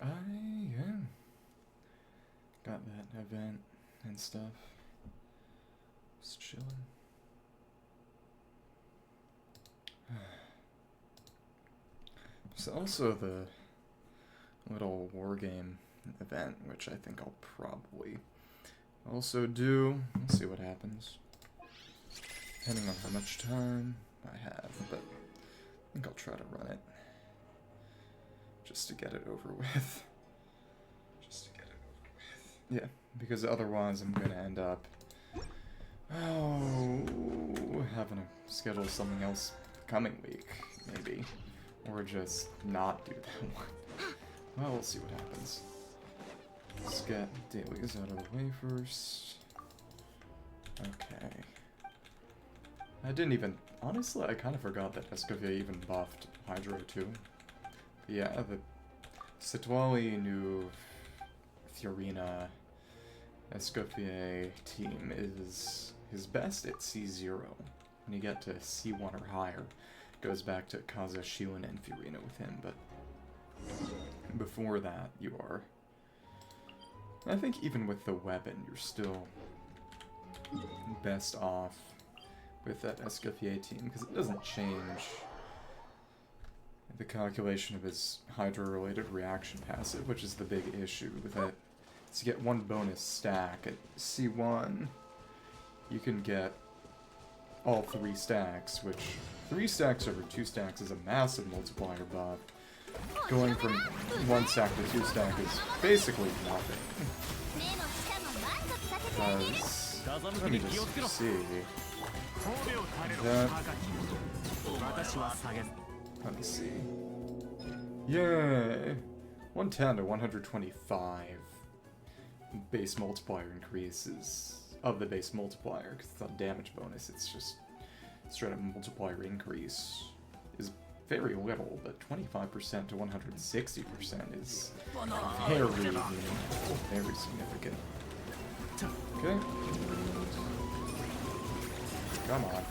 Yeah. Got that event and stuff. Just chilling. There's also the little war game event, which I think I'll probably also do. We'll see what happens. Depending on how much time I have, but I think I'll try to run it. Just to get it over with. Yeah, because otherwise I'm gonna end up having to schedule something else coming week, maybe. Or just not do that one. Well, we'll see what happens. Let's get dailies out of the way first. Okay. I didn't even... Honestly, I kind of forgot that Escoffier even buffed Hydro too. But yeah, the Citoyen New Furina Escoffier team is his best at C0. When you get to C1 or higher, it goes back to Sigewinne and Furina with him, but before that, you are... I think even with the weapon, you're still best off with that Escoffier team, because it doesn't change the calculation of his Hydro-related reaction passive, which is the big issue with it. To get one bonus stack at C1, you can get all 3 stacks, which 3 stacks over 2 stacks is a massive multiplier buff. Going from 1 stack to 2 stack is basically nothing. Because, let me just see. Let me see. Yay! 110 to 125 base multiplier increases of the base multiplier, because it's not damage bonus, it's just straight up multiplier increase is very little, but 25% to 160% is very meaningful, very significant. Okay. Come on.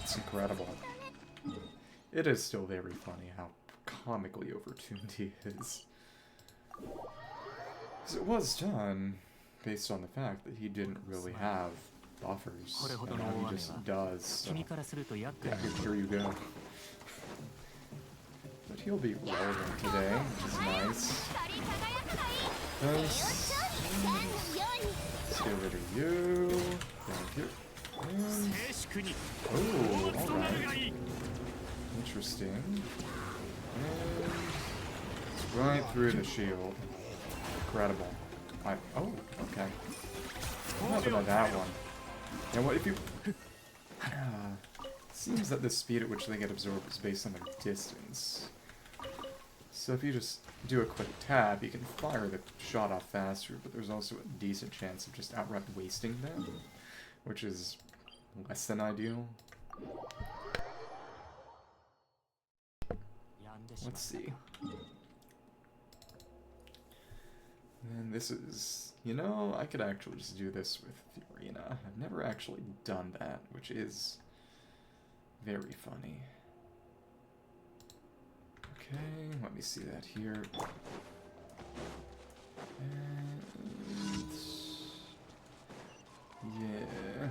It's incredible. It is still very funny how comically overtuned he is. Because it was done based on the fact that he didn't really have buffers, and now he just does, so yeah, here you go. But he'll be relevant today, which is nice. Let's get rid of you. Thank you. And... oh, alright. Interesting. And... right through the shield. Incredible. Oh, okay. What happened to that one? Yeah, what if you... seems that the speed at which they get absorbed is based on their distance. So if you just do a quick tap, you can fire the shot off faster, but there's also a decent chance of just outright wasting them, which is less than ideal. Let's see. And this is, you know, I could actually just do this with Furina. I've never actually done that, which is very funny. Okay, let me see that here. And... yeah.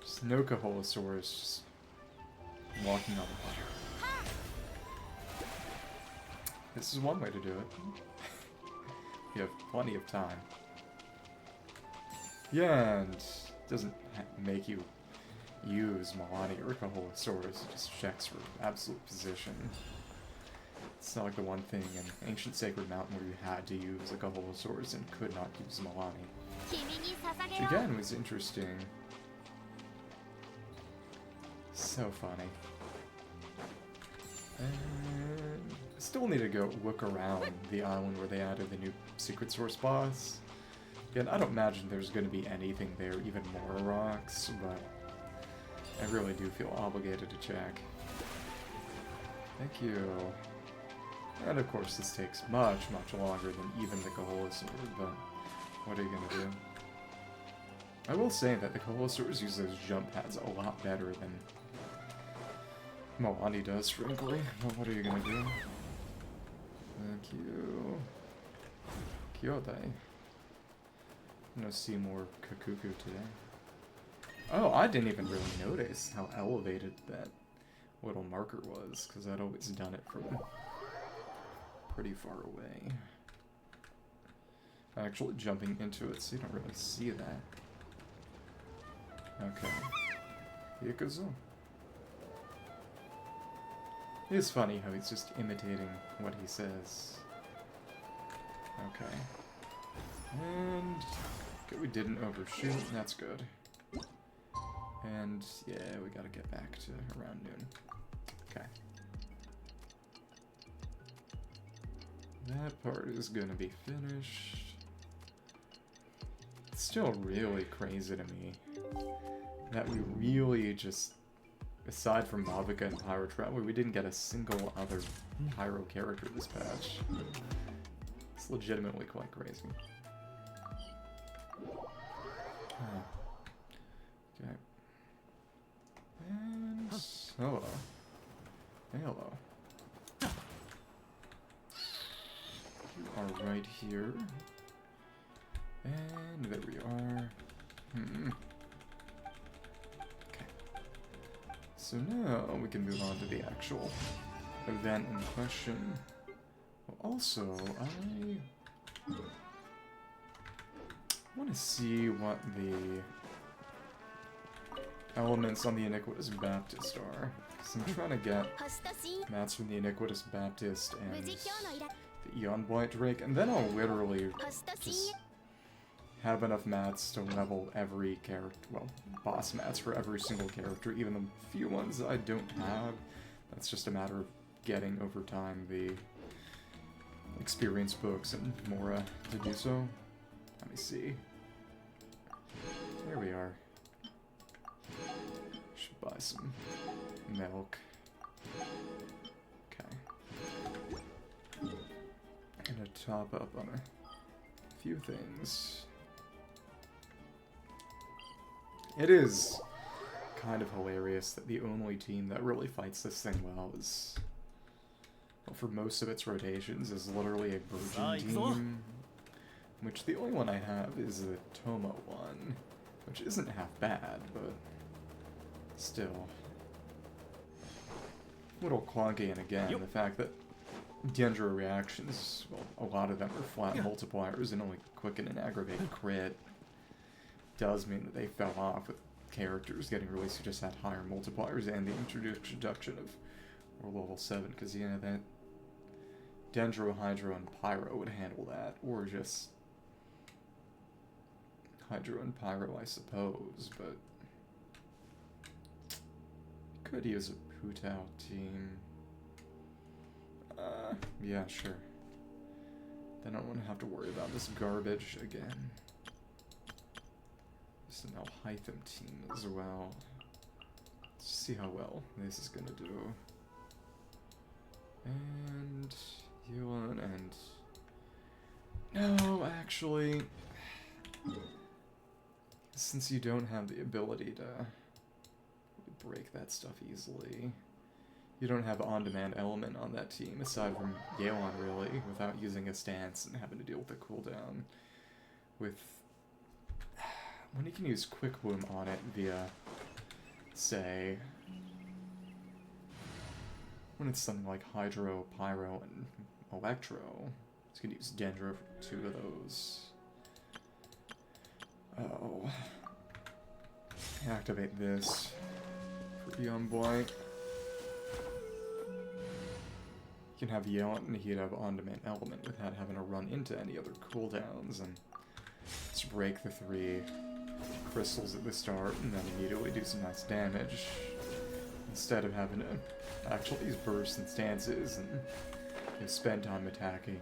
Just no Hilichurl just walking on the fire. This is one way to do it. You have plenty of time. Yeah, and it doesn't make you use Milani or Hilichurl, it just checks for absolute position. It's not like the one thing in Ancient Sacred Mountain where you had to use a Hilichurl and could not use Milani. Which again was interesting. So funny. And I still need to go look around the island where they added the new secret source boss. Again, I don't imagine there's going to be anything there, even more rocks, but I really do feel obligated to check. Thank you. And of course this takes much, much longer than even the Hilichurl, but what are you going to do? I will say that the Hilichurl use those jump pads a lot better than Moani does, frankly. Well, what are you gonna do? Thank you. Kyodai. I'm gonna see more Kakuku today. Oh, I didn't even really notice how elevated that little marker was, because I'd always done it from pretty far away. Actually jumping into it, so you don't really see that. Okay. Yakuza. It's funny how he's just imitating what he says. Okay. And okay, we didn't overshoot, that's good. And yeah, we gotta get back to around noon. Okay. That part is gonna be finished. It's still really crazy to me that we really just, aside from Mavica and Pyro Traveler, we didn't get a single other Pyro character this patch. It's legitimately quite crazy. Okay. And hello. Hello. You are right here. And there we are. Okay. So now we can move on to the actual event in question. Well, also, I want to see what the elements on the Iniquitous Baptist are. So I'm trying to get mats from the Iniquitous Baptist and the Aeonblight Drake, and then I'll literally just have enough mats to level every character, well, boss mats for every single character, even the few ones that I don't have. That's just a matter of getting over time the experience books and Mora to do so. Let me see. There we are. Should buy some milk. Okay. Gonna top up on a few things. It is kind of hilarious that the only team that really fights this thing well is, well, for most of its rotations, is literally a virgin team. Which the only one I have is the Tomo one, which isn't half bad, but still a little clunky. And again, the fact that Dendro reactions, well, a lot of them are flat multipliers and only quicken and aggravate crit, does mean that they fell off with characters getting released who just had higher multipliers and the introduction of or level 7, because you know that Dendro, Hydro, and Pyro would handle that, or just Hydro and Pyro, I suppose, but could use a Putao team. Yeah, sure. Then I don't want to have to worry about this garbage again. There's an Alhytham team as well. Let's see how well this is gonna do. And Yuan and... No, actually... Since you don't have the ability to break that stuff easily, you don't have on-demand element on that team, aside from Yeon, really, without using a stance and having to deal with the cooldown. With... When you can use Quick Bloom on it via, say... When it's something like Hydro, Pyro, and Electro, you can use Dendro for 2 of those. Oh. Activate this for Aeonblight. You can have Yeon and he'd have on-demand element without having to run into any other cooldowns, and just break the 3 crystals at the start and then immediately do some nice damage, instead of having to actually use bursts and stances and spend time attacking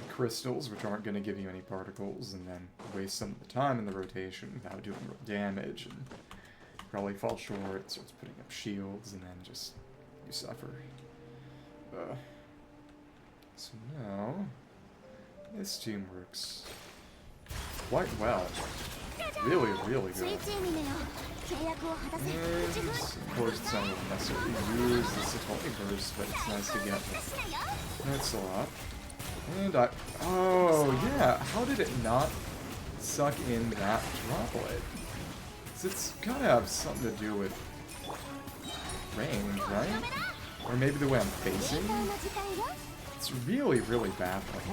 crystals, which aren't going to give you any particles, and then waste some of the time in the rotation without doing real damage, and probably fall short, starts putting up shields, and then just you suffer. So now, this team works quite well. Really, really good. And, of course, it's not really necessary to use the Satoli burst, but it's nice to get that's a lot. And oh, yeah, how did it not suck in that droplet? Because it's gotta have something to do with range, right? Or maybe the way I'm facing? It's really, really baffling.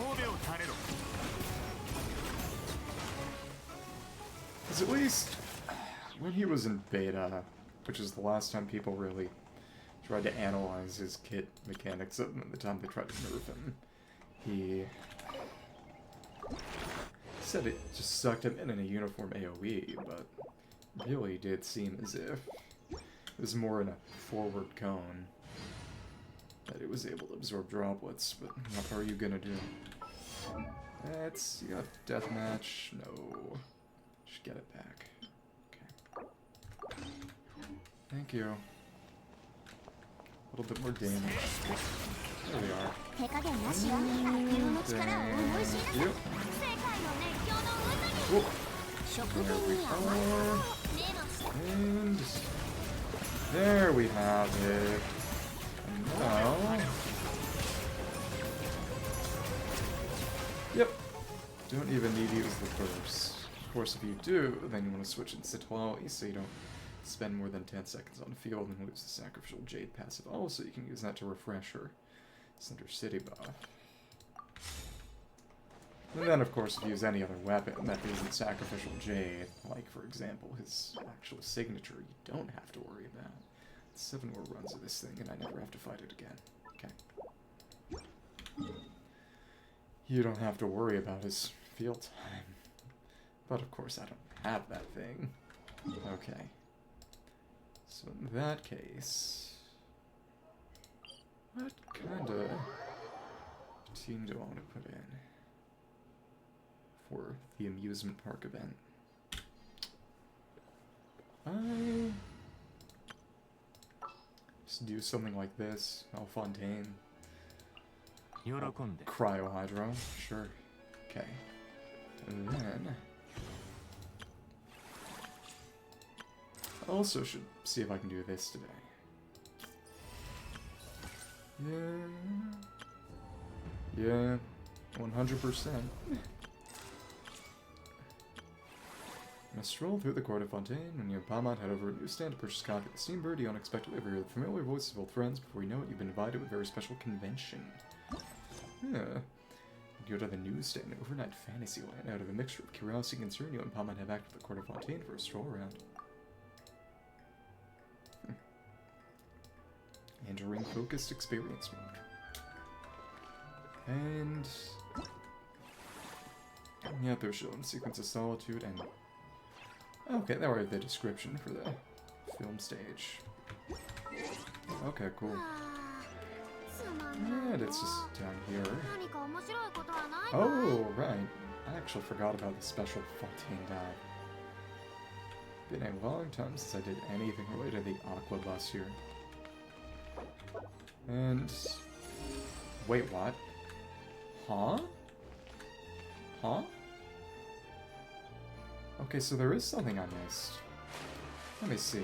Because at least when he was in beta, which is the last time people really tried to analyze his kit mechanics at the time they tried to nerf him, he said it just sucked him in a uniform AoE, but really did seem as if it was more in a forward cone that it was able to absorb droplets, but what are you gonna do? You got deathmatch, no. Should get it back. Okay. Thank you. A little bit more damage. There we are. Thank you. Whoop. There we are. And there we have it. And now, yep. Don't even need to use the burst. Of course, if you do, then you want to switch into Satoli so you don't spend more than 10 seconds on the field and lose the Sacrificial Jade passive. Also, you can use that to refresh her Cinder City buff. And then, of course, if you use any other weapon that isn't Sacrificial Jade, like, for example, his actual signature, you don't have to worry about. 7 more runs of this thing, and I never have to fight it again. Okay. You don't have to worry about his field time. But, of course, I don't have that thing. Okay. So, in that case, what kind of team do I want to put in for the amusement park event? Just do something like this. Fontaine. Cryo Hydro. Sure. Okay. And then I also should see if I can do this today. Yeah, 100%. On a stroll through the court of Fontaine, when you and Palmont head over a newsstand to purchase coffee at the Steambird, you unexpectedly overhear the familiar voices of old friends. Before you know it, you've been invited to a very special convention. Yeah. You go to the newsstand, overnight fantasy land. Out of a mixture of curiosity and concern, you and Palmont head back to the court of Fontaine for a stroll around. Entering focused experience mode. And yeah, they're showing sequence of solitude and okay, there are the description for the film stage. Okay, cool. And it's just down here. Oh, right. I actually forgot about the special Fontaine dive. Been a long time since I did anything related to the Aqua Bus here. And wait, what? Huh? Huh? Okay, so there is something I missed. Let me see.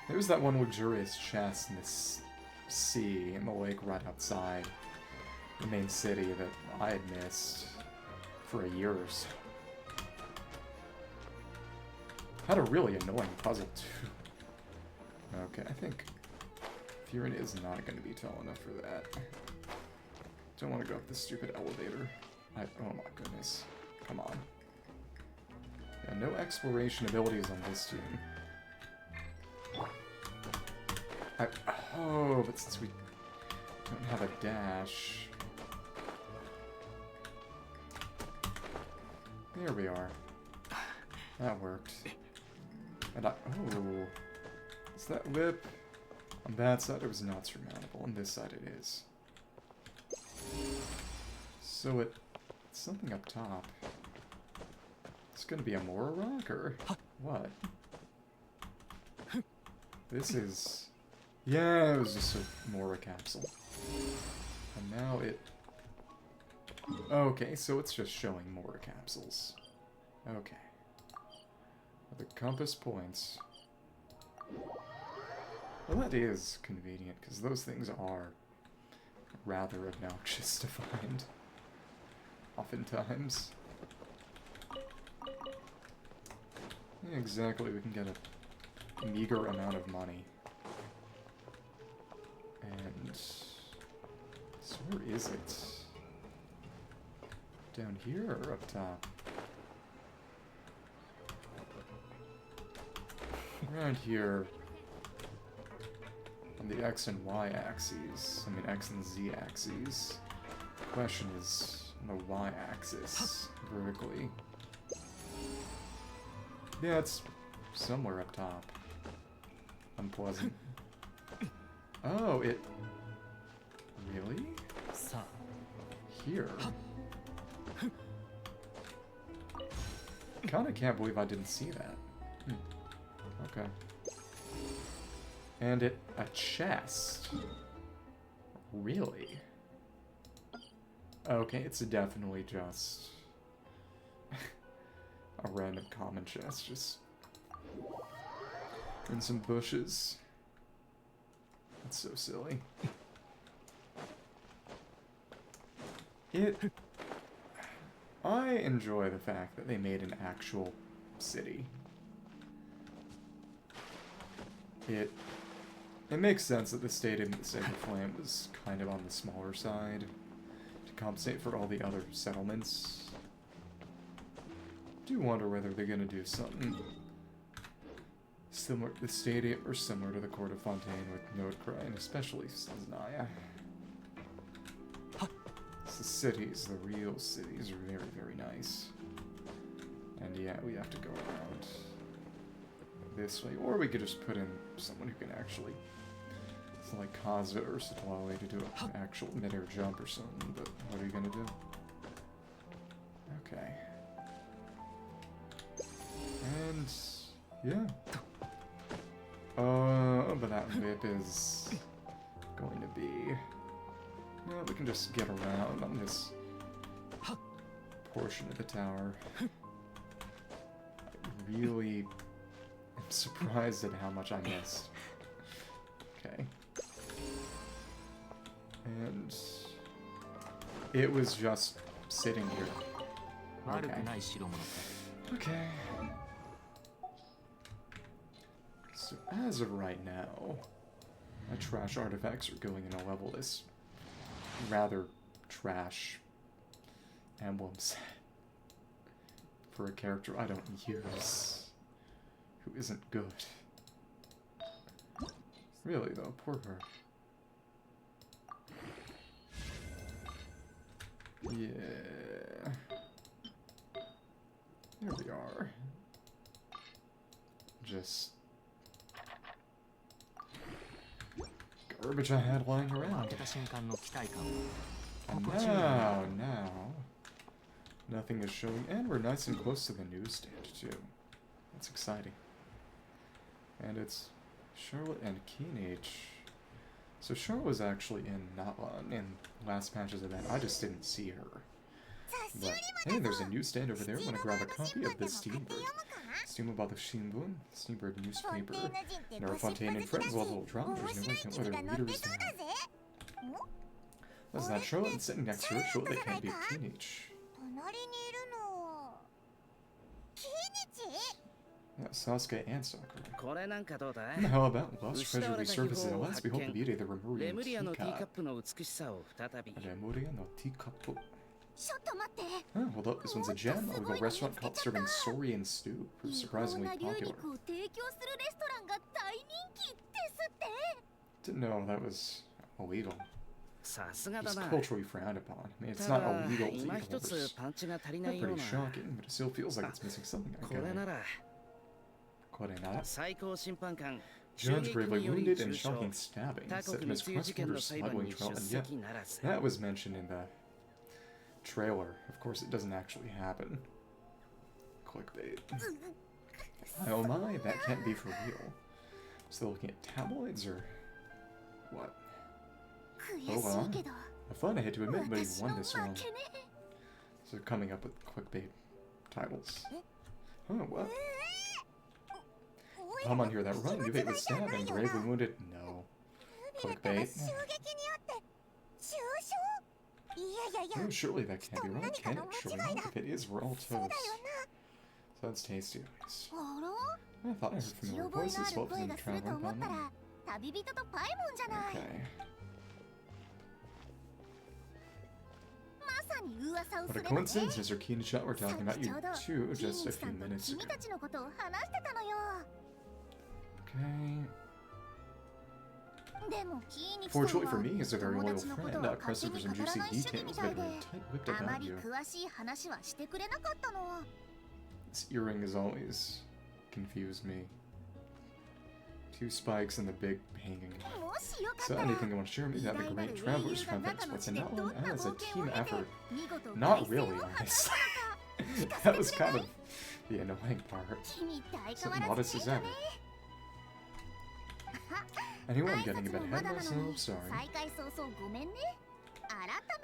There's that one luxurious chest in this sea in the lake right outside the main city that I had missed for a year or so. Had a really annoying puzzle, too. Okay, I think Furina is not going to be tall enough for that. Don't want to go up this stupid elevator. Oh my goodness. Come on. Yeah, no exploration abilities on this team. Oh, but since we don't have a dash... There we are. That worked. And oh... Is that lip? On that side it was not surmountable, on this side it is. So it's something up top. It's gonna be a Mora rock, or what? This is... Yeah, it was just a Mora capsule. And now it... Okay, so it's just showing Mora capsules. Okay. The compass points. Well, that is convenient, because those things are rather obnoxious to find. Oftentimes. Yeah, exactly, we can get a meager amount of money. And... so where is it? Down here or up top? Around here, on the X and Y axes, I mean X and Z axes. The question is on the Y axis, vertically. Yeah, it's somewhere up top. Unpleasant. Oh, it... really? Here? Kinda can't believe I didn't see that. Okay. And a chest. Really? Okay, it's definitely just a random common chest, just in some bushes. That's so silly. I enjoy the fact that they made an actual city. It makes sense that the Stadium of the Sacred Flame was kind of on the smaller side to compensate for all the other settlements. I do wonder whether they're going to do something similar to the Stadium or similar to the Court of Fontaine with Nodecry, and especially Snaya. The cities, the real cities, are very, very nice. And yeah, we have to go around this way, or we could just put in someone who can actually, it's like Kaza or Satwale to do an actual mid-air jump or something, but what are you gonna do? Okay. And, yeah. But that whip is going to be... no, we can just get around on this portion of the tower. I really am surprised at how much I missed. Okay. And it was just sitting here. Okay. Okay. So as of right now, my trash artifacts are going in a level this rather trash emblem set for a character I don't use, who isn't good. Really though, poor her. Yeah. There we are. Just garbage I had lying around. And now, nothing is showing, and we're nice and close to the newsstand too. That's exciting. And it's Charlotte and Kinich. So Charlotte was actually in Natlan in last match's event. I just didn't see her. But hey, there's a newsstand over there. Want to grab a copy of this Steambird? Steam about the Sigewinne, Steambird newspaper. There are Fontaine and friends, while the little drama. There's no way to know whether readers know. Was that Charlotte sitting next to her? Surely they can't be Kinich. Yeah, Sasuke and Sakura. And how about Lost Treasure resurfaces at last? Behold the beauty of the Remurian teacup. Remuria no teacup. Oh, hold up, this one's a gem. A little restaurant called serving Saurian stew. Proves surprisingly popular. Didn't know that was illegal. It's culturally frowned upon. I mean, it's not illegal to eat horse. That's pretty shocking, but it still feels like it's missing something. Judge gravely wounded and shocking stabbing. Set to miss cross-border smuggling trial, and yet that was mentioned in the trailer. Of course, it doesn't actually happen. Clickbait. Oh my, that can't be for real. So looking at tabloids or what? Oh well. I thought I had to admit, but he won this one. So coming up with clickbait titles. Oh, what? Come on here, that run. Neuvillette was stabbed and gravely wounded. No. Clickbait. Oh, surely that can't be right, can it? Surely not. If it is, we're all toast. So that's tasty. I thought I heard familiar voices while it was in the traveling on them. Okay. What a coincidence, Mr. Kinich and I were talking about you too just a few minutes ago. Okay. Fortunately for me, he's a very loyal friend, pressing for some juicy details, but very tight-whipped about you. This earring has always confused me. 2 spikes and the big hanging. So anything you want to share with me that the great travelers from what's in Natlan as a team effort? Not really, honestly. That was kind of the annoying part. So modest as ever. Anyway, I'm getting a bit ahead of myself, sorry.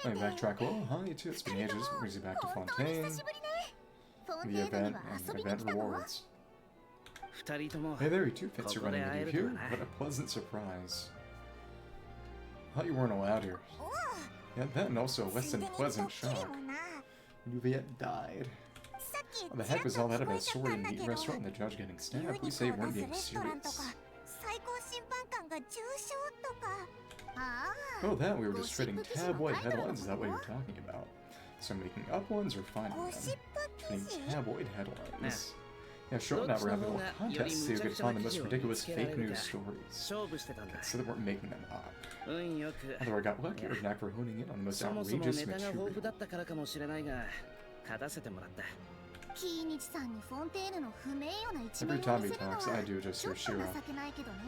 Let me backtrack a little. Hi, too. It's been ages. What brings you back to Fontaine? The event and event rewards. Hey there, you two fits are running into you here. What a pleasant surprise. I thought you weren't allowed here. Yeah, that and also a less than pleasant shock. Neuvillette died. What the heck was all that about a Saurian meat restaurant and the judge getting stabbed? We say you weren't being serious. Oh, that we were just trading tabloid headlines. Is that what you're talking about? So making up ones or finding them? Trading tabloid headlines. Yeah, sure, now we're having a little contest to see who could find the most ridiculous fake news stories. Okay, so that we're making them up. Although I got lucky, we're knack for honing in on the most outrageous material. Every time he talks, I do just hear Shira.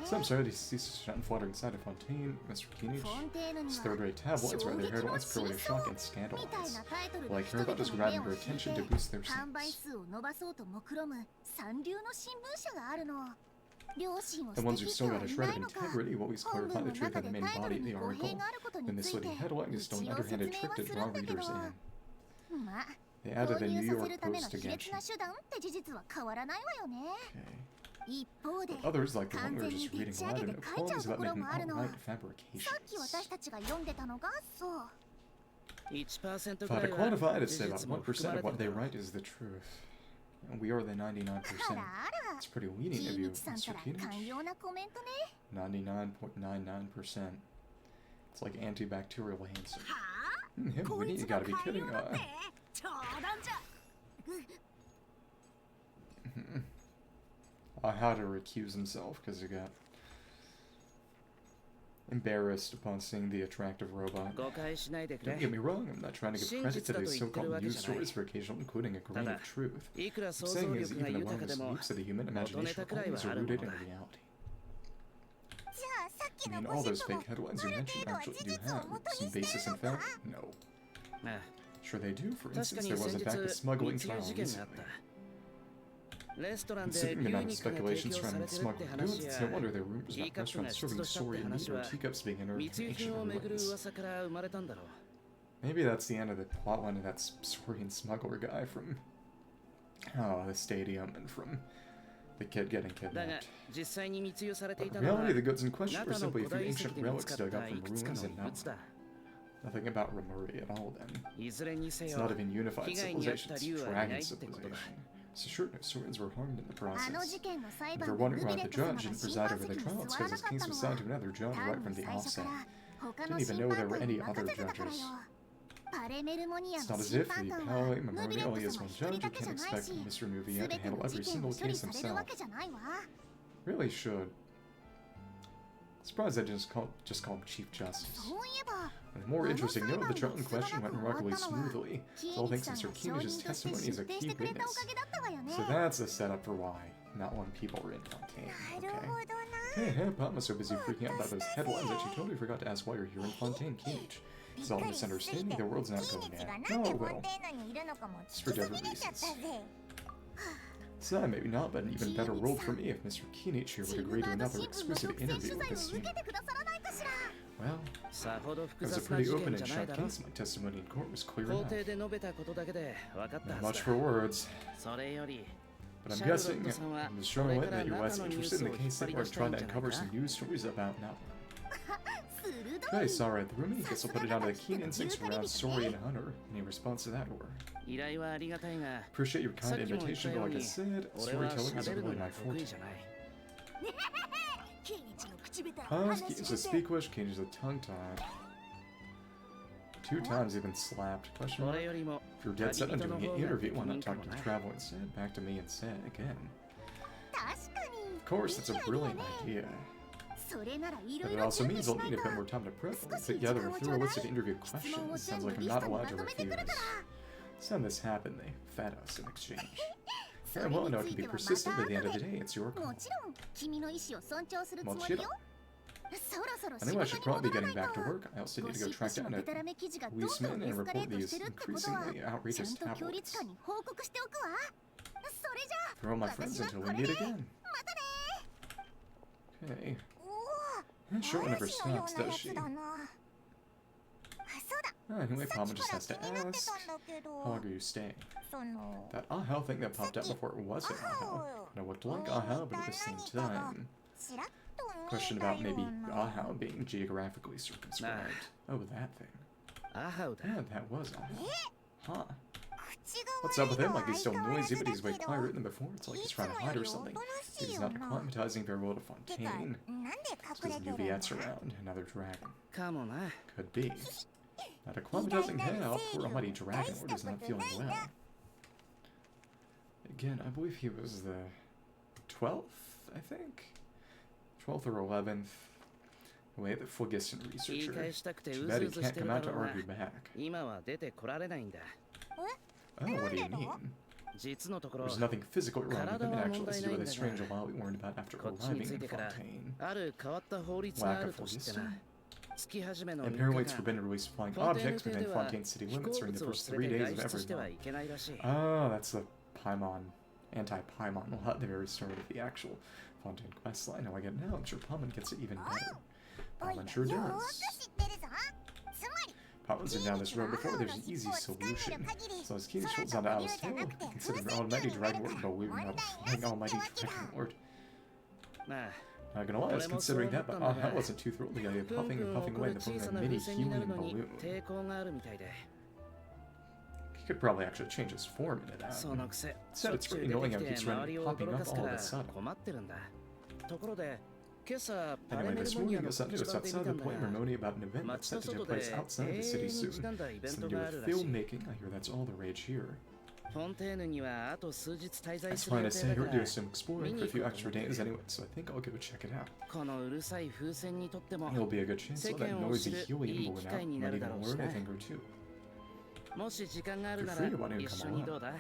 So I'm sorry to see such an unflattering side of Fontaine, Mr. Kinich. His third-rate tabloids where their headlines purely to shock and scandalize. Well, I care about just grabbing her attention to boost their sales. The ones who still got a shred of integrity will always clarify the truth of the main body of the article. Then this witty headline is still an underhanded trick to draw readers in. They added a New York Post to Genshin. Okay. But others, like the one we were just reading aloud in poems about making outright fabrications. If I had to quantify it, I'd say about 1% of what they write is the truth. And we are the 99%. It's pretty lenient of you, Mr. Kinich. 99.99%. It's like antibacterial hand soap. Winnie, you gotta be kidding. I had to recuse himself because he got embarrassed upon seeing the attractive robot. Don't get me wrong, I'm not trying to give credit to these so-called news stories for occasional including a grain of truth. What I'm saying is even the wildest leaps of the human imagination always are rooted in reality. I mean, all those fake headlines you mentioned actually do have some basis in fact? No. Sure they do. For instance, there was in fact a smuggling trial recently. Considering the amount of speculation surrounding smuggling goods, it's no wonder there are rumors about restaurants serving Saurian meat or teacups being unearthed in ancient ruins. Maybe that's the end of the plotline of that Saurian smuggler guy from the stadium and from the kid getting kidnapped. But in reality, the goods in question were simply a few ancient relics dug up from ruins and Natlan. Nothing about Rimuri at all, then. It's not even unified civilization, it's dragon civilization. So sure, no Saurians were harmed in the process. If you're wondering why the judge didn't preside over the trial, it's because his case was assigned to another judge right from the offset. Didn't even know there were any other judges. It's not as if the Palais Memorial only has one judge. You can't expect Mr. Neuvillette to handle every single case himself. Really should. Surprised I just called him Chief Justice. On a more interesting note, the trial in question went remarkably smoothly. It's all thanks to Mr. Kinich's testimony as a key witness. So that's a setup for why not one people were in Fontaine. Okay. Hey, Pop was so busy freaking out about those headlines that she totally forgot to ask why you're here in Fontaine, Kinich. It's all a misunderstanding, the world's not going mad. Oh, well. It's for different reasons. So maybe not, but an even better world for me if Mr. Kinich here would agree to another exclusive interview with this team. Well, it was a pretty open and shut case. My testimony in court was clear enough. Not much for words. But I'm guessing I'm sure that you're less interested in the case that we're trying to uncover some news stories about Natlan. Okay, sorry, the roomie. Guess I'll put it down to the keen instincts around Sori and Hunter. Any response to that, or? Appreciate your kind invitation, but like I said, storytelling isn't really my forte. Kinich is speakish, Kinich is a tongue-tied. 2 times you've been slapped. Question mark? If you're dead set on doing an interview, why not talk to the traveler instead? Back to me instead, again. Of course, that's a brilliant idea. But it also means I'll need a bit more time to prep. I'll put together a thorough list of interview questions. Sounds like I'm not allowed to refuse. So this happened, they fed us in exchange. Very well, I know it can be persistent, but at the end of the day, it's your call. Mochiro. Anyway, I should probably be getting back to work. I also need to go track down Amusement and report these increasingly outrageous tabloids. Throw my friends until we meet again. Okay. And sure never stops, does she? Anyway, Palma just has to ask, how long are you staying? That aha thing that popped up before it wasn't aha. And it looked like aha, but at the same time. Question about maybe aha being geographically circumscribed. Oh, that thing. Yeah, that was aha. Huh. What's up with him? Like he's still noisy, but he's way quieter than before. It's like he's trying to hide or something. He's not acclimatizing very well to Fontaine. It's because Neuvillette's around. Another dragon. Could be. Not acclimatizing how? Poor almighty dragon lord is not feeling well. Again, I believe he was the 12th, I think? 12th or 11th. Wait, the Phlogiston researcher. Too bad he can't come out to argue back. Oh, what do you mean? There's nothing physical wrong with him. It actually has to do with a strange law we learned about after arriving in Fontaine. Lack of phlogiston. Apparently it's forbidden to release flying objects within Fontaine city limits during the first 3 days of every month. Oh, that's the Paimon, anti-Paimon law at the very start of the actual Fontaine questline. Now I get it now. I'm sure Paimon gets it even better. Paimon sure does. Paimon's been down this road before. There's an easy solution. So as Kinich holds onto Owl's tail, consider the almighty Dragon Lord Balloon, not a flying almighty Dragon Lord. Not gonna lie, I was considering that, but aha wasn't too thrilled with the idea of puffing and puffing away the form of a mini helium balloon. He could probably actually change his form into that. So it's really annoying how he keeps running, popping up all of a sudden. Anyway, this morning I said just outside the point Ramoni about an event that's set to take place outside the city soon. Something to do with filmmaking. I hear that's all the rage here. That's fine to say, you're doing some exploring for a few extra days anyway, so I think I'll go check it out. It'll be a good chance so that noisy helium balloon out might even learn a thing or two. You're free to want to come along.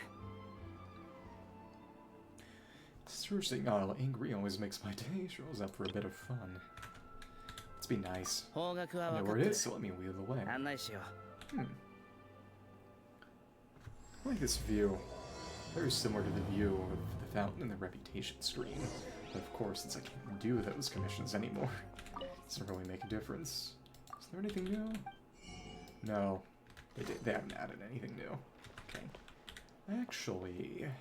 Seriously, angry always makes my day. Sure was up for a bit of fun. Let's be nice. I know where it is, so let me wheel the way. I like this view. Very similar to the view of the fountain and the reputation screen. But of course, since I can't do those commissions anymore, it doesn't really make a difference. Is there anything new? No. They haven't added anything new. Okay. Actually...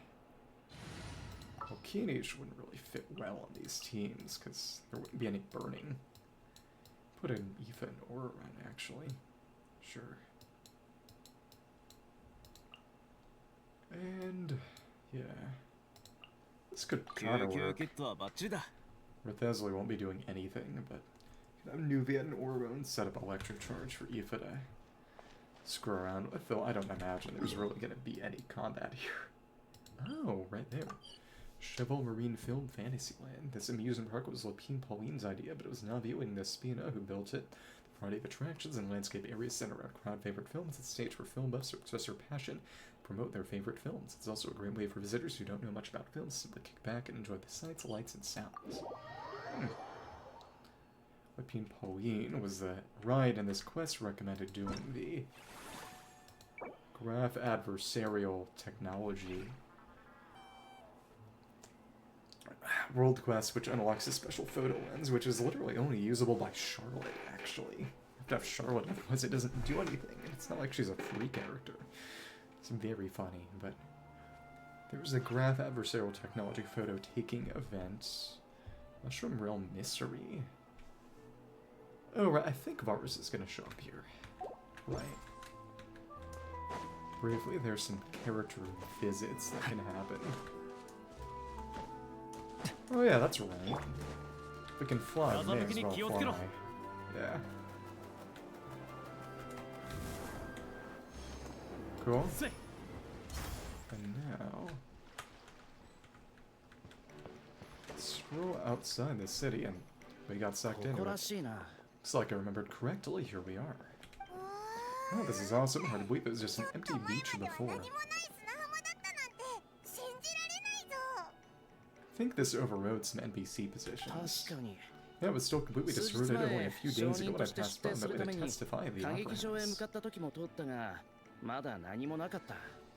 well, Kinich wouldn't really fit well on these teams, because there wouldn't be any burning. Put in Aoife and Ororon, actually. Sure. And, yeah. This could kind of work. Wriothesley won't be doing anything, but could have Neuvillette and Ororon set up electric charge for Aoife to screw around with, though I don't imagine there's really going to be any combat here. Oh, right there. Cheval Marine Film Fantasyland. This amusement park was Lapine Pauline's idea, but it was Navia and Nespina who built it. The variety of attractions and landscape areas center around crowd favorite films. It's a stage where film buffs express their passion, promote their favorite films. It's also a great way for visitors who don't know much about films to simply kick back and enjoy the sights, lights, and sounds. Lapine Pauline was the ride in this quest recommended doing the graph adversarial technology world quest, which unlocks a special photo lens, which is literally only usable by Charlotte, actually. You have to have Charlotte, otherwise it doesn't do anything, and it's not like she's a free character. It's very funny, but There was a Graph Adversarial Technology photo taking event. Mushroom Realm Mystery. Oh, right, I think Varesa is gonna show up here. Right. Briefly, there's some character visits that can happen. Oh yeah, that's right. If we can fly, we may as well fly. Yeah. Cool. And now... stroll outside the city and we got sucked into it. Looks like I remembered correctly, here we are. Oh, this is awesome. Hard to believe it was just an empty beach before. I think this overrode some NPC positions. Yeah, it was still completely deserted only a few days ago when I passed by that way to testify the operands.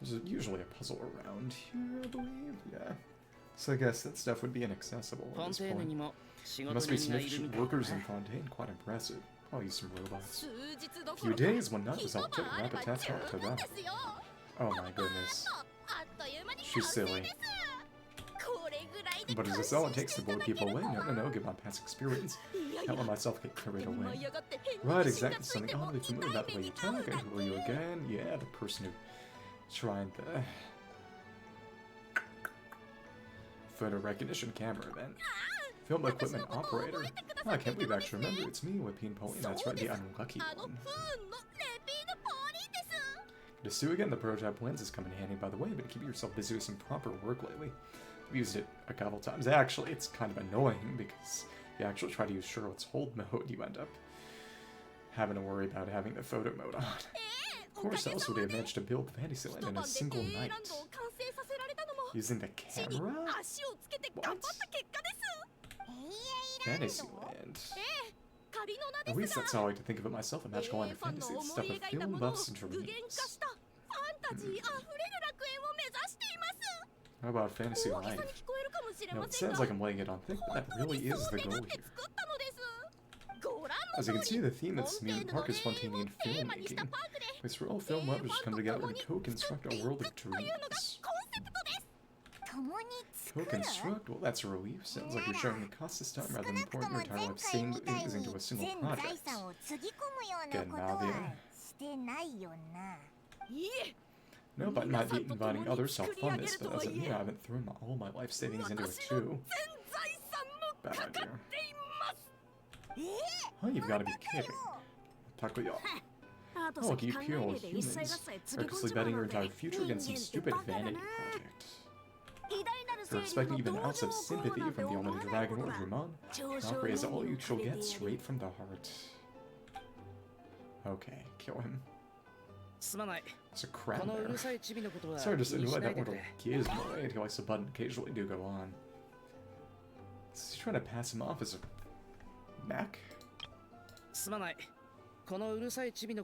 There's usually a puzzle around here, I believe. Yeah. So I guess that stuff would be inaccessible at this point. There must be some workers in Fontaine. Quite impressive. I'll use some robots. A few days, one night was all took rapid task to that. Oh my goodness. She's silly. But is this all it takes to blow people away? No, give my past experience. Can't let myself get carried away. Right, exactly. Something oddly familiar about the way you talk. And who are you again? Yeah, the person who tried the photo recognition camera event. Film equipment operator. Oh, I can't believe I actually remember. It's me, Whipping Pony. That's right, the unlucky one. Good to see you again. The prototype lens has come in handy, by the way, but keep yourself busy with some proper work lately. I've used it a couple times. Actually, it's kind of annoying because if you actually try to use Charlotte's hold mode, you end up having to worry about having the photo mode on. Of course, else would have managed to build Fantasyland in a single night. Using the camera? What? Fantasyland. At least that's how I like to think of it myself, a magical land of fantasy. It's stuff of film buffs and dreams. How about fantasy life? No, it sounds like I'm laying it on thick, but that really is the goal here. As you can see, the theme of this amusement park is Fontaine filmmaking. It's where all film lovers come together and co-construct a world of dreams. Co-construct? Well, that's a relief. Sounds like you're sharing the cost this time rather than pouring your entire life savings into a single project. Get Navia. Nope, I might be inviting others to help fund this, but that doesn't mean I haven't thrown all my life savings into it too. Bad idea. Oh, you've got to be kidding. Takuya. Oh, look, you pure old humans. Recklessly betting your entire future against some stupid vanity project. If you're expecting even an ounce of sympathy from the almighty dragon or Drummond, I'll raise all you shall get straight from the heart. Okay, kill him. It's a crap there. Sorry, just annoyed that little gizmo until I likes the button occasionally do go on. Is he trying to pass him off as a mech? Urusai chibi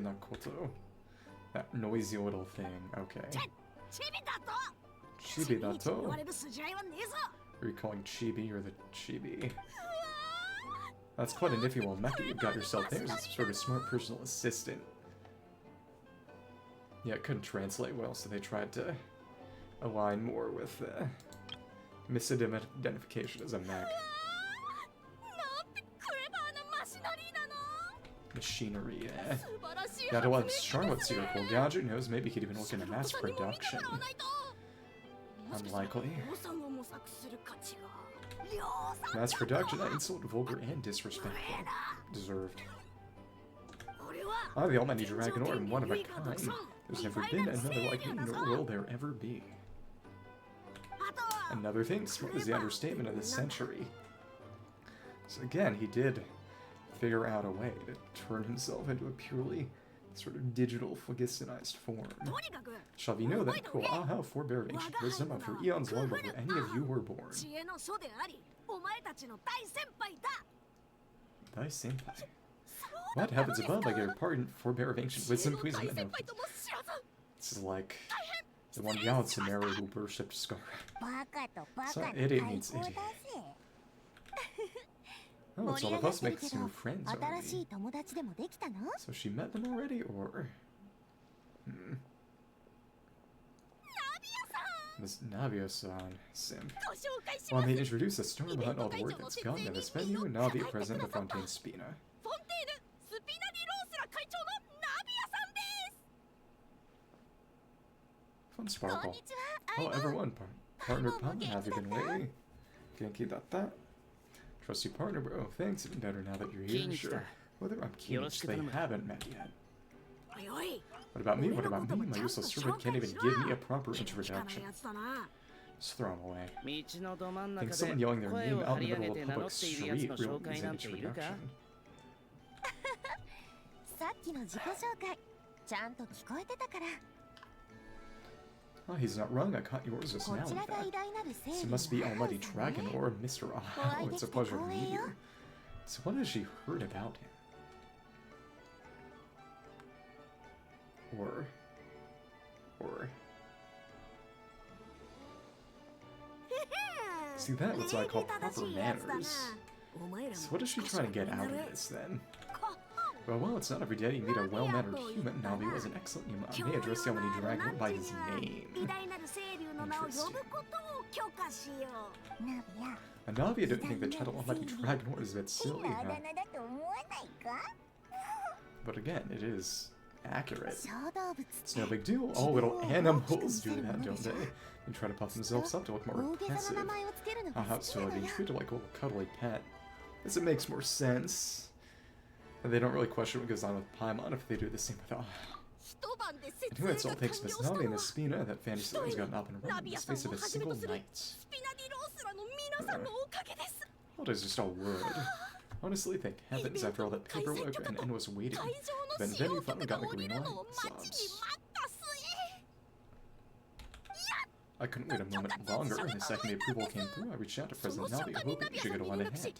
no koto. That noisy little thing, okay. Chibi dato? Are you calling Chibi or the Chibi? That's quite a nifty little mecha you've got yourself there. It's some sort of smart personal assistant. Yeah, it couldn't translate well, so they tried to align more with misidentification as a mech. Machinery, yeah. Gotta love Charlotte's here. Cool gadget knows maybe he'd even look into mass production. Unlikely. Mass production, insult, vulgar, and disrespectful. Deserved. I'm the almighty dragon or one of a kind. There's never been another like me, nor will there ever be. Another thing, smart is the understatement of the century. So again, he did figure out a way to turn himself into a purely sort of digital phlogistonized form. Shall we know that cool aha forbear of ancient wisdom of for eons long before any of you were born. Thy senpai. What heavens above, I get your pardon, forbear of ancient wisdom, please let me know. This is like the one gallant Samara who burst up to Scar. So idiot means idiot. Oh, it's all of us making new friends already. So she met them already, or... Miss Navia-san, simp. Well, I mean, introduce the storm behind all the work that's gone in this venue, and Navi, president of Fontaine Spina. Fun sparkle. Oh, everyone, partner Pun, have you been lately? Genki datta? Trusty partner, bro. Thanks, even better now that you're here, sure. Whether I'm Kinich, they haven't met yet. What about me? What about me? My useless servant can't even give me a proper introduction. Just throw him away. I think someone yelling their name out in the middle of a public street really needs an introduction. Oh, he's not wrong. I caught yours just now, in fact. So it must be Almighty Dragon or Mr. Oh, it's a pleasure to meet you. So what has she heard about him? Or... See, that's what I call proper manners. So what is she trying to get out of this, then? Well, it's not every day you meet a well-mannered human. Navi was an excellent human. I may address the Almighty Dragon by his name. Interesting. And Navia didn't think the title Almighty Dragon was a bit silly, huh? But again, it is accurate. It's no big deal. All little animals do that, don't they? They try to puff themselves up to look more impressive. How still being treated like a little cuddly pet. Guess it makes more sense. And they don't really question what goes on with Paimon if they do the same with Anyway, it's all thanks to Miss Navi and Miss Spina that Fantasyland's gotten up and running in the space of a single night. Well, there's just all word. Honestly, thank heavens, after all that paperwork and endless waiting, then you finally got the green light. Sobs. I couldn't wait a moment longer, and the second the approval came through, I reached out to President Navi, hoping she could run ahead.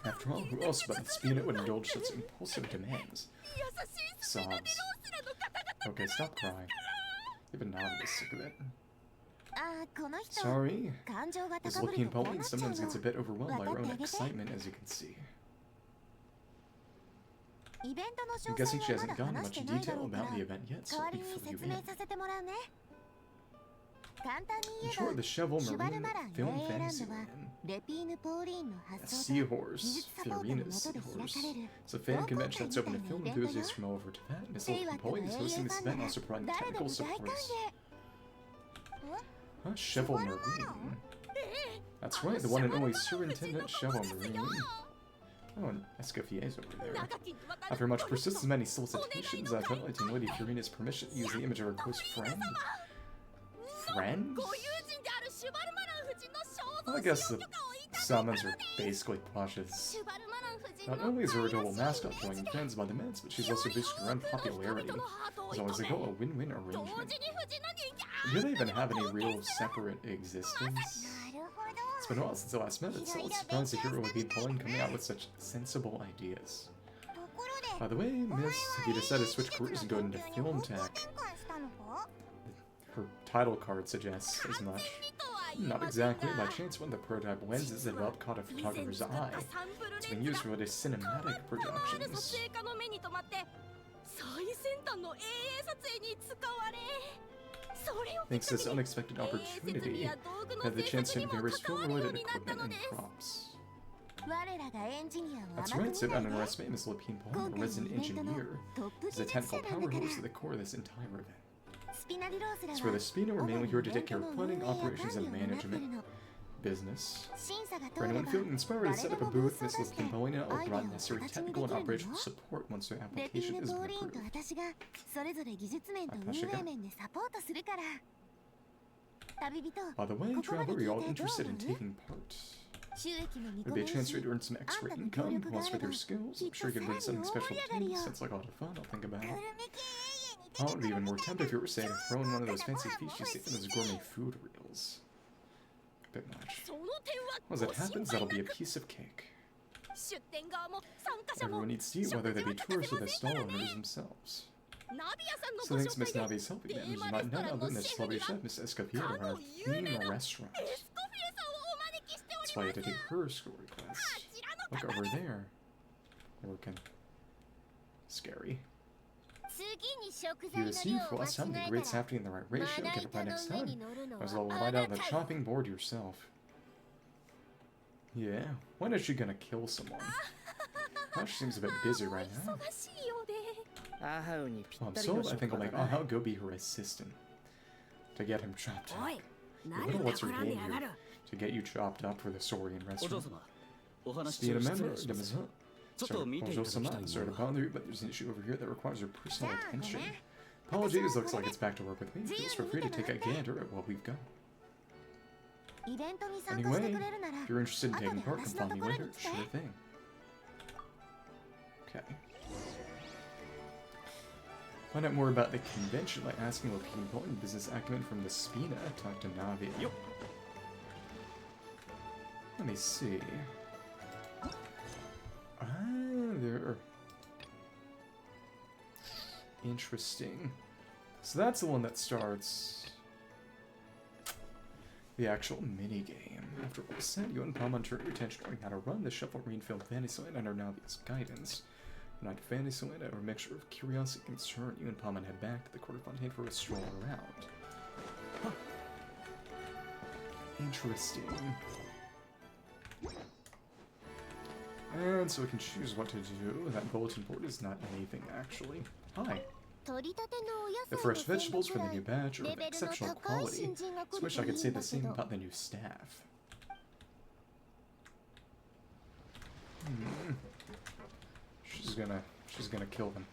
After all, who else but Spina would indulge such impulsive demands? Sobs. Okay, stop crying. Even Navi is sick of it. Sorry. This looking Pauline sometimes gets a bit overwhelmed by her own excitement, as you can see. I'm guessing she hasn't gone much detail about the event yet, so let me fill you in. In short, the Shovel Marine Film Fantasyland. A seahorse, Furina's seahorse. It's a fan convention that's open to film enthusiasts from all over Tibet. Miss Pauline is hosting this event, also providing technical support. Huh? Shovel Marine. That's right, the one and only Superintendent Shovel Marine. Oh, and Escoffier's over there. After much persistence and many solicitations, I've violated Lady Furina's permission to use the image of her close friend. Friend? Well, I guess the summons are basically plushes. Not only is her adorable mascot drawing fans by the Mets, but she's also boosting her own popularity. As always, they go a win-win arrangement. Do they even have any real separate existence? It's been a while since I last met it, so it's surprised to hear would be Pauline coming out with such sensible ideas. By the way, Miss, have you decided to switch careers and go into film tech? Her title card suggests as much. Not exactly. By chance, one of the prototype lenses that developed caught a photographer's eye. It's been used for the cinematic productions. Thanks to this unexpected opportunity, I had the chance to get various film-related equipment and props. That's right, so don't underestimate Miss Lapine Paul, a resident engineer, is a technical powerhouse at the core of this entire event. As for the Spina, we're mainly here to take care of planning, operations, and management. Business. For anyone feeling inspired to set up a booth, Miss Lapine Paulina will provide necessary technical and operational support once their application is approved. By the way, traveler, are you all interested in taking part? There'd be a chance for you to earn some extra income, plus with your skills. I'm sure you could bring something special to me. Sounds like a lot of fun, I'll think about it. Oh, it would be even more tempting if you were saying to throw in one of those fancy feasts you see in those gourmet food reels. A bit much. Well, as it happens, that'll be a piece of cake. Everyone needs to eat, whether they be tourists or the stall owners themselves. So thanks Miss Navi's helping me, none other than the celebrity chef, Miss Escoffier, to run a theme restaurant. That's why I had to take her school request. Look over there. Working. Scary. You receive Frost. How many grades have to be in the right ratio? Get it by next time. Might as well find out on the chopping board yourself. Yeah. When is she gonna kill someone? Oh, she seems a bit busy right now. Well, I'm sold. I think I'll make Aha go be her assistant. To get him chopped up. What's her game here? To get you chopped up for the Saurian restaurant. Speed a member, sorry to bother you, but there's an issue over here that requires your personal attention. Apologies, looks like it's back to work with me. Feel free to take a gander at what we've got. Anyway, if you're interested in taking part, come find me later. Sure thing. Okay. Find out more about the convention by asking what people in business acumen from the Spina. Talk to Navia. Let me see. Ah, there. Interesting. So that's the one that starts the actual minigame. After all is said, you and Palma turn your attention on how to run the Shuffle-Green film Fantasyland under Navia's guidance. Not Fantasyland, or a mixture of curiosity and concern, you and Palma head back to the court of Fontaine for a stroll around. Huh. Interesting. And so we can choose what to do. That bulletin board is not anything, actually. Hi. The fresh vegetables from the new batch are of exceptional quality. Just wish I could say the same about the new staff. She's gonna kill them.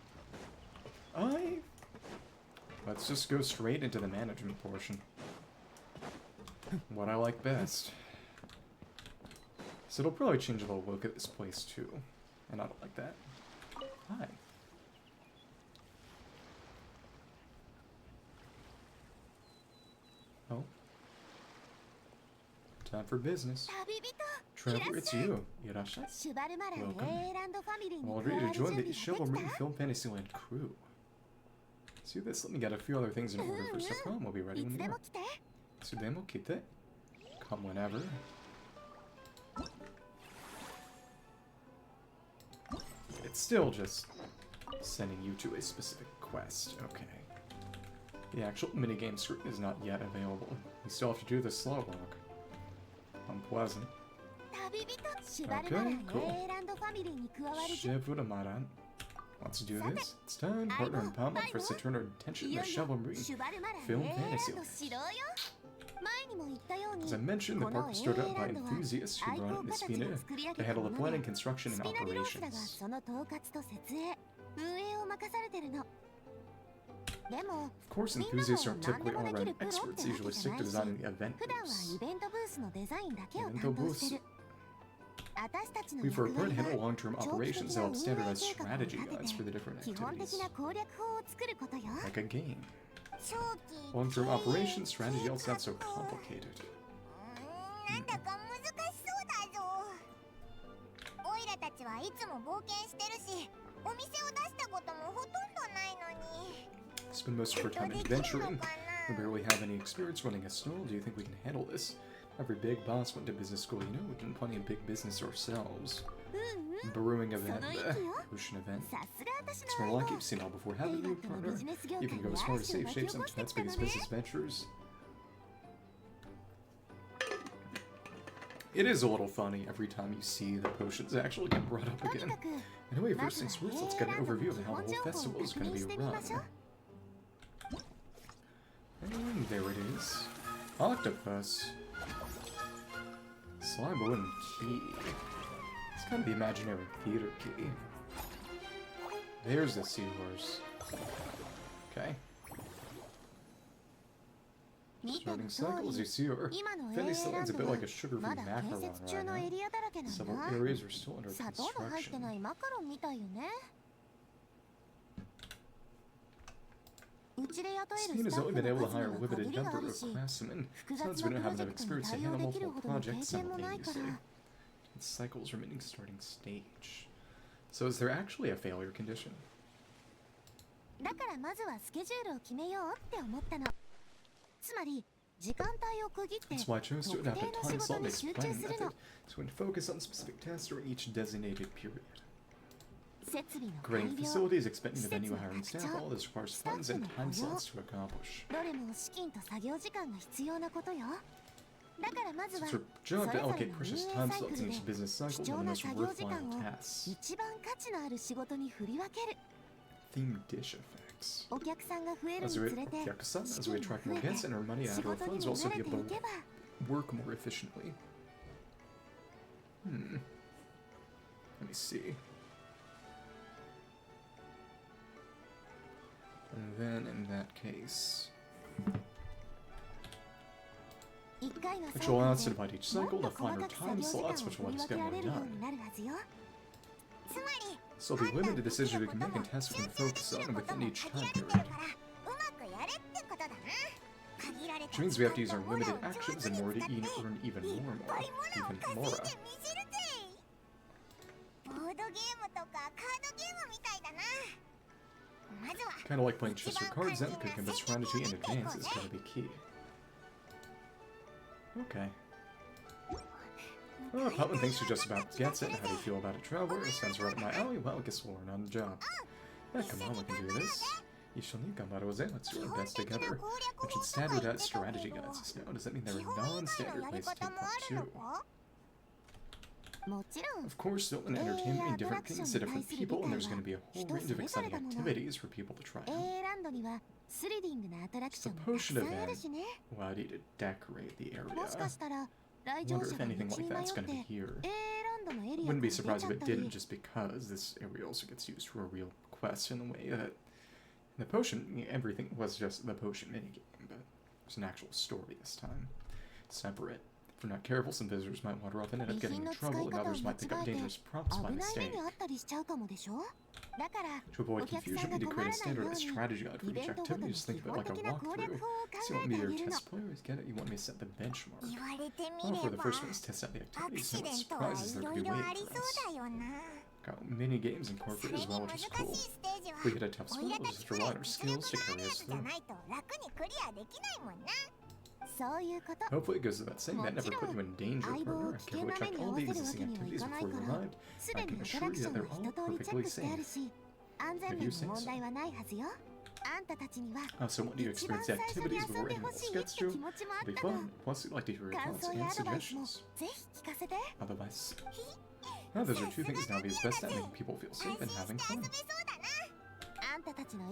Let's just go straight into the management portion. What I like best. So it'll probably change the look at this place too. And I don't like that. Hi. Oh. Time for business. Traveler, it's you. Irashai. Welcome. I'm all ready to join the Chivalry Film Fantasyland crew. See this? Let me get a few other things in order for Saprom. We'll be ready when you are. Sudemo kite. Come whenever. It's still just sending you to a specific quest. Okay. The actual minigame screen is not yet available. You still have to do the slow walk. Unpleasant. Okay, cool. Shivuramaran. Let's do this. It's time. Partner and Palma for us to turn our attention to the Chivalry Film Fantasyland. As I mentioned, the park was started up by enthusiasts who run Miss Fina to handle the planning, construction, and operations. Of course, enthusiasts aren't typically all-around experts. They usually stick to designing the event booths. Evento booths. We, for our part, handle long-term operations and help standardize strategy guides for the different activities. Like a game. Long-term operations strategy all sounds so complicated. Spend most of our time adventuring. We barely have any experience running a stall. Do you think we can handle this? Every big boss went to business school, you know. We've done plenty of big business ourselves. Brewing event, ocean event. It's more like you've seen all before, haven't you, partner? You can go as far as save shapes on Tibet's biggest business ventures. It is a little funny every time you see the potions actually get brought up again. Anyway, first things first, let's get an overview of how the whole festival is going to be run. And there it is. Octopus. Slime and key. It's kind of the imaginary theater key. There's the seahorse. Okay. Starting cycle, as you see her. Fantasyland's a bit like a sugar-free macaron right now. Several areas are still under construction. Steam has only been able to hire a limited number of craftsmen, since we don't have enough experience to handle multiple projects simultaneously. The cycle's remaining starting stage. So is there actually a failure condition? That's why I chose to adapt a time slot-based planning method, so we can focus on specific tasks during each designated period. Grading facilities, expanding the venue, hiring staff, all this requires funds and time slots to accomplish. So it's our job to allocate precious time slots in each business cycle to the most worthwhile tasks. Themed dish effects. As we attract more guests and our money out of our funds, we'll also be able to work more efficiently. Let me see. And then, in that case, which will allow us to divide each cycle to find our time slots, which will let us get more done. So there'll be limited decisions we can make and tasks we can focus on within each time period. Which means we have to use our limited actions in order to earn even more. Kind of like playing chess or cards, then cooking the strategy in advance is going to be key. Okay. Well, Putman thinks you just about gets it. How do you feel about it, Traveler? It sounds right up my alley. Well, I guess we'll learn on the job. Yeah, come on, we can do this. Let's do our best together. Mention standardized strategy guides. Now, does that mean there are non-standard ways to take part too? Of course, built-in entertainment mean different things to different people, and there's going to be a whole range of exciting activities for people to try out. It's the potion event allowed you to decorate the area. I wonder if anything like that's going to be here. Wouldn't be surprised if it didn't, just because this area also gets used for a real quest in the way that in the potion, everything was just the potion minigame, but there's an actual story this time. Separate. If we're not careful, some visitors might wander off and end up getting in trouble, and others might pick up dangerous props by mistake. To avoid confusion, we need to create a standardized strategy guide for each activity. Just think of it like a walkthrough. So you want me to test players? Get it? You want me to set the benchmark? Well, for the first one is test out the activities, and what surprises there could be waiting for us. Got mini games incorporated as well, which is cool. If we hit a tough spot, we'll just have to rely on our skills to carry us through. Hopefully it goes without saying that never put you in danger, partner. I carefully checked all the existing activities before you arrived. I can assure you that they're all perfectly safe. If you say so. So what do you experience the activities before anyone else gets to? It'll be fun. Plus, we'd like to hear your thoughts and suggestions. Otherwise, those are two things Navia's best at, making people feel safe and having fun.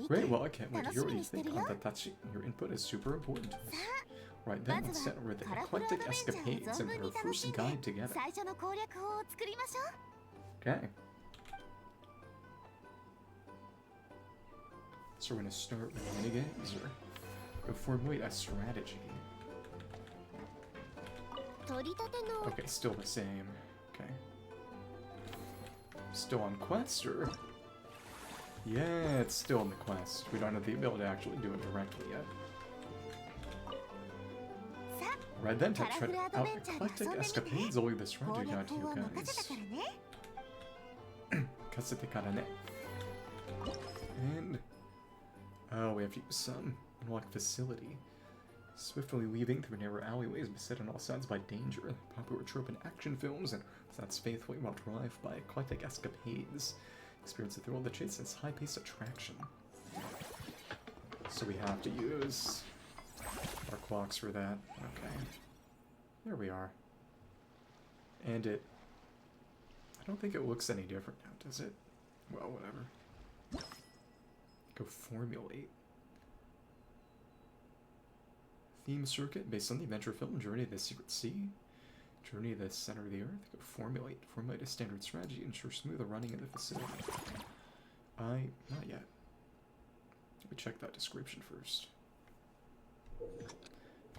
Great, well I can't wait to hear what you think. Antatachi, your input is super important to us. Right then, let's set over the eclectic escapades and put our first guide together. Okay. So we're going to start with minigames, or go formulate a strategy. Okay, still the same. Okay. Still on quest, or? Yeah, it's still in the quest. We don't have the ability to actually do it directly yet. Right then, to try out eclectic escapades, I'll leave the strategy guide to you guys. And oh, we have to use some unlock facility. Swiftly weaving through narrow alleyways beset on all sides by danger, popular trope in action films, and that's faithfully while drive by eclectic escapades. Experience the thrill of the chase and its high-paced attraction. So we have to use our clocks for that. Okay. There we are. And I don't think it looks any different now, does it? Well, whatever. Go formulate. Theme circuit based on the adventure film Journey to the Secret Sea. Journey to the Center of the Earth. Go formulate. Formulate a standard strategy. Ensure smooth running of the facility. Not yet. Let me check that description first.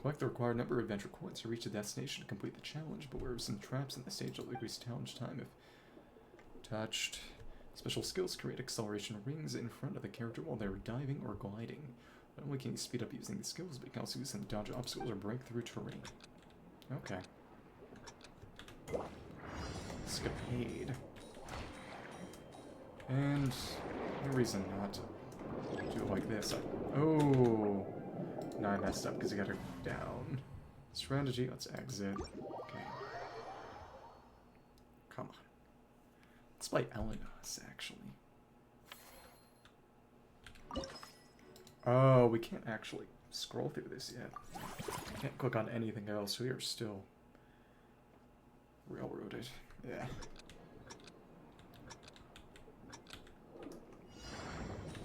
Collect the required number of adventure coins to reach the destination to complete the challenge. Beware of some traps in the stage that will increase challenge time if touched. Special skills create acceleration rings in front of the character while they're diving or gliding. Not only can you speed up using these skills, but you can also use them to dodge obstacles or break through terrain. Okay. Escapade. And no reason not to do it like this. Oh, No, I messed up because I got her down. Strategy, let's exit. Okay. Come on. Let's play Elenos, actually. Oh, we can't actually scroll through this yet. Can't click on anything else. We are still railroaded. Yeah.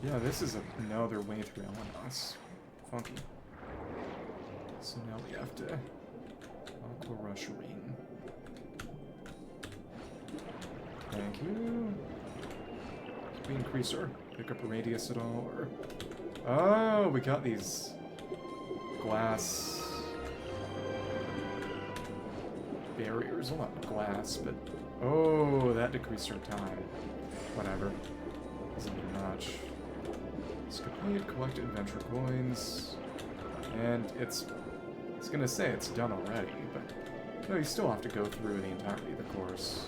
Yeah, this is another way through Elenos. Funky. So now we have to Aqua Rush Rain. Thank you. Can we increase our pickup radius at all? Or... Oh, we got these glass barriers. Well, not glass, but... Oh, that decreased our time. Whatever. Doesn't mean much. It's complete, collected adventure coins. And it's... I was gonna say it's done already, but... No, you still have to go through the entirety of the course.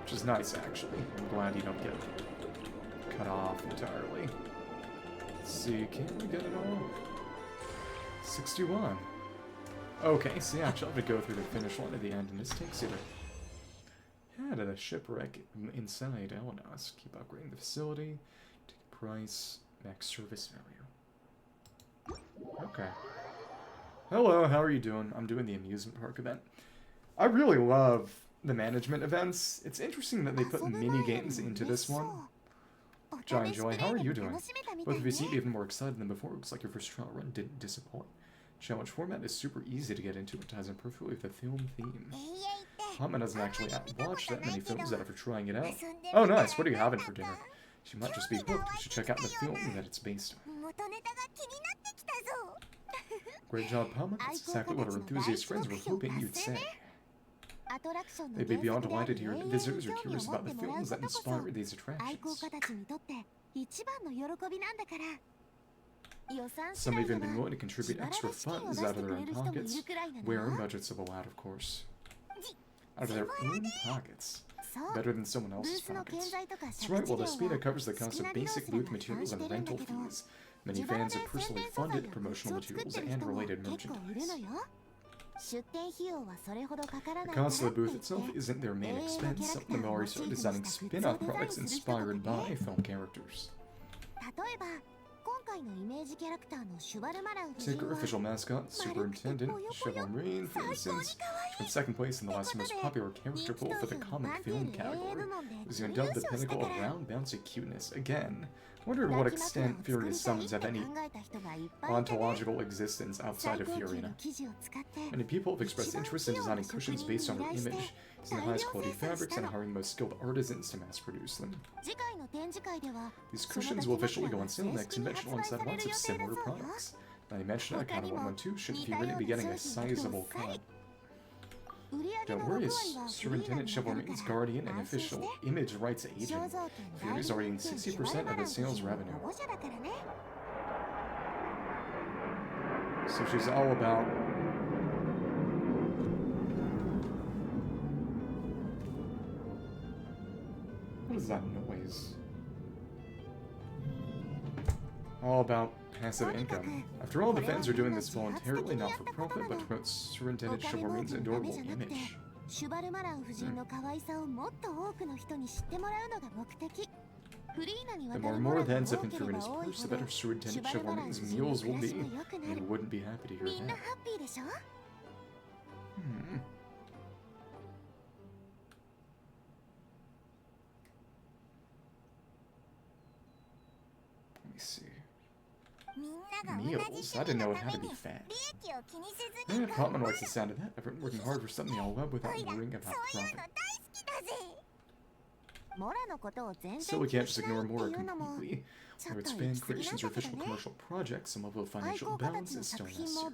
Which is nice, actually. I'm glad you don't get cut off entirely. Let's see, can we get it all? 61. Okay, so you actually have to go through the finish line at the end, and this takes you to the shipwreck inside Elenos. Keep upgrading the facility. Take price, max service value. Okay. Hello, how are you doing? I'm doing the amusement park event. I really love the management events. It's interesting that they put mini-games into this one, which I enjoy. How are you doing? Both of you seem even more excited than before. Looks like your first trial run didn't disappoint. Challenge format is super easy to get into. It ties in perfectly with the film theme. Hotman doesn't actually watch that many films after trying it out. Oh nice, what are you having for dinner? She might just be hooked. You should check out the film that it's based on. Great job, Hotman. That's exactly what our enthusiast friends were hoping you'd say. They'd be beyond delighted to hear that visitors are curious about the films that inspired these attractions. Some have even been willing to contribute extra funds out of their own pockets, where budgets have allowed, of course. Out of their own pockets. Better than someone else's pockets. That's right, well, the Spina covers the cost of basic booth materials and rental fees. Many fans have personally funded promotional materials and related merchandise. The cost of the booth itself isn't their main expense. Some of them already started designing spin-off products inspired by film characters. Take our official mascot, Superintendent Sigewinne, for instance. She won second place in the last most popular character poll for the comic film category. It was even dubbed the pinnacle of round, bouncy cuteness. Again, I wonder to what extent Furina's summons have any ontological existence outside of Furina. Many people have expressed interest in designing cushions based on her image, using the highest quality fabrics and hiring the most skilled artisans to mass produce them. These cushions will officially go on sale next convention alongside lots of similar products. Now you mentioned it, I kinda want one too. Shouldn't Furina be getting a sizable cut? Don't worry, as Superintendent Sigewinne's guardian and official image rights agent, Furina's already in 60% of the sales revenue. So she's all about... What is that noise? All about passive income. After all, the fans are doing this voluntarily, not for profit, but to promote Superintendent Sigewinne's adorable image. The more that ends up in Furina's purse, the better Superintendent Sigewinne's meals will be. And you wouldn't be happy to hear that. Let me see. Meals? I didn't know it had to be fat. Yeah, Potman likes the sound of that. I've been working hard for something I'll love without worrying about profit. So we can't just ignore Mora completely. Whether it's fan creations or official commercial projects, some level of financial balance is still necessary.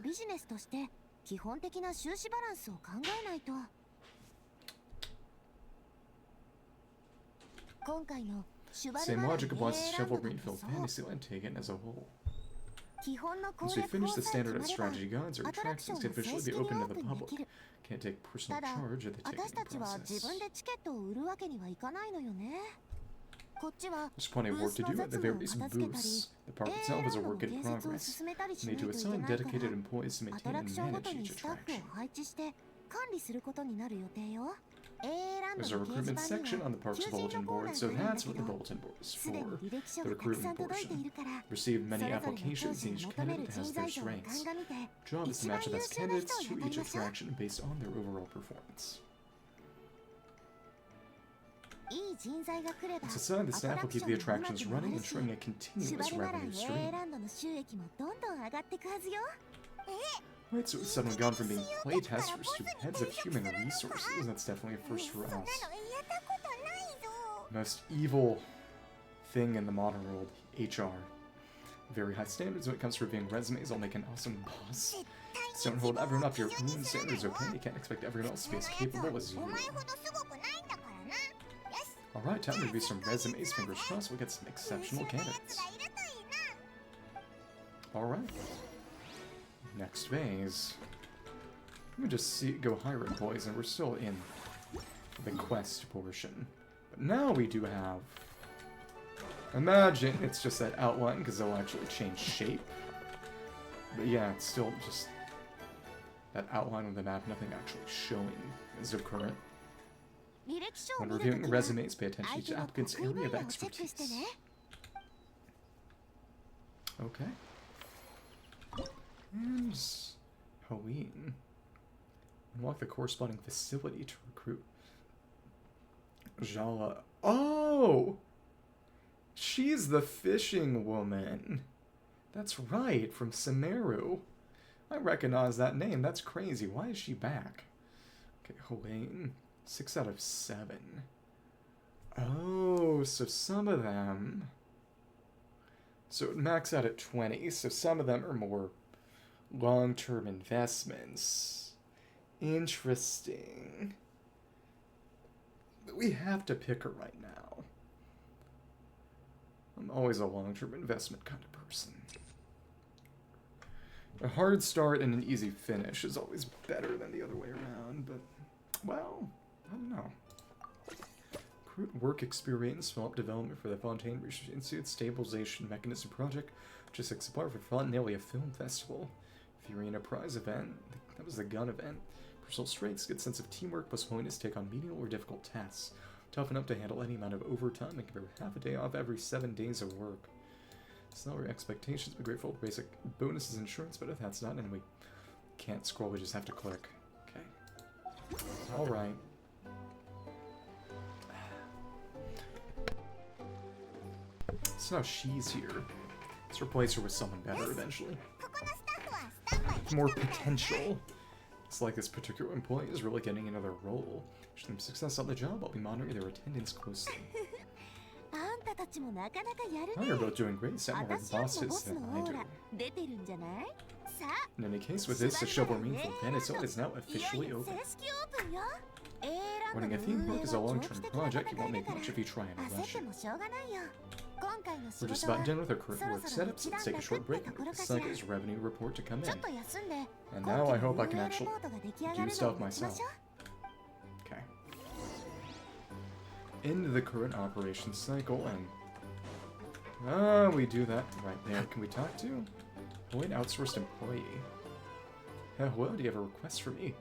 Same logic applies to Sigewinne Film Fantasyland taken as a whole. Once we finish the standardized strategy guides, our attractions can officially be open to the public. Can't take personal charge of the ticketing process. There's plenty of work to do at the various booths. The park itself is a work in progress. We need to assign dedicated employees to maintain and manage each attraction. There's a recruitment section on the park's bulletin board, so that's what the bulletin board is for, the recruitment portion. Received many applications, and each candidate has their strengths. Job is to match the best candidates to each attraction based on their overall performance. It's assigned the staff will keep the attractions running, ensuring a continuous revenue stream. Right, so we've suddenly gone from being playtesters to heads of human resources. That's definitely a first for us. Most evil thing in the modern world, HR. Very high standards when it comes to reviewing resumes. I'll make an awesome boss. Just don't hold everyone up to your own standards, okay? You can't expect everyone else to be as capable as you. Alright, time to review some resumes. Fingers crossed we'll get some exceptional candidates. Alright. Next phase. Let me just go hire employees, and we're still in the quest portion. But now we do have... Imagine it's just that outline, because they'll actually change shape. But yeah, it's still just that outline of the map, nothing actually showing as of current. When reviewing resumes, pay attention to applicants' area of expertise. Okay. And Halloween. Unlock the corresponding facility to recruit Jala. Oh! She's the fishing woman. That's right, from Sumeru. I recognize that name. That's crazy. Why is she back? Okay, Halloween. 6 out of 7. Oh, so some of them... So it maxed out at 20, so some of them are more long-term investments. Interesting. But we have to pick her right now. I'm always a long-term investment kind of person. A hard start and an easy finish is always better than the other way around, but, well, I don't know. Recruit work experience, develop development for the Fontaine Research Institute Stabilization Mechanism Project, just support for Fontaine Film Festival. Furina prize event, that was the gun event. Personal strengths, good sense of teamwork, plus willingness to take on medium or difficult tasks. Tough enough to handle any amount of overtime and compare half a day off every 7 days of work. Salary expectations, be grateful for basic bonuses insurance, but if that's not, and we can't scroll, we just have to click. Okay. Alright. So now she's here. Let's replace her with someone better eventually. More potential. It's like this particular employee is really getting another role. Should them success on the job, I'll be monitoring their attendance closely. Oh, you're both doing great. Sound more like bosses than I do. In any case, with this, the shovel meaningful Phantasmal is now officially open. Running a theme park is a long-term project. You won't make much if you try and rush it. We're just about done with our current work setup, so let's take a short break and wait for Saiga's revenue report to come in. And now I hope I can actually do stuff myself. Okay. Into the current operation cycle, and... we do that right there. Can we talk to? Oh, an outsourced employee. Hello, do you have a request for me?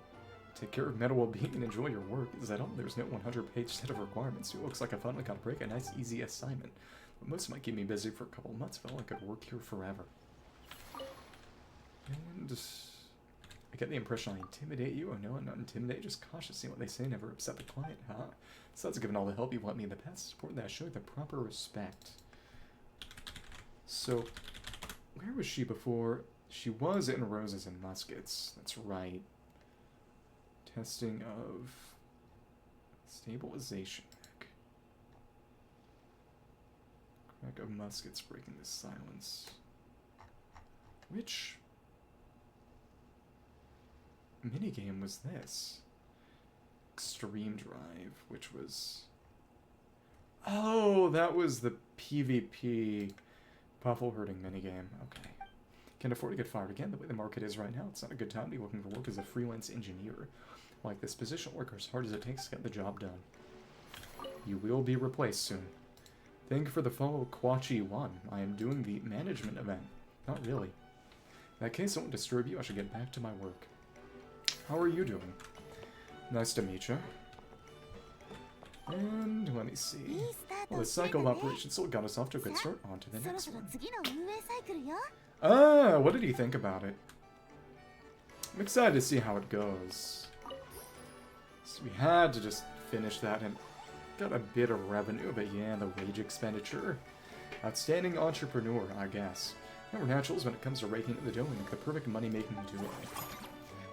Take care of mental well-being and enjoy your work. Is that all? There's no 100-page set of requirements. It looks like I finally got a break, a nice, easy assignment. But most might keep me busy for a couple of months. Felt like I could work here forever. And I get the impression I intimidate you. Oh no, I'm not intimidated, just cautious. See what they say, never upset the client, huh? So that's given all the help you've lent me in the past. It's important that I show you the proper respect. So, where was she before? She was in Roses and Muskets. That's right. Testing of stabilization. Crack of muskets breaking the silence. Which minigame was this? Extreme Drive, which was... Oh, that was the PvP Puffle herding minigame. Okay. Can't afford to get fired again. The way the market is right now, it's not a good time to be looking for work as a freelance engineer. Like this position, work as hard as it takes to get the job done. You will be replaced soon. Thank you for the follow, Kwachi 1. I am doing the management event. Not really. In that case, I won't disturb you. I should get back to my work. How are you doing? Nice to meet you. And let me see. Well, the cycle of operations still got us off to a good start. On to the next one. Ah, what did he think about it? I'm excited to see how it goes. So we had to just finish that and got a bit of revenue, but yeah, the wage expenditure. Outstanding entrepreneur, I guess. Now we're naturals when it comes to raking in the dough and make the perfect money-making duo.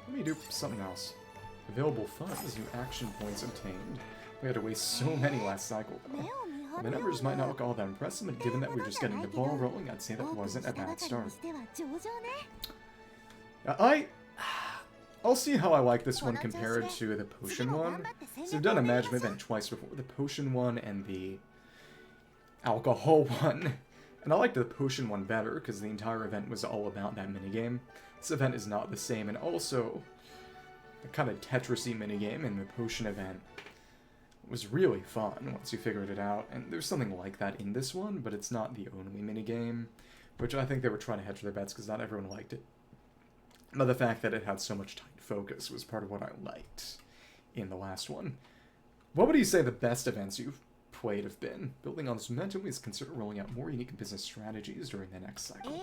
Let me do something else. Available funds, new action points obtained. We had to waste so many last cycle, though. The numbers might not look all that impressive, but given that we're just getting the ball rolling, I'd say that wasn't a bad start. I'll see how I like this one compared to the potion one. So I've done a management event twice before, the potion one and the alcohol one. And I liked the potion one better, because the entire event was all about that minigame. This event is not the same, and also the kind of Tetris-y minigame in the potion event was really fun once you figured it out. And there's something like that in this one, but it's not the only minigame, which I think they were trying to hedge their bets, because not everyone liked it. But the fact that it had so much tight focus was part of what I liked in the last one. What would you say the best events you've played have been? Building on this momentum, we consider rolling out more unique business strategies during the next cycle.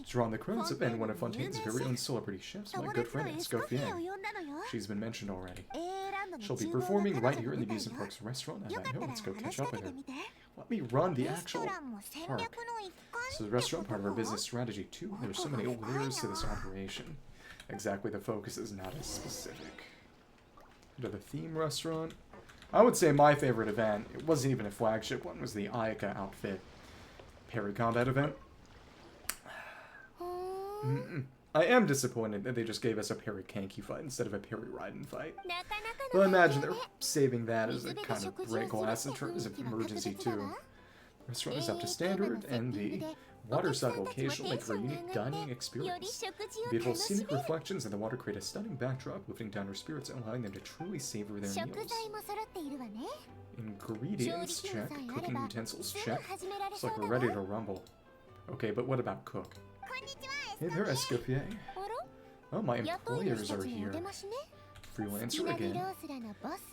Drawing the credits have been one of Fontaine's very own celebrity chefs, my good friend Escoffier. She's been mentioned already. She'll be performing right here in the Amusement Park's restaurant, and I know let's go catch up with her. Let me run the actual park. So the restaurant part of our business strategy too. There's so many layers to this operation. Exactly, the focus is not as specific. To the theme restaurant. I would say my favorite event, it wasn't even a flagship one, was the Ayaka outfit parry combat event. I am disappointed that they just gave us a parry Kanki fight instead of a parry Raiden fight. But I imagine they're saving that as a kind of break glass in terms of emergency too. The restaurant is up to standard, and the waterside location make for a unique dining experience. Beautiful scenic reflections in the water create a stunning backdrop, lifting down our spirits and allowing them to truly savor their meals. Ingredients, check. Cooking utensils, check. Looks like we're ready to rumble. Okay, but what about cook? Hey there, Escoffier. Oh, my employers are here. Freelancer again.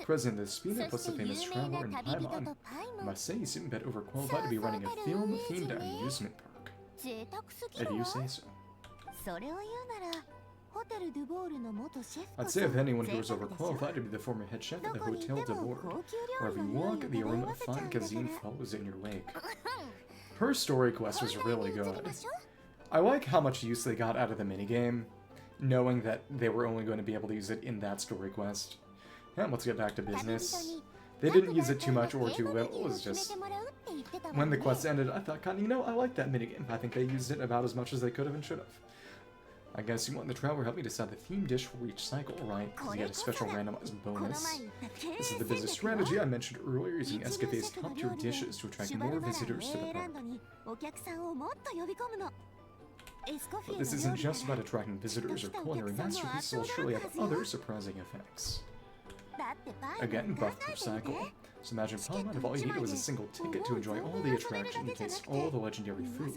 President of the Spina plus the famous traveler in Paimon. I must say you seem a bit overqualified to be running a film-themed amusement park. If you say so. I'd say if anyone here was overqualified to be the former head chef at the Hotel de Bourg. Wherever you walk, the aroma of fine cuisine follows in your wake. Her story quest was really good. I like how much use they got out of the minigame, knowing that they were only going to be able to use it in that story quest. And let's get back to business. They didn't use it too much or too little, it was just... When the quest ended, I thought, kind of, you know, I like that minigame. I think they used it about as much as they could have and should have. I guess you want the traveler help me decide the theme dish for each cycle, right? Because you get a special randomized bonus. This is the business strategy I mentioned earlier, using Escoffier's top-tier dishes to attract more visitors to the park. But this isn't just about attracting visitors or culinary masterpieces, will surely have other surprising effects. Again, buff per cycle. So imagine Paimon if all you needed was a single ticket to enjoy all the attraction and taste all the legendary food.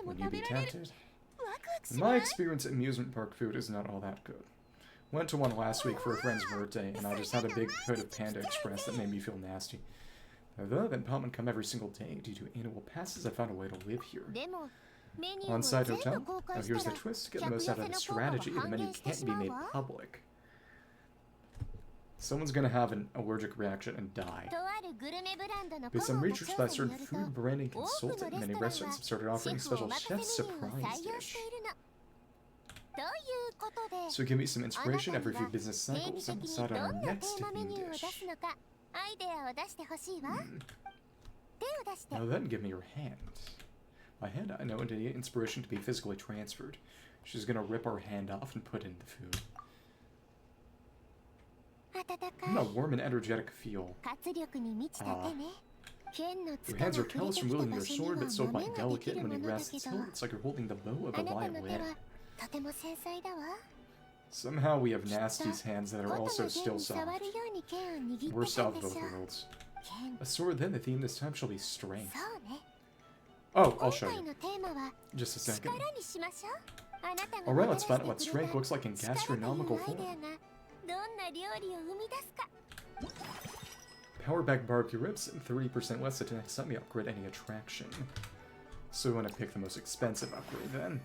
Would you be tempted? In my experience, amusement park food is not all that good. Went to one last week for a friend's birthday, and I just had a big hood of Panda Express that made me feel nasty. Although that Paimon come every single day due to annual passes, I found a way to live here. On-site hotel? Now here's the twist. To get the most out of the strategy, the menu can't be made public. Someone's gonna have an allergic reaction and die. With some research by a certain food branding consultant, many restaurants have started offering special chef's surprise dish. So give me some inspiration every few business cycles and decide on our next theme dish. Now then, give me your hand. By hand, I know Dehya inspiration to be physically transferred. She's gonna rip her hand off and put in the food. A warm and energetic feel. Your hands are callous from wielding your sword, but still quite delicate. When you grasp its hilt, it's like you're holding the bow of a violin. Somehow we have Nasty's hands that are also still soft. Worst of both worlds. A sword then, the theme this time shall be strength. Oh, I'll show you. Just a second. Alright, let's find out what strength looks like in gastronomical form. Power back barbecue ribs and 30% less the next time you upgrade any attraction. So we want to pick the most expensive upgrade then.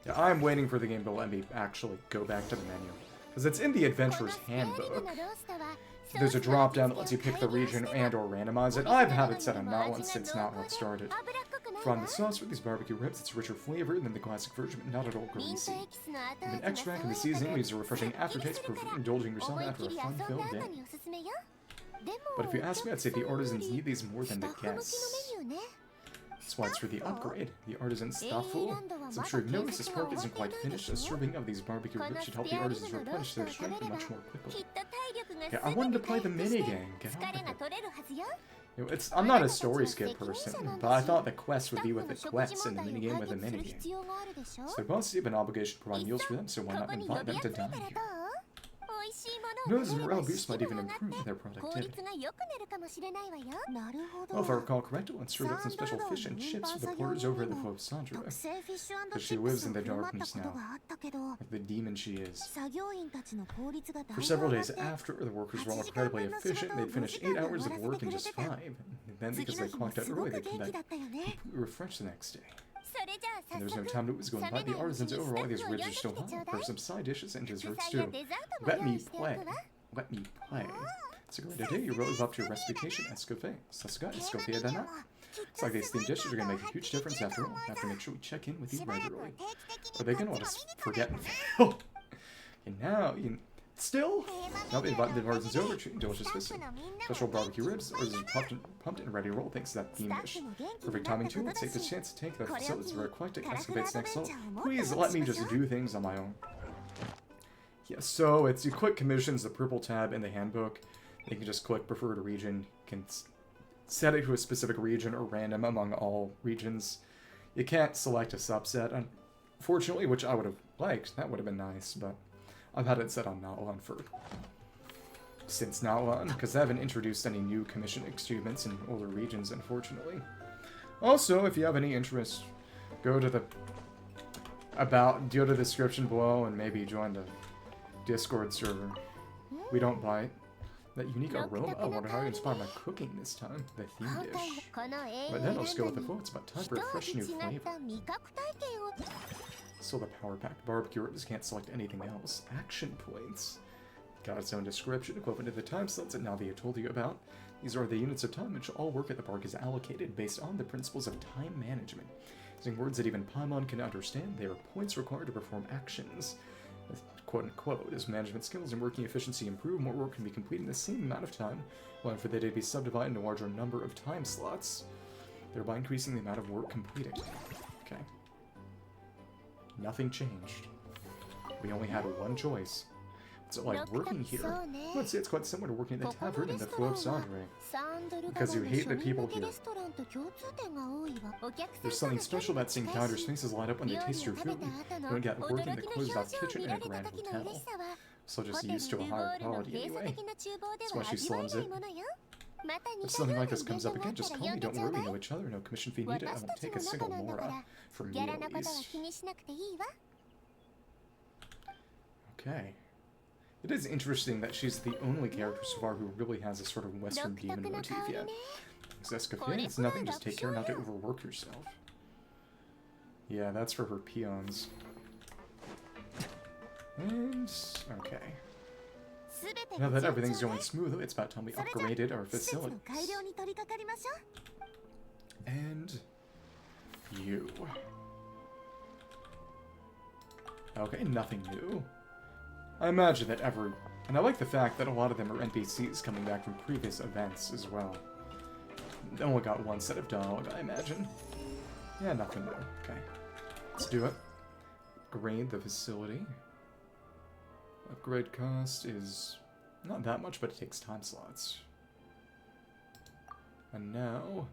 Yeah, I'm waiting for the game to let me actually go back to the menu. Because it's in the Adventurer's Handbook. There's a drop down that lets you pick the region and or randomize it. I've had it set on not once since not what started. From the sauce for these barbecue ribs, it's richer flavor than the classic version, but not at all greasy. With an extract in the seasoning leaves a refreshing aftertaste for indulging yourself after a fun-filled day. But if you ask me, I'd say the artisans need these more than the guests. That's why it's for the upgrade. The artisan stuffle. As I'm sure you've noticed, this part isn't quite finished. A serving of these barbecue ribs should help the artisans replenish their strength much more quickly. Yeah, I wanted to play the minigame. Get on with it. You know, I'm not a story skip person, but I thought the quest would be with the quests and the minigame with the minigame. So the bosses have an obligation to provide meals for them, so why not invite them to dine here? Notice morale boost might even improve their productivity. Well, if I recall correctly, let's serve up some special fish and chips for the porters over at the Fosandra. Because she lives in the darkness now, like the demon she is. For several days after, the workers were all incredibly efficient. They'd finish 8 hours of work in just 5. And then, because they clocked out early, they'd come back completely refreshed the next day. And there's no time to lose going by. The artisans overall, these ribs are still hot. For some side dishes and desserts too. Let me play. Let me play. It's a great idea. You're really up to your reputation, Escoffier. Escoffier dana. It's like these themed dishes are going to make a huge difference after all. I have to make sure we check in with you regularly. Are they going to want us forget and fail? And now, still? Now they invite the artisans over, treating delicious fish. Special barbecue ribs. Artisans pumped and ready to roll thanks to that theme dish. Perfect timing too. Let's take this chance to take the facilities very eclectic. Escoffia's next level. Please let me just do things on my own. Yeah, so you click commissions, the purple tab in the handbook. You can just click preferred region. You can set it to a specific region or random among all regions. You can't select a subset, unfortunately, which I would have liked. That would have been nice, but I've had it set on Natlan since Natlan, because they haven't introduced any new commission achievements in older regions, unfortunately. Also, if you have any interest, go to the description below and maybe join the Discord server. We don't bite. That unique aroma. I wonder how you inspire my cooking this time. The theme dish. But then I'll just go with the flow. It's about time for a fresh new flavor. So the power pack barbecue ribs can't select anything else. Action points. Got its own description equivalent to the time slots that Navia told you about. These are the units of time which all work at the park is allocated based on the principles of time management. Using words that even Paimon can understand, they are points required to perform actions. Quote-unquote, as management skills and working efficiency improve, more work can be completed in the same amount of time, allowing for the day to be subdivided into a larger number of time slots, thereby increasing the amount of work completed. Okay. Nothing changed. We only had one choice. What's it like working here? Let's say it's quite similar to working at the tavern in the Fosandra. Because you hate the people here. There's something special about seeing diners' faces light up when they taste your food. You don't get working in the closed-off kitchen in a grand hotel. So just used to a higher quality anyway. That's why she slums it. If something like this comes up again, just call me. Don't worry, we know each other. No commission fee needed. I won't take a single mora. From me, at least. Okay. It is interesting that she's the only character so far who really has a sort of Western demon motif yet. Escoffier, it's nothing, just take care not to overwork yourself. Yeah, that's for her peons. And, okay. Now that everything's going smoothly, it's about time we upgraded our facilities. And you. Okay, nothing new. I imagine that and I like the fact that a lot of them are NPCs coming back from previous events as well. They only got one set of dialogue, I imagine. Yeah, nothing new. Okay. Let's do it. Upgrade the facility. Upgrade cost is not that much, but it takes time slots. And now,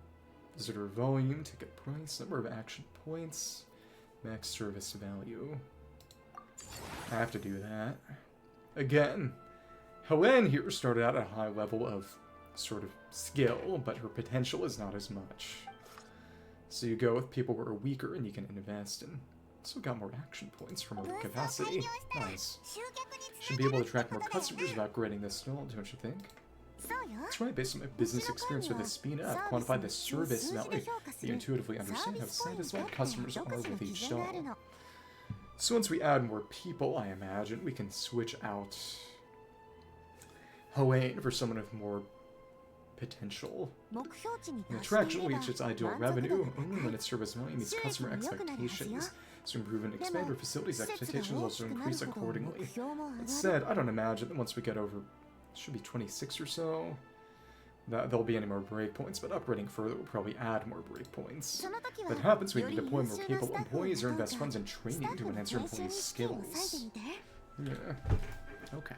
visitor volume, ticket price, number of action points, max service value. I have to do that. Again, Helen here started out at a high level of sort of skill, but her potential is not as much. So you go with people who are weaker and you can invest in. Also got more action points from her capacity. Nice. Should be able to attract more customers without upgrading this stall, don't you think? That's right, based on my business experience with Espina, I've quantified the service value that you intuitively understand how satisfied customers are with each stall. So once we add more people, I imagine, we can switch out Hoenn for someone with more potential. An attraction will reach its ideal revenue only when its service value meets customer expectations. So improve and expand our facilities, expectations will also increase accordingly. That said, I don't imagine that once we get over, should be 26 or so, that there'll be any more breakpoints, but upgrading further will probably add more breakpoints. If that happens, we can deploy more people, employees, or invest funds in training to enhance our employees' skills. Yeah. Okay.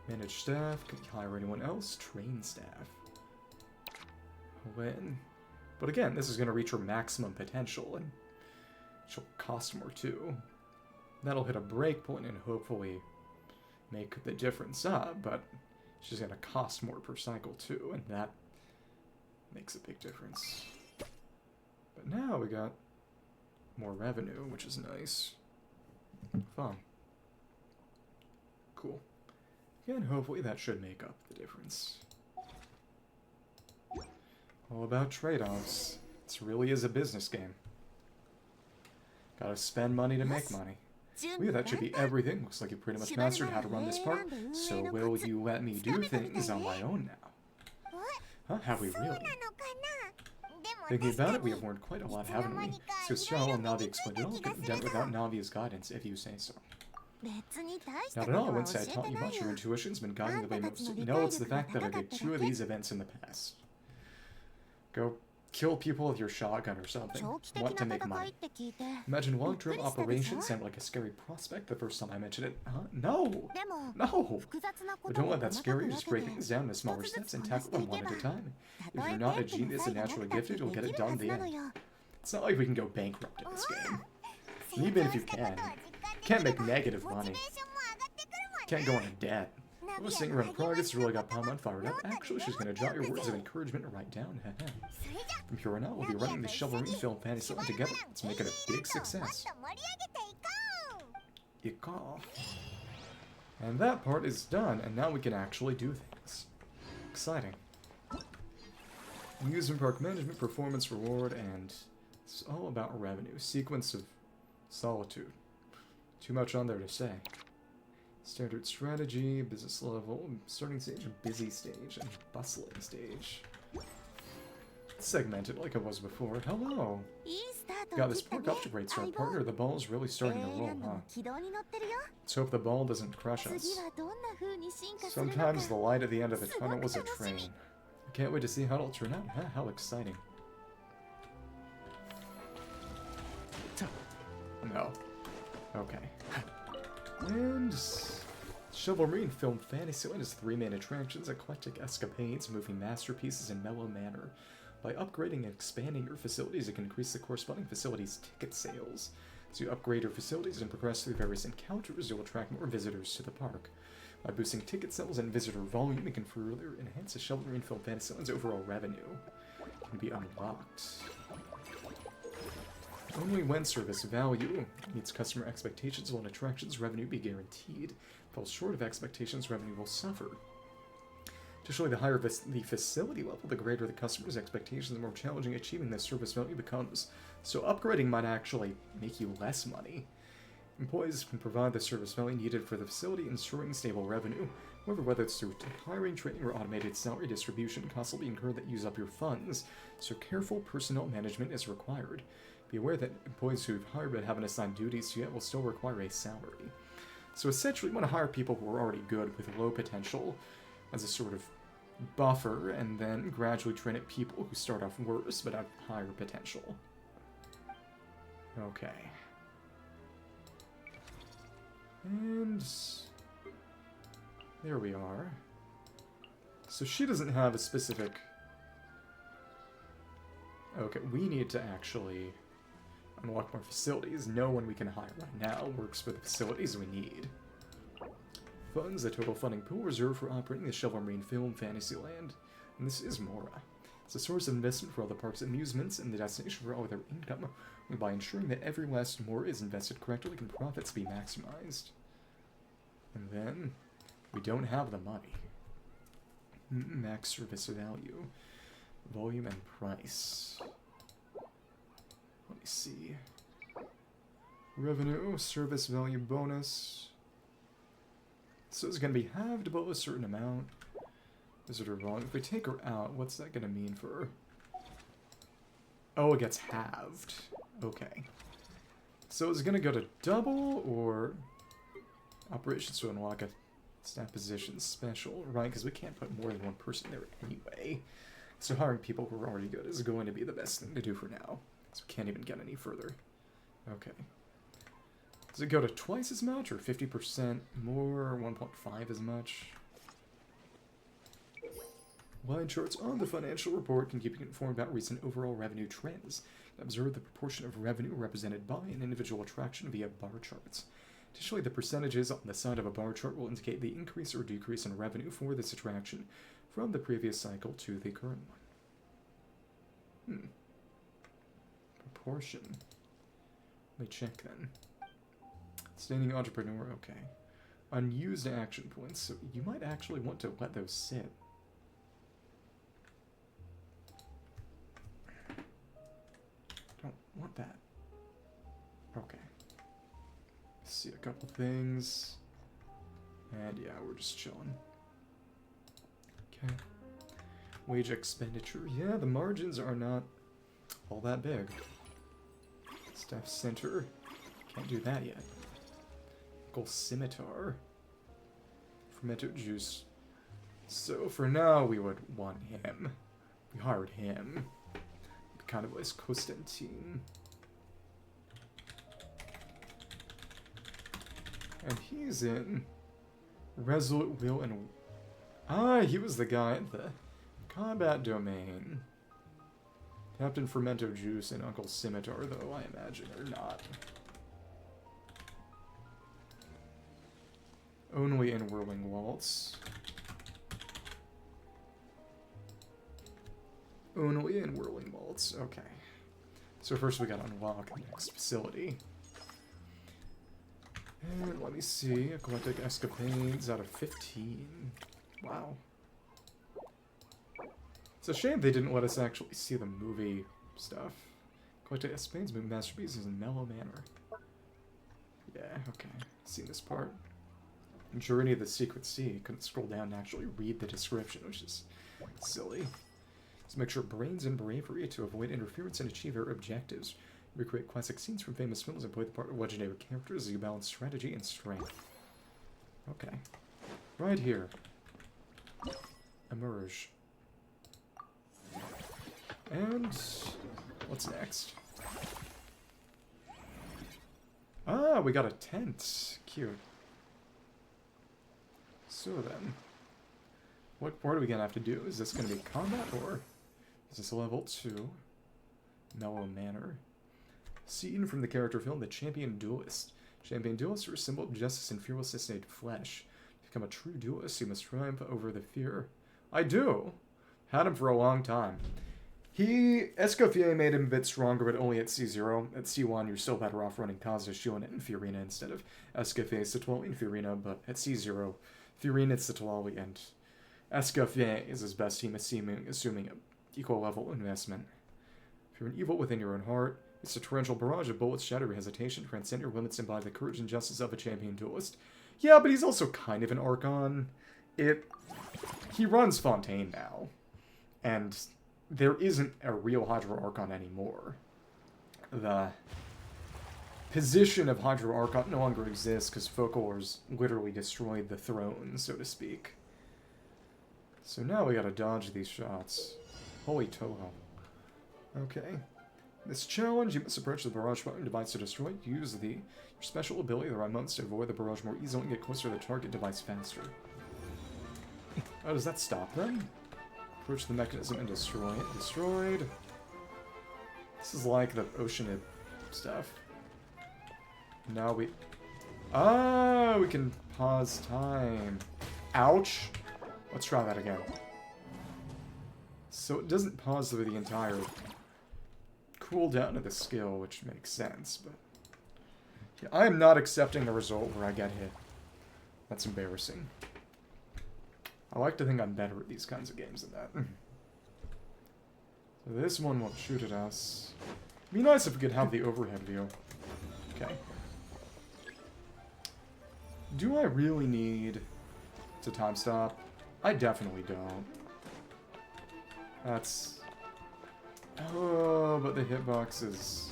Manage staff. Can you hire anyone else? Train staff. When? But again, this is going to reach her maximum potential, and she'll cost more too. That'll hit a breakpoint and hopefully make the difference up, but she's going to cost more per cycle too, and that makes a big difference. But now we got more revenue, which is nice. Fun. Cool. And hopefully that should make up the difference. All about trade-offs. This really is a business game. Gotta spend money to make money. Well, that should be everything. Looks like you pretty much mastered how to run this park. So will you let me do things on my own now? Huh? Have we really? Thinking about it, we have learned quite a lot, haven't we? So Xiao and Navi explained it all. Couldn't have done it without Navia's guidance, if you say so. Not at all. I wouldn't say I taught you much. Your intuition's been guiding the way most of you know. It's the fact that I did 2 of these events in the past. Go kill people with your shotgun or something. Want to make money. Imagine long-term operations sound like a scary prospect the first time I mentioned it. Huh? No! No! But don't let that scare you. Just break things down into smaller steps and tackle them one at a time. If you're not a genius and naturally gifted, you'll get it done in the end. It's not like we can go bankrupt in this game. And even if you can't make negative money. Can't go into debt. I was saying around progress really got Palmon fired up. Actually, she's going to jot your words of encouragement and write down. From here on out, we'll be running the Chivalry film Fantasy Land together. Let's make it a big success. Ikaw. And that part is done, and now we can actually do things. Exciting. Amusement park management, performance reward, and it's all about revenue. Sequence of solitude. Too much on there to say. Standard strategy, business level, starting stage, busy stage, and bustling stage. Segmented like it was before. Hello! Got this park up to great start, partner. The ball's really starting to roll, huh? Let's hope the ball doesn't crush us. Sometimes the light at the end of the tunnel was a train. I can't wait to see how it'll turn out. Huh? How exciting. No. Okay. And Chivalry and Film Fantasyland has 3 main attractions: eclectic escapades, moving masterpieces, and mellow manner. By upgrading and expanding your facilities, it can increase the corresponding facilities' ticket sales. As you upgrade your facilities and progress through various encounters, you'll attract more visitors to the park. By boosting ticket sales and visitor volume, it can further enhance the Chivalry and Film Fantasyland's overall revenue. It can be unlocked. Only when service value meets customer expectations will an attraction's revenue be guaranteed. Falls short of expectations, revenue will suffer. Additionally, the higher the facility level, the greater the customer's expectations, the more challenging achieving this service value becomes. So upgrading might actually make you less money. Employees can provide the service value needed for the facility, ensuring stable revenue. However, whether it's through hiring, training, or automated salary distribution, costs will be incurred that use up your funds, so careful personnel management is required. Be aware that employees who you've hired but haven't assigned duties to yet will still require a salary. So essentially, you want to hire people who are already good with low potential as a sort of buffer, and then gradually train up people who start off worse but have higher potential. Okay. And there we are. So she doesn't have a specific... Okay, we need to actually unlock more facilities. No one we can hire right now works for the facilities we need. funds, the total funding pool reserved for operating the Shovel Marine Film Fantasyland. And this is Mora. It's a source of investment for all the park's amusements and the destination for all of their income. By ensuring that every last Mora is invested correctly, can profits be maximized. And then, we don't have the money. Max service value. Volume and price. Let me see. Revenue, service value bonus. So it's going to be halved below a certain amount. Visitor volume. If we take her out, what's that going to mean for her? Oh, it gets halved. Okay. So is it going to go to double, or operations to unlock a staff position special, right? Because we can't put more than one person there anyway. So hiring people who are already good is going to be the best thing to do for now. So we can't even get any further. Okay. Does it go to twice as much, or 50% more, 1.5 as much? Line charts on the financial report can keep you informed about recent overall revenue trends. Observe the proportion of revenue represented by an individual attraction via bar charts. Additionally, the percentages on the side of a bar chart will indicate the increase or decrease in revenue for this attraction from the previous cycle to the current one. Proportion. Let me check then. Standing entrepreneur, okay. Unused action points, so you might actually want to let those sit. Don't want that. Okay. See a couple things. And yeah, we're just chilling. Okay. Wage expenditure. Yeah, the margins are not all that big. Staff center. Can't do that yet. Gold scimitar. Fermento juice. So for now, we would want him. We hired him. Kind of like Constantine. And he's in Resolute Will and... Ah, he was the guy at the combat domain. Captain Fermento Juice and Uncle Scimitar, though, I imagine, are not. Only in Whirling Waltz. Only in Whirling Waltz, okay. So first we gotta unlock the next facility. And let me see, eclectic escapades out of 15. Wow. It's a shame they didn't let us actually see the movie stuff. Eclectic escapades, movie masterpieces in mellow manner. Yeah, okay. Seen this part. Journey of the Secret Sea. Couldn't scroll down and actually read the description, which is silly. So make sure brains and bravery to avoid interference and achieve your objectives. Recreate classic scenes from famous films and play the part of legendary characters as you balance strategy and strength. Okay. Right here. Emerge. And what's next? Ah, we got a tent. Cute. So then, what part are we gonna have to do? Is this gonna be combat, or is this level 2? Mellow manner. Scene from the character film The Champion Duelist. Champion duelists are a symbol of justice and fearlessness in flesh. To become a true duelist, you must triumph over the fear. I do. Had him for a long time. Escoffier made him a bit stronger, but only at C0. At C1, you're still better off running Kazuha, Shionet, and Furina instead of Escoffier, Sitwali, and Furina, but at C0, Furina, Sitwali, and Escoffier is his best team, assuming an equal level investment. If you're an evil within your own heart, it's a torrential barrage of bullets, shatter your hesitation, transcend your limits, and embody the courage and justice of a champion duelist. Yeah, but he's also kind of an Archon. He runs Fontaine now, and there isn't a real Hydro Archon anymore. The position of Hydro Archon no longer exists because Focalors literally destroyed the throne, so to speak. So now we gotta dodge these shots. Holy Toho. Okay. This challenge, you must approach the barrage button device to destroy it. Use your special ability, the right mounts, to avoid the barrage more easily and get closer to the target device faster. Oh, does that stop them? Approach the mechanism and destroy it. Destroyed. This is like the Oceanid stuff. Now we... Oh, we can pause time. Ouch. Let's try that again. So it doesn't pause through the entire cooldown of the skill, which makes sense, but... yeah, I am not accepting the result where I get hit. That's embarrassing. I like to think I'm better at these kinds of games than that. So this one won't shoot at us. It'd be nice if we could have the overhead view. Okay. Do I really need to time stop? I definitely don't. That's... oh, but the hitbox is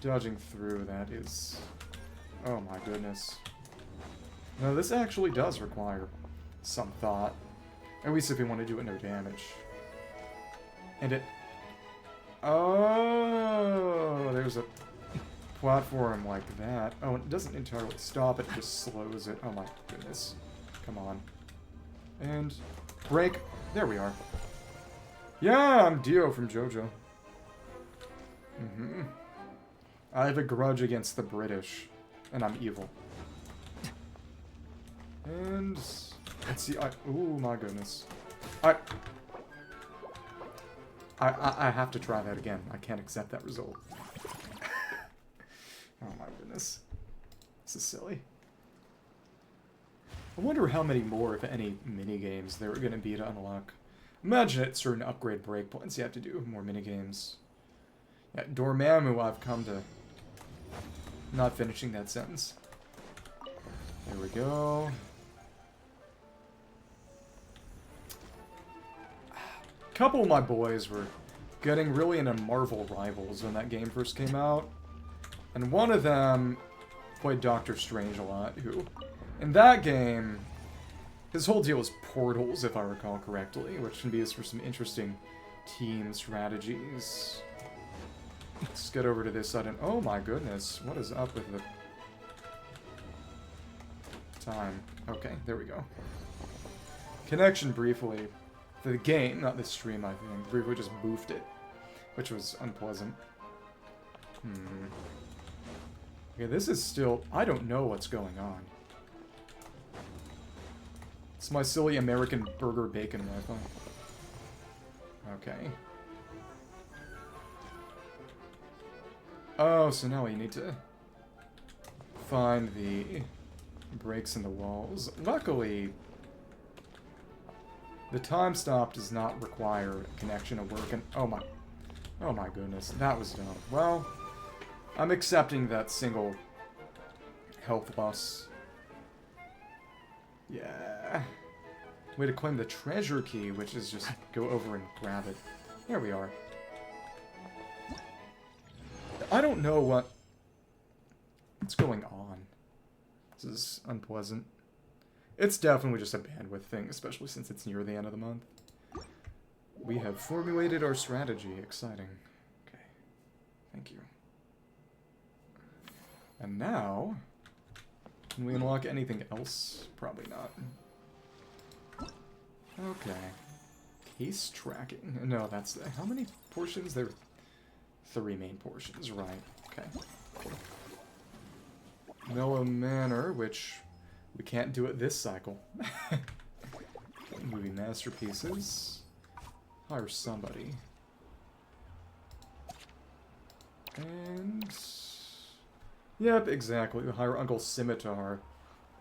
dodging through. That is... oh my goodness. No, this actually does require some thought. At least if we want to do it no damage. And it... oh, there's a platform like that. Oh, and it doesn't entirely stop, it just slows it. Oh my goodness. Come on. And... break. There we are. Yeah, I'm Dio from JoJo. I have a grudge against the British. And I'm evil. And... let's see, ooh, my goodness. I have to try that again. I can't accept that result. Oh my goodness. This is silly. I wonder how many more, if any, minigames there are going to be to unlock. Imagine at certain upgrade breakpoints you have to do more minigames. Yeah, Dormammu, I've come to... not finishing that sentence. There we go. A couple of my boys were getting really into Marvel Rivals when that game first came out. And one of them played Doctor Strange a lot, who... in that game, his whole deal is portals, if I recall correctly, which can be used for some interesting team strategies. Let's get over to this side and... oh my goodness, what is up with the... time? Okay, there we go. Connection briefly. The game, not the stream, I think, briefly just boofed it, which was unpleasant. Okay, this is still... I don't know what's going on. It's my silly American burger bacon Wi-Fi. Okay. Oh, so now we need to find the breaks in the walls. Luckily, the time stop does not require a connection to work, and oh my goodness, that was dumb. Well, I'm accepting that single health loss. Yeah. Way to claim the treasure key, which is just go over and grab it. There we are. I don't know what's going on. This is unpleasant. It's definitely just a bandwidth thing, especially since it's near the end of the month. We have formulated our strategy. Exciting. Okay. Thank you. And now... can we unlock anything else? Probably not. Okay. Case tracking. No, that's the... how many portions? There are 3 main portions, right. Okay. Mellow Manor, which we can't do it this cycle. Movie masterpieces. Hire somebody. And... yep, exactly. Hire Uncle Scimitar.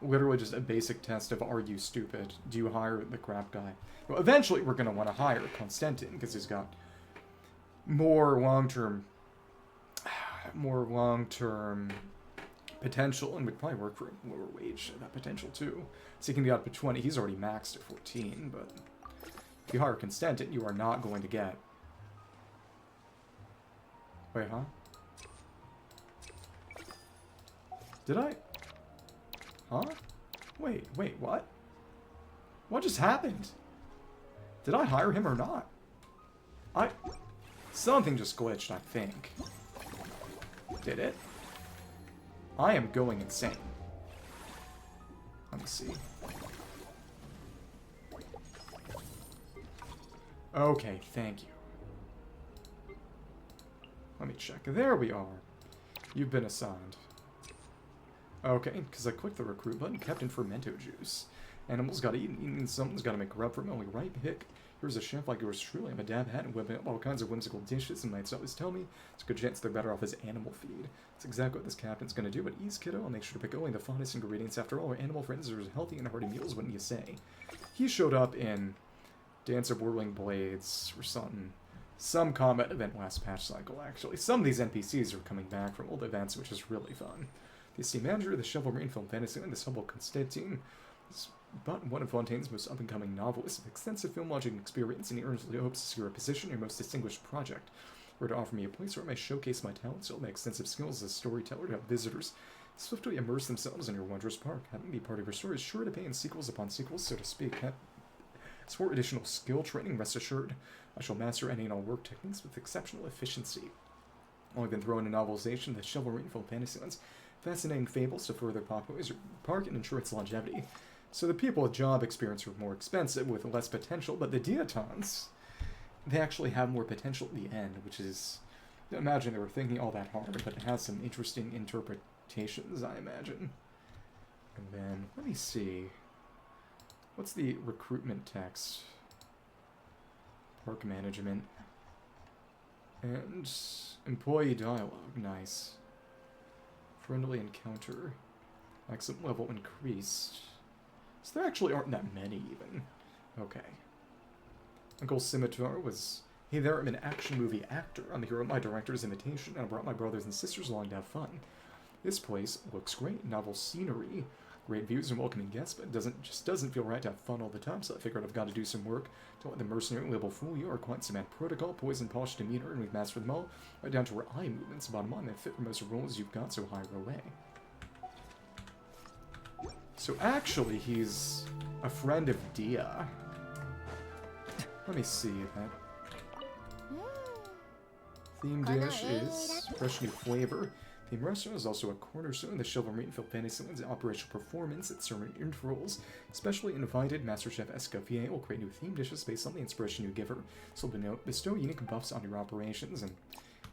Literally just a basic test of, are you stupid? Do you hire the crap guy? Well, eventually we're going to want to hire Constantin, because he's got more long-term potential, and would probably work for a lower wage at that potential too. So he can be up to 20. He's already maxed at 14, but if you hire Constantin, you are not going to get... wait, huh? Did I... huh? Wait, what? What just happened? Did I hire him or not? Something just glitched, I think. Did it? I am going insane. Let me see. Okay, thank you. Let me check. There we are. You've been assigned. Okay, because I clicked the recruit button, Captain Fermento Juice. Animals gotta eat, and eating something's gotta make grub for me. Only right pick. Here's a chef like yours truly. I'm a dab hat and whipping up all kinds of whimsical dishes, and might always tell me it's a good chance they're better off as animal feed. That's exactly what this captain's gonna do. At ease, kiddo, I'll make sure to pick only the finest ingredients. After all, our animal friends are healthy and hearty meals, wouldn't you say? He showed up in Dance of Whirling Blades or something. Some combat event last patch cycle, actually. Some of these NPCs are coming back from old events, which is really fun. The esteemed manager of the Chivalry film fantasy and this humble Constantine is but one of Fontaine's most up-and-coming novelists with extensive film watching experience, and he earnestly hopes to secure a position in your most distinguished project. Or to offer me a place where I may showcase my talents, my extensive skills as a storyteller to have visitors swiftly immerse themselves in your wondrous park. Having me part of your story is sure to pay in sequels upon sequels, so to speak. As for additional skill training, rest assured, I shall master any and all work techniques with exceptional efficiency. Only been thrown in novelization of the Chivalry film fantasy ones, fascinating fables to further popularize your park and ensure its longevity. So the people with job experience are more expensive with less potential, but the Diatons, they actually have more potential at the end, which is, I imagine they were thinking all that hard, but it has some interesting interpretations, I imagine. And then, let me see. What's the recruitment text? Park management. And employee dialogue, nice. Friendly encounter. Excellent level increased. So there actually aren't that many, even. Okay. Uncle Scimitar was... Hey there, I'm an action movie actor. I'm here at my director's invitation, and I brought my brothers and sisters along to have fun. This place looks great. Novel scenery, great views and welcoming guests, but it just doesn't feel right to have fun all the time, so I figured I've got to do some work. Don't let the mercenary label fool you, or quite some mad protocol, poison, polished demeanor, and we've mastered them all, right down to our eye movements. Bottom line, they fit for most roles you've got, so hire away. So actually, he's a friend of Dehya. Let me see that. Theme dish is fresh new flavor. Theme restaurant is also a cornerstone of the Chivalry film fantasy one's operational performance at certain intervals. Especially invited Master Chef Escoffier will create new theme dishes based on the inspiration you give her. So bestow unique buffs on your operations, and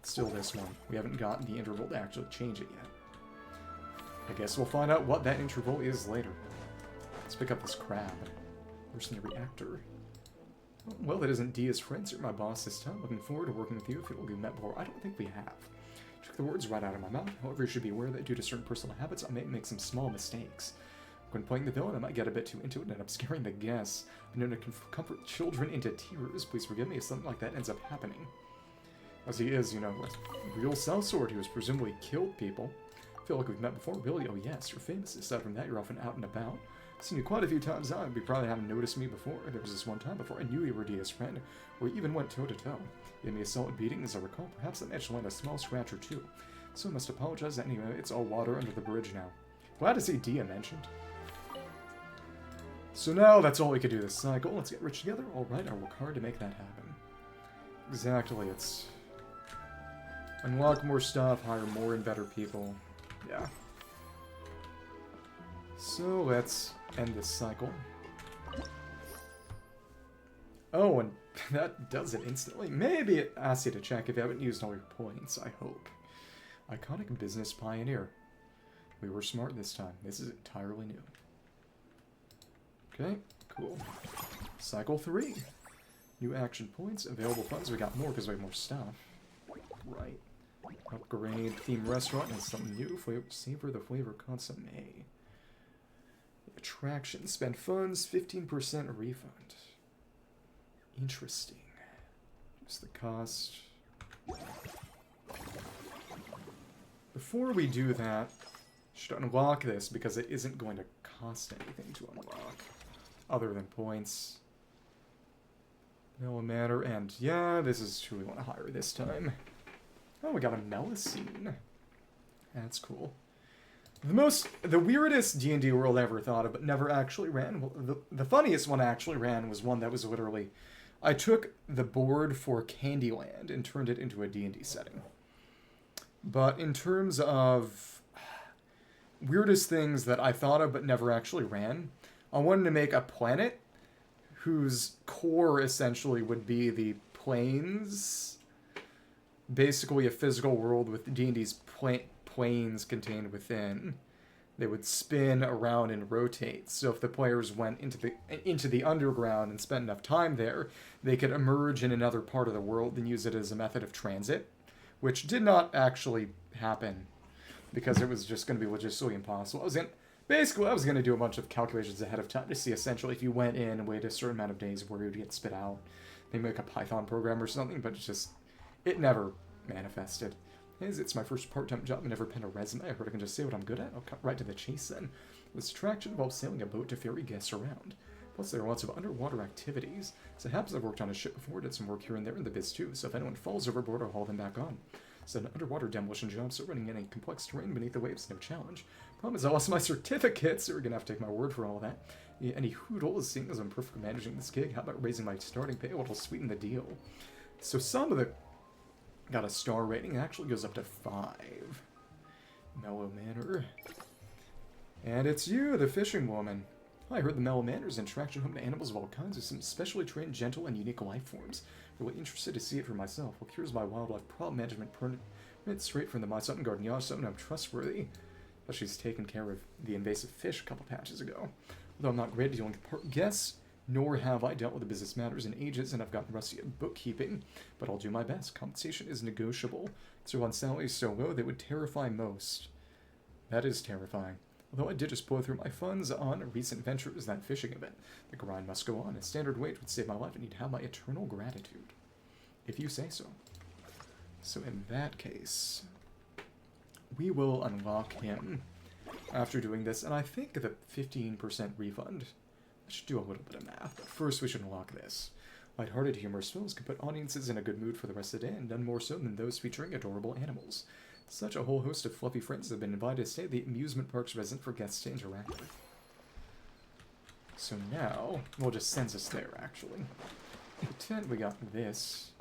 still this one. We haven't gotten the interval to actually change it yet. I guess we'll find out what that interval is later. Let's pick up this crab. Mercenary actor. Well, that isn't Dehya's friends. You're my boss this time. Looking forward to working with you if it will be met before. I don't think we have. Took the words right out of my mouth. However, you should be aware that due to certain personal habits, I may make some small mistakes. When playing the villain, I might get a bit too into it and end up scaring the guests. I'm known to comfort children into tears. Please forgive me if something like that ends up happening. As he is, you know, a real sellsword who has presumably killed people. I feel like we've met before. Really? Oh yes, you're famous. Aside from that, you're often out and about. I've seen you quite a few times now, you probably haven't noticed me before. There was this one time before I knew you were Dehya's friend, where we even went toe-to-toe. You gave me a solid beating, as I recall. Perhaps I managed to land a small scratch or two. So I must apologize. Anyway, it's all water under the bridge now. Glad to see Dehya mentioned. So now that's all we could do this cycle. Let's get rich together. Alright, I'll work hard to make that happen. Exactly, it's... unlock more stuff, hire more and better people. Yeah. So let's end this cycle. Oh, and that does it instantly. Maybe it asks you to check if you haven't used all your points, I hope. Iconic business pioneer. We were smart this time. This is entirely new. Okay, cool. Cycle 3. New action points, available funds. We got more because we have more stuff. Right. Upgrade theme restaurant and something new. Savor the flavor consomme. Attraction. Spend funds, 15% refund. Interesting. What's the cost? Before we do that, should unlock this because it isn't going to cost anything to unlock. Other than points. No matter, and yeah, this is who we want to hire this time. Oh, we got a Melusine. That's cool. The weirdest D&D world I ever thought of, but never actually ran. Well, the funniest one I actually ran was one that was literally... I took the board for Candyland and turned it into a D&D setting. But in terms of weirdest things that I thought of but never actually ran, I wanted to make a planet whose core essentially would be the planes. Basically a physical world with D&D's planes contained within. They would spin around and rotate. So if the players went into the underground and spent enough time there, they could emerge in another part of the world and use it as a method of transit, which did not actually happen because it was just going to be logistically impossible. Basically, I was going to do a bunch of calculations ahead of time to see essentially if you went in and waited a certain amount of days where you would get spit out. Maybe make a Python program or something, but it never manifested. It's my first part-time job. I never penned a resume. I heard I can just say what I'm good at. I'll cut right to the chase then. This attraction involves sailing a boat to ferry guests around. Plus, there are lots of underwater activities. So it happens I've worked on a ship before, did some work here and there in the biz too, so if anyone falls overboard, I'll haul them back on. It's an underwater demolition job, so running in a complex terrain beneath the waves is no challenge. Problem is, I lost my certificate, so we're gonna have to take my word for all that. Yeah, any hoodles, seeing as I'm perfectly managing this gig, how about raising my starting pay? It'll sweeten the deal. So some of the got a star rating. It actually goes up to 5. Mellow Manor. And it's you, the fishing woman. I heard the Mellow Manor is an attraction home to animals of all kinds with some specially trained, gentle, and unique life forms. Really interested to see it for myself. Well, here's my wildlife problem management permit straight from the My Sutton Garden Yard, something I'm trustworthy. But she's taken care of the invasive fish a couple patches ago. Although I'm not great at dealing with part guests, nor have I dealt with the business matters in ages, and I've gotten rusty at bookkeeping, but I'll do my best. Compensation is negotiable. So on salaries so low, they would terrify most. That is terrifying. Although I did just blow through my funds on a recent venture as that fishing event. The grind must go on. A standard wage would save my life, and you'd have my eternal gratitude. If you say so. So in that case, we will unlock him after doing this, and I think the 15% refund. I should do a little bit of math, but first we should unlock this. Lighthearted humor spells can put audiences in a good mood for the rest of the day, and none more so than those featuring adorable animals. Such a whole host of fluffy friends have been invited to stay at the amusement park's resident for guests to interact with. So now, well, it just sends us there, actually. In the tent, we got this.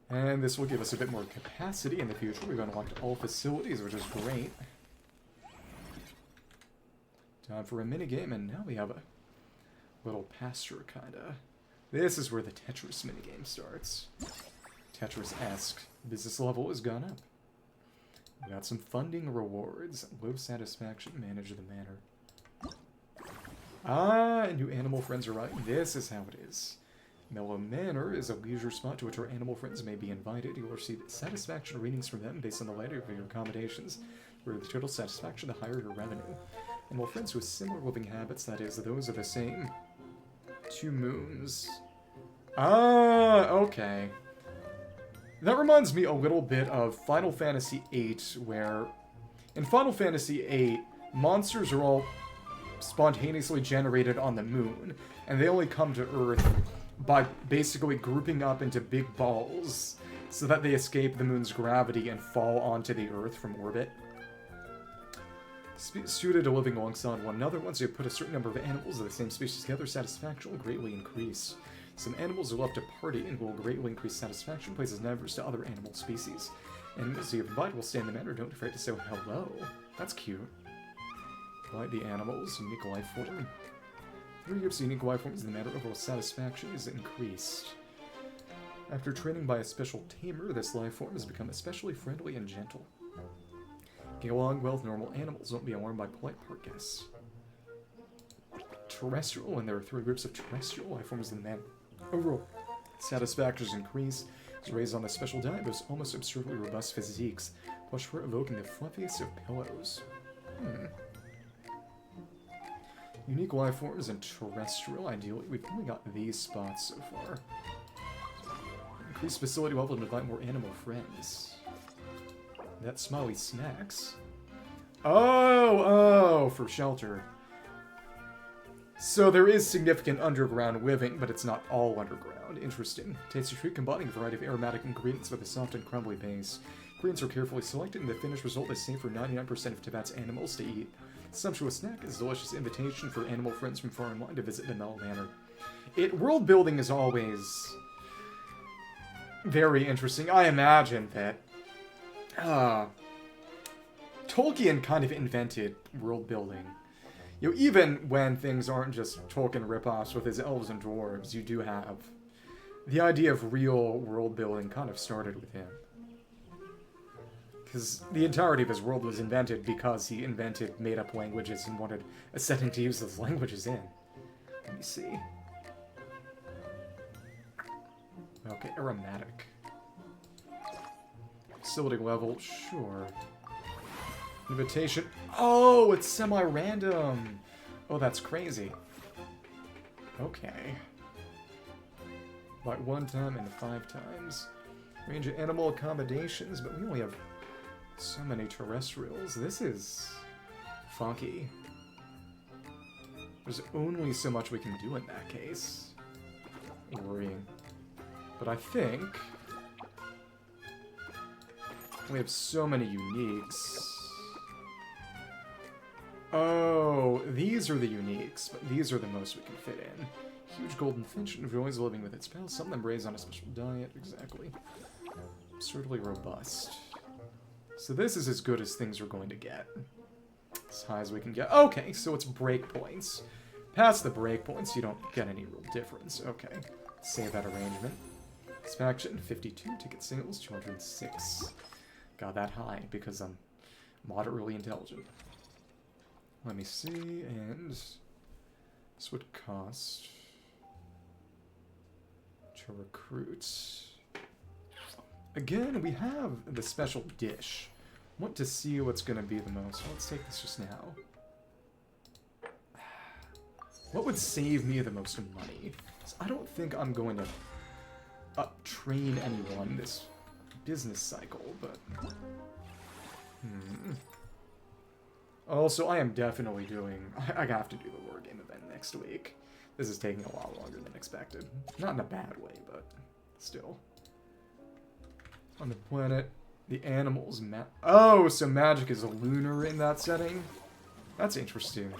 And this will give us a bit more capacity in the future. We've unlocked all facilities, which is great. Time for a minigame, and now we have a little pasture, kinda. This is where the Tetris minigame starts. Tetris-esque. Business level has gone up. We got some funding rewards. Low satisfaction, manage the manor. Ah, new animal friends arrive. This is how it is. Mellow Manor is a leisure spot to which our animal friends may be invited. You will receive satisfaction ratings from them based on the lighter of your accommodations. Where the total satisfaction, the higher your revenue. Animal friends with similar living habits, that is, those of the same 2 moons. Ah, okay. That reminds me a little bit of Final Fantasy VIII, where in Final Fantasy VIII, monsters are all spontaneously generated on the moon, and they only come to Earth by basically grouping up into big balls so that they escape the moon's gravity and fall onto the Earth from orbit. Suited to living alongside one another, once you put a certain number of animals of the same species together, satisfaction will greatly increase. Some animals will love to party and will greatly increase satisfaction, places neighbors to other animal species. Animals you invite will stay in the manor, don't be afraid to say hello. That's cute. Like the animals, unique life form. 3 groups of unique life forms in the manor, overall satisfaction is increased. After training by a special tamer, this life form has become especially friendly and gentle. Get along well with normal animals, don't be alarmed by polite park guests. Terrestrial, and there are 3 groups of terrestrial life forms in the manor. Overall satisfaction is increased. It's raised on a special diet, but almost absurdly robust physiques, plus for evoking the fluffiest of pillows. Unique life forms and terrestrial, ideally. We've only got these spots so far. Increase facility level to invite more animal friends. That smiley snacks. Oh, for shelter. So there is significant underground living, but it's not all underground. Interesting. Tasty treat combining a variety of aromatic ingredients with a soft and crumbly base. Ingredients are carefully selected, and the finished result is safe for 99% of Tibet's animals to eat. Sumptuous snack is a delicious invitation for animal friends from far and wide to visit the Mellow Manor. World building is always very interesting. I imagine that Tolkien kind of invented world building. You know, even when things aren't just Tolkien ripoffs with his elves and dwarves, you do have the idea of real world building kind of started with him. Because the entirety of his world was invented because he invented made-up languages and wanted a setting to use those languages in. Let me see. Okay, aromatic. Facility level, sure. Invitation. Oh, it's semi-random. Oh, that's crazy. Okay. Like 1 time and 5 times. Range of animal accommodations, but we only have so many terrestrials. This is funky. There's only so much we can do in that case. Worrying. But I think we have so many uniques. Oh, these are the uniques, but these are the most we can fit in. Huge golden finch enjoys living with its pals. Some of them raised on a special diet. Exactly. Absurdly robust. So this is as good as things are going to get. As high as we can get. Okay, so it's breakpoints. Past the breakpoints, you don't get any real difference. Okay. Save that arrangement. Inspection, 52. Ticket sales, 206. Got that high because I'm moderately intelligent. Let me see, and this would cost to recruit. Again, we have the special dish. Want to see what's going to be the most. Let's take this just now. What would save me the most money? I don't think I'm going to train anyone this business cycle, but... Also, I am definitely doing... I have to do the War Game event next week. This is taking a lot longer than expected. Not in a bad way, but still. On the planet, the animals... Oh, so magic is a lunar in that setting? That's interesting.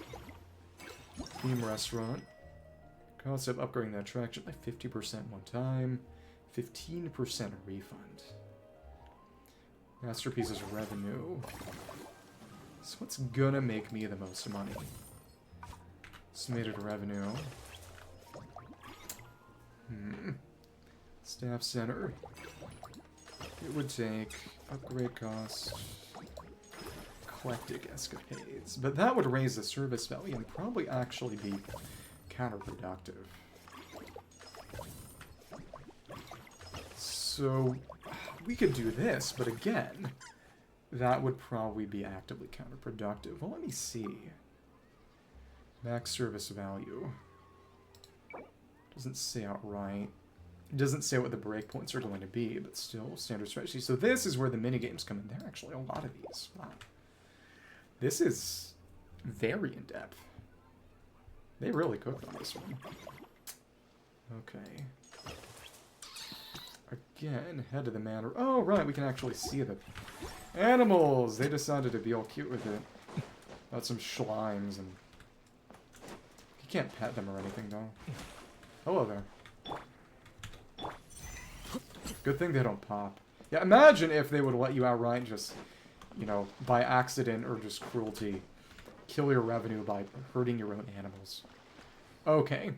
Theme restaurant. Cost of upgrading the attraction by 50% one time. 15% refund. Masterpieces revenue. So what's gonna make me the most money? Estimated revenue. Staff center. It would take upgrade cost. Eclectic escapades. But that would raise the service value and probably actually be counterproductive. So we could do this, but again, that would probably be actively counterproductive. Well, let me see. Max service value. Doesn't say outright. It doesn't say what the breakpoints are going to be, but still, standard strategy. So this is where the minigames come in. There are actually a lot of these. Wow. This is very in-depth. They really cooked on this one. Okay. Again, head to the manor. Oh, right, we can actually see the animals. They decided to be all cute with it. Got some schlimes and... You can't pet them or anything, though. Hello there. Good thing they don't pop. Yeah, imagine if they would let you outright just, you know, by accident or just cruelty, kill your revenue by hurting your own animals. Okay.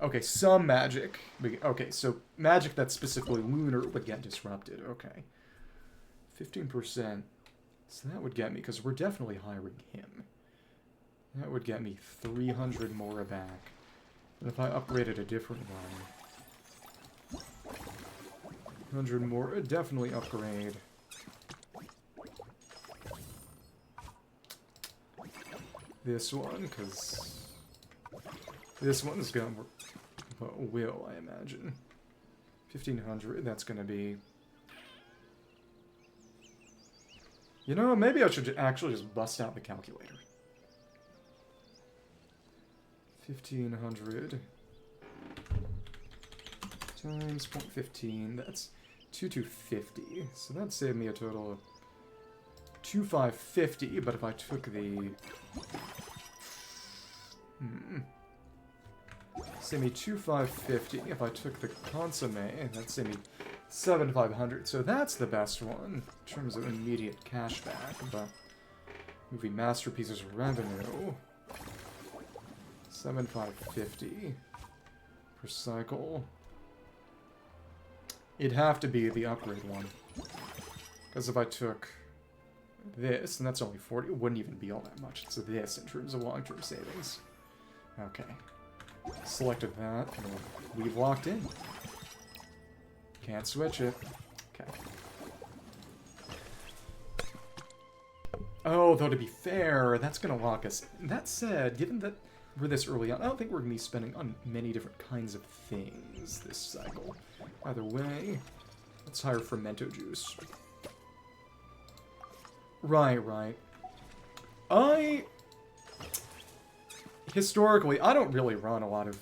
Okay, some magic. Okay, so magic that's specifically lunar would get disrupted. Okay. 15%. So that would get me, because we're definitely hiring him. That would get me 300 more back. And if I upgraded a different one... 100 more, definitely upgrade. This one, because... This one's gonna work. Will, I imagine. 1,500, that's gonna be... You know, maybe I should actually just bust out the calculator. 1,500 times 0.15, that's 2,250. So that saved me a total of 2,550, but if I took the... Saved me 2,550. If I took the consomme, that'd save me 7,500. So that's the best one in terms of immediate cash back. But movie masterpieces revenue 7,550 per cycle. It'd have to be the upgrade one, because if I took this, and that's only 40. It wouldn't even be all that much. It's this in terms of long-term savings. Okay. Selected that, and we've locked in. Can't switch it. Okay. Oh, though to be fair, that's going to lock us. That said, given that we're this early on, I don't think we're going to be spending on many different kinds of things this cycle. Either way, let's hire Fermento Juice. Right. Historically, I don't really run a lot of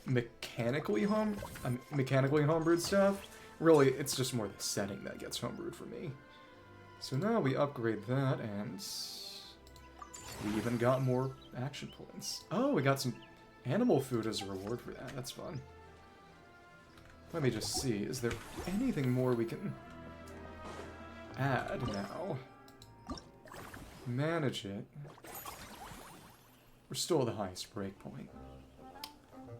mechanically homebrewed stuff. Really, it's just more the setting that gets homebrewed for me. So now we upgrade that, and we even got more action points. Oh, we got some animal food as a reward for that. That's fun. Let me just see. Is there anything more we can add now? Manage it. We're still at the highest breakpoint.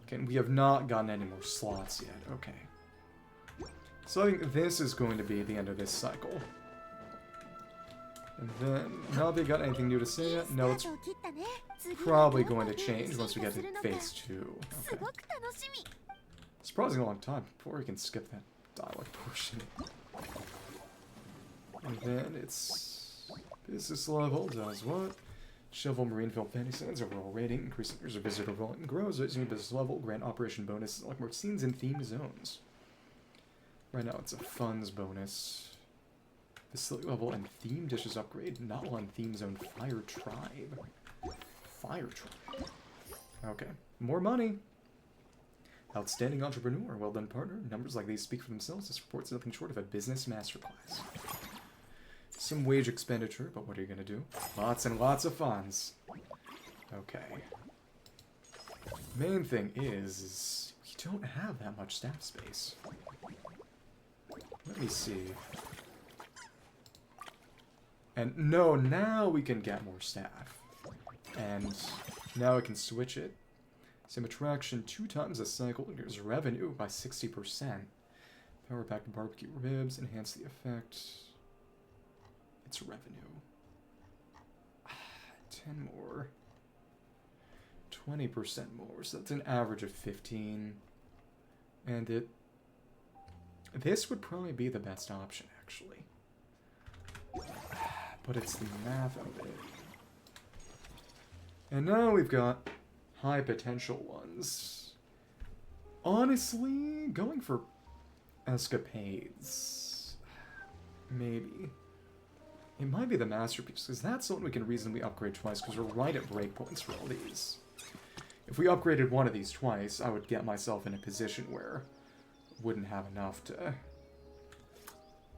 Okay, and we have not gotten any more slots yet. Okay. So I think this is going to be the end of this cycle. And then, Navia got anything new to say yet? No, it's probably going to change once we get to phase 2. Okay. Surprisingly long time before we can skip that dialogue portion. And then it's business level does what? Shovel Marineville Fantasylands overall rating, increasing user visitor volume grows, raising business level, grant operation bonuses, like more scenes and theme zones. Right now it's a funds bonus. Facility level and theme dishes upgrade, Natlan theme zone Fire Tribe. Fire Tribe. Okay, more money. Outstanding entrepreneur, well done partner. Numbers like these speak for themselves. This report's nothing short of a business masterclass. Some wage expenditure, but what are you going to do? Lots and lots of funds. Okay. Main thing is we don't have that much staff space. Let me see. And no, now we can get more staff. And now I can switch it. Same attraction 2 times a cycle. Here's revenue by 60%. Power packed barbecue ribs. Enhance the effect. It's revenue. 10 more. 20% more. So that's an average of 15. And this would probably be the best option, actually. But it's the math of it. And now we've got high potential ones. Honestly, going for escapades. Maybe. It might be the masterpiece, because that's something we can reasonably upgrade twice, because we're right at breakpoints for all these. If we upgraded one of these twice, I would get myself in a position where I wouldn't have enough to...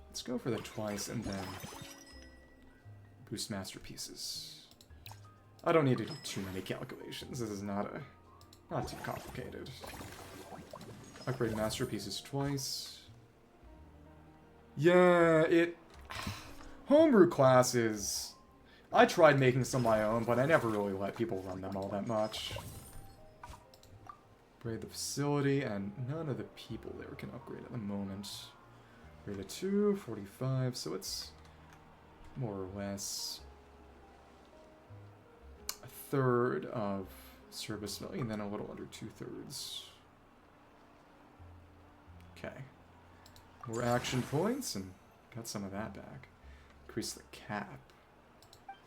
Let's go for the twice and then boost masterpieces. I don't need to do too many calculations. This is not too complicated. Upgrade masterpieces twice. Yeah, homebrew classes. I tried making some of my own, but I never really let people run them all that much. Upgrade the facility, and none of the people there can upgrade at the moment. Upgrade to 2, 45, so it's more or less a third of service value, and then a little under 2/3. Okay. More action points, and got some of that back. Increase the cap.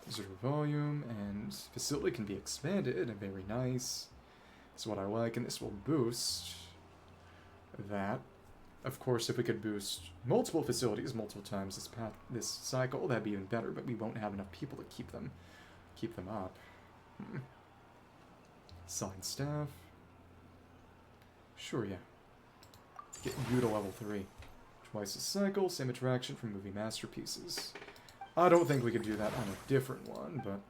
Visitor volume, and facility can be expanded, and very nice. That's what I like, and this will boost that. Of course, if we could boost multiple facilities multiple times this cycle, that'd be even better, but we won't have enough people to keep them up. Assign staff. Sure, yeah. Get you to level 3. Twice a cycle, same attraction from movie masterpieces. I don't think we could do that on a different one, but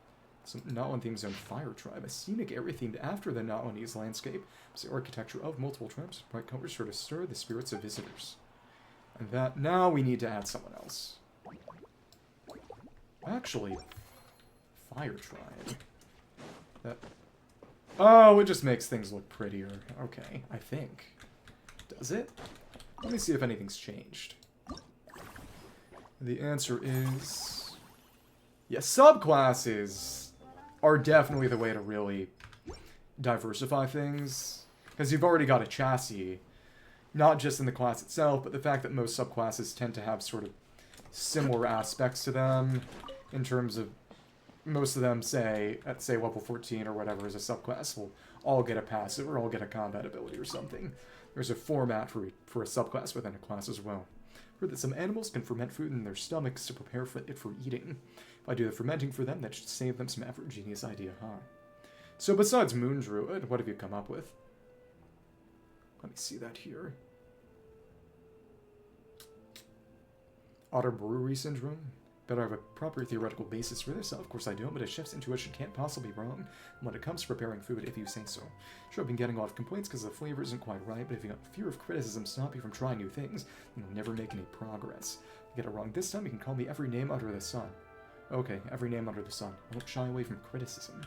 some Natlan theme zone Fire Tribe, a scenic area themed after the Natlanese landscape. It's the architecture of multiple tribes, bright colors sure to stir the spirits of visitors. And that, now we need to add someone else. Actually, Fire Tribe. That, oh, it just makes things look prettier. Okay, I think. Does it? Let me see if anything's changed. The answer is... Yeah, subclasses are definitely the way to really diversify things. Because you've already got a chassis, not just in the class itself, but the fact that most subclasses tend to have sort of similar aspects to them, in terms of most of them, say, at say level 14 or whatever as a subclass, will all get a passive or all get a combat ability or something. There's a format for a subclass within a class as well. I've heard that some animals can ferment food in their stomachs to prepare it for eating. If I do the fermenting for them, that should save them some effort. Genius idea, huh? So besides Moon Druid, what have you come up with? Let me see that here. Otter Brewery Syndrome? Better have a proper theoretical basis for this. Of course I don't, but a chef's intuition can't possibly be wrong when it comes to preparing food, if you say so. Sure, I've been getting a lot of complaints because the flavor isn't quite right, but if you got fear of criticism stop you from trying new things, then you'll never make any progress. If you get it wrong this time, you can call me every name under the sun. Okay, every name under the sun. I won't shy away from criticism.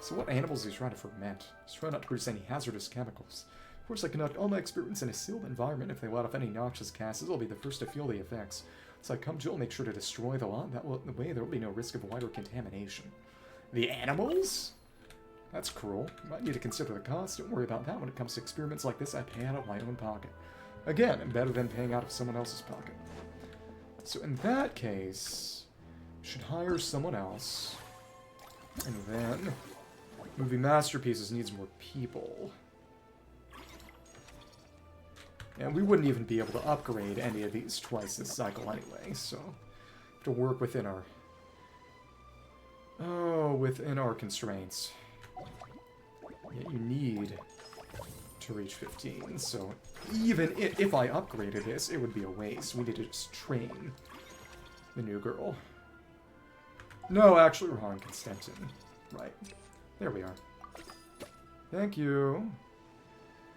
So what animals is he trying to ferment? He's trying not to produce any hazardous chemicals. Of course, I conduct all my experiments in a sealed environment. If they let off any noxious gases, I'll be the first to feel the effects. So I come to it, I'll make sure to destroy the lot. That way, there will be no risk of wider contamination. The animals? That's cruel. You might need to consider the cost. Don't worry about that. When it comes to experiments like this, I pay out of my own pocket. Again, better than paying out of someone else's pocket. So in that case, should hire someone else. And then, Movie Masterpieces needs more people. And we wouldn't even be able to upgrade any of these twice this cycle anyway, so have to work within our within our constraints. Yet you need to reach 15, so even if I upgraded this, it would be a waste. We need to just train the new girl. No, actually, we're on Constantin. Right. There we are. Thank you.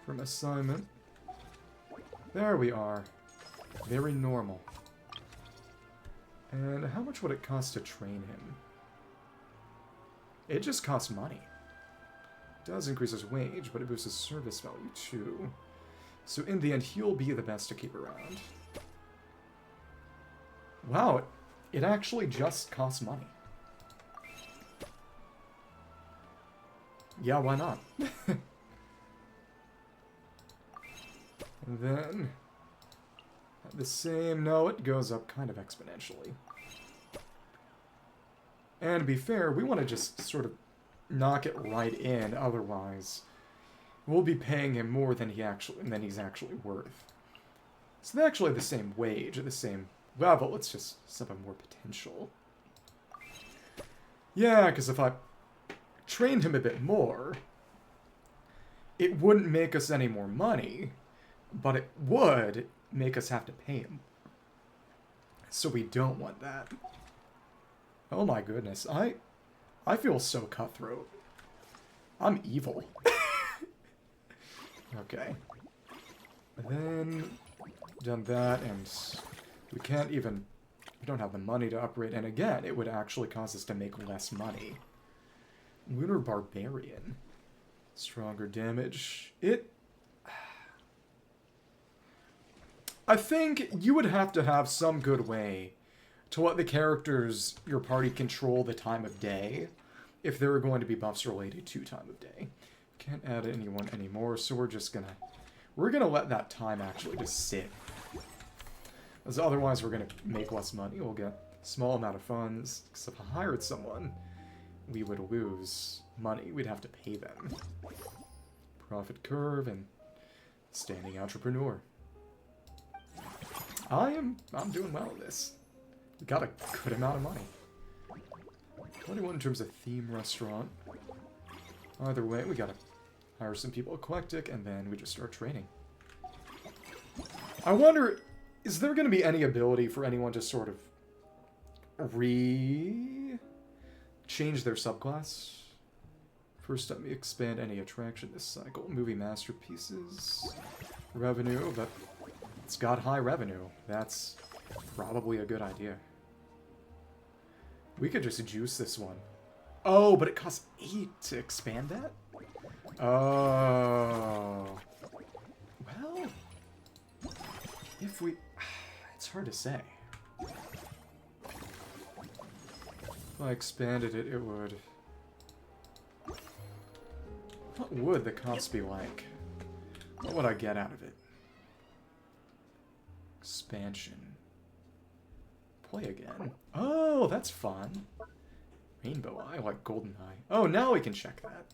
From assignment. There we are. Very normal. And how much would it cost to train him? It just costs money. It does increase his wage, but it boosts his service value too. So in the end, he'll be the best to keep around. Wow, it actually just costs money. Yeah, why not? And then, at the same, no, it goes up kind of exponentially. And to be fair, we want to just sort of knock it right in, otherwise we'll be paying him more than he's actually worth. It's actually the same wage, at the same level, it's just some more potential. Yeah, because if I trained him a bit more, it wouldn't make us any more money, but it would make us have to pay him. So we don't want that. Oh my goodness, I feel so cutthroat. I'm evil. Okay. And then, done that, and we can't even, we don't have the money to upgrade, and again, it would actually cause us to make less money. Lunar Barbarian. Stronger damage. I think you would have to have some good way to let the characters your party control the time of day if there are going to be buffs related to time of day. Can't add anyone anymore, so we're gonna let that time actually just sit. As otherwise we're gonna make less money, we'll get a small amount of funds, because if I hired someone, we would lose money, we'd have to pay them. Profit curve and standing entrepreneur. I'm doing well with this. We got a good amount of money. 21 in terms of theme restaurant. Either way, we gotta hire some people eclectic, and then we just start training. I wonder, is there gonna be any ability for anyone to sort of change their subclass? First, let me expand any attraction this cycle. Movie masterpieces. Revenue, but it's got high revenue. That's probably a good idea. We could just juice this one. Oh, but it costs 8 to expand that? Oh. Well, if we... It's hard to say. If I expanded it, it would... What would the cost be like? What would I get out of it? Expansion. Play again. Oh, that's fun. Rainbow Eye, like Golden Eye. Oh, now we can check that.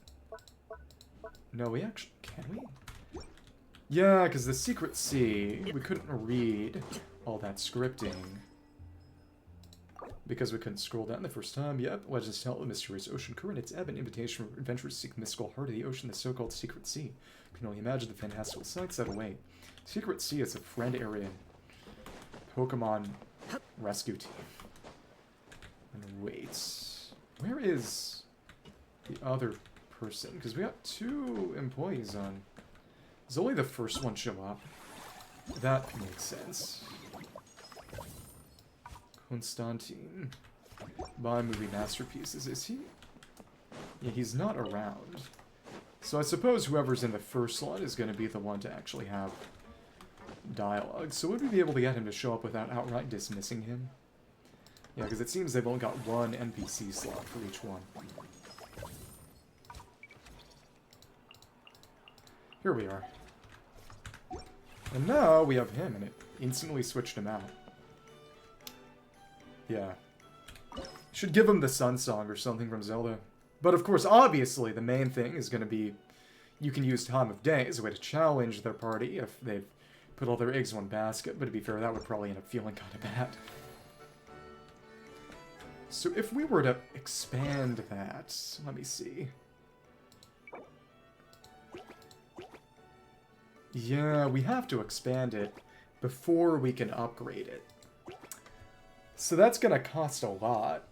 No, we actually... Can we? Yeah, because the Secret Sea, we couldn't read all that scripting. Because we couldn't scroll down the first time. Yep, legends tell the mysterious ocean current. Its ebb, an invitation for adventurers to seek the mystical heart of the ocean, the so-called Secret Sea. You can only imagine the fantastical sights that await. Secret Sea is a friend area in Pokemon Rescue Team. And wait, where is the other person? Because we got 2 employees on. Does only the first one show up? That makes sense. Constantine. Buy movie masterpieces. Is he? Yeah, he's not around. So I suppose whoever's in the first slot is going to be the one to actually have dialogue. So would we be able to get him to show up without outright dismissing him? Yeah, because it seems they've only got 1 NPC slot for each one. Here we are. And now we have him, and it instantly switched him out. Yeah. Should give him the Sun Song or something from Zelda. But of course, obviously, the main thing is going to be you can use Time of Day as a way to challenge their party if they've put all their eggs in one basket. But to be fair, that would probably end up feeling kind of bad. So if we were to expand that, let me see. Yeah, we have to expand it before we can upgrade it. So that's going to cost a lot.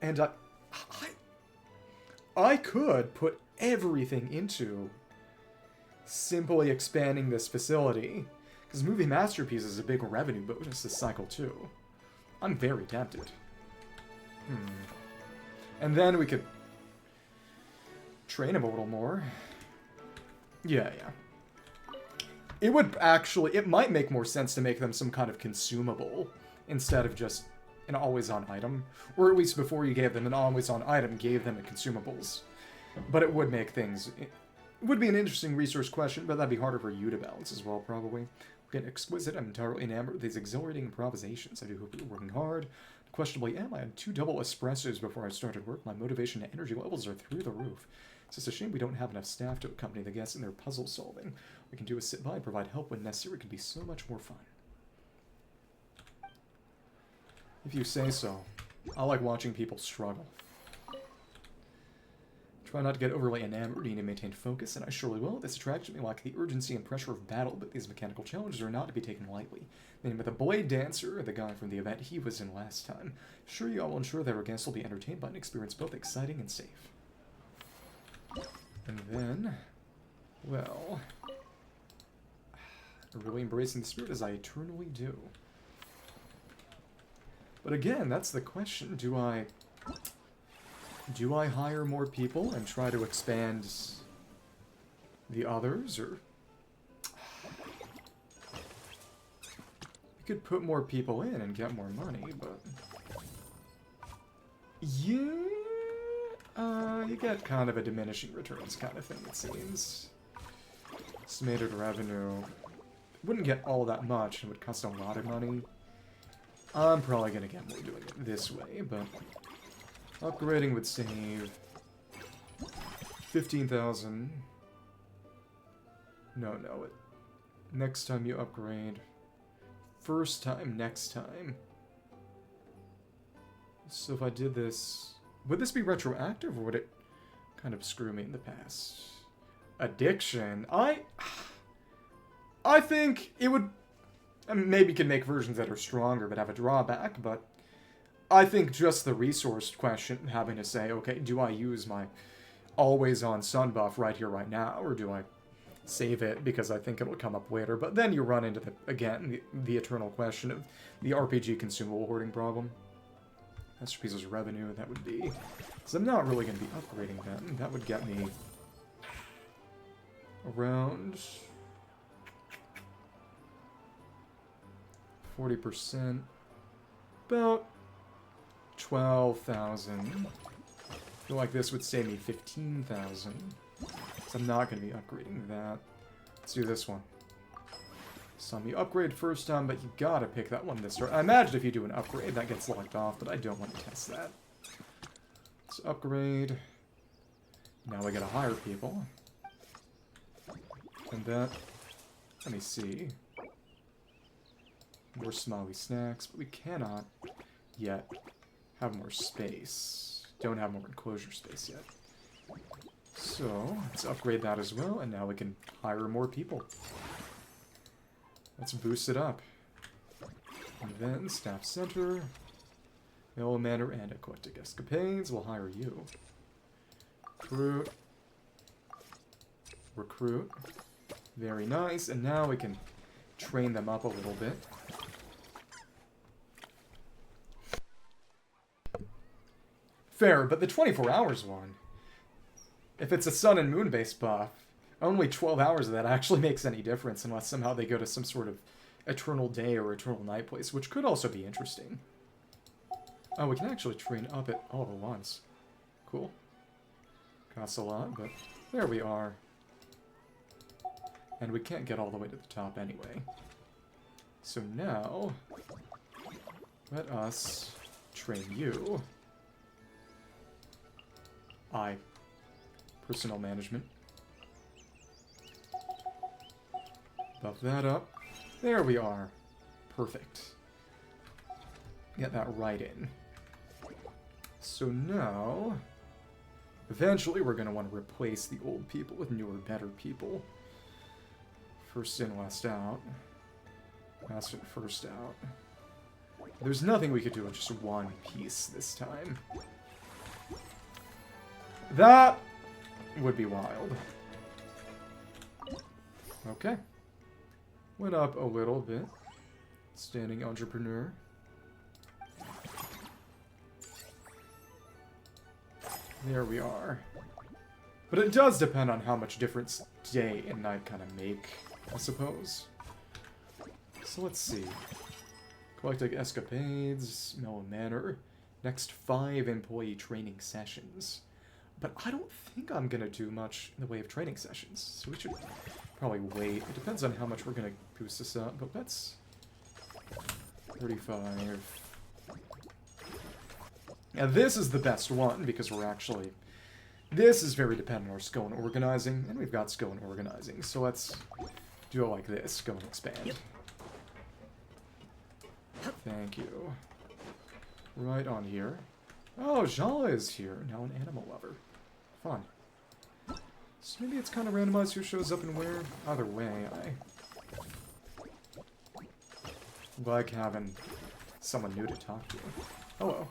And I could put everything into simply expanding this facility. Because Movie Masterpiece is a big revenue bonus this cycle too. I'm very tempted. And then we could train him a little more. Yeah. It would actually, it might make more sense to make them some kind of consumable instead of just an always-on item. Or at least before you gave them an always-on item, gave them the consumables. But it would make things, it would be an interesting resource question, but that'd be harder for you to balance as well, probably. We're getting exquisite. I'm entirely enamored with these exhilarating improvisations. I do hope you're working hard. Questionably am. I had 2 double espressos before I started work. My motivation and energy levels are through the roof. It's just a shame we don't have enough staff to accompany the guests in their puzzle solving. We can do is sit by and provide help when necessary. It can be so much more fun. If you say so. I like watching people struggle. Try not to get overly enamored. You need to maintain focus, and I surely will. This attraction may lack the urgency and pressure of battle, but these mechanical challenges are not to be taken lightly. Then with the Blade Dancer, the guy from the event he was in last time. Sure, you all will ensure that our guests will be entertained by an experience both exciting and safe. And then, well, really embracing the spirit as I eternally do. But again, that's the question. Do I hire more people and try to expand the others, or you could put more people in and get more money, but yeah, you get kind of a diminishing returns kind of thing, it seems. Estimated revenue wouldn't get all that much, it would cost a lot of money. I'm probably gonna get more doing it this way, but upgrading would save 15,000. No. Next time you upgrade. First time, next time. So if I did this, would this be retroactive or would it kind of screw me in the past? Addiction. I think it would. I mean, maybe you can make versions that are stronger but have a drawback, but I think just the resource question, having to say, okay, do I use my always-on sun buff right here, right now, or do I save it because I think it'll come up later? But then you run into, the eternal question of the RPG consumable hoarding problem. Masterpieces of revenue, that would be... Because I'm not really going to be upgrading them. That would get me around 40%. About 12,000. I feel like this would save me 15,000. So I'm not going to be upgrading that. Let's do this one. Some you upgrade first time, but you gotta pick that one this turn. I imagine if you do an upgrade, that gets locked off, but I don't want to test that. Let's upgrade. Now we gotta hire people. And that... Let me see. More smiley snacks, but we cannot yet have more space. Don't have more enclosure space yet. So, let's upgrade that as well, and now we can hire more people. Let's boost it up. And then, Staff Center, Mill Manor, and Eclectic Escapades. We'll hire you. Recruit. Recruit. Very nice. And now we can train them up a little bit. Fair, but the 24 hours one, if it's a sun and moon based buff, only 12 hours of that actually makes any difference unless somehow they go to some sort of eternal day or eternal night place, which could also be interesting. Oh, we can actually train up it all at once. Cool. Costs a lot, but there we are. And we can't get all the way to the top anyway. So now, let us train you. Personnel management. Buff that up. There we are. Perfect. Get that right in. So now, eventually we're going to want to replace the old people with newer, better people. First in, last out. Last in, first out. There's nothing we could do with just one piece this time. That would be wild. Okay. Went up a little bit. Standing entrepreneur. There we are. But it does depend on how much difference day and night kind of make, I suppose. So let's see. Eclectic Escapades, Mellow Manor. Next 5 employee training sessions. But I don't think I'm going to do much in the way of training sessions. So we should probably wait. It depends on how much we're going to boost this up. But let's... 35. Now this is the best one because we're actually... This is very dependent on our skill in organizing. And we've got skill in organizing. So let's do it like this. Go and expand. Yep. Thank you. Right on here. Oh, Jala is here. Now an animal lover. Fun. So maybe it's kind of randomized who shows up and where. Either way, I like having someone new to talk to. Hello.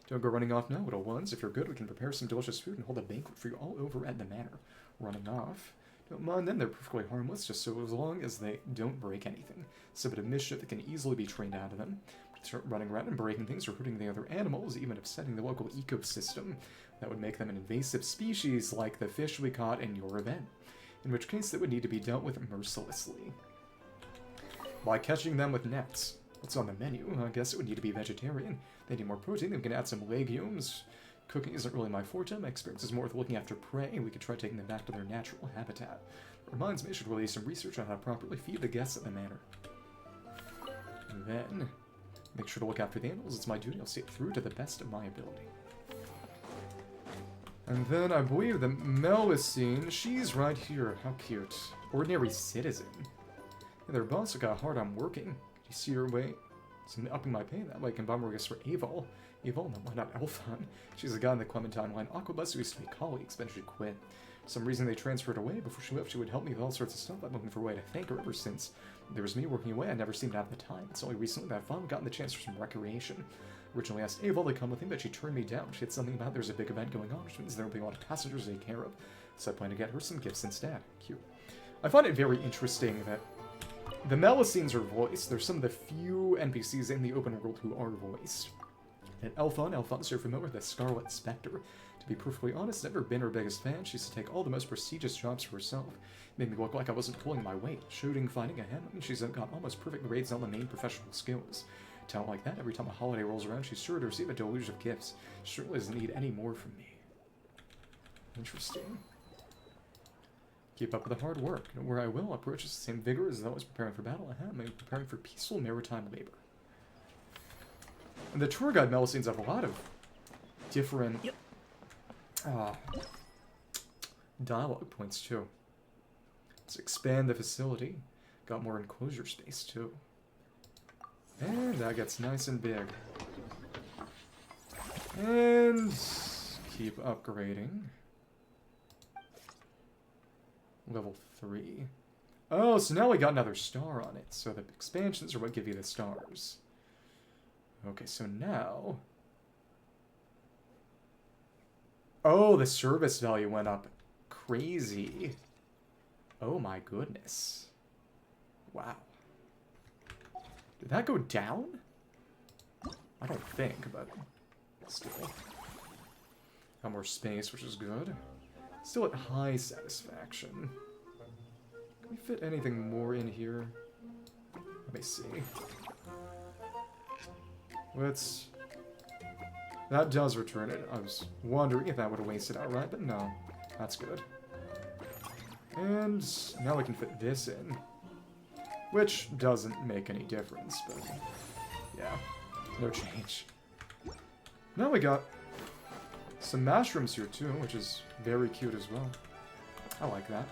Don't go running off now, little ones. If you're good, we can prepare some delicious food and hold a banquet for you all over at the manor. Running off. Don't mind them, they're perfectly harmless, just so as long as they don't break anything. It's a bit of mischief that can easily be trained out of them. Start running around and breaking things or hurting the other animals, even upsetting the local ecosystem. That would make them an invasive species like the fish we caught in your event, in which case they would need to be dealt with mercilessly. By catching them with nets. What's on the menu? I guess it would need to be vegetarian. They need more protein, we can add some legumes. Cooking isn't really my forte, my experience is more with looking after prey, and we could try taking them back to their natural habitat. It reminds me I should release some research on how to properly feed the guests at the manor. And then... make sure to look after the animals. It's my duty. I'll see it through to the best of my ability. And then I believe the Melusine, she's right here. How cute. Ordinary citizen. Yeah, their boss got hard on working. Do you see her way? So upping my pay that way I can buy more gifts for Evil. Evil? No, why not Elfon? She's a guy in the Clementine line. Aquabus who used to be colleagues, but she quit. For some reason they transferred away. Before she left, she would help me with all sorts of stuff. I'm looking for a way to thank her ever since. There was me working away, I never seemed to have the time. It's only recently that I've finally gotten the chance for some recreation. Originally asked Ava to come with me, but she turned me down. She had something about there's a big event going on, which means there will be a lot of passengers to take care of. So I plan to get her some gifts instead. Cute. I find it very interesting that the Melusines are voiced. There's some of the few NPCs in the open world who are voiced. And Elfon's so familiar with the Scarlet Spectre. To be perfectly honest, never been her biggest fan. She used to take all the most prestigious jobs for herself. Made me look like I wasn't pulling my weight. Shooting, fighting, a hand, and she's got almost perfect grades on the main professional skills. talent like that, every time a holiday rolls around, she's sure to receive a deluge of gifts. She surely doesn't need any more from me. Interesting. Keep up with the hard work. Where I will approach with the same vigor as though I was preparing for battle. I am preparing for peaceful maritime labor. And the tour guide Melusines have a lot of different dialogue points too. Let's expand the facility. Got more enclosure space too. And that gets nice and big. And keep upgrading. Level 3. Oh, so now we got another star on it. So the expansions are what give you the stars. Okay, so now... Oh, the service value went up crazy. Oh my goodness. Wow. Did that go down? I don't think, but still. Got more space, which is good. Still at high satisfaction. Can we fit anything more in here? Let me see. Let's... That does return it. I was wondering if that would have wasted outright, but no. That's good. And now we can fit this in. Which doesn't make any difference, but... Yeah. No change. Now we got some mushrooms here too, which is very cute as well. I like that.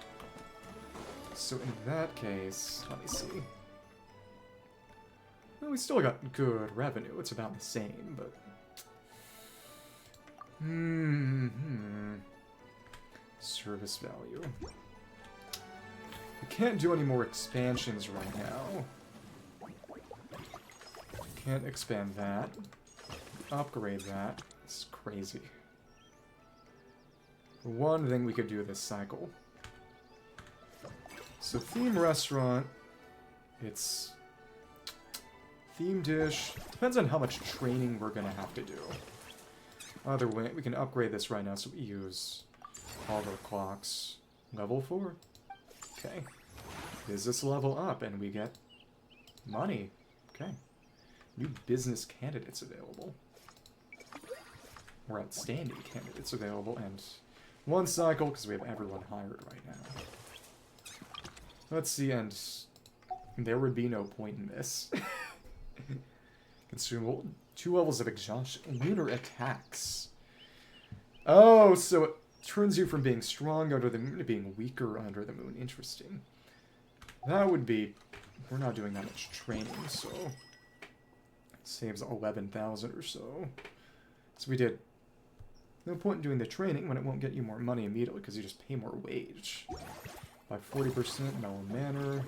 So in that case, let me see. Well, we still got good revenue. It's about the same, but... Service value. We can't do any more expansions right now. Can't expand that. Upgrade that. It's crazy. One thing we could do this cycle. So theme restaurant. It's theme dish. Depends on how much training we're gonna have to do. Either way, we can upgrade this right now, so we use all of our clocks. Level 4. Okay. Business level up, and we get money. Okay. New business candidates available. Or outstanding candidates available, and one cycle, because we have everyone hired right now. Let's see, and there would be no point in this. Consumable. 2 levels of exhaustion. Lunar attacks. Oh, so it turns you from being strong under the moon to being weaker under the moon. Interesting. That would be... We're not doing that much training, so... It saves 11,000 or so. So we did... No point in doing the training when it won't get you more money immediately, because you just pay more wage. By 40%, Mellow Manor.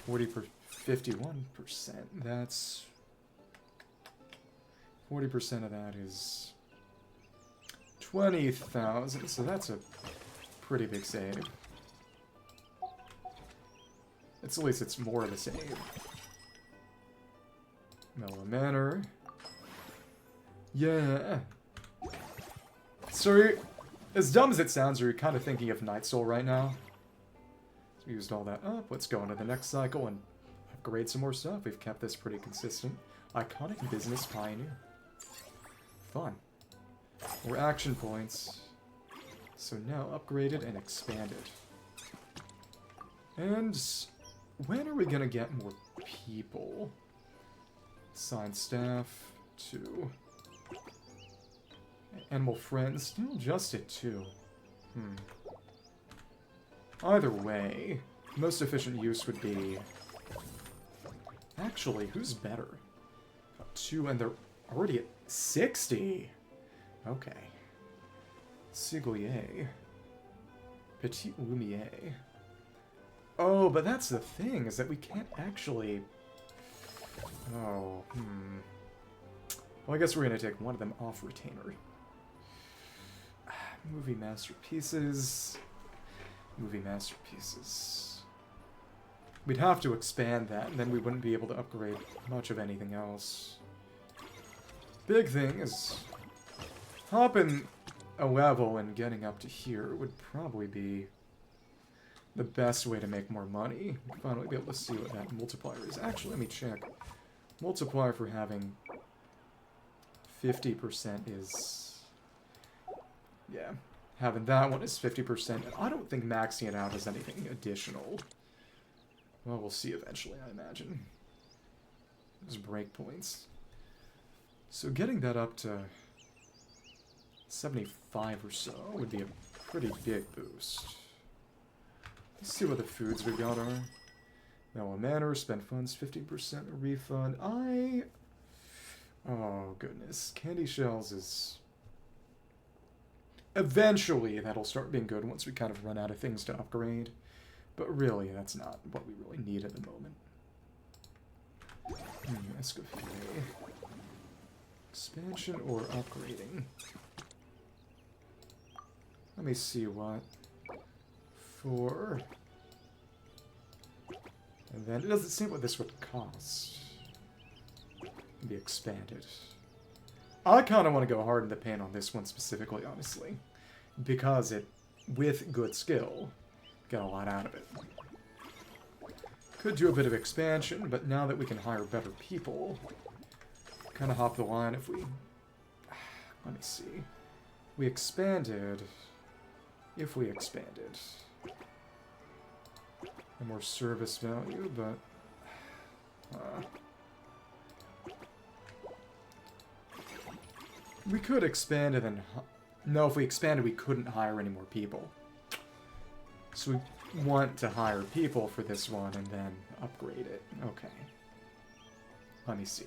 51%. That's... 40% of that is 20,000, so that's a pretty big save. At least it's more of a save. Mellow Manor. Yeah. So, as dumb as it sounds, are you kind of thinking of Night Soul right now? So we used all that up. Let's go into the next cycle and upgrade some more stuff. We've kept this pretty consistent. Iconic Business Pioneer. Fun. More action points. So now upgraded and expanded. And when are we gonna get more people? Assign staff to animal friends. Still just at 2. Either way, most efficient use would be... Actually, who's better? Got 2 and they're already at 60. Okay. Sigewinne. Petit Lumiere. Oh, but that's the thing, is that we can't actually... Oh, Well, I guess we're gonna take one of them off retainer. Movie masterpieces. Movie masterpieces. We'd have to expand that, and then we wouldn't be able to upgrade much of anything else. Big thing is... Hopping a level and getting up to here would probably be the best way to make more money. Finally be able to see what that multiplier is. Actually, let me check multiplier for having 50% is... Yeah, having that one is 50%. And I don't think maxing it out has anything additional. Well, we'll see eventually, I imagine. There's breakpoints. So getting that up to 75 or so would be a pretty big boost. Let's see what the foods we got are. Mellow Manor, spend funds, 15% refund. Oh, goodness. Candy Shells is... Eventually, that'll start being good once we kind of run out of things to upgrade. But really, that's not what we really need at the moment. Escoffier. Expansion or upgrading? Let me see what. 4. And then it doesn't seem what this would cost. Be expanded. I kind of want to go hard in the paint on this one specifically, honestly. Because it, with good skill, get a lot out of it. Could do a bit of expansion, but now that we can hire better people, kind of hop the line if we... Let me see. We expanded... If we expanded... And more service value, but... we could expand and then... No, if we expanded, we couldn't hire any more people. So we want to hire people for this one and then upgrade it. Okay. Let me see.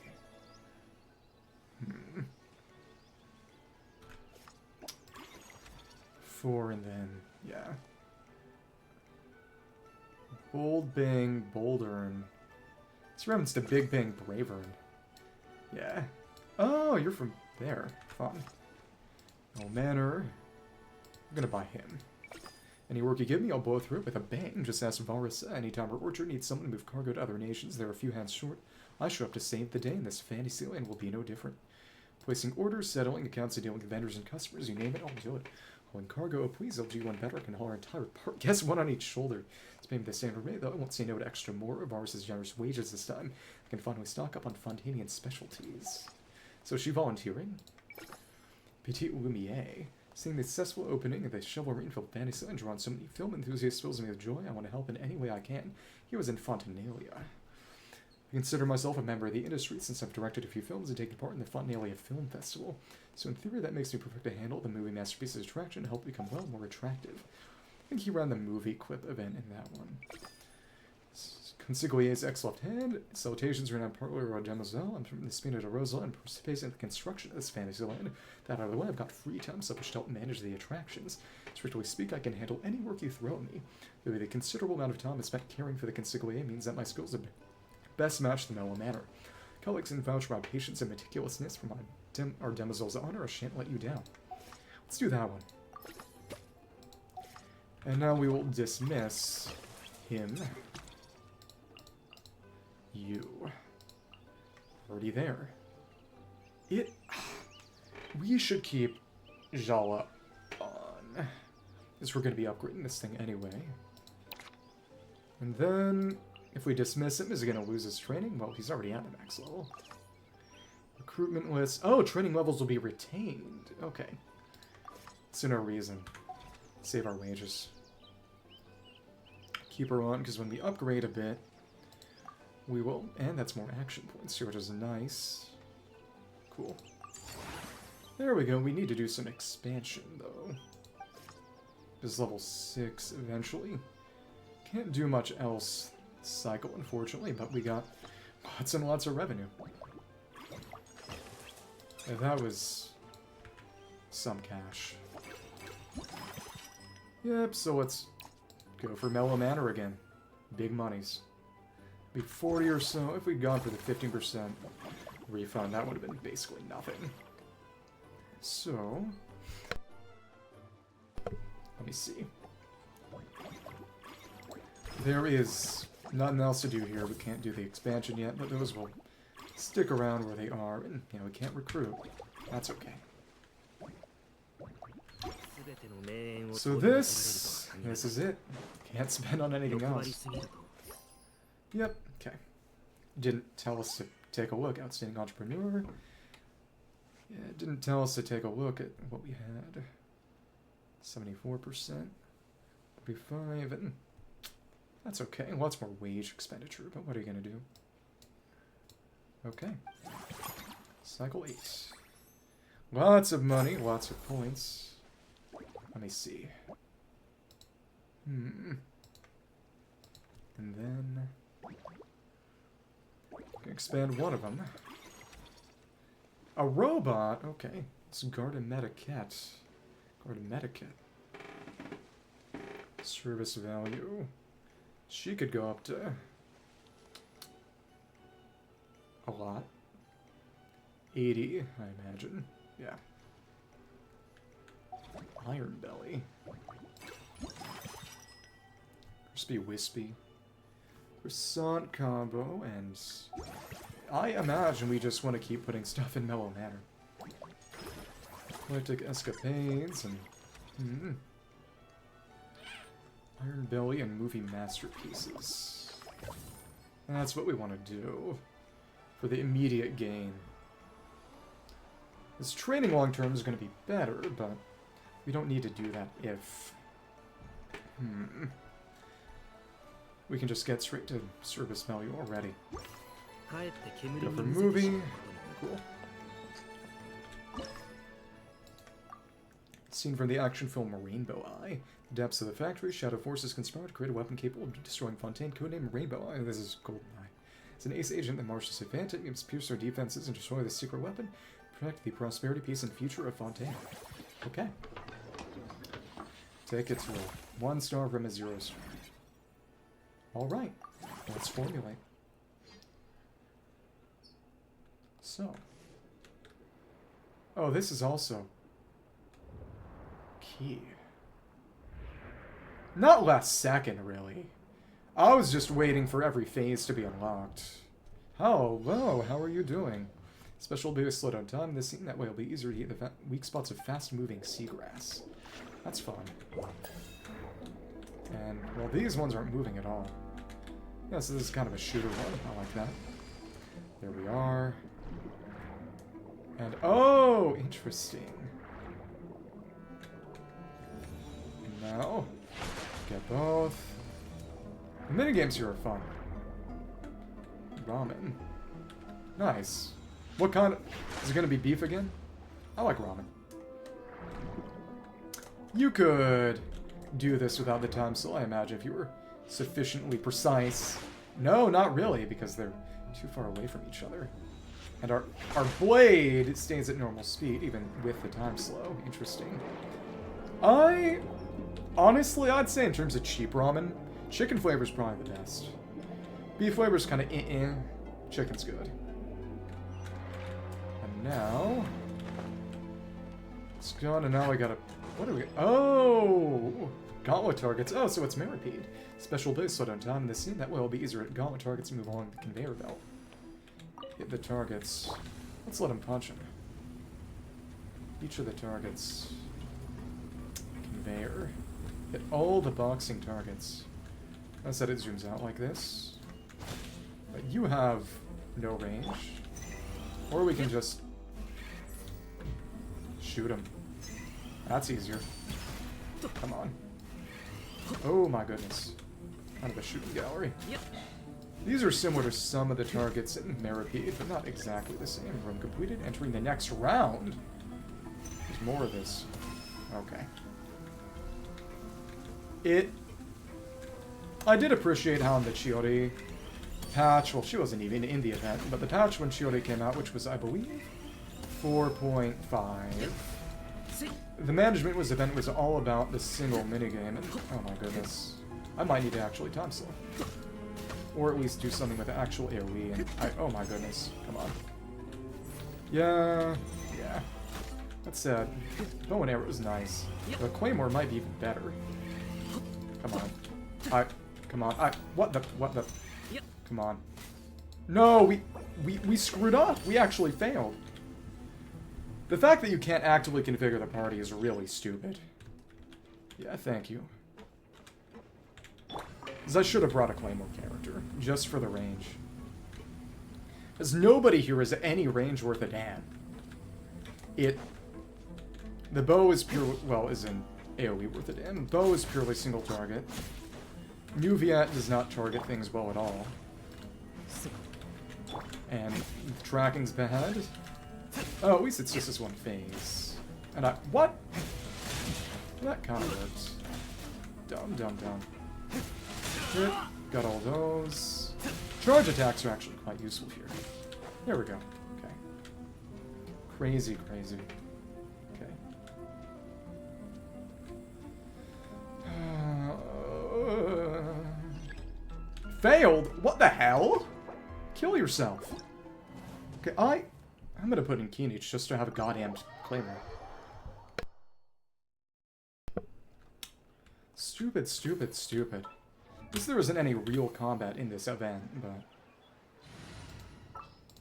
4 and then... Yeah. Bold Bang, Boldern. This reference to Big Bang Bravern. Yeah. Oh, you're from there. Fun. Oh, Manor. I'm gonna buy him. Any work you give me, I'll blow through it with a bang. Just ask Varesa. Anytime our orchard needs someone to move cargo to other nations, they're a few hands short. I show up to save the day, and this fantasy land will be no different. Placing orders, settling accounts, and dealing with vendors and customers, you name it, I'll do it. Hauling cargo, oh please, I'll do one better. I can haul our entire part. Guess one on each shoulder. It's paying the standard rate, though I won't say no to extra more. Varesa's generous wages this time. I can finally stock up on Fontaine specialties. So is she volunteering? Petit Lumiere. Seeing the successful opening of the Chivalry-filled fantasy and drawn so many film enthusiasts fills me with joy. I want to help in any way I can. He was in Fontainalia. I consider myself a member of the industry since I've directed a few films and taken part in the Fontainalia Film Festival. So in theory, that makes me perfect to handle the movie masterpiece's attraction and help become well more attractive. I think he ran the movie clip event in that one. Consiglier's ex-left hand. Salutations are now partly around Demoiselle. I'm from the Spina de Rosa and participating in the construction of this fantasy land. That out of the way, I've got free time so I should help manage the attractions. Strictly speak, I can handle any work you throw at me. Though the considerable amount of time I spent caring for the Consigliere means that my skills are best matched the Mellow Manor. Colleagues can vouch for my patience and meticulousness for our Demoiselle's honor. I shan't let you down. Let's do that one. And now we will dismiss him. You. Already there. We should keep Jala on. Because we're going to be upgrading this thing anyway. And then, if we dismiss him, is he going to lose his training? Well, he's already at the max level. Recruitment list. Oh, training levels will be retained. Okay. So no reason. Save our wages. Keep her on, because when we upgrade a bit, we will, and that's more action points here, which is nice. Cool. There we go. We need to do some expansion, though. This is level 6 eventually. Can't do much else cycle, unfortunately, but we got lots and lots of revenue. And that was some cash. Yep, so let's go for Mellow Manor again. Big monies. Be 40 or so. If we'd gone for the 15% refund, that would have been basically nothing. So, let me see. There is nothing else to do here. We can't do the expansion yet, but those will stick around where they are. And, you know, we can't recruit. That's okay. So this is it. Can't spend on anything else. Yep, okay. Didn't tell us to take a look. Outstanding Entrepreneur. Yeah, it didn't tell us to take a look at what we had. 74%. 45, and that's okay. Lots more wage expenditure, but what are you going to do? Okay. Cycle 8. Lots of money, lots of points. Let me see. And then expand one of them. A robot? Okay. It's Gardemedecat. Gardemedecat. Service value. She could go up to a lot. 80, I imagine. Yeah. Iron Belly. Crispy Wispy. Croissant combo, and I imagine we just want to keep putting stuff in Mellow Manor. Eclectic Escapades, and Iron Belly and Movie Masterpieces. And that's what we want to do for the immediate gain. This training long-term is going to be better, but we don't need to do that if... We can just get straight to service value already. Go for movie. Cool. Scene from the action film Rainbow Eye. Depths of the factory, shadow forces conspire to create a weapon capable of destroying Fontaine, codenamed Rainbow Eye. This is GoldenEye. It's an ace agent that marshals a Phantom, aims to pierce our defenses and destroy the secret weapon, protect the prosperity, peace, and future of Fontaine. Okay. Take it to a 1 star from a 0 star. Alright, let's formulate. So. Oh, this is also key. Not last second, really. I was just waiting for every phase to be unlocked. Hello, how are you doing? Special ability slow down time. This scene that way will be easier to hit the weak spots of fast-moving seagrass. That's fun. And, well, these ones aren't moving at all. Yeah, so this is kind of a shooter one. I like that. There we are. And, oh, interesting. And now, get both. The minigames here are fun. Ramen. Nice. What kind of... Is it going to be beef again? I like ramen. You could do this without the time slot, I imagine, if you were sufficiently precise. No, not really, because they're too far away from each other. And our blade stays at normal speed, even with the time slow. Interesting. Honestly, I'd say in terms of cheap ramen, chicken flavor is probably the best. Beef flavor is kind of Chicken's good. And now... It's gone, and now I gotta... What do we... Oh! Gauntlet targets. Oh, so it's Maripede. Special ability slow down time in this scene. That way it'll be easier at gauntlet targets to move along the conveyor belt. Hit the targets. Let's let him punch him. Each of the targets. Conveyor. Hit all the boxing targets. I said it zooms out like this. But you have no range. Or we can just shoot him. That's easier. Come on. Oh my goodness. Kind of a shooting gallery. These are similar to some of the targets in Maripede, but not exactly the same. Room completed. Entering the next round. There's more of this. Okay. I did appreciate how in the Chiori patch, well, she wasn't even in the event, but the patch when Chiori came out, which was, I believe, 4.5, the management event was all about the single minigame, and oh my goodness, I might need to actually time slow. Or at least do something with actual AoE, and oh my goodness, come on. Yeah. That's sad. Bow and arrow is nice. The Claymore might be even better. Come on. Come on. What the? Come on. No, we screwed up. We actually failed. The fact that you can't actively configure the party is really stupid. Yeah, thank you. Because I should have brought a Claymore character, just for the range. Because nobody here has any range worth a damn. The bow is pure, well, is an AoE worth a damn. Bow is purely single target. Neuvillette does not target things well at all. And tracking's bad. Oh, at least it's just this one phase. And what? That kind of works. Dumb. Hit. Got all those. Charge attacks are actually quite useful here. There we go. Okay. Crazy. Okay. Failed? What the hell? Kill yourself. Okay, I'm gonna put in Kinich just to have a goddamn claymore. Stupid. At least there isn't any real combat in this event, but...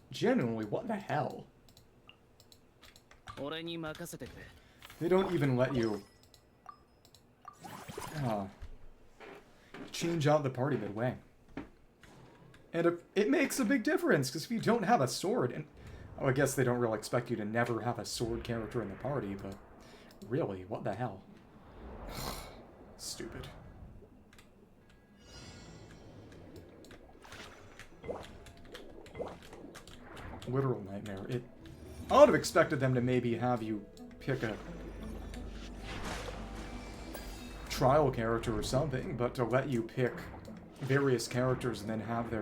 Genuinely, what the hell? They don't even let you... change out the party midway. And it makes a big difference, because if you don't have a sword, and... Oh, I guess they don't really expect you to never have a sword character in the party, but... Really, what the hell? Stupid. Literal nightmare. I would have expected them to maybe have you pick a trial character or something, but to let you pick various characters and then have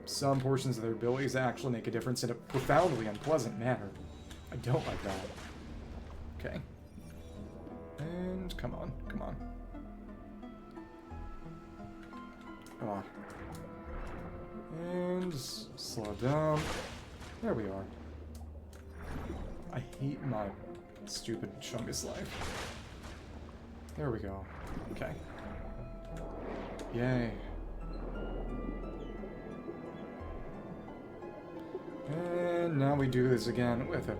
some portions of their abilities actually make a difference in a profoundly unpleasant manner. I don't like that. Okay. And come on. Ah. And slow down. There we are. I hate my stupid Chungus life. There we go. Okay. Yay. And now we do this again with a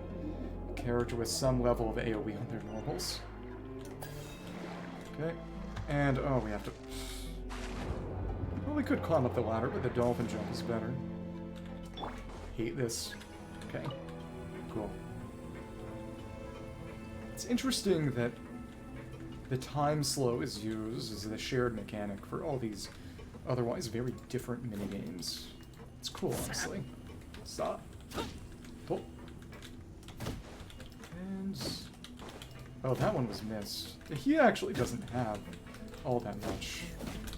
character with some level of AoE on their normals. Okay. And, oh, we have to... Well, we could climb up the ladder, but the dolphin jump is better. Hate this. Okay. Cool. It's interesting that the time slow is used as the shared mechanic for all these otherwise very different minigames. It's cool, honestly. Stop. Pull. And... Oh, that one was missed. He actually doesn't have all that much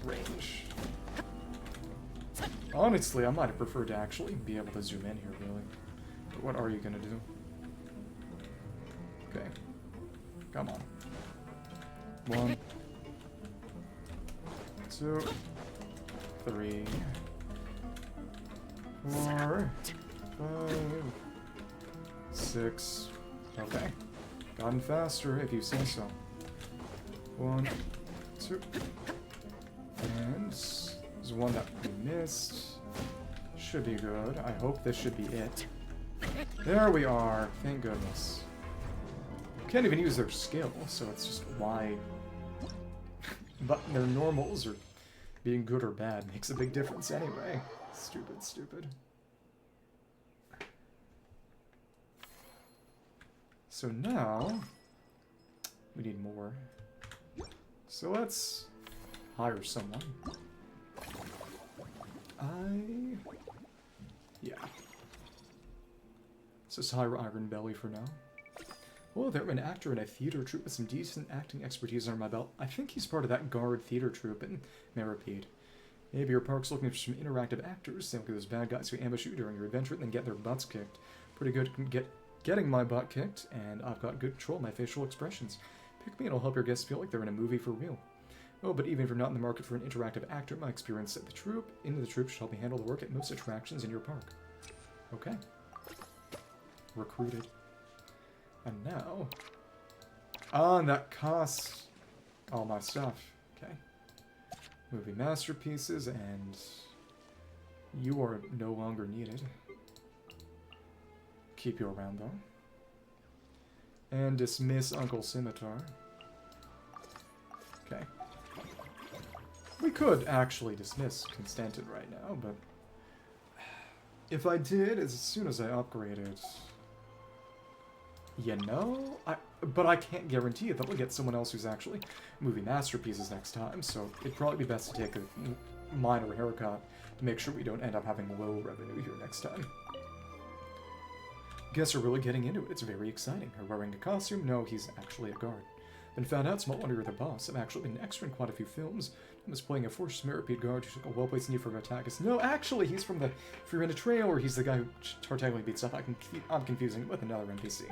range. Honestly, I might have preferred to actually be able to zoom in here, really. But what are you gonna do? Okay. Come on. 1, 2, 3, 4, 5, 6. Okay. Gotten faster, if you say so. 1, 2. And there's one that we missed. Should be good. I hope this should be it. There we are. Thank goodness. Can't even use their skill, so it's just why. But their normals or being good or bad makes a big difference anyway. Stupid. So now we need more. So let's hire someone. Yeah. So let's hire Iron Belly for now. Oh, they're an actor in a theater troupe with some decent acting expertise under my belt. I think he's part of that guard theater troupe in Maripede. Maybe your park's looking for some interactive actors. They look at those bad guys who ambush you during your adventure and then get their butts kicked. Pretty good at getting my butt kicked, and I've got good control of my facial expressions. Pick me and I'll help your guests feel like they're in a movie for real. Oh, but even if you're not in the market for an interactive actor, my experience at the troupe should help me handle the work at most attractions in your park. Okay. Recruited. And now... and that costs all my stuff. Okay. Movie masterpieces, and you are no longer needed. Keep you around, though. And dismiss Uncle Scimitar. Okay. We could actually dismiss Constantin right now, but... If I did, as soon as I upgraded... You know? But I can't guarantee it that we'll get someone else who's actually movie masterpieces next time, so it'd probably be best to take a minor haircut to make sure we don't end up having low revenue here next time. Guess we're really getting into it. It's very exciting. Are wearing a costume? No, he's actually a guard. Been found out, small wonder you're the boss. I've actually been an extra in quite a few films. I was playing a forced repeat guard who took a well-placed knee for an attack. No, actually, he's from the Furina Trail, or he's the guy who Tartaglia beats up. I'm confusing it with another NPC.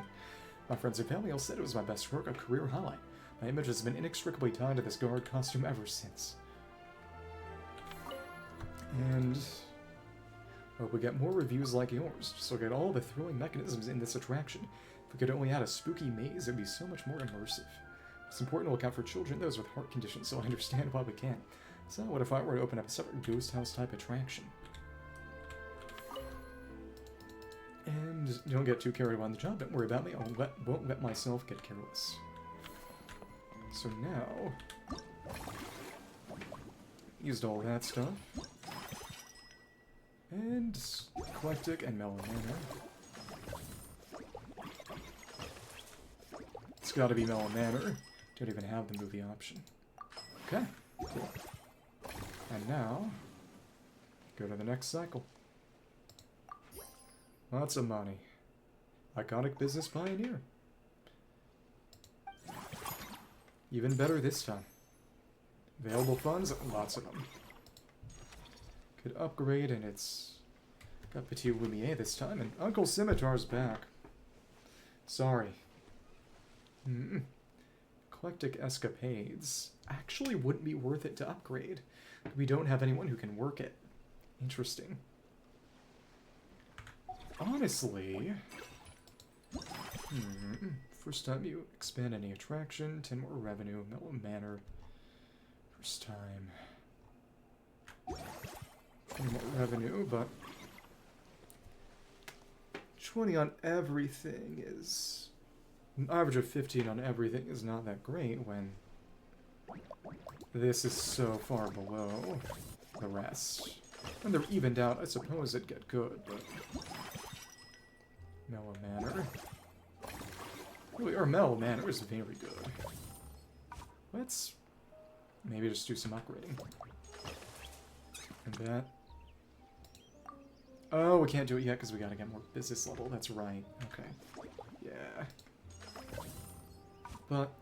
My friends and family all said it was my best work, a career highlight. My image has been inextricably tied to this guard costume ever since. And hope we get more reviews like yours, just look at all the thrilling mechanisms in this attraction. If we could only add a spooky maze, it'd be so much more immersive. It's important to look out for children, those with heart conditions, so I understand why we can't. So what if I were to open up a separate ghost house type attraction? And don't get too carried away on the job, don't worry about me, I won't let myself get careless. So now, used all that stuff. And eclectic and mellow manner. It's gotta be mellow manner. Don't even have the movie option. Okay, cool. And now, go to the next cycle. Lots of money. Iconic business pioneer. Even better this time. Available funds, lots of them. Could upgrade, and it's got Petit Lumiere this time, and Uncle Scimitar's back. Sorry. Eclectic escapades. Actually wouldn't be worth it to upgrade. We don't have anyone who can work it. Interesting. Honestly... First time you expand any attraction, 10 more revenue, mellow manner. First time... 20 more revenue, but 20 on everything is... An average of 15 on everything is not that great when this is so far below the rest. When they're evened out, I suppose it'd get good, but... Mellow manner. Really, our mellow manner is very good. Let's maybe just do some upgrading. And that... Oh, we can't do it yet because we gotta get more business level. That's right. Okay. Yeah. But...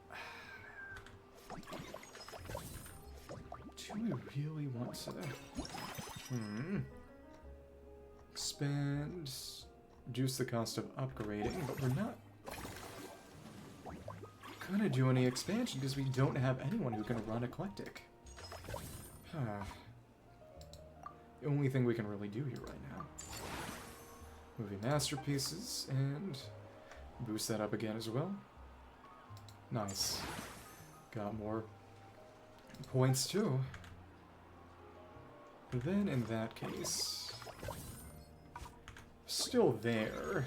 do we really want to... Expand... Reduce the cost of upgrading, but we're not gonna do any expansion because we don't have anyone who can run Eclectic. The only thing we can really do here right now. Movie masterpieces, and boost that up again as well. Nice. Got more points too. But then in that case... Still there.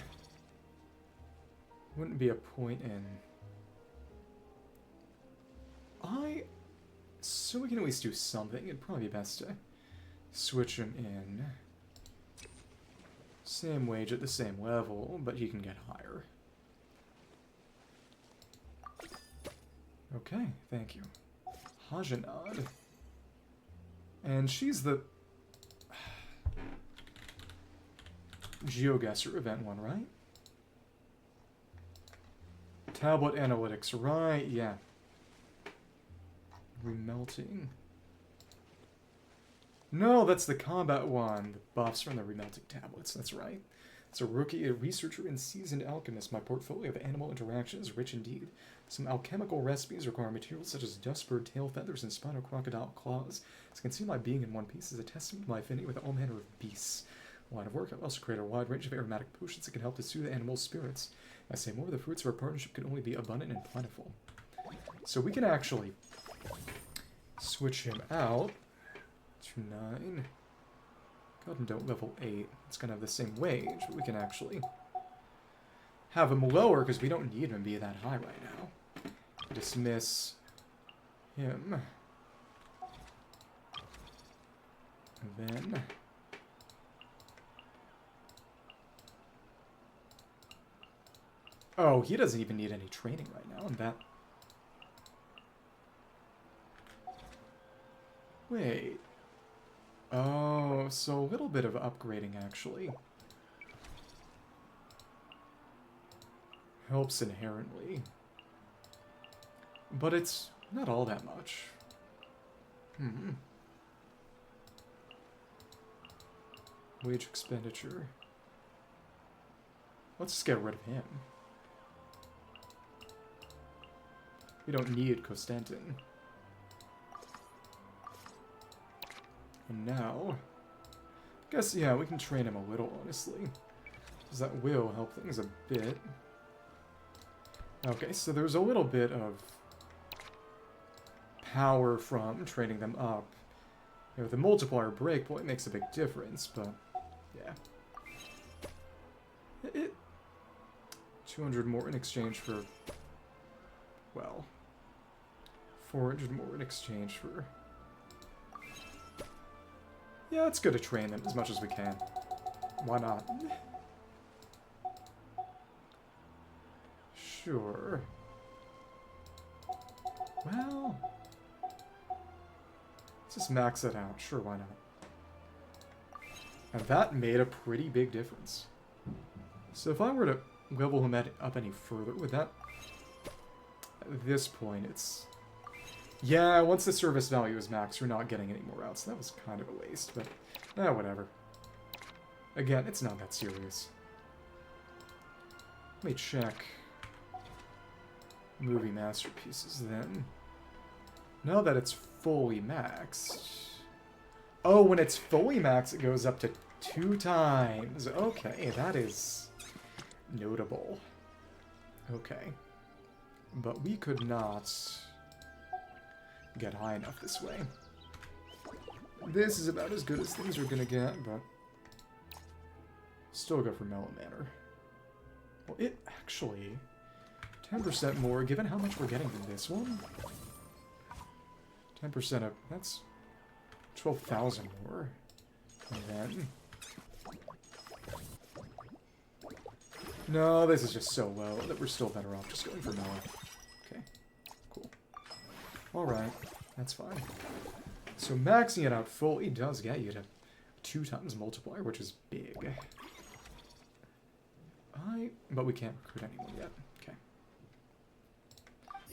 Wouldn't be a point in... So we can at least do something. It'd probably be best to switch him in. Same wage at the same level, but he can get higher. Okay, thank you. Hajanad. And she's the... GeoGuessr event one, right? Tablet analytics, right, yeah. Remelting. No, that's the combat one. The buffs from the remelting tablets, that's right. It's a rookie, a researcher, and seasoned alchemist. My portfolio of animal interaction is rich indeed. Some alchemical recipes require materials such as dustbird tail feathers and spinal crocodile claws. As you can see, my being in one piece is a testament to my affinity with all manner of beasts. Line of work, I've also created a wide range of aromatic potions that can help to soothe animals' spirits. I say more, the fruits of our partnership can only be abundant and plentiful. So we can actually switch him out to 9. God, and don't level 8. It's gonna have the same wage, but we can actually have him lower because we don't need him to be that high right now. Dismiss him. And then... Oh, he doesn't even need any training right now, and that... Wait. Oh, so a little bit of upgrading, actually. Helps inherently. But it's not all that much. Wage expenditure. Let's just get rid of him. We don't need Costentin. And now... I guess, yeah, we can train him a little, honestly. Because that will help things a bit. Okay, so there's a little bit of power from training them up. You know, the multiplier breakpoint makes a big difference, but yeah. 200 more in exchange for, well, 400 more in exchange for... Yeah, it's good to train them as much as we can. Why not? Sure. Well... let's just max it out. Sure, why not? And that made a pretty big difference. So if I were to level him up any further, would that... At this point, it's... Yeah, once the service value is maxed, you're not getting any more out, so that was kind of a waste, but... whatever. Again, it's not that serious. Let me check... movie masterpieces, then. Now that it's fully maxed... Oh, when it's fully maxed, it goes up to 2 times. Okay, that is notable. Okay. But we could not get high enough this way. This is about as good as things are gonna get, but still go for Mellow Manor. Well, it actually 10% more, given how much we're getting from this one. 10% of that's 12,000 more. And then no, this is just so low that we're still better off just going for Mellow. Okay, cool. Alright, that's fine. So maxing it out fully does get you to 2 times multiplier, which is big. But we can't recruit anyone yet. Okay.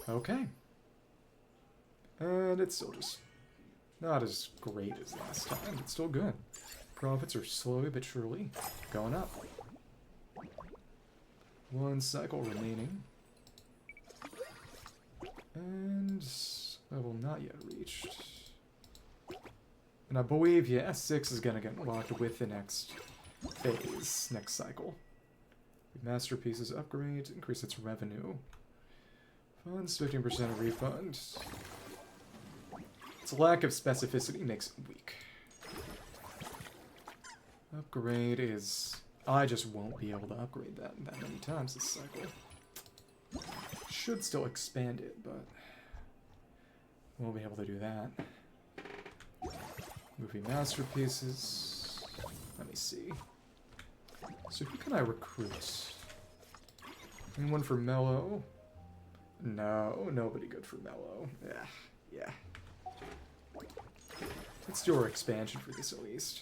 Okay. And it's still just not as great as last time, but still good. Profits are slowly but surely going up. 1 cycle remaining. And level not yet reached. And I believe, yeah, S6 is going to get unlocked with the next phase, next cycle. Masterpieces upgrade, increase its revenue. Funds, 15% refund. Its lack of specificity makes it weak. Upgrade is... I just won't be able to upgrade that many times this cycle. Should still expand it, but... won't be able to do that. Movie masterpieces. Let me see. So who can I recruit? Anyone for Mellow? No, nobody good for Mellow. Yeah. Let's do our expansion for this at least.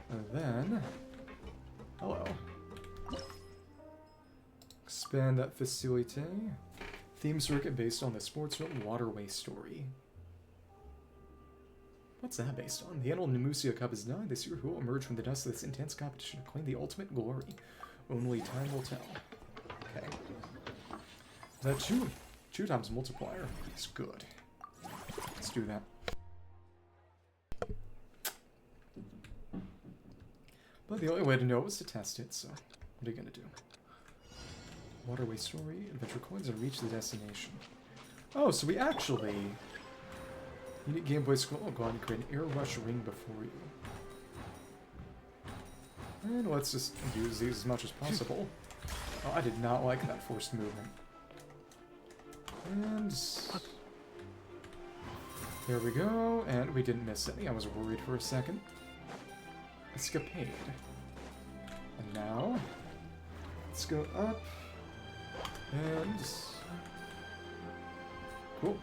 And then... hello. Expand that facility. Theme circuit based on the sports film Waterway story. What's that based on? The annual Nemusia Cup is died. This year who will emerge from the dust of this intense competition to claim the ultimate glory? Only time will tell. Okay. That two times multiplier is good. Let's do that. But the only way to know it was to test it, so what are you gonna do? Waterway story, adventure coins, and reach the destination. Oh, so we actually... Unique Game Boy Scroll will go on and create an air rush ring before you. And let's just use these as much as possible. Oh, I did not like that forced movement. And... there we go, and we didn't miss any. I was worried for a second. Escapade. And now, let's go up, and... Cool.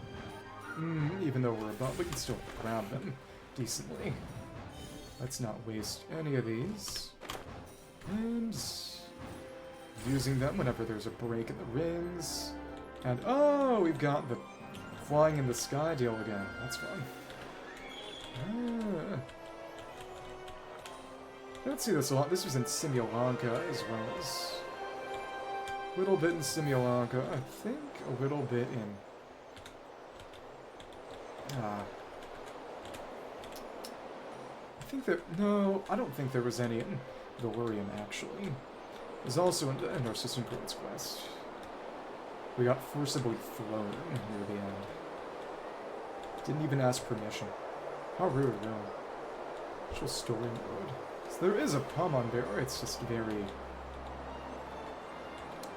Even though we're above, we can still grab them decently. Let's not waste any of these. And... using them whenever there's a break in the rings. And, oh, we've got the flying in the sky deal again. That's fun. I don't see this a lot. This was in Simulanka as well as... a little bit in Simulanka. I think a little bit in... I think that... no, I don't think there was any in Delirium, actually. There's also in our System Chords quest. We got forcibly thrown near the end. Didn't even ask permission. How rude, no. Actual story mode. So there is a Pumon there, it's just very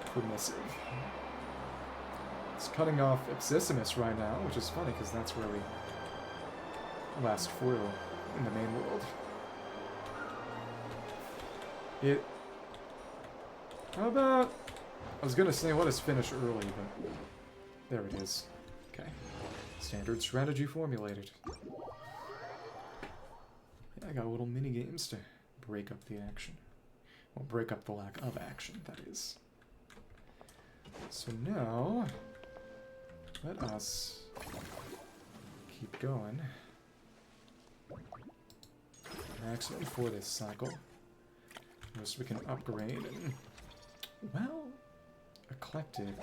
permissive. It's cutting off Ipsissimus right now, which is funny because that's where we last flew in the main world. How about... I was gonna say let us finish early, but there it is. Okay. Standard strategy formulated. Yeah, I got little mini-games to break up the action. Well, break up the lack of action, that is. So now, let us keep going. Maximum for this cycle. So we can upgrade and, well, eclectic.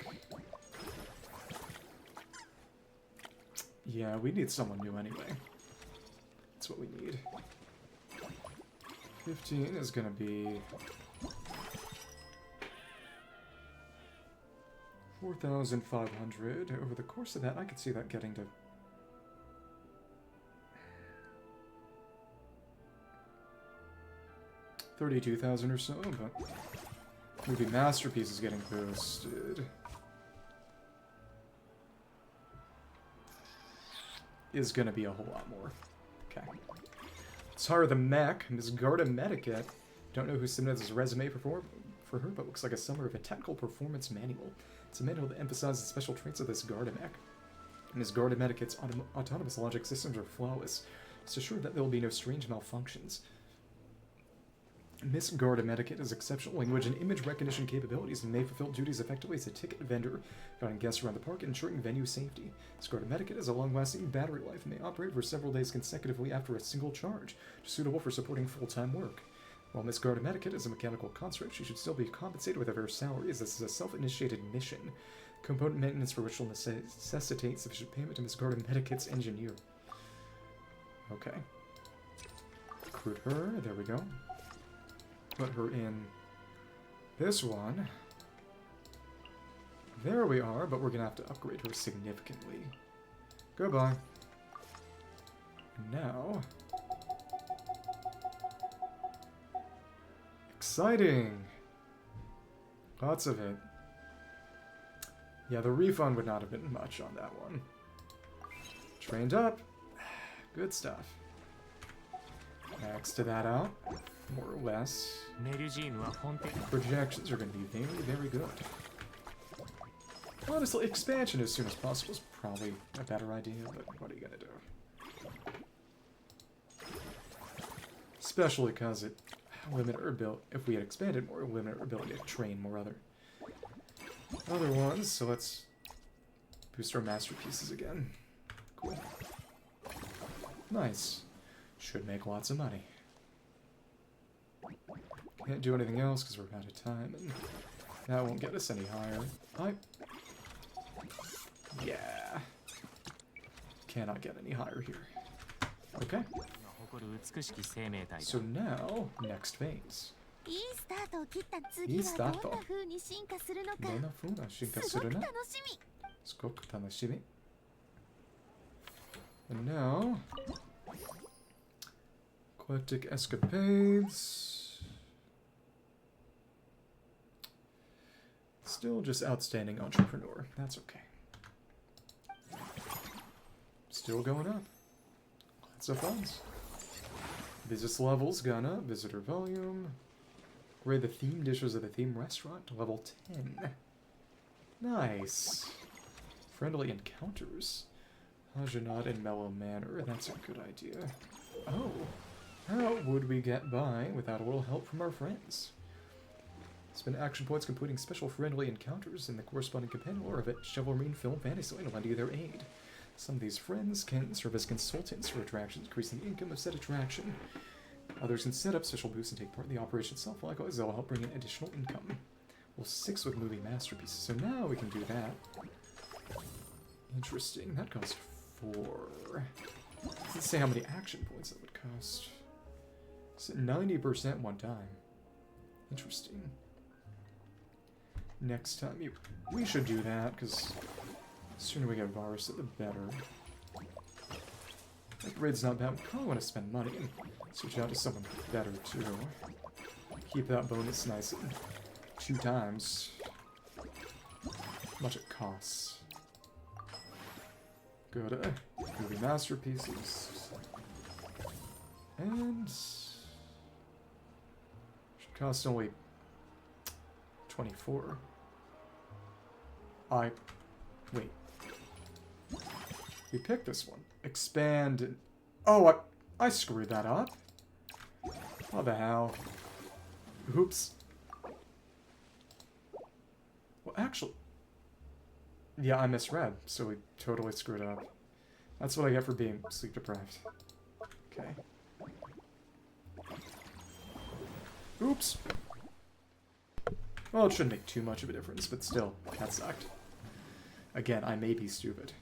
Yeah, we need someone new anyway. That's what we need. 15 is gonna be 4,500. Over the course of that, I could see that getting to 32,000 or so, but maybe Masterpiece is getting boosted. Is gonna be a whole lot more. Okay. Sorry, the mech, Ms. Garda Medicate. Don't know who submitted this resume for her, but looks like a summary of a technical performance manual. It's a manual that emphasizes the special traits of this Garda mech. Ms. Garda Medicate's autonomous logic systems are flawless. It's assured that there will be no strange malfunctions. Miss Garda Medicate has exceptional language and image recognition capabilities and may fulfill duties effectively as a ticket vendor, guiding guests around the park and ensuring venue safety. Miss Garda Medicate has a long-lasting battery life and may operate for several days consecutively after a single charge, suitable for supporting full-time work. While Miss Garda Medicate is a mechanical construct, she should still be compensated with a fair salary, as this is a self-initiated mission. Component maintenance for which will necessitate sufficient payment to Miss Garda Medicate's engineer. Okay. Recruit her, there we go. Put her in this one. There we are, but we're gonna have to upgrade her significantly. Goodbye. And now... exciting! Lots of it. Yeah, the refund would not have been much on that one. Trained up. Good stuff. Next to that out. More or less. Projections are going to be very, very good. Honestly, expansion as soon as possible is probably a better idea, but what are you going to do? Especially because it limited our ability, if we had expanded more, it would limit our ability to train more other ones, so let's boost our masterpieces again. Cool. Nice. Should make lots of money. Can't do anything else because we're out of time, and that won't get us any higher. Yeah. Cannot get any higher here. Okay. So now, next phase. いいスタートを切った次はどんな風に進化するのか。どんな風な進化するの？すごく楽しみ。And now, eclectic escapades. Still just outstanding entrepreneur. That's okay. Still going up. Lots of funds. Business levels gone up. Visitor volume. Grade the theme dishes of the theme restaurant to level 10. Nice. Friendly encounters. Hajanat and mellow manner. That's a good idea. Oh. How would we get by without a little help from our friends? Spend action points completing special friendly encounters in the corresponding companion lore of it. Chivalrine Film Fantasyland will lend you their aid. Some of these friends can serve as consultants for attractions, increasing the income of said attraction. Others can set up special booths and take part in the operation itself. Likewise, they'll help bring in additional income. Well, 6 with movie masterpieces, so now we can do that. Interesting. That costs 4. Let's say how many action points that would cost. So 90% one time. Interesting. Next time, we should do that, because the sooner we get Varesa, the better. That grade's not bad. We probably want to spend money and switch out to someone better, too. Keep that bonus nice and 2 times. How much it costs. Go to movie masterpieces. And should cost only 24. Wait. We picked this one. Expand. Oh, I screwed that up. What the hell? Oops. Well, actually. Yeah, I misread, so we totally screwed up. That's what I get for being sleep deprived. Okay. Oops. Well, it shouldn't make too much of a difference, but still, that sucked. Again, I may be stupid.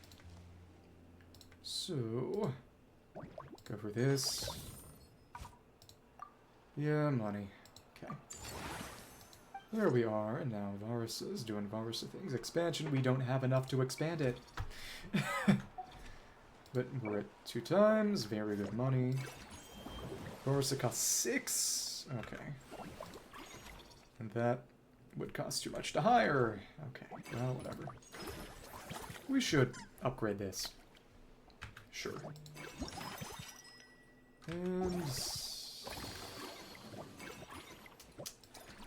So, go for this. Yeah, money. Okay. There we are, and now Varesa's doing Varesa things. Expansion, we don't have enough to expand it. But we're at 2 times, very good money. Varesa costs 6. Okay. And that would cost too much to hire. Okay, well, whatever. We should upgrade this. Sure. And let's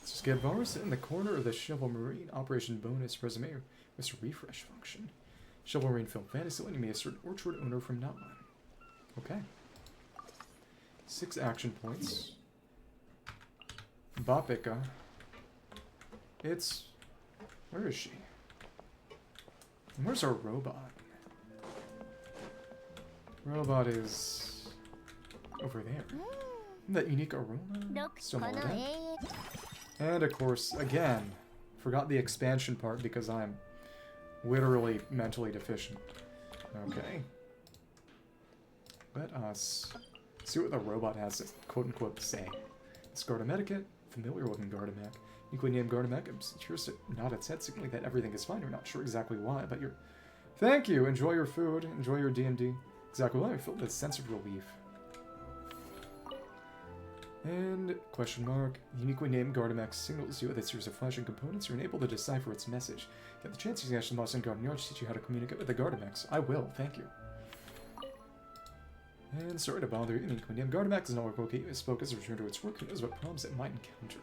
just get Varesa in the corner of the Chivalrine Operation bonus resume with this refresh function. Chivalrine Film Fantasyland, you may assert orchard owner from Natlan. Okay. 6 action points. Bapika. It's... Where is she? And where's our robot? Robot is... over there. That unique aroma? Still more of that. And of course, again, forgot the expansion part because I'm literally mentally deficient. Okay. Let us see what the robot has to quote-unquote say. This Gardemeticate, familiar looking Gardemek. Uniquely named Gardemek, I'm curious to nod its head, signaling that everything is fine. You're not sure exactly why, but you're... Thank you! Enjoy your food, enjoy your D&D. Exactly why I feel that sense of relief. And, question mark, uniquely named Gardemek signals you with a series of flashing components. You're unable to decipher its message. Get the chance to actually must in Garden Yard to teach you how to communicate with the Gardemeks. I will, thank you. And sorry to bother you, uniquely named Gardemek does not locate you. Its focus is return to its work. Who knows what problems it might encounter.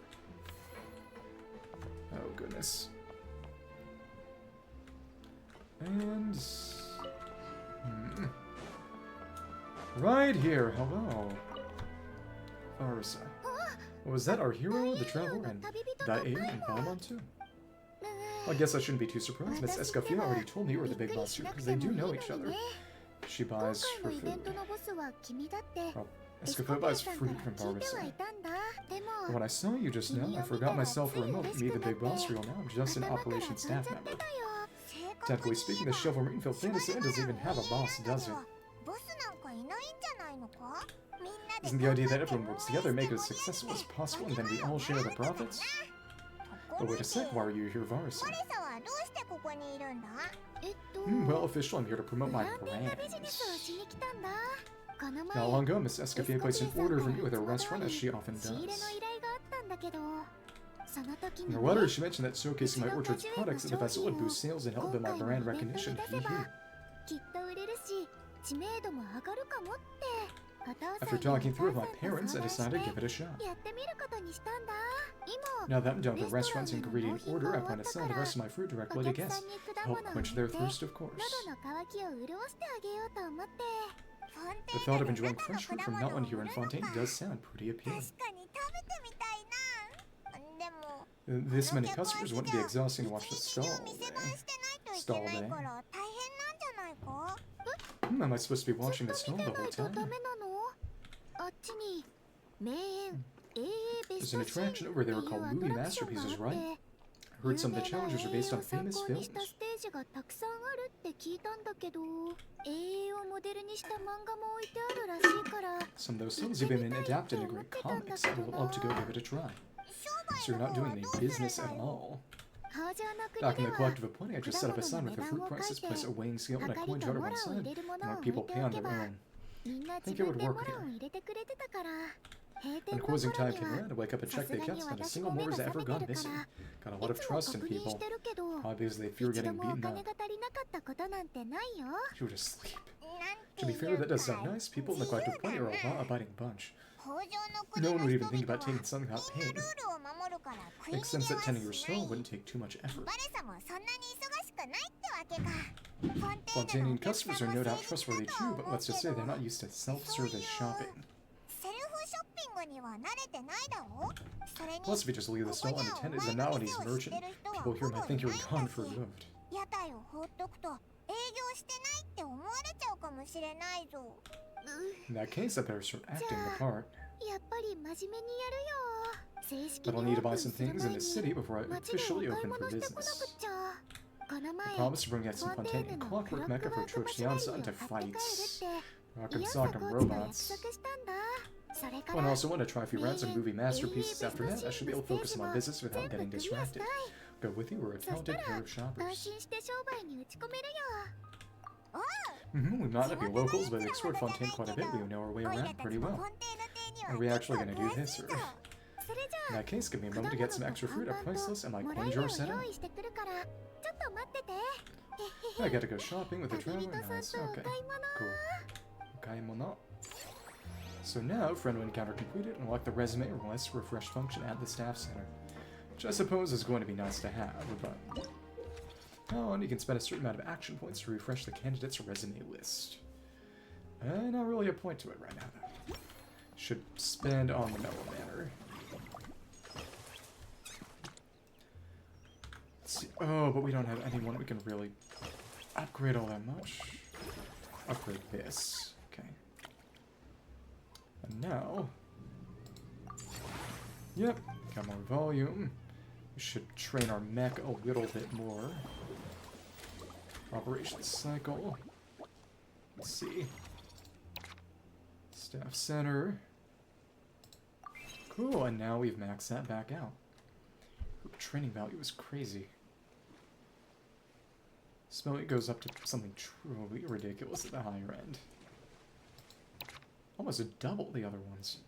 Oh, goodness. And... Right here, hello. Varesa. Was that our hero, the traveler, and Dehya and Balmon too? Well, I guess I shouldn't be too surprised. Miss Escoffier already told me you were the big boss too, because they do know each other. She buys for food. Oh, Escoffier buys fruit from Varesa. But when I saw you just now, I forgot myself for a moment. Me, the big boss real now, I'm just an operation staff member. Technically speaking, the Chivalrine Film Fantasyland doesn't even have a boss, does it? Isn't the idea that everyone works together, make it as successful as possible, and then we all share the profits? But wait a sec, why are you here, Varesa? Well, official, I'm here to promote my brand. Not long ago, Miss Escoffier placed an order for me with her restaurant, as she often does. In her letter, she mentioned that showcasing my orchard's products at the festival would boost sales and help build my brand recognition. After talking through with my parents, I decided to give it a shot. Now that I'm done with the restaurant's ingredient order, I plan to sell the rest of my fruit directly to guests, to help quench their thirst, of course. The thought of enjoying fresh fruit from Natlan here in Fontaine does sound pretty appealing. This many customers wouldn't be exhausting to watch the stall day. Am I supposed to be watching the stall the whole time? There's an attraction over there called movie masterpieces, right? I heard some of the challenges are based on famous films. Some of those films have been adapted into great comics. I would love to go give it a try. So you're not doing any business at all. Back in the Collective of Plenty, I just set up a sign with the fruit prices, place a weighing scale and a coin jar to one side, and let people pay on their own. I think it would work here. When closing time came around, I wake up and check the accounts, not a single more has ever gone missing. Got a lot of trust in people. Obviously, they fear getting beaten up. You were asleep. To be fair, that does sound nice. People in the Collective of Plenty are a law-abiding bunch. No one would even think about taking something without paying. Makes sense that tending your stall wouldn't take too much effort. Fontaine customers are no doubt trustworthy too, but let's just say they're not used to self-service shopping. Plus, if you just leave the stall unattended, then now when he's merchant, people here might think you're gone for good. In that case, I better start acting the part. But I'll need to buy some things in the city before I officially open for business. I promised to bring out some Fontaine clockwork mecha for Trochiansa to fight Rock'em Sock'em robots. Oh, and I also want to try a few rounds of movie masterpieces after that. I should be able to focus on my business without getting distracted. Go with you, we're a talented pair of shoppers. We might not be locals, but we've explored Fontaine quite a bit. We know our way around pretty well. Are we actually going to do this, or...? In that case, give me a moment to get some extra fruit at priceless and my coin jar set up. I gotta go shopping with the traveler. Nice. Okay. Cool. Okaimono. So now, friend encounter completed, unlock the resume or less refresh function at the staff center. Which I suppose is going to be nice to have, but... Oh, and you can spend a certain amount of action points to refresh the candidate's resume list. Not really a point to it right now, though. Should spend on the Mellow Manor. Let's see. Oh, but we don't have anyone we can really upgrade all that much. Upgrade this. Okay. And now... Yep, got more volume. We should train our mech a little bit more. Operation cycle. Let's see. Staff center. Cool, and now we've maxed that back out. Training value is crazy. Smelly goes up to something truly ridiculous at the higher end. Almost double the other ones.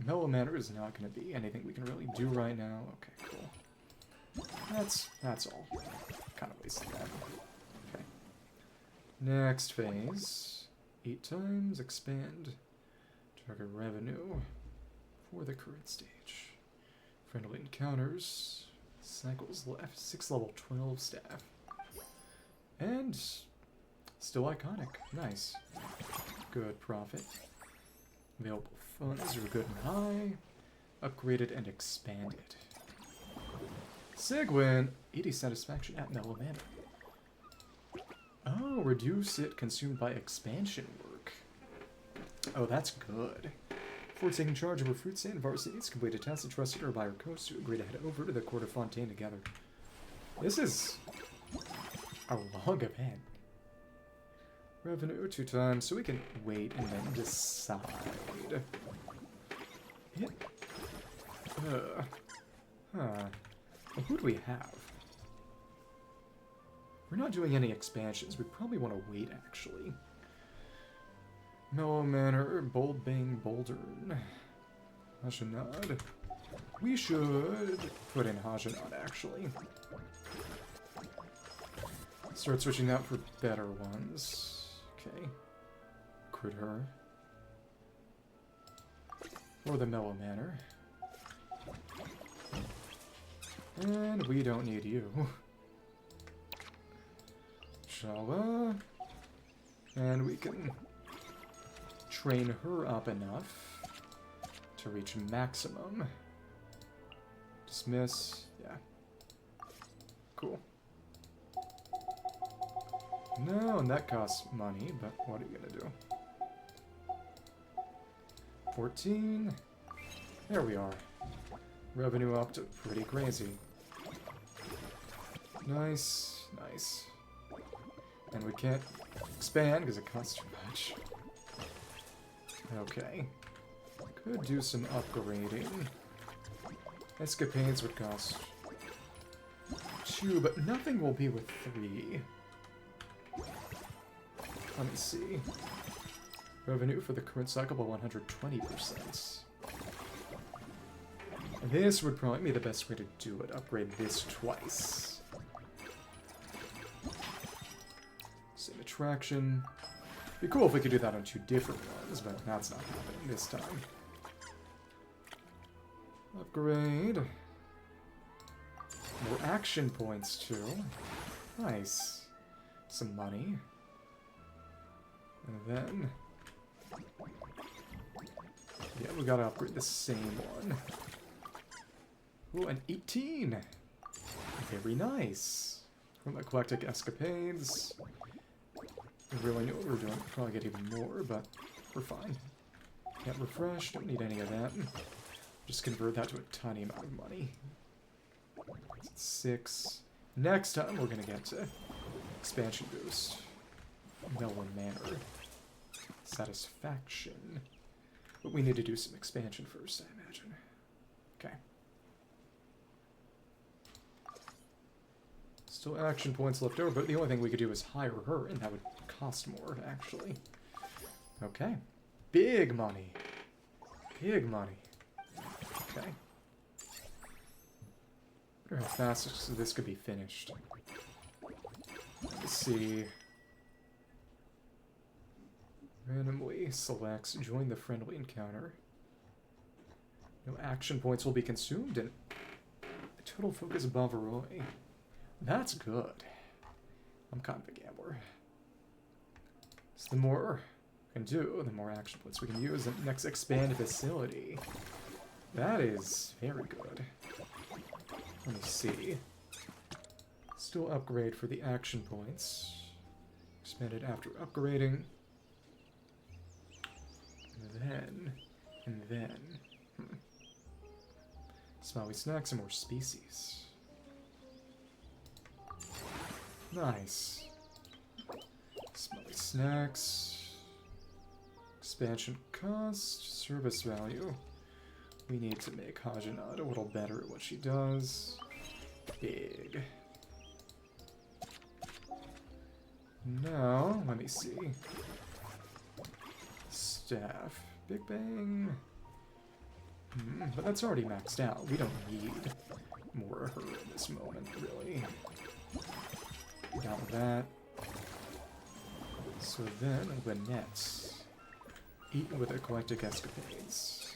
Mellow Manor is not going to be anything we can really do right now. Okay, cool. That's all. Kind of wasted that. Okay. Next phase. 8 times expand target revenue for the current stage. Friendly encounters. Cycles left. 6 level 12 staff. And still iconic. Nice. Good profit. Available funds are good and high. Upgraded and expanded. Sigewinne, 80 satisfaction at Mellow Manor. Oh, reduce it consumed by expansion work. Oh, that's good. Before taking charge of her fruit stand, Varesa needs to complete a task and trusted her by her coast to agree to head over to the court of Fontaine together. This is a long event. Revenue 2 times, so we can wait and then decide. Yeah. Well, who do we have? We're not doing any expansions. We probably want to wait, actually. Mellow Manor, Bold Bang, Bouldern. Hajanad. We should put in Hajanad, actually. Start switching out for better ones. Okay. Recruit her. Or the Mellow Manor. And we don't need you. Shawa. And we can train her up enough to reach maximum. Dismiss. Yeah. Cool. No, and that costs money, but what are you gonna do? 14. There we are. Revenue up to pretty crazy. Nice, nice. And we can't expand because it costs too much. Okay. Could do some upgrading. Escapades would cost 2, but nothing will be with 3. Let me see. Revenue for the current cycle by 120%. This would probably be the best way to do it. Upgrade this twice. Same attraction. Be cool if we could do that on 2 different ones, but that's not happening this time. Upgrade. More action points too. Nice. Some money. And then... yeah, we gotta upgrade the same one. Ooh, an 18! Very nice. From Eclectic Escapades. We really know what we're doing. Probably get even more, but we're fine. Can't refresh, don't need any of that. Just convert that to a tiny amount of money. 6. Next time we're gonna get to expansion boost. Melon Manor. Satisfaction. But we need to do some expansion first, I imagine. Okay. Still action points left over, but the only thing we could do is hire her, and that would cost more, actually. Okay. Big money. Big money. Okay. I wonder how fast this could be finished. Let's see. Randomly selects join the friendly encounter. No action points will be consumed, and total focus above Roy. That's good. I'm kind of a gambler. So the more we can do, the more action points we can use. The next expand facility. That is very good. Let me see. Still upgrade for the action points. Expanded after upgrading. And then... Smelly snacks and more species. Nice. Smelly snacks. Expansion cost. Service value. We need to make Hajanat a little better at what she does. Big. Now, let me see. Staff. Big Bang. But that's already maxed out. We don't need more of her in this moment, really. Got that. So then, Lynette. Eat with Eclectic Escapades.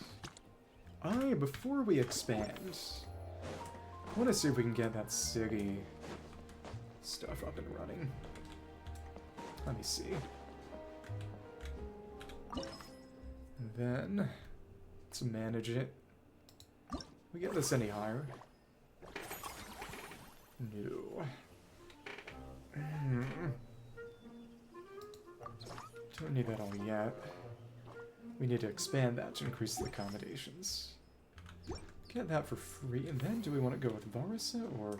Before we expand, I want to see if we can get that Siggy stuff up and running. Let me see. And then, let's manage it. We get this any higher? No. Don't need that all yet. We need to expand that to increase the accommodations. Get that for free, and then do we want to go with Varesa, or...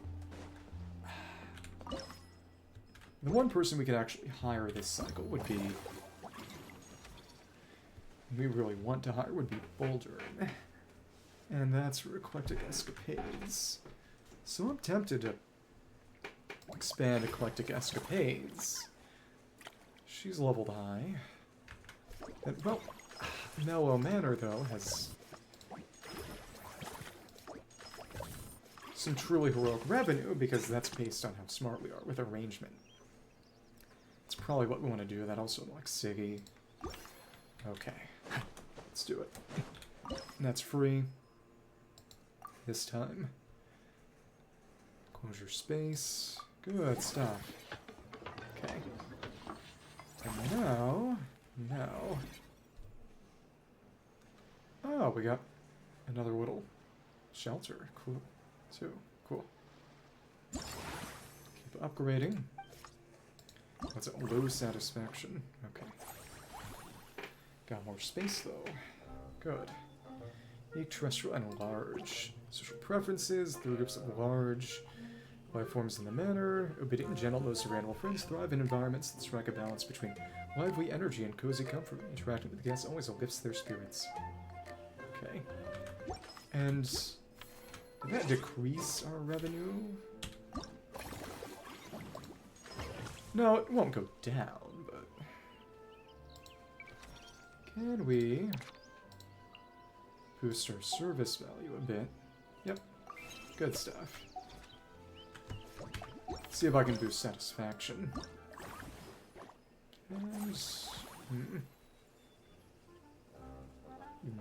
The one person we could actually hire this cycle would be... we really want to hire would be Bouldern. And that's for Eclectic Escapades. So I'm tempted to expand Eclectic Escapades. She's leveled high. And, well, Mellow Manor, though, has some truly heroic revenue, because that's based on how smart we are with arrangement. It's probably what we want to do. That also unlocks Siggy. Okay. Let's do it. And that's free. This time. Closure space. Good stuff. Okay. And now... Oh, we got another little shelter. Cool. Too. Cool. Keep upgrading. That's a low satisfaction. Okay. Got more space, though. Good. Unique, terrestrial, and large. Social preferences, 3 groups of large. Life forms in the manner. Obedient and gentle, most of our animal friends thrive in environments that strike a balance between lively energy and cozy comfort. Interacting with guests always lifts their spirits. Okay. And did that decrease our revenue? No, it won't go down, but... Can we boost our service value a bit? Yep. Good stuff. Let's see if I can boost satisfaction. And...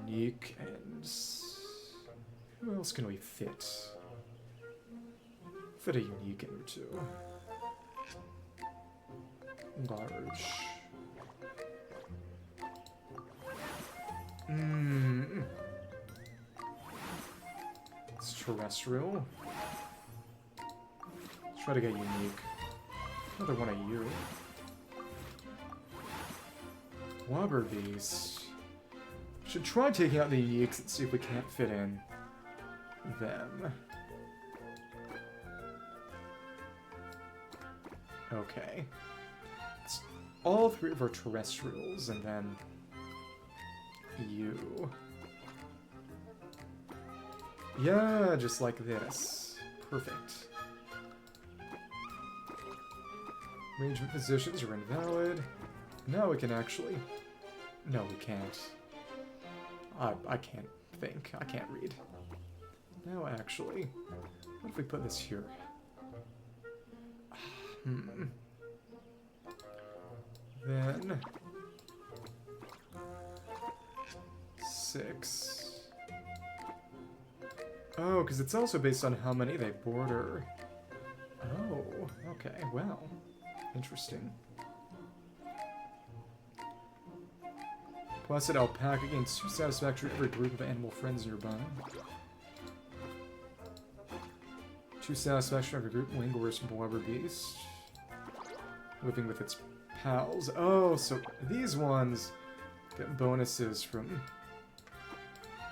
Unique and... Who else can we fit? Fit a unique in or two. Large. It's terrestrial. Let's try to get unique. Another one of you. Wobber Beast. Should try taking out the uniques and see if we can't fit in them. Okay. It's all 3 of our terrestrials, and then you. Yeah, just like this. Perfect. Arrangement positions are invalid. Now we can actually... No, we can't. I can't think. I can't read. Now, actually, what if we put this here? Then... 6. Oh, because it's also based on how many they border. Oh, okay, well. Interesting. Placid Alpaca gains 2 satisfaction for a group of animal friends nearby. 2 satisfaction every group. Languorous Blubber Beast. Living with its pals. Oh, so these ones get bonuses from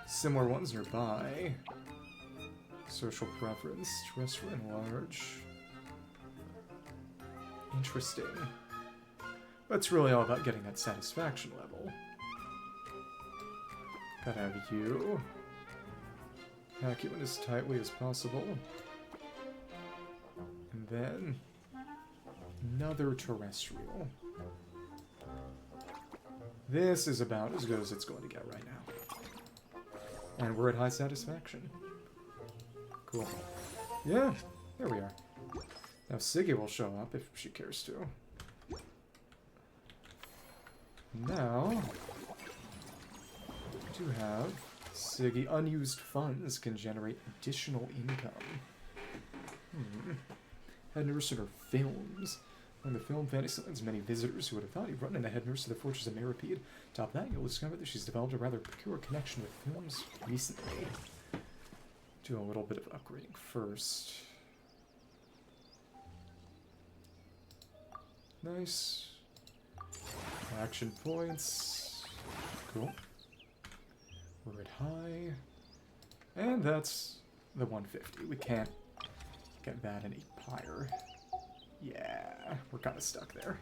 similar ones nearby. Social preference. Terrestrial and large. Interesting. But it's really all about getting that satisfaction level. Gotta have you. Pack you in as tightly as possible. And then... another terrestrial. This is about as good as it's going to get right now. And we're at high satisfaction. Cool. Yeah, there we are. Now Siggy will show up if she cares to. Now, we do have Siggy. Unused funds can generate additional income. Head nurse in her films. On the film, Fantasy lands many visitors who would have thought he'd run into head nurse of the Fortress of Meripede. Top of that, you'll discover that she's developed a rather pure connection with films recently. Do a little bit of upgrading first. Nice. Action points. Cool. We're at high. And that's the 150. We can't get that any higher. Yeah, we're kind of stuck there.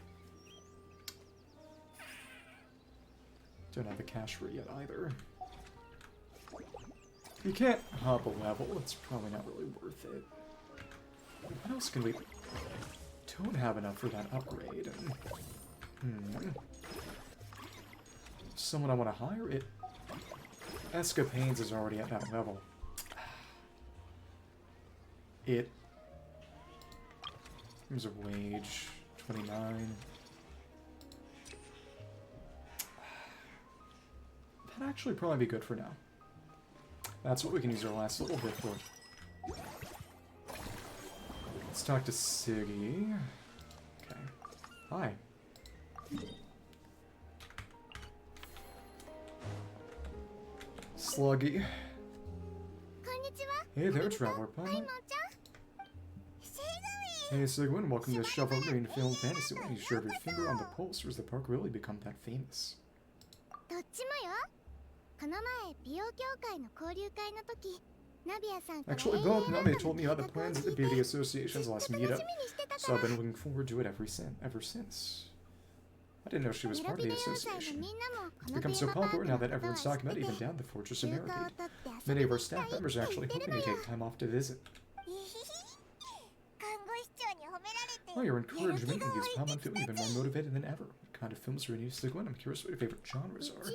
Don't have the cash for it yet either. You can't hop a level, it's probably not really worth it. What else can we... Don't have enough for that upgrade. Someone I want to hire? It... Escoffier is already at that level. It... Here's a wage. 29. That'd actually probably be good for now. That's what we can use our last little bit for. Let's talk to Siggy. Okay. Hi. Sluggy. Hey there, Traveler Pilot. Hey Sigewinne, welcome to Shovel Green Film Fantasy. Are you sure of your finger on the pulse, or has the park really become that famous? Actually, both. Navia told me about the plans at the Beauty Association's last meetup, so I've been looking forward to it ever since. I didn't know she was part of the association. It's become so popular now that everyone's talking about it, even down the Fortress of Mirrorgate. Many of our staff members are actually hoping to take time off to visit. Well, your encouragement and these Palm feeling even more motivated than ever. What kind of films are you into, Sigewinne? I'm curious what your favorite genres are.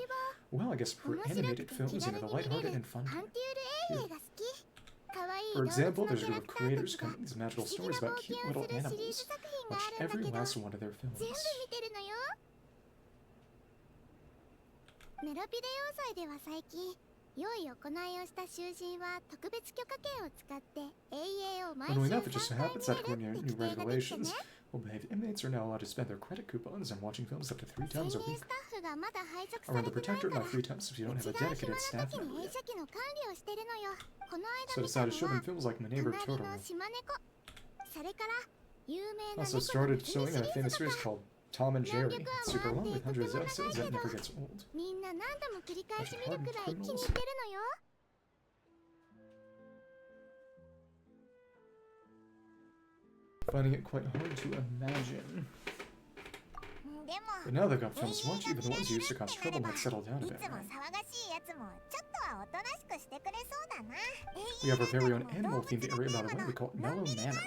Well, I guess for animated films, the lighthearted and fun. For example, there's a group of creators coming these magical stories about cute little animals. Watched every last one of their films. Funnily enough, it just so happens that according to new regulations, well-behaved inmates are now allowed to spend their credit coupons on watching films up to 3 times a week. I run the Protector at my free time, so if you don't have a dedicated staff member yet. So I decided to show them films like my neighbor Totoro. Also started showing a famous series called Tom and Jerry. It's super long with hundreds of episodes that never gets old. Bunch of hardened criminals. Finding it quite hard to imagine. But now they've got films to watch, even the ones who used to cause trouble might settle down a bit. Right? We have our very own animal-themed area, by the way. We call it Mellow Manor.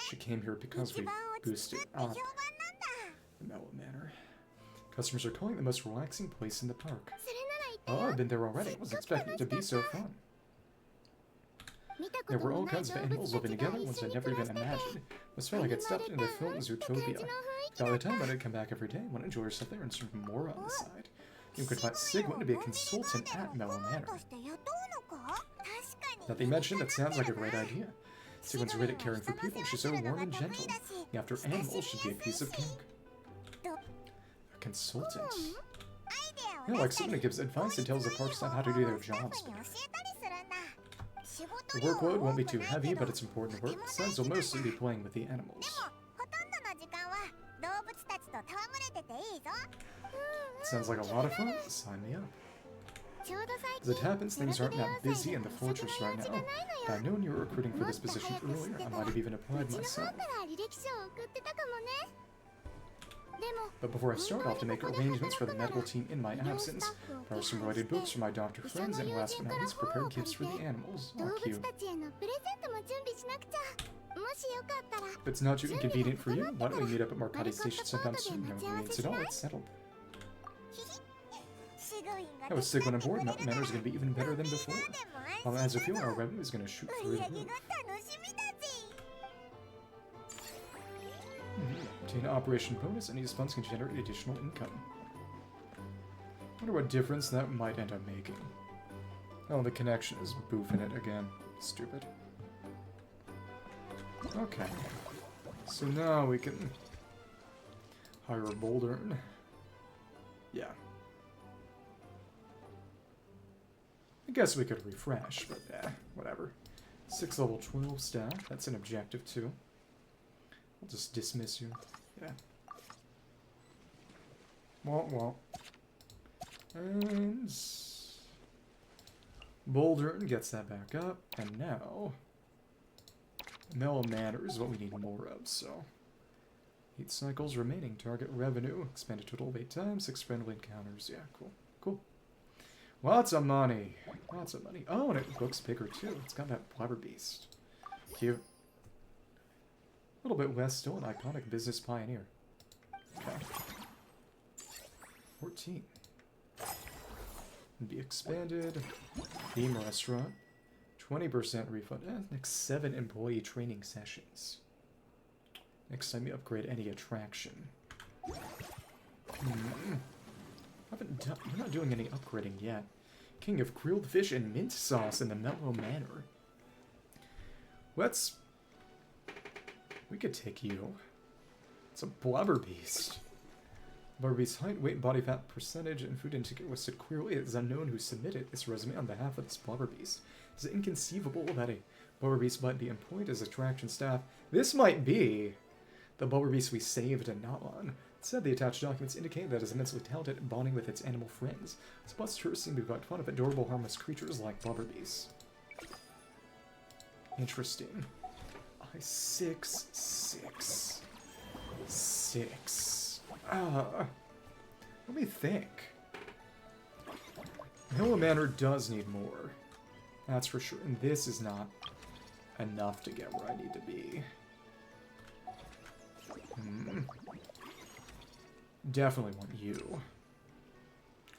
She came here because we boosted up the Mellow Manor. Customers are calling it the most relaxing place in the park. Oh, I've been there already. I wasn't expecting it to be so fun. There were all kinds of animals living together, ones I'd never even imagined. It was fun like I'd stepped into the film Zootopia. By the time I'd come back every day, want to enjoy yourself there and serve more on the side. You could find Sigewinne to be a consultant at Mellow Manor. Now they mentioned that sounds like a great idea. Sigewinne's great at caring for people, she's so warm and gentle. After animals should be a piece of cake. A consultant? Yeah, like someone who gives advice and tells the park staff how to do their jobs better. The workload won't be too heavy, but it's important work. Besides, we'll mostly be playing with the animals. Sounds like a lot of fun. Sign me up. As it happens, things aren't that busy in the fortress right now. If I'd known you were recruiting for this position earlier, I might have even applied myself. But before I start, I'll have to make arrangements for the medical team in my absence, borrow some related books for my doctor friends, and last but not least, prepare gifts for the animals. Aw, cute. If it's not too inconvenient for you, why don't we meet up at Marcati Station sometime soon? No means at all, it's settled. That was Sigewinne on board. Mountain Manor's gonna be even better than before. As a feeling, our revenue is gonna shoot through the roof. Obtain operation bonus, and these funds can generate additional income. Wonder what difference that might end up making. Oh, the connection is boofing it again. Stupid. Okay. So now we can hire a Bouldern. Yeah. I guess we could refresh, but whatever. 6 level 12 staff, that's an objective too. I'll just dismiss you. Yeah. Well. And Bouldern gets that back up, and now Mellow Manor is what we need more of, so 8 cycles remaining. Target revenue, expand a total of 8 times, 6 friendly encounters. Yeah, cool. Lots of money. Lots of money. Oh, and it looks bigger too. It's got that blubber beast. Cute. A little bit less, still an iconic business pioneer. Okay. 14. Be expanded. Theme restaurant. 20% refund. Next 7 employee training sessions. Next time you upgrade any attraction. We're not doing any upgrading yet. King of grilled fish and mint sauce in the Mellow Manor. Let's We could take you. It's a blubber beast. Blubber beast's height, weight, body fat percentage, and food intake was listed clearly. It is unknown who submitted this resume on behalf of this blubber beast. It is inconceivable that a blubber beast might be employed as attraction staff. This might be the blubber beast we saved in Natlan. Instead, the attached documents indicate that it is immensely talented at bonding with its animal friends. Its busters seem to be quite fond of adorable, harmless creatures like blubber beasts. Interesting. 6, 6, 6. Let me think. Hilichurl Manor does need more. That's for sure. And this is not enough to get where I need to be. Definitely want you.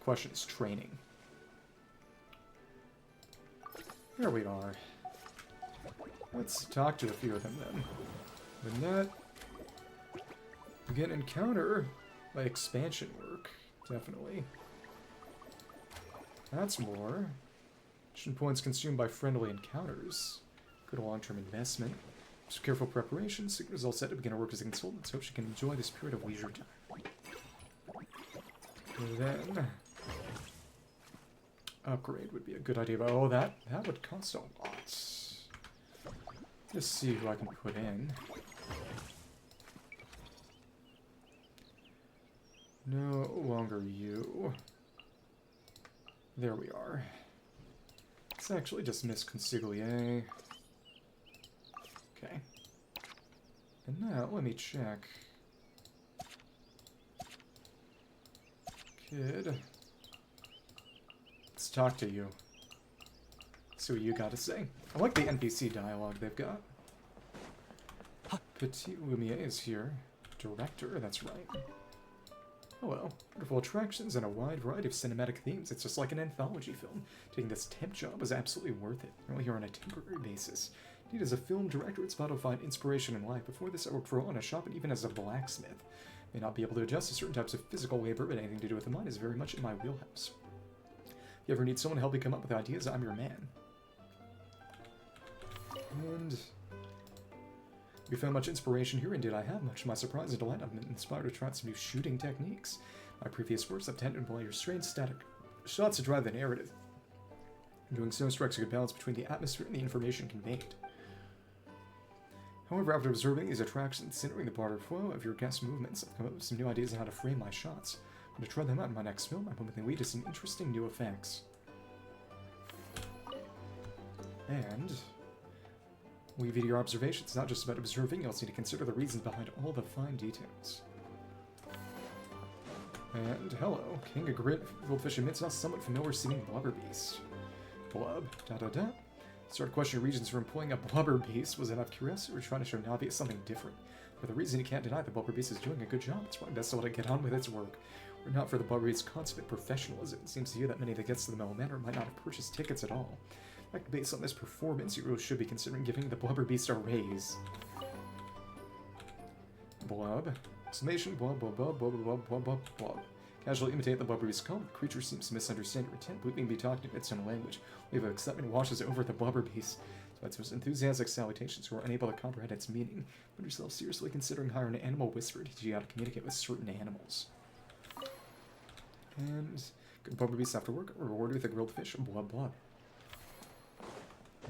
Question is training. Here we are. Let's talk to a few of them then. Lynette. Begin encounter by expansion work. Definitely. That's more. Action points consumed by friendly encounters. Good long-term investment. Just careful preparation. Signet is all set to begin her work as a consultant, so hope she can enjoy this period of leisure time. And then upgrade would be a good idea. But oh, that would cost a lot. Let's see who I can put in. No longer you. There we are. Let's actually dismiss Consigliere. Okay. And now, let me check. Kid. Let's talk to you. See what you got to say. I like the NPC dialogue they've got. Petit Lumiere is here. Director, that's right. Hello. Wonderful attractions and a wide variety of cinematic themes. It's just like an anthology film. Taking this temp job was absolutely worth it. I'm only here on a temporary basis. Indeed, as a film director, it's vital to find inspiration in life. Before this, I worked for a shop and even as a blacksmith. May not be able to adjust to certain types of physical labor, but anything to do with the mind is very much in my wheelhouse. If you ever need someone to help you come up with ideas, I'm your man. And you found much inspiration here, and did I have much? To my surprise and delight, I'm inspired to try some new shooting techniques. My previous works have tended to employ your strange static shots to drive the narrative. Doing so strikes a good balance between the atmosphere and the information conveyed. However, after observing these attractions, considering the broader flow of your guest movements, I've come up with some new ideas on how to frame my shots. I'm going to try them out in my next film. I'm hoping they lead to some interesting new effects. And weave into your observations. It's not just about observing, you also need to consider the reasons behind all the fine details. And hello, King, a great goldfish admits not somewhat familiar seeming blubber beast. Blub, da-da-da. Started questioning reasons for employing a blubber beast. Was it out of curiosity or trying to show Navia something different? For the reason you can't deny the blubber beast is doing a good job. It's probably best to let it get on with its work. Were not for the blubber beast's consummate professionalism, it seems to you that many of the guests of the Mellow Manor might not have purchased tickets at all. In fact, based on this performance, you really should be considering giving the blubber beast a raise. Blub. Exclamation, blub, blub, blub, blub, blub, blub, blub, blub. Casually imitate the blubber beast's call. The creature seems to misunderstand your intent, believing be talking in its own language. Wave of excitement washes over the blubber beast. Despite its most enthusiastic salutations, you are unable to comprehend its meaning. But yourself seriously considering hiring an animal whisperer to teach you how to communicate with certain animals. And good blubber beast after work, reward with a grilled fish, blub blub.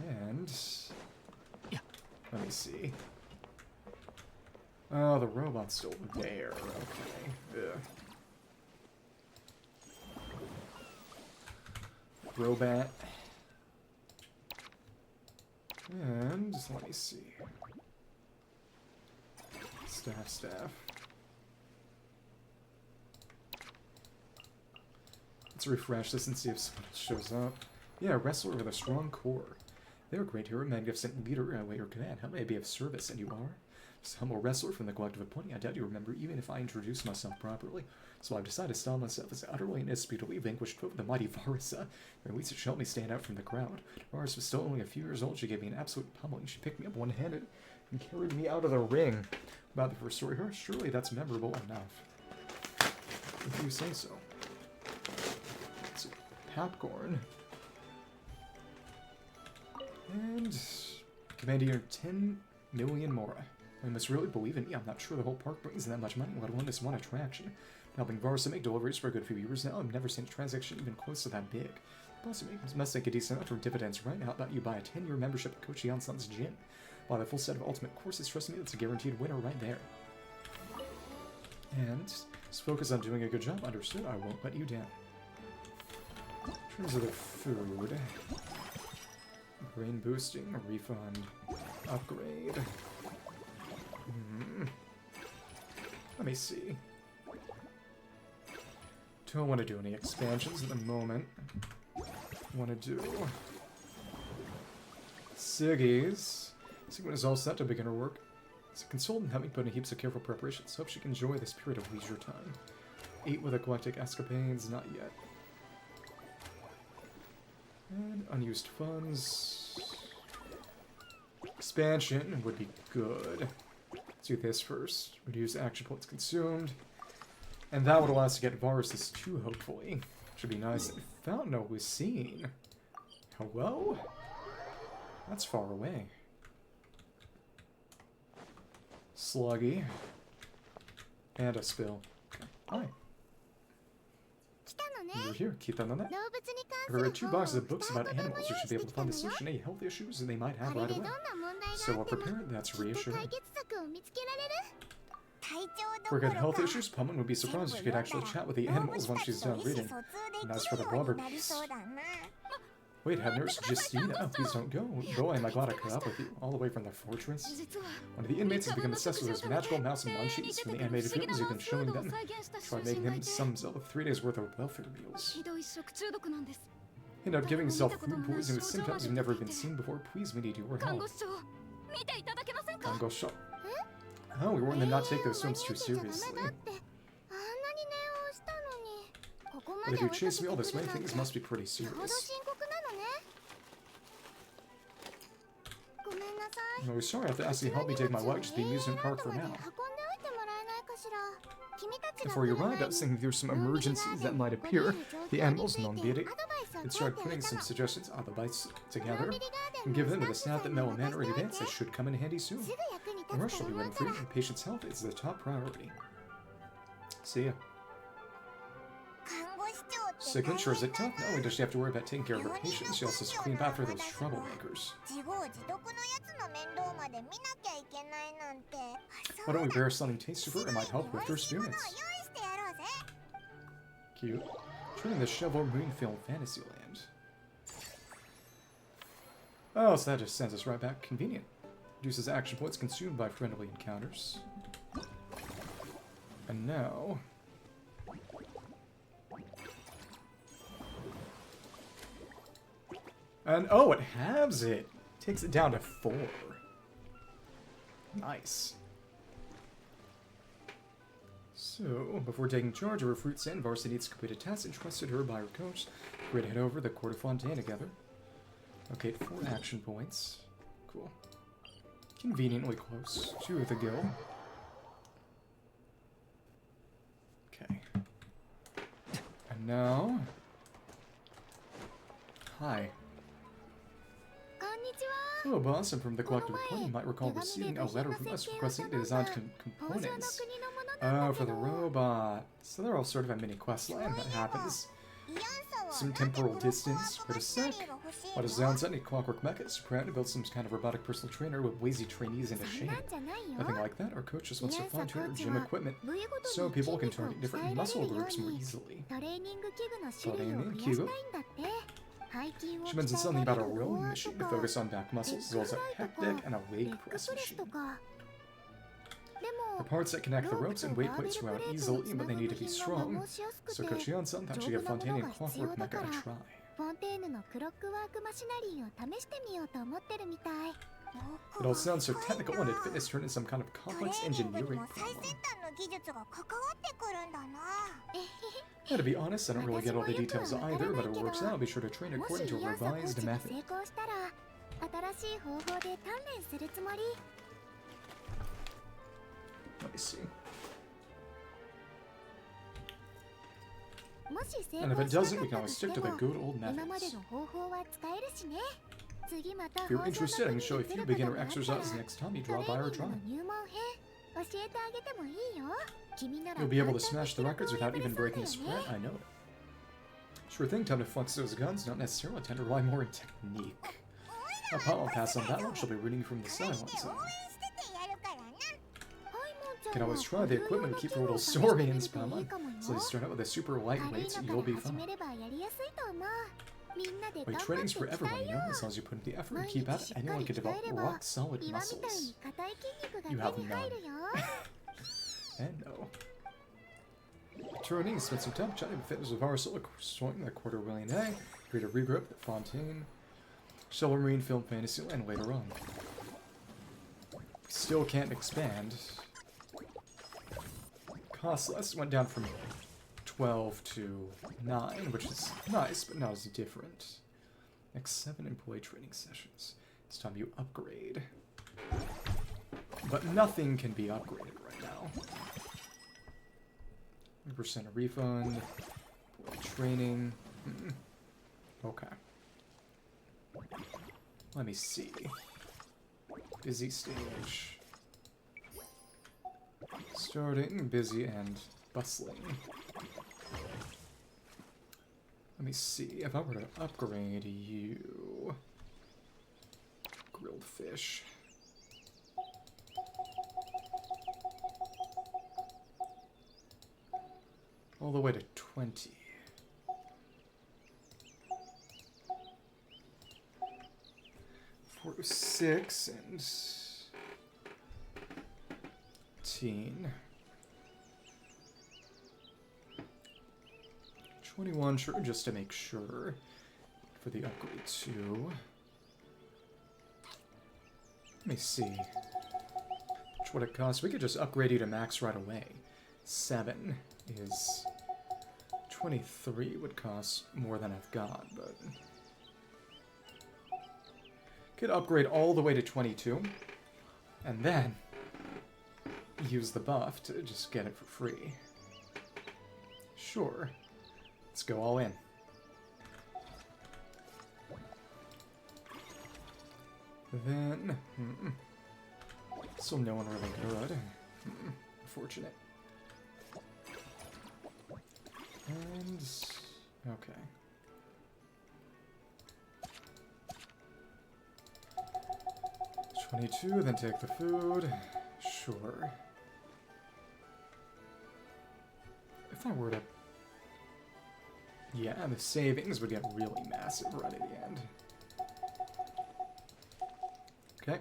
And let me see. Oh, the robot's still there. Okay. Ugh. Robot. And let me see. Staff. Let's refresh this and see if someone else shows up. Yeah, a wrestler with a strong core. They are a great hero, magnificent leader, await your command. How may I be of service? And you are? Just a humble wrestler from the collective of Pony. I doubt you remember even if I introduce myself properly. So I've decided to style myself as utterly and indisputably vanquished foe of the mighty Varesa. Or at least it should help me stand out from the crowd. Varesa was still only a few years old. She gave me an absolute pummeling. She picked me up one-handed and carried me out of the ring. About the first story, surely that's memorable enough. If you say so. Let's see. Popcorn. And command unit 10 million Mora. You must really believe in me. I'm not sure the whole park brings in that much money, let alone this one attraction. Helping Varesa make deliveries for a good few years now, I've never seen a transaction even close to that big. Plus, it must make a decent amount of dividends, right? How about you buy a 10-year membership at Coach Janssen's gym? Buy the full set of ultimate courses, trust me, that's a guaranteed winner right there. And just focus on doing a good job, understood? I won't let you down. In terms of the food, brain boosting, refund, upgrade. Let me see. Don't want to do any expansions at the moment. Want to do Siggy's. Sigewinne is all set to begin her work. As a consultant, having put in heaps of careful preparations, hope she can enjoy this period of leisure time. 8 with eclectic escapades, not yet. And unused funds. Expansion would be good. Let's do this first. Reduce action points consumed. And that would allow us to get Varis's too, hopefully. Should be nice. Fountain was seen. Hello? That's far away. Sluggy. And a spill. Okay. Hi. You're here. Kita-nane. There are 2 boxes of books about animals. You should be able to find the solution to any health issues they might have right away. So prepared. That's reassuring. For good health issues, Pumpkin would be surprised if she could actually chat with the animals once she's done reading. And as for the blubber piece... Wait, head nurse Justina, please don't go. Boy, am I glad I caught up with you, all the way from the fortress. One of the inmates has become obsessed with those magical mouse munchies from the animated films you've been showing them. Try making him sums up of 3 days worth of welfare meals. He ended up giving himself food poisoning with symptoms you've never even seen before. Please, we need your help. Kango-sho. Oh, we warned them not to take those films too seriously. But if you chase me all this way, things must be pretty serious. Oh, sorry, I have to ask you to help me take my luggage to the amusement park for now. Before you arrived, I was thinking through some emergencies that might appear. The animals, non-beauty. And started putting some suggestions on the bites together and give them to the staff that Mellow Manor events that should come in handy soon. The rush will be waiting for you, and patient's health is the top priority. See ya. Sigewinne sure is it tough. Not only does she have to worry about taking care of her patients, she also has to clean up after those troublemakers. Why don't we bear something tasty for her? It might help with her spirits. Cute. Turning the shovel Moonfield Fantasyland. Oh, so that just sends us right back. Convenient. Reduces action points consumed by friendly encounters. And now... And oh, it halves it! Takes it down to 4. Nice. So, before taking charge of her fruit stand, Varesa needs to complete a task entrusted her by her coach. We're gonna head over to the court of Fontaine together. Okay, 4 action points. Cool. Conveniently close to the guild. Okay. And now... Hi. Hello, boss. I'm from the Collective Report. You might recall receiving a letter from us requesting the designed components. Oh, for the robot. So they're all sort of a mini quest line that happens. Some temporal distance. Wait a sec. What does Zaunsa need Clockwork Mecha? Is proud to build some kind of robotic personal trainer with lazy trainees into shape. Nothing like that. Our coach just wants to fine-tune her gym equipment so people can target different muscle groups more easily. Training Kyugo? She mentioned something about a rowing machine to focus on back muscles, as well as a pec deck and a leg press machine. The parts that connect the ropes and weight plates route easily, but they need to be strong. So Coach Janssen thought she'd give Fontaine and Clockwork Mecha a try. It all sounds so technical, and it fitness turned into some kind of complex engineering problem. Yeah, to be honest, I don't really get all the details either, but it works out. Be sure to train according to a revised method. Let me see. And if it doesn't, we can always stick to the good old methods. If you're interested, I can show a few beginner exercises next time you drop by our tribe. You'll be able to smash the records without even breaking a sweat, I know it. Sure thing, time to flex those guns, not necessarily, time to rely more on technique. I'll pass on that one, she'll be reading from the silence. You can always try the equipment to keep your little story in Spama. So you start out with a super lightweight, and you'll be fine. Weight training's for everyone, you know, as long as you put in the effort and keep at it, anyone can develop rock-solid muscles. You have none. And no. Turning, spend some time chatting with fitness with Varesa, swinging that quarter Lyney, create a regroup at Fontaine, Shovel Marine Film Fantasyland later on. We still can't expand. Cost less, went down from 12 to 9, which is nice, but not as different. Next 7 employee training sessions. It's time you upgrade. But nothing can be upgraded right now. 100% refund. Employee training. Okay. Let me see. Busy stage. Starting, busy, and bustling. Let me see, if I were to upgrade you... Grilled fish. All the way to 20. For 6 and... 18. 21, sure, just to make sure. For the upgrade 2. Let me see. Which would it cost? We could just upgrade you to max right away. 7 is... 23 would cost more than I've got, but... Could upgrade all the way to 22. And then... use the buff to just get it for free. Sure. Let's go all in. Then... still no one really good. Unfortunate. And... okay. $22, then take the food. Sure. If I were to... yeah, the savings would get really massive right at the end. Okay.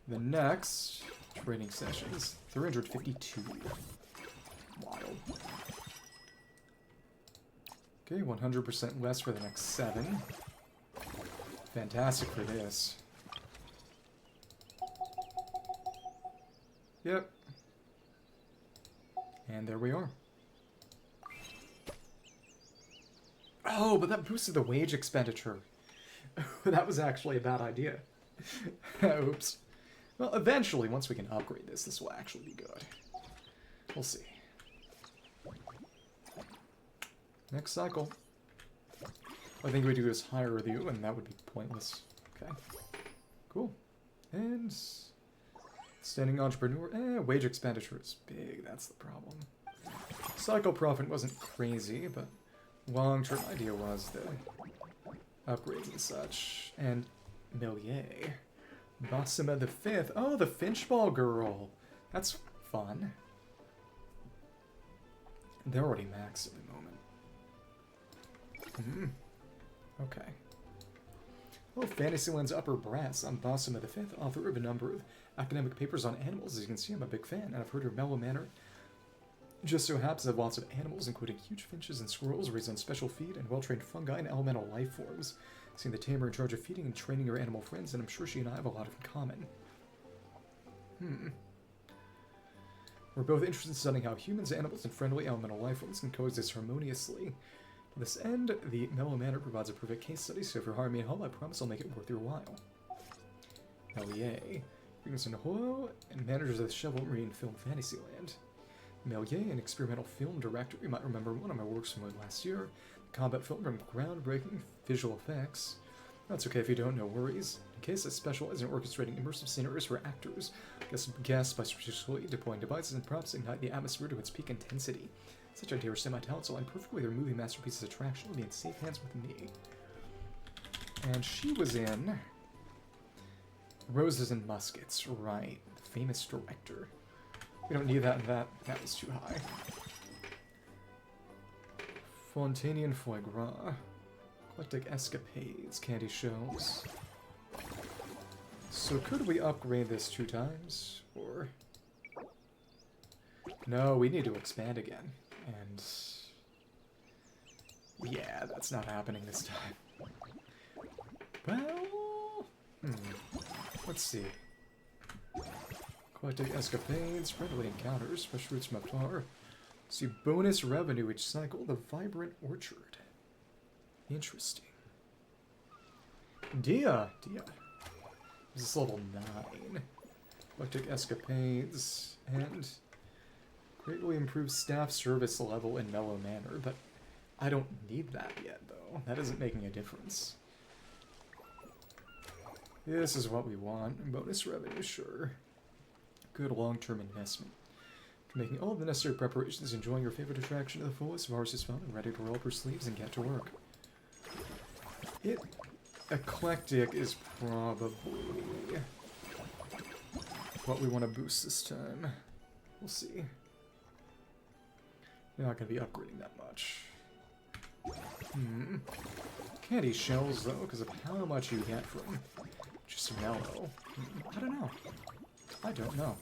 The next training sessions, 352. Wild. Okay, 100% less for the next 7. Fantastic for this. Yep. And there we are. Oh, but that boosted the wage expenditure. That was actually a bad idea. Oops. Well, eventually, once we can upgrade this, this will actually be good. We'll see. Next cycle. I think we do is hire you, and that would be pointless. Okay. Cool. And... standing entrepreneur. Wage expenditure is big, that's the problem. Cycle profit wasn't crazy, but long-term idea was the upgrades and such. And Millier. Bossima the 5th. Oh, the Finchball girl. That's fun. They're already maxed at the moment. Okay. Oh, Fantasyland's upper brass. I'm Bossima the 5th, author of a number of academic papers on animals. As you can see, I'm a big fan, and I've heard her mellow manner just so happens to have lots of animals, including huge finches and squirrels raised on special feed, and well-trained fungi and elemental life forms. Seeing the tamer in charge of feeding and training your animal friends, and I'm sure she and I have a lot in common. We're both interested in studying how humans, animals, and friendly elemental life forms can coexist harmoniously. To this end, the mellow manner provides a perfect case study, so if you're hiring me at home, I promise I'll make it worth your while. Hell yay. Greetings in Holo, and managers of the Shovel Marine Film Fantasyland. Melier, an experimental film director, you might remember one of my works from last year. The combat film from groundbreaking visual effects. That's okay if you don't, no worries. In case I specialize in orchestrating immersive scenarios for actors, guests by strategically deploying devices and props ignite the atmosphere to its peak intensity. Such ideas are semi-talent, so I'm perfectly their movie masterpiece's attraction will be in safe hands with me. And she was in Roses and Muskets, right. The famous director. We don't need that, that was too high. Fontaine and Foie Gras. Eclectic Escapades, Candy Shells. So could we upgrade this 2 times? Or... No, we need to expand again. And... yeah, that's not happening this time. Well... let's see. Eclectic Escapades, Friendly Encounters, Fresh Roots Maptar. See, bonus revenue each cycle, the Vibrant Orchard. Interesting. Dehya. This is level 9. Eclectic Escapades, and greatly improved staff service level in Mellow Manor, but I don't need that yet, though. That isn't making a difference. This is what we want. Bonus revenue, sure. Good long-term investment. Making all of the necessary preparations, enjoying your favorite attraction to the fullest, Varus is found and ready to roll up her sleeves and get to work. Eclectic is probably what we want to boost this time. We'll see. We're not going to be upgrading that much. Candy shells, though, because of how much you get from just mellow. I don't know. I don't know.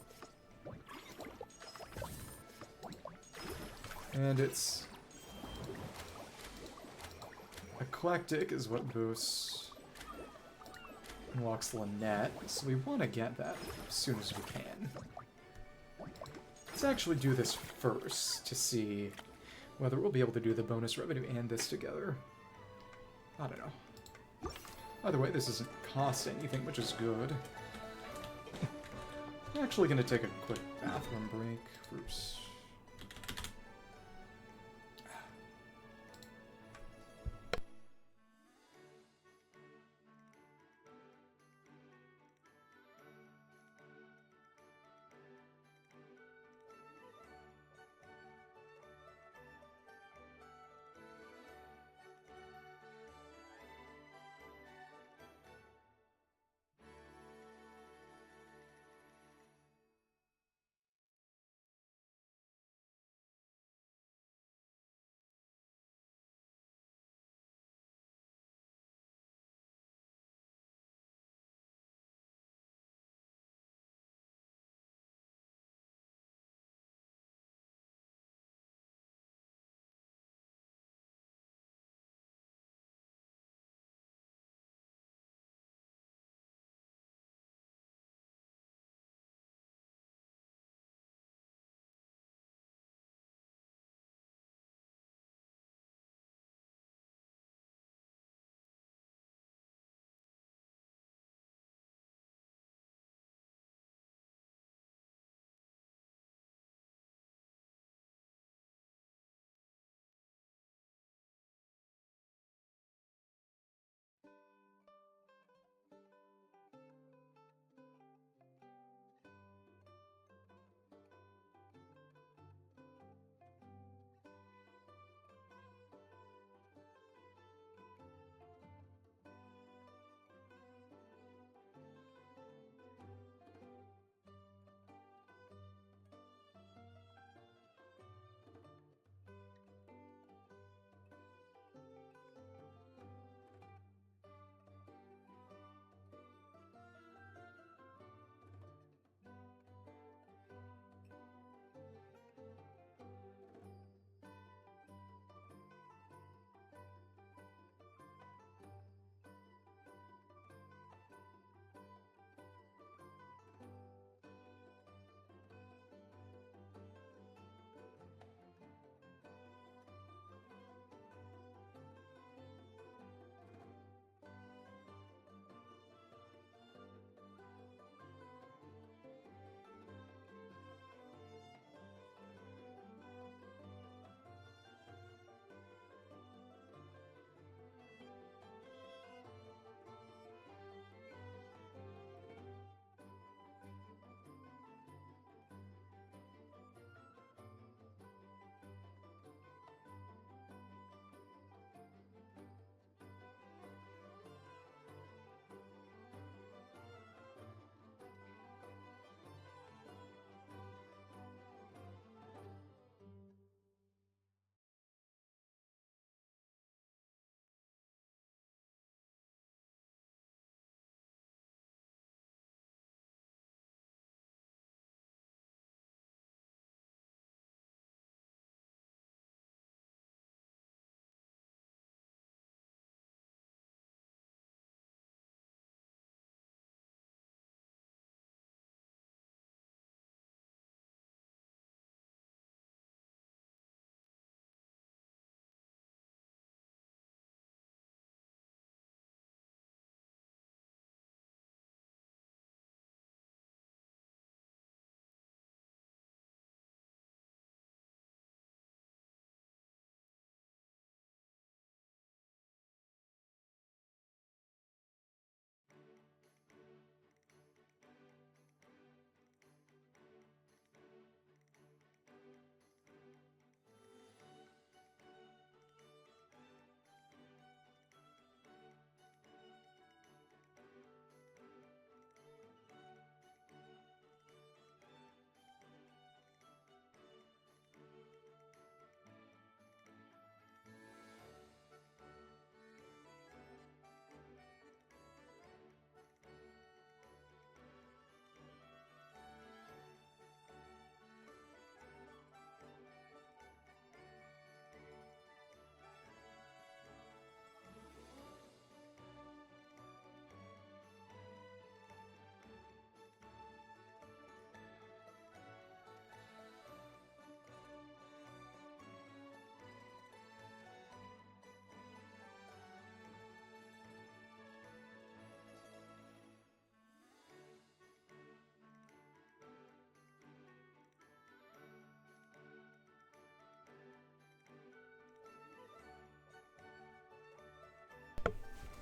And it's... Eclectic is what boosts and unlocks Lynette, so we want to get that as soon as we can. Let's actually do this first to see whether we'll be able to do the bonus revenue and this together. I don't know. Either way, this doesn't cost anything, which is good. I'm actually going to take a quick bathroom break first.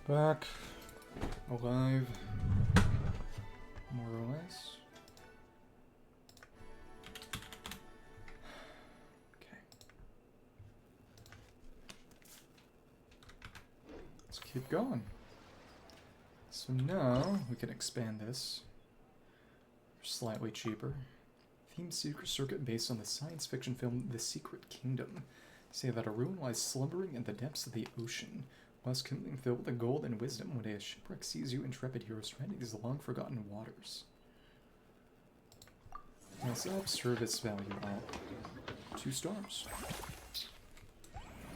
Back. Alive. More or less. Okay. Let's keep going. So now we can expand this. Slightly cheaper. Themed secret circuit based on the science fiction film The Secret Kingdom. Say that a ruin lies slumbering in the depths of the ocean. Whilst kindling filled with gold and wisdom, one day a shipwreck sees you, intrepid hero, stranded these long-forgotten waters. Nice up, service value up. 2 stars.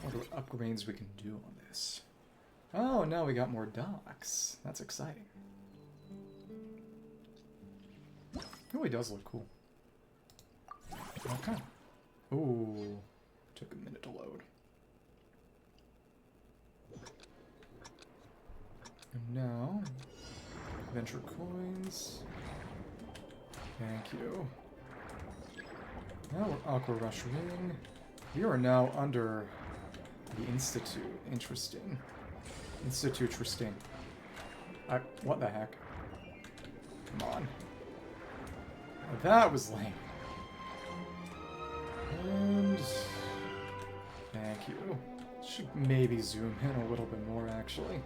What are upgrades we can do on this? Oh, now we got more docks. That's exciting. It really does look cool. Okay. Ooh. Took a minute to load. And now, venture coins. Thank you. Now we're Aqua Rush Ring. We are now under the Institute. Interesting. Institute interesting. What the heck? Come on. That was lame. And thank you. Should maybe zoom in a little bit more, actually.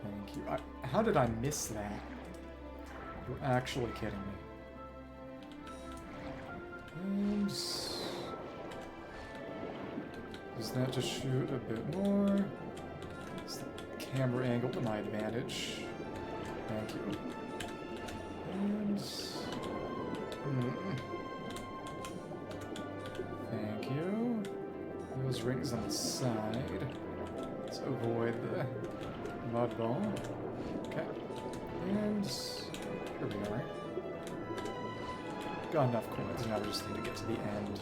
Thank you. How did I miss that? You're actually kidding me. And is that to shoot a bit more? Is the camera angle to my advantage? Thank you. And thank you. Those rings on the side. Let's avoid the mud ball. Okay. And here we are. Got enough coins, now we just need to get to the end.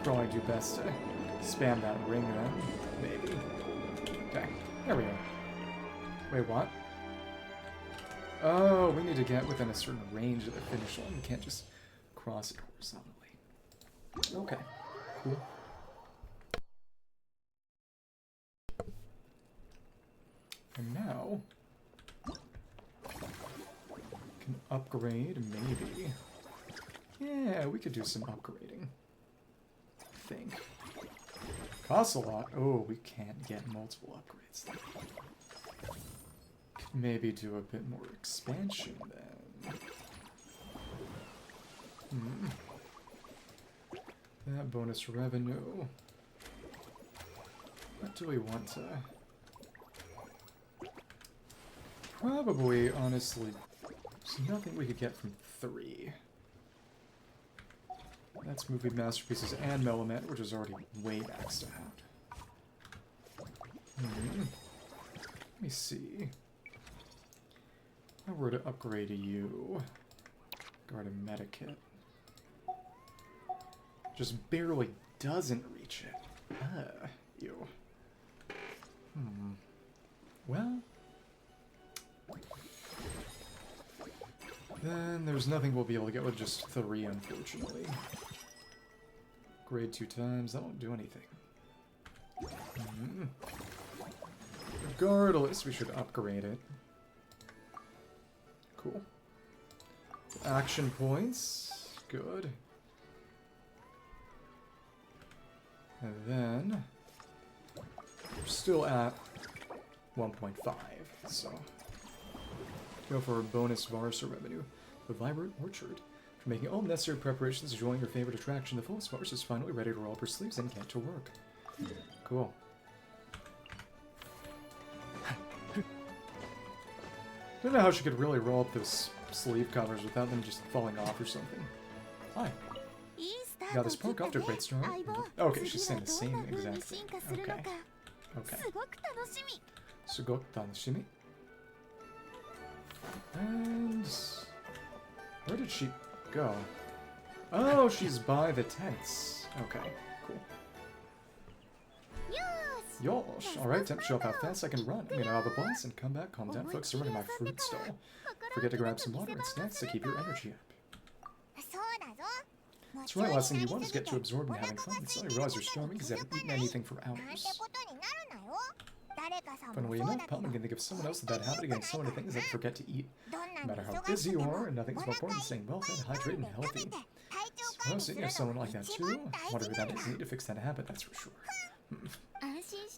Probably do best to spam that ring then. Maybe. Okay. There we go. Wait, what? Oh, we need to get within a certain range of the finish line. We can't just cross it horizontally. Okay. Cool. And now, can upgrade, maybe. Yeah, we could do some upgrading. I think. Costs a lot. Oh, we can't get multiple upgrades. Could maybe do a bit more expansion then. That bonus revenue. What do we want to... Probably, honestly, there's nothing we could get from 3. That's Movie Masterpieces and Melomet, which is already way maxed out. Let me see. If I were to upgrade you, guard a meta kit. Just barely doesn't reach it. Ew. Well... Then there's nothing we'll be able to get with just 3, unfortunately. Grade 2 times, that won't do anything. Regardless, we should upgrade it. Cool. Action points. Good. And then... we're still at 1.5, so... Go for a bonus Varesa revenue. The Vibrant Orchard. For making all necessary preparations to join your favorite attraction, the fullest Varesa is finally ready to roll up her sleeves and get to work. Cool. Don't know how she could really roll up those sleeve covers without them just falling off or something. Hi. Got this poke off to a great start. Okay, she's saying the same exact thing. Okay. Okay. Sugok tanoshimi. And... where did she go? Oh, she's by the tents. Okay, cool. Yosh! Alright, time to show up how fast I can run. I'm gonna have a boss and come back, calm down, focus over to my fruit stall. Forget to grab some water and snacks to keep your energy up. That's right, last thing you want is get too absorbed in having fun. Suddenly realize you're starving because you haven't eaten anything for hours. Funnily enough, Palman can think of someone else with that habit of getting so many things that they forget to eat. No matter how busy you are, nothing's more important than staying well fed, hydrated, and healthy. Suppose you have someone like that too. Wonder who that is. You need to fix that habit, that's for sure.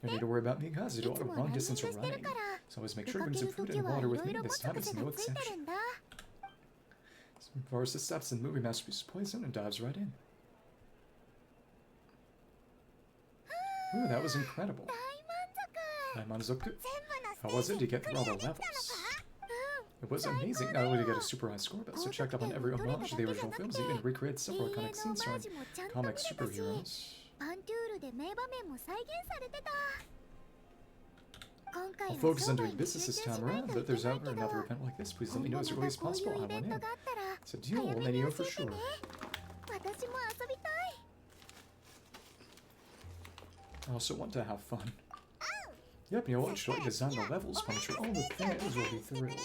No need to worry about me, guys. I do a lot of long distance running. So always make sure to bring some food and water with me. This time it's no exception. Varesa stops in the movie Masterpiece Poison and dives right in. Ooh, that was incredible. Daimanzoku. How was it? Did you get through all the levels? It was amazing. Not only did you get a super high score, but also checked up on every homage of the original films, even recreated several iconic scenes starring comic superheroes. I'll focus on doing business this time around, but if there's ever another event like this, please let me know as early as possible. I want in. It's a deal, we'll let you know for sure. I also want to have fun. Yep, you know what? Should I design the levels? I'm sure all the fans will be thrilled.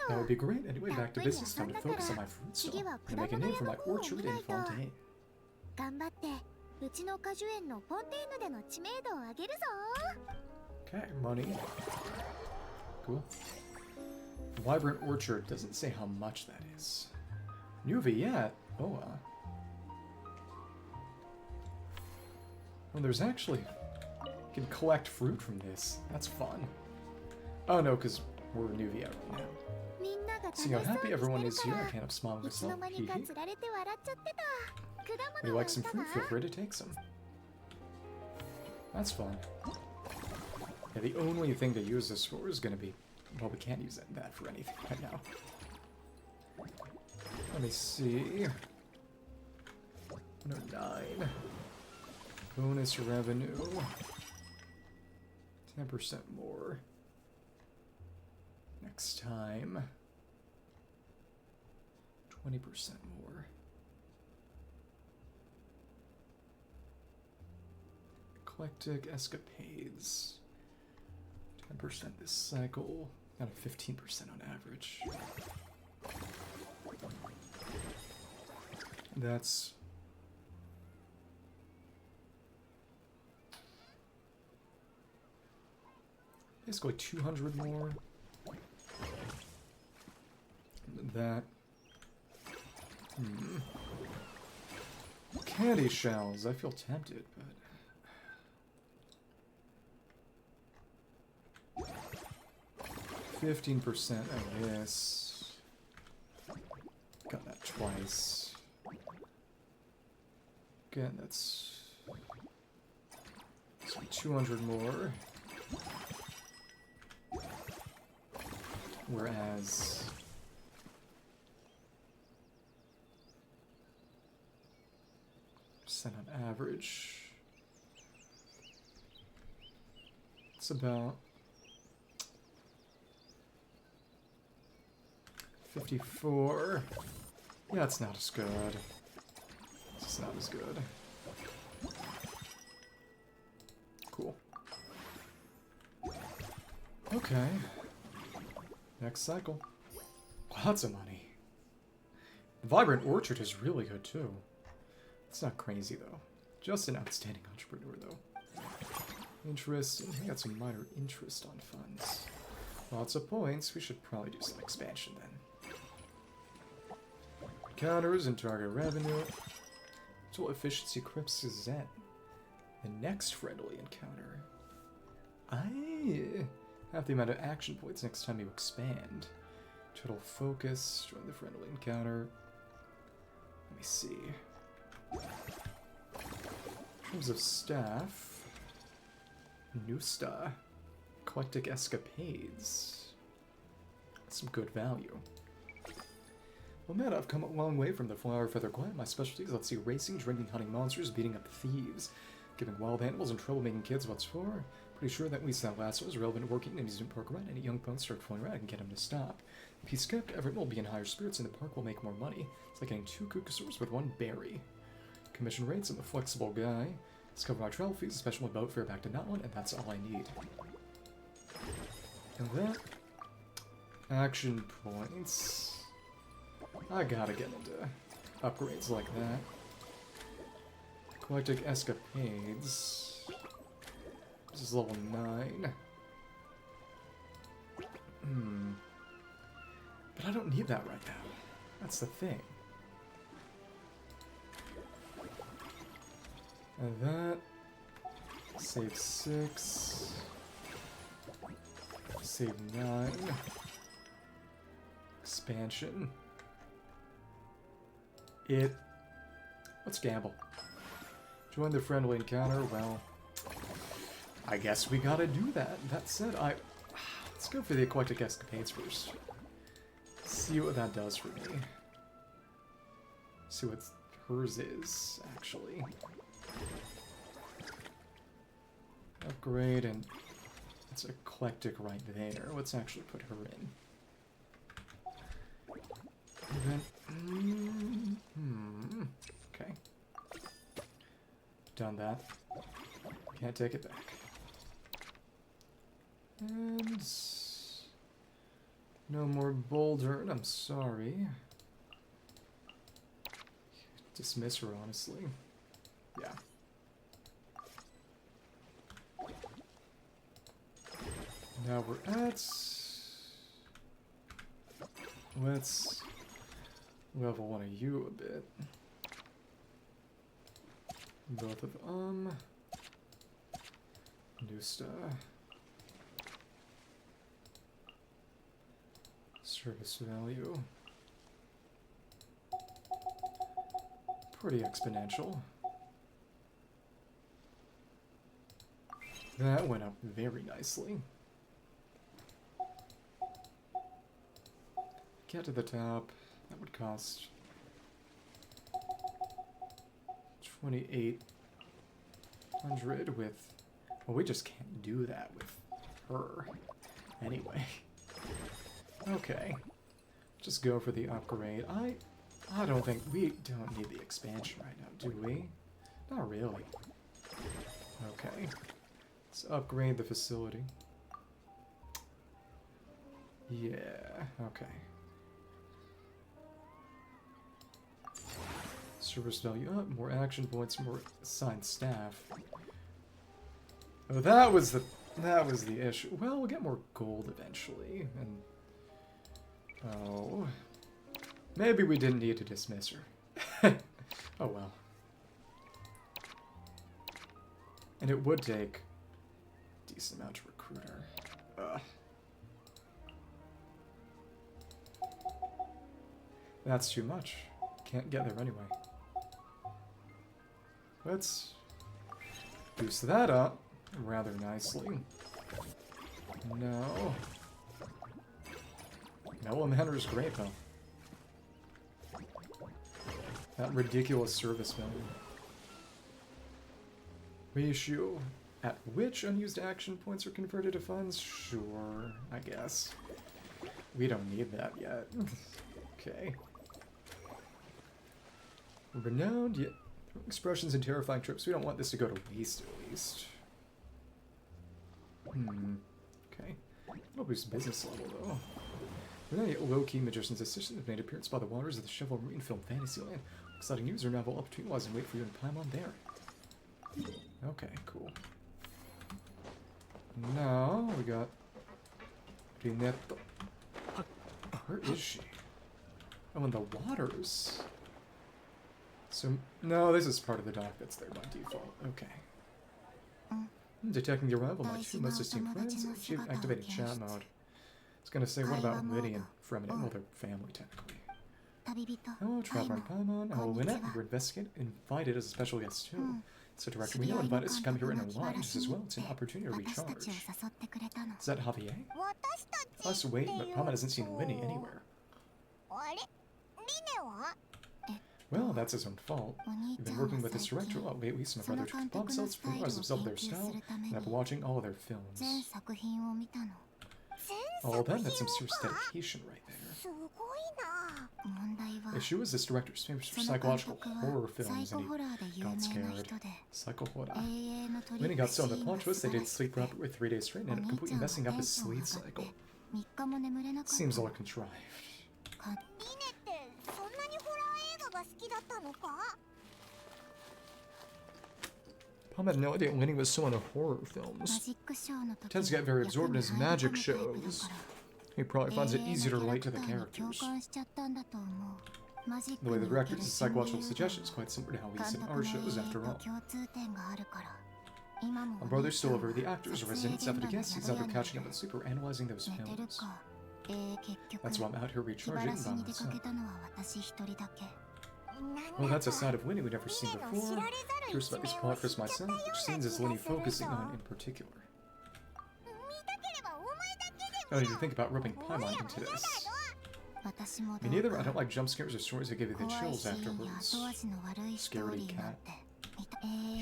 That would be great. Anyway, back to business. Time to focus on my fruit stall. And make a name for my orchard in Fontaine. Okay, money. Cool. Vibrant orchard doesn't say how much that is. Neuvillette? Oh, well, there's actually... You can collect fruit from this. That's fun. Oh no, because we're Neuvillette right now. See how happy everyone is here. I can't help smiling myself. Hee hee. Would you like some fruit? Feel free to take some. That's fun. Yeah, the only thing to use this for is going to be... Well, we can't use that for anything right now. Let me see. 109. Bonus revenue. 10% more. Next time. 20% more. Eclectic escapades. 10% this cycle. Got a 15% on average. That's... basically 200 more. That... Candy shells. I feel tempted, but... 15% of this. Got that twice. Again, that's 200 more. Whereas percent on average, it's about 54. Yeah, it's not as good. It's not as good. Cool. Okay. Next cycle. Lots of money. The Vibrant Orchard is really good too. It's not crazy though. Just an outstanding entrepreneur though. Interesting. We got some minor interest on funds. Lots of points. We should probably do some expansion then. Counters and target revenue. Total efficiency Crips Gazette. The next friendly encounter. Half the amount of action points next time you expand. Total focus. Join the friendly encounter. Let me see. In terms of staff. Nusta. Eclectic escapades. Some good value. Well, man, I've come a long way from the Flower Feather Quiet. My specialties, let's see, racing, drinking, hunting monsters, beating up thieves, giving wild animals and troublemaking kids what's for. Pretty sure that at least that last one is relevant to working in amusement park around. Any young ponies start flying around, I can get them to stop. If he's kept, everyone will be in higher spirits and the park will make more money. It's like getting 2 Kukasaurs with 1 berry. Commission rates, I'm a flexible guy. Discover my travel fees, especially boat fare back to Natlan, and that's all I need. And that... action points... I gotta get into upgrades like that. Eclectic Escapades. This is level 9. But I don't need that right now. That's the thing. And that... Save 6. Save 9. Expansion. Let's gamble. Join the friendly encounter. Well, I guess we gotta do that. That said, let's go for the Eclectic Escapades first. See what that does for me. See what hers is, actually. Upgrade, and it's eclectic right there. Let's actually put her in. And then, okay. Done that. Can't take it back. And no more Boulder, I'm sorry. Dismiss her, honestly. Yeah. Now we're at... Let's level one of you a bit. Both of Mondstadt. Service value. Pretty exponential. That went up very nicely. Get to the top. That would cost 2,800 with... Well, we just can't do that with her. Anyway. Okay. Just go for the upgrade. I don't think... We don't need the expansion right now, do we? Not really. Okay. Let's upgrade the facility. Yeah, okay. Service value up, more action points, more assigned staff. Oh, that was the issue. Well, we'll get more gold eventually, and oh, maybe we didn't need to dismiss her. Oh well. And it would take a decent amount to recruit her. That's too much. Can't get there anyway. Let's boost that up rather nicely. No. Mellow Manor is great, though. That ridiculous service value. Ratio at which unused action points are converted to funds? Sure, I guess. We don't need that yet. Okay. Renowned, yet expressions and terrifying trips. We don't want this to go to waste, at least. Okay. It'll boost business level, though. Renowned, low-key magician's assistant have made appearance by the waters of the chivalry in film Fantasyland. Exciting news are now opportunities and wait for you in Paimon there. Okay, cool. Now we got Lynette. Where is she? Oh, in the waters. So, no, this is part of the dock that's there by default. Okay. Detecting the arrival of my two most esteemed friends, activating chat mode. It's gonna say, what about Lyney and Freminet? Well, they're family, technically. Hello, Traveler in Paimon. Hello, Lynette. We're invited as a special guest, too. So, Director, we know invite us to come here in our lives as well. It's an opportunity to recharge. Is that Javier? Us wait, but Paimon hasn't seen Lyney anywhere. Well, that's his own fault. We've been working with this director a lot lately, so my brother took bomb cells from ours absorbed their style, and I've been watching all of their films. Oh, that's some serious dedication right there. If she was this director's famous for psychological horror films, and he got scared. Psycho horror. When he got so on the plot twist, they did sleep proper with 3 days straight and ended up completely messing up his sleep cycle. Seems all contrived. I had no idea Lyney was so into horror films. Tends to get very absorbed in his magic shows. He probably finds it easy to relate to the characters. The way the director uses psychological suggestions is quite similar to how we see in our shows, after all. My brother's still over the actors, or residents have to guess he's either catching up and super analyzing those films. That's why I'm out here recharging by myself. Well, that's a side of Lyney we'd never seen before. Curious about these plot twists myself. Which scenes is Lyney focusing on in particular? I need to think about rubbing Paimon into this. Me neither. I don't like jump scares or stories that give you the chills afterwards. Scaredy cat.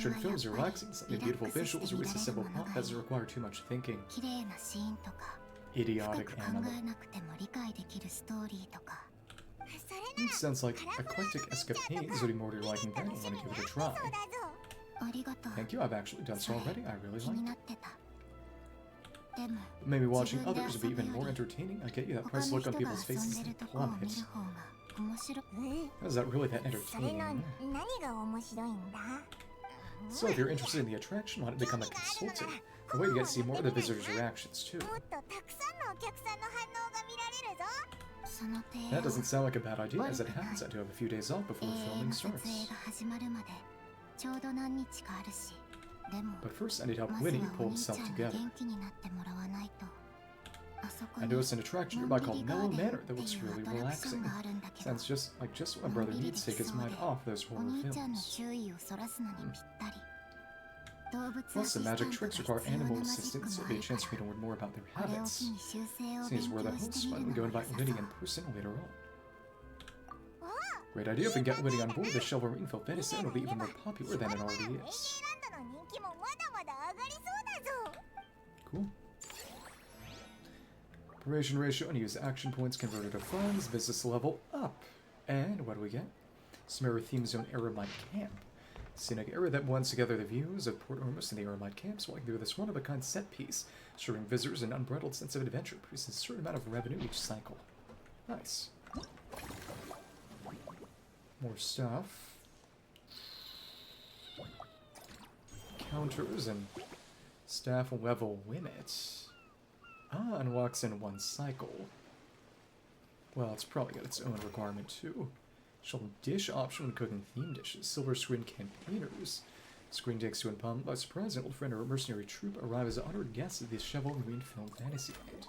Certain films are relaxing, something beautiful visuals, or at least a simple plot that doesn't require too much thinking. Idiotic animal. It sounds like eclectic escapades would be more to your liking then. I want to give it a try. Thank you, I've actually done so already. I really like it. But maybe watching others would be even more entertaining. I get you, that price look on people's faces is plummet. Is that really that entertaining? So if you're interested in the attraction, why not become a consultant? A way to get to see more of the visitors' reactions too. That doesn't sound like a bad idea. As it happens, I do have a few days off before filming starts. But first, I need help Lyney pull himself together. I noticed an attraction nearby called Mellow Manor that looks really relaxing. Sounds just what my brother needs to take his mind off those horror films. Plus, the magic tricks require animal assistance, so it'll be a chance for me to learn more about their habits. Seems we're the hosts, why don't we go invite Lyney in person later on? Great idea. If we can get Lyney on board, the Chivalry felt very soon will be even more popular than it already is. Cool. Operation ratio and use action points converted to funds, business level up. And what do we get? Sumeru Theme Zone Aeonblight Camp. Scenic area that blends together the views of Port Ormus and the Aeonblight camps, walking through this one-of-a-kind set piece, assuring visitors an unbridled sense of adventure, producing a certain amount of revenue each cycle. Nice. More stuff. Counters and staff level limits. Ah, unlocks in one cycle. Well, it's probably got its own requirement too. Shall dish option when cooking theme dishes. Silver Screen Campaigners. Screen takes you in palm by surprise. An old friend or a mercenary troop arrive as honored guests at the Chivalry film fantasy night.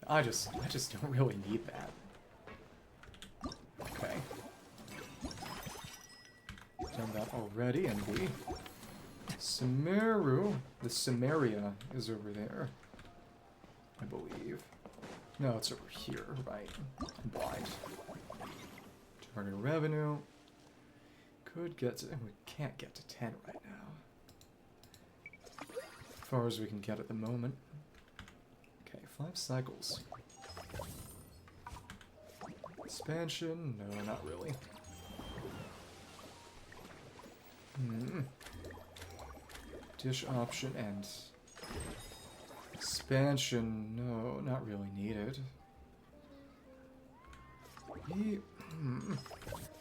I just don't really need that. Okay. Done that already, and we... Sumeru. The Sumeria is over there. I believe. No, it's over here, right? I'm blind. Target revenue. Could get to... We can't get to 10 right now. As far as we can get at the moment. Okay, 5 cycles. Expansion? No, not really. Dish option and... Expansion? No, not really needed.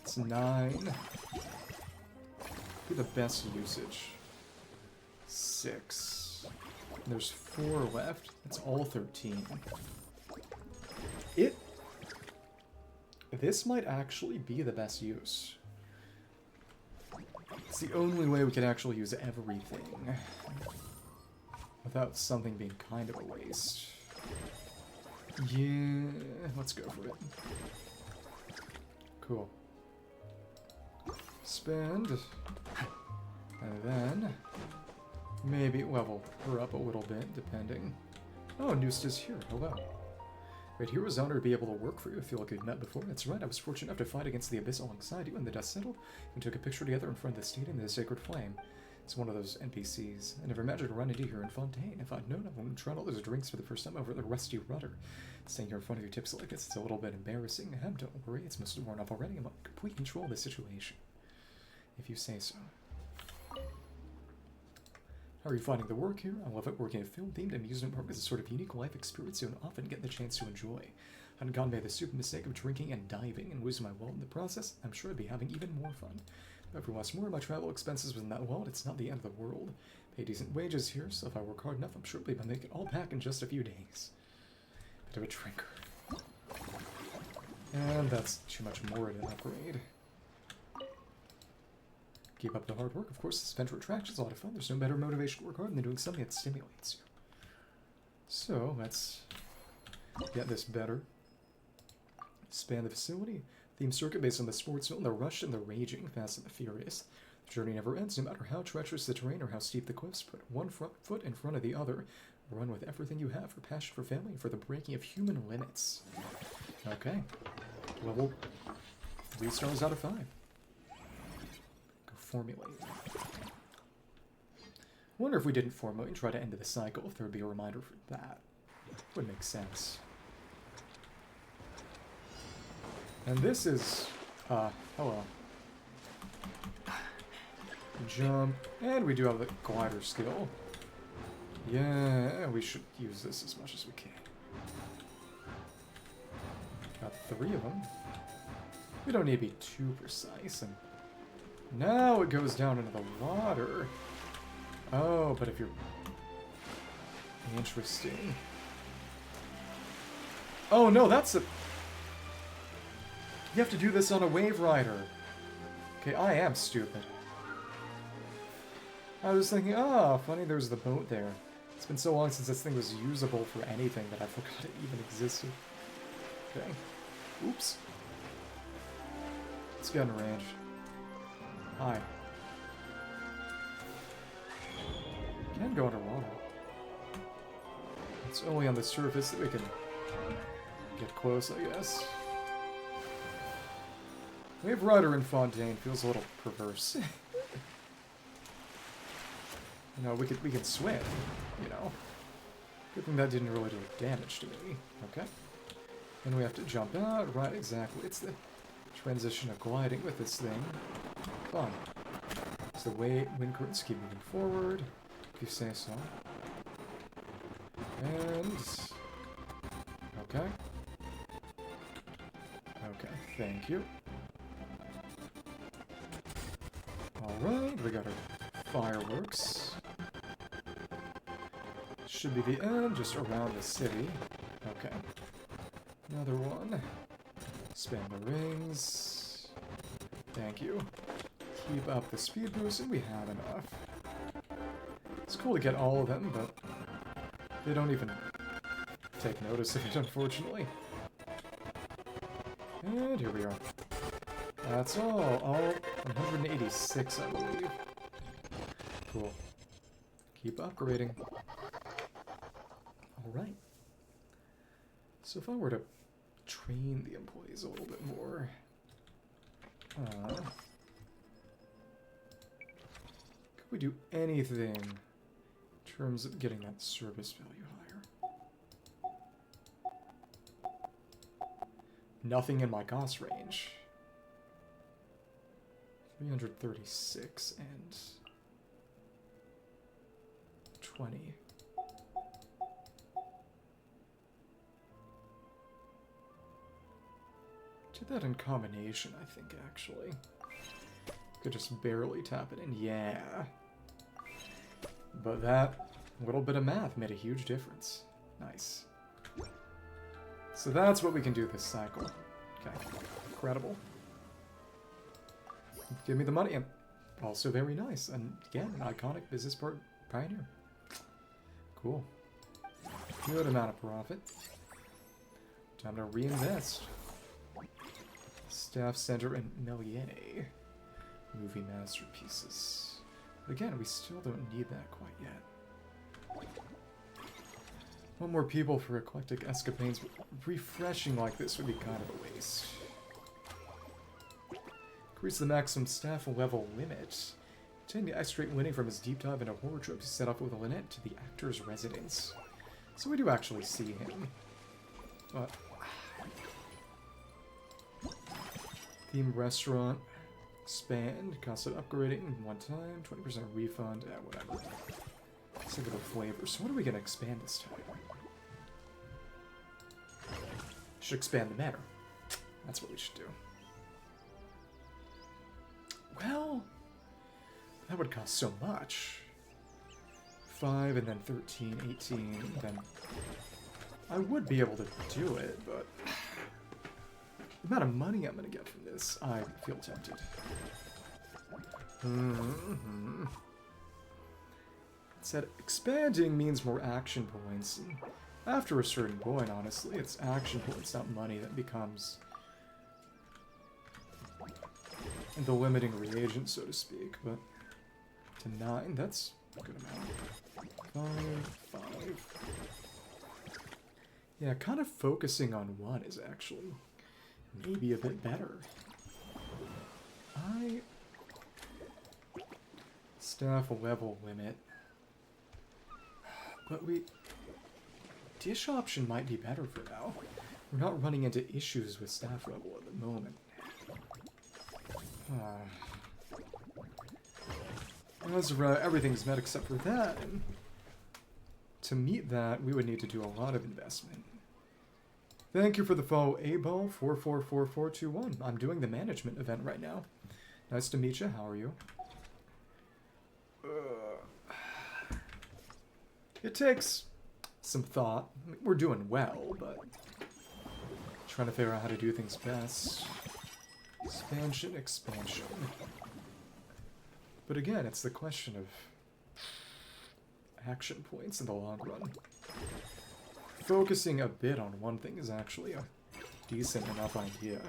It's 9. Be the best usage. 6. There's 4 left. That's all 13. This might actually be the best use. It's the only way we can actually use everything without something being kind of a waste. Yeah, let's go for it. Cool. Spend. And then maybe level her up a little bit, depending. Oh, Neusta's here. Hello. Great hero's honor to be able to work for you. I feel like we've met before. That's right, I was fortunate enough to fight against the Abyss alongside you when the dust settled. We took a picture together in front of the stadium of the Sacred Flame. It's one of those NPCs. I never imagined to run into here in Fontaine. If I'd known, I wouldn't have tried all those drinks for the first time over at the Rusty Rudder. Staying here in front of your tips like this, it's a little bit embarrassing. Don't worry, it's mostly worn off already. I'm in complete control of the situation. If you say so. How are you finding the work here? I love it. Working at a film-themed amusement park is a sort of unique life experience you don't often get the chance to enjoy. I hadn't gone by the stupid mistake of drinking and diving and losing my wallet in the process. I'm sure I'd be having even more fun. If everyone wants more of my travel expenses within that wallet, it's not the end of the world. Pay decent wages here, so if I work hard enough, I'm sure I'll be able to make it all back in just a few days. Bit of a drinker. And that's too much more to upgrade. Keep up the hard work. Of course, this venture attraction is a lot of fun. There's no better motivation to work hard than doing something that stimulates you. So, let's get this better. Expand the facility. Theme circuit based on the sports film, the rush and the raging, fast and the furious. The journey never ends, no matter how treacherous the terrain or how steep the cliffs. Put one foot in front of the other. Run with everything you have for passion for family and for the breaking of human limits. Okay. Level 3 stars out of 5. Go formulate. Wonder if we didn't formulate and try to end the cycle, if there would be a reminder for that. Would make sense. And this is, hello. Jump, and we do have the glider skill. Yeah, we should use this as much as we can. Got 3 of them. We don't need to be too precise. And now it goes down into the water. Oh, but if you're... Interesting. Oh no, that's a... You have to do this on a wave rider. Okay, I am stupid. I was thinking, funny there's the boat there. It's been so long since this thing was usable for anything that I forgot it even existed. Okay. Oops. Let's get in range. Hi. Can go underwater. It's only on the surface that we can get close, I guess. Wave Rider in Fontaine feels a little perverse. You know, we can swim, you know. Good thing that didn't really do damage to me. Okay. And we have to jump out. Right, exactly. It's the transition of gliding with this thing. Fun. It's the way wind currents keep moving forward, if you say so. And... Okay. Okay, thank you. Alright, we got our fireworks. Should be the end, just around the city. Okay. Another one. Spam the rings. Thank you. Keep up the speed boost, and we have enough. It's cool to get all of them, but they don't even take notice of it, unfortunately. And here we are. That's all 186, I believe. Cool. Keep upgrading. Alright. So if I were to train the employees a little bit more... could we do anything in terms of getting that service value higher? Nothing in my cost range. 336 and 20. Did that in combination, I think, actually. Could just barely tap it in. Yeah. But that little bit of math made a huge difference. Nice. So that's what we can do this cycle. Okay. Incredible. Give me the money. And also very nice. And again, an iconic business pioneer. Cool. Good amount of profit. Time to reinvest. Staff Center and Navia-run. Movie masterpieces. But again, we still don't need that quite yet. One more people for eclectic escapades, but refreshing like this would be kind of a waste. Increase the maximum staff level limit. Obtain the extra winning from his deep dive into horror tropes set up with Lynette to the actor's residence. So we do actually see him. But... Theme restaurant. Expand. Cost of upgrading one time. 20% refund. Whatever. Let's look at the flavor. So what are we going to expand this time? Should expand the matter. That's what we should do. Well, that would cost so much. 5 and then 13, 18, then I would be able to do it, but the amount of money I'm going to get from this, I feel tempted. It said expanding means more action points. And after a certain point, honestly, it's action points, not money, that becomes the limiting reagent, so to speak. But to 9, that's a good amount. 5, 5. Yeah, kind of focusing on 1 is actually maybe a bit better. Staff level limit. But dish option might be better for now. We're not running into issues with staff level at the moment. Everything's met except for that, and to meet that, we would need to do a lot of investment. Thank you for the follow, A-Ball444421. I'm doing the management event right now. Nice to meet you. How are you? It takes some thought. I mean, we're doing well, but trying to figure out how to do things best. Expansion, expansion. But again, it's the question of action points in the long run. Focusing a bit on one thing is actually a decent enough idea.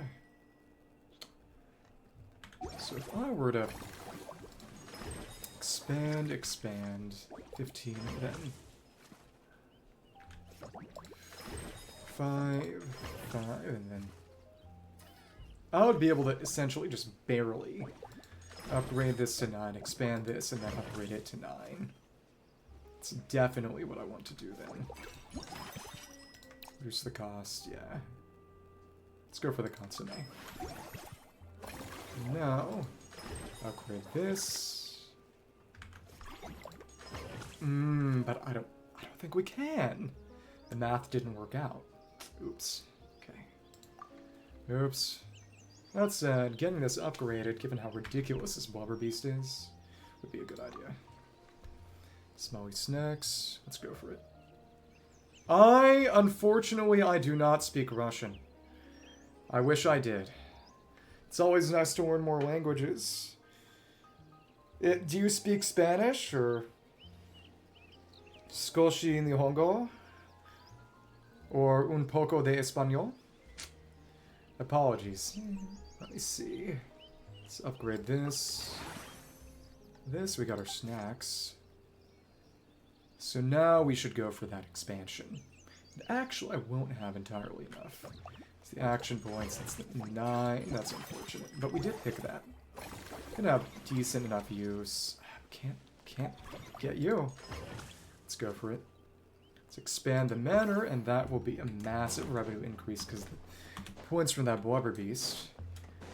So if I were to expand, 15, then 5, 5, and then I would be able to essentially just barely upgrade this to 9, expand this, and then upgrade it to 9. It's definitely what I want to do then. Reduce the cost, yeah. Let's go for the consomme. Now, upgrade this. But I don't think we can. The math didn't work out. Oops. Okay. Oops. That said, getting this upgraded, given how ridiculous this Blubber Beast is, would be a good idea. Smelly snacks. Let's go for it. Unfortunately, I do not speak Russian. I wish I did. It's always nice to learn more languages. Do you speak Spanish, or Skoshi Nihongo? Or un poco de español? Apologies. Let me see. Let's upgrade this. We got our snacks. So now we should go for that expansion. And actually, I won't have entirely enough. It's the action points. That's the 9. That's unfortunate. But we did pick that. Gonna have decent enough use. Can't get you. Let's go for it. Let's expand the manor, and that will be a massive revenue increase because the points from that Blubber Beast.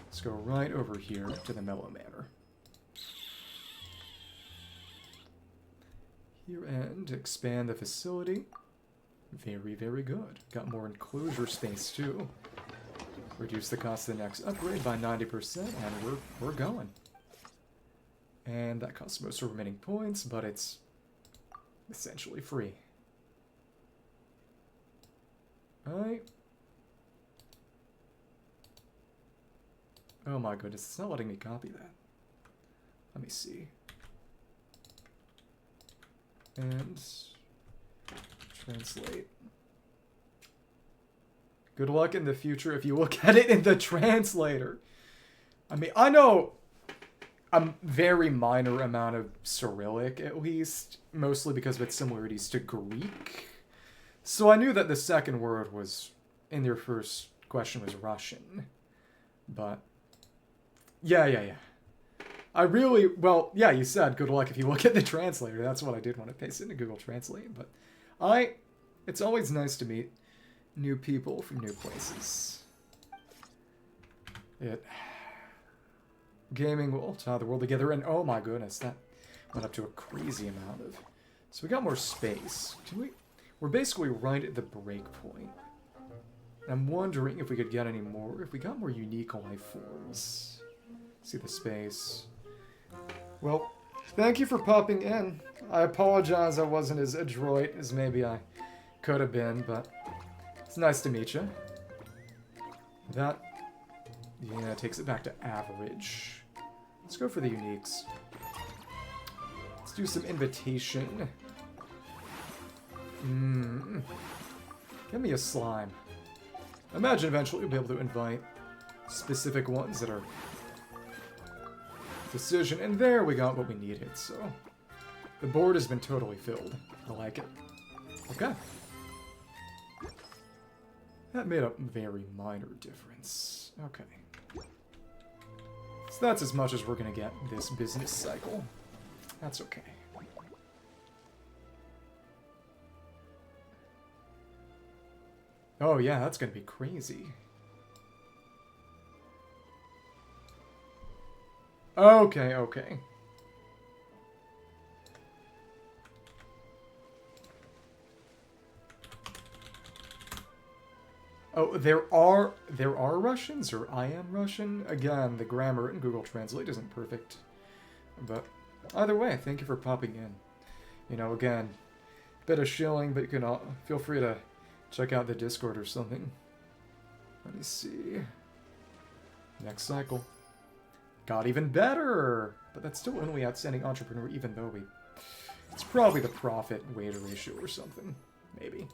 Let's go right over here to the Mellow Manor. Here and expand the facility. Very, very good. Got more enclosure space too. Reduce the cost of the next upgrade by 90%, and we're going. And that costs most of remaining points, but it's essentially free. Alright. Oh my goodness, it's not letting me copy that. Let me see. And translate. Good luck in the future if you look at it in the translator. I mean, I know a very minor amount of Cyrillic, at least, mostly because of its similarities to Greek. So I knew that the second word was, in your first question, was Russian. But, yeah. I really, well, yeah, you said good luck if you look at the translator. That's what I did when I pasted into Google Translate. But it's always nice to meet new people from new places. Gaming will tie the world together, and oh my goodness, that went up to a crazy amount of... So we got more space. We're basically right at the break point. I'm wondering if we could get any more, if we got more unique life forms. See the space. Well, thank you for popping in. I apologize I wasn't as adroit as maybe I could have been, but it's nice to meet you. That, yeah, takes it back to average. Let's go for the uniques. Let's do some invitation. Give me a slime. I imagine eventually we'll be able to invite specific ones that are decision, and there we got what we needed, so the board has been totally filled. I like it. Okay. That made a very minor difference. Okay. So that's as much as we're gonna get this business cycle. That's okay. Oh yeah, that's gonna be crazy. Okay, okay. Oh, there are Russians, or I am Russian? Again, the grammar in Google Translate isn't perfect. But either way, thank you for popping in. You know, again, bit of shilling, but you can feel free to check out the Discord or something. Let me see. Next cycle. Got even better! But that's still only outstanding entrepreneur, even though it's probably the profit-weight ratio or something. Maybe.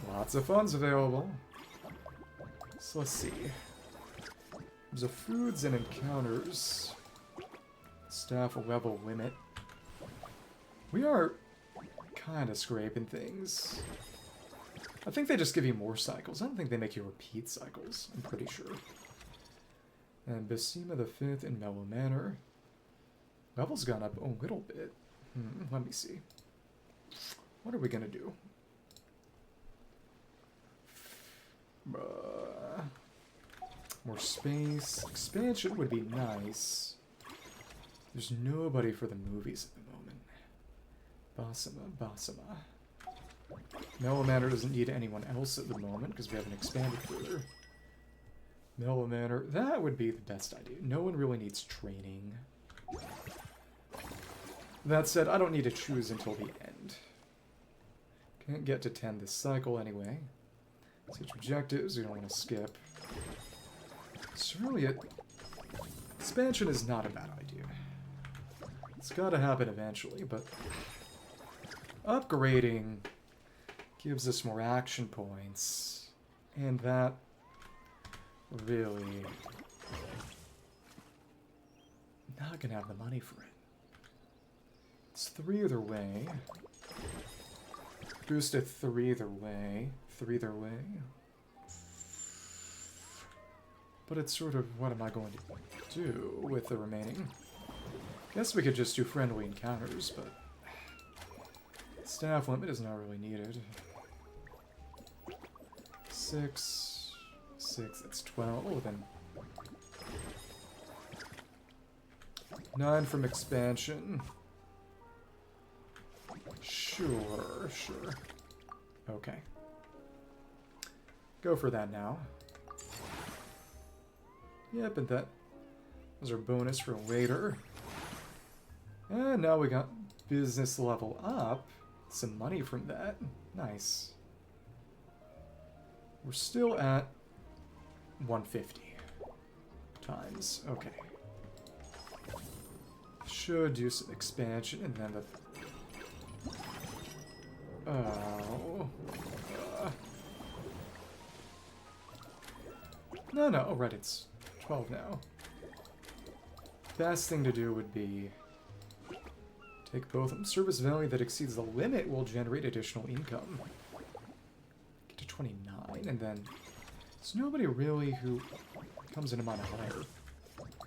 Lots of funds available. So let's see. There's a foods and encounters. Staff level limit. We are kind of scraping things. I think they just give you more cycles. I don't think they make you repeat cycles. I'm pretty sure. And Basima the 5th in Mellow Manor. Level's gone up a little bit. Let me see. What are we gonna do? More space. Expansion would be nice. There's nobody for the movies at the moment. Basima. Mellow Manor doesn't need anyone else at the moment because we haven't expanded further. Mellow Manor, that would be the best idea. No one really needs training. That said, I don't need to choose until the end. Can't get to 10 this cycle anyway. Switch objectives, we don't want to skip. Surely expansion is not a bad idea. It's gotta happen eventually, but upgrading gives us more action points, and that really not gonna have the money for it. It's 3 either way. Boosted 3 either way. 3 either way. But it's sort of, what am I going to do with the remaining? Guess we could just do friendly encounters, but staff limit is not really needed. 6, that's 12, then 9 from expansion. Sure. Okay. Go for that now. Yep, and that was our bonus for later. And now we got business level up. Some money from that. Nice. We're still at 150 times. Okay. Should do some expansion and then the... Oh. No. Oh, right, it's 12 now. Best thing to do would be take both of them. Service value that exceeds the limit will generate additional income. Get to 29, and then there's nobody really who comes in a amount higher.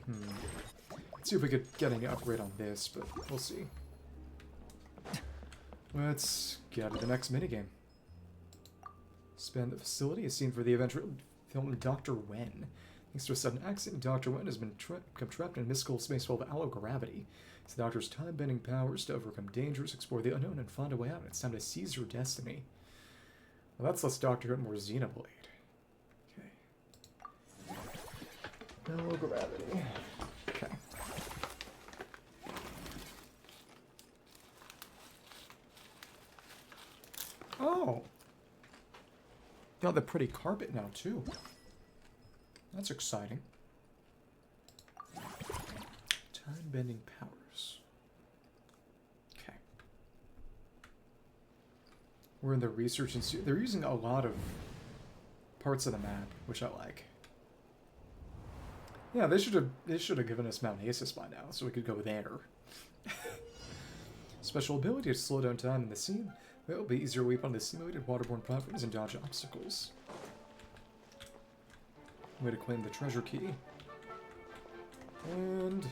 Let's see if we could get any upgrade on this, but we'll see. Let's get to the next minigame. Spend the facility is seen for the eventual film Dr. Wen. Thanks to a sudden accident, Dr. Wen has been become trapped in a mystical space full of allo-gravity. It's the Doctor's time-bending powers to overcome dangers, explore the unknown, and find a way out. It's time to seize your destiny. Well, that's less Doctor Who and more Xenoblade. Okay. Allo-gravity. Okay. Oh. Got the pretty carpet now, too. That's exciting. Time-bending powers. Okay. We're in the research institute. They're using a lot of parts of the map, which I like. Yeah, they should have given us Mount Asus by now, so we could go there. Special ability to slow down time in the scene. It will be easier to leap on the simulated waterborne platforms and dodge obstacles. Way to claim the treasure key. And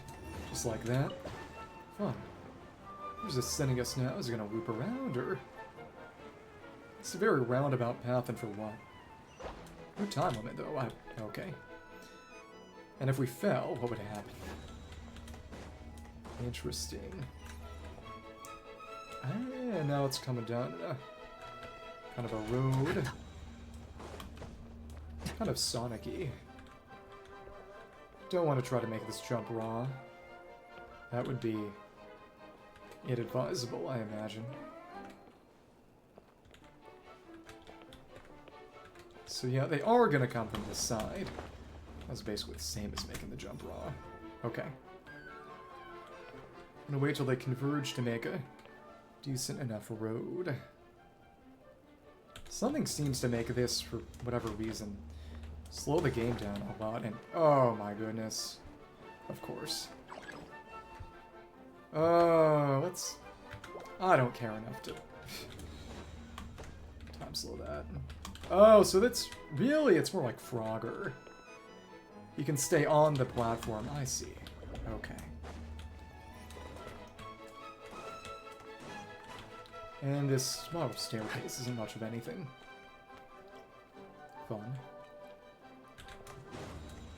just like that. Fun. Where's this sending us now? Is it gonna loop around, or? It's a very roundabout path, and for what? No time limit, though. Okay. And if we fell, what would happen? Interesting. Ah, now it's coming down kind of a road. Kind of Sonic-y. Don't want to try to make this jump raw. That would be inadvisable, I imagine. So yeah, they are going to come from this side. That's basically the same as making the jump raw. Okay. I'm gonna wait till they converge to make a decent enough road. Something seems to make this, for whatever reason, slow the game down a lot, and oh my goodness. Of course. Let's... I don't care enough to... time slow that. Oh, so that's... Really? It's more like Frogger. You can stay on the platform. I see. Okay. And this, well, staircase isn't much of anything. Fun.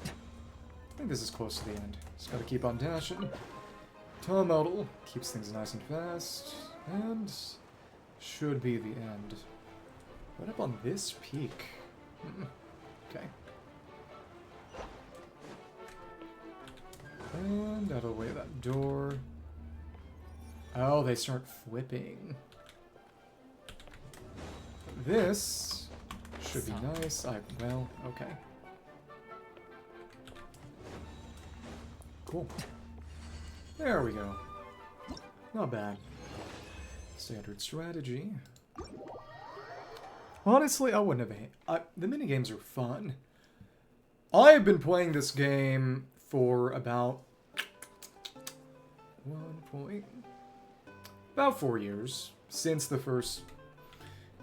I think this is close to the end. Just gotta keep on dashing. Time model keeps things nice and fast. And should be the end. Right up on this peak. Okay. And out of the way of that door. Oh, they start flipping. This should be nice. Well, okay. Cool. There we go. Not bad. Standard strategy. Honestly, I wouldn't have... the minigames are fun. I've been playing this game for about... about 4 years. Since the first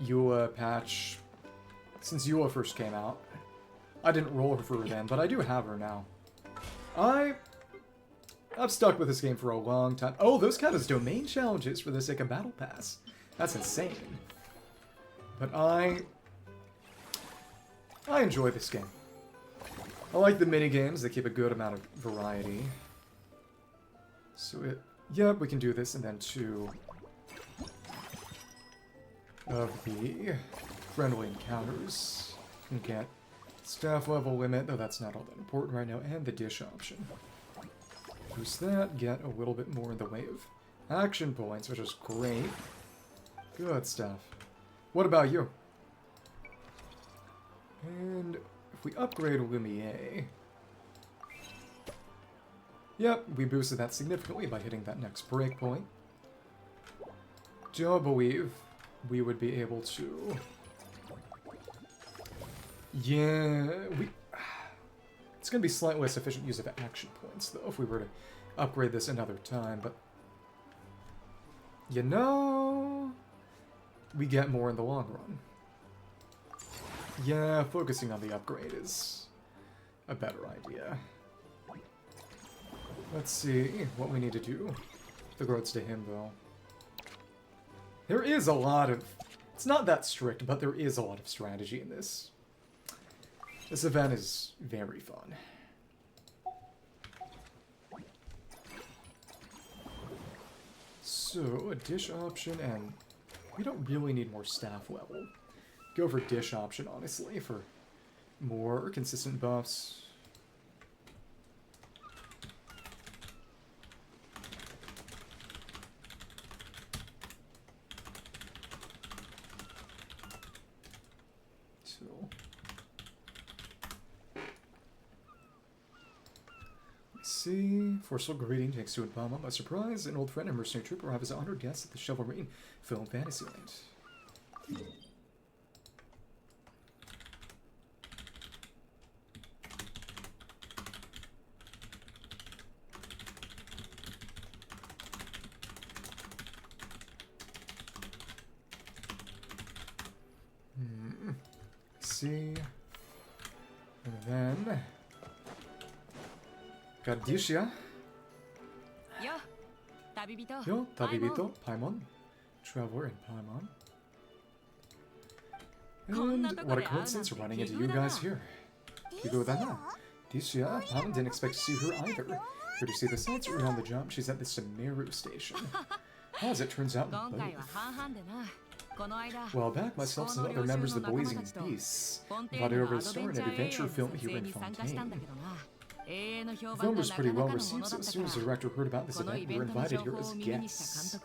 Eula patch. Since Eula first came out. I didn't roll her for her then, but I do have her now. I've stuck with this game for a long time. Oh, those count as domain challenges for the sake of Battle Pass. That's insane. But I enjoy this game. I like the minigames. They keep a good amount of variety. So yep, we can do this, and then 2 of the friendly encounters. You can get staff level limit, though that's not all that important right now, and the dish option. Boost that, get a little bit more in the way of action points, which is great. Good stuff. What about you? And if we upgrade Lumiere... Yep, we boosted that significantly by hitting that next breakpoint. Do I believe we would be able to... Yeah, it's going to be slightly less efficient use of action points, though, if we were to upgrade this another time, but... You know... We get more in the long run. Yeah, focusing on the upgrade is a better idea. Let's see what we need to do with regards to him, though. There is a lot of... It's not that strict, but there is a lot of strategy in this. This event is very fun. So, a dish option, and we don't really need more staff level. Go for dish option, honestly, for more consistent buffs. see. Forceful greeting takes to Obama. By surprise, an old friend and mercenary trooper arrive as an honored guest at the Chivalry Film Fantasyland. See. And then got Dehya. Yo, Tabibito, Paimon. Traveler in Paimon. And what a coincidence running into you guys here. Dehya, Paimon didn't expect to see her either. Here to see the sights or on the jump, she's at the Sumeru station. As it turns out, both. A while back, myself and some other members of the Boys and Beasts brought it over to star in an adventure film here in Fontaine. The film was pretty well received, so as soon as the director heard about this event, we were invited here as guests.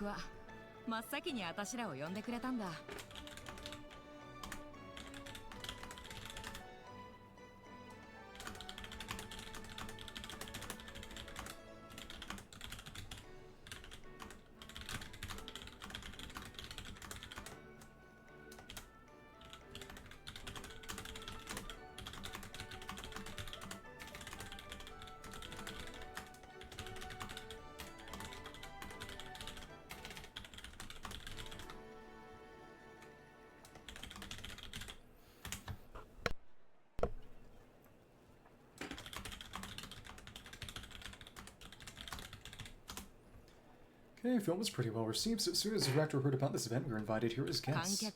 The film was pretty well received, so as soon as the director heard about this event, we were invited here as guests. To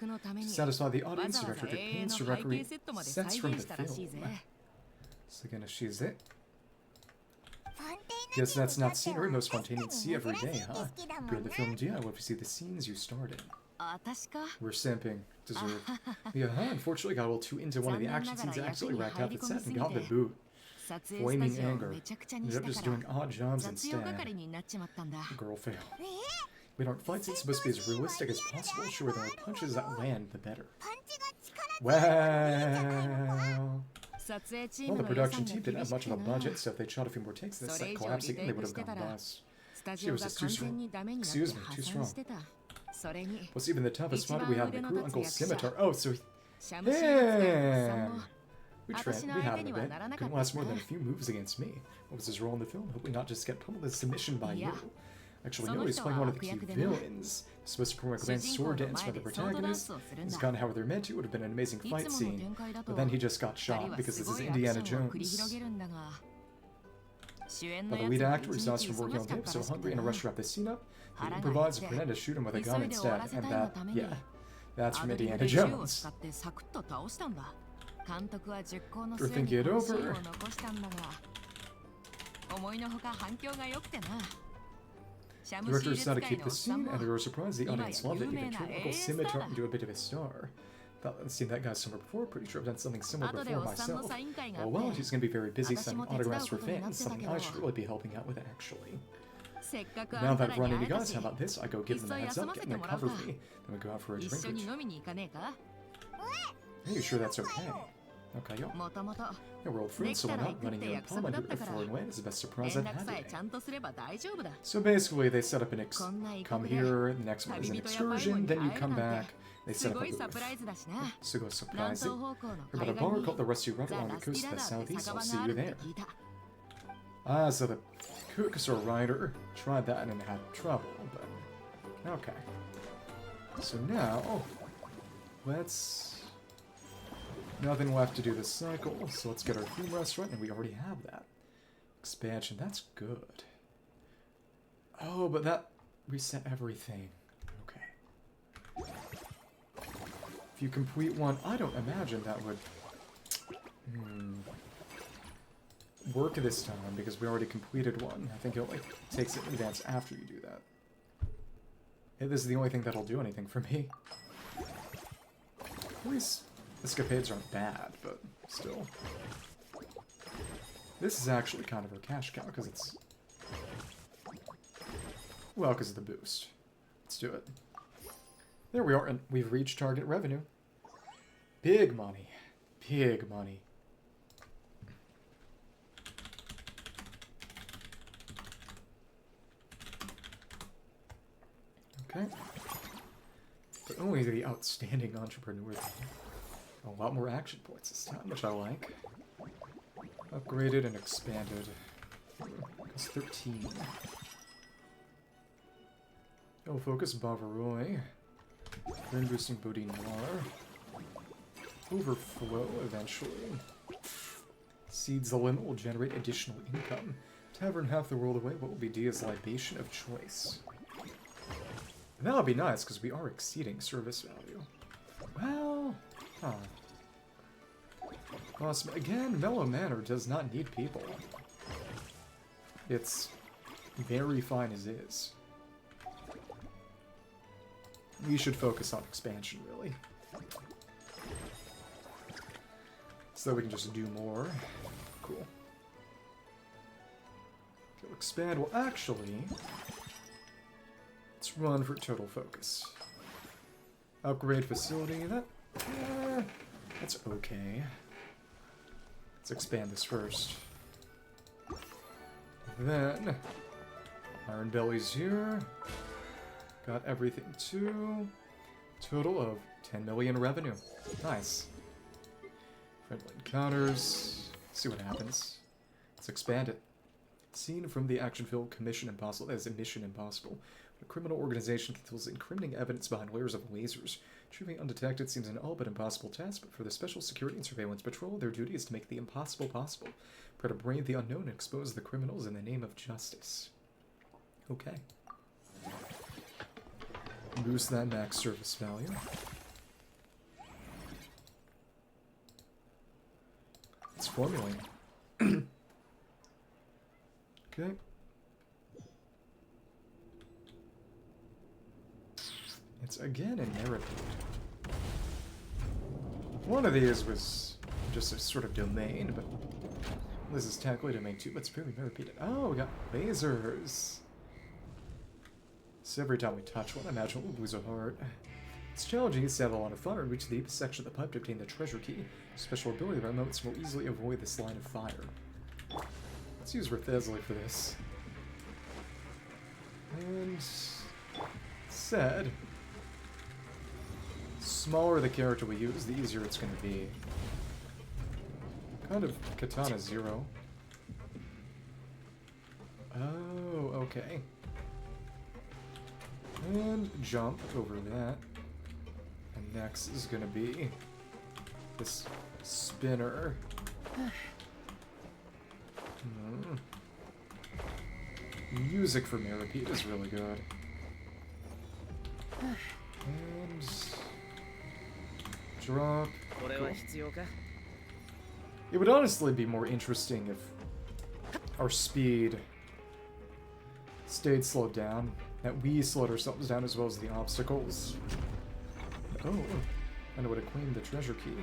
satisfy the audience, the director took pains to recreate sets from the film. So again, she's it. Guess that's not scenery most Fontainians see every day, huh? During the film Dehya, what if you see the scenes you starred in? We're simping. Deserved. Yeah, unfortunately got a little too into one of the action scenes and accidentally racked out the set and got the boot. Flaming anger. Ended up just doing odd jobs instead. Girl fail. Wait, aren't fight scenes supposed to be as realistic as possible? Sure, there are punches that land, the better. Well, the production team didn't have much of a budget, so if they shot a few more takes, this set collapsing and they would have gone bust. She was just too strong. Excuse me, too strong. What's even the toughest fighter we had in the crew? Uncle Scimitar. Oh, so yeah. We had an event. Couldn't last more than a few moves against me. What was his role in the film? Hope we not just get pummeled as submission by you. Actually, no, he's playing one of the key villains. He's supposed to perform a grand sword dance by the protagonist. He's gone how they're meant to. It would have been an amazing fight scene. But then he just got shot because this is Indiana Jones. But the lead actor exhausted from working all day, so hungry in a rush to wrap this scene up, he improvised a grenade to shoot him with a gun instead. And that, yeah, that's from Indiana Jones. We're thinking it over. The director decided to keep the scene, and we were surprised the audience loved it. Even turned Uncle Scimitar into a bit of a star. Thought I'd seen that guy somewhere before, pretty sure I've done something similar before myself. Oh well, he's gonna be very busy sending autographs for fans, something I should really be helping out with actually. Now that I've run into guys, how about this? I go give them a heads up, get them to cover me, then we go out for a drink or two. Are you sure that's okay? Okay, yo. Yeah, we're old friends, so why not? Running in a palm under a foreign land is the best surprise I've had today. So basically, they set up an come here, the next one is an excursion, then you come back, they set up a booth. So go surprising. We're about a bar called the Rusty Rubber on the coast of the southeast, I'll see you there. Ah, so the Yumkasaur rider tried that and had trouble, but... Okay. So now, let's... Nothing left to do this cycle, so let's get our theme restaurant, and we already have that. Expansion, that's good. Oh, but that reset everything. Okay. If you complete one, I don't imagine that would work this time, because we already completed one. I think it only takes it in advance after you do that. Yeah, this is the only thing that'll do anything for me. At least... escapades aren't bad, but still. This is actually kind of a cash cow, because it's... well, because of the boost. Let's do it. There we are, and we've reached target revenue. Big money. Big money. Okay. But only the outstanding entrepreneur. A lot more action points this time, which I like. Upgraded and expanded. That's 13. Oh, focus Bavaroy. Brain boosting Bodhi Noir. Overflow eventually. Seeds the limit will generate additional income. Tavern half the world away. What will be Dehya's libation of choice? And that would be nice because we are exceeding service value. Well, huh. Boss, again, Mellow Manor does not need people. It's very fine as is. We should focus on expansion, really. So we can just do more. Cool. Okay, expand. Well, actually, let's run for total focus. Upgrade facility. That's okay. Let's expand this first. Then, Iron Belly's here. Got everything too. Total of 10 million revenue. Nice. Friendly encounters. See what happens. Let's expand it. Scene from the action-filled Commission Impossible as a Mission Impossible. A criminal organization conceals incriminating evidence behind layers of lasers. Achieving undetected seems an all but impossible task, but for the Special Security and Surveillance Patrol, their duty is to make the impossible possible. Prepare to brave the unknown and expose the criminals in the name of justice. Okay. Boost that max service value. It's formulating. Okay. It's again in narrative. One of these was just a sort of domain, but this is technically domain 2, but it's very repeated. Oh, we got lasers. So every time we touch one, I imagine we'll lose a heart. It's challenging to set a lot of fire and reach the deepest section of the pipe to obtain the treasure key. Special ability remotes will easily avoid this line of fire. Let's use Wriothesley for this. And said, smaller the character we use, the easier it's going to be. Kind of Katana 0. Oh, okay. And jump over that. And next is going to be this spinner. Music for Maripede is really good. And drop. Cool. It would honestly be more interesting if our speed stayed slowed down, that we slowed ourselves down as well as the obstacles. Oh, I know what to claim the treasure key.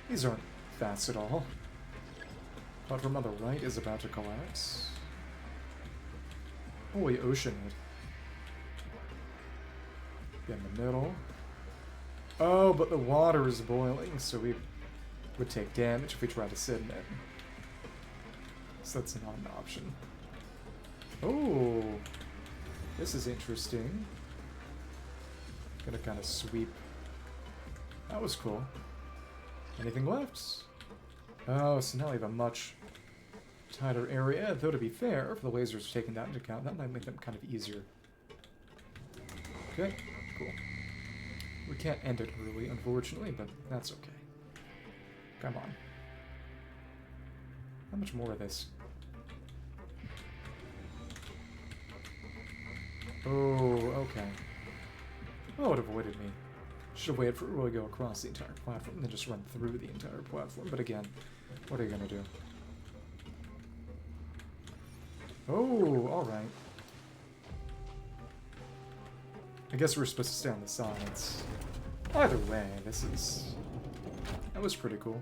These aren't fast at all. Platform on the right is about to collapse. Holy ocean head. In the middle. Oh, but the water is boiling, so we would take damage if we tried to sit in it. So that's not an option. Oh, this is interesting. Gonna kind of sweep. That was cool. Anything left? Oh, so now we have a much tighter area. Though to be fair, if the lasers are taking that into account, that might make them kind of easier. Okay, cool. We can't end it early, unfortunately, but that's okay. Come on. How much more of this? Oh, okay. Oh, it avoided me. Should have waited for it to really go across the entire platform and then just run through the entire platform. But again, what are you gonna do? Oh, alright. I guess we're supposed to stay on the sides. Either way, that was pretty cool.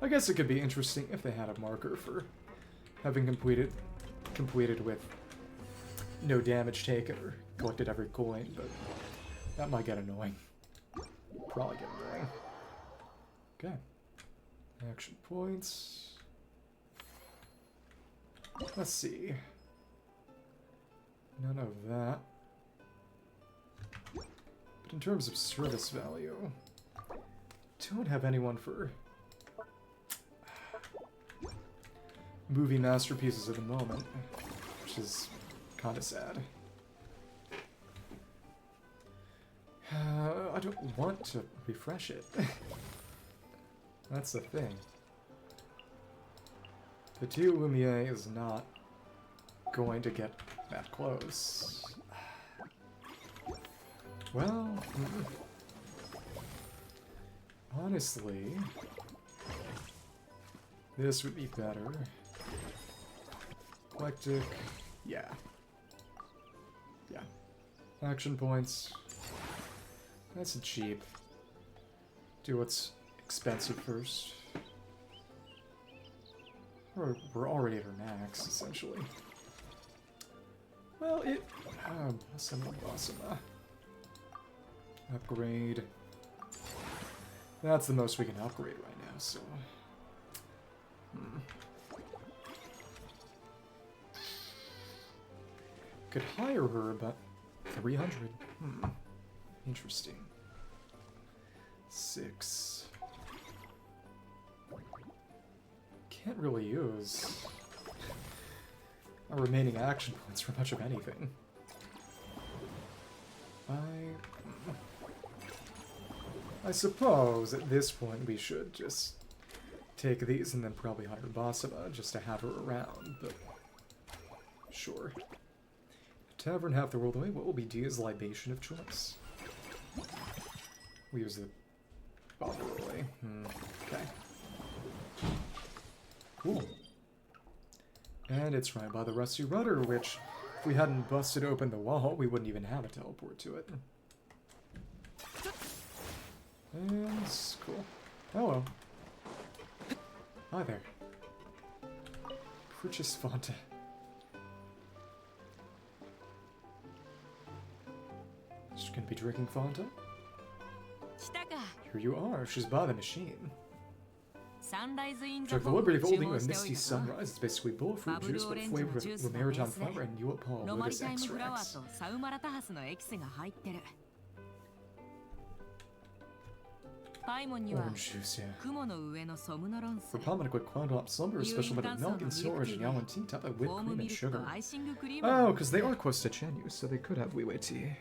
I guess it could be interesting if they had a marker for having completed with no damage taken or collected every coin, but that might get annoying. Probably get annoying. Okay. Action points. Let's see. None of that. But in terms of service value, don't have anyone for movie masterpieces at the moment, which is kind of sad. I don't want to refresh it. That's the thing. Petit Lumiere is not going to get that close. Well, honestly, this would be better. Eclectic, yeah. Yeah. Action points. Nice and cheap. Do what's expensive first. We're already at our max, essentially. Well, Basama. Upgrade. That's the most we can upgrade right now, so... Could hire her, but 300. Interesting. 6. Can't really use our remaining action points for much of anything. I suppose at this point we should just take these and then probably hire Basama just to have her around, but sure. Tavern half the world away. What will be Dehya's libation of choice? We use the bottle away. Okay. Cool. And it's right by the Rusty Rudder, which, if we hadn't busted open the wall, we wouldn't even have a teleport to it. And it's cool. Hello. Hi there. Purchase Fontaine. She's gonna be drinking Fontaine? Here you are. She's by the machine. Took the liberty of holding you a misty sunrise. It's basically bulletproof juice, but flavored with maritime flower and Neuvillette lotus extracts. Orange juice, yeah. For pomegranate with quandrop slumber, a special bit of milk and storage and yawan tea topped with whipped cream and sugar. Oh, because they are close to Chenyu, so they could have Wei tea.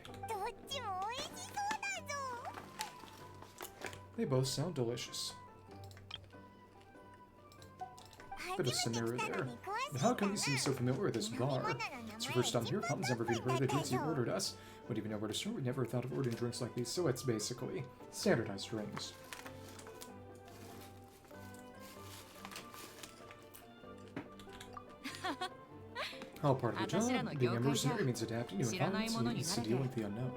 They both sound delicious. Bit of Samira there. But how come you seem so familiar with this bar? It's your first time here, Pumpkin's never even heard of the drinks you ordered us. Wouldn't even know where to start. We never thought of ordering drinks like these, so it's basically standardized drinks. All part of the job. Being a mercenary means adapting to environments and needs to deal with the unknown.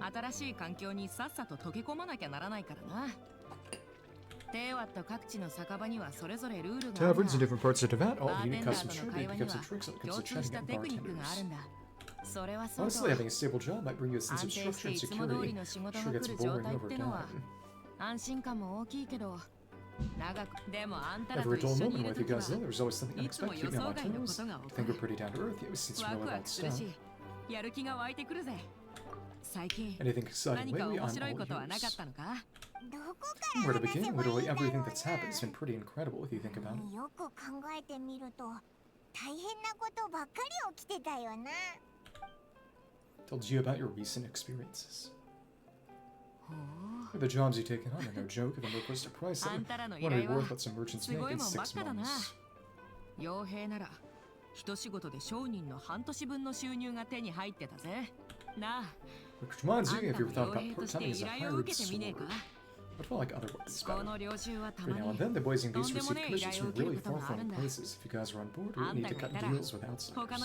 Taverns in different parts of Teyvat all have unique customs trade becomes a tricks when it comes to chatting up bartenders. Honestly, having a stable job might bring you a sense of structure and security. Sure gets boring over time. Every dull moment with you guys though, there's always something unexpected keeping on my toes. I think we're pretty down to earth. You always seem some really old stuff. Anything exciting lately? I'm all yours. Where to begin? Literally everything that's happened has been pretty incredible if you think about it. Told you about your recent experiences. The jobs you've taken on are no joke. If I request a price that would be worth what some merchants make in 6 months. Which reminds me, if you ever thought about part-timing as a hired sword, what about like other weapons better? Every now and then, the boys and beasts receive commissions from really far-flung places. If you guys are on board, we need to cut deals with outsiders.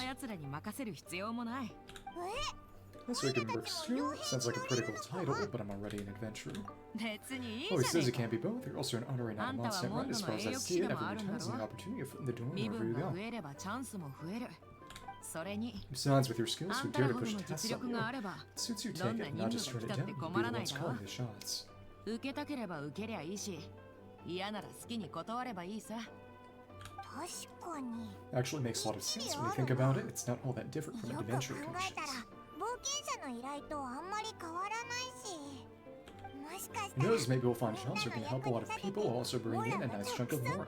This regular merc skill sounds like a pretty cool title, but I'm already an adventurer. Oh, he says it can't be both. You're also an honorary not a Mondstadt, right? As far as I see it, every new time is an opportunity for the door wherever you go. Besides, with your skills, who dare to push tests on you? It suits you, take it, not just turn it down. You'll be the ones calling the shots. Actually makes a lot of sense when you think about it. It's not all that different from adventure commissions. Who knows, maybe we'll find jobs that can help a lot of people, also bring in a nice chunk of mora.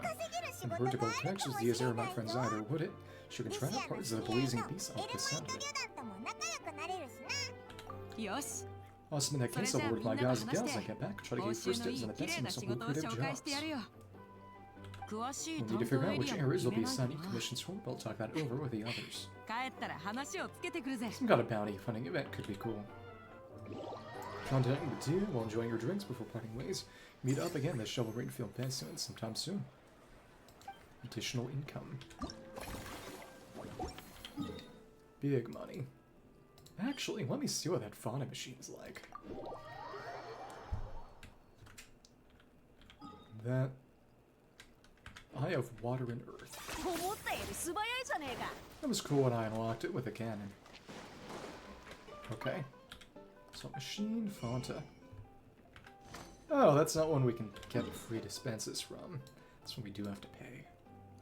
And vertical connections, these are my friends either, would it? She can try out parts of the blazing piece of the sound of it. Awesome, in that case, I'll work my guys and gals when I get back, try to get first dibs on the best and some lucrative jobs. We'll need to figure out which areas will be assigned each commissions for, but I'll talk that over with the others. Some kind of bounty funding event could be cool. Contacting the team while enjoying your drinks before parting ways. Meet up again at Shovel Rainfield Festival sometime soon. Additional income. Big money. Actually, let me see what that fauna machine is like. That... Eye of Water and Earth. That was cool when I unlocked it with a cannon. Okay. So machine, Fanta. Oh, that's not one we can get free dispenses from. That's one we do have to pay.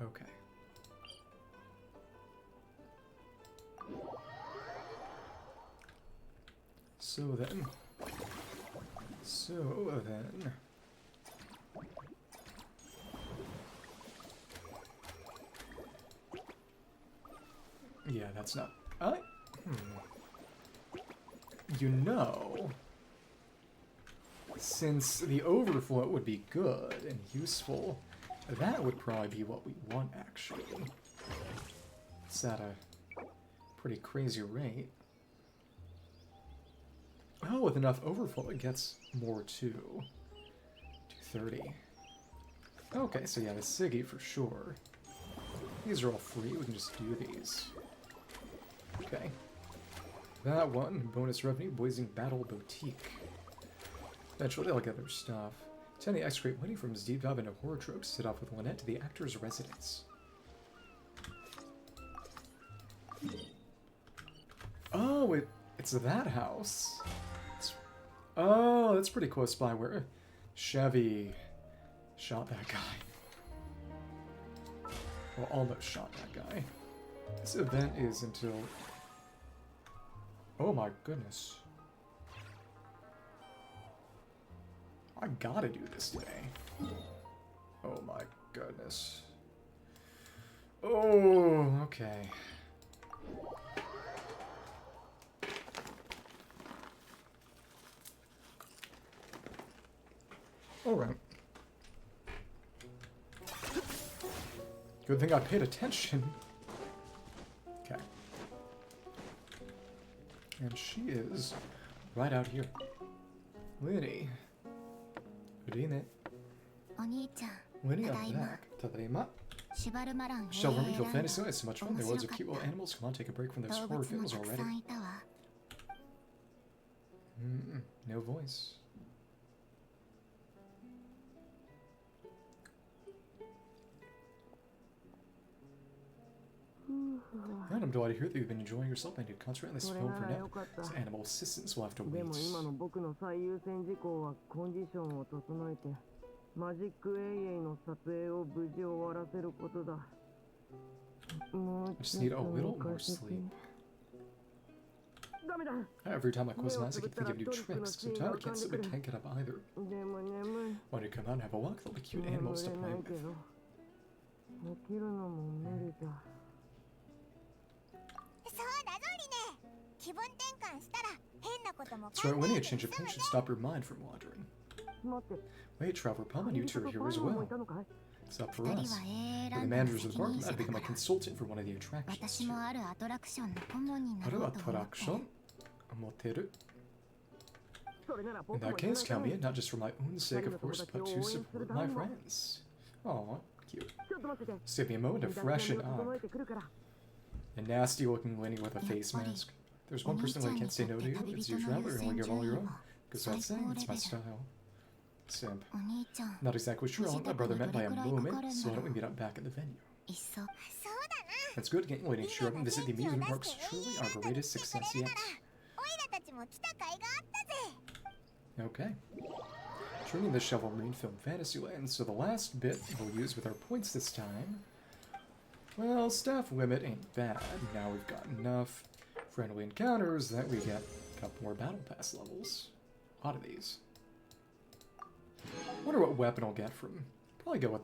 Okay. So then... Yeah, that's not... You know... Since the overflow would be good and useful, that would probably be what we want, actually. It's at a pretty crazy rate. Oh, with enough overflow, it gets more too. 230. Okay, so yeah, the Siggy for sure. These are all free, we can just do these. Okay. That one, bonus revenue, Blazing Battle Boutique. Eventually, I'll get their stuff. 10 the X-Great winning from his deep dive into horror tropes, set off with Lynette to the actor's residence. Oh, it's that house. Oh, that's pretty close by where Chevy shot that guy. Well, almost shot that guy. This event is until... Oh my goodness. I gotta do this today. Oh my goodness. Oh, okay. Alright. Good thing I paid attention. Okay. And she is right out here. Lyney. Lynette. Lyney, I'm back. Tadaima. Shovel Rainfield Fantasy is so much fun. There are loads of cute little animals. Come on, take a break from those horror films already. No voice. And I'm delighted to hear that you've been enjoying yourself and you concentrate on this film for now. So animal assistants will have to wait. I just need a little more sleep. Every time I close my eyes, I keep thinking of new tricks. Sometimes I can't sleep and can't get up either. When you come out and have a walk, there'll be cute animals to play with. That's right, Winnie, a change of pace should stop your mind from wandering. Wait, Traveler Palma, you two are here as well. It's up for us. We're the managers of the park, I've become a consultant for one of the attractions here. Attraction? Moteru? In that case, count me in, not just for my own sake, of course, but to support my friends. Aw, cute. Just give me a moment to freshen up. A nasty-looking Lyney with a face mask. There's one person who can't say no to you. It's you, Traveler, and you're all your own. Because that's saying, it's my style. Simp. Not exactly sure what my brother meant by a moment, so why don't we meet up back at the venue? That's good, getting Lyney cheer up and visit the amusement parks. Truly our greatest success yet. Okay. Turning the Shovel Rainfield Fantasyland, so the last bit we'll use with our points this time. Well, staff limit ain't bad. Now we've got enough. friendly encounters, that we get a couple more battle pass levels. A lot of these. Wonder what weapon I'll get from. Probably go with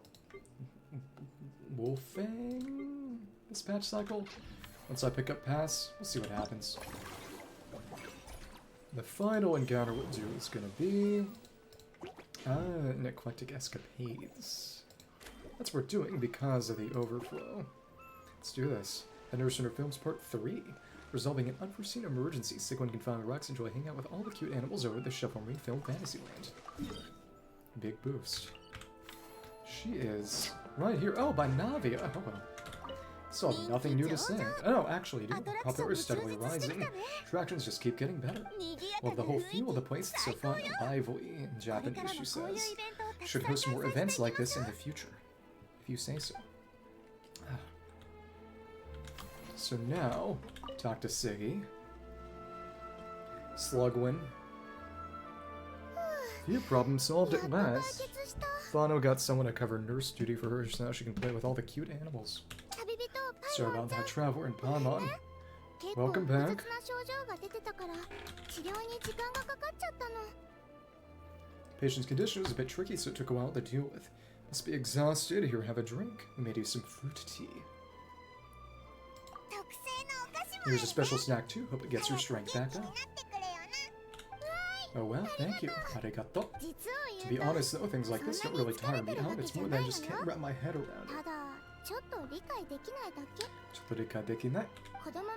Wolfang this patch cycle. Once I pick up pass, we'll see what happens. The final encounter we'll do is going to be an eclectic escapades. That's what we're doing because of the overflow. Let's do this. The Nurse Center Films Part 3. Resolving an unforeseen emergency, Sigewinne can finally relax and enjoy hanging out with all the cute animals over at the Chivalry Film Fantasyland. Big boost. She is right here. Oh, by Navia. Oh, well. Still have nothing new to say. Oh, actually, you do. Popularity is steadily rising. Attractions just keep getting better. Well, the whole feel of the place is so fun. Lively in Japanese, she says. Should host more events like this in the future. If you say so. So now, talk to Siggy. Slugwin. Your problem solved at last. Fano got someone to cover nurse duty for her so now she can play with all the cute animals. Sorry about that, Traveler and Paimon. Welcome back. Patient's condition was a bit tricky, so it took a while to deal with. Must be exhausted. Here, have a drink. We made you some fruit tea. Here's a special snack too. Hope it gets your strength back up. Oh well, thank you. Arigato. To be honest though, things like this don't really tire me out. It's more than I just can't wrap my head around it.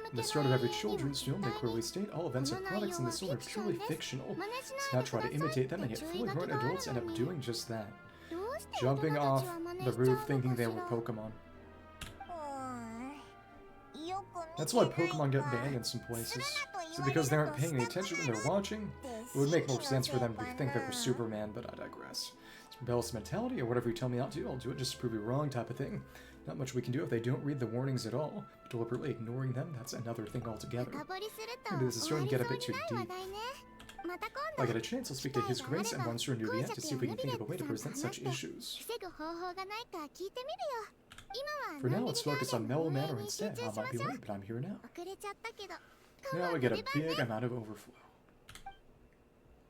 At the start of every children's film, they clearly state all events and products in this film are purely fictional. Let's not try to imitate them, and yet fully grown adults end up doing just that. Jumping off the roof thinking they were Pokemon. That's why Pokemon get banned in some places. So because they aren't paying any attention when they're watching, it would make more sense for them to think they were Superman, but I digress. It's rebellious mentality, or whatever you tell me not to, I'll do it just to prove you wrong type of thing. Not much we can do if they don't read the warnings at all. But deliberately ignoring them, that's another thing altogether. Maybe this is starting to get a bit too deep. If I get a chance, I'll speak to His Grace and Monsieur Neuvillette to see if we can think of a way to present such issues. For now, let's focus on Mellow Manor instead. I might be late, but I'm here now. Now we get a big amount of overflow.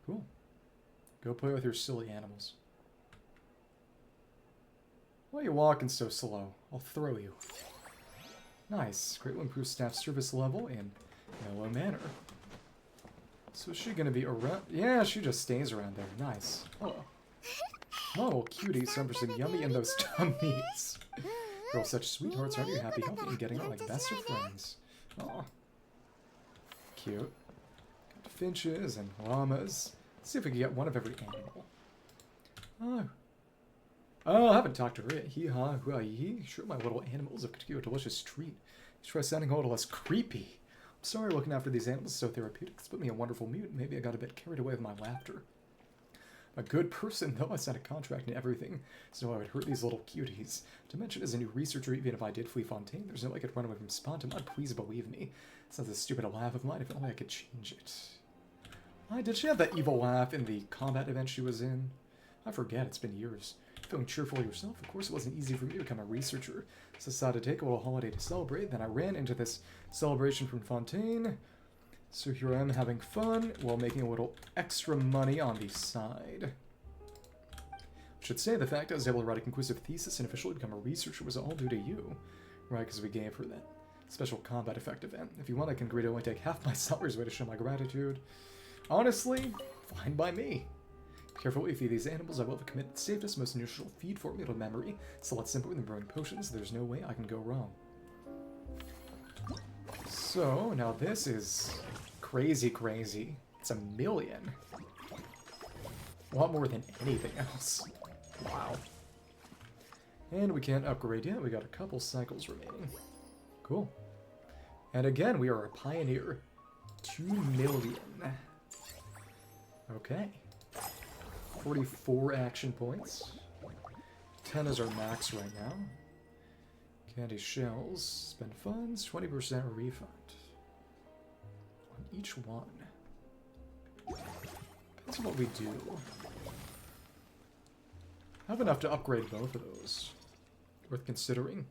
Cool. Go play with your silly animals. Why are you walking so slow? I'll throw you. Nice. Greatly improved staff service level in Mellow Manor. So is she gonna be around? Yeah, she just stays around there. Nice. Oh. Oh, cutie, some for some yummy in those tummies. Girls, such sweethearts, aren't you happy, healthy, and getting on like best of friends? Aw. Cute. Got finches and llamas. Let's see if we can get one of every animal. Oh. Oh, I haven't talked to her yet. Hee-haw, hoo-ah-yee. Sure, my little animals have given you a delicious treat. Try sounding a little less creepy. I'm sorry looking after these animals is so therapeutic. It's put me in a wonderful mood. Maybe I got a bit carried away with my laughter. A good person, though. I signed a contract and everything, so I would hurt these little cuties. To mention, as a new researcher, even if I did flee Fontaine, there's no way I could run away from Spontamon. Please believe me. It's not a stupid laugh of mine. If only I could change it. Why did she have that evil laugh in the combat event she was in? I forget. It's been years. Feeling cheerful yourself? Of course, it wasn't easy for me to become a researcher. So I decided to take a little holiday to celebrate. Then I ran into this celebration from Fontaine. So here I am having fun while making a little extra money on the side. I should say the fact I was able to write a conclusive thesis and officially become a researcher was all due to you. Right, because we gave her that special combat effect event. If you want, I can agree to only take half my salary's way to show my gratitude. Honestly, fine by me. Be careful what you feed these animals. I will have a committed safest, most unusual feed formula memory. It's a lot simpler than brewing potions. There's no way I can go wrong. So, now this is crazy, crazy. It's 1 million. A lot more than anything else. Wow. And we can't upgrade yet. We got a couple cycles remaining. Cool. And again, we are a pioneer. 2 million. Okay. 44 action points. 10 is our max right now. Candy shells. Spend funds. 20% refund. On each one. Depends on what we do. I have enough to upgrade both of those. Worth considering.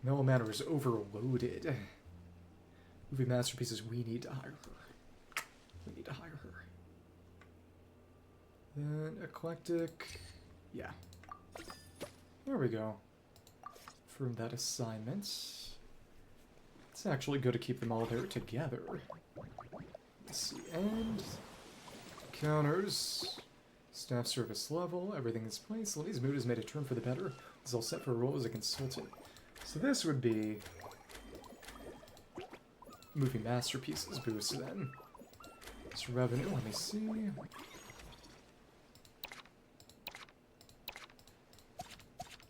Mellow Manor is overloaded. Movie masterpieces, we need to hire her. We need to hire her. Then eclectic. Yeah. There we go. From that assignment. It's actually good to keep them all there together. Let's see. And counters. Staff service level. Everything is placed. Lyney's mood has made a turn for the better. Is all set for a role as a consultant. So this would be movie masterpieces boost then. It's revenue. Let me see.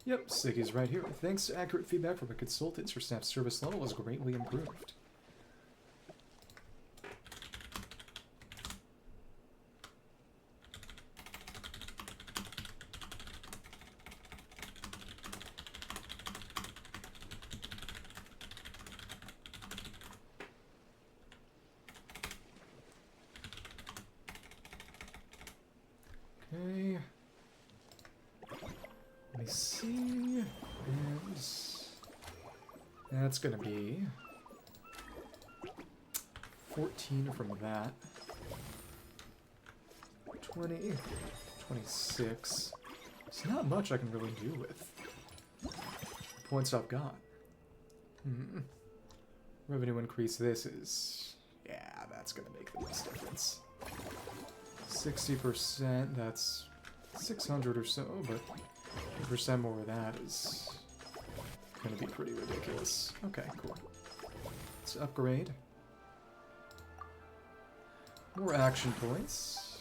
Yep, Siggy's right here. Thanks to accurate feedback from the consultants, your staff service level is greatly improved. Okay. Let me see. And that's gonna be 14 from that. 20, 26. It's not much I can really do with the points I've got. Revenue increase, this is... yeah, that's gonna make the most difference. 60%, that's 600 or so, but 10% more of that is gonna be pretty ridiculous. Okay, cool. Let's upgrade. More action points.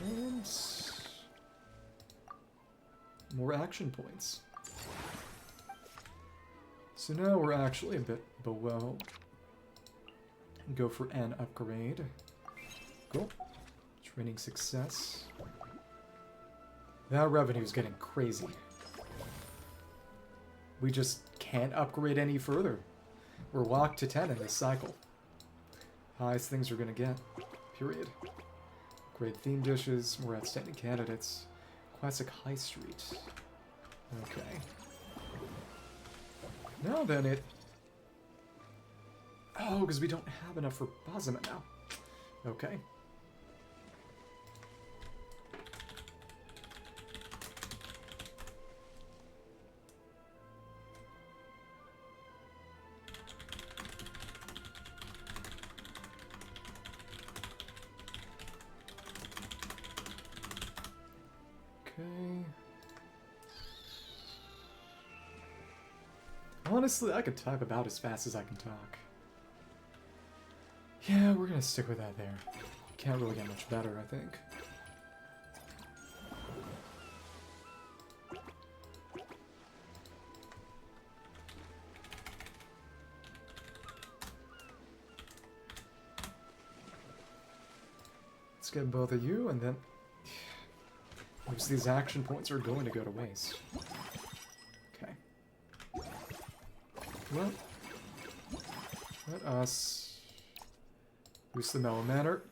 And more action points. So now we're actually a bit below. Go for an upgrade. Cool. Training success. That revenue is getting crazy. We just can't upgrade any further. We're locked to 10 in this cycle. Highest things are gonna get. Period. Great theme dishes, more outstanding candidates. Classic High Street. Okay. Now then it... oh, because we don't have enough for Basima now. Okay. Honestly, I could type about as fast as I can talk. Yeah, we're gonna stick with that there. Can't really get much better, I think. Let's get both of you, and then... most of these action points are going to go to waste. Okay. Well, let us boost the Mellow Manor.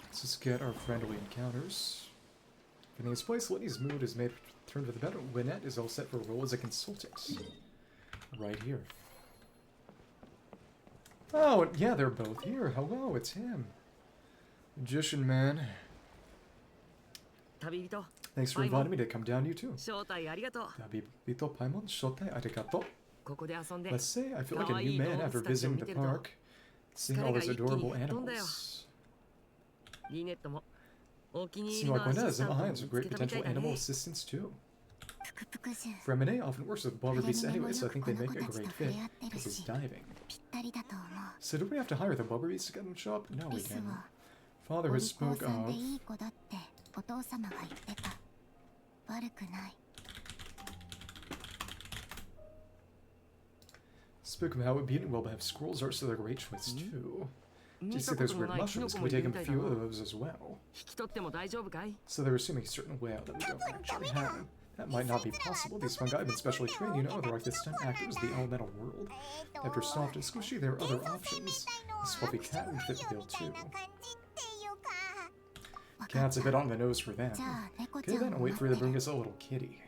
Let's just get our friendly encounters. In this place, Lyney's mood is made turn for the better. Lynette is all set for a role as a consultant. Right here. Oh, yeah, they're both here. Hello, it's him. Magician man. Thanks for inviting me to come down, you too. Tabibito Paimon, shotai arigato. Let's say I feel like a new man after visiting the park, seeing all those adorable animals. Seeing like Lynette is in behind some great potential animal assistants too. Fremine often works with Blubber Beasts anyway, so I think they make a great fit because he's diving. So do we have to hire the Blubber Beasts to get them to show up? No, we can. Father has spoke of... Spoke of how it would be well to have scrolls art, so they're a great choice too. Did you see those weird mushrooms? Can we take a few of those as well? So they're assuming a certain whale that we don't actually have. That might not be possible. These fungi have been specially trained, you know. They're like the stunt actors of the elemental world. After soft and squishy, there are other options. This fluffy cat would fit the bill too. Cat's a bit on the nose for them. Okay then, I'll wait for you to bring us a little kitty.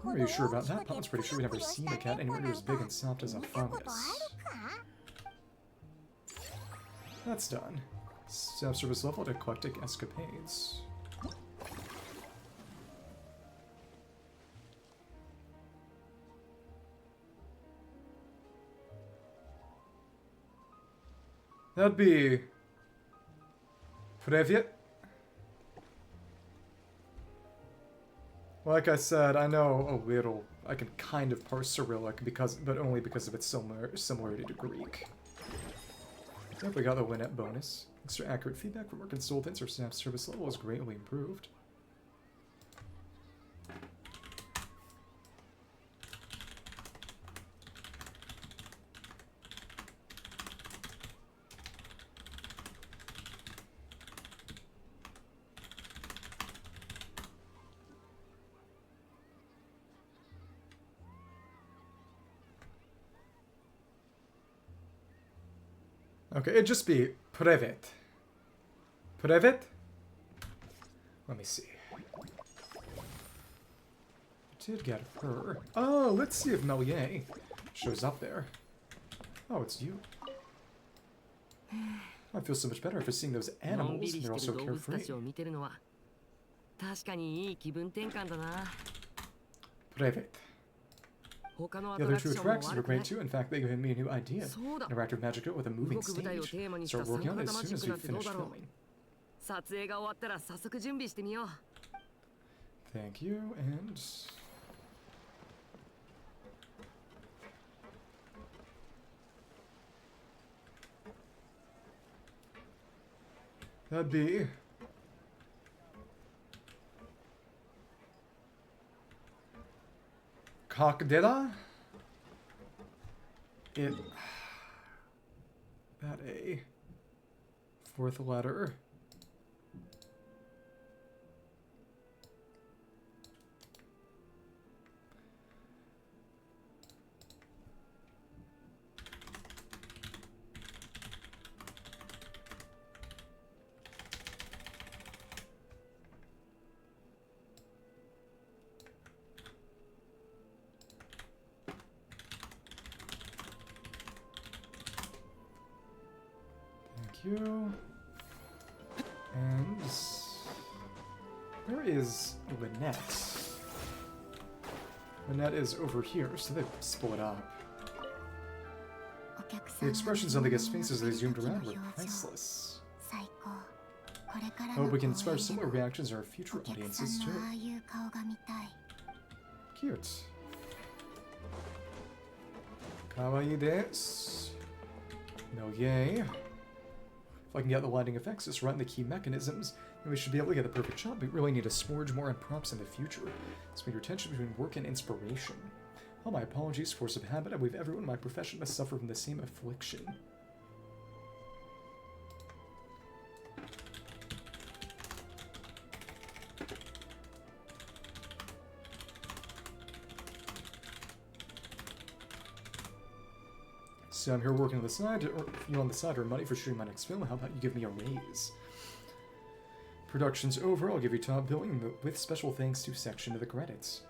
Are you sure about that? Papa's pretty sure we've never seen a cat anywhere near as big and soft as a fungus. That's done. Self-service level at eclectic escapades. That'd be... Привет. Like I said, I know a little. I can kind of parse Cyrillic but only because of its similarity to Greek. Yep, we got the Lynette bonus. Extra accurate feedback from our consultants. Our staff service level is greatly improved. Okay, it'd just be Privet. Privet? Let me see. Did get her. Oh, let's see if Melier shows up there. Oh, it's you. I feel so much better after seeing those animals, and they're also carefree. Privet. The other two attractions were great too. In fact, they gave me a new idea. Interactive magic with a moving stage. Start working on it as soon as we finish filming. Thank you, and... that'd be... Cockdilla? It... that a... fourth letter. You. And where is Lynette? Lynette is over here, so they split up. The expressions on the guest faces as they zoomed around were priceless. I hope we can inspire similar reactions in our future audiences too. Cute. Kawaii desu. No yay. If I can get the lighting effects, just run the key mechanisms, then we should be able to get the perfect shot. We really need to splurge more on props in the future. Spend your attention between work and inspiration. All my apologies, force of habit. I believe everyone in my profession must suffer from the same affliction. So I'm here working on the side, or you on the side, or money for shooting my next film. How about you give me a raise? Production's over. I'll give you top billing with special thanks to section of the credits.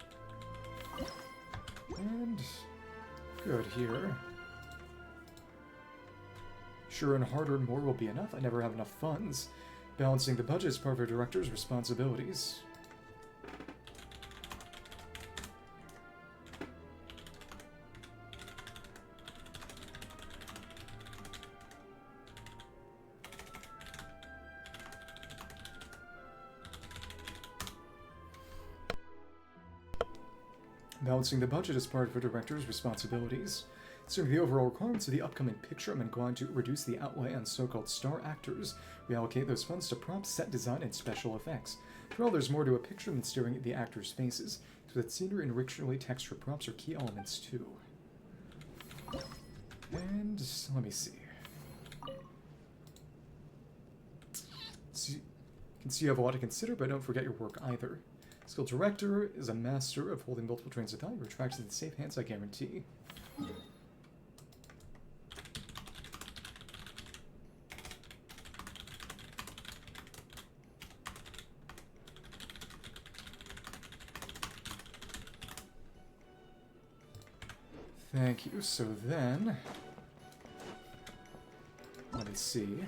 And good here. Sure and hard-earned more will be enough. I never have enough funds. Balancing the budget is part of a director's responsibilities. Balancing the budget is part of a director's responsibilities. Considering the overall requirements of the upcoming picture, I'm inclined to reduce the outlay on so-called star actors. We allocate those funds to props, set design, and special effects. For all, there's more to a picture than staring at the actors' faces. So that scenery and richly textured props are key elements too. And let me see. Can see you have a lot to consider, but don't forget your work either. Skill Director is a master of holding multiple trains of thought. You're attracted to the safe hands, I guarantee. Thank you. So then, let me see.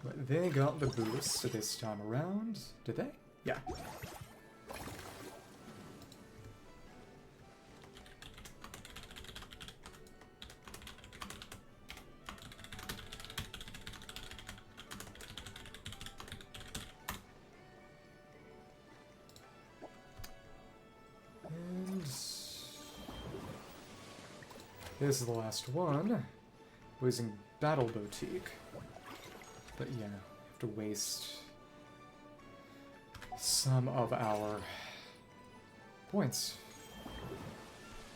But they got the boost this time around. Did they? Yeah. This is the last one. Losing Battle Boutique. But yeah, we have to waste some of our points.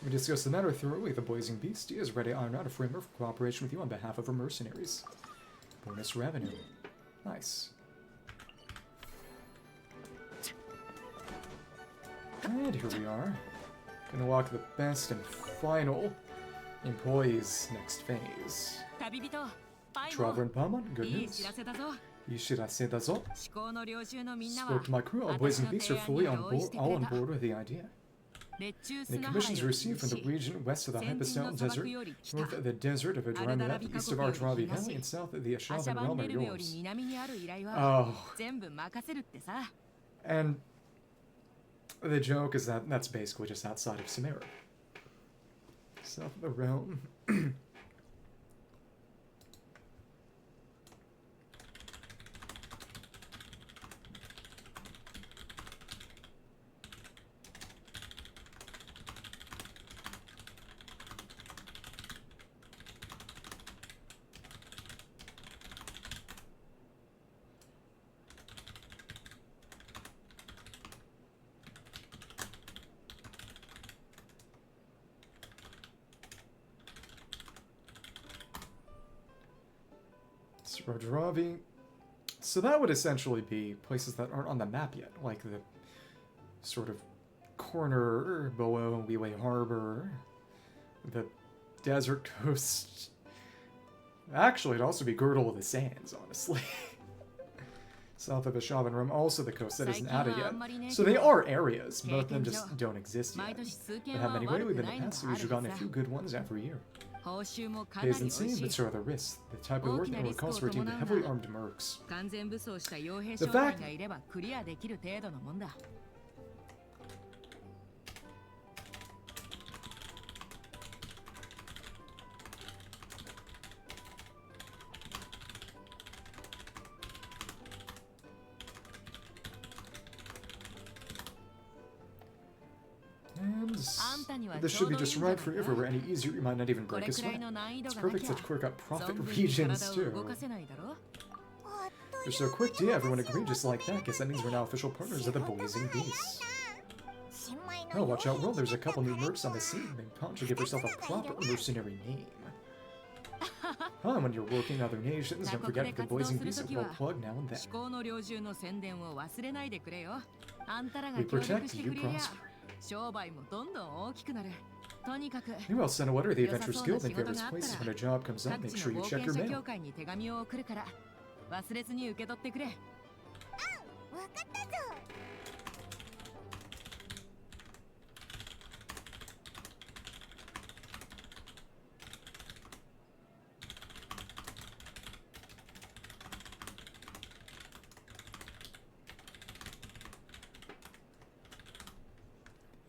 We discuss the matter thoroughly. The Blazing Beastie is ready to iron out a framework for cooperation with you on behalf of our mercenaries. Bonus revenue. Nice. And here we are. Gonna walk the best and final employees next phase. Traveler and Palmon, good news. Ishirase da zo. Spoke to my crew, all Blazing Beasts are fully on board with the idea. The commissions received from the region west of the Hypostyle Desert, north of the desert of Adramelech, east of Ardravi Valley, and south of the Ashavan Realm are yours. Oh. And the joke is that that's basically just outside of Samara. South of the realm. Ardravi. So that would essentially be places that aren't on the map yet, like the sort of corner below Wheelway Harbor, the desert coast. Actually, it'd also be Girdle of the Sands, honestly. South of Ashavan Realm, also the coast that isn't added yet. So they are areas, both of them just don't exist yet. But how many way we've been in the past, so we've gotten a few good ones every year. Pays insane, but so are the risks. The type of work that will cost for a team of heavily armed mercs. The fact... And this should be just right for you. If it were any easier, you might not even break a sweat. It's perfect to quirk up profit regions, too. You're so quick, Dehya. Everyone agreed just like that. Guess that means we're now official partners of the Blazing Beasts. Oh, watch out, world. There's a couple new mercs on the scene. Maybe Pont should give herself a proper mercenary name. Huh, when you're working other nations, don't forget that the Blazing Beasts will plug now and then. We protect, you prosper. You will send a letter to the Adventurers Guild in various places when a job comes up. Make sure you check your mail.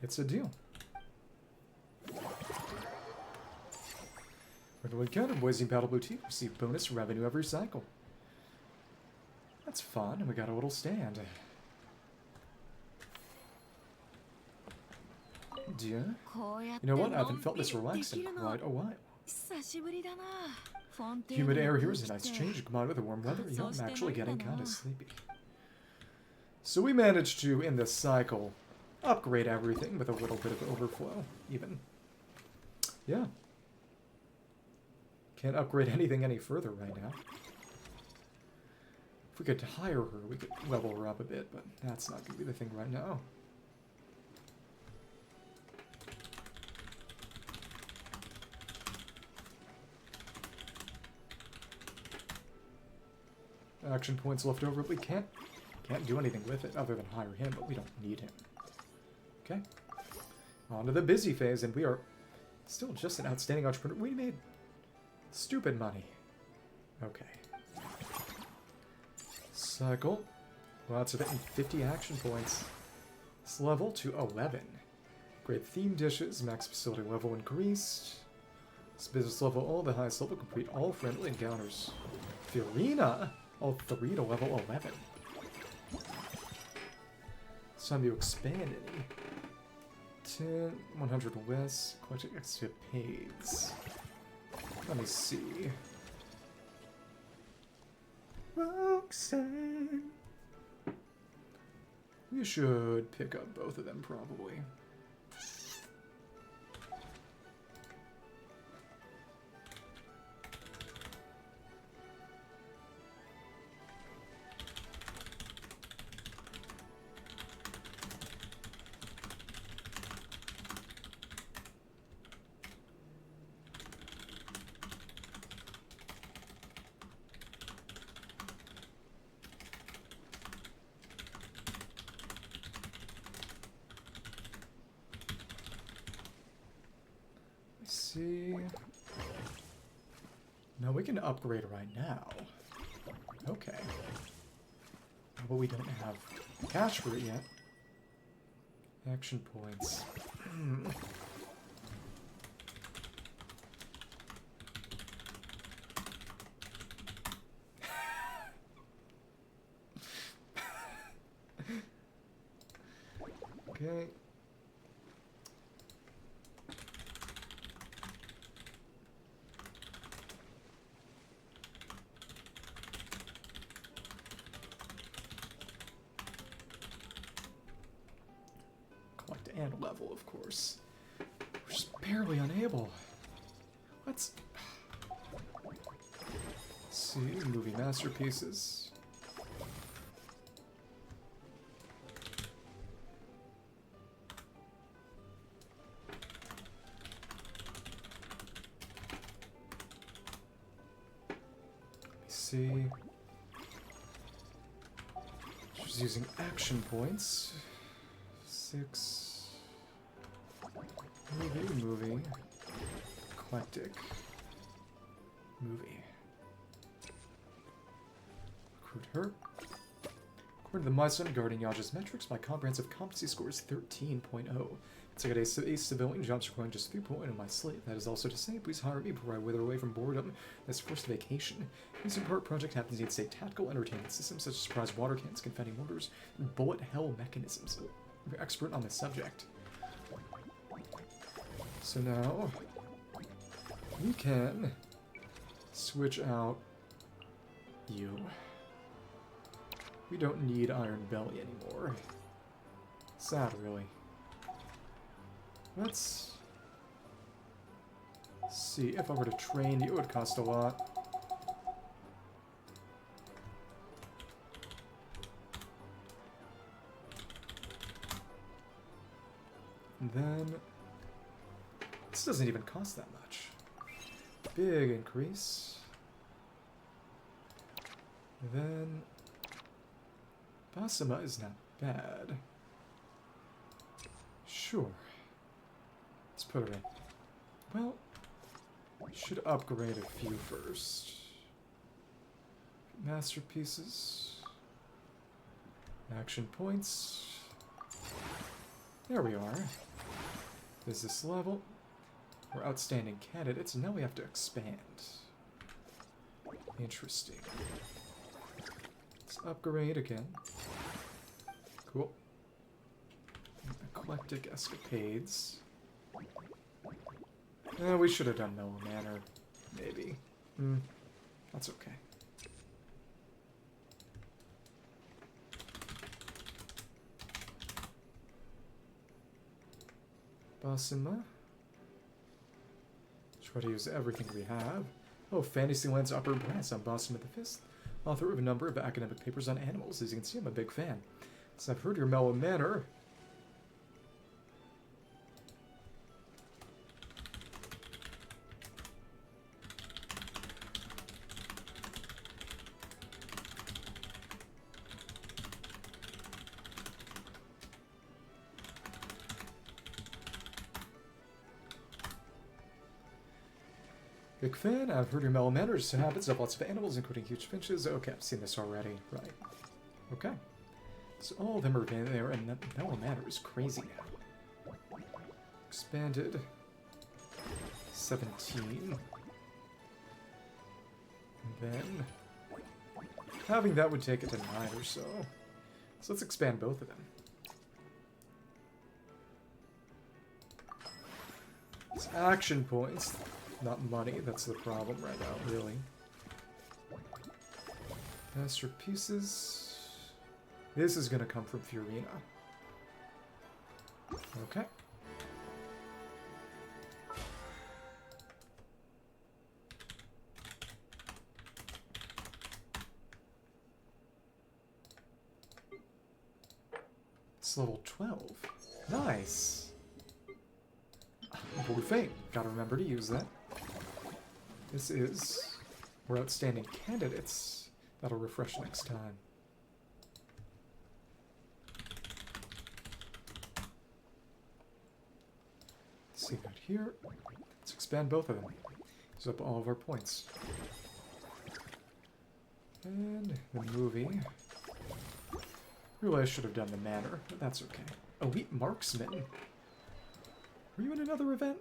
It's a deal. When we count Blazing Battle Boutique, receive bonus revenue every cycle. That's fun, and we got a little stand. Dear, you know what? I haven't felt this relaxed in quite a while. Humid air here is a nice change combined with the warm weather. You know, I'm actually getting kind of sleepy. So we managed to, in this cycle, upgrade everything with a little bit of overflow, even. Yeah. Can't upgrade anything any further right now. If we could hire her, we could level her up a bit, but that's not going to be the thing right now. Action points left over. We can't do anything with it other than hire him, but we don't need him. Okay. On to the busy phase, and we are still just an outstanding entrepreneur. We made stupid money. Okay. Cycle. Lots of it, and 50 action points. This level to 11. Great theme dishes, max facility level increased. This business level, all the highest level, complete all friendly encounters. Furina, all 3 to level 11. It's time to expand any. 10, 100 west, collecting escapades. Let me see. Roxanne. We should pick up both of them, probably. No, we can upgrade right now. Okay. But we don't have cash for it yet. Action points. Okay. And level, of course. We're just barely unable. Let's see. Movie masterpieces. Let me see. Just using action points. 6. Movie. Eclectic. Movie. Recruit her. According to the Milestone Guardian Yaja's metrics, my comprehensive competency score is 13.0. It's like a civilian jobs requiring just 3.1 in my slate. That is also to say, please hire me before I wither away from boredom this first vacation. This part project happens to need, say, tactical entertainment systems such as surprise water cannons, confetti mortars, and bullet hell mechanisms. We're expert on the subject. So now, we can switch out you. We don't need Iron Belly anymore. Sad, really. Let's see. If I were to train you, it would cost a lot. And then this doesn't even cost that much. Big increase. Then Basima is not bad. Sure. Let's put her in. Well, we should upgrade a few first. Masterpieces. Action points. There we are. Is this level? We're outstanding candidates, and now we have to expand. Interesting. Let's upgrade again. Cool. Eclectic escapades. We should have done Mellow Manor. Maybe. That's okay. Basima. Try to use everything we have. Oh, Fantasyland's Upper Brass. I'm Boston with the Fist, author of a number of academic papers on animals. As you can see, I'm a big fan. So I've heard your mellow manner. Big fan. I've heard your mellow manners and habits of lots of animals, including huge finches. Okay, I've seen this already. Right. Okay. So all of them are there, and that mellow manner is crazy now. Expanded. 17. And then... having that would take it to 9 or so. So let's expand both of them. It's action points. Not money, that's the problem right now, really. Master pieces. This is gonna come from Furina. Okay. It's level 12. Nice! Blue Fame. Gotta remember to use that. This is... we're outstanding candidates. That'll refresh next time. Let's see that here. Let's expand both of them. Use up all of our points. And the movie. Really, I should have done the manor, but that's okay. Elite Marksman. Were you in another event?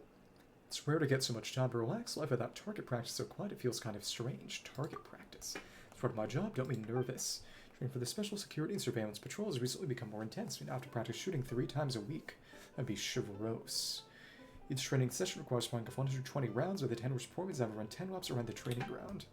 It's rare to get so much time to relax. Life without target practice so quiet, it feels kind of strange. Target practice. It's part of my job, don't be nervous. Training for the Special Security and Surveillance Patrol has recently become more intense. We now have to practice shooting 3 times a week. That'd be chivalrous. Each training session requires flying of 120 rounds, with the 10 worst performance ever run 10 laps around the training ground.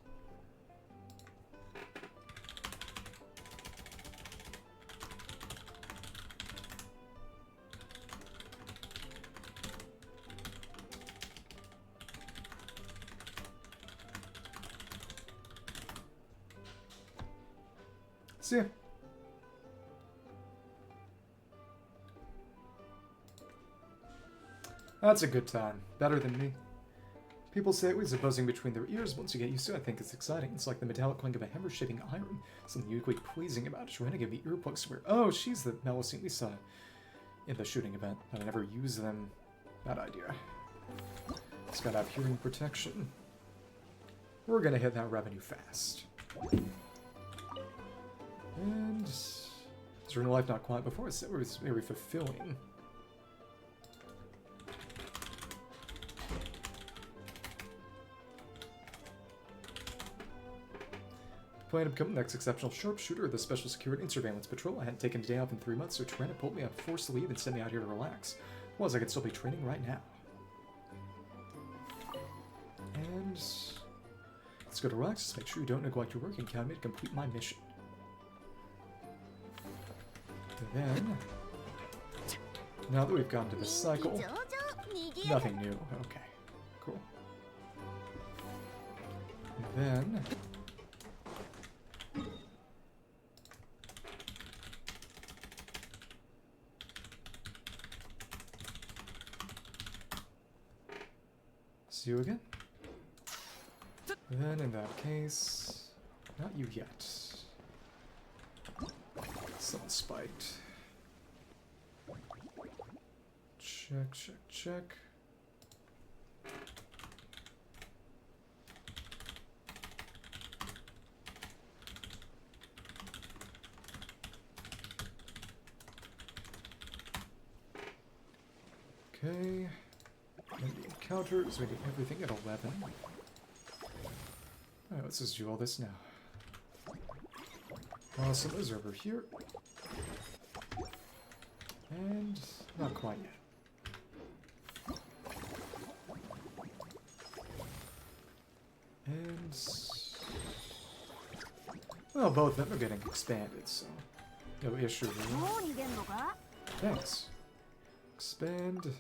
See ya. That's a good time. Better than me. People say it was a buzzing between their ears. Once you get used to it, I think it's exciting. It's like the metallic clink of a hammer shaving iron. Something uniquely pleasing about it. Trying to give me earplugs to wear. Oh, she's the Melusine we saw in the shooting event. But I never use them. Bad idea. It's gotta have hearing protection. We're gonna hit that revenue fast. And... is real life not quiet before? It was very fulfilling. Plan to become the next exceptional sharpshooter of the Special Security and Surveillance Patrol. I hadn't taken a day off in 3 months, so Tyranna pulled me on forced leave and sent me out here to relax. Otherwise, I could still be training right now. And... let's go to relax. Just make sure you don't neglect your work and count me to complete my mission. And then... now that we've gone to the cycle... nothing new. Okay. Cool. And then... see you again. And then in that case... not you yet. Someone spiked. Check, check, check. Okay. And the encounters, we do everything at 11. Alright, let's just do all this now. Awesome is over here. And not quite yet. And... well, both of them are getting expanded, so no issue really. Thanks. Expand.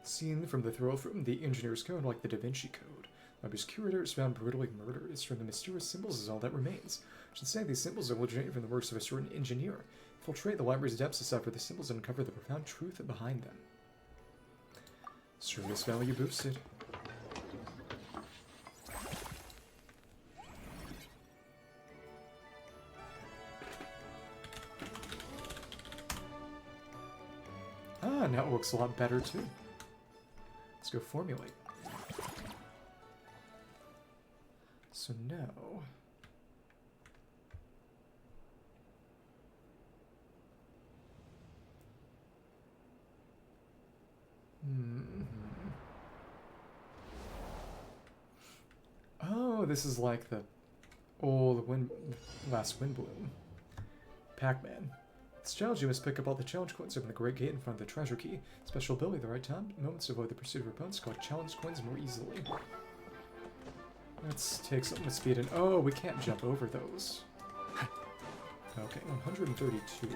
Seen from the throw from the Engineer's Code, like the Da Vinci Code. Library's curator is found brutally murdered. It's from the mysterious symbols is all that remains. I should say these symbols are originated from the works of a certain engineer. Infiltrate the library's depths to decipher the symbols and uncover the profound truth behind them. Service value boosted. Ah, now it looks a lot better too. Let's go formulate. So now... Oh, this is like the old last Wind Bloom. Pac-Man. This challenge, you must pick up all the challenge coins open the Great Gate in front of the treasure key. Special ability at the right time, moments to avoid the pursuit of your opponents, collect challenge coins more easily. Let's take something with speed and... Oh, we can't jump over those. Okay, 132.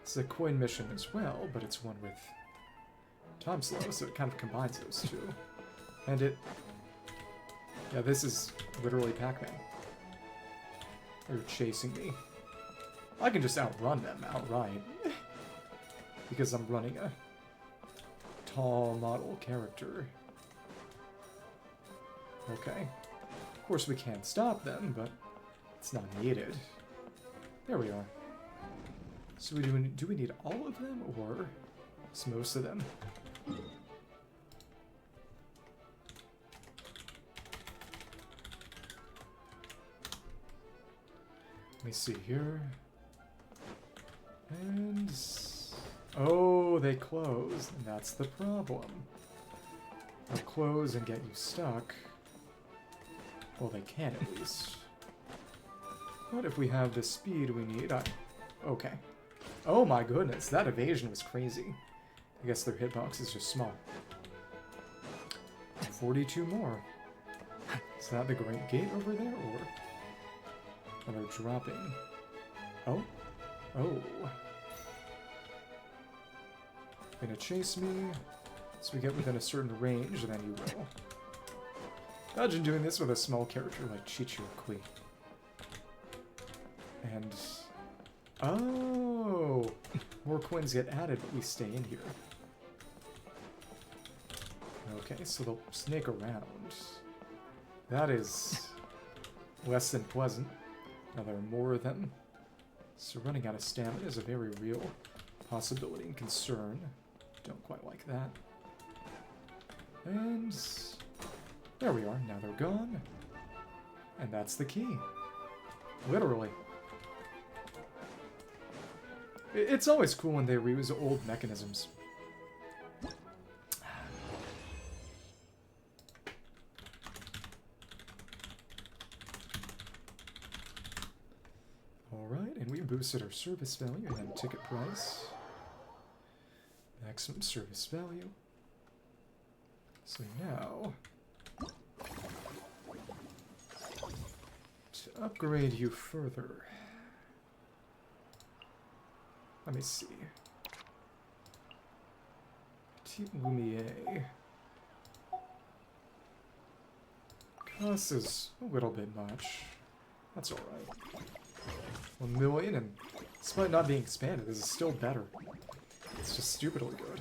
It's a coin mission as well, but it's one with time slow, so it kind of combines those two. And it... Yeah, this is literally Pac-Man. They're chasing me. I can just outrun them outright. Because I'm running a tall model character. Okay. Of course we can't stop them, but it's not needed. There we are. So do we need all of them, or is most of them? Let me see here. And... Oh, they close, and that's the problem. They'll close and get you stuck. Well, they can at least. But if we have the speed we need, okay. Oh my goodness, that evasion was crazy. I guess their hitbox is just small. 42 more. Is that the Great Gate over there, or... Oh, they're dropping. Oh? Oh. You're gonna chase me, so we get within a certain range, and then you will. Imagine doing this with a small character like Chichiro-kui. And... Oh! More coins get added, but we stay in here. Okay, so they'll snake around. That is less than pleasant. Now there are more of them. So running out of stamina is a very real possibility and concern. Don't quite like that. And... there we are. Now they're gone. And that's the key. Literally. It's always cool when they reuse old mechanisms. Alright, and we boosted our service value and then ticket price. Maximum service value. So now... to upgrade you further... Let me see. Petite Lumiere. Cost is a little bit much. That's alright. 1 million, and despite not being expanded, this is still better. It's just stupidly good.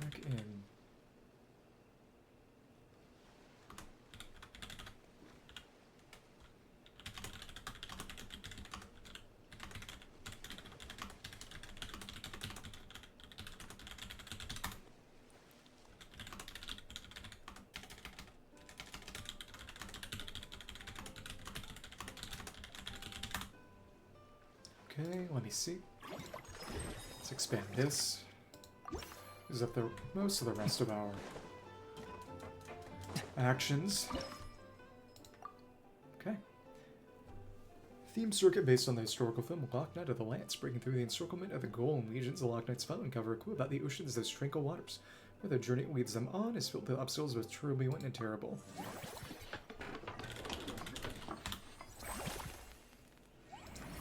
Back in. Okay, let me see. Let's expand this. Use up most of the rest of our actions. Okay. Theme circuit based on the historical film Loch Knight of the Lance, breaking through the encirclement of the Golem Legions. The Loch Knight's fun and cover a clue about the oceans, those tranquil waters. Where the journey leads them on is filled with obstacles with turbulent and terrible.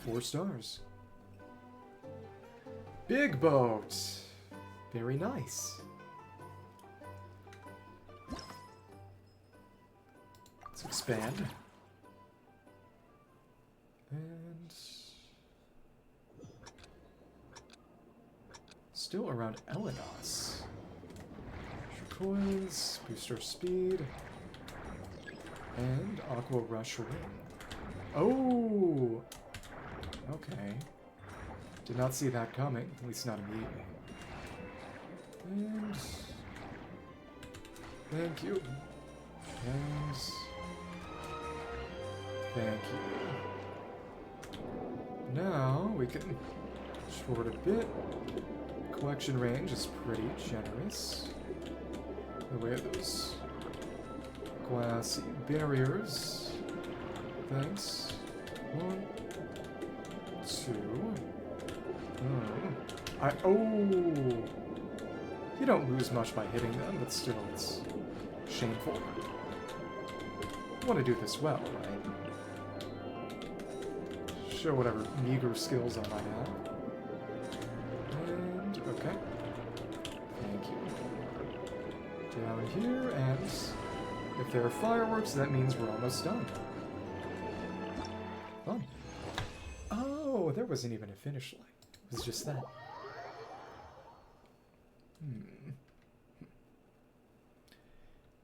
4 stars. Big boat. Very nice. expand. And still around Elenos. Coins, boost our speed, and Aqua Rush Wing. Oh! Okay. Did not see that coming, at least not immediately. And thank you. And thank you. Now we can short a bit. Collection range is pretty generous. The way of those glassy barriers. Thanks. 1, 2. Oh! You don't lose much by hitting them, but still, it's shameful. You want to do this well, right? Show whatever meager skills I might have. And, okay. Thank you. Down here, and if there are fireworks, that means we're almost done. Fun. Oh, there wasn't even a finish line. It was just that.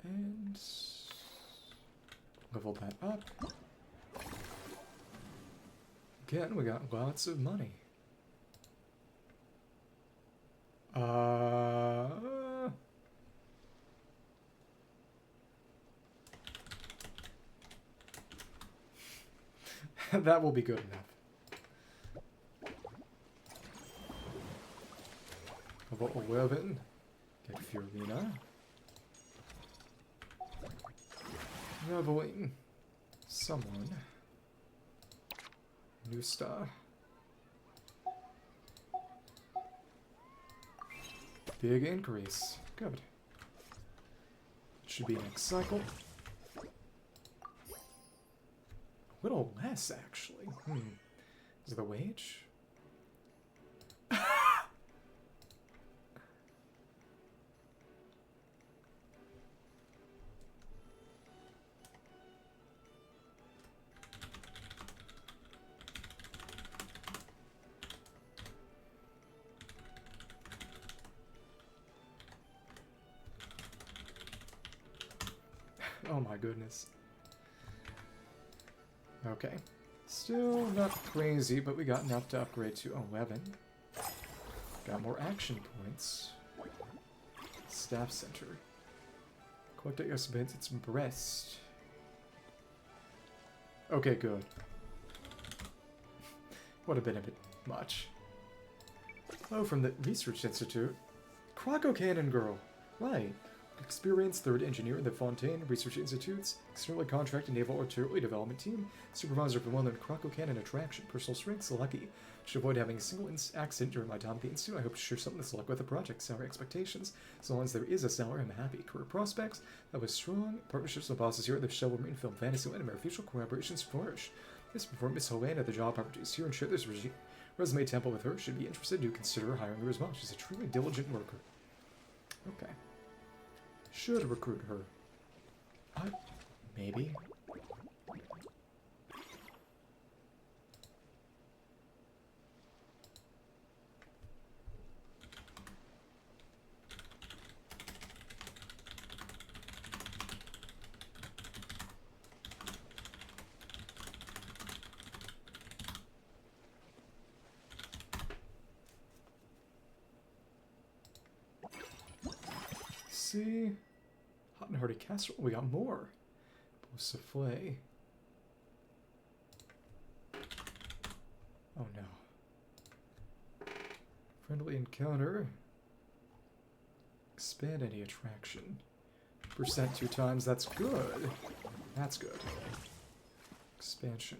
And level that up. Again, we got lots of money. That will be good enough. Level 11. Get Furina. Leveling someone. New star. Big increase. Good. Should be next cycle. A little less, actually. Is it the wage? Oh my goodness. Okay. Still not crazy, but we got enough to upgrade to 11. Got more action points. Staff Center. Collect at your spins its breast. Okay, good. Would have been a bit much. Oh, from the Research Institute. Croco Cannon Girl. Right. Experienced third engineer in the Fontaine Research Institute's externally contracted naval artillery development team, supervisor for well-known Croco Cannon attraction, personal strengths, lucky. Should avoid having a single accident during my time at the Institute. I hope to share some of this luck with the project. Salary expectations. As long as there is a salary, I'm happy. Career prospects. That was strong. Partnerships with bosses here at the Shovel Marine Film Fantasyland and our future collaborations flourish. This before Miss Helena, the job opportunities here and share this resume temple with her. Should be interested to consider hiring her as well. She's a truly diligent worker. Okay. Should recruit her. Maybe. See? Hot and hearty casserole. We got more. Souffle. Oh no. Friendly encounter. Expand any attraction. Percent 2 times. That's good. That's good. Expansion.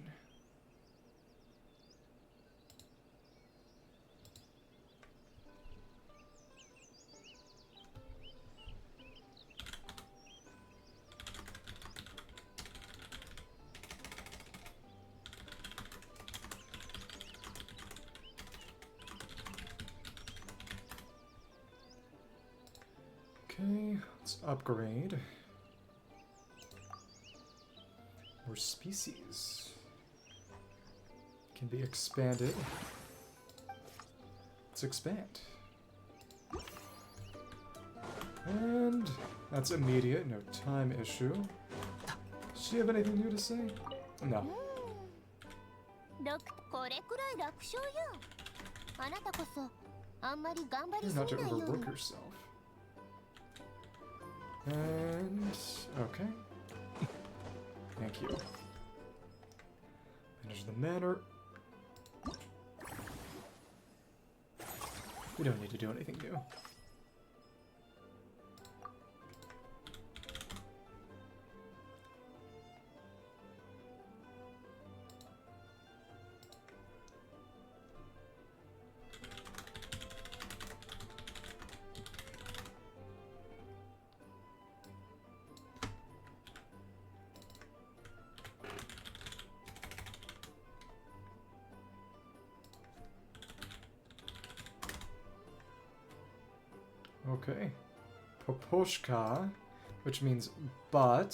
Okay, let's upgrade. Or species can be expanded. Let's expand. And that's immediate, no time issue. Does she have anything new to say? No. You're not to overwork yourself. And okay. Thank you. Manage the manor. We don't need to do anything new. Okay. Poposhka, which means but.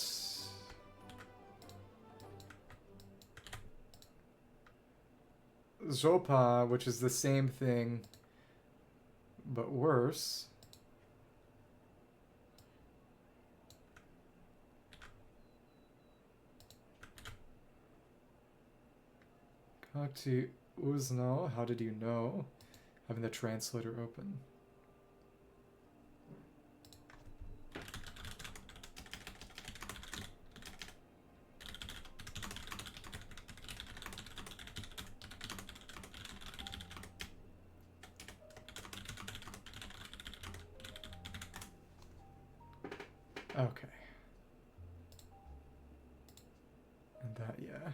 Zopa, which is the same thing, but worse. Kakti Uzno, how did you know? Having the translator open. Okay. And that, yeah.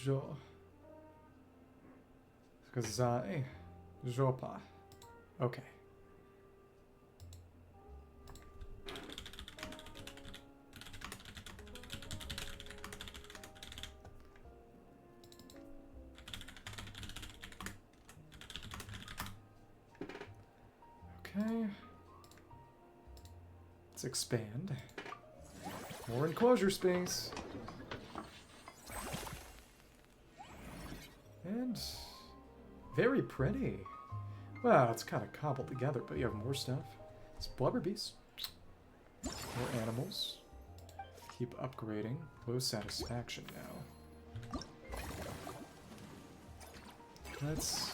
Jo. Skazai. Jopa. Okay. Okay. Let's expand. More enclosure space. And very pretty. Well, it's kind of cobbled together, but you have more stuff. It's blubber beast. More animals. Keep upgrading. Low satisfaction now. Let's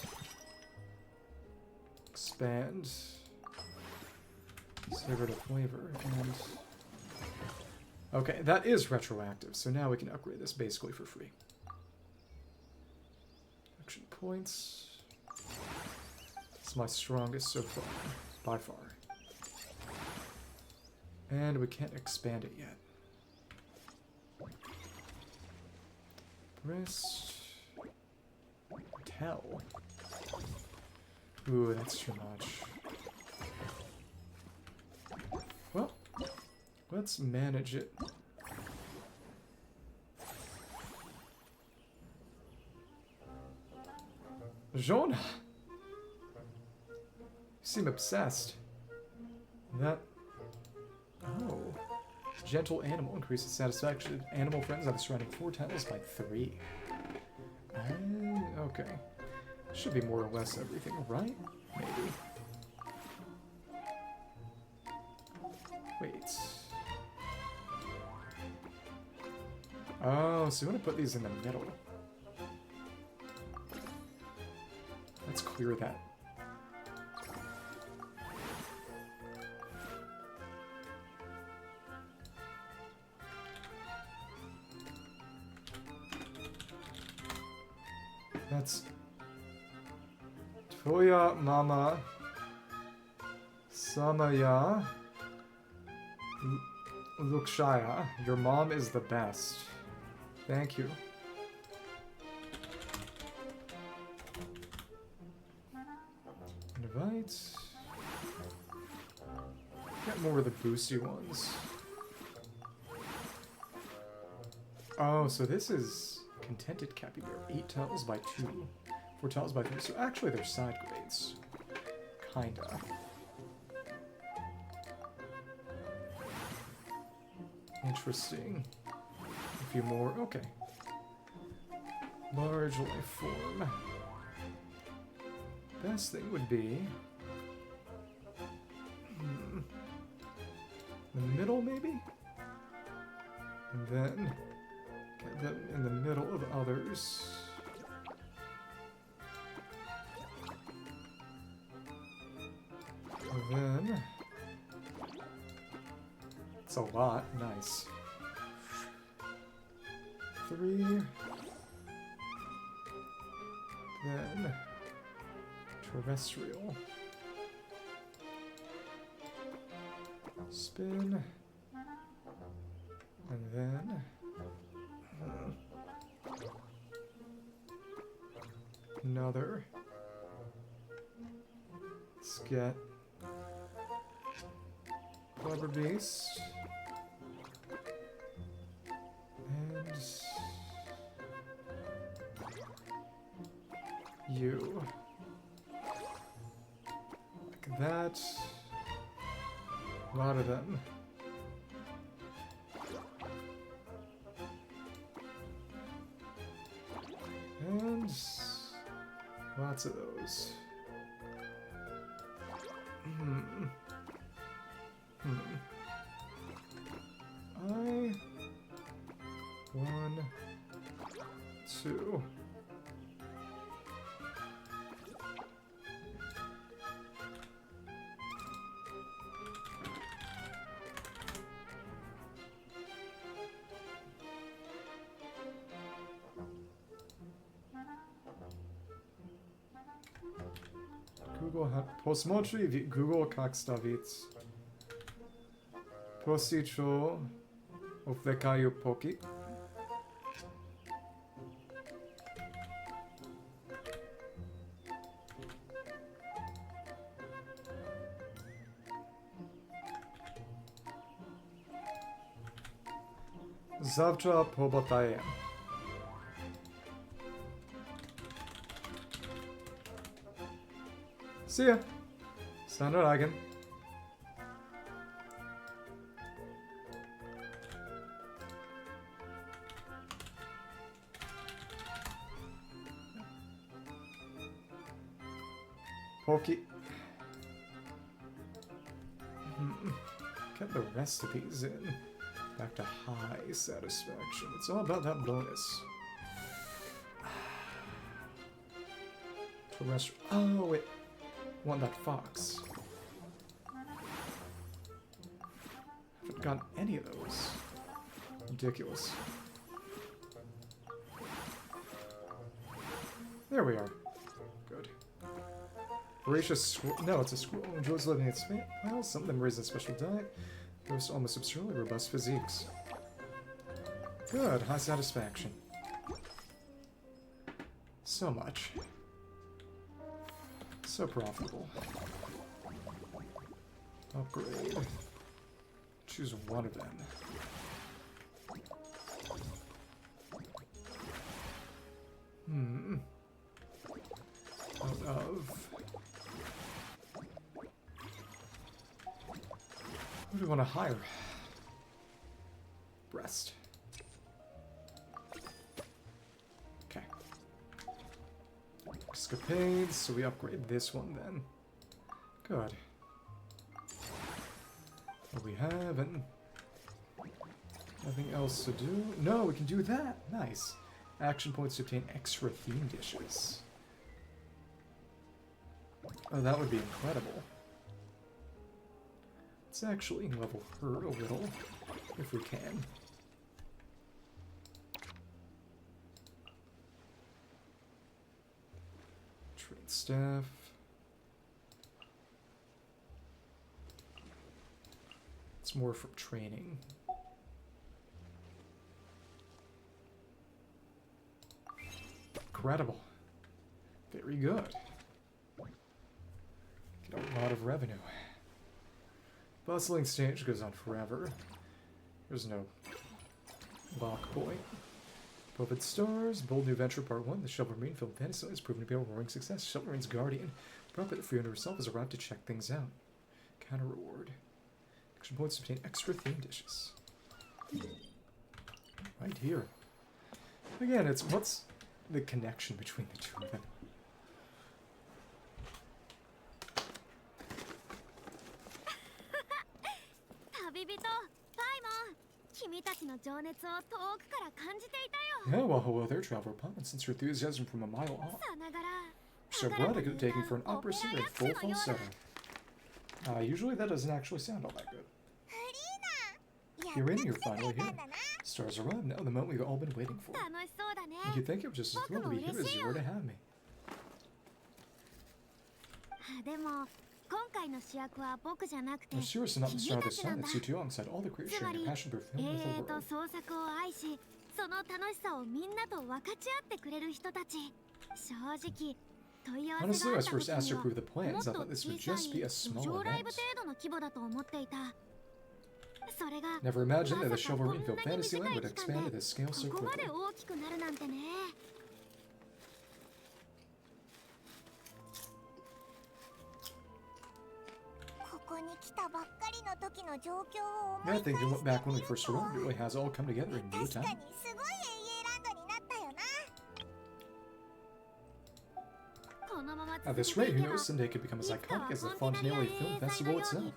expand. Savor to flavor, and okay, that is retroactive, so now we can upgrade this basically for free. Action points. It's my strongest so far, by far. And we can't expand it yet. Breast. Tell. Ooh, that's too much. Well, let's manage it. Jonah! You seem obsessed. That... Oh. Gentle animal increases satisfaction. Animal friends have the surrounding 4 tiles by 3. Okay. Should be more or less everything, right? Maybe. Wait. Oh, so you want to put these in the middle. Let's clear that. That's Toya Mama Samaya Lukshaya. Your mom is the best. Thank you. Invite. Get more of the boosty ones. Oh, so this is Contented Capybara. 8 tiles by 2. 4 tiles by 3. So actually they're side grades. Kinda. Interesting. A few more. Okay. Large life form. Best thing would be... the middle, maybe? And then get them in the middle of others. And then... it's a lot. Nice. 3. Then... terrestrial. Spin. And then... another. Let's get... Clever Beast. And... you. Like that. A lot of them. And lots of those. I 1, 2. Posмотри Google как ставить. Посичу увлекаю поки. Завтра поболтаем. See ya. Snarlagen. Pokey. Get the rest of these in. Back to high satisfaction. It's all about that bonus. Terrestrial. Oh, wait. Want that fox. Haven't gotten any of those. Ridiculous. There we are. Good. Voracious no, it's a squirrel. Enjoys living its fate. Well, some of them raise a special diet. Those almost absurdly robust physiques. Good. High satisfaction. So much. So profitable. Upgrade. Choose one of them. Out of... who do we want to hire? Breast. Okay. Escapades, so we upgrade this one then. Good. What we have, and nothing else to do. No, we can do that. Nice. Action points to obtain extra theme dishes. Oh, that would be incredible. Let's actually level her a little, if we can. Train staff. It's more from training. Incredible. Very good. Get a lot of revenue. Bustling stage goes on forever. There's no lock point. Puppet Stars, Bold New Venture Part 1, the Shovel Marine film Fantasy has proven to be a roaring success. Shovel Marine's guardian, Puppet Furina herself has arrived to check things out. Counter reward. Action points to obtain extra theme dishes. Right here. Again, it's what's the connection between the two of them? Oh, well, hello there, Traveler Pun. Since your enthusiasm from a mile off. So glad I could taken for an opera singer in full falsetto. Usually that doesn't actually sound all that good. You're in, you're finally here. Stars arrived now, the moment we've all been waiting for. You'd think it was just as thrilled to be here as you were to have me. I'm serious enough to start this time. It's you two alongside all the creatures sharing your passion for film with the world. Honestly, I was first asked to approve the plans. I thought this would just be a small event. Never imagined that the Chivalry-filled Fantasyland would expand to this scale so quickly. Yeah, thinking back when we first arrived, it really has all come together in no time. At this rate, who knows, someday it could become as iconic as the Fontaine Film Festival itself.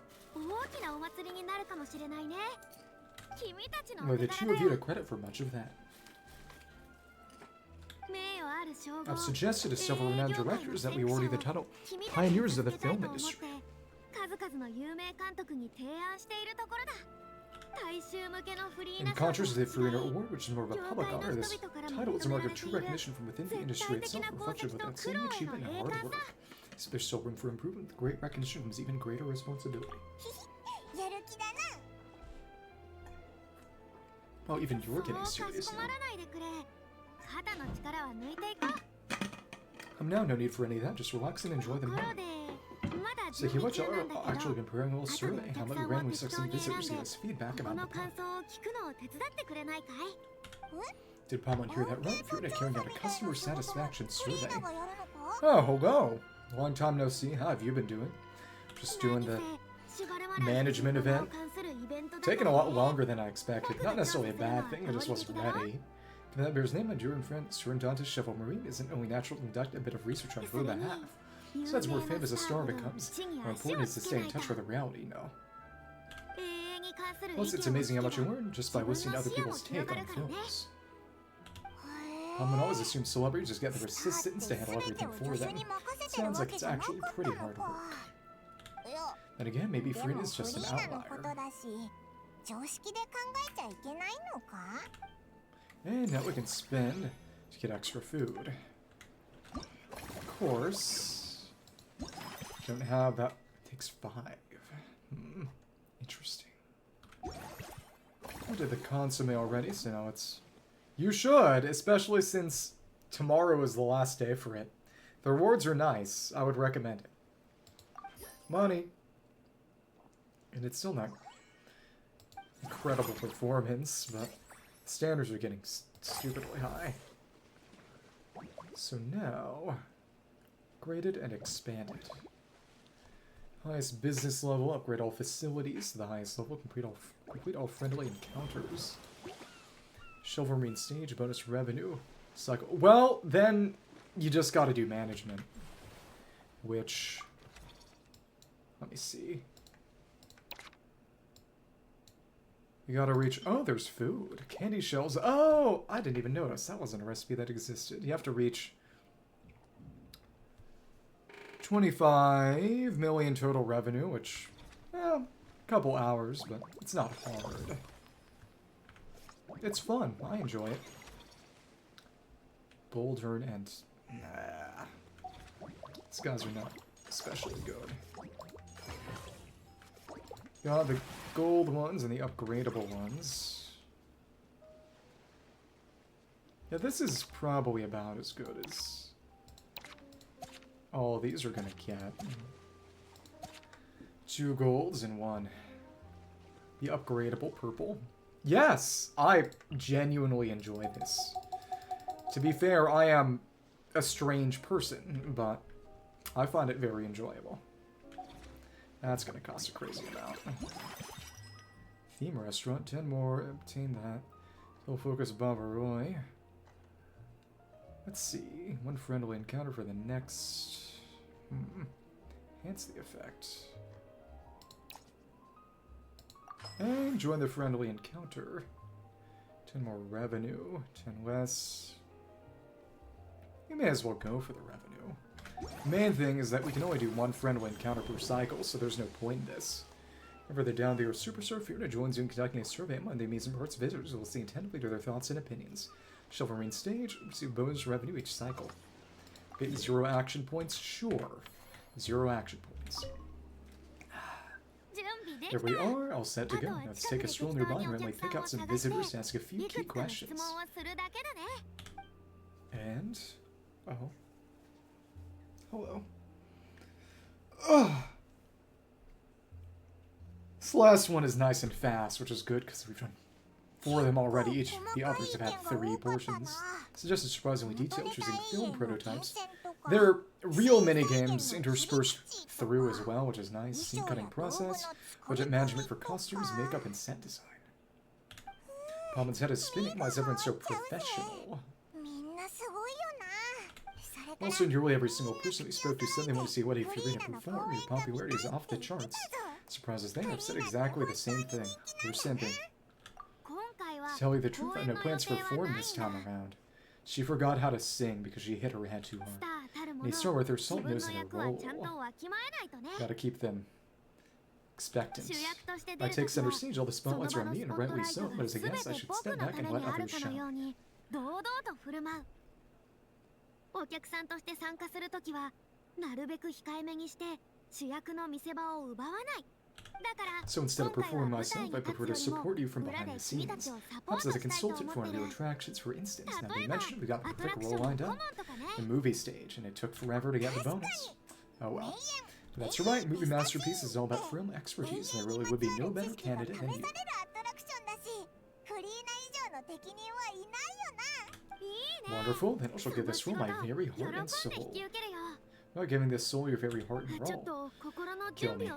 Well, the two of you to credit for much of that. I've suggested to several renowned directors that we award the title Pioneers of the Film Industry. In contrast to the Furina Award, which is more of a public honor, this title is a mark of true recognition from within the industry itself, reflective of outstanding achievement and hard work. So there's still room for improvement. With great recognition comes even greater responsibility. Well, even you're getting serious now. Now, no need for any of that. Just relax and enjoy the moment. So Hilichurl actually been preparing a little survey. How many randomly selected visitors gave us feedback about the park? Did Paimon hear that right? Furina carrying out a customer satisfaction survey. Oh, hello. Long time no see. How have you been doing? Just doing the management event. Taking a lot longer than I expected. Not necessarily a bad thing, I just wasn't ready. Given that bears name, my dear and friend Surindantis Chivalry isn't only natural to conduct a bit of research on her behalf. Besides, more famous a star becomes, more important is to stay in touch with the reality, no. Plus, it's amazing how much you learn just by listening to other people's take on films. Paimon always assumes celebrities just get their assistants to handle everything for them. It sounds like it's actually pretty hard work. Then again, maybe Furina is just an outlier. And now we can spend to get extra food. Of course. Don't have that. It takes 5. Interesting. I did the consomme already, so now it's... You should, especially since tomorrow is the last day for it. The rewards are nice. I would recommend it. Money. And it's still not incredible performance, but standards are getting stupidly high. So now, graded and expanded. Highest business level, upgrade all facilities to the highest level, complete all friendly encounters. Chivalry stage, bonus revenue. Cycle. Well, then you just gotta do management. Which, let me see. You gotta reach... Oh, there's food. Candy shells. Oh, I didn't even notice. That wasn't a recipe that existed. You have to reach 25 million total revenue, which, a couple hours, but it's not hard. It's fun. I enjoy it. Boulder and... Nah. These guys are not especially good. Got the gold ones and the upgradable ones. Yeah, this is probably about as good as all these are gonna get. 2 golds and 1. The upgradable purple. Yes! I genuinely enjoy this. To be fair, I am a strange person, but I find it very enjoyable. That's gonna cost a crazy amount. Theme restaurant, 10 more, obtain that. Full focus Bavaroy. Let's see, 1 friendly encounter for the next... Enhance the effect. And join the friendly encounter. 10 more revenue, 10 less. You may as well go for the revenue. Main thing is that we can only do 1 friendly encounter per cycle, so there's no point in this. And further down there, Superstar Furina joins you in conducting a survey among the amusement parks. Visitors will see attentively to their thoughts and opinions. Shelf Marine Stage, receive bonus revenue each cycle. Get 0 action points? Sure. 0 action points. There we are, all set to go. Now let's take a stroll nearby and randomly pick out some visitors to ask a few key questions. And... oh. Hello. Ugh. This last one is nice and fast, which is good because we've done 4 of them already. Each of the others have had 3 portions. Suggested surprisingly detailed, choosing film prototypes. There are real minigames interspersed through as well, which is nice. Scene cutting process, budget management for costumes, makeup, and set design. Palman's head is spinning. Why is everyone so professional? Also, nearly every single person we spoke to said they want to see what if Furina perform. Your popularity is off the charts. Surprises there, I've said exactly the same thing. We're simping. To tell you the truth, I have no plans for form this time around. She forgot how to sing because she hit her head too hard. And you start with her salt nose in her role. Gotta keep them expectant. I take center stage, all the spotlights are on me, and rightly so, but as a guest, I should step back and let others shine. So instead of performing myself, I prefer to support you from behind the scenes. Perhaps as a consultant for one of your attractions, for instance. Now they mentioned we got the perfect role lined up. The movie stage, and it took forever to get the bonus. Oh well. That's right, movie masterpiece is all about film expertise, and there really would be no better candidate than you. Wonderful, then I shall give this role my very heart and soul. Not giving this soul your very heart and roll. Kill me.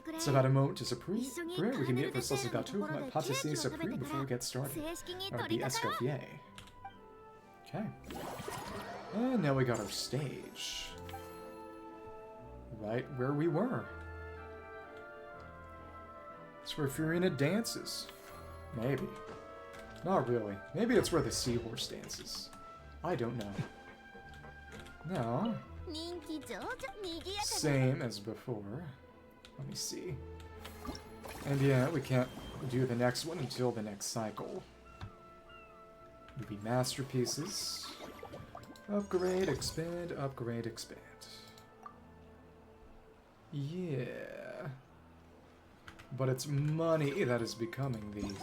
It's about a moment to supreme. Prayer, we can meet for sauce gâteau, my pâtisserie supreme before we get started. Or the Escoffier. Okay. And now we got our stage. Right where we were. It's where Furina dances. Maybe. Not really. Maybe it's where the seahorse dances. I don't know. No. Same as before. Let me see. And yeah, we can't do the next one until the next cycle. Movie masterpieces. Upgrade, expand, upgrade, expand. Yeah. But it's money that is becoming the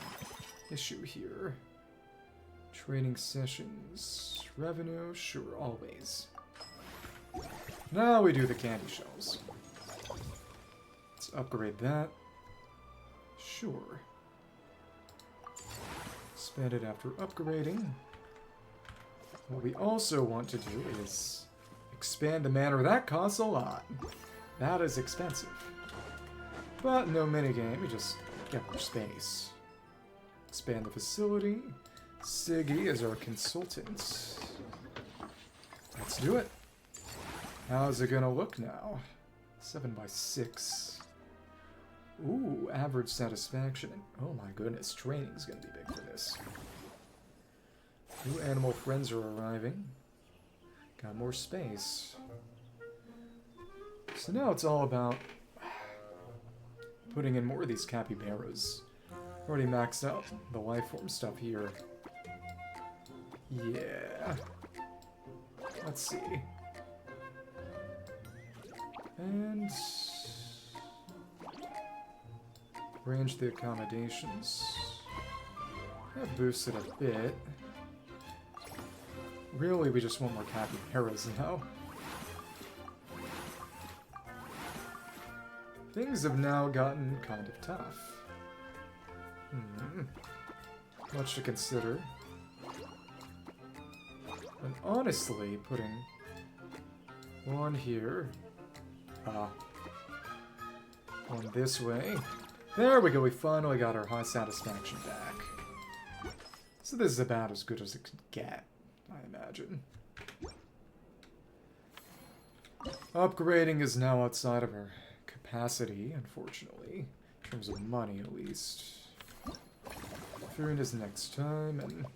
issue here. Training sessions. Revenue, sure, always. Now we do the candy shells. Let's upgrade that. Sure. Spend it after upgrading. What we also want to do is expand the manor. That costs a lot. That is expensive. But no minigame, we just get more space. Expand the facility. Siggy is our consultant. Let's do it. How's it gonna look now? 7x6. Ooh, average satisfaction. Oh my goodness, training's gonna be big for this. New animal friends are arriving. Got more space. So now it's all about putting in more of these capybaras. Already maxed out the life form stuff here. Yeah. Let's see. And arrange the accommodations. I've boosted a bit. Really, we just want more capybaras now. Things have now gotten kind of tough. Much to consider. And honestly, putting one here, one this way, There we go, we finally got our high satisfaction back. So this is about as good as it could get, I imagine. Upgrading is now outside of our capacity, unfortunately. In terms of money, at least. Furina's next time, and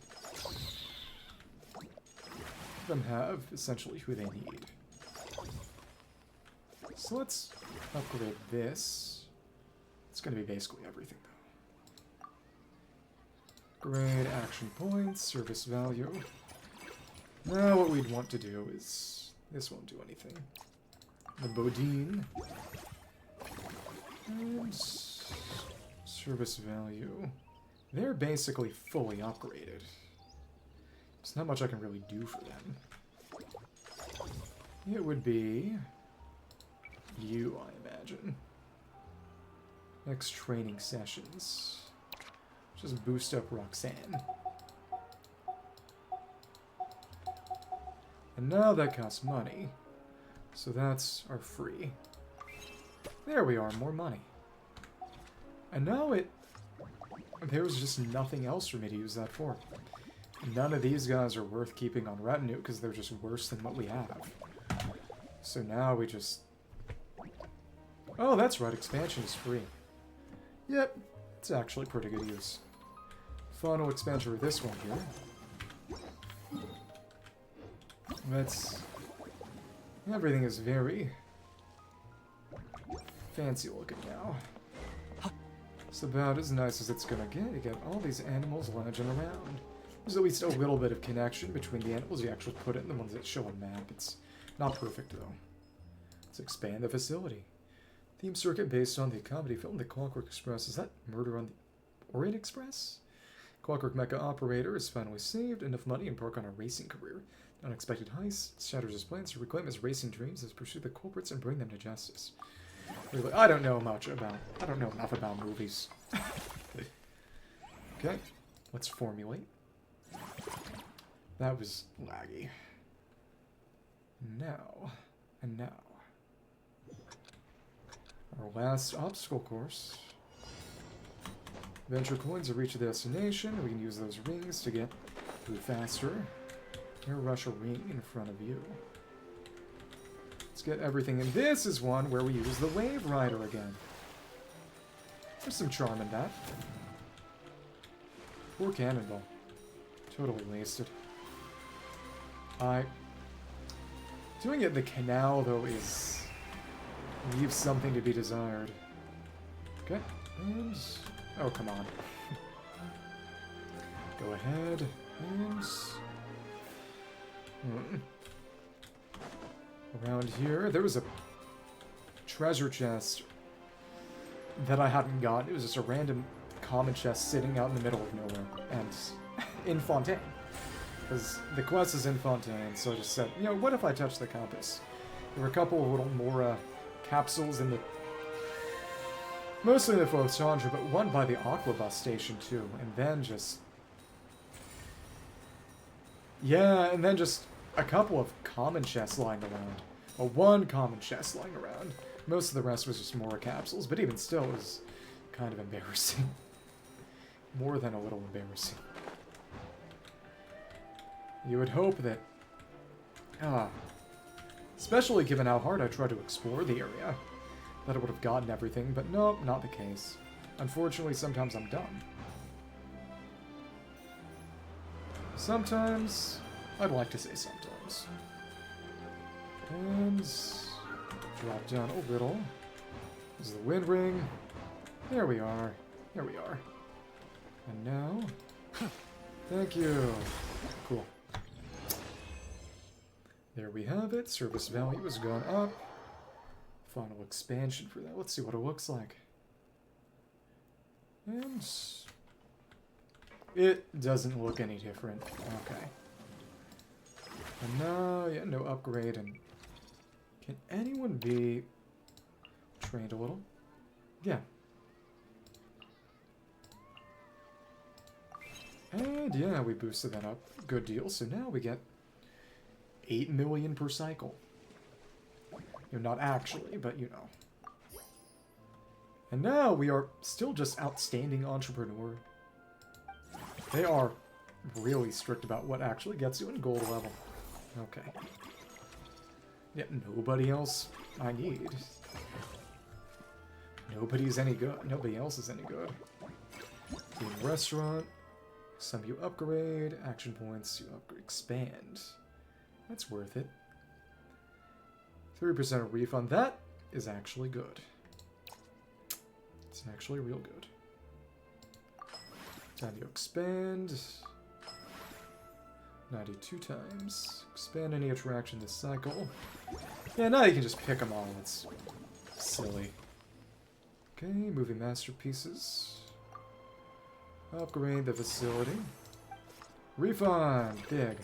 them have essentially who they need. So let's upgrade this. It's going to be basically everything, though. Grade action points, service value. Now what we'd want to do is... this won't do anything. The Bodine. And... service value. They're basically fully upgraded. There's not much I can really do for them. It would be... you, I imagine. Next training sessions. Just boost up Roxanne. And now that costs money. So that's our free. There we are, more money. And now it... there was just nothing else for me to use that for. None of these guys are worth keeping on retinue because they're just worse than what we have. So now we just... oh, that's right, expansion is free. Yep, it's actually pretty good use. Final expansion for this one here. That's... everything is very fancy looking now. It's about as nice as it's gonna get. You get all these animals lounging around. There's at least a little bit of connection between the animals you actually put in and the ones that show on map. It's not perfect, though. Let's expand the facility. Theme circuit based on the comedy film The Clockwork Express. Is that Murder on the Orient Express? Clockwork Mecha Operator is finally saved. Enough money and embark on a racing career. Unexpected heist shatters his plans to reclaim his racing dreams as pursue the culprits and bring them to justice. Really, I don't know enough about movies. Okay, let's formulate. That was laggy. Now, and now. Our last obstacle course. Venture coins to reach a destination. We can use those rings to get through faster. Air rush a ring in front of you. Let's get everything. And this is one where we use the Wave Rider again. There's some charm in that. Poor Cannonball. Totally wasted. Doing it in the canal, though, leaves something to be desired. Okay, and... oh, come on. Go ahead, and... around here, there was a treasure chest that I hadn't gotten. It was just a random common chest sitting out in the middle of nowhere, and in Fontaine. Because the quest is in Fontaine, so I just said, you know, what if I touch the compass? There were a couple of little more capsules in the... mostly in the Faux Chandra, but one by the Aquabus station too, and then just... yeah, and then just a couple of common chests lying around. Well, one common chest lying around. Most of the rest was just more capsules, but even still, it was kind of embarrassing. More than a little embarrassing. You would hope that... especially given how hard I tried to explore the area, that I would have gotten everything, but nope, not the case. Unfortunately, sometimes I'm dumb. Sometimes... I'd like to say sometimes. And... drop down a little. This is the wind ring. There we are. Here we are. And now... thank you. Cool. There we have it. Service value has gone up. Final expansion for that. Let's see what it looks like. And... it doesn't look any different. Okay. And now, yeah, no upgrade. And can anyone be trained a little? Yeah. And yeah, we boosted that up. Good deal. So now we get 8 million per cycle. You know, not actually, but you know. And now we are still just outstanding entrepreneur. They are really strict about what actually gets you in gold level. Okay. Yep, nobody else I need. Nobody's any good. Nobody else is any good. Food restaurant. Some you upgrade. Action points you upgrade. Expand. That's worth it. 3% refund. That is actually good. It's actually real good. Time to expand. 92 times. Expand any attraction this cycle. Yeah, now you can just pick them all. It's silly. Okay, movie masterpieces. Upgrade the facility. Refund! Big.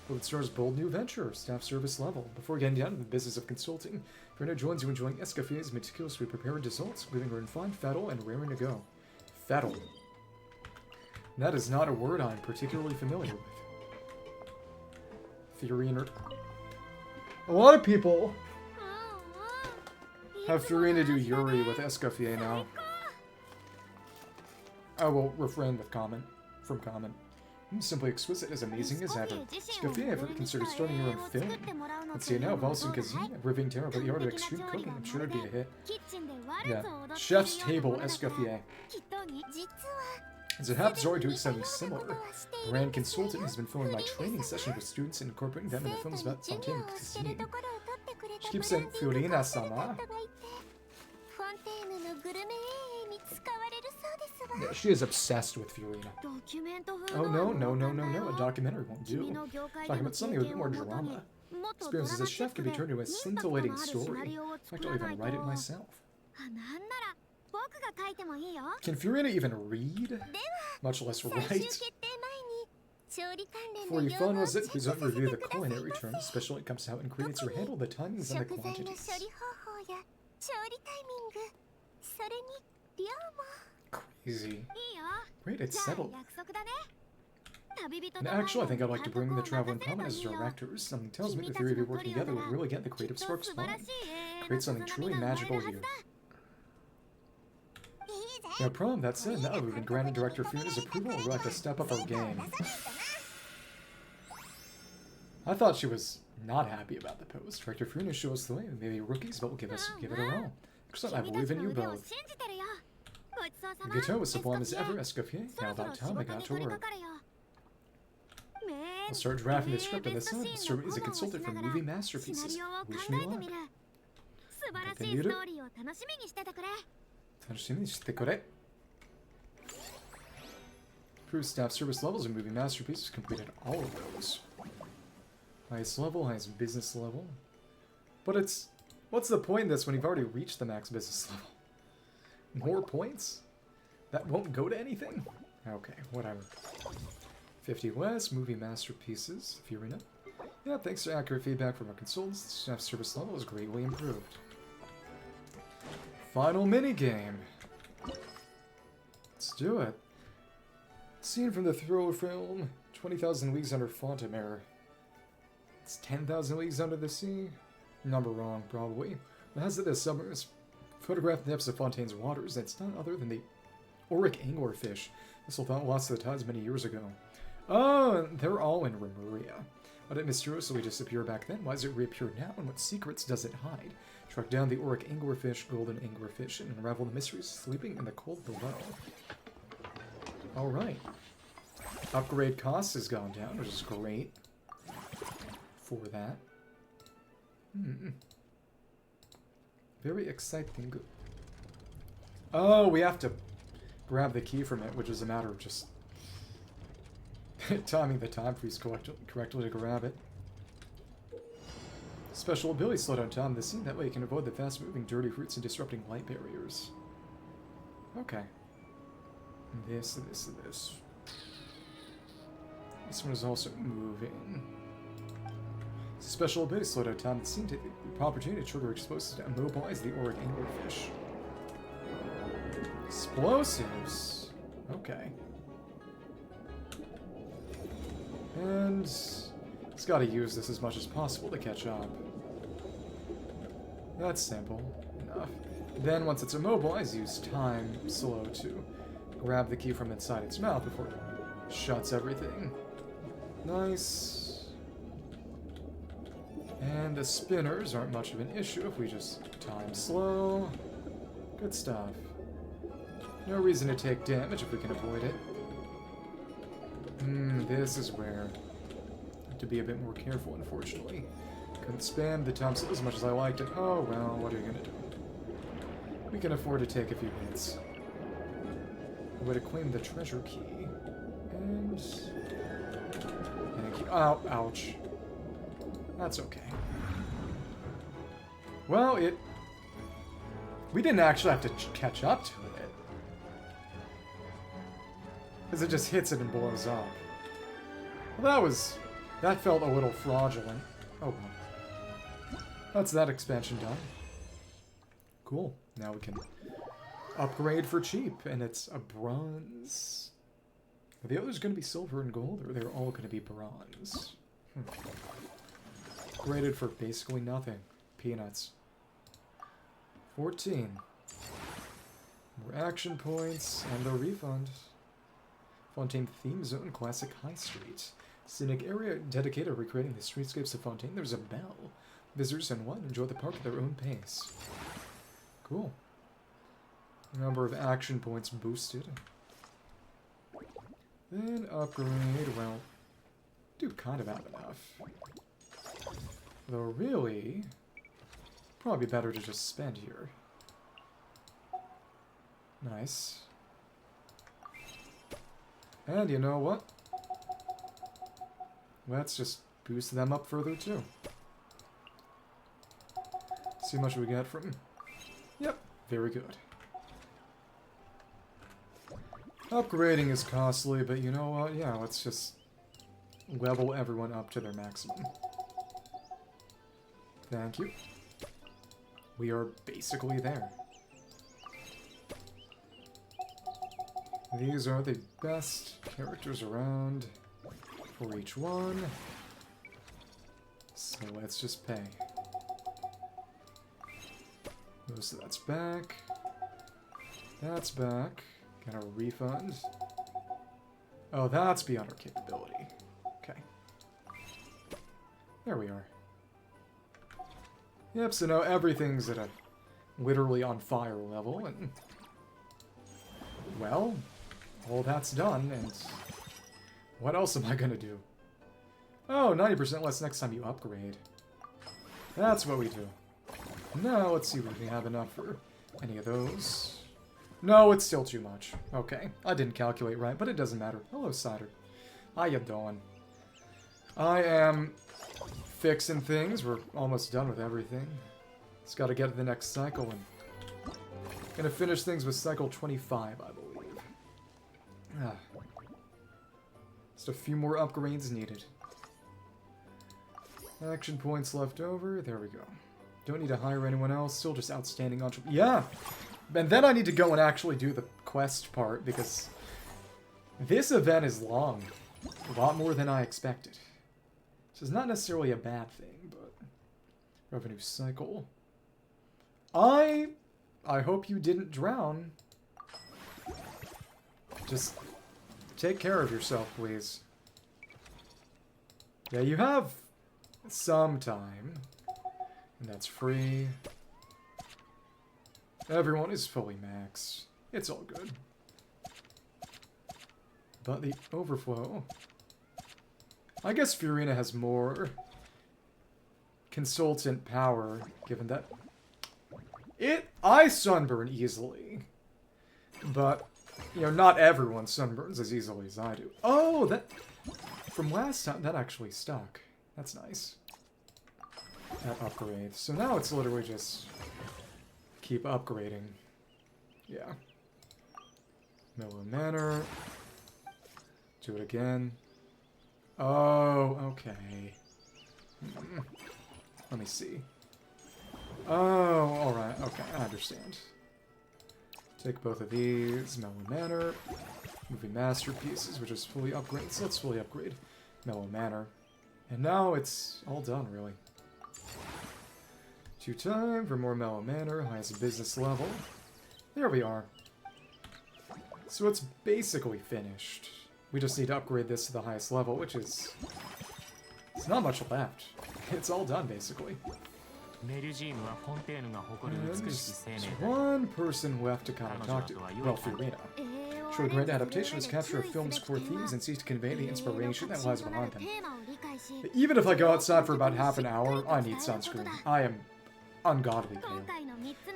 It stars bold new venture, staff service level. Before getting down to the business of consulting, Furina joins you enjoying Escoffier's meticulously prepared desserts, leaving her in fine, fettle, and raring to go. Fettle. That is not a word I'm particularly familiar with. Furina. A lot of people have Furina do Yuri with Escoffier now. I will refrain with comment. From comment. Simply exquisite, as amazing as ever. Escoffier ever considered starting your own film? Let's see it now. Valse and Kazine, riveting terror by the art of extreme cooking. I'm sure it'd be a hit. Yeah. Chef's Table Escoffier. As it happens, already doing something similar. Grand Consultant has been filming my training sessions with students and incorporating them in the films about Fontaine and Kazine. She keeps saying, Furina-sama. Yeah, she is obsessed with Furina. Oh no, a documentary won't do. Talking about something with a bit more drama. Experience as a chef can be turned into a scintillating story. In fact, I'll even write it myself. Can Furina even read? Much less write. For you fun was it, please don't review the culinary terms, especially when it comes to how ingredients are handled, the timings, and the quantities. Crazy. Great, it's settled. And actually, I think I'd like to bring the traveling comment as directors. Something tells me the three of you working together would really get the creative sparks flowing. Create something truly magical here. No problem, that said, now we've been granted Director Furina's approval, we'll have to step up our game. I thought she was not happy about the post. Director Furina show us the way, maybe rookies, but we'll give it a roll. Excellent, I believe in you both. The guitar was sublime as ever, Escoffier. Now about time I got to work. I'll start drafting the script on this side. Serve as a consultant for movie masterpieces. Wish me luck. Improved staff service levels and movie masterpieces. Completed all of those. Highest level, highest business level. But it's... What's the point in this when you've already reached the max business level? More points? That won't go to anything? Okay, whatever. 50 West, movie masterpieces, Furina. Yeah, thanks to accurate feedback from our consultants, the staff service level is greatly improved. Final minigame. Let's do it. Scene from the thriller film, 20,000 Leagues Under Fontaine. It's 10,000 Leagues Under the Sea? Number wrong, probably. It has this submarine photographed the depths of Fontaine's waters, and it's none other than the Auric anglerfish. This will thought lost to the tides many years ago. Oh, they're all in Remuria. Why did it mysteriously disappear back then? Why does it reappear now? And what secrets does it hide? Track down the Auric anglerfish, golden anglerfish, and unravel the mysteries sleeping in the cold below. Alright. Upgrade costs has gone down, which is great. For that. Very exciting. Oh, we have to grab the key from it, which is a matter of just timing the time freeze correctly to grab it. Special ability, slow down time the scene. That way you can avoid the fast-moving dirty roots and disrupting light barriers. Okay. This. This one is also moving. Special ability, slow down time the scene. Take the opportunity to trigger explosives to immobilize the Auric anglerfish. Explosives? Okay. And it's got to use this as much as possible to catch up. That's simple enough. Then, once it's immobilized, use time slow to grab the key from inside its mouth before it shuts everything. Nice. And the spinners aren't much of an issue if we just time slow. Good stuff. No reason to take damage if we can avoid it. This is where I have to be a bit more careful, unfortunately. Couldn't spam the time slow as much as I liked it. Oh well, what are you gonna do? We can afford to take a few hits. A way to claim the treasure key. And... thank you. Ow, ouch. That's okay. Well, we didn't actually have to catch up to it. Because it just hits it and blows up. Well, that felt a little fraudulent. Oh well. That's that expansion done. Cool. Now we can upgrade for cheap, and it's a bronze. Are the others going to be silver and gold, or they're all going to be bronze? Upgraded for basically nothing. Peanuts. 14. More action points, and a refund. Fontaine Theme Zone, Classic High Street. Scenic area dedicated to recreating the streetscapes of Fontaine. There's a bell. Visitors and one enjoy the park at their own pace. Cool. Number of action points boosted. Then upgrade, well, do kind of have enough. Though really, probably better to just spend here. Nice. And you know what? Let's just boost them up further too. See how much we get from... Yep, very good. Upgrading is costly, but you know what? Yeah, let's just level everyone up to their maximum. Thank you. We are basically there. These are the best characters around for each one. So let's just pay. Most of that's back. That's back. Got a refund. Oh, that's beyond our capability. Okay. There we are. Yep, so now everything's at a literally on fire level, and... well, all that's done, and... what else am I gonna do? Oh, 90% less next time you upgrade. That's what we do. Now, let's see if we have enough for any of those. No, it's still too much. Okay, I didn't calculate right, but it doesn't matter. Hello, Cider. How you doing? I am fixing things. We're almost done with everything. Just gotta get to the next cycle, and gonna finish things with cycle 25, I believe. Just a few more upgrades needed. Action points left over. There we go. Don't need to hire anyone else. Still just outstanding entrepreneur. Yeah! And then I need to go and actually do the quest part, because this event is long. A lot more than I expected. This is not necessarily a bad thing, but... revenue cycle. I hope you didn't drown. Just take care of yourself, please. Yeah, you have some time. And that's free. Everyone is fully maxed. It's all good. But the overflow... I guess Furina has more consultant power, given that I sunburn easily. But, you know, not everyone sunburns as easily as I do. Oh, that... from last time, that actually stuck. That's nice. That upgrade. So now it's literally just... keep upgrading. Yeah. Mellow Manor. Do it again. Oh, okay. Let me see. Oh, alright. Okay, I understand. Take both of these. Mellow Manor. Movie Masterpieces, which is fully upgraded. So let's fully upgrade Mellow Manor. And now it's all done, really. 2 time for more mellow manner, highest business level. There we are. So it's basically finished. We just need to upgrade this to the highest level, which is... It's not much left. It's all done, basically. And there's one person left to kind of talk to. Well, Furina. Show a great adaptation is capture a film's core themes and seek to convey the inspiration that lies behind them. Even if I go outside for about half an hour, I need sunscreen. I am ungodly pale.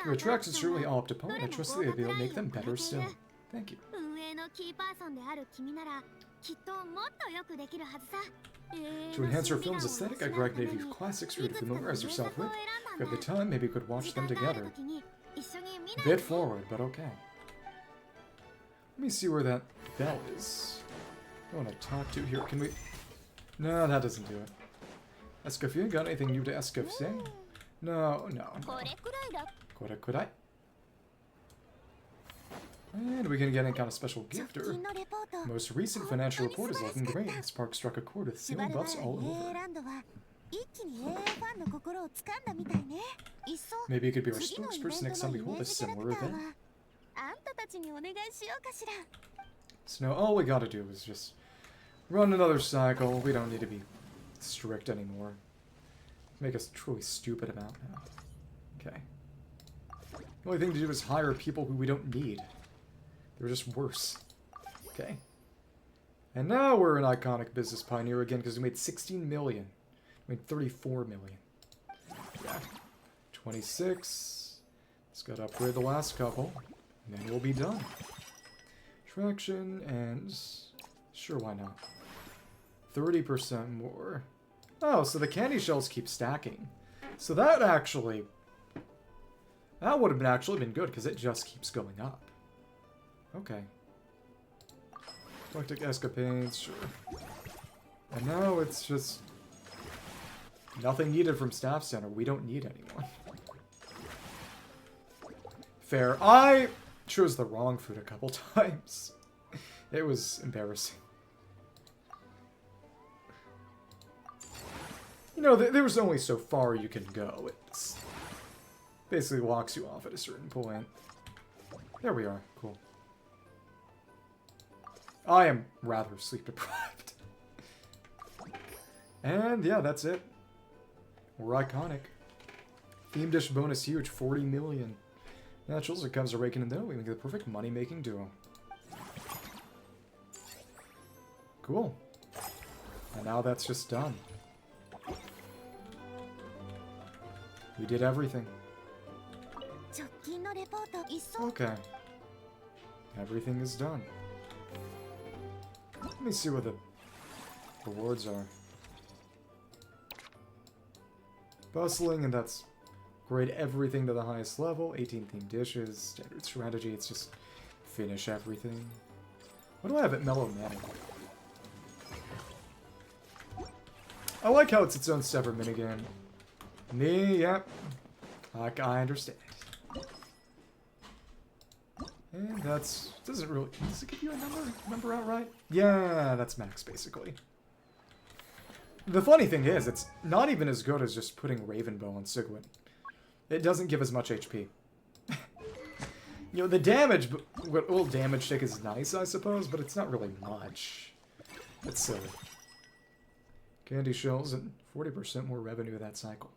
Your attractions truly all up to par, and I trust that they'll make them better still. Thank you. To enhance your film's aesthetic, I recommend you classics for you to familiarize yourself with. If you have the time, maybe you could watch them together. A bit forward, but okay. Let me see where that bell is. I want to talk to here. Can we... No, that doesn't do it. Escoffier, got anything new to Escoffier? No. Korekudai. And we can get any kind of special gifter. Most recent financial report is looking great. This park struck a chord with ceiling buffs all over. Maybe you could be our spokesperson next time we hold a similar event. So now all we gotta do is just run another cycle. We don't need to be strict anymore. Make us truly stupid amount now. Okay. The only thing to do is hire people who we don't need. They're just worse. Okay. And now we're an iconic business pioneer again because we made 16 million. We made 34 million. Yeah. 26. Let's go to upgrade the last couple. And then we'll be done. Traction and... Sure, why not? 30% more. Oh, so the candy shells keep stacking. So that actually... That would have actually been good because it just keeps going up. Okay. Galactic escapades, sure. And now it's just... Nothing needed from Staff Center. We don't need anyone. Fair. I chose the wrong food a couple times. It was embarrassing. You know, there was only so far you can go. It's basically locks you off at a certain point. There we are. Cool. I am rather sleep deprived. And yeah, that's it. We're iconic. Theme dish bonus huge, 40 million. Naturals, it comes to raking in dough. We make the perfect money-making duo. Cool. And now that's just done. We did everything. Okay. Everything is done. Let me see what the rewards are. Bustling, and that's grade everything to the highest level. 18 themed dishes, standard strategy, it's just finish everything. What do I have at Mellow Manning? I like how it's its own separate minigame. Me, yep. Like, I understand. And that's... doesn't really... Does it give you a number outright? Yeah, that's max, basically. The funny thing is, it's not even as good as just putting Ravenbow on Sigewinne. It doesn't give as much HP. You know, the damage... Well, damage tick is nice, I suppose, but it's not really much. It's silly. Candy shells and 40% more revenue that cycle.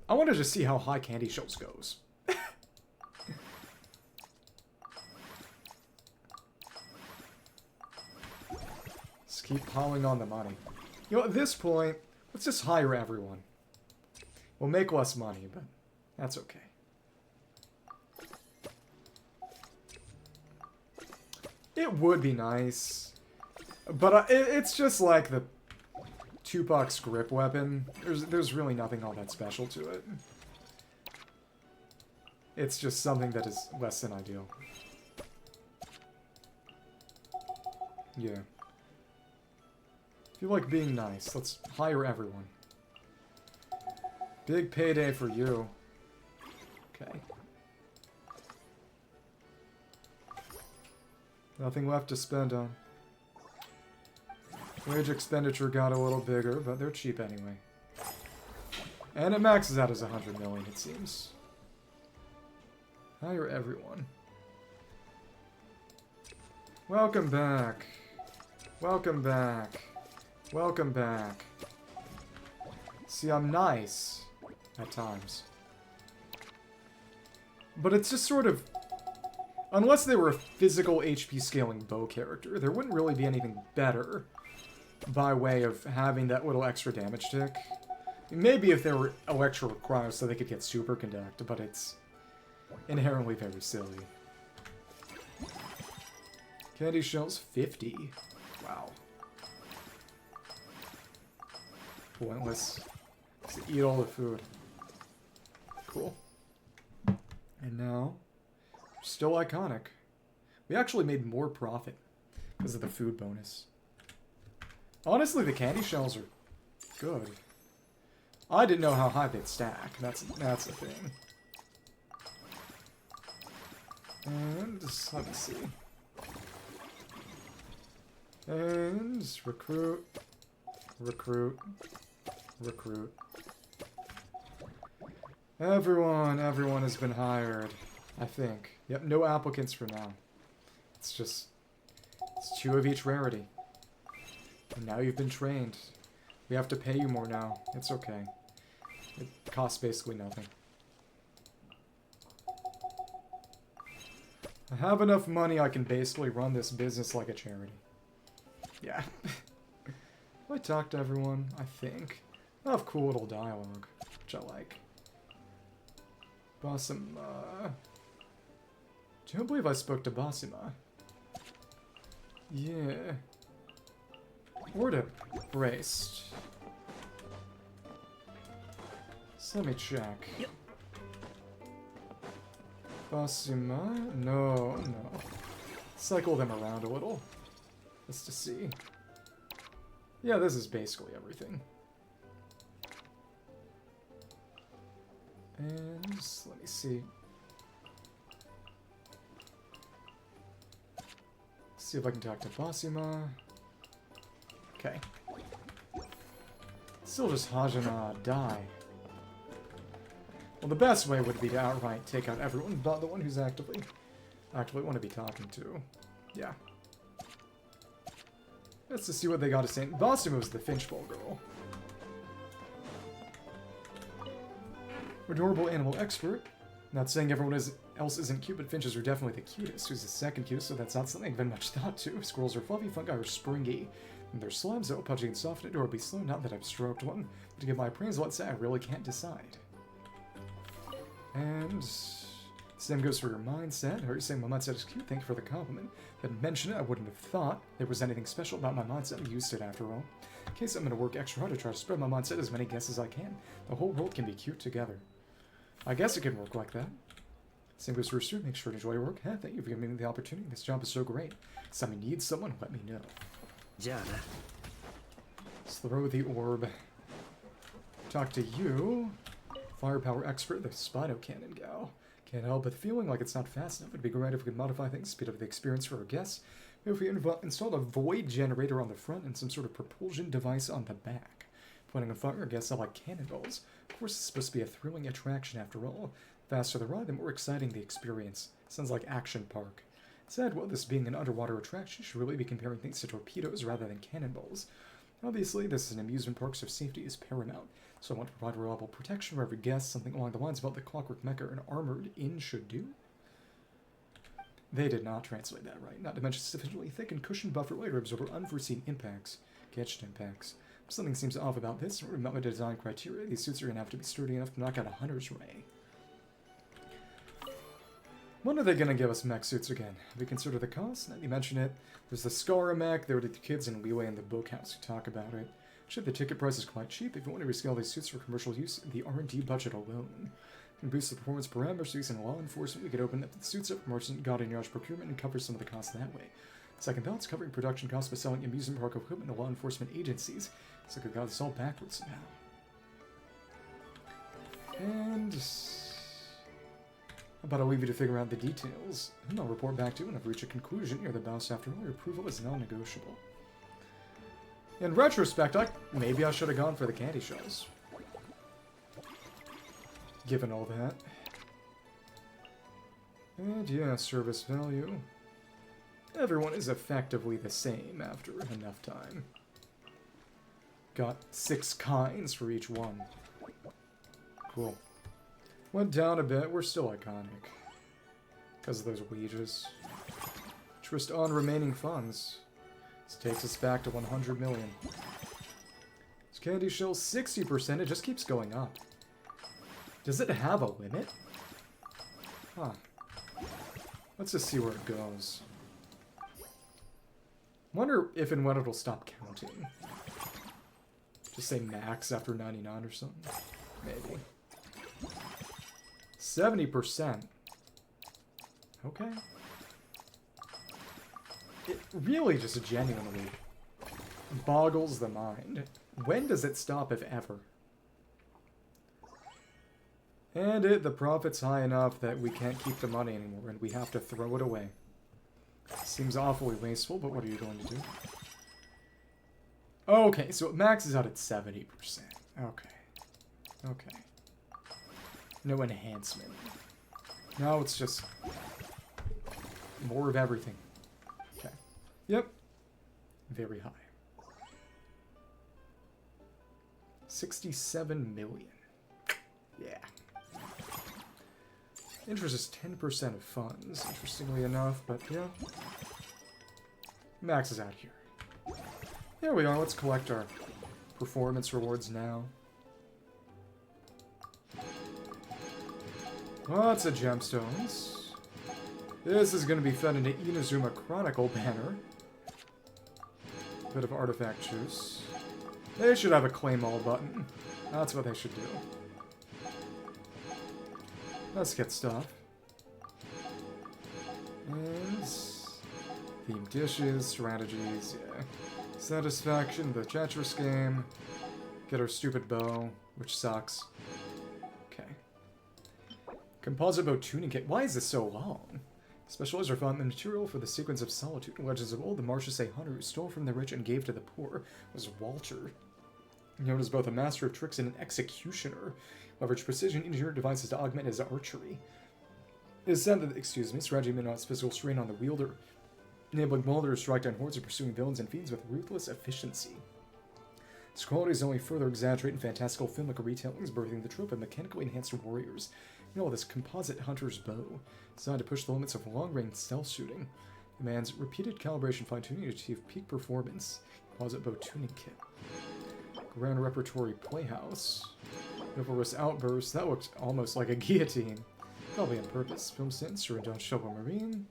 I wanted to see how high Candy Shells goes. Let's keep piling on the money. You know, at this point, let's just hire everyone. We'll make less money, but that's okay. It would be nice. But it's just like the Tupac's grip weapon. There's really nothing all that special to it. It's just something that is less than ideal. Yeah. If you like being nice, let's hire everyone. Big payday for you. Okay. Nothing left to spend on. Wage expenditure got a little bigger, but they're cheap anyway. And it maxes out as 100 million, it seems. Hire everyone. Welcome back. Welcome back. Welcome back. See, I'm nice. At times. But it's just sort of... Unless they were a physical HP scaling bow character, there wouldn't really be anything better by way of having that little extra damage tick. Maybe if there were Electro Cryo so they could get Superconduct, but it's inherently very silly. Candy shells, 50. Wow. Pointless. Just eat all the food. Cool. And now, still iconic. We actually made more profit because of the food bonus. Honestly, the candy shells are good. I didn't know how high they'd stack. That's the thing. And let me see. And recruit, recruit, recruit. Everyone has been hired. I think. Yep, no applicants for now. It's 2 of each rarity. And now you've been trained. We have to pay you more now. It's okay. It costs basically nothing. I have enough money I can basically run this business like a charity. Yeah. I talked to everyone, I think. I have cool little dialogue, which I like. Basima. Do you believe I spoke to Basima? Yeah. Order braced. So let me check. Yep. Basima? No. Cycle them around a little. Just to see. Yeah, this is basically everything. And let me see. See if I can talk to Basima. Okay. Still just Hajana die. Well, the best way would be to outright take out everyone but the one who's actively want to be talking to. Yeah. Let's just see what they got to say. Basima was the Finchbowl girl. Adorable animal expert. Not saying everyone else isn't cute, but finches are definitely the cutest. Who's the second cutest, so that's not something I've been much thought to. Squirrels are fluffy, fungi are springy. And their slimes are pudgy and soft and adorably slow. Not that I've stroked one. But to give my appraisal, let's say I really can't decide. And same goes for your mindset. Are you saying my mindset is cute? Thank you for the compliment. If I hadn't mentioned it, I wouldn't have thought there was anything special about my mindset. I used it after all. In case I'm going to work extra hard to try to spread my mindset as many guesses as I can. The whole world can be cute together. I guess it can work like that. Same goes for Rooster. Make sure to enjoy your work. Thank you for giving me the opportunity. This job is so great. If somebody needs someone, let me know. Jana. Let's throw the orb. Talk to you. Firepower expert, the Spino Cannon gal. Can't help but feeling like it's not fast enough. It'd be great if we could modify things, speed up the experience for our guests. Maybe if we installed a void generator on the front and some sort of propulsion device on the back. Pointing a fire, I guess I like cannonballs. Of course, it's supposed to be a thrilling attraction after all. The faster the ride, the more exciting the experience. Sounds like Action Park. Said, well, this being an underwater attraction, you should really be comparing things to torpedoes rather than cannonballs. Obviously, this is an amusement park, so safety is paramount. So I want to provide reliable protection for every guest, something along the lines of what the Clockwork Mecha an armored inn should do. They did not translate that right. Not to mention sufficiently thick and cushioned buffer layer to absorb unforeseen impacts. Catched impacts. Something seems off about this. Remember my design criteria. These suits are going to have to be sturdy enough to knock out a hunter's ray. When are they going to give us mech suits again? Have we considered the cost? Now you mention it. There's the Scara mech. There were the kids in Leeway in the bookhouse who talk about it. Actually, the ticket price is quite cheap. If you want to rescale these suits for commercial use, the R&D budget alone can boost the performance parameters using law enforcement. We could open up the suits up for merchant garage procurement and cover some of the costs that way. Second thoughts, covering production costs by selling amusement park equipment to law enforcement agencies. So I could got this all backwards somehow. And how about I leave you to figure out the details? And I'll report back to you when I've reached a conclusion. You're the boss after all. Your approval is non-negotiable. In retrospect, maybe I should have gone for the candy shells. given all that. And yeah, service value. Everyone is effectively the same after enough time. Got 6 kinds for each one. Cool. Went down a bit, we're still iconic. Because of those wages. Interest on remaining funds. This takes us back to 100 million. This candy shell 60%, it just keeps going up. Does it have a limit? Huh. Let's just see where it goes. Wonder if and when it'll stop counting. Just say max after 99 or something. Maybe. 70%. Okay. It really just genuinely boggles the mind. When does it stop, if ever? And the profit's high enough that we can't keep the money anymore and we have to throw it away. Seems awfully wasteful, but what are you going to do? Okay, so it maxes out at 70%. Okay. Okay. No enhancement. Now it's just more of everything. Okay. Yep. Very high. 67 million. Yeah. Interest is 10% of funds, interestingly enough, but yeah. Maxes out here. There we are, let's collect our performance rewards now. Lots of gemstones. This is going to be fed into Inazuma Chronicle banner. Bit of artifact juice. They should have a claim all button. That's what they should do. Let's get stuff. And themed dishes, strategies, yeah. Satisfaction, the Tetris game. Get our stupid bow, which sucks. Okay. Composite bow tuning kit. Why is this so long? Specialized are found the material for the sequence of solitude. Legends of old, the Marchese hunter who stole from the rich and gave to the poor was Walter. Known as both a master of tricks and an executioner, leveraged precision engineered devices to augment his archery. It is said that, strategy minimizes physical strain on the wielder, enabling Walter to strike down hordes of pursuing villains and fiends with ruthless efficiency. This quality is only further exaggerated in fantastical filmic retellings, birthing the trope of mechanically enhanced warriors. This composite hunter's bow, designed to push the limits of long-range stealth shooting, demands repeated calibration fine-tuning to achieve peak performance. Composite bow tuning kit. Grand Repertory Playhouse. Chivalrous Outburst. That looked almost like a guillotine. Probably on purpose. Film Sentence, Surindon Shovel Marine.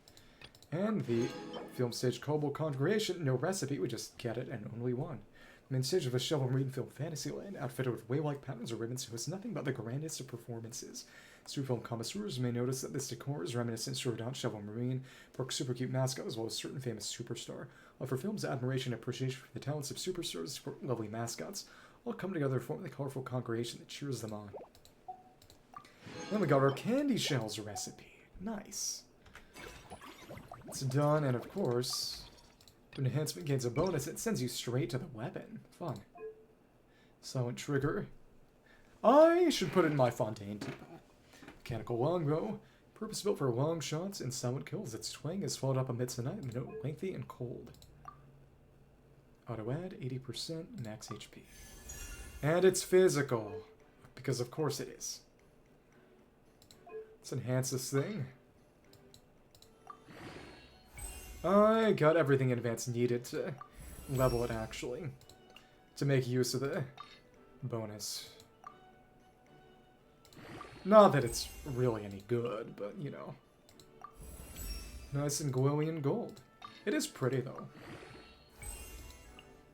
And the film stage Cobble Congregation. No recipe, we just get it and only one. The main stage of a Shovel Marine film Fantasyland, outfitted with wave-like patterns or ribbons, shows nothing but the grandest of performances. Street film connoisseurs may notice that this decor is reminiscent of Surindon Shovel Marine, Park's super cute mascot, as well as certain famous superstar. While for films, admiration and appreciation for the talents of superstars support lovely mascots, all come together to form the colorful congregation that cheers them on. Then we got our candy shells recipe. Nice. It's done, and of course, when enhancement gains a bonus, it sends you straight to the weapon. Fun. Silent trigger. I should put it in my Fontaine too. Mechanical longbow. Purpose-built for long shots and silent kills. Its twang is swallowed up amidst the night with note lengthy and cold. Auto-add, 80%, max HP. And it's physical. Because of course it is. Let's enhance this thing. I got everything in advance needed to level it, actually. To make use of the bonus. Not that it's really any good, but, you know. Nice and glowy in gold. It is pretty, though.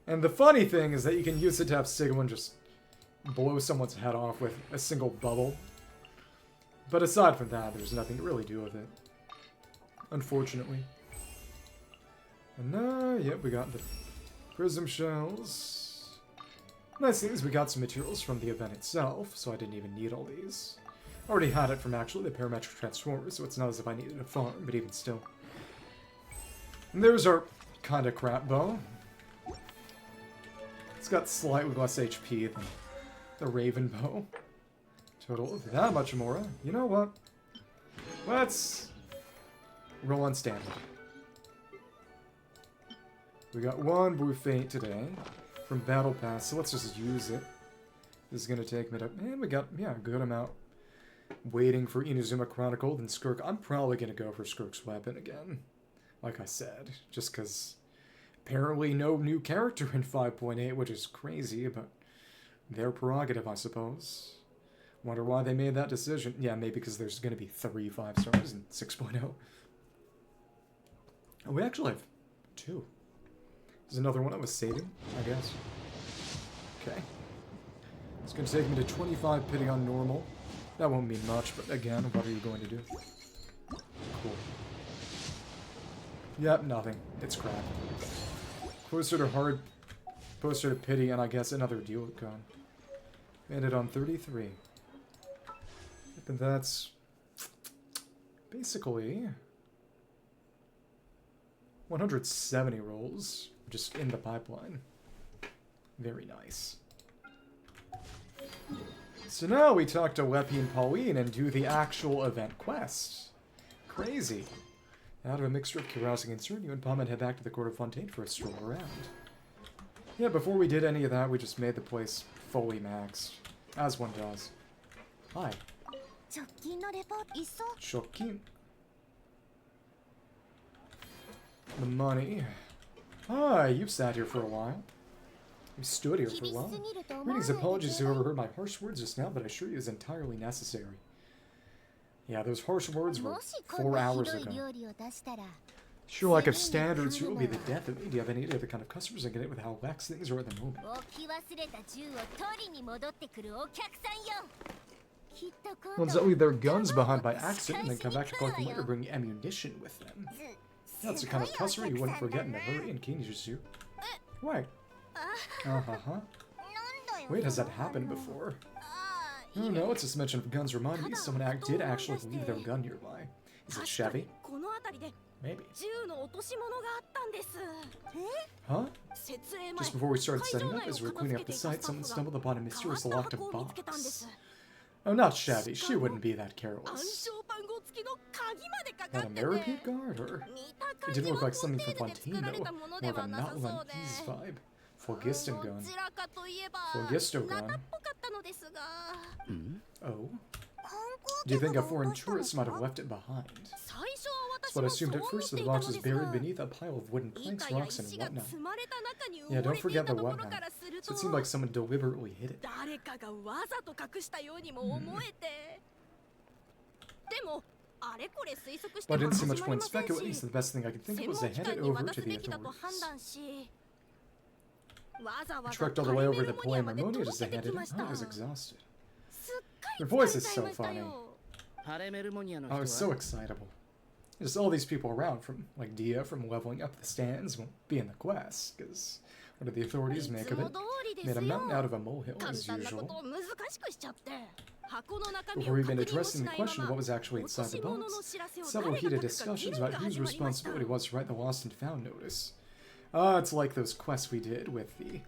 And the funny thing is that you can use it to have Sigewinne just blow someone's head off with a single bubble. But aside from that, there's nothing to really do with it. Unfortunately. And now, yep, we got the prism shells. Nice thing is we got some materials from the event itself, so I didn't even need all these. Already had it from actually the parametric transformers, so it's not as if I needed a farm, but even still. And there's our kinda crap bow. It's got slightly less HP than the Raven bow. Total of that much more. You know what? Let's roll on standard. We got one Bouffet today from Battle Pass, so let's just use it. This is going to take me to... And we got, yeah, a good amount. Waiting for Inazuma Chronicle, then Skirk. I'm probably going to go for Skirk's weapon again. Like I said. Just because apparently no new character in 5.8, which is crazy, but their prerogative, I suppose. Wonder why they made that decision. Yeah, maybe because there's going to be 3 5-stars in 6.0. Oh, we actually have 2. There's another one I was saving, I guess. Okay. It's going to take me to 25 pity on normal. That won't mean much, but again, what are you going to do? Cool. Yep, nothing. It's crap. Closer to hard, closer to pity, and I guess another deal with gun. Ended on 33. And that's basically 170 rolls just in the pipeline. Very nice. So now we talk to Leppy and Pauline and do the actual event quest. Crazy. Out of a mixture of curiosity and concern, you and Palm head back to the court of Fontaine for a stroll around. Yeah, before we did any of that, we just made the place fully maxed. As one does. Hi. Shokin. The money. Hi, you've sat here for a while. You stood here for a while. Greetings, apologies to whoever heard my harsh words just now, but I assure you it was entirely necessary. Yeah, those harsh words were 4 hours ago. Sure, lack of standards, you will be the death of me. Do you have any idea of the kind of customers I get with how lax things are at the moment? Ones that leave their guns behind by accident and then come back to collect them later, bring ammunition with them. That's the kind of customer you wouldn't forget in a hurry, and Kinich is you. Wait. Wait, has that happened before? Oh no, it's just mention of guns reminded me someone did actually leave their gun nearby. Is it Chevy? Maybe. Huh? Just before we started setting up, as we were cleaning up the site, someone stumbled upon a mysterious locked box. Oh, not Chevy. She wouldn't be that careless. Not a Maripede guard, or... It didn't look like something from Fontaine, though. More of a Natlan Ease vibe. Phlogiston gun. Phlogisto gun. Oh? Do you think a foreign tourist might have left it behind? That's what I assumed at first, but the box was buried beneath a pile of wooden planks, rocks, and whatnot. Yeah, don't forget the whatnot. So it seemed like someone deliberately hid it. But I didn't see much point speculating, so the best thing I could think of was to hand it over to the authorities. I trekked all the way over to Poem Harmonia just to hand it in. I was exhausted. Your voice is so funny. I was so excitable. Just all these people around, from like Dehya, from leveling up the stands, won't be in the quest, because what did the authorities make of it? Made a mountain out of a molehill, as usual. Before even addressing the question of what was actually inside the box, several heated discussions about whose responsibility was to write the lost and found notice. It's like those quests we did with the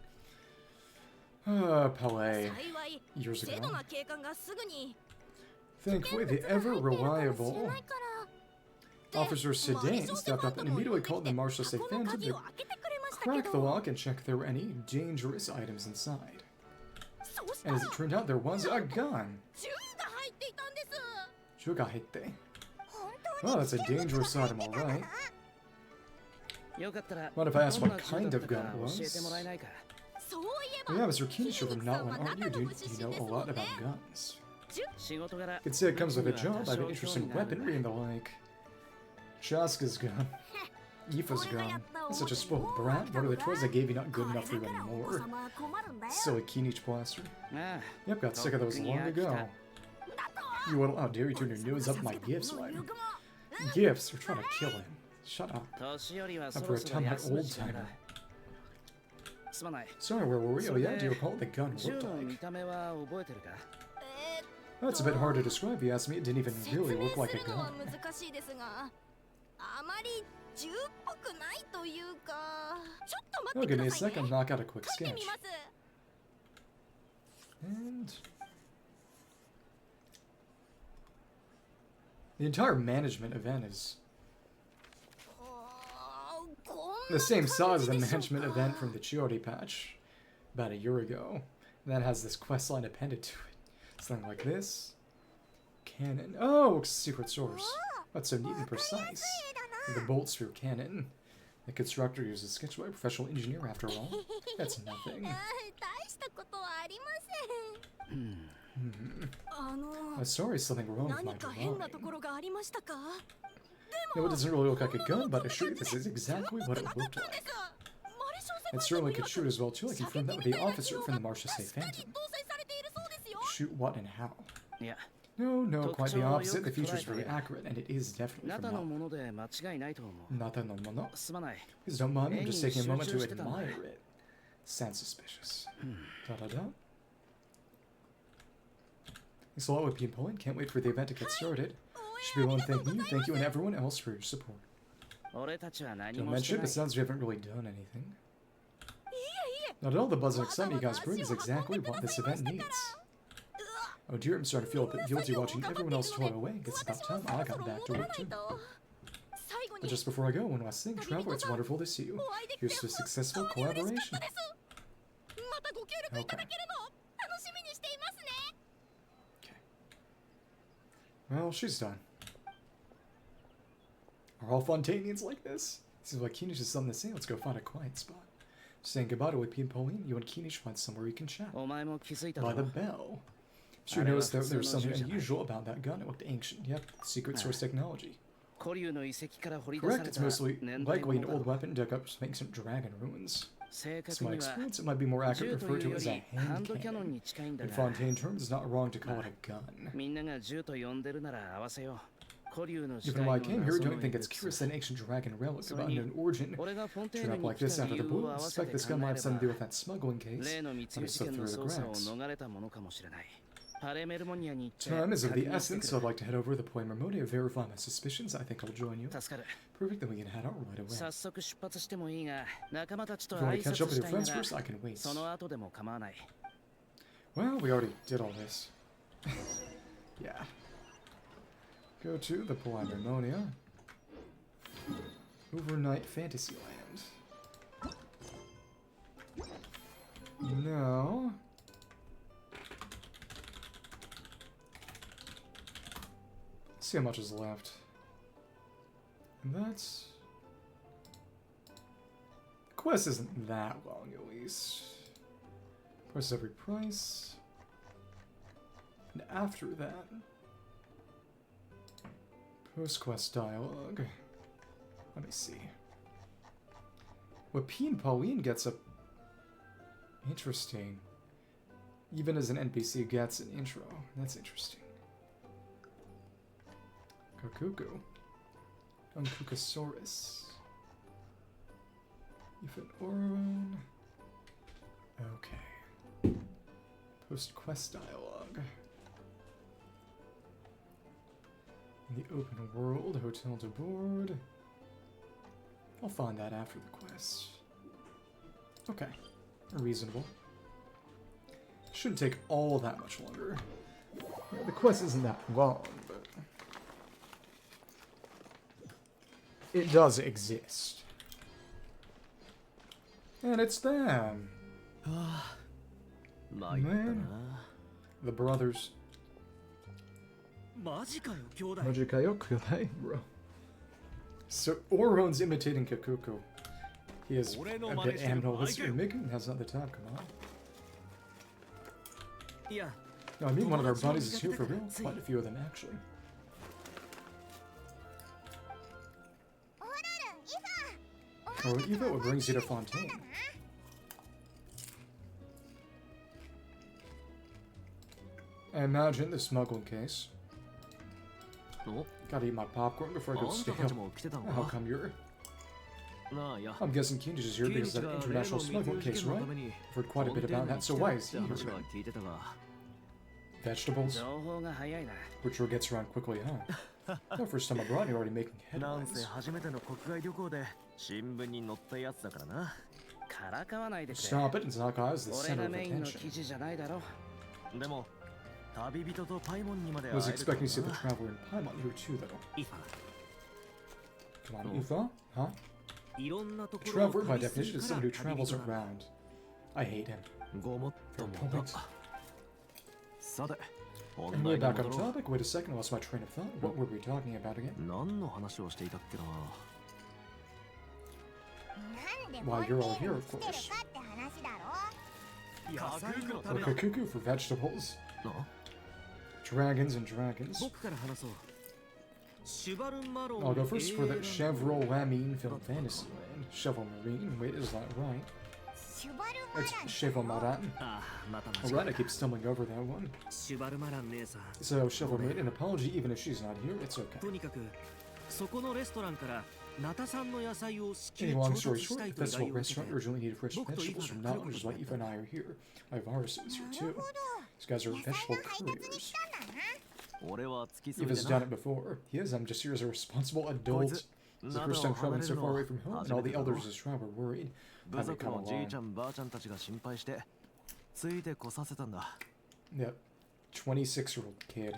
Palais years ago. Thankfully, the ever-reliable Officer Sedain stepped up and immediately called the Marshal Phantom to crack the lock and check if there were any dangerous items inside. And as it turned out, there was a gun. Shugahite. Well, that's a dangerous item, alright. What if I asked what kind of gun it was? Oh yeah, Mr. Kinich from Natlan, aren't you? Do you know a lot about guns? Could say it comes with a job. I have an interest in weaponry and the like. Chaska's gun. Aoife's gun. Such a spoiled brat. What are the toys I gave you not good enough for you anymore? Silly Kinich blaster. Yep, got sick of those long ago. You will, how dare you turn your nose up my gifts, Lyney. Gifts? You're trying to kill him. Shut up. After a time, my old timer. Sorry, where were we? Oh yeah, do you recall what the gun looked like? That's a bit hard to describe. You asked me, it didn't even really look like a gun. Oh, give me a second, knock out a quick sketch. And... The entire management event is the same size as the management event from the Chiori patch about a year ago. And that has this quest line appended to it. Something like this. Cannon. Oh, secret source. That's so neat and precise. The bolt sphere cannon. The constructor uses sketched by a professional engineer after all. That's nothing. I'm sorry, something wrong with my drawing. No, it doesn't really look like a gun, but I assure you this is exactly what it looked like. It certainly could shoot as well too. I confirmed that with the officer from the Marchese Phantom. Shoot what and how? Yeah. No, quite the opposite. The feature's very accurate, and it is definitely from Nata no mono. Please don't mind me, I'm just taking a moment to admire it. Sounds suspicious. Da-da-da. Thanks a lot with Pete Poland. Can't wait for the event to get started. Should be able to thank you and everyone else for your support. Don't mention it, but it sounds we haven't really done anything. Not at all, the buzz and excitement you guys bring is exactly what this event needs. Oh dear, I'm starting to feel a bit guilty watching everyone else toil away. It's about time I got back to work too. But just before I go, one last thing, Traveler, it's wonderful to see you. Here's to a successful collaboration. Okay. Well, she's done. Are all Fontainians like this? Seems like Kinich has something to say. Let's go find a quiet spot. Saying goodbye to Whippy and Pauline, you and Kinich find somewhere you can chat. By the bell. Sure noticed that there was something unusual about that gun. It looked ancient. Yep, secret source technology. Correct, it's mostly likely an old weapon dug up from ancient dragon ruins. It's my experience, it might be more accurate to refer to it as a hand cannon. In Fontaine terms, it's not wrong to call it a gun. Even while I came here, don't think it's curious that an ancient dragon relic of unknown origin turned up like this out of the blue. I suspect this gun might have something to do with that smuggling case when it slipped through the cracks. Time is of the essence, so I'd like to head over to the Point Remote to verify my suspicions. I think I'll join you. Perfect, then we can head out right away. If you want to catch up with your friends first, I can wait. Well, we already did all this. Yeah. Go to the Polymermonia. Overnight Fantasyland. No. Let's see how much is left. And that's... The quest isn't that long, at least. Press every price. And after that... Post-quest dialogue. Let me see. Wapine Pauline gets a... Interesting. Even as an NPC gets an intro. That's interesting. Kokuku. Yumkasaurus. Even Ororon. Okay. Post-quest dialogue. In the open world, hotel to board. I'll find that after the quest. Okay. Reasonable. Shouldn't take all that much longer. Yeah, the quest isn't that long, but... It does exist. And it's them. Man. The brothers. Majikayo Kyodai, bro. So Ororon's imitating Kakuku. He is a bit animalistic. Miku has not the time, come on. No, I mean one of our buddies is here for real. Quite a few of them, actually. Oh, Eva, what brings you to Fontaine? I imagine the smuggling case. Gotta eat my popcorn before I go stale. How come you're... I'm guessing Kinich is here because of that international smuggling case, right? I've heard quite a bit about that, so why is he here? Vegetables? Which gets around quickly, huh? No, first time abroad, you're already making headlines. Stop it and Zaka is the center of attention. I was expecting to see the traveler in Paimon here too, though. Come on, Ifa? Huh? A traveler, by definition, is someone who travels around. I hate him. Fair point. Anyway, back on topic. Wait a second, I lost my train of thought. What were we talking about again? Why, you're all here, of course. Or Kakuku for vegetables. Dragons and dragons. I'll go first for the Chevrolet Lamine film fantasy land. Cheval Marine, wait, is that right? It's Cheval Maran. Alright, I keep stumbling over that one. So, Cheval made an apology even if she's not here, it's okay. Any long story short, the festival restaurant urgently needed fresh vegetables from Natlan, which is why Eva and I are here. My Varesa is here too. These guys are vegetable couriers. Eva's done it before. He is, I'm just here as a responsible adult. It's the first time traveling so far away from home, and all the elders as well were worried. I may come along. Yep. 26-year-old kid.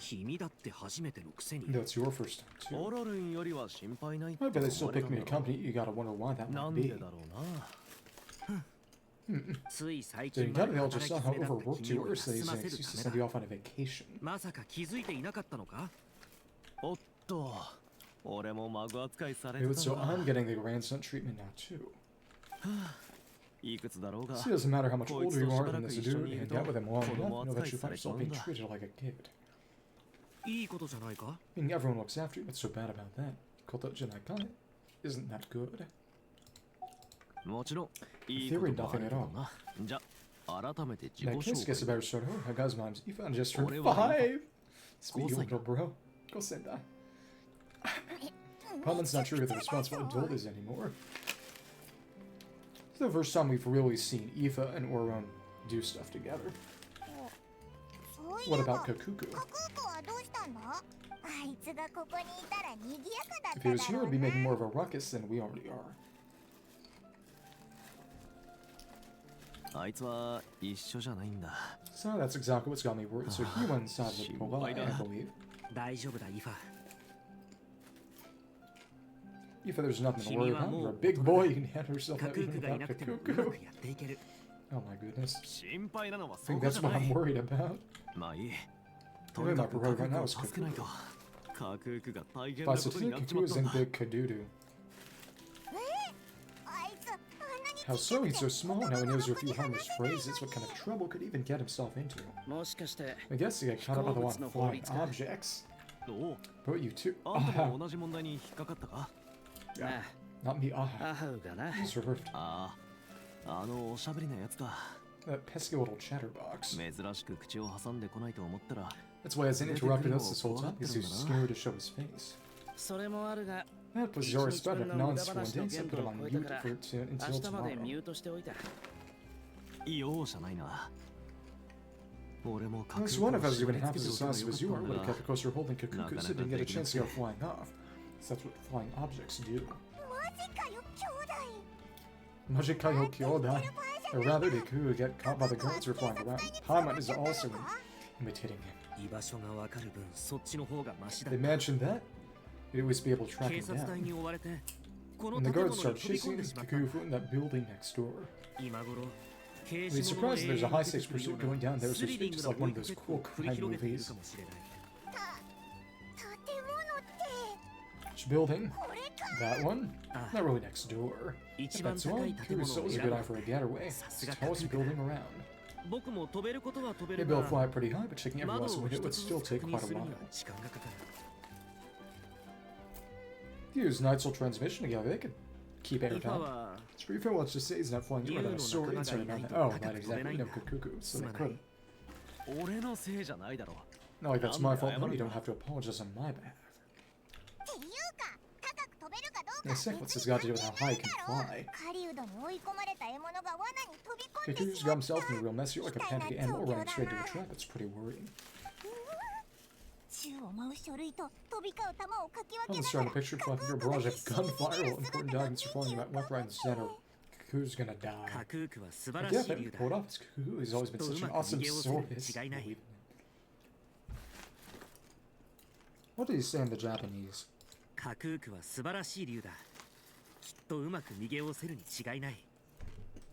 No, it's your first time too. I bet they still pick me to accompany you. You gotta wonder why that might be. So you gotta all just somehow overworked you, or so he's an excuse to send you off on a vacation. So I'm getting the grandson treatment now too. So it doesn't matter how much older you are than this dude, you hang out with him long enough, know that you find yourself being treated like a kid. I mean, everyone looks after you, what's so bad about that? Kotojanaikai? Isn't that good? In theory, nothing at all. In that case, I guess I better start over. I got his mom's Ifan just turned 5! Speak you little bro. Go Sendai. Paimon's not sure who the responsible adult is anymore. It's the first time we've really seen Aoife and Ororon do stuff together. What about Kakuku? If he was here, he'd be making more of a ruckus than we already are. So that's exactly what's got me worried. So he went inside the Polai, I believe. Aoife, there's nothing to worry about. You're a big boy. You can handle yourself out even without Kakuku. Oh my goodness. I think that's what I'm worried about. Really, my priority right now is Kakuku. By statistic, Kakuku is in big Kadudu. How so? He's so small now he knows a few harmless phrases. What kind of trouble could he even get himself into? I guess he got caught up on the one flying objects. But you too. Not me, Deserved. That pesky little chatterbox. That's why he hasn't interrupted us this whole time, because he's scared to show his face. That was your spot of non-sworn dates. I put him on mute until tomorrow. Unless one of us even half as decisive as you are would have kept closer holding Kakuku so didn't get a chance to go flying off. That's what flying objects do. Majikayo Kyodai. Or rather, Kakuku would get caught by the guards who are flying around. Paimon is also imitating him. They mentioned that. We'd always be able to track him down. When the guards start chasing him, Kakuku flew in that building next door. We'd be surprised that there's a high-stakes pursuit going down there, so to speak, just like one of those cool crime movies. Which building? That one? Not really next door. That's one. Kakuku's still has a good eye for a getaway. It's the tallest building around. Maybe I'll fly pretty high, but checking every once in a while would still take quite a while. Use Nightsoul transmission together, they could keep airtime. Screefer wants to say he's not flying more than a sword inside about that. Oh, not exactly. No, Kakuku, so they couldn't. Not like that's my fault, no, you don't have to apologize on my behalf. I say, what's this got to do with how high he can fly? Kakuku's got himself in a real mess here, like a panicky animal running straight to a trap. It's pretty worrying. I'm starting to picture flying through a barrage of gunfire while important documents are falling about left, right, and center. Kakuku's gonna die. I definitely pulled off his Kakuku. He's always been such an awesome sworist. What did he say in the Japanese? カクークは素晴らしい竜だ。きっとうまく逃げおせるに違いない。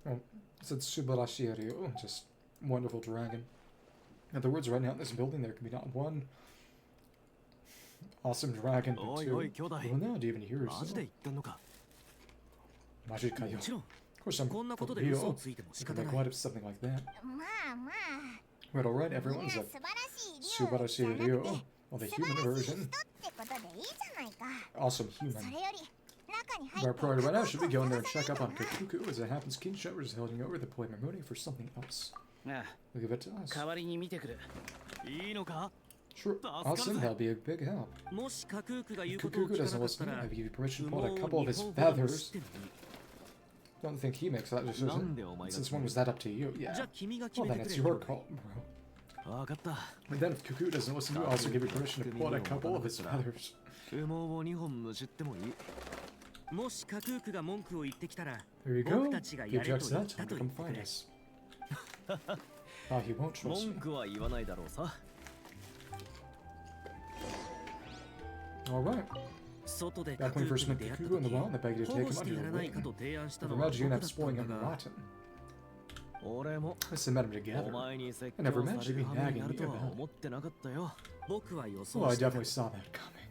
Oh, it said Subarashi Ryu, just wonderful dragon. In other words, right now in this building there can be not one awesome dragon, but two. Well, now do you even hear yourself? Majikayo. Of course, I'm for real. You can make light of something like that. Right, alright, everyone's a Subarashi Ryu. Well, the human version. Awesome human. Our priority right now should we go in there and check up on Kakuku. As it happens, King Shower is heading over the point Marmoni for something else. Leave it to us. Sure, awesome, that'll be a big help. If Kakuku doesn't listen, I give you permission to pull out a couple of his feathers. Don't think he makes that decision. Since when was that up to you? Yeah. Well, then it's your call, bro. And then if Cuckoo doesn't listen to you, I'll also give you permission to pull out a couple of his feathers. There you go. If he objects to that, tell him to come find us. He won't trust me. Alright. Back when we first met Cuckoo in the wild, I begged you to take him under your wing. Never imagined you'd end up spoiling him rotten. I said met him together. I never imagined you'd be nagging me about it. Well, I definitely saw that coming.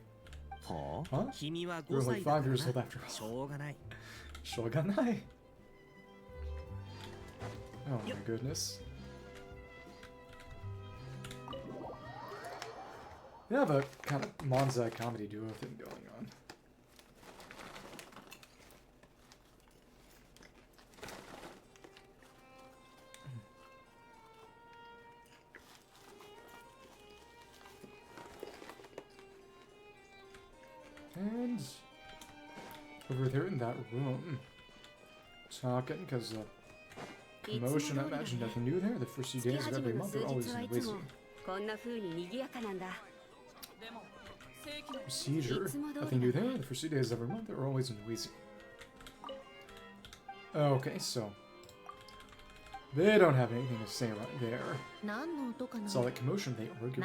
Huh? You're only 5 years old after all. Shogunai? Oh my goodness. They have a kind of Mondstadt comedy duo thing going on. And over there in that room, talking because commotion. I imagine nothing new there. The first few days of every month are always busy. Procedure. Nothing new there. The first few days of every month are always noisy. Okay, so they don't have anything to say right there. It's all that commotion. They argue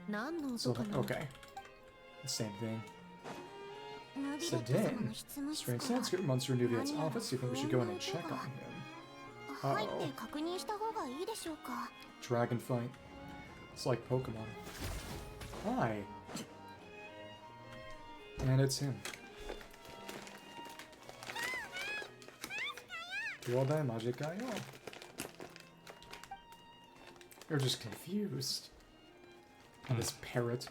there. So, okay. The same thing. Sedan. Strange Sanskrit Monster in Neuvillette's office. Do you think we should go in and check on him? Uh-oh. Dragon fight. It's like Pokemon. Hi. And it's him. Kyodai Majikayo. You're just confused. And this parrot.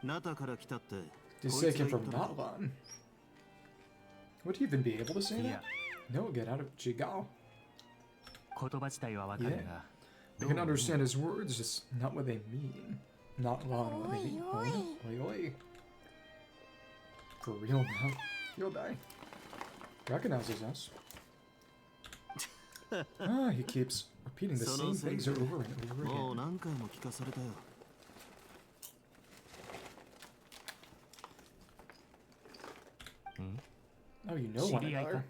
This came from Natlan. Would he even be able to say that? No, get out of Jigao. Yeah. I can understand his words, just not what they mean. Natlan, what they mean. Oi, oi. For real now. Kyodai. Recognizes us. He keeps repeating the same things over and over again. Oh, you know one another.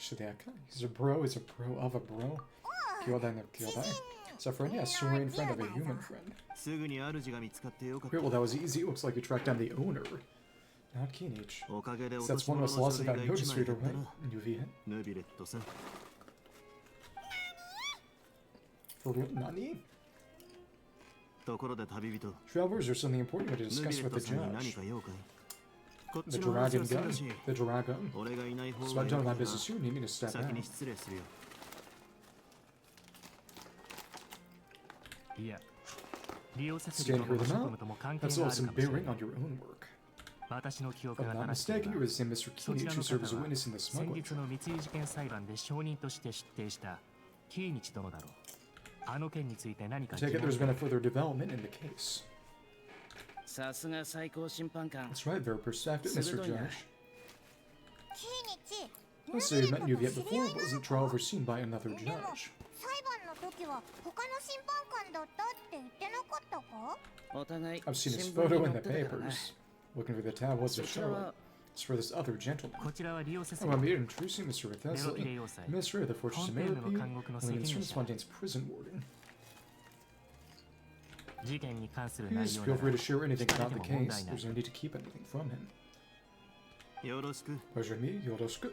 Shideaka. He's a bro of a bro. Kyodai no Kyodai. So friend, yeah, Saurian friend of a human friend. Great, well that was easy. Looks like you tracked down the owner. Not Kinich. So that's one of us lost without notice reader, right? Neuvillette. For real? Nani? Travelers, there's something important we want to discuss with the judge. The dragon gun. The dragon. So I'm done with my business here, you need to step out. Stand here with them out? That's all some bearing on your own work. If I'm not mistaken, you were the same Mr. Kinich who served as a witness in the smuggling trial. Take it there's been a further development in the case. That's right, very perceptive, Mr. Judge. Let's say you met Neuvillette before, but wasn't trial overseen by another judge. I've seen his photo in the papers. Looking for the tablets to show it. As for this other gentleman, こちらは利用せず I'm here introducing Mr. メロピレ Wriothesley, 要塞 Minister of the Fortress of フォンテーヌの Merope, 監獄の and the 責任 Insurance 者 Fontaine's prison warden. 事件に関する内 Please 容 feel な free ら to share anything 聞かれ about て the も問 case. 題ない There's no need to keep anything from him. よろしく Pleasure to meet you. Yoroshiku.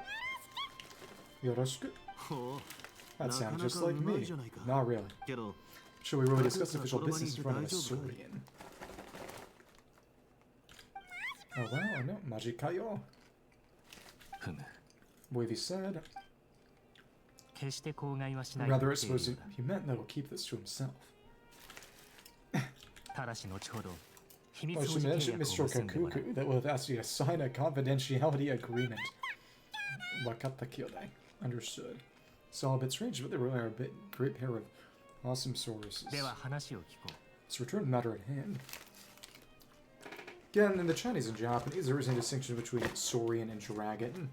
Yoroshiku. ほう That なか sounds な just かう like まい me. じゃないか Not really. けど Shall we really discuss official business in front of a Saurian? Oh wow, no, Majikayo. ふむ What have you said? 決して口外はしないと Rather, 言 I っている suppose ようだ he meant that he'll keep this to himself. ただし後ほど秘密 I 保 should 持契 mention 約を Mr. 結んでもらう Kakuku that will have asked you to sign a confidentiality agreement. Wakata Kyodai. Understood. It's all a bit strange, but they really are a great pair of awesome sources. では話を聞こ Let's return to the matter at hand. Again, in the Chinese and Japanese, there is a distinction between Saurian and Dragon.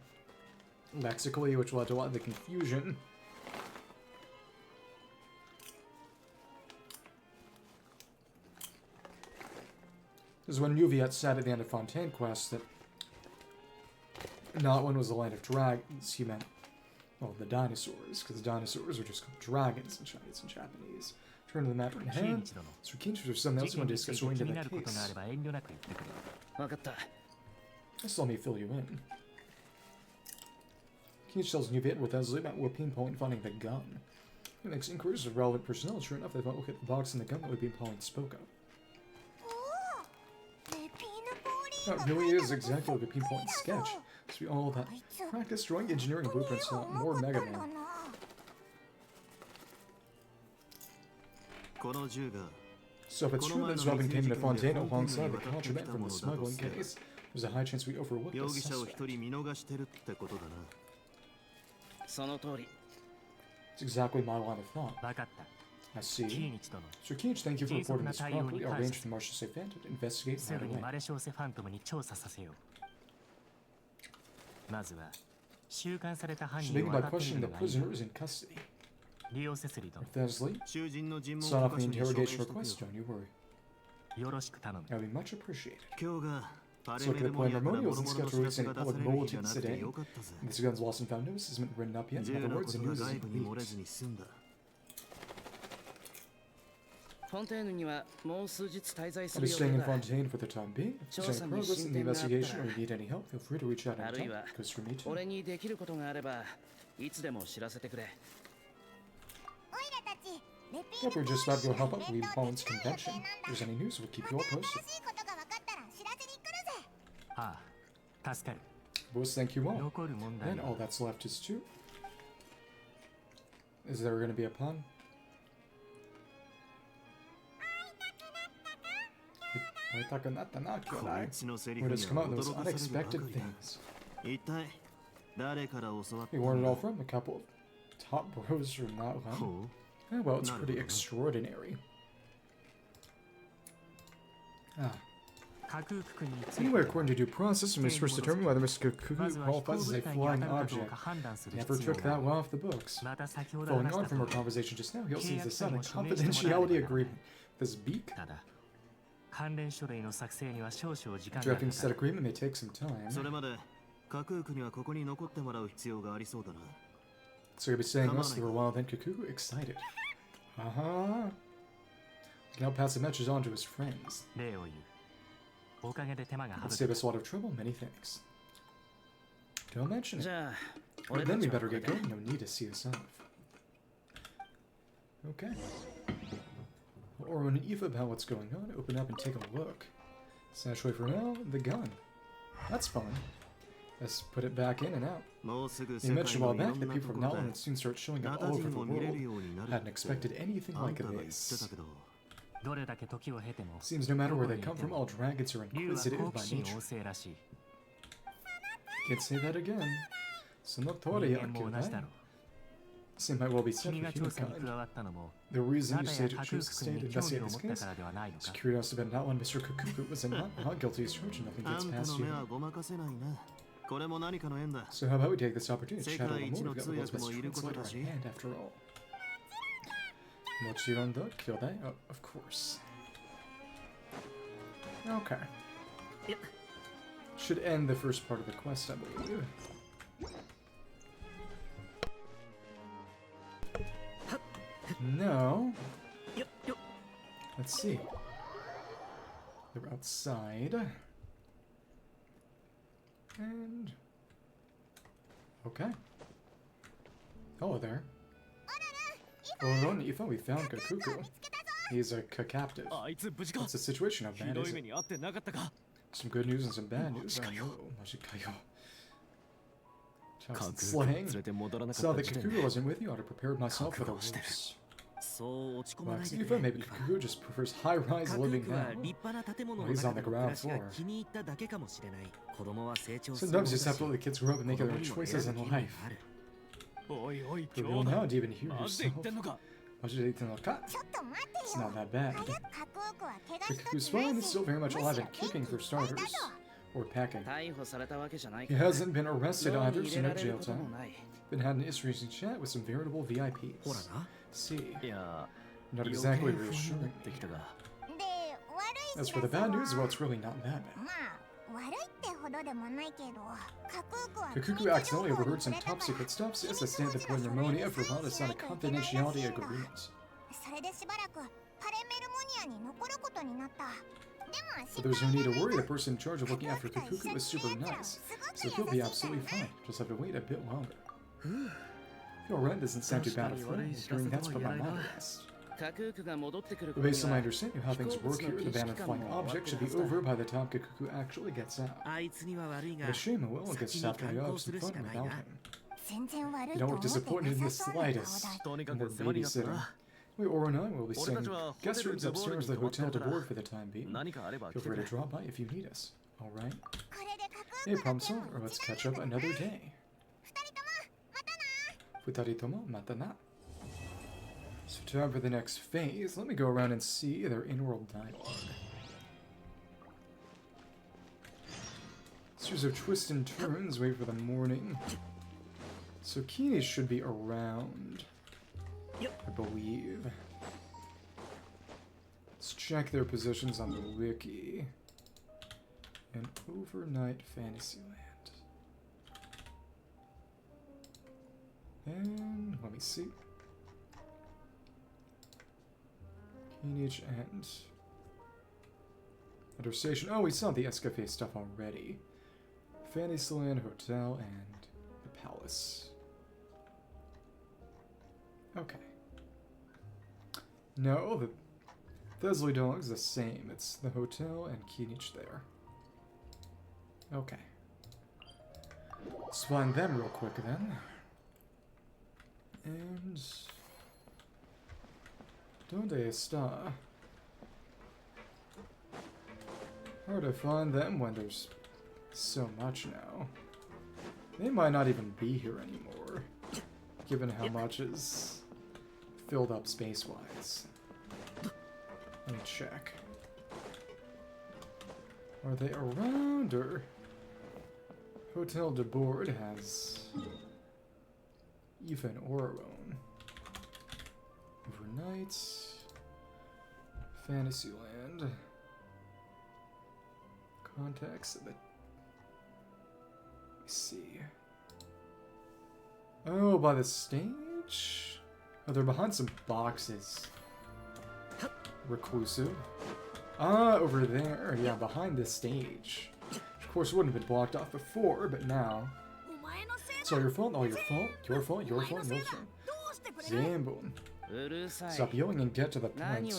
Lexically, which led to a lot of the confusion. This is when Neuvillette said at the end of Fontaine Quest that Natlan was the land of dragons. He meant, well, the dinosaurs, because the dinosaurs are just called dragons in Chinese and Japanese. Turn to the matter at う hand. キーニチ殿 So Kinich, there's something 事 else you 件 want to につい discuss て going 気 into にな that ることがあれ case. ば遠慮なく言ってくれ分かった Just let me fill you in. Kinich tells Neuvillette with Wriothesley about what pinpoint finding the gun. He makes inquiries of relevant personnel. Sure enough, they found look at the box and the gun that pinpoint spoke of. That really is exactly like a pinpoint sketch. So we all that practice drawing engineering blueprints out more Mega Man. この銃が So if it's true that it's well contained in a Fontaine alongside the contraband from the smuggling case, there's a high chance we overlooked 容 the 疑者を suspect. 一人見逃してるってことだなその通り It's exactly my line of thought. 分かった I キー see. ニチ殿 Sir Kinich, thank you for reporting this 迅速な対応に promptly. I'll 感謝 arrange for the Marshal Safe Phantom to investigate す right ぐに away. マレショーセファントムに調査させようまずは収監された犯 Should 人 begin を by 当たってみ questioning る the のがいい prisoners in custody. 利用せすり殿 Wriothesley, 囚人の尋問 sign 許 off 可 the 書に署名 interrogation しとくよ request, don't you worry. よろしく頼む That would be much appreciated. 今日がパレ So メ could ル the モニ plan アからもろ Remonials も and ろの Scout 知 releasing らせ a が出さ public れる日じゃ bulletin なくて today? よかったぜ This gun's lost and found news hasn't been written up yet. 自 In 由 other なこ words, と the が news 外 isn't 部に漏れ leaked. ずに済んだフォンテーヌにはもう数日滞在す I'll る be 予 staying 定 in だ Fontaine for the time being. If there's any progress in the investigation or you need any help, feel free to reach out あるい anytime. は Goes for me too. 俺にできることがあればいつでも知らせてくれ Yep, we're just about to go help out Weeb Pollen's convention. If there's any news, we'll keep you all posted. ああ助かる Boys, thank you all. 残る問題 And all that's left is two. Is there going to be a pun? Wait, こいつのセリ Where フ does に come は out those 驚かされるば unexpected かりだ things? 一体誰から教わった We ん learned it だ all from a couple of top bros from Natlan. ほ Yeah, well, it's Not pretty really. extraordinary. Ah. 架空区について Anyway, according to due process, we must first determine whether Mr. まず Kuku は飛行 qualifies as 物 a 体に当た flying るかどう object. か判断する Never 必要 took があ that る one off the books. また先ほど Following 話し on た from 通 our り conversation just now, he also needs to sign a 契約書にも署名してもらえ confidentiality れば agreement. This beak? ただ関連書類の作成には少々時間がか Drafting か said る agreement may take some そ time. れまで架空区にはここに残ってもらう必要がありそうだな So you'll be staying Come us on, for a while then, Kuku? Excited. Uh-huh. He can now pass the message on to his friends. 例を言うおかげで手間が It'll 省 save く us a lot of trouble, many thanks. Don't mention じ it. ゃあ But 俺 then た we ちは better これ get で going. No need to see us off. Okay. Well, Ororon and Eva about what's going on. Open up and take a look. Essentially for now, the gun. That's fun. Let's put it back in and out. もうすぐ You 世界 mentioned a の while いろ back ん that な people と from ころ Natlan で would soon start showing ナ up タ all 人 over the も見れる world. ようになる Hadn't って expected anything あん like たが言って this. たけどどれだけ時を経ても Seems no matter where they come from, all dragons are 竜は inquisitive 好 by 奇心 nature. 旺盛らしい Can't say that again. その通り人やけどね。間も同じだろう Same might well be said 君 for が調査に加 humankind. わったのも The reason ナ you タ say や to 架空 choose to 区 stay に to 興味 investigate を this 持った case からではないの is か curious about Natlan. Mr. Kukuku was not guilty as charged. Nothing あ gets んた past の you. 目はごまかせないなこれも何かの縁だ So how about we take this opportunity to 世 chat a 界 little 一 more? の We've got 通 the world's 訳 best もいること translator だ at し hand, after all. Mochiron da kyodai? Oh, of course. Okay. should end the first part of the quest, I believe. No. Let's see. They're outside. And... okay. Hello there. Ororon, Aoife, we found Kakuku. He's a captive. What's the situation? How bad is it? Some good news and some bad news. Oh no, Majikayo. Just slaying. Saw that Kakuku wasn't with you. I ought to prepare myself for the worst. Relax, Aoife, maybe Kakuku just prefers high-rise living now. Well, he's on the ground floor. Sometimes you just have to let the kids grow up and make their own choices in life. For real now, do you even hear yourself? It's not that bad. Kakuku's fine, he's still very much alive and kicking for starters. Or packing. He hasn't been arrested either, so no jail time. Been had an interesting chat with some veritable VIPs. See. Not exactly reassuring. As for the bad news, well, it's really not that bad. Kakuku accidentally overheard some top secret stuff, so yes, I stand at the point of pneumonia for Ron to sign a confidentiality agreement. But there's no need to worry, the person in charge of looking after Kakuku is super nice, so he'll be absolutely fine. Just have to wait a bit longer. Your rent doesn't sound too bad at all, hearing that's put my mind at rest. But based on my understanding of how things work here, the ban on flying objects should be over by the time Kakuku actually gets out. But a shame, Will gets stopped and have some fun without him. You don't look disappointed in the slightest. More babysitting. We Ororon and I will be sending guest rooms upstairs to the hotel to board for the time being. Feel free to drop by if you need us. Alright? Hey, problem solved, or let's catch up another day. Futaritomo matana. So time for the next phase. Let me go around and see their in-world dialogue. Series of twists and turns, wait for the morning. So Kinich should be around, I believe. Let's check their positions on the wiki. An overnight Fantasyland. And let me see. Kinich and Under Station. Oh, we saw the Escoffier stuff already. Fantasyland, Hotel, and the Palace. Okay. No, the Wriothesley dog's the same. It's the hotel and Kinich there. Okay. Let's find them real quick then. And Donde está? Hard to find them when there's so much now. They might not even be here anymore, given how much is filled up space-wise. Let me check. Are they around, or Hotel de Board has even Ororon. Overnight. Fantasyland. Contacts of the... Let me see. Oh, by the stage? Oh, they're behind some boxes. Reclusive. Ah, over there. Yeah, behind the stage. Of course, it wouldn't have been blocked off before, but now... It's all your fault, all your fault, your fault, your fault, your fault. Zambon. Stop yelling and get to the point.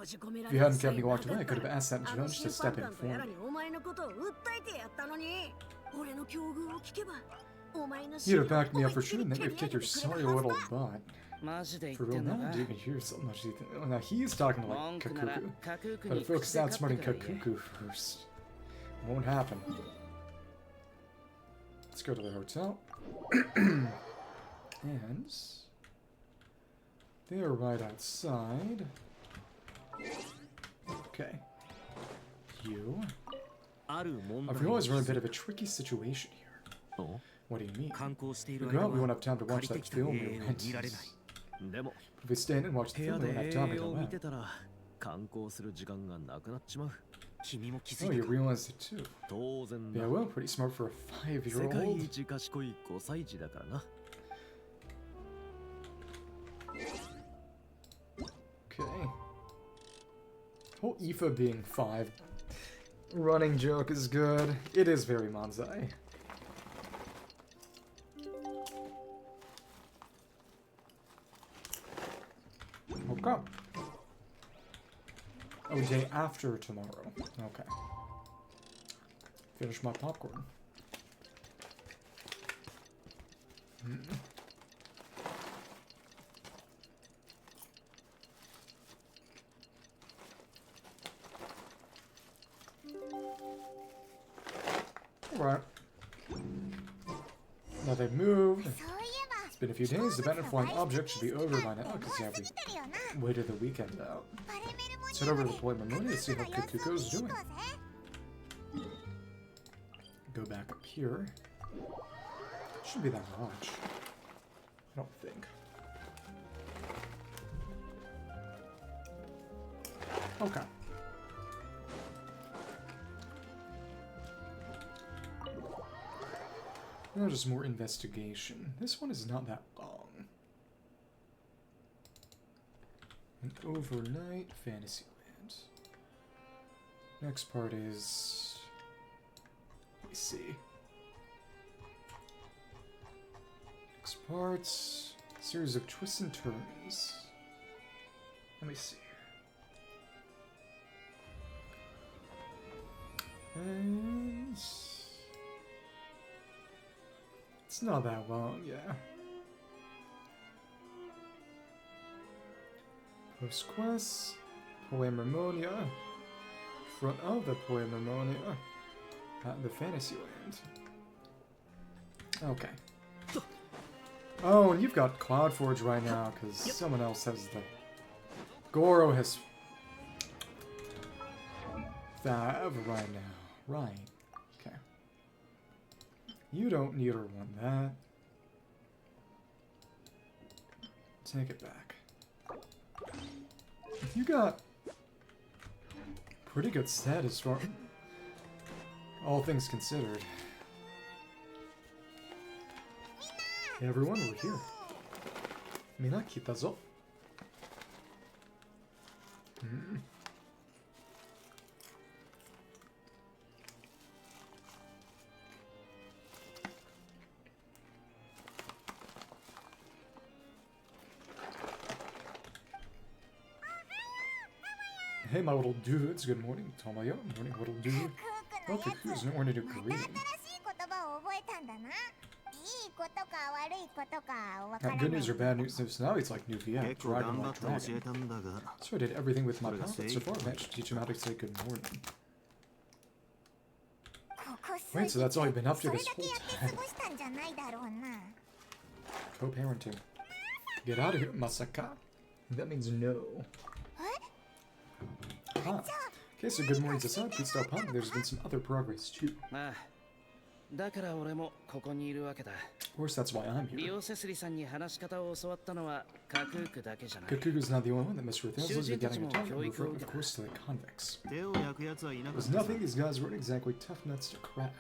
If you hadn't kept me locked away, I could have asked that judge to step in for me. You'd have backed me up for sure, and then you'd kick your sorry little butt. For real now, do you even hear so much? Now he's talking to like Kakuku. But if folks outsmarting Kakuku first, it won't happen. Let's go to the hotel. And they are right outside. Okay. You. I've realized we're in a bit of a tricky situation here. What do you mean? If we go out, we won't have time to watch that film we rented. If we stand and watch the film, we won't have time to go out. 君も気 Oh, づい you たか realized it too. 当然 Yeah, だ well, pretty smart for a 世界 5-year-old. 一賢い5歳児だからな Okay. Whole Aoife being 5. Running joke is good. It is very Manzai. Okay. Oh, day after tomorrow. Okay. Finish my popcorn. Alright. Now they've moved. It's been a few days. The ban on flying objects should be over by now, because yeah, we waited the weekend out. Let's head over to the Poi Marmoni to see how Kukuko's doing. Go back up here. Shouldn't be that much. I don't think. Okay. Now just more investigation. This one is not that long. An overnight Fantasyland. Next part is... Let me see. Next part... Series of twists and turns. Let me see. And... It's not that long, yeah. Post-quest, Poemermonia, front of the Poemermonia, at the Fantasyland. Okay. Oh, and you've got Cloudforge right now, because someone else has the... Goro has... that right now. Right. Okay. You don't need or want that. Take it back. You got pretty good status for all things considered. Hey everyone, we're here. Mina kita zo. Hey, my little dudes. Good morning, Tomoyo. Morning, little dude. Oh, Kuku's no order to greeting. Not good news or bad news. So now he's like Neuvillette, 結構頑張 Dragon っ like て教え Dragon. たんだが So I did everything with my puppet. So far, I managed to teach him how to say good morning. Wait, so that's all you've been up to this whole time? Co-parenting. Get out of here, Masaka. That means no. Ah. Okay, so good morning's aside, please stop hunting. There's been some other progress too. まあだから俺もここにいるわけだ Of course, that's why I'm リ here. オセスリさんに話し方を教わったのはカクークだけじゃない Kuku's not the only one that Mr. Wriothesley has been getting attacked and referred, of course, to the convicts. 手を焼くやつはいなかっ There's たさ nothing, these guys weren't exactly tough nuts to crack.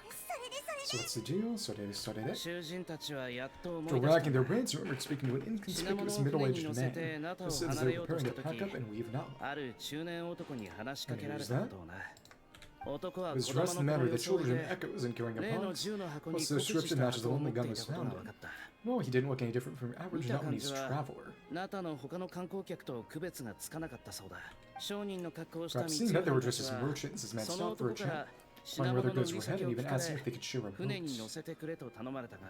So what's the deal? So they 囚人たちはやっと思 After い出した racking their brains, I remembered speaking to an inconspicuous middle-aged man who said as they were preparing to pack up and leave now. ある中年男に話しかけられたことをな男は It was 子供 dressed の in the 頃 manner 予 the 想 children で in Echo wasn't carrying a 例の punch. 銃の箱に Plus, the 酷使 description した matches the 箱を only 持って gun い was たことが found. 分かった No, he didn't look any different from your average 見た感 Japanese じは traveler. ナタの他の観光客と区別がつかなかったそうだ商人の格好をした Perhaps 密 seeing 輸 that they were 犯た dressed ち as は merchants, his man その stopped for a 男から chat, 品 finding where 物 their の goods 売り were 先 headed, を even 聞か asking れ if they could share a 船に乗 boat. せてくれと頼まれたが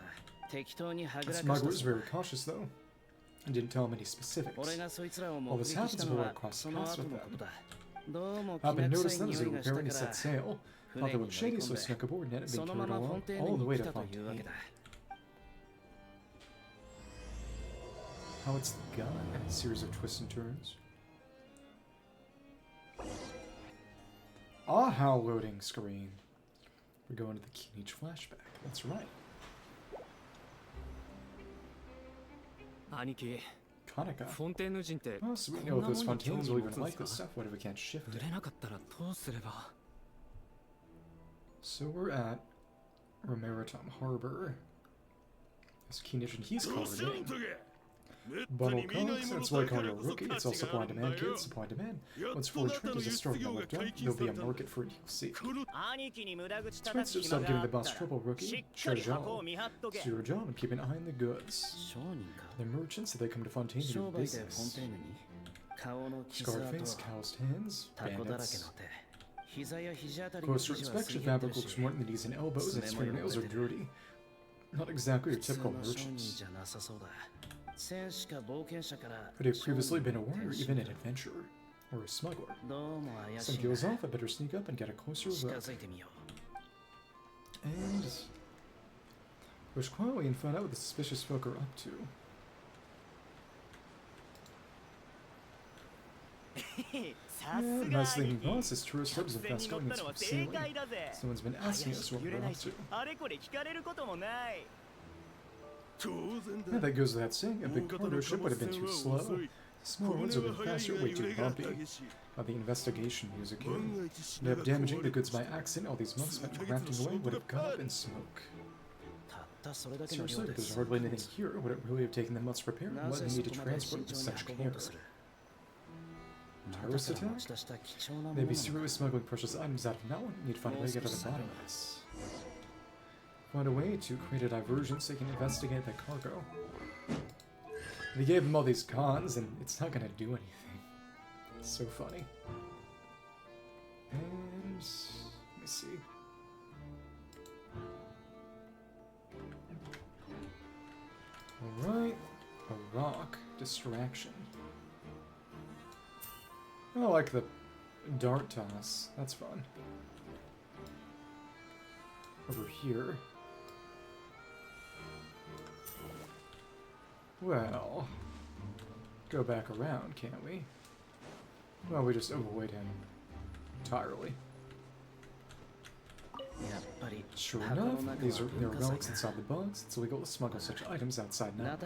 適当にはぐ The らかした smuggler was そう very だ cautious, though, and didn't tell him any specifics. 俺がそいつらを目 All 撃 this し happens た before の I は cross その paths 後 with のこと them. だどうも気 Happened な to 臭 notice い them 匂 as they い were がした preparing to から set sail. Thought 船 they に looked 乗り shady, 込 so ん I で snuck aboard and had it そ been の carried ままフォン along テー all ヌ the に way 来 to たというわけ Fontaine. だ How it's the gun, a series of twists and turns. Aha, loading screen. We're going to the Kinich flashback. That's right. 兄貴 Kanika. フォンテーヌ人って Oh, so we こ know んな if those もんに興 Fontaines 味 will 持 even つん like す this か stuff. What if we can't shift 売 it? れなかったらどうすれば So we're at Maritime Harbor. As Kinich and he's covered in. Bubble Cogs, that's why I call you a rookie. It's all supply and demand, kids. Supply and demand. Once fully trained as a starting level done, there'll be a market for it, you'll see. It's right, so stop giving the boss trouble, rookie. Shut your jaw. It's your job and keep an eye on the goods. They're merchants, so they come to Fontaine to do business. Scarred face, calloused hands, bandits. Closer inspection, fabric looks worn in the knees and elbows, and its fingernails are dirty. Not exactly your typical merchants. Could have previously been a warrior, even an adventurer, or a smuggler. Some feels off, I better sneak up and get a closer look. And push quietly and find out what the suspicious folk are up to. Yeah, nice thinking boss, this tourist hub is the best going that's sailing. Someone's been asking us what we're up to. Yeah, that goes without saying, a big cargo ship would have been too slow. Small ones would have been faster, way too bumpy. The investigation music here. End up damaging the goods by accident, all these months spent crafting away would have gone up in smoke. Seriously, there's hardly anything here. Would it really have taken them months to prepare? And what they need to transport with such care? Terrorist attack? Maybe secretly smuggling precious items out of Natlan. Need to find a way to get to the bottom of this. Find a way to create a diversion so you can investigate that cargo. They gave him all these cons, and it's not gonna do anything. It's so funny. And let me see. Alright, a rock distraction. I like the dart toss. That's fun. Over here. Well, go back around, can't we? Well, we just avoid him entirely. Sure enough, there are relics inside the box. It's illegal to smuggle such items outside now.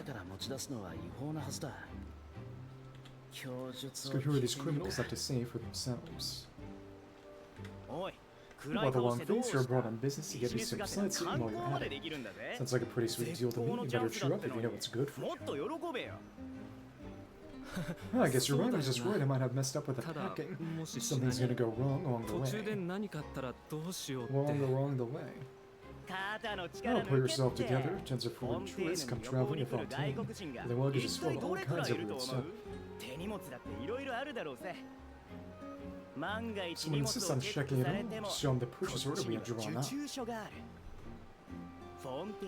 Let's go hear what these criminals have to say for themselves. While the long face, you're abroad on business to get these some sightseeing while you're at it. Sounds like a pretty sweet deal to me. You better cheer up if you know what's good for you. I guess you're right. I was just worried I might have messed up with the packing. Something's gonna go wrong along the way. Along the way. Now pull yourself together. Tons of foreign tourists come traveling to Fontaine. Their luggage is full of all kinds of weird stuff. Someone insists on checking it out. Show them the purchase order we have drawn up.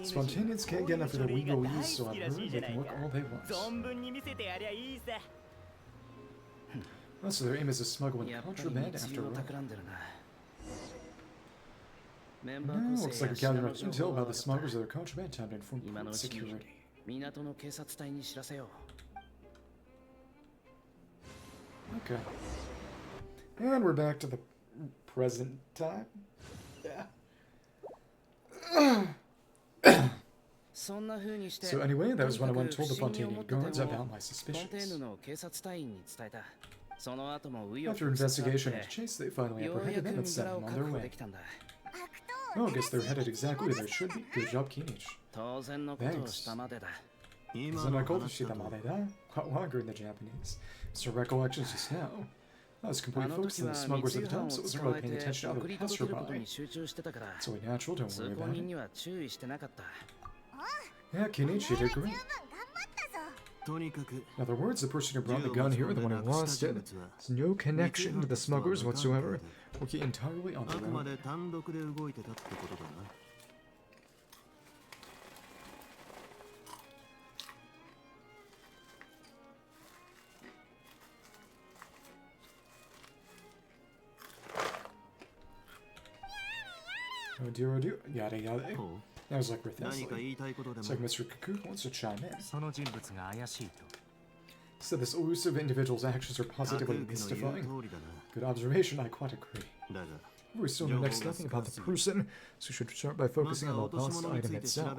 Spontaneans can't get enough of the Wiggle-Ease, so I've heard they can work all they want. Oh, so their aim is to smuggle in contraband after all. No, looks like you're gathering enough intel about the smugglers of their contraband time to inform port security. Okay. And we're back to the present time. Yeah. So anyway, that was when I went and told the Fontaine guards about my suspicions. After investigation and chase, they finally apprehended them and sent them on their way. Oh, I guess they're headed exactly where they should be. Good job, Kinich. Thanks. What longer in the Japanese? It's a recollection just now. I was completely focused on the smugglers at the time, so I wasn't really paying attention to other passerby. It's only natural, don't worry about it. Yeah, Kinich, you did great. In other words, the person who brought the gun here, the one who lost it, has no connection to the smugglers whatsoever, working entirely on their own. Oh dear, yada yada. That was like Wriothesley. It's like Mr. Cuckoo wants to chime in. So this elusive individual's actions are positively mystifying. Good observation, I quite agree. We still know next nothing about the person, so we should start by focusing on the lost item itself.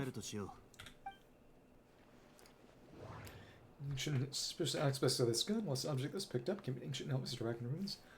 Ancient suspicious aspects of this gun, lost object that's picked up can be ancient helmets, dragon runes,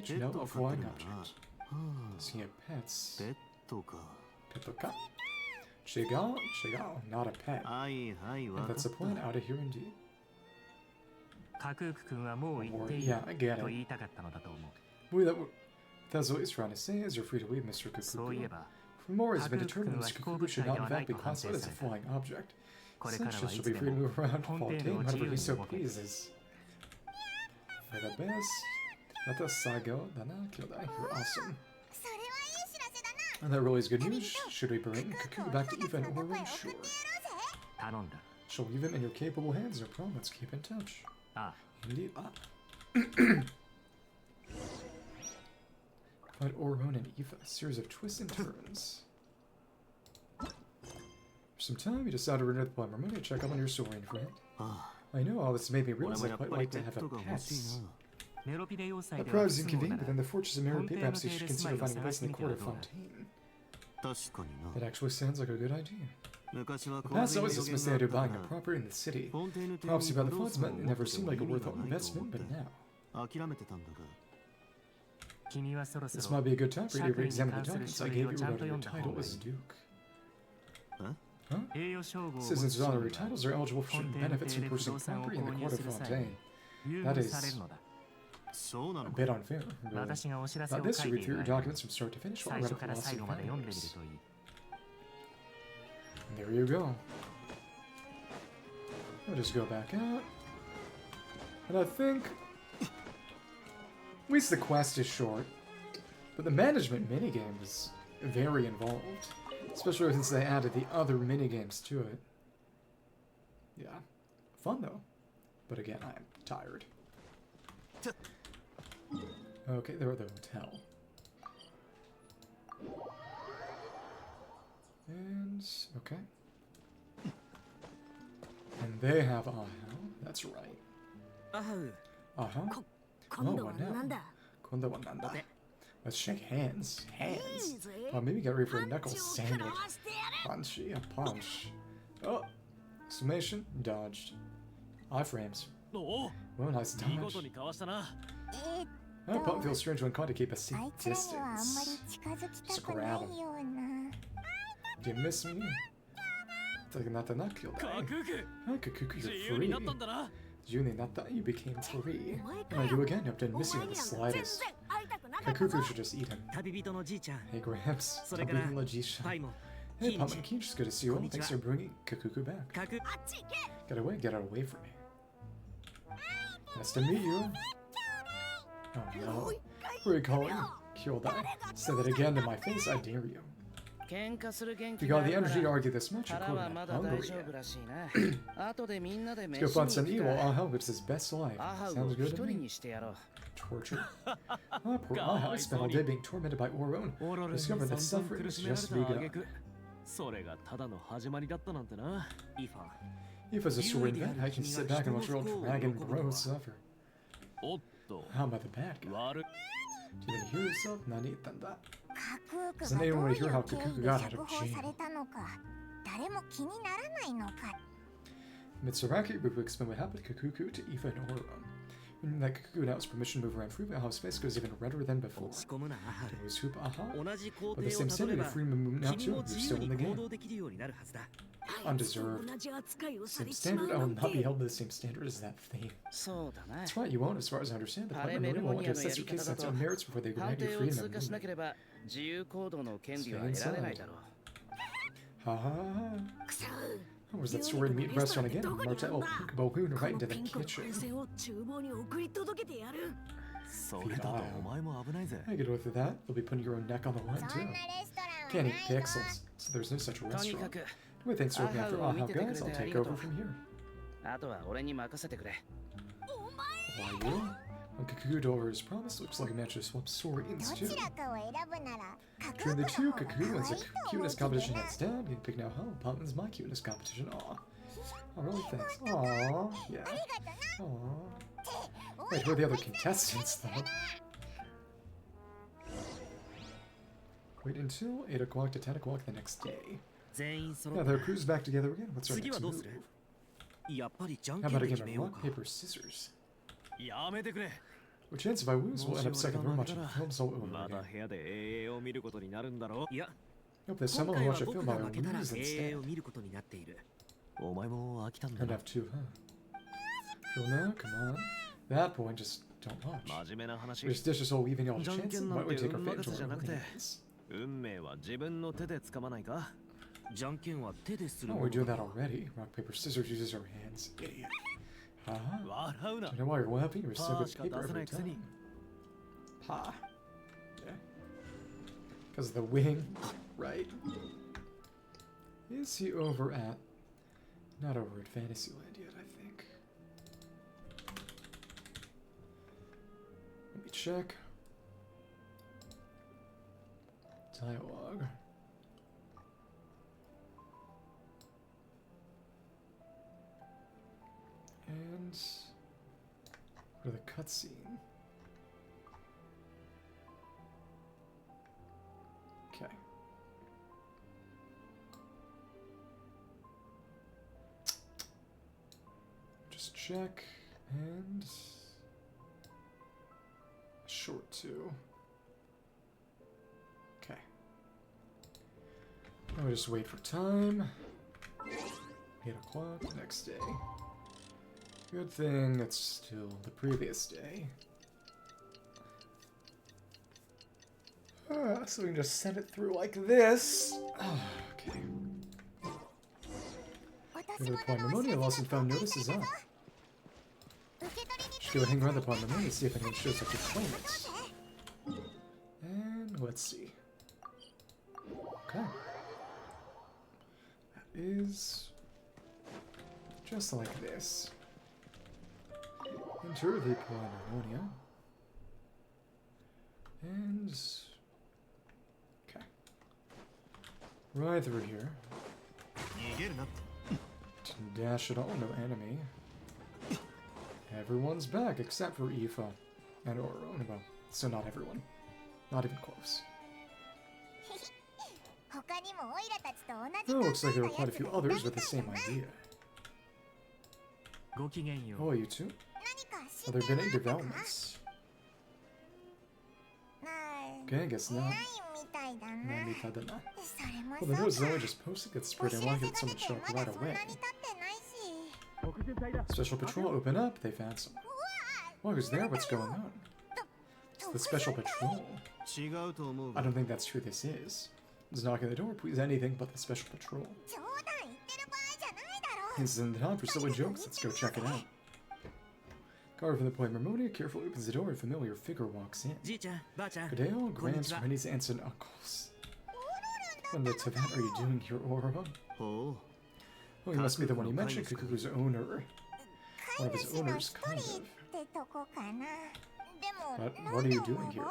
need to know a flying object. Looking at pets. ペットか Pippoka? Chigal? Chigal, not a pet. はいはいわ And かっ that's a た plan out of here indeed. カクーク君はもう言っていい Yeah, I get と it. 言いたかったのだと思う。 That's what he's trying to say, is you're free to leave, Mr. そういえ Kukuku. ば、 From more has been Kakuku determinedは Mr. 飛行 Kukuku 物 should 体 not では in な fact い be と判定 classified as さ a れた。 flying object. これから Since は she'll いつ be で free to も move around フォンテー Fontaine ヌを自 whenever 由 he に so 動け。 pleases. You're the best. Let the Saigo Dana Kyodai. You're awesome. それはいい知らせだな。 And that really is good news. Should we bring Cuckoo back to Eva and Ororon? Sure. 頼んだ She'll leave him in your capable hands, no problem. Let's keep in touch. あ Indeed. Fight Ororon and Eva. A series of twists and turns. For some time, you decided to return to the Polymer Money to check up on your soaring friend. あ I know all this made me あ俺 realize も I'd やっ quite ぱり like ペ to have ッ a トが欲しい pet. な メロピデ要塞 That では prize is 不都合な inconvenient, ら but then the fortress of Mary Fontaine perhaps you の should 系列 consider 前を finding a 探 place して in み the ては court of どうだ Fontaine. 確かに That な actually sounds like a good idea. 昔は The 洪 past 水の always 予 dismissed 言 the があ idea っ of た buying が a property in the city. フォンテーヌ邸 Prophecy に about 不 the 動産を Fontaine 持っ never てて seemed もい like a いのでは worthwhile ないと investment, 思っ but て now. 諦めてたんだが君はそろそ This ろ might be a good time for you to 社会に re-examine 関 the する documents 書 I 類 gave を you ちゃんと regarding 読 your んだ方 title がい as い Duke. え 栄誉称号を Citizens 持 with つ honorary 人 titles are eligible for certain フォンテーヌ benefits 邸 from で不 purchasing 動産を property in 購 the 入 court す of る際 Fontaine. 優 That 遇 is されるのだそうな A の bit か unfair. Really. 私がお知らせ About を this, 書 you いて read い through る your 間 documents from start to finish 最 while 初 read か a ら philosophy 最後 of まで読んでみる matters. といい There you go. I'll just go back out. And I think... At least the quest is short. But the management minigame is very involved. Especially since they added the other minigames to it. Yeah. Fun though. But again, I'm tired. Okay, they're at the hotel. And... okay. And they have Aha. That's right. あはう Aha. 今度はなんだ Konda wa nanda? Let's shake hands. いい Hands. ぜ Oh, maybe get ready for a パン knuckle チを食 sandwich. らわしてやる Punchy, a punch. Oh! Exclamation. Dodged. Iframes. おお Well, nice 見 dodge. 事にかわしたな Oh, Punt feels strange when caught to keep a あ safe いつらにはあんまり distance. 近づきたくないような。 Do you miss me? Taking that to knuckle か day. くく Oh, Kukuku, 自 you're 由に free. なったんだな June, not that you became free. お前 And I か do よ again, hope didn't お miss you 前 in に the なんか全 slightest. 然会いたくなかったぞ Kukuku should just eat him. 旅人のじいちゃん Hey, Gramps. それから Tabitha Lajisha. パイモン Hey, キ Pum ン and チ Kinch, it's good to see you all. Konnichiwa. Thanks for bringing Kukuku back. かくあっち行け Get away, get out away from me. Nice to meet you. Oh no. Who are you calling? Kyodai. Say that again to my face, I dare you. 喧嘩する元 If 気 you があ got the るな energy to ら argue this much, you're 腹は clearly ま not だ大 hungry 丈 yet. 夫らしいな後でみんなで Let's 飯 go に find 行 some く evil. か Aha lives his best life. アハウを Sounds 一 good to 人 me. にしてやろう Torture. Oh, poor Aha spent all day being tormented by Ororon. オロロに Discovered that 散々 suffering 苦 is しめられ just た挙 begun. 句それがただの始まりだったなんてなイファ If as a sword vet, I can sit back and watch your old dragon bros suffer. おっと How about the bad guy? 悪 Do you even hear yourself? Nani tanda. カクーク Doesn't がどういう anyone 経 hear how 緯で Kukuku got out 釈 of 放 jail? されたのか誰も気にならないのか Mitsuraki will explain what happened to Kukuku to Ifa and Ororon. Meaning that Kukuku now has permission to move around freely, how his face goes even redder than before. 落ち込むなアハ It was Hoop Aha. 同じ工 But the 程を same たどれ sanity ば of freedom movement now 君 too. も You're 自 still 由 in に the 行 game. 動できるようになるはずだあいつと Undeserved. 同じ扱いをさ Same れちま standard. う I な will ん not be て held to the same standard as that thing. そうだな That's right, you won't, as far as I understand. The パレ Platinum メル Marine モ will ニア want to のや assess り your case 方 on だ its と own merits before they 判 grant you 定を freedom 通 and 過しなけ movement. れば自由行動の権利は Stay 得られない inside. だろう Ha ha ha. くさ How was う that sword meat restaurant again? どこにあるんだ Martel Pink Balloon こ right の into the ピンクの kitchen. 風船を厨房に送り届けてやるそれだとお前も危ないぜ I get away with that. You'll be putting your own neck on the line そん too. なレストランは Can't な eat いぞ pixels, so there's no such とにか restaurant. く Anyway, thanks for looking after Aha, Aha meet guys. the I'll take arigato. over from here. あとは俺に任せてくれ Why you? When Kukuku over his promise, looks like a match to swap swords ど too. ちらかを選ぶならカク Between the ー two, クの方 Kukuku が wins 可 the 愛いと思う cuteness けど competition な hands down. You can pick now how Pumpkin's my cuteness competition. Aw. Oh, really? Thanks. Aw, yeah. ありがとな Aw. Wait, who are the other contestants, though? Wait until 8 o'clock to 10 o'clock the next day. 全員揃 Yeah, った their crew's back together again. What's our 次は next どう move? するやっぱりじゃん How けん about a で game 決め of よう rock, か paper, scissors? やめてくれ Which chance if I lose, we'll end up second row watching films all over まだ again. 部屋で永遠を見ることになるんだろいや Hope that 今 someone 回 will は watch a 僕 film が while 負 I けたら lose 永 instead. 遠を見ることになっているお前も飽きたんだ I'd な have to, huh? Phil, now, come on. That point, just don't watch. 真面目な話 We're just all leaving y'all じゃんけ chances. んな Why ん don't we て take our 運 fate 任 into せじゃ our な own くて hands? 運命は自分の手でつかまないかじゃんけんは手でする Oh, も we're の doing だ that already. Rock, paper, scissors uses our hands. Idiot. Ah. 笑うな I know why you're laughing. You're so パー good しか paper 出せない every くせに time. Pa. Yeah. Because of the wing, right? Is he over at... Not over at Fantasyland yet, I think. Let me check. Dialogue. And... Go to the cutscene. Okay. Just check and short 2. Okay. Now we just wait for time. 8 o'clock the next day. Good thing it's still the previous day. So we can just send it through like this. Okay. Go to the Pandemonium. Lost and found notice is up. Should go hang around the Pandemonium, see if anyone shows up to claim it. And let's see. Okay. That is just like this. Enter the Pandemonium. And... okay. Right through here. Didn't dash at all, no enemy. Everyone's back except for Aoife and Ororon. Well, so not everyone. Not even close. Oh, looks like there were quite a few others with the same idea. Oh, you too? Have there been any developments? Okay, I guess not. Well, the news is only just posted, gets spread and like it, someone show up right away. Special patrol open up, they found some. Well, who's there? What's going on? It's the special patrol. I don't think that's who this is. Just knocking the door, please anything but the special patrol. This isn't the time for silly jokes, let's go check it out. Guard from the Pandemonium carefully opens the door, a familiar figure walks in. Good day, all grands, grannies, aunts, and uncles. What the Tevat are you doing here, Ororon? Oh, he must be the one you mentioned, Kuku's owner. One of his owners, kind of. But what are you doing here?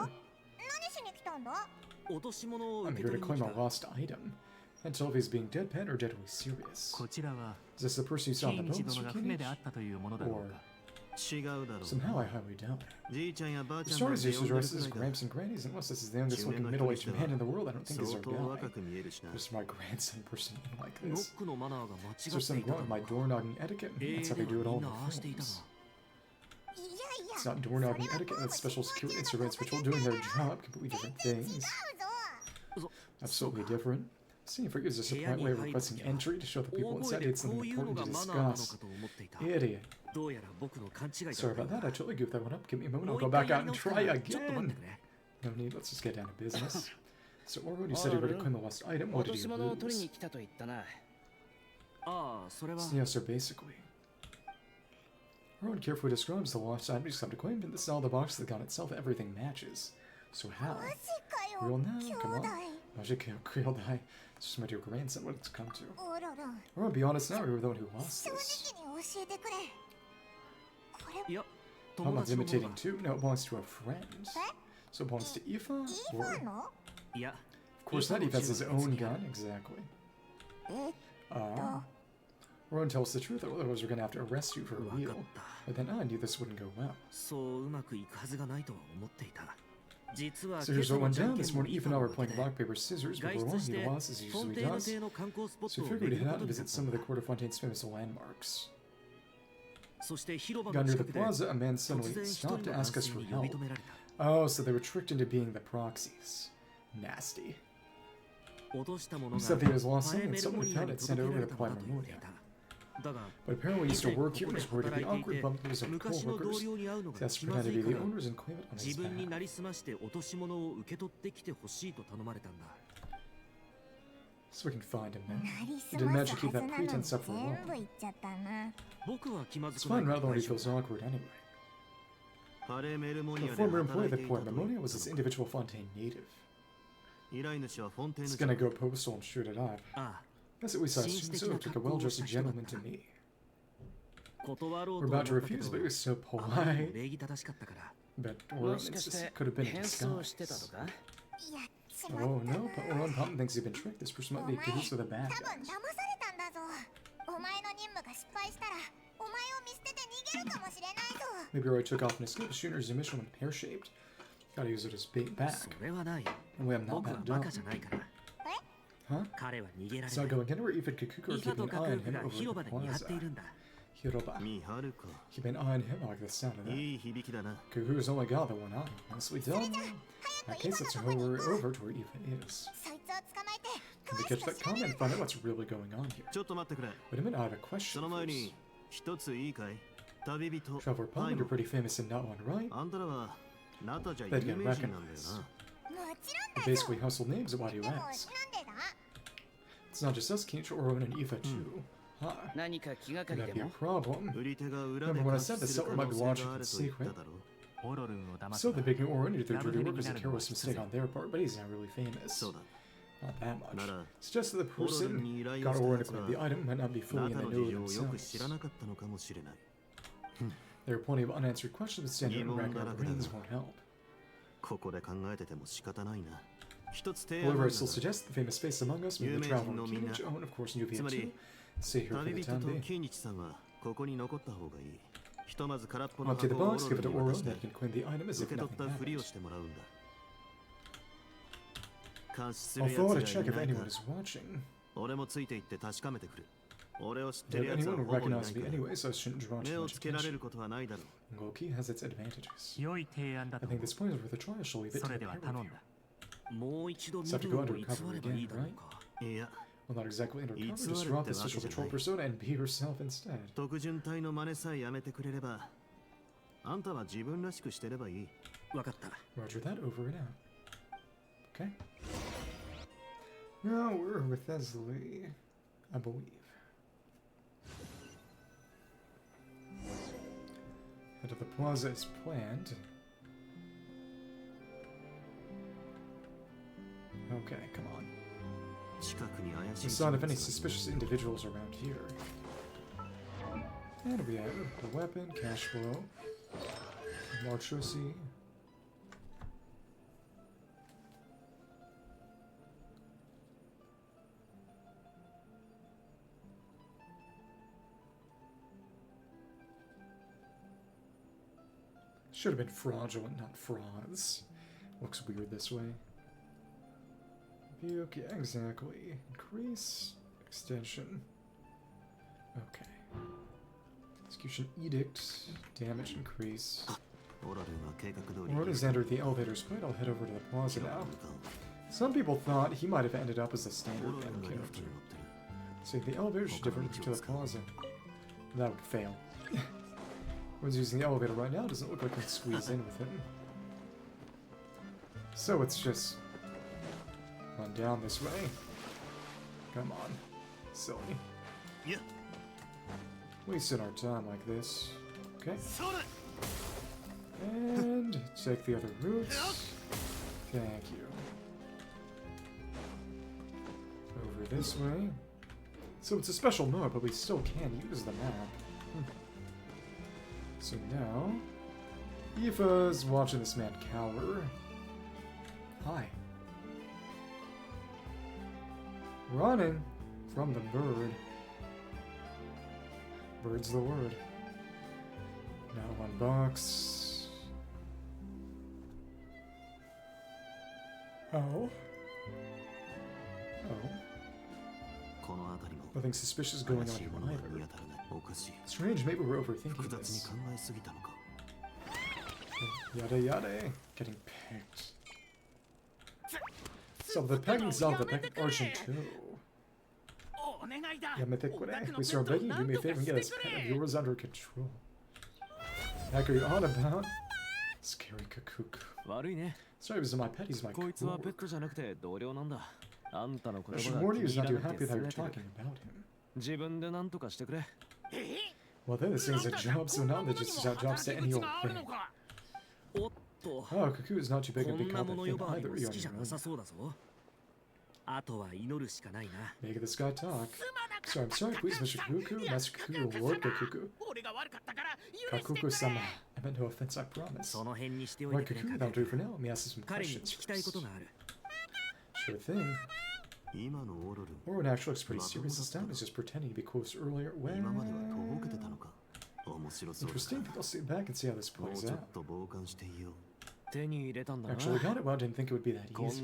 I'm here to claim a lost item. Can't tell if he's being deadpan or deadly serious. Is this the person you saw on the boat, Mr. Kinich? Or... somehow I highly doubt it. The stories used to address as gramps and grannies, unless this is the youngest looking middle-aged man in the world, I don't think he's our guy. Just my grandson personally like this. Is there something wrong with my door-knocking etiquette? That's how they do it all in the films. It's not door-knocking etiquette, that's special security and surveillance patrol doing their job, completely different things. Absolutely different. Seeing figures is just a polite way of requesting entry to show the people inside it's something important to discuss. Idiot. Sorry about that, I totally goofed that one up. Give me a moment, I'll go back out and try again. No need, let's just get down to business. So Ororon, you said you were to claim the lost item, what did you lose? Yeah, so basically. Ororon carefully describes the lost item you just have to claim, but this is all the box, the gun itself, everything matches. So how? Real now? Come on. Magic Creole Die. It's just my dear grandson what it's come to. Ororon, be honest now, you were the one who lost this. Pamon's imitating too? No, it belongs to a friend. So it belongs to Aoife? Or... of course not, Aoife has his own gun, exactly. Ororon tells the truth, otherwise we're gonna have to arrest you for real. But then I knew this wouldn't go well. So here's what went down. This morning, Aoife and I were playing rock, paper, scissors, but we're walking the loss as he usually does. So we figured we'd head out and visit some of the Court of Fontaine's famous landmarks. Got near the plaza, a man suddenly stopped to ask us for help. Oh, so they were tricked into being the proxies. Nasty. He said that he was lost something and someone found it sent it over to the Pandemonium. But apparently he used to work here and was worried to be awkward bumpers of co-workers. He asked for to be the owners and claim it on his behalf. なりすまして落とし物を受け取ってきてほしいと頼まれたんだ。 So here's what went down this morning. Aoife and I were playing rock, paper, scissors, but we're walking the loss as usually does. So we figured we'd head out and visit some of the Court of Fontaine's famous landmarks. So we can find him now. なりす Didn't ま manage す to keep はず that なのに pretense up for 全 long. 部言っちゃったな。僕は気まず It's くない fine から rather when 大 he 丈 feels 夫 awkward anyway. パレメルモ The ニアで former 働 employee い that てい poured たという ammonia was this individual Fontaine native. 依頼主はフォンテーヌ It's gonna go postal and shoot it up. あ That's what we saw. Seems So took a well-dressed gentleman to me. あ断ろう We're と思 about った to け refuse, ど but it was so あまりに polite. 礼儀正しかったから But も Ororon しかし insists て it could have been a 変装してたと disguise. か？いや、しま Oh った no, but Ororon Pom thinks you've been tricked. This person might be cahoots with a 多 bad 分 guy. 騙されたんだぞ。お前の任務が失敗したら、お前を見捨てて逃げるかもしれないぞ。 Maybe Roy took off and escaped. The shooter's mission went pear-shaped. Gotta use it as bait back. それはない And we have not 僕は that バ done. カじゃないから Huh? 彼は逃げられ It's ない not going anywhere. Even Kakuko イ are ファ keeping と an カ eye ク on ーク him が over 広場 the で見張ってい plaza. るんだ Hiroba. 見張るか Keep an eye on him. I like the sound of that. いい響きだな Kakuko's only got the one eye. Nicely done. In that case, let's hurry over to where Eva is. そいつを捕まえて、 Can we 詳 catch しく that 調べ comment る and find out what's really going on here? ちょっと待ってくれ Wait a minute, I have a そ question の前 first. に一ついいかい旅人 Traveler パ Palmer, イ you're モ pretty famous in Natlan, right? あんたらはナタじゃ They'd 有 get 名人なんだよ recognized. なもちろん They're だぞ。 basically household names, why do you でも、なん ask? でだ？ It's not just us, Kinich, Ororon, and Eva too. Hi. 何か気がか Could り that で be a も？ problem? 売り手が裏 Remember で when I 監 said 視 the する seller 可 might 能 be 性 watching があ in ると言った secret? だろ So the big Ororon did their Double dirty work was a minigames careless mistake on their part, but he's not really famous. そうだ Not that much. なら It's just that the オロロン person に依頼 got をした Ororon や to つ claim は the item might not be ナ fully タ in the の know 事情をよく themselves. 知らなかったのかもしれない There are plenty of unanswered questions, but standing on record Gimon brains won't help. ここで考えてても仕方ないな一つ提案 However, なん I だ still suggest the famous face among us, maybe the traveler Kinich, oh, and of course Neuvillette too. Stay here for 旅 the 人 time と being. キーニチさんはここに残った方がいいひとまず空っぽの Empty the 箱をオ box, ロ give ロ it to ンに渡し Ororon, て then he can claim the item as 受 if け取った nothing ふりを happened. してもらうんだ監視する I'll や throw out a つ check がい if ないか anyone is watching. 俺もついて行って確かめてくる俺を知ってる But やつは anyone ほ will ぼいない recognize か me ら anyway, so I shouldn't draw 目 too を much つけられ attention. ることはないだろう Goki has its advantages. 良い提案だ I と think this point is worth a try. I shall leave it そ to れ the では peer 頼ん review. だもう一度身 Just have to 分 go を偽 undercover ればいい again, だろう right? かいや Well, not exactly undercover, It's just not drop this at the official patrol Navia-run. persona and be yourself instead. 特順隊の真似さえやめてくれればあんたは自分らしくしてればいい分かった Roger that, over and out. Okay. Now we're with Wriothesley, I believe. Head to the plaza as planned. Okay, come on. 近くに怪し No い sign of any 人 suspicious individuals around here. And we have the weapon, cash flow, Marchosi. Should have been fraudulent, not frauds. Looks weird this way. Rebuke, yeah, exactly. Increase, extension. Okay. Execution edict, damage increase. オロロンは計画通り Ororon's entered the elevator's point. I'll head over to the plaza 広場 now. に向かう Some people thought he might have ended up as a standard オロロン end がリフト character. に乗ってる So the elevator should divert to the plaza. That would fail. Everyone's using the elevator right now. Doesn't look like we can squeeze in with him. So it's just run down this way. Come on, silly. Yeah. Wasting our time like this. Okay. それ And take the other routes. Thank you. Over this way. So it's a special mode, but we still can use the map. So now, Aoife's watching this man cower. Hi. Running from the bird. Bird's the word. Now one box. Oh. Oh. この辺りも Nothing suspicious going 怪 on しい here ものが見 either. 当たらないおかしい Strange, maybe we're overthinking 複雑に this. 考えすぎたのか Yada yada. Getting pegged. So the pegging's on the peg arching too. お願いだ Yametekure, we start begging, do me a favor and get this pet of yours under control. Heck are you on about? Scary Kakuku. 悪いね Sorry, it was my pet, he's my こいつはペッ cook. トじゃなくて同僚なんだ I should warn you, he's not too happy that you're talking about him. Well, then this thing's a job, so now that just out jobs to any old thing. Oh, Cuckoo is not too big a big help thing either, you know. Make this guy talk. So I'm sorry, please, Mr. Cuckoo, Master Cuckoo, Lord Cuckoo. Kakuku-sama. I meant no offense, I promise. Lord Cuckoo, that'll do for now. Let me ask you some questions first. Sure thing. Ororon actually looks pretty serious this time. He's just pretending to be close earlier. Well, interesting. I'll sit back and see how this plays out. Actually got it. Well, I didn't think it would be that easy.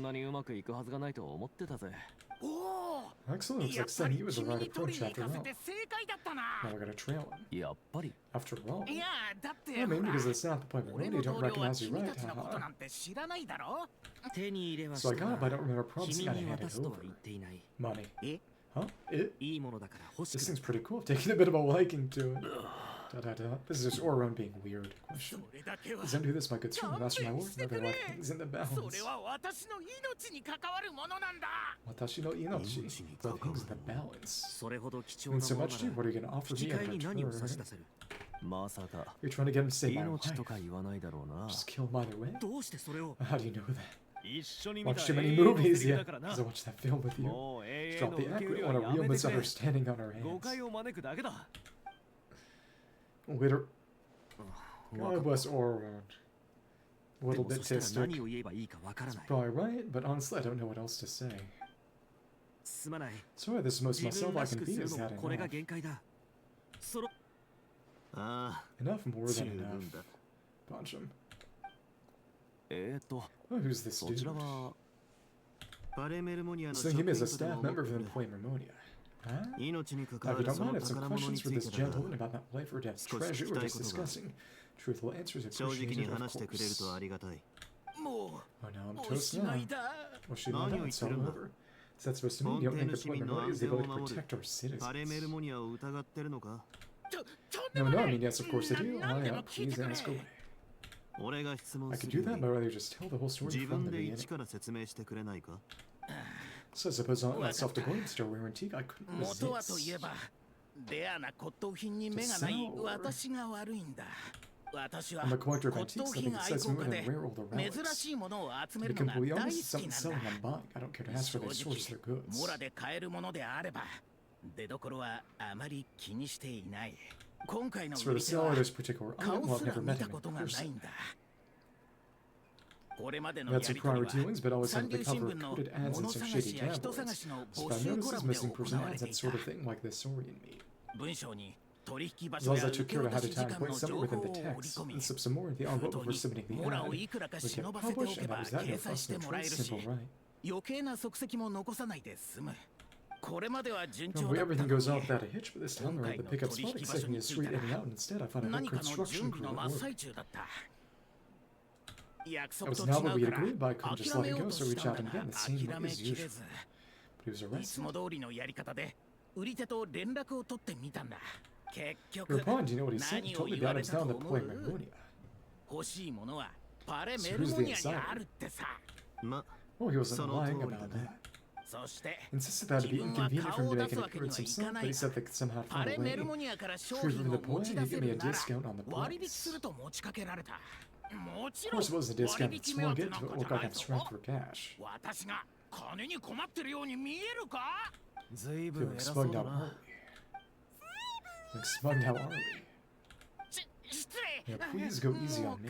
Excellent. Looks like saying he was the right approach after all. Now we're gonna trail him. After all. I mean, because it's not the point where you don't recognize you right, haha. So I got it, but I don't remember promising I'd hand it over. Money. Huh? This thing's pretty cool. I've taken a bit of a liking to it. This is just Ororon being weird. Question. Does that do this, my good sir? Master my word? Never like things in the balance. Watashi no inochi. Well, things in the balance. Means so much to you. What are you going to offer me in return? You're trying to get him to say my wife. Just kill him either way? How do you know that? Watched too many movies yet. Because I watched that film with you. She dropped the accurate on a real misunderstanding on her hands. Later. God bless Ororon. A little bit tastic. It's probably right, but honestly I don't know what else to say. Sorry, this is most of myself I can be. Is that enough? Enough, more than enough. Punch him. Oh, who's this dude? So he is a staff member of the Employee Mermonia. Huh? Now, if you don't mind, I have some questions for this gentleman about that life or death treasure we're just discussing. Truthful answers appreciated, of course. Oh, now I'm toast now. Well, she lied out, it's all over. Is that supposed to mean you don't think the Employee Mermonia is able to protect our citizens? No, I mean, yes, of course I do. Please ask away. I could do that, but I'd rather just tell the whole story from the beginning. So I suppose on that self-declared store we were antique, I couldn't resist. To sell. I'm a collector of antiques, I think it says more than rare older relics. To be completely honest, it's something selling I'm buying. I don't care to ask for their source their goods. As for the seller of this particular item, well, I've never met him in person. I've had some prior dealings, but always under the cover of coded ads and some shady tabloids. So if I notice this missing person ads, that sort of thing, like this Saurian meat. As long as I took care to have the time point somewhere within the text, and slip some more in the envelope before submitting the ad, we get published, and that was that, no fuss, no trade, simple, right? Normally everything goes off without a hitch, but this time around the pickup spot is taking a street in and out, and instead I found a whole construction crew at work. I was now that we had agreed, but I couldn't just let it go, so I reached out and again the same way as usual. But he was arrested. Whereupon, do you know what he said? He told me the items down the Employee Mermonia. So who's the insider? Oh, he wasn't lying about that. Insisted that it'd be inconvenient for him to make an appearance himself, but he said they could somehow find a way. Free from the point, he'd give me a discount on the price. Of course it wasn't a discount, but still get to it look like I'm strapped for cash. Feeling smug now, are we? Like smug now, are we? Yeah, please go easy on me.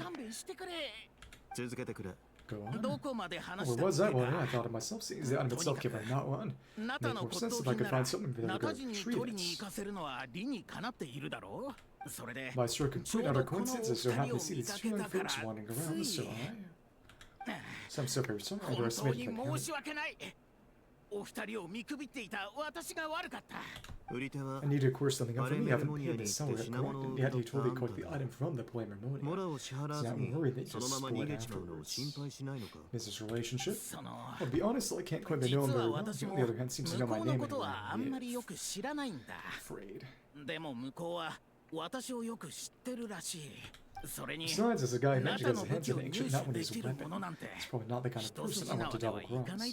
Go on. Where was I? Well, yeah, I thought of myself, seeing the item itself given not one. Make more sense if I could find something that would treat it. By sort of complete utter coincidence, I so happy to see these two young folks wandering around, so I'm so very sorry I underestimated the parent. I need to course something up for me. I haven't paid the seller correct, and yet he totally caught the item from the Employee Mermonia. So now I'm worried that you just split afterwards. Is this a relationship? I'll be honest, I can't quite know him very well. He on the other hand seems to know my name and afraid. Besides, as a guy who magic has hands in ancient, not when he's a weapon. He's probably not the kind of person I want to double cross.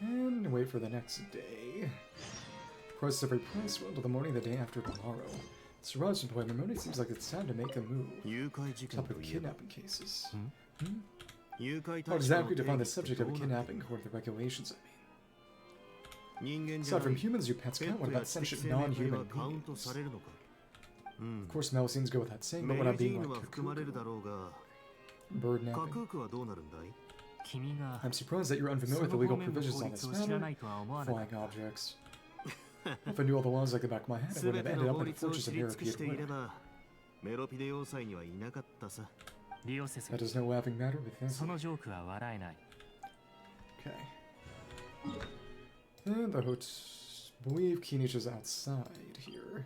And wait for the next day. Price every price well until the morning of the day after tomorrow. Surprise and point Ramoni seems like it's time to make a move. Top of kidnapping cases. How exactly define the subject of a kidnapping according to the regulations, I mean? Aside from humans, your pets count. What about sentient non-human beings? Of course, Melusines go without saying, but what about being like Kakuku? Bird napping. I'm surprised that you're unfamiliar with the legal provisions on this matter. Flying objects. If I knew all the laws like the back of my head, I would have ended up in the fortress of European. That does no laughing matter with him. Okay. And I believe Kinich is outside here.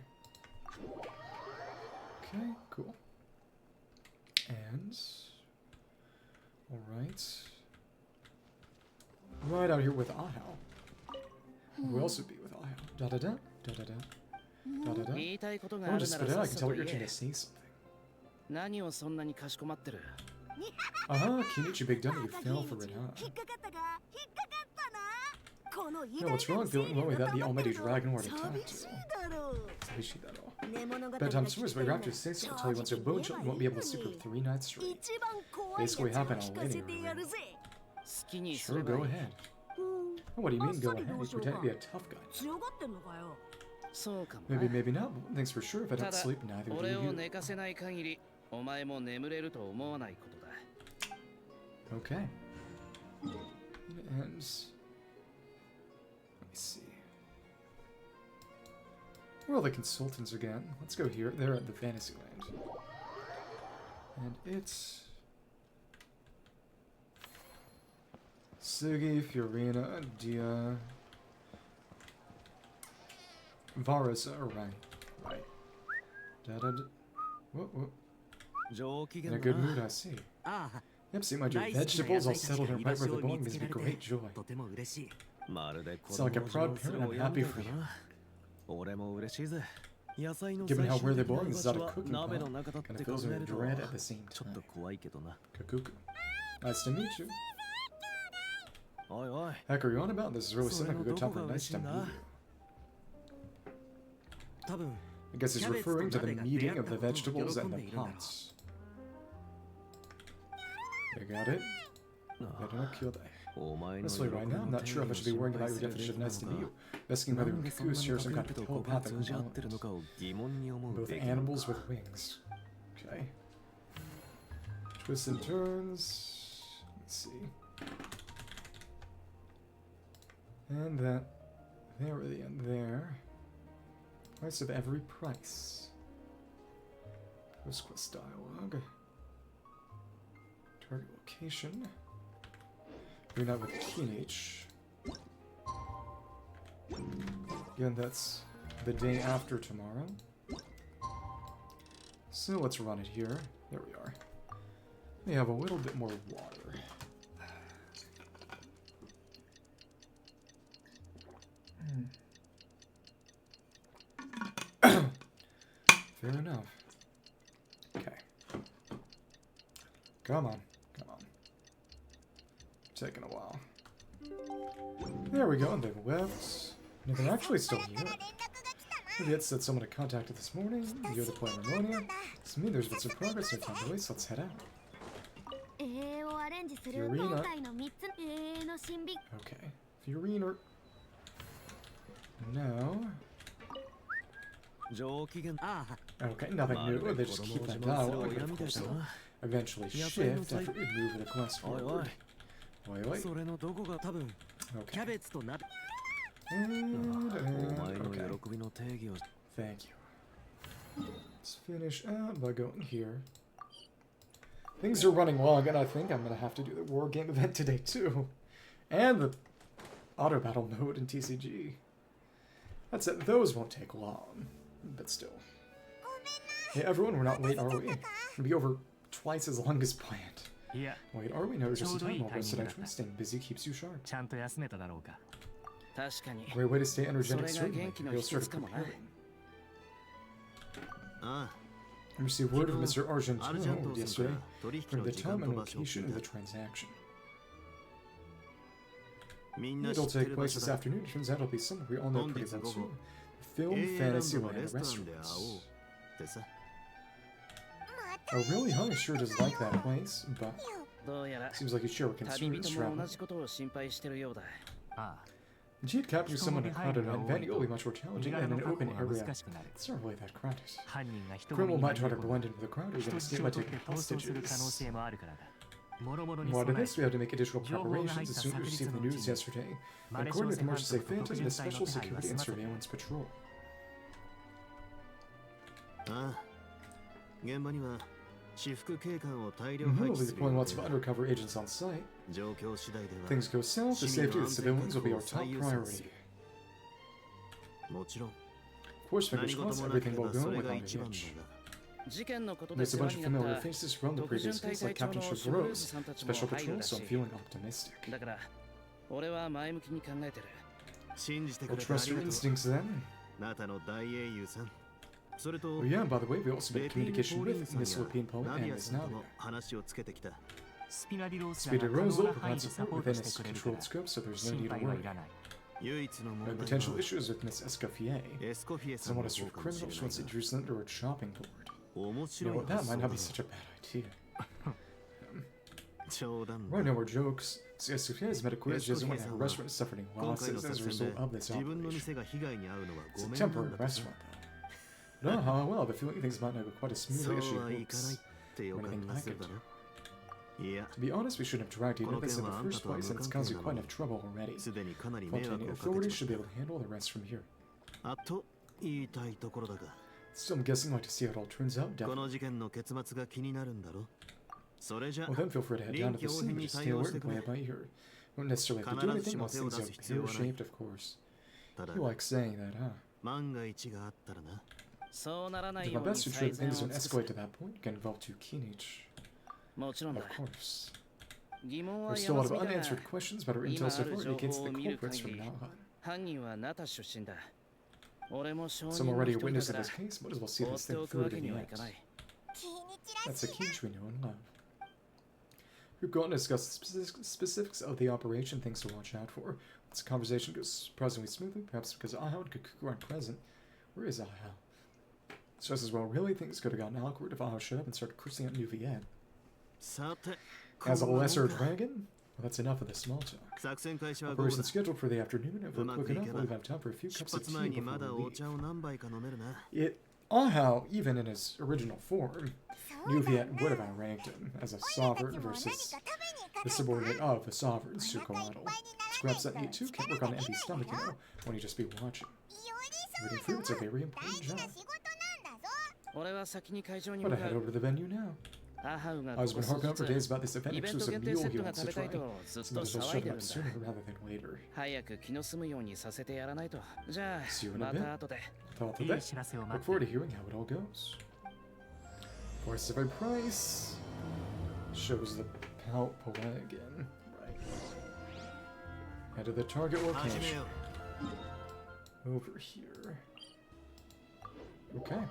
Okay, cool. And... Alright. Right out here with Ahau. Who else would be with Ahau? Da-da-da, da-da-da, da-da-da. I want to spit it out, I can tell what you're trying to say something. Aha, Kinich, you big dummy, you fell for it, huh? No, what's wrong feeling low without the almighty dragon where to talk to? Bedtime stories, but you're after 6, I'll tell you once you're bone chilled, you won't be able to sleep for 3 nights straight. Basically happened on Lyney earlier. Sure, go ahead. Oh, what do you mean, go ahead? You pretend to be a tough guy. Maybe, maybe not, but one thing's for sure, if I don't sleep, neither do you. Okay. And... let me see. Where are the consultants again? Let's go here. They're at the Fantasyland. And it's... Siggy, Furina, Dehya... Varesa, right. Da-da-da. Whoa, whoa. In a good mood, I see. Yep, see my dear vegetables all settled here right where they belong gives me great joy. It's like a proud parent, I'm happy for you. Given how where they belong, this is not a cooking pot. Kinda fills me with dread at the same time. Kakuku. Nice to meet you. Heck are you on about? This is really something like a good time for a nice time to meet you. I guess he's referring to the meeting of the vegetables and the pots. You got it? Better not kill that. Honestly, right now, I'm not sure if I should be worrying about your definition of nice to meet you. Asking whether Kakuku shares some kind of telepathic bond. Both animals with wings. Okay. Twists and turns. Let's see. And that. There at the end there. Price of every price. Post quest dialogue. Target location. We're not with Kinich. Again, that's the day after tomorrow. So let's run it here. There we are. We have a little bit more water. Fair enough. Okay. Come on. Come on. Taking a while. There we go, and they've left. And they're actually still here. Neuvillette said someone had contacted this morning. You're the player Ramona. It's me, there's been some progress, no time to waste, let's head out. Furina. Okay. Furina. No. Okay, nothing new. They just keep that dialogue, but of course they'll eventually shift after we move the quest forward. Wait. Okay. Okay. Thank you. Let's finish out by going here. Things are running long, and I think I'm going to have to do the war game event today too. And the auto battle mode in TCG. That's it. Those won't take long. But still. Hey everyone, we're not late, are we? It'll be over twice as long as planned. Yeah. Wait, are we? No, just in time. All rested actually. Staying busy keeps you sharp. Great way to stay energetic, certainly. You'll start preparing. I received word from Mr. Argentino yesterday from the time and location of the transaction. It'll take place this afternoon. Turns out it'll be something we all know pretty well too. Film, fantasy, land, and restaurants. Oh really? Huh? Sure does like that place, but どうやら seems like you share what 旅 concerns 人も同 travel. じことを心配してるようだ。ああ Indeed, capturing someone in a crowded venue will be much more challenging than an open area. 難しくなる It's not really that crowded. 犯人が人 Criminal に might try to 紛れ込 blend み into the crowd or 人 even 質 escape を by 取って taking 逃走する可能 hostages. 性もあるからだ。もろもろに What 備 it え is, we have to make additional 情報が preparations 入った as soon as we 昨日 receive the のう news ちに yesterday. マ And レーショ according ン to 戦犯 Commercial と Safe 特 Phantom, 巡 the 隊の Special 手配は Security and 済ませて Surveillance Patrol. ああ、現場には私服警官を大量 We'll 配置 be する deploying 予 lots 定 of だ。 undercover agents on site. 状況次第では Things go south, the safety of the civilians will be our top priority. もちろん Of course, 何 fingers 事 crossed, もなけ everything れ will ば go それ without が a 一番だ hitch. が。事件のことで There's 世 a 話 bunch に of なっ familiar た faces from the 特巡 previous 隊 case, 隊 like 長 Captain の Ship シュルーズ Rose, さんたちも Special 入る Patrol, ら so し I'm い。 feeling optimistic. だから俺は前向きに考えてる。信じてく We'll れてあ trust り your がとう。 instincts then. あなたの大英雄さん。それと Oh yeah, by the way, we also been in レピーヌ・ communication ポーリン with さん Miss や Philippine Poet ナ and ビア Miss さんと Navia. も話をつけてきた。スピナディロースら Speed が and 可 Rose 能な will 範囲 provide でサ support ポート within して its くれるか controlled ら scope, so there's no 心 need to 配はい worry. らない。唯一の No 問題 potential は issues with Miss Escoffier. エスコフィエさん Someone の is 方 sort か of もし criminal. れ She ない wants to が。 introduce them to her chopping board. 面 You 白 know い what? That 発 might 想 not だ be such a bad idea. 冗談 Right, だ no more jokes. See, Escoffier has met a quiz. She doesn't want her restaurant to suffer any 今回の losses 作 as a 戦で result of this 自分の operation. 店が被害に遭うのは It's ご a めんなん temporary だとさ。 restaurant, though. But well, the feeling things might not go quite as そう smoothly as she はいかない hopes. って予感 Anything が like する it. だろ。いや、 To be honest, we shouldn't have dragged you into this in the first place, and it's caused you quite enough trouble already. すでにかなり迷 Fontaine 惑を and かけ authorities ち should ま be っ able to handle the rest from here. た。あと言いたいところだが、 Still, I'm guessing like to see how it all turns out, こ definitely. の事件の結末が気になるんだろ。それじゃ Well, then feel free to head down to the scene, but just stay alert and play it by ear. Won't necessarily have to do anything unless things are pear-shaped, of course. ただ You like saying that, huh? 万が一があったらな。そうならな Do い my ように best to 最 ensure that 善を things don't 尽くす escalate to that point. You can involve to Kinich. もちろん Of だ。 course. 疑問は There's 山 still a lot 積 of みだが unanswered questions, but our intel so far indicates the culprits from Natlan. 犯人はナタ出身だ。俺も証 Some 人の already 一 a 人だ witness か of ら this case, might as well see 放っ this て thing おく through わ to け the にはい end. かない。 That's a Kinich we know and love. We've gone to discuss the specifics of the operation, things to watch out for. This conversation goes surprisingly smoothly, perhaps because Aeonblight and Kuku aren't present. Where is Aeonblight? It's just as well, really, things could have gotten awkward if Aeonblight showed up and started cursing out Neuvillette. さて、 As a こんなもん lesser か dragon? Well, that's enough of the small talk. 作戦開始は午後 Operation だ。 scheduled for the afternoon. If we're Umak quick enough, ikeba. we'll have time for a few 出 cups of 発前 tea にま before だ we お leave. 茶を何杯か飲めるな。 Aeonblight, even in his original form, Neuvillette would have outranked him as a sovereign versus the subordinate of a sovereign, Sukomodel. Scraps that need too can't work on an empty stomach, you know, when you just be watching. Reading fruits a very important job. 俺は先に会場に But 向 I か head う。 over to the venue now. アハウが I was こ been こ harping 数 up for 日 days about this event イベント exclusive 限定 meal セッ he トが wants 食 to べたい try. とずっ So と might as well 騒い shut で him る up ん sooner だ。 rather than later. 早く気の済むようにさせてやらないと。じゃ See you あ in a ま bit. た後で。 Thought い of い that. 知らせを Look 待って forward る to hearing how it all goes. Price of a price. Shows the palp away again. Right. Head to the target 始め location. よう。 Over here. Okay. And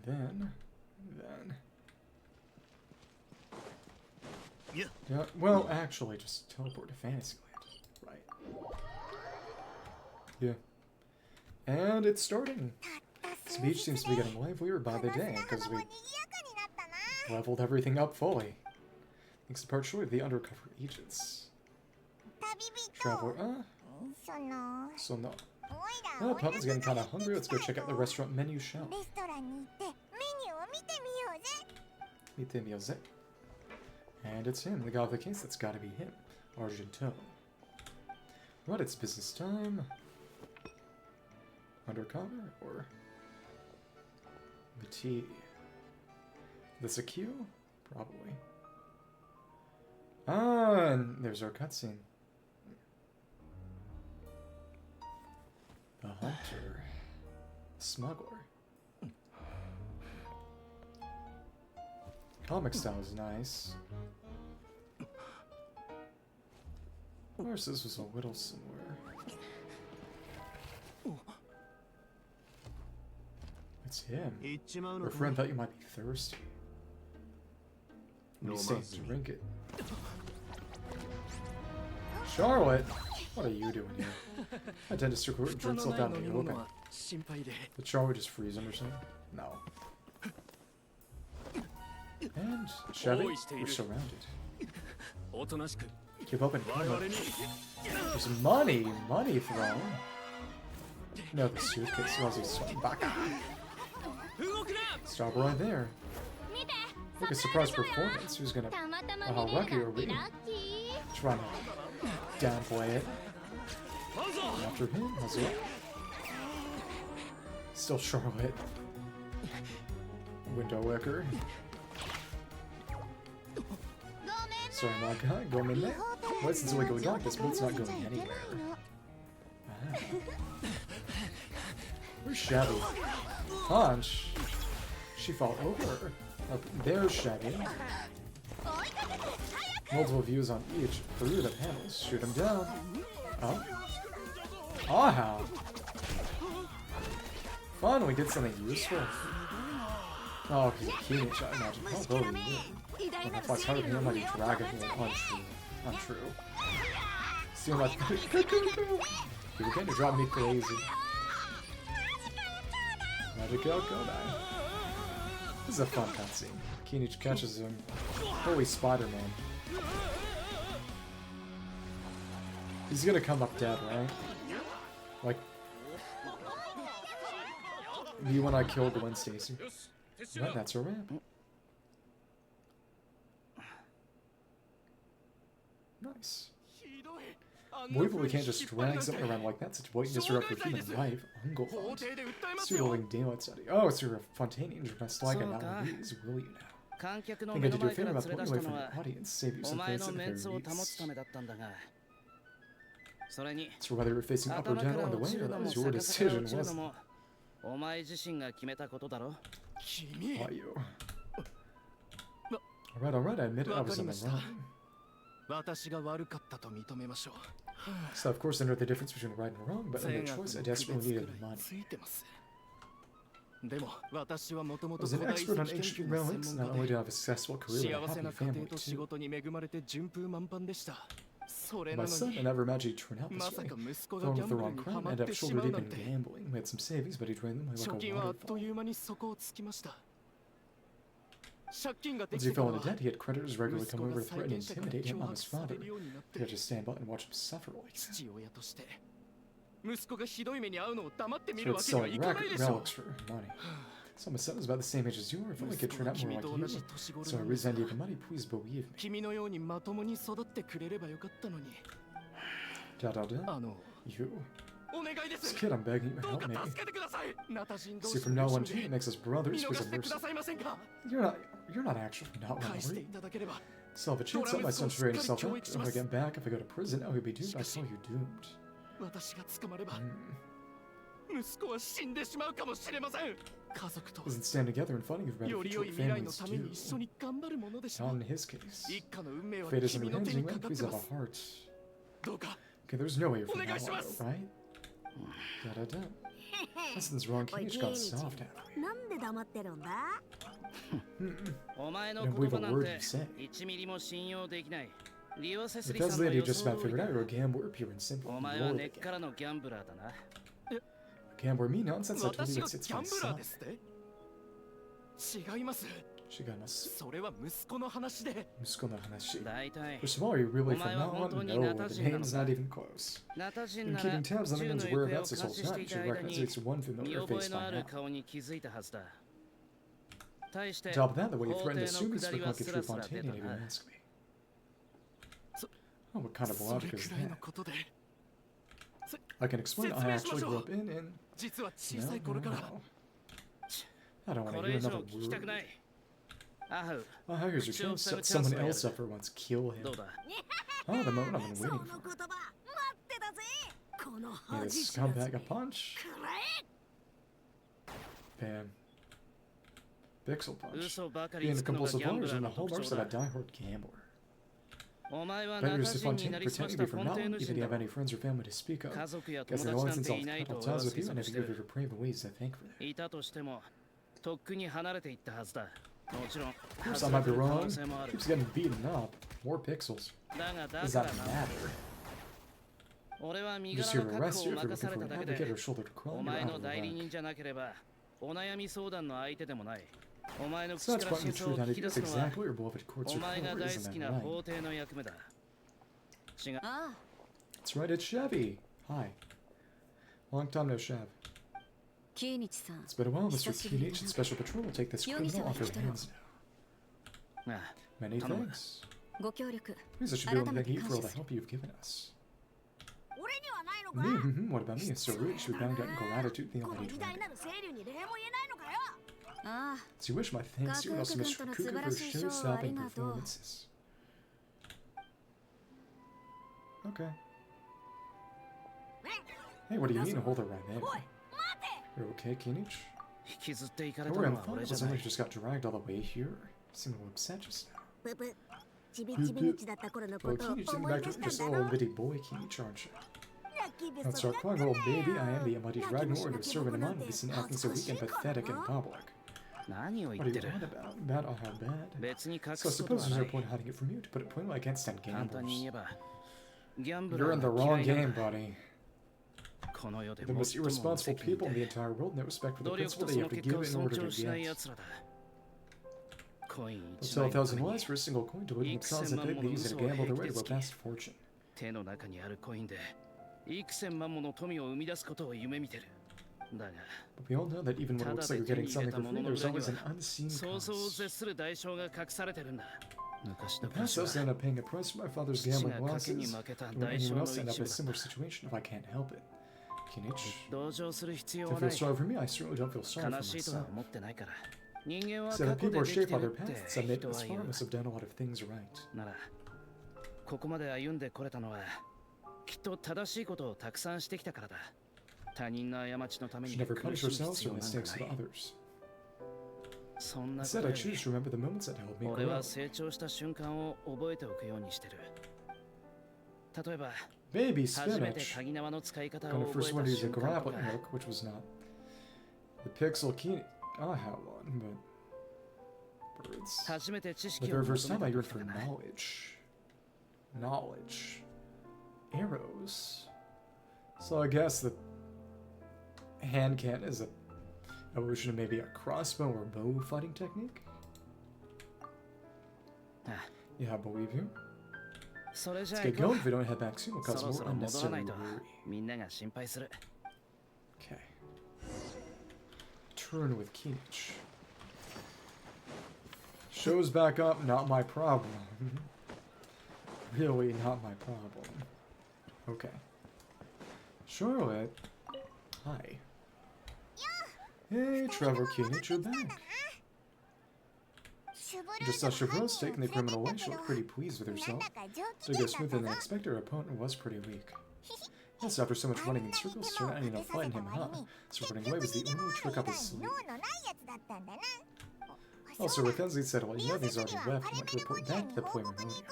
then. Yeah. Yeah, well, actually, just teleport to Fantasyland. Right. Yeah. And it's starting. This beach seems to be getting livelier by the day, because we leveled everything up fully. Thanks in part short of the undercover agents. Traveler, so no. Well, Pumpkin's getting kinda hungry. Let's go check out the restaurant menu shelf. Meet the music. And it's him, the guy with the case. That's gotta be him. Argento. What? It's business time. Undercover or the tea? This a cue? Probably. Ah, and there's our cutscene. The hunter. Smuggler. Comic style is nice. Of course, this was a whittle somewhere. It's him. 行っちまうの Our か friend thought you might be thirsty. When you say drink it. Charlotte, what are you doing here? I tend to stick himself down in the open. Did Charlotte just freeze him or something? No. And Chevy, we're surrounded. Keep open. There's money thrown. No, the suitcase was a baka. Stop right there. Look, a surprise performance. Who's gonna? Oh, how lucky are we? Trying to downplay it. After him, how's it? Still Charlotte. Window Wicker. Sorry, my guy. Go in there. Wait, since we go dark, this boat's not going anywhere. Ah. Where's Chevy? Punch. She fell over. Oh, there's Chevy. Multiple views on each through the panels. Shoot him down. Oh. Aha. Fun, we did something useful. Oh, because of Kinich, I imagine. Oh, holy shit. If I started him, I'd be dragging him. Untrue. Untrue. Steal my People can't drive me crazy. Magic out, go die. This is a fun cutscene. Kinich catches him. Holy Spider-Man. He's gonna come up dead, right? Like... You when I killed Gwen Stacy. What? That's a wrap. Nice. Believable we can't just drag something around like that. Such blatant disregard for human life. Unglefond. Pseudo-link daylight study. Oh, so you're a Fontaine angel dressed like a Navia, will you now? I think I did do a favor about pulling away from the audience, save you some face at the very least. So whether you're facing up or down on the way, that was your decision, wasn't it? Why you? Alright, I admit it, I was in the wrong. So of course I know the difference between right and wrong, but in the choice I desperately needed money. As an expert on ancient relics, not only did I have a successful career but a happy family too. My son, I never imagined he'd turn out this way. Thrown with the wrong crime, ended up shoulder deep in gambling. We had some savings, but he drained them like a waterfall. Once he fell into debt, he had creditors regularly come over to threaten and intimidate him on his father. He had to stand by and watch him suffer like that. So it's selling relics for money. So my son was about the same age as you, or if only could turn out more like you. So I resent you the money, please believe me. You. This kid, I'm begging you, help me. See, from now on, it makes us brothers because of mercy. You're not actually not one, are you? So if a chance that my son's rating himself up, if I get back, if I go to prison, oh, he'll be doomed. I tell you, doomed. Doesn't stand together and fighting for better future families do. Not in his case. Fate isn't in hands anyway, please have a heart. Okay, there's no way you're from that one, though, right? Da-da-da. Nothing's wrong, Kinich got soft at me. I don't believe a word you say. If that's the idea just about figured out, you're a gambler, pure and simple. Gambler me nonsense, I told you it's my son. First of all, are you really from now on? No, the name's not even close. Been keeping tabs on anyone's whereabouts this whole time. Should recognize it's one familiar face by now. On top of that, the way you threatened to sue me spoke like a true Fontaine, and even ask me. Oh, what kind of logic is that? I can explain I actually grew up in. No. I don't want to hear another word. Oh, here's your chance. Set someone else up for once. Kill him. Oh, the moment I've been waiting for. Yeah, this scumbag a punch. Bam. Pixel punch. Being a compulsive liar is one of the hallmarks of a diehard gambler. Beggars to Fontaine pretend to be from Natlan, even if you have any friends or family to speak of. Guess they're only since I'll cut ties with you, and if you give your brave ways, I thank for that. Of course, I might be wrong. Keeps getting beaten up. More pixels. Does that matter? 俺は身 Just 柄 here の to 確 arrest 保 you を if you're 任さ looking れ for た an だけ advocate で or shoulder to cry. お You're 前 out の of 代理 luck. 人じゃなければお悩み相談の相手でもない。お前の So 口 that's から quite the 真相を truth, 聞 and き it 出 is すのは exactly what your beloved courts お are 前が for, 大 isn't 好き that な right? 法廷の役目だ。違う。ああ That's right, it's Chevy. Hi. Long time no Chev. キーニチさん It's been a while, Mr. 久しぶり Kinich and Special Patrol will take this 容疑者 criminal は off 一 your 人 hands now. ああ Many 頼む。 thanks. ご協力 Please, I should be able to 改め thank て you 感 for all 謝 the する help you've given us. 俺にはないの Me? か What about me? It's so rude. Should be bound getting gratitude the この only 偉大 dragon. なる清流に礼も言えないのかよ。ああ So you wish my thanks to you and also Mr. Kuku for his show-stopping performances. Okay. Hey, what do you mean? Hold it right there. おい、待て。 You're okay, Kinich? 引きずっていかれ Don't た worry, の I'm は fine. 俺 It じゃ was な only い。 just got dragged all the way here. You seem a little upset just now. ブブ。ちびちびにちだった頃のこ Well, とを Kinich, think 思い back 出 to し just た a んだ little ろ。 bitty boy, Kinich, aren't you? 泣きべ Don't そ start だった crying, ね little baby. I am the よ。 embodied 泣き dragon 虫 order な to 気 serve 分 an なん among て be seen 恥 acting ず so か weak し and いから pathetic in な。 public. 何を言 What っ are て you る。 on about? Bad or how bad? 別に隠 So I すことは suppose な there's no い。 point hiding it from you to put it plainly. I can't stand 簡単に言え gamblers. ば、ギャンブラ You're ー in the が wrong 嫌いな game, んだ。 buddy. この世で The 最 most も無 irresponsible 責 people 任 in the で entire world, no respect for the 努力 principle と they そ have の to 結 give 果を in 尊 order 重 to しない get. 奴らだ。コイン They'll 1 sell 枚の a た thousand めに lives for a single coin to win themselves a big leagues and gamble their way to a vast fortune. 手の中にあるコインで幾千万もの富を生み出すことを夢見てる。だが、 But we all know that even when it looks like you're getting something for free, there's always an unseen 想像を cost. 絶する代償が隠されてるんだ。昔 The の past 昔 selves は end up paying a price for my father's 父 gambling が賭けに losses. 負けた And 代 when 償 anyone の else end 一 up in a 部 similar だ。 situation if I can't help it. Kinich, 同情する必要 if は you な feel い。 sorry for me, I certainly don't feel sorry for 悲しいとは myself. 思ってないから。人間は So 過 that 去 people で are でき shaped て by る their って pasts, I admit 人は this 言 far う。 must have done a lot of things right. なら、ここまで歩んでこれたのは、きっと正しいことをたくさんしてきたからだ。他人の過ちのため We に should never 苦 punish しむ ourselves 必 for 要なんか mistakes な of い。 others. そんなこ Instead, と I よ choose り to remember the moments that helped me 俺 grow. は成長した瞬間を覚えておくようにしてる。例えば、 Baby 初めて spinach. 鍵縄の使い方 Kind を of 覚 first え one た to use a 瞬間と grappling か、 hook, which was not the pixel key. I had one, but birds. 初めて知 The 識を very first 求 time I め yearned た for 時かな。 knowledge. Arrows. So I guess the hand cannon is a evolution of maybe a crossbow or bow fighting technique. ああ Yeah, I believe you. それじ Let's ゃあ get 行こ going. If we don't head back soon, we'll う。そ cause ろそ more ろ戻らない unnecessary と worry. みんなが心配する。 Okay. Turn with Kinich. Shows back up, not my problem. Really not my problem. Okay. Charlotte. Hi. Hey, Trevor Kinich, you're back. Just saw Chevreau's taking the criminal away. She looked pretty pleased with herself. So I guess smoother than expected, her opponent was pretty weak. Yes, after so much running in circles, she not enough fighting him, huh? So running away was the only trick up his sleeve. Also, Wriothesley said, well, you know these already left, and went to report back to the Poemonia.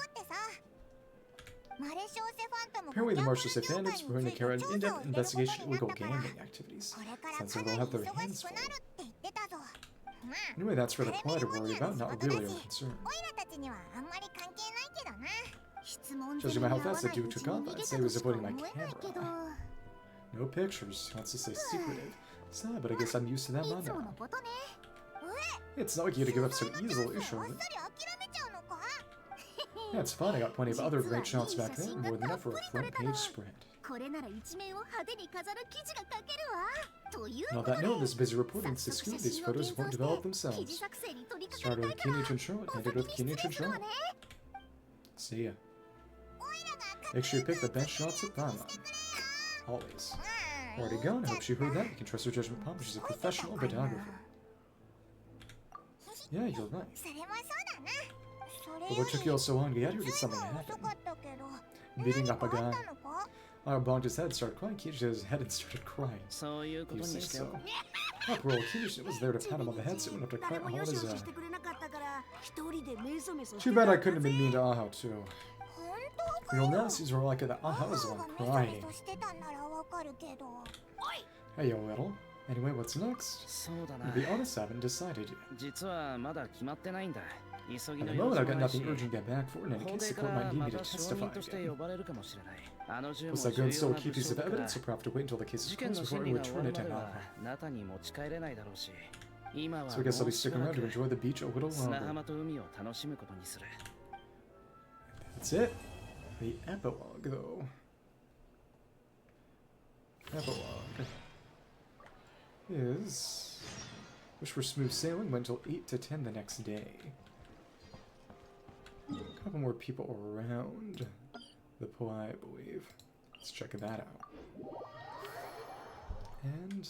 Apparently, the Marshals say Phantoms were going to carry out an in-depth investigation of illegal gambling activities. Sounds like they'll have their hands full. Anyway, that's for the plot to worry about, not really our concern. Judging by how fast the dude took off, I'd say he was avoiding my camera. No pictures. Wants to say secretive. Sad, but I guess I'm used to that by now. It's not like you had to give up so easily, Charlotte. Yeah, it's fine. I got plenty of other great shots back there, more than enough for a front-page spread. これなら一面を派手に飾る記事が書けるわ。という And on こと that で note, this busy reporting to school, these photos won't develop 記 themselves. 事作成に取り掛か Started り with たいから Kinich and Charlotte, お ended 先 with に Kinich 失 and 礼するわ Charlotte. ね。 See ya. Make sure you pick the best shots at Paimon. Always. Already gone. I hope she heard that. You can trust her judgment, Paimon. She's a professional videographer. Yeah, you're right. それもそうだな。それ But よ what り took you all so long to get here? Did 随 something 分遅 happen? かったけど。 Beating up a 何 guy. かあったのか？ I bonked his head, started crying. Kinich hit his head and started crying. そういうこ You と say にしてお so. く。 Oh, poor old Kinich was there to pat him on the head, so he went up to cry 誰も all よ on し his よし own. してくれなかったから一人でメソメソして Too た bad ん I だ couldn't have ぜ been mean to Aho, too. 本当か Real よ。 nasties were like the Aho was the 母 one がメソメ crying. ソしてたんならわかるけど。 Hey, yo, little. Anyway, what's next? そうだな To。be honest, I haven't decided yet. 実はまだ決まってないんだ。急 At ぎ the の用 moment, 事 I've も got ないし nothing urgent to get back for, and in 法 case 廷 the か court ら might need ま me to た証 testify 人として again. 呼ばれるかもしれないあの銃も Looks like 重 Gun 要 still な keep 物 pieces 証 of だから evidence, so we'll have to wait until the case 事 is 件 closed の before 審 I 理が return 終わる it ま to では Natlan. ナタに持ち帰れないだろうし今は So I guess I'll も be うし sticking ばら around to く enjoy the beach a little 砂 longer. 浜と海を楽しむことにする That's it. The epilogue, though. Epilogue is... Wish for smooth sailing, went till 8 to 10 the next day. A couple more people around the play, I believe. Let's check that out. And...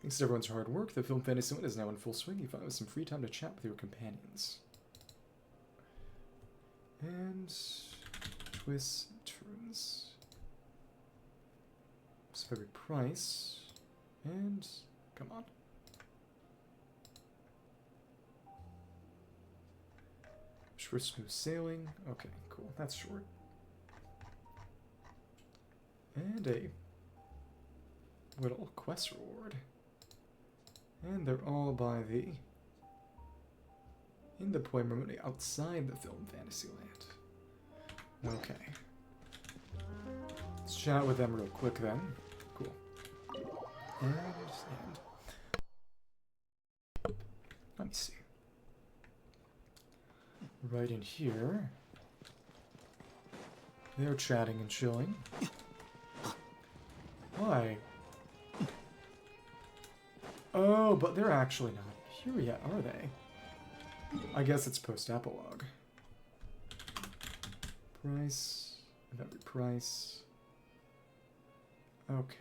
thanks to everyone's hard work, the film fantasy is now in full swing. You find some free time to chat with your companions. And... twists and turns. Every price. And... come on. Wish for smooth sailing. Okay, cool. That's short. And a little quest reward. And they're all by the... in the Poemone outside the film Fantasyland. Okay. Let's chat with them real quick then. Cool. And let me see. Right in here. They're chatting and chilling. Why? Oh, but they're actually not here yet, are they? I guess it's post-epilogue. Price of every price. Okay.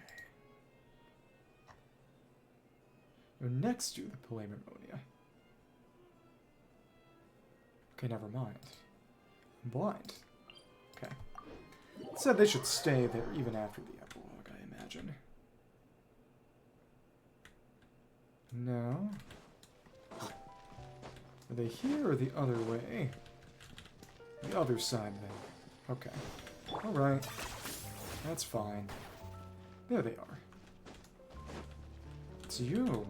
You're next to the Poemermonia. Okay, never mind. I'm blind. Okay. It said they should stay there even after the epilogue, I imagine. No. Are they here or the other way? The other side, then. Okay. Alright. That's fine. There they are. It's you.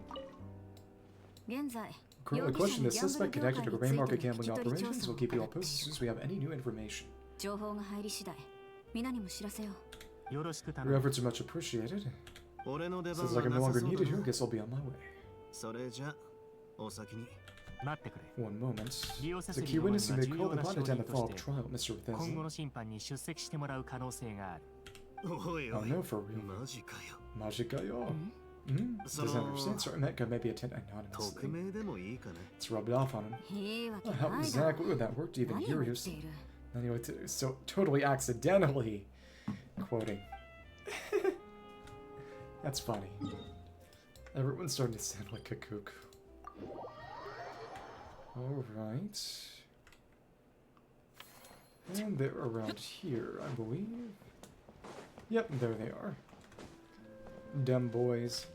Currently questioning the suspect connected to the gray market gambling operations. We'll keep you all posted as soon as we have any new information. Your efforts are much appreciated. Since like I'm no longer needed here, I guess I'll be on my way. One moment. The key witness you may call upon to attend the follow-up trial, Mr. Wriothesley. Oh no, for real. Majikayo. Doesn't understand, so Metka maybe attend anonymously. Let's rub it off on him. Oh, how exactly would that work to even hear yourself? Anyway, so totally accidentally quoting. That's funny. Everyone's starting to sound like a kook. Alright. And they're around here, I believe. Yep, there they are. Dumb boys.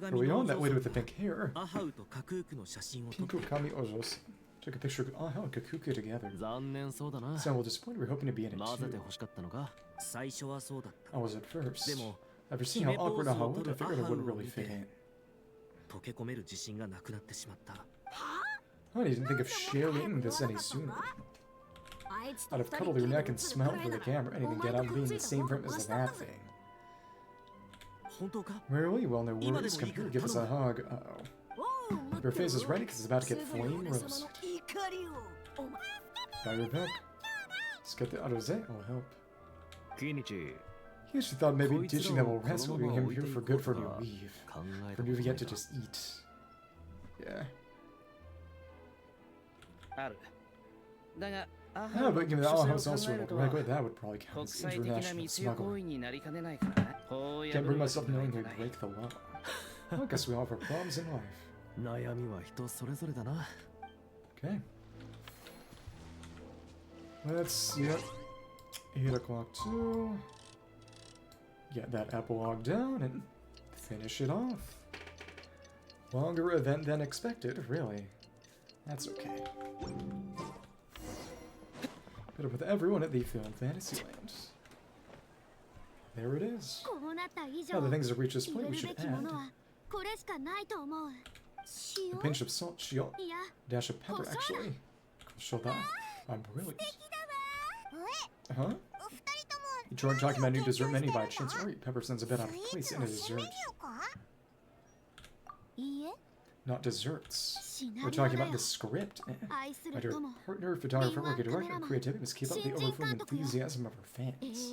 Are we on that lady with the pink hair? Pinku Kami Ojos. Took a picture of Aha and Kakuku together. So we'll disappoint, we're hoping to be in it too. I was at first. After seeing how awkward Aha looked, I figured I wouldn't really fit in. I didn't think of sharing this any sooner. I'd have cuddled your neck and smiled for the camera, anything to get out of being in the same room as that thing. Really? Well, no worries. Come here, give us a hug. Uh-oh. Your face is ready because it's about to get flame roasted. Got your back. Let's get the Arose. I'll help. He actually thought maybe teaching them will rescue him here for good for you leave. For Neuvillette to just eat. Yeah. Yeah, but give me the house also regular, that would probably count as international smuggling. Can't bring myself knowing they break the law. I guess we all have our problems in life. Okay. Let's, yep. 8 o'clock too. Get that epilogue down and finish it off. Longer event than expected, really. That's okay. Put up with everyone at the Film Fantasyland. There it is. Now the things have reached this point, we should add. A pinch of salt, shield, dash of pepper, actually. Shoda. I'm brilliant. Huh? You tried talking about a new dessert menu by chance, or pepper sounds a bit out of place in a dessert. Not desserts. We're talking about the script. My dear partner, photographer, working director, and creativity must keep up the overflowing enthusiasm of our fans.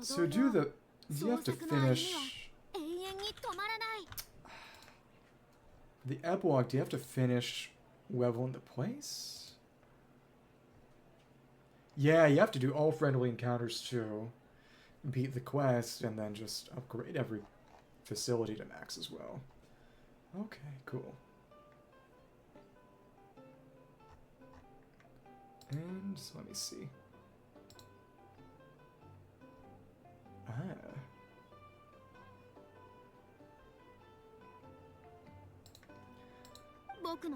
So do you have to finish the epilogue? Do you have to finish level in the place? Yeah, you have to do all friendly encounters to beat the quest, and then just upgrade every facility to max as well. Okay, cool. And let me see.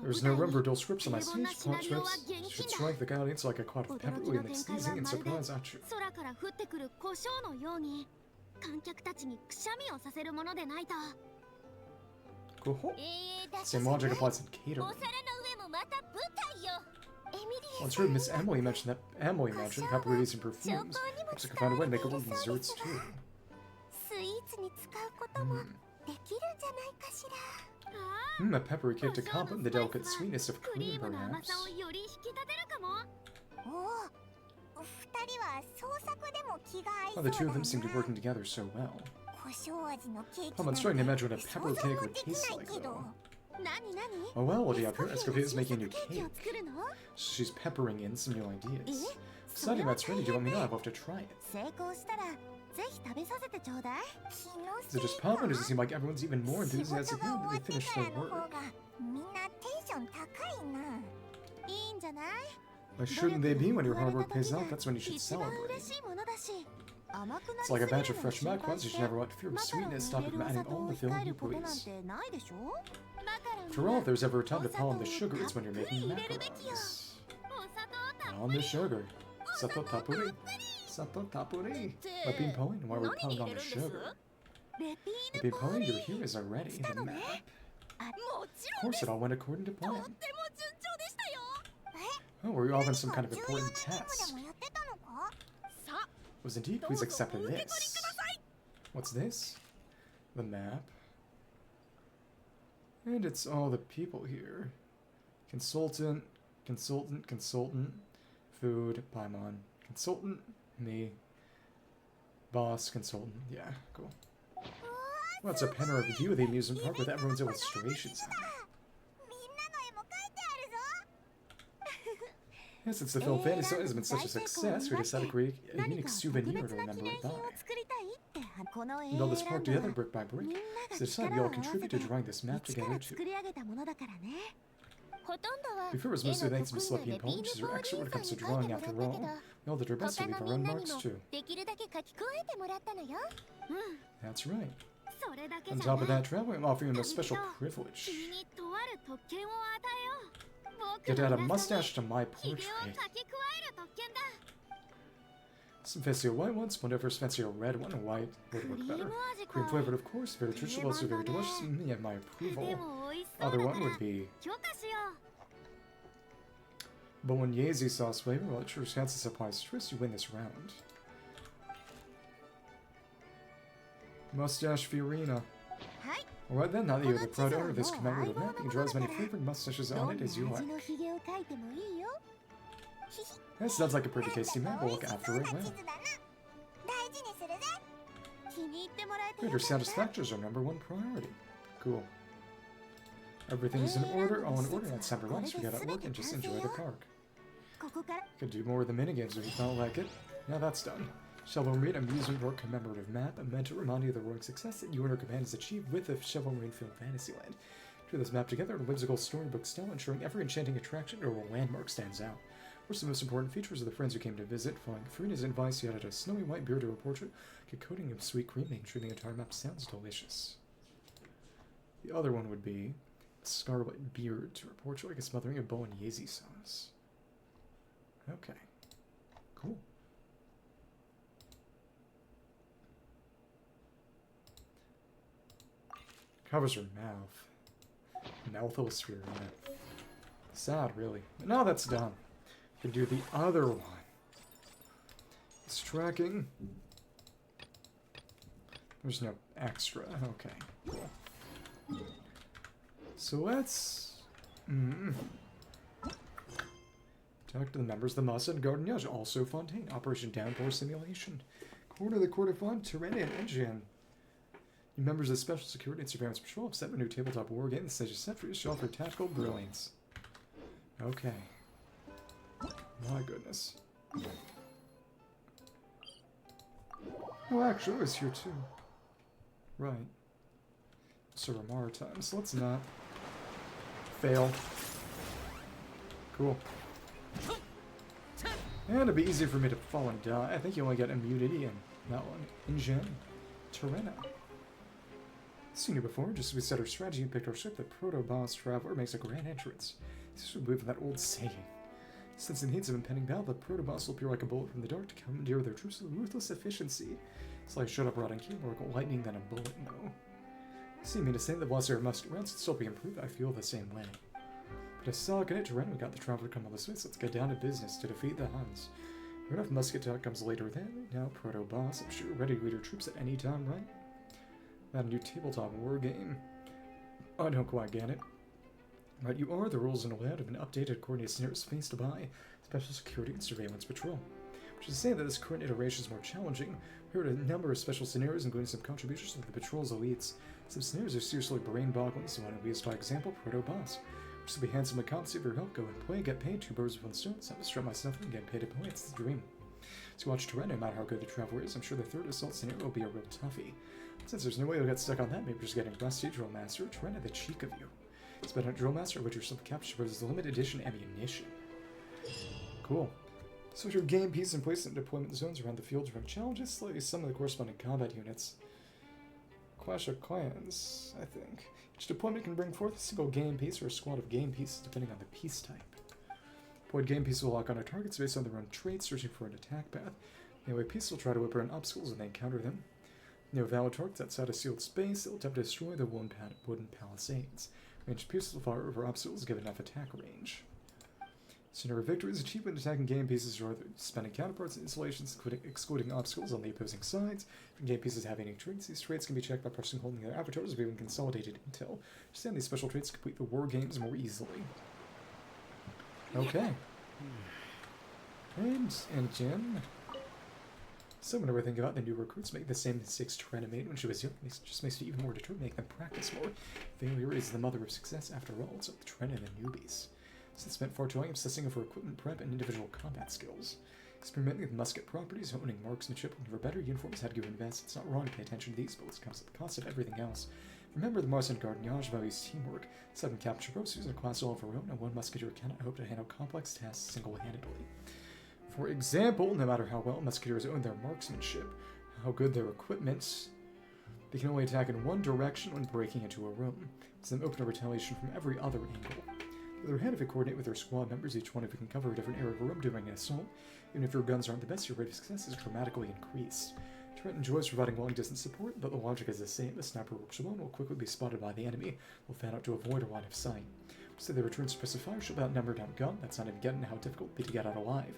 There's no room for dual scripts on my stage. Plot scripts should strike the audience like a cloud of pepper and then sneezing and surprise at you. Cool. Same logic applies in catering. Once heard Miss Emily mentioned pepperonis and perfumes. Perhaps I can find a way to make a little desserts too. A peppery cake to complement the delicate sweetness of cream, perhaps. Oh, the two of them seem to be working together so well. I'm starting to imagine what a pepper cake would taste like, though. Oh well, what do you have here? Escoffier is making a new cake. She's peppering in some new ideas. Exciting, that's ready. Do you want me to know? I'd love to try it. Is it just pop, or does it seem like everyone's even more enthusiastic now that they finished their work? Why shouldn't they be? When your hard work pays off, that's when you should celebrate. It's like a batch of fresh macarons. You should never want to fear of sweetness. Stop it from adding all the filling you please. After all, if there's ever a time to palm the sugar, it's when you're making macarons. On the sugar. Sato tapuri. Sato tapuri. Let being pulling, while we're pulling on the sugar. Let being pulling, your heroes are ready. The map. Of course, it all went according to plan. Oh, were you all on some kind of important test? Was indeed. Please accept this. What's this? The map. And it's all the people here. Consultant, consultant, consultant, food, Paimon, consultant, me, boss, consultant. Yeah, cool. Well, it's a panoramic view of the amusement park with everyone's illustrations on it. Yes, since the film Fantasy has been such a success, we decided to create a unique souvenir to remember it by. We build this park together brick by brick, so this time we all contribute to drawing this map together too. Before it was mostly thanks to Miss Leppy and Paul, she's our expert when it comes to drawing after all. We all did our best to leave our own marks too. That's right. On top of that, traveling, I'm offering you a special privilege. Get to add a mustache to my portrait. Some fancier white ones, one over fancier red one, white would work better. Cream flavored, of course, very traditional, also very delicious, and you have my approval. Other one would be bolognese sauce flavor. Well, it sure chances applies twist, you win this round. Mustache Furina. Alright then, now that you're the proud owner of this commemorative map, you can draw as many flavored mustaches on it as you like. That sounds like a pretty tasty map. We'll look after it well. Good, your satisfaction is our #1 priority. Cool. Everything's in order, all in order. That's time to relax, we get at work, and just enjoy the park. Could do more of the minigames if you felt like it. Now that's done. Shovel Marine Amusement Park commemorative map, meant to remind you of the heroic success that you and your companions achieved with the Shovel Marine Film Fantasyland. Drew this map together in a whimsical storybook style, ensuring every enchanting attraction or landmark stands out. What's the most important features of the friends who came to visit? Following Furina's advice, you added a snowy white beard to her portrait, a coating of sweet cream, making sure the entire map sounds delicious. The other one would be a scarlet beard to her portrait, like a smothering of bolognese sauce. Okay. Cool. Covers her mouth. Malthus Furina. Sad, really. But now that's done. We can do the other one. It's tracking. There's no extra. Okay, cool. So let's... talk to the members of the Mondstadt Grenadiers, also Fontaine. Operation Downpour Simulation. Corner of the Court of Fontaine and Engine. You members of the Special Security and Surveillance Patrol have set a new tabletop war game that says you're set for your show for tactical brilliance. Okay. My goodness. Oh, actually, I was here too. Right. So maritime, so let's not fail. Cool. And it'd be easy for me to fall and die. I think you only get immunity in that one. Engine. Terrena. Seen you before, just as we set our strategy and picked our ship, the proto-boss traveler makes a grand entrance. This is removed from that old saying. Since in the heat of impending battle, the proto-boss will appear like a bullet from the dark to commandeer their troops with ruthless efficiency. It's like shut up rotting key, more like lightning than a bullet, no. You see me to say that whilst our must rounds can still be improved, I feel the same way. But as Sala Kinich ran, we got the traveler come all this way, so let's get down to business to defeat the Huns. Fair enough, musket talk comes later then. Now, proto-boss, I'm sure you're ready to lead your troops at any time, right? Not a new tabletop war game. I don't quite get it. Right, you are. The rules and layout have been updated according to scenarios faced by Special Security and Surveillance Patrol. Which is to say that this current iteration is more challenging. We heard a number of special scenarios, including some contributions to the Patrol's elites. Some scenarios are seriously brain-boggling, so why don't we use, by example, Proto-Boss. Which will be handsomely compensated for your help. Go and play, get paid, 2 birds with 1 stone. It's not to strut myself and get paid to play. It's the dream. So watch Terrain, no matter how good the traveler is. I'm sure the third assault scenario will be a real toughie. Since there's no way you'll get stuck on that, maybe just getting Rusty Drill Master. Terrain, the cheek of you. It's better Drill Master, which yourself capture versus the limited edition ammunition. Cool. So with your game piece and placement deployment zones around the field run challenges, slightly some of the corresponding combat units. Clash of Clans, I think. Each deployment can bring forth a single game piece or a squad of game pieces, depending on the piece type. Deployed game pieces will lock on our targets based on their own traits, searching for an attack path. The away piece will try to whip around obstacles when they encounter them. Neuvillette targets outside a sealed space that will attempt to destroy the wooden palisades. Ranged pieces will fire over obstacles, give enough attack range. Scenario victories achieved when attacking game pieces or other spending counterparts and installations, excluding obstacles on the opposing sides. If game pieces have any traits, these traits can be checked by pressing holding their avatars or viewing consolidated intel. Understand these special traits to complete the war games more easily. Okay. And again, so whenever I think about the new recruits make the same mistakes Trina made when she was young, it just makes me even more determined to make them practice more. Failure is the mother of success after all, so Trina and the newbies. Since spent far too long obsessing over equipment prep and individual combat skills. Experimenting with musket properties, honing marksmanship, looking for better uniforms, how to go invest. It's not wrong to pay attention to these, but it comes at the cost of everything else. Remember, the Mondstadt Grenadiers values teamwork. 7 capture rosters in a class all of our own, and 1 musketeer cannot hope to handle complex tasks single-handedly. For example, no matter how well musketeers own their marksmanship, how good their equipment, they can only attack in one direction when breaking into a room. It's them open to retaliation from every other angle. On the other hand, if you coordinate with your squad members, each one of you can cover a different area of a room during an assault. Even if your guns aren't the best, your rate of success is dramatically increased. Trent enjoys providing long-distance support, but the logic is the same. A sniper works alone will quickly be spotted by the enemy, will fan out to avoid a line of sight. So they return suppressive fire, she'll outnumbered outgunned. That's not even getting how difficult it would be to get out alive.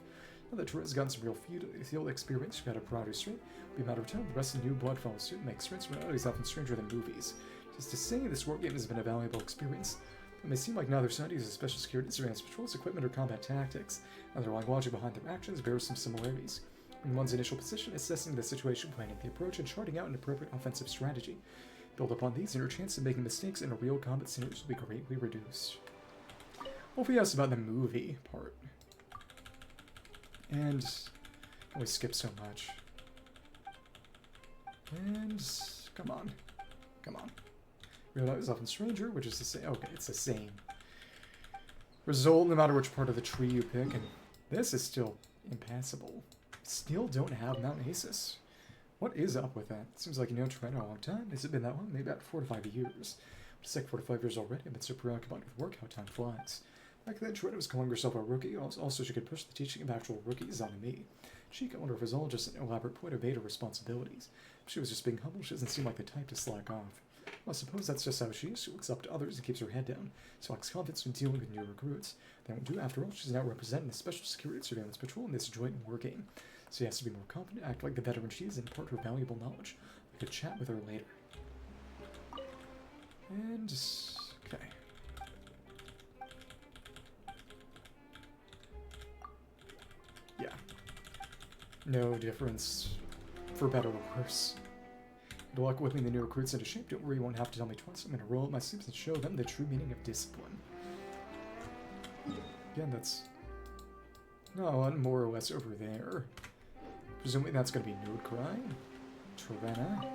Now that Trent's gotten some real field experience, she's got a priority straight. It'll be a matter of time. The rest of the new blood follows suit and makes strengths realities often stranger than movies. Just to say, this war game has been a valuable experience. It may seem like neither side uses special security, surveillance patrols, equipment, or combat tactics. Underlying logic behind their actions bears some similarities. In one's initial position, assessing the situation, planning the approach, and charting out an appropriate offensive strategy. Build upon these, and your chance of making mistakes in a real combat scenarios will be greatly reduced. Hopefully that's about the movie part. And we skip so much. And come on. Come on. Realize often stranger, which is the same. Okay, it's the same result no matter which part of the tree you pick, and this is still impassable. Still don't have Mount Asus. What is up with that? It seems like you know Trent a long time. Has it been that long? Maybe about 4 to 5 years. It's like 4 to 5 years already. I've been so preoccupied with work, how time flies. Back then, Trent was calling herself a rookie. Also, she could push the teaching of actual rookies onto me. She could wonder if it was all just an elaborate point of beta responsibilities. If she was just being humble, she doesn't seem like the type to slack off. Well, I suppose that's just how she is. She looks up to others and keeps her head down. She lacks confidence when dealing with new recruits. They won't do. After all, she's now representing the Special Security Surveillance Patrol in this joint war game. So she has to be more confident, act like the veteran she is, and impart her valuable knowledge. We could chat with her later. And... okay. Yeah. No difference, for better or worse. Good luck whipping the new recruits into shape. Don't worry, you won't have to tell me twice. I'm going to roll up my sleeves and show them the true meaning of discipline. Again, that's... no, more or less over there. Presumably that's going to be Nordcry, Torrena.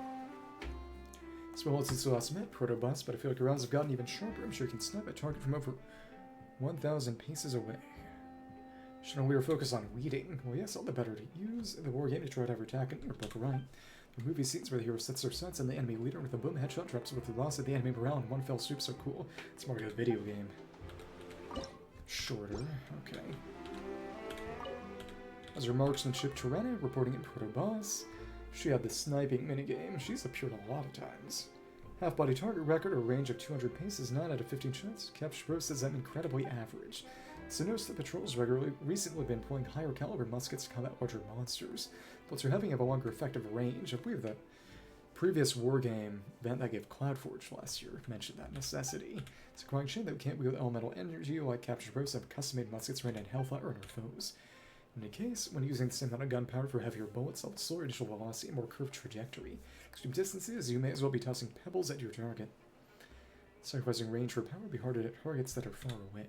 Well, since the last met, Protobus, but I feel like your rounds have gotten even sharper. I'm sure you can snipe a target from over 1,000 paces away. Shouldn't we focus on reading? Well, yes, all the better to use the war game to try to ever attack your book right. The movie scenes where the hero sets their sights on the enemy leader with a boom headshot drops with the loss of the enemy morale in one fell swoop. So cool. It's more like a video game. Shorter. Okay. As her marksmanship, Torrena reporting in Protobus. She had the sniping minigame. She's appeared a lot of times. Half-body target record, or range of 200 paces, 9 out of 15 shots. Capture Bro says I'm incredibly average. So notice that patrols recently been pulling higher caliber muskets to combat larger monsters. Bullets are having a longer effective range. I believe the previous war game event that gave Cloudforge last year mentioned that necessity. It's a crying shame that we can't wield elemental energy like Capture Bros have custom-made muskets rain down hellfire on our foes. In any case, when using the same amount of gunpowder for heavier bullets, I'll slower initial velocity and more curved trajectory. Extreme distances, you may as well be tossing pebbles at your target. Sacrificing range for power will be hard to hit targets that are far away.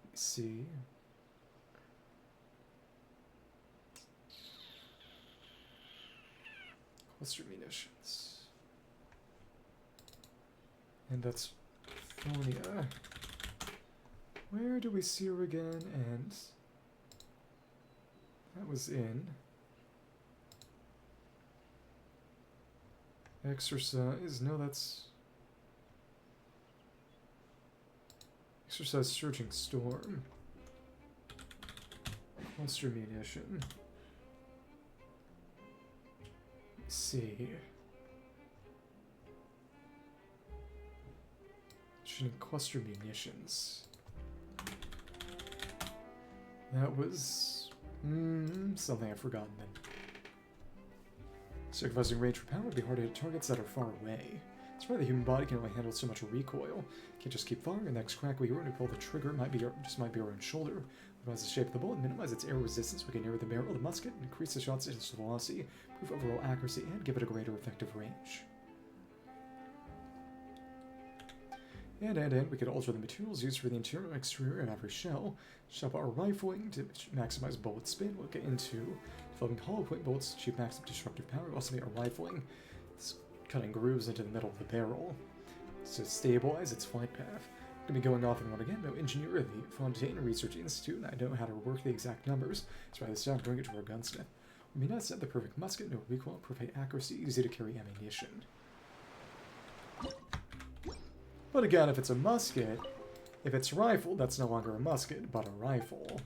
Let me see. Cluster munitions. And that's Phonia. Where do we see her again? And that was in Exercise. No, that's Exercise Surging Storm. Monster Munition. Let's see. Shooting Cluster Munitions. That was something I've forgotten then. Sacrificing range for power would be hard to hit targets that are far away. That's why the human body can only handle so much recoil. Can't just keep firing. The next crack we hear when we pull the trigger might be our own shoulder. Otherwise, the shape of the bullet, minimize its air resistance. We can narrow the barrel of the musket, increase the shot's initial velocity, improve overall accuracy, and give it a greater effective range. And we could alter the materials used for the interior and exterior of every shell. Shell our rifling to maximize bullet spin. We'll get into developing hollow point bullets to achieve maximum destructive power. We'll also make our rifling cutting grooves into the middle of the barrel to stabilize its flight path. I'm going to be going off on one again. No engineer at the Fontaine Research Institute, and I don't know how to work the exact numbers. Let's write this down and bring it to our gunsmith. Would be nice to have the perfect musket, no recoil, perfect accuracy, easy to carry ammunition. But again, if it's a musket, if it's rifle, that's no longer a musket, but a rifle.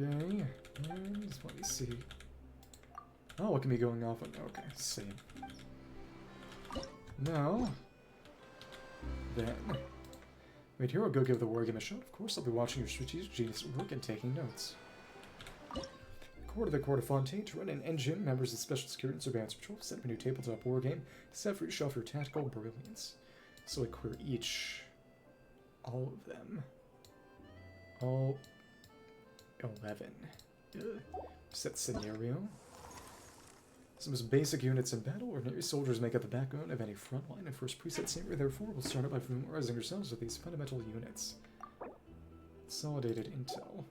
Okay, and let me see. Oh, what can be going off on? Okay, same. Now, then, wait, here we'll go give the war game a shot. Of course, I'll be watching your strategic genius work and taking notes. The Court of Fontaine to run an engine. Members of Special Security and Surveillance Patrol set up a new tabletop war game set for you to show off your tactical brilliance. So like we're each, all of them, all 11. Set scenario. Some of the basic units in battle. Ordinary soldiers make up the backbone of any front line. And first preset scenario, therefore, we'll start out by familiarizing ourselves with these fundamental units. Consolidated intel.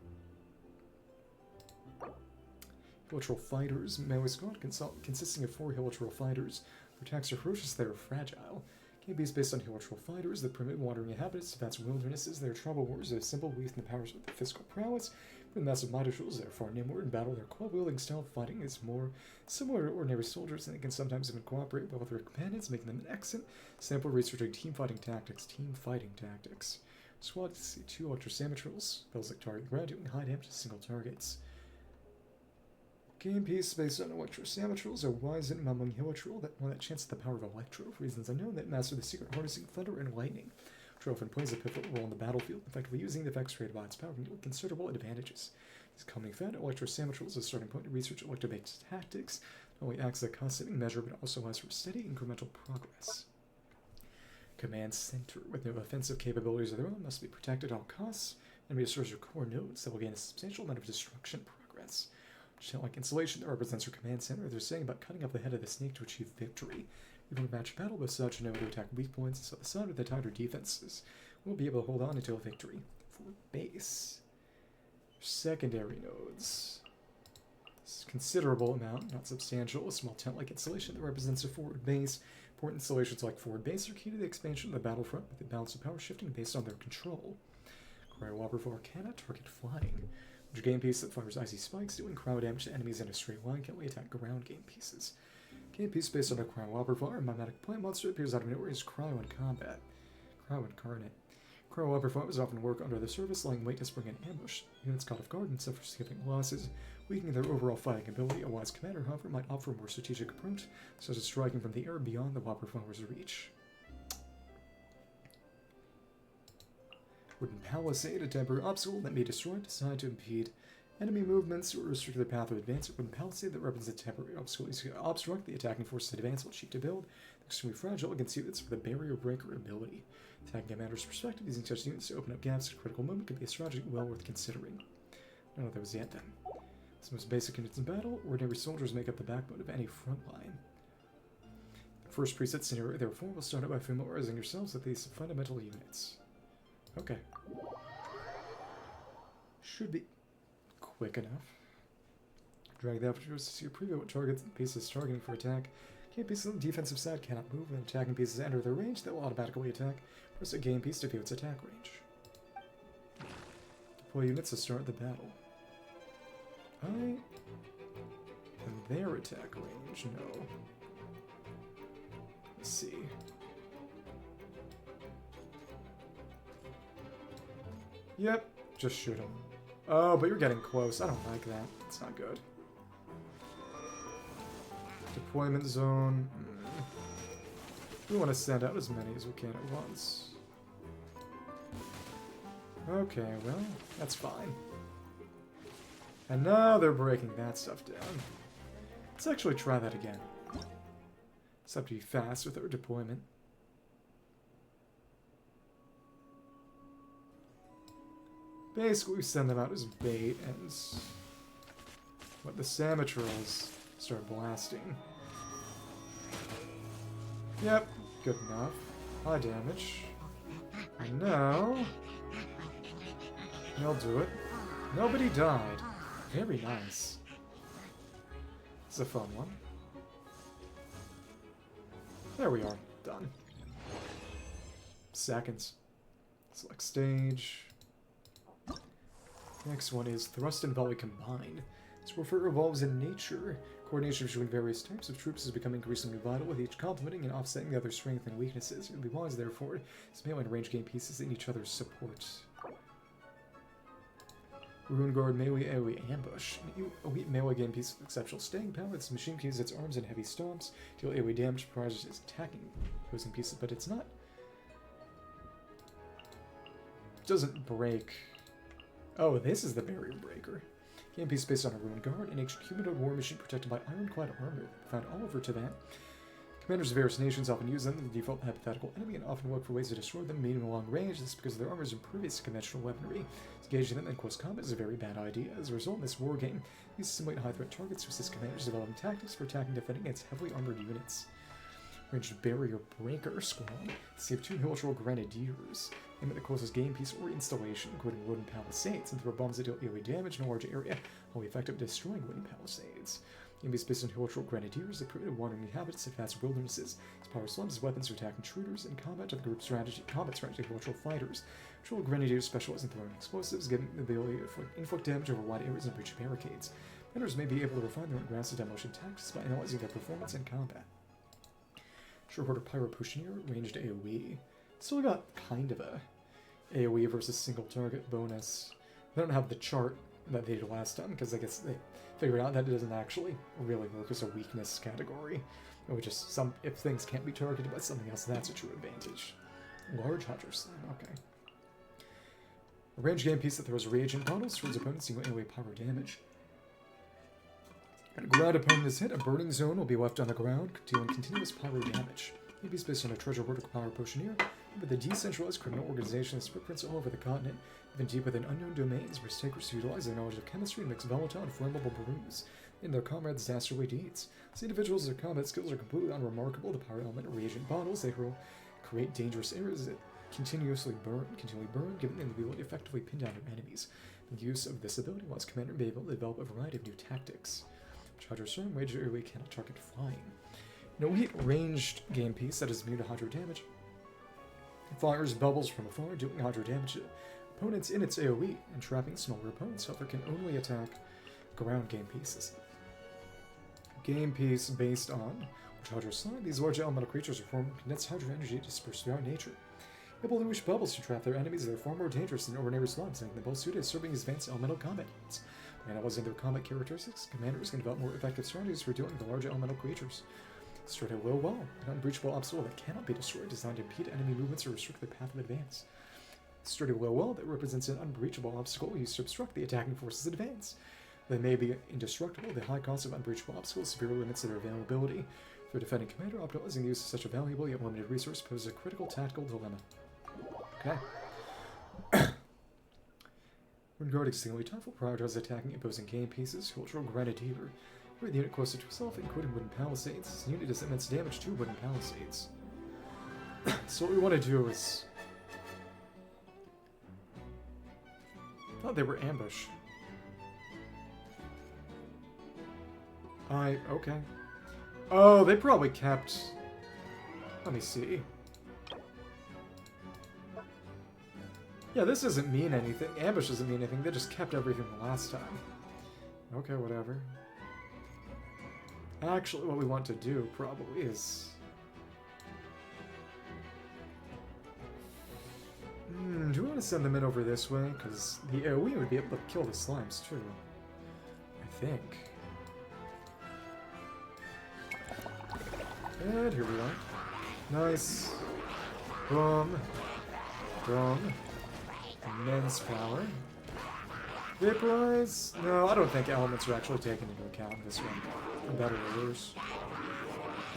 Hilichurl fighters. Melee squad consisting of 4 Hilichurl fighters. Their attacks are ferocious, they are fragile. KB is based on Hilichurl fighters, the primitive wandering inhabitants of vast wildernesses. They are tribal warriors that have simple belief in the powers of their physical prowess. With massive mighty tools, they are far nimble in battle. Their club-wielding style of fighting is more similar to ordinary soldiers, and they can sometimes even cooperate well with their companions, making them an excellent sample researching team fighting tactics. Squad to see 2 electro-samatrils. Spells like target ground, doing high damage to single targets. Game piece based on Electro-Lawachurls, a wise and mumbling Hilichurl that one that chances the power of Electro for reasons unknown that master the secret harnessing thunder and lightning. Which often plays a pivotal role in the battlefield, effectively using the effects created by its power can yield considerable advantages. This coming fed, Electro-Lawachurls is a starting point to research electro-based tactics. Not only acts as a cost-saving measure, but also allows for steady incremental progress. Command Center, with no offensive capabilities of their own, must be protected at all costs. Enemy destroys your core nodes that will gain a substantial amount of destruction progress. Like installation that represents your command center, they're saying about cutting off the head of the snake to achieve victory. Even with match battle with such, know to attack weak points, so the side of the tighter defenses will be able to hold on until victory. For base, secondary nodes. This is a considerable amount, not substantial. A small tent-like installation that represents a forward base. Important installations like forward base are key to the expansion of the battlefront, with the balance of power shifting based on their control. Cryo cannot target flying. Which game piece that fires icy spikes, doing cryo damage to enemies in a straight line, can only attack ground game pieces. Game piece based on a Cryo mimetic plant monster appears out of nowhere as Cryo in combat. Cryo incarnate. Cryo often work under the surface, lying wait to spring an ambush. Units caught off guard and suffer significant losses, weakening their overall fighting ability. A wise commander, however, might opt for a more strategic approach, such as striking from the air beyond the Whopperflower's reach. Wooden Palisade, a temporary obstacle that may be destroyed, designed to impede enemy movements or restrict their path of advance. A wooden palisade that represents a temporary obstacle is to obstruct the attacking forces advance while cheap to build. They're extremely fragile against units with a barrier breaker ability. Attacking commander's perspective, using such units to open up gaps at a critical moment could be a strategy well worth considering. I don't know what that was yet then. It's the most basic units in battle. Ordinary soldiers make up the backbone of any front line. First preset scenario, therefore, will start out by familiarizing yourselves with these fundamental units. Okay. Should be quick enough. Drag the apertures to see your preview what targets and pieces targeting for attack. Game pieces on the defensive side cannot move when attacking pieces enter their range, they will automatically attack. Press a game piece to view its attack range. Deploy units to start the battle. And their attack range, no. Let's see. Yep, just shoot him. Oh, but you're getting close. I don't like that. It's not good. Deployment zone. We want to send out as many as we can at once. Okay, well, that's fine. And now they're breaking that stuff down. Let's actually try that again. Let's have to be fast with our deployment. Basically, we send them out as bait and let the Samatrils start blasting. Yep, good enough. High damage. And now they'll do it. Nobody died. Very nice. It's a fun one. There we are. Done. Seconds. Select stage. Next one is Thrust and Volley combined. This warfare evolves in nature. Coordination between various types of troops has become increasingly vital, with each complementing and offsetting the other's strengths and weaknesses. It would be wise, therefore, to melee and range game pieces in each other's support. Rune Guard Melee AoE Ambush. An elite melee game piece with exceptional staying power. This machine can use its arms and heavy stomps to deal AoE damage prior to its attacking opposing pieces, but it's not. It doesn't break. Oh, this is the Barrier Breaker. Game piece based on a Rune Guard, an ancient humanoid war machine protected by ironclad armor found all over Teyvat. Commanders of various nations often use them as the default hypothetical enemy and often look for ways to destroy them medium and long range. This is because their armor is impervious to conventional weaponry. Engaging them in close combat is a very bad idea. As a result, in this war game, these simulate high-threat targets to assist commanders developing tactics for attacking and defending against heavily armored units. Ranged Barrier Breaker Squad. Save 2 Hilichurl Grenadiers. Aim at the closest game piece or installation, including wooden palisades, and throw bombs that deal AoE damage in a large area, while effective at destroying wooden palisades. Game piece based on Hilichurl Grenadiers, the primitive wandering inhabitants of vast wildernesses. Its power slums as weapons to attack intruders, and combat to the group strategy. Combat strategy of Hilichurl fighters. Hilichurl Grenadiers specialize in throwing explosives, giving the ability to inflict damage over wide areas and breach barricades. Commanders may be able to refine their ground demolition tactics by analyzing their performance in combat. Short-order Pyro Pushneer, ranged AoE. Still got kind of a AoE versus single target bonus. They don't have the chart that they did last time, because I guess they figured out that it doesn't actually really work as a weakness category. It would just, if things can't be targeted by something else, that's a true advantage. Large Hydro Slam, okay. A range game piece that throws reagent bottles towards opponents dealing away power damage. When a ground opponent is hit, a burning zone will be left on the ground, dealing continuous pyro damage. Maybe it's based on a treasure hoard or power potioneer, but the decentralized criminal organization has footprints all over the continent, even deep within unknown domains where stakers utilize their knowledge of chemistry to mix volatile and flammable brews in their comrades' dastardly deeds. As individuals, their combat skills are completely unremarkable. The power element reagent bottles they hurl create dangerous areas that continually burn, giving them the ability to effectively pin down their enemies. The use of this ability allows Commander to be able to develop a variety of new tactics. Hydro Storm, Wager Airway cannot target flying. No heat ranged game piece that is immune to hydro damage. It fires bubbles from afar, doing hydro damage to opponents in its AoE, and trapping smaller opponents, however, can only attack ground game pieces. Game piece based on which hydro slide, these large elemental creatures are formed of condensed hydro energy dispersed throughout nature. Able to wish bubbles to trap their enemies, they are far more dangerous than ordinary slimes, making them well suited to serving as advanced elemental combat units. By analyzing their combat characteristics, commanders can develop more effective strategies for dealing with the larger elemental creatures. Straight a low wall, an unbreachable obstacle that cannot be destroyed, designed to impede enemy movements or restrict their path of advance. Straight a low wall that represents an unbreachable obstacle used to obstruct the attacking force's advance. They may be indestructible. The high cost of unbreachable obstacles severely limits their availability. For a defending commander, optimizing the use of such a valuable yet limited resource poses a critical tactical dilemma. Okay. When guarding singly tough, will prioritize attacking opposing game pieces. Hilichurl Grenadiers. With the unit closer to itself, including wooden palisades. This unit does immense damage to wooden palisades. So what we want to do is... I thought they were ambush. Okay. Oh, they probably kept... Let me see. Yeah, this doesn't mean anything. Ambush doesn't mean anything. They just kept everything the last time. Okay, whatever. Actually, what we want to do, probably, is... do we want to send them in over this way? Because the AoE would be able to kill the slimes, too. I think. And here we are. Nice. Boom. Boom. Immense power. Vaporize? No, I don't think elements are actually taken into account in this one. For better or worse.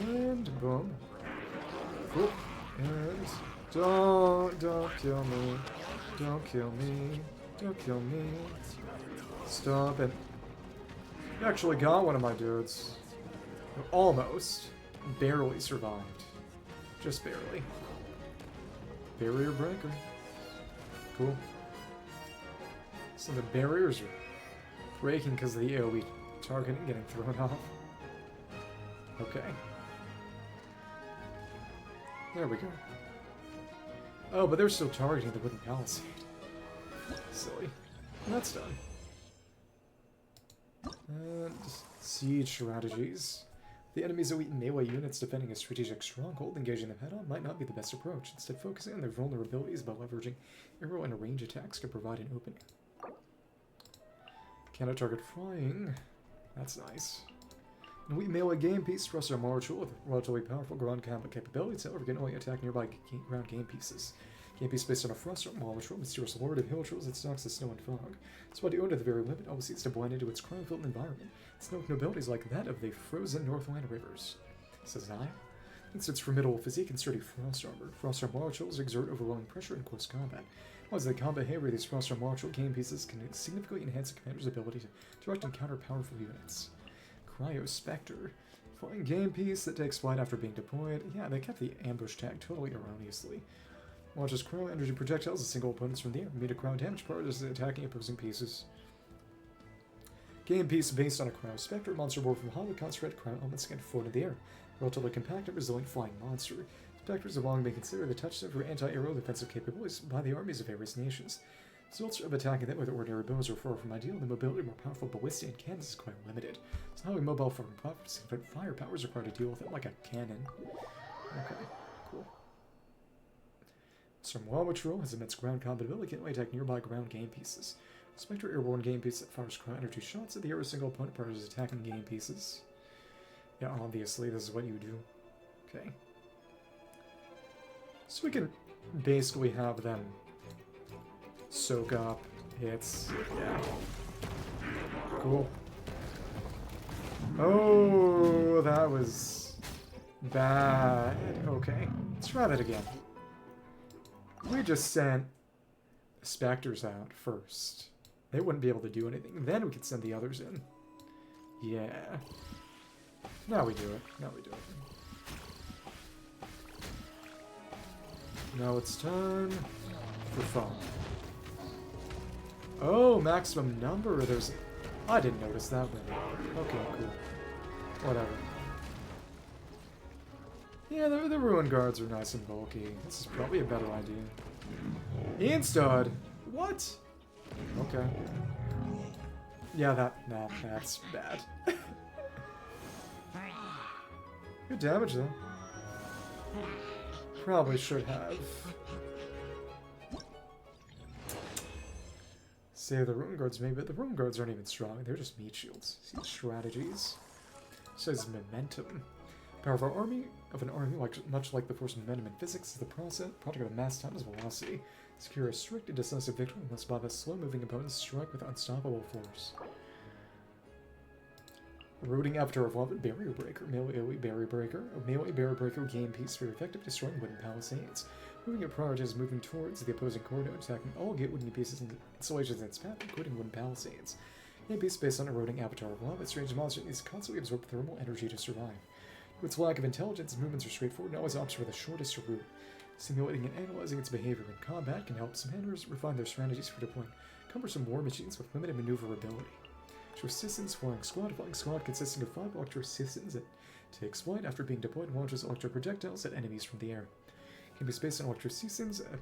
And boom. Cool. And don't kill me. Don't kill me. Don't kill me. Stop it. You actually got one of my dudes. Almost. Barely survived. Just barely. Barrier breaker. Cool. So the barriers are breaking because of the AoE targeting getting thrown off. Okay. There we go. Oh, but they're still targeting the wooden palisade. Silly. And that's done. And siege strategies. The enemy's elite melee units defending a strategic stronghold, engaging them head-on might not be the best approach. Instead, focusing on their vulnerabilities by leveraging arrow and range attacks could provide an opening. Cannot target flying. That's nice. An elite melee game piece, Frostarm Lawachurls with relatively powerful ground combat capabilities, however, can only attack nearby ground game pieces. Game piece based on a Frostarm Lawachurls, mysterious lord of Hilichurls that stalks the snow and fog. It's why the owner to the very limit always seeks to blend into its crime-filled environment. Snow with nobilities like that of the frozen Northland rivers. Says I. Thanks to its formidable physique and sturdy frost armor, Frostarm Lawachurls exert overwhelming pressure in close combat. As the combat behavior of these Frostarm Lawachurls game pieces can significantly enhance the commander's ability to direct and counter powerful units. Cryo Spectre. Flying game piece that takes flight after being deployed. Yeah, they kept the ambush tag totally erroneously. Launches cryo energy projectiles at single opponents from the air. Immune to cryo damage part is attacking opposing pieces. Game piece based on a cryo spectre monster born from hollow construct cryo elements can float in the air. Relatively compact and resilient flying monster. Spectres have long been considered the touchstone for anti-aerial defensive capabilities by the armies of various nations. Results of attacking them with ordinary bows are far from ideal. The mobility of more powerful ballista and cannons is quite limited. It's highly mobile foreign properties, but firepower is required to deal with it like a cannon. Okay, cool. Some Lawachurls has immense ground combat ability, can only attack nearby ground game pieces. Spectre airborne game piece that fires crown energy shots at the air. A single opponent part is attacking game pieces. Yeah, obviously, this is what you do. Okay. So we can basically have them soak up hits. Yeah. Cool. Oh, that was bad. Okay, let's try that again. We just sent Spectres out first. They wouldn't be able to do anything. Then we could send the others in. Yeah. Now we do it. Now we do it. Now it's time for fun. Oh, maximum number. There's... I didn't notice that one. Okay, cool. Whatever. Yeah, the Ruin Guards are nice and bulky. This is probably a better idea. Instud! What? Okay. Yeah, that's bad. Good damage, though. Probably should have. Say the Ruin Guards maybe, but the Ruin Guards aren't even strong. They're just meat shields. See, strategies. Says momentum. Power of our army, much like the force of momentum in physics, is the product of mass times velocity. Secure a strict and decisive victory must bypass slow-moving opponents strike with unstoppable force. Eroding Avatar of Lava, Barrier Breaker, melee Barrier Breaker, a melee Barrier Breaker game piece for effective destroying wooden palisades. Moving it prioritizes moving towards the opposing corridor, attacking all get wooden pieces and installations in its path, including wooden palisades. Game piece based on Eroding Avatar of Lava, its strange monster needs to constantly absorb thermal energy to survive. With its lack of intelligence, its movements are straightforward and always opts for the shortest route. Simulating and analyzing its behavior in combat can help some handlers refine their strategies for deploying cumbersome war machines with limited maneuverability. Electro-Assistance Flying Squad consisting of 5 Electro-Assistants that takes flight after being deployed and launches electro-projectiles at enemies from the air. Can be based on Electro-Assistants, a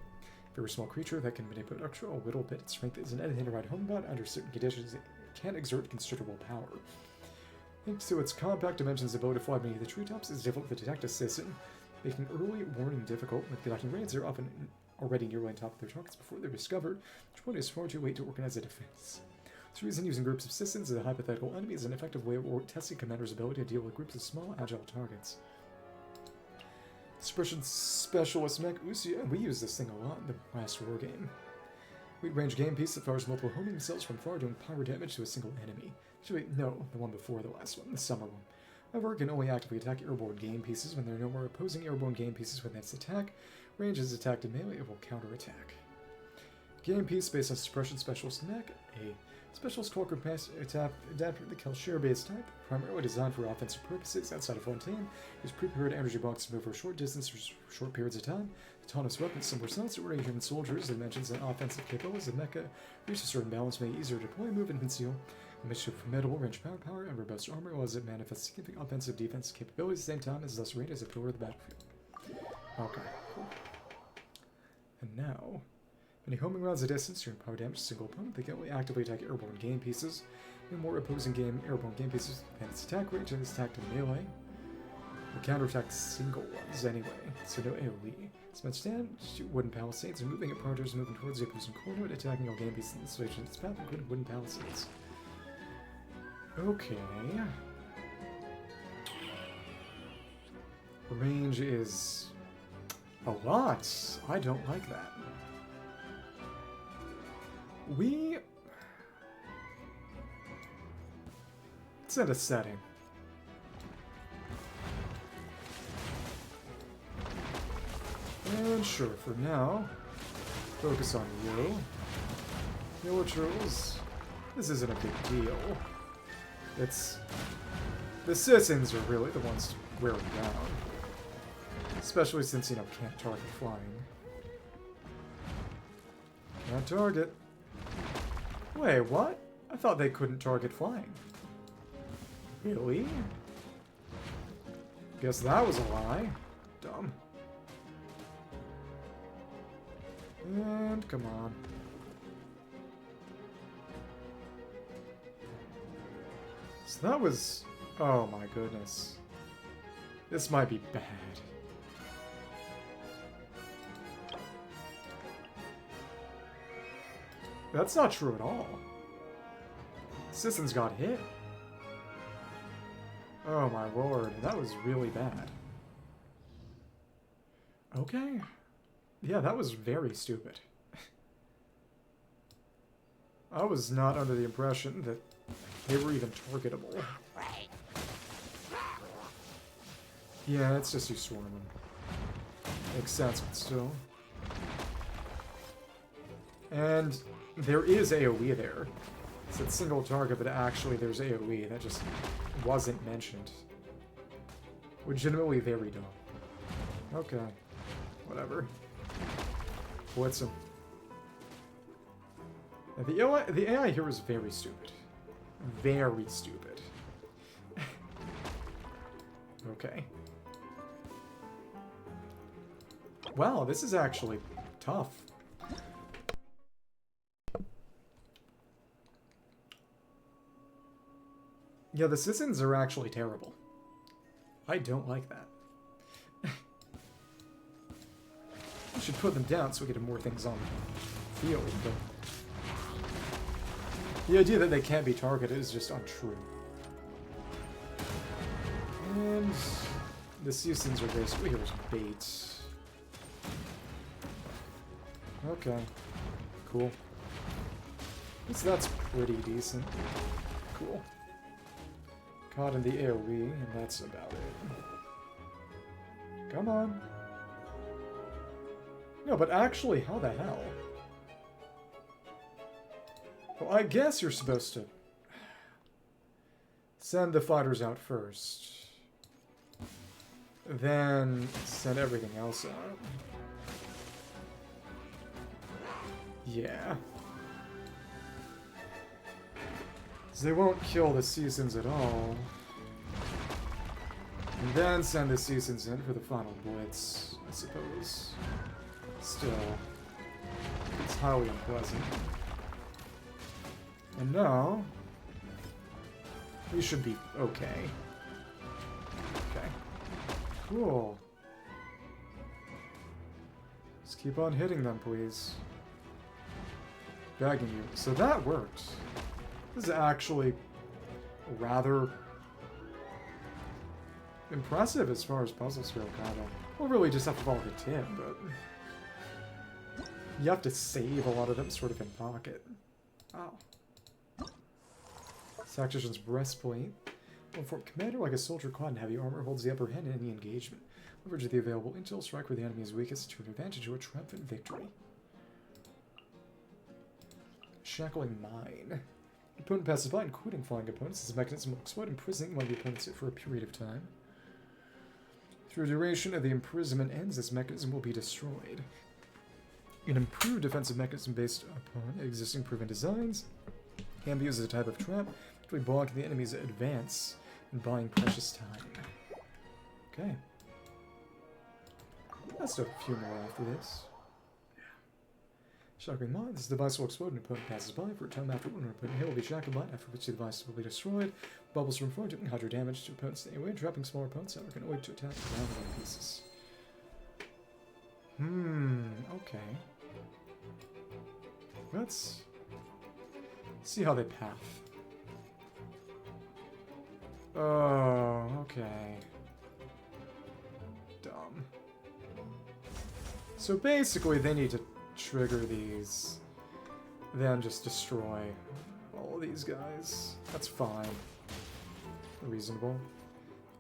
very small creature that can manipulate electro a little bit. Its strength is an end-to-ride homebot. Under certain conditions, it can exert considerable power. Thanks to its compact dimensions, the ability to fly beneath the treetops is difficult to detect assistant, making early warning difficult. When conducting raids, they're often already nearly on top of their targets before they're discovered, which point is far too late to organize a defense. For this reason, using groups of assistants as a hypothetical enemy is an effective way of testing commander's ability to deal with groups of small, agile targets. Suppression Specialist Meks Ousia. We used this thing a lot in the last war game. Weak range game piece that fires multiple homing missiles from far, doing pyro damage to a single enemy. Actually, no, the one before the last one, the summer one. However, it can only actively attack airborne game pieces when there are no more opposing airborne game pieces within its attack. Range is attacked in melee, it will counterattack. Game piece based on Suppression Specialist Meks, a specialist core adapter that kills share-based type, primarily designed for offensive purposes outside of Fontaine. Use prepared energy blocks to move for a short distance for short periods of time. Autonomous weapons, similar size to ordinary human soldiers, dimensions and offensive capabilities of mecha, reach a certain balance, may easier deploy, move, and conceal. A mixture of formidable range power and robust armor allows it manifest significant offensive defense capabilities at the same time as thus rated as a pillar of the battlefield. Okay, cool. And now, when homing rounds a distance, during power damage to a single opponent, they can only actively attack airborne game pieces. No more opposing airborne game pieces than its attack range and its attack to melee. Will counterattack single ones anyway, so no AoE. It's much damage to wooden palisades, and moving it prioritizes moving towards the opposing corner and attacking all game pieces in installation in its path, including wooden palisades. Okay. Range is a lot. I don't like that. Let's add a setting. And sure, for now, focus on you. Hilichurls. This isn't a big deal. It's... the citizens are really the ones to wear them down. Especially since, can't target flying. Can't target. Wait, what? I thought they couldn't target flying. Really? Guess that was a lie. Dumb. And come on. So that was... oh my goodness. This might be bad. That's not true at all. Sissons got hit. Oh my lord, that was really bad. Okay. Yeah, that was very stupid. I was not under the impression that they were even targetable. Yeah, it's just you swarming. Makes sense, but still. And there is AoE there. It's a single target, but actually there's AoE. That just wasn't mentioned. Legitimately very dumb. Okay. Whatever. Blitz him. The AI here is very stupid. Very stupid. Okay. Wow, this is actually tough. Yeah, the Sissons are actually terrible. I don't like that. We should put them down so we get more things on the field, but the idea that they can't be targeted is just untrue. And the Sissons are basically here as bait. Okay. Cool. So that's pretty decent. Cool. Caught in the AoE, and that's about it. Come on. No, but actually, how the hell? Well, I guess you're supposed to send the fighters out first. Then send everything else out. Yeah. So they won't kill the Seasons at all. And then send the Seasons in for the final blitz, I suppose. Still, it's highly unpleasant. And now, we should be okay. Okay. Cool. Just keep on hitting them, please. Begging you. So that worked. This is actually rather impressive as far as puzzles go, kinda. We'll really just have to follow the tip, but you have to save a lot of them sort of in pocket. Oh. Tactician's Breastplate. One form commander, like a soldier clad in heavy armor, holds the upper hand in any engagement. Leverage the available intel, strike where the enemy is weakest to an advantage or a triumphant victory. Shackling Mine. Opponent passes by, including flying opponents. This mechanism will explode, imprisoning one of the opponents for a period of time. Through the duration of the imprisonment ends, this mechanism will be destroyed. An improved defensive mechanism based upon existing proven designs can be used as a type of trap to block the enemy's advance and buying precious time. Okay. That's a few more after this. Shackling Mine. This device will explode when an opponent passes by. For a time after when an opponent hit will be shackled by, after which the device will be destroyed. Bubbles from floor, doing hydro damage to opponents anyway, trapping smaller opponents that are going to wait to attack around in pieces. Okay. Let's see how they path. Oh, okay. Dumb. So basically they need to trigger these, then just destroy all of these guys. That's fine. Reasonable.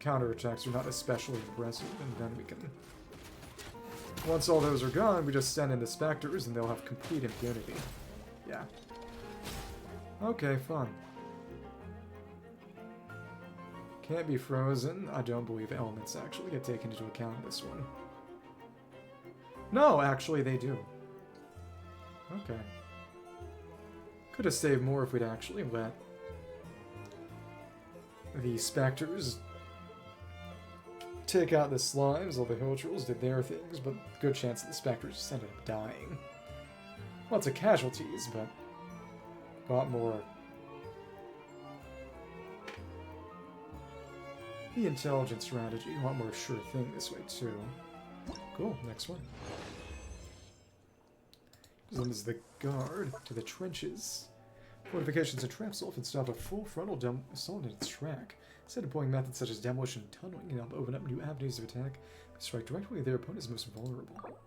Counterattacks are not especially aggressive, and then we can... Once all those are gone, we just send in the Spectres and they'll have complete impunity. Yeah. Okay, fun. Can't be frozen. I don't believe elements actually get taken into account in this one. No, actually they do. Okay. Could have saved more if we'd actually let the Spectres take out the slimes. All the Hilichurls did their things, but good chance that the Spectres just ended up dying. Lots of casualties, but a lot more. The intelligence strategy, a lot more sure thing this way too. Cool, next one. Them is the guard to the trenches. Fortifications and traps often stop a full frontal assault in its track. Instead, deploying methods such as demolition and tunneling can help open up new avenues of attack and strike directly at their opponent's most vulnerable.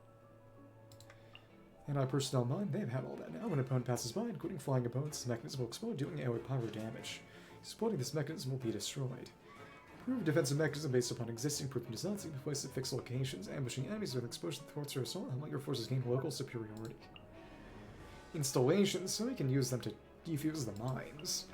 Anti-personnel mine, they've had all that now. When an opponent passes by, including flying opponents, this mechanism will explode, doing AoE pyro damage. Exploding this mechanism will be destroyed. Improved defensive mechanism based upon existing proven designs can be placed at fixed locations, ambushing enemies with exposure to thwarts or assault, and let your forces gain local superiority. Installations, so you can use them to defuse the mines.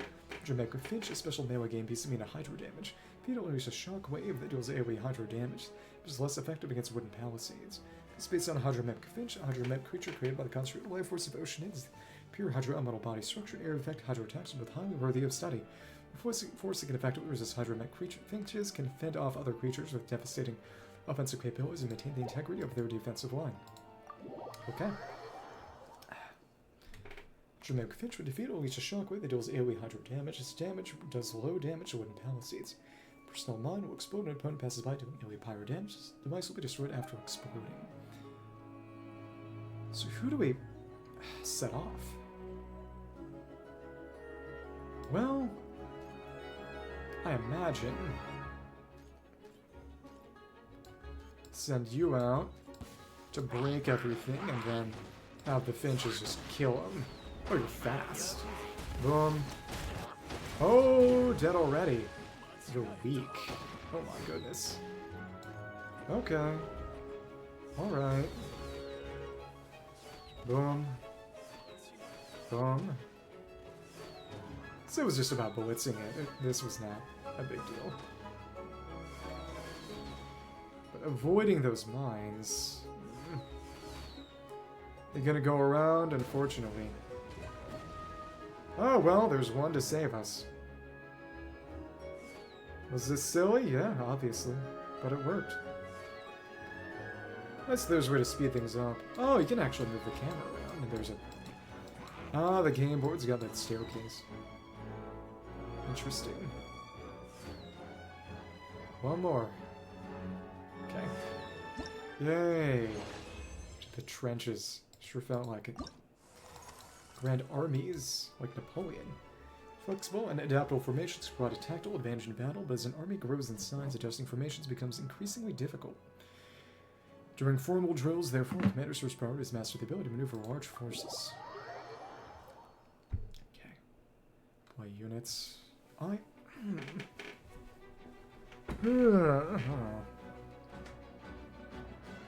Dramatic Finch, a special melee game piece immune to hydro damage. Feed will unleash a shock wave that deals AoE hydro damage, which is less effective against wooden palisades. It's based on a Hydrometric Finch, a Hydrometric creature created by the concentrated life force of ocean is pure hydro elemental body structure, air effect, hydro attacks, with highly worthy of study. A force that can effectively resist Hydrometric creature finches can fend off other creatures with devastating offensive capabilities and maintain the integrity of their defensive line. Okay. Dramatic Finch, when defeated, will unleash a shockwave that deals AoE hydro damage. Its damage does low damage to wooden palisades. Personal mine will explode when an opponent passes by doing AoE pyro damage. The device will be destroyed after exploding. So who do we set off? Well, I imagine send you out to break everything and then have the finches just kill them. Oh, you're fast. Boom. Oh, dead already. You're weak. Oh my goodness. Okay. Alright. Boom. Boom. So it was just about blitzing it. This was not a big deal. But avoiding those mines... You're gonna go around, unfortunately. Oh, well, there's one to save us. Was this silly? Yeah, obviously. But it worked. There's a way to speed things up. Oh, you can actually move the camera around, and there's a... Ah, the game board's got that staircase. Interesting. One more. Okay. Yay! The trenches. Sure felt like it. Grand armies, like Napoleon. Flexible and adaptable formations brought a tactile advantage in battle, but as an army grows in size, adjusting formations becomes increasingly difficult. During formal drills, therefore, the commander's first priority is master the ability to maneuver large forces. Okay. Play units. Who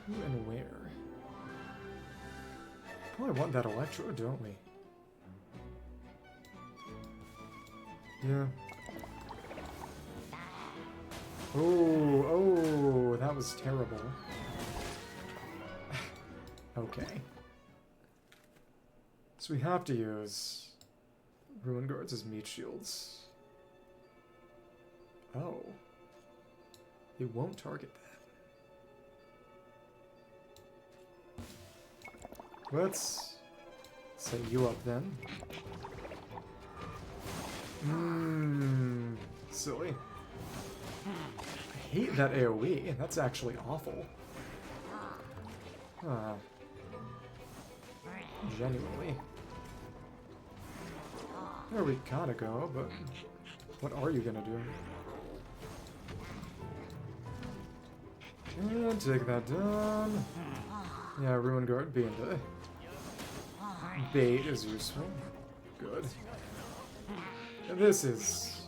and where? Probably want that Electro, don't we? Yeah. Oh, that was terrible. Okay. So we have to use Ruin Guards as meat shields. Oh. It won't target that. Let's set you up then. Silly. I hate that AoE. That's actually awful. Genuinely. There we gotta go, but what are you gonna do? And take that down. Yeah, Ruin Guard being the bait is useful. Good. This is...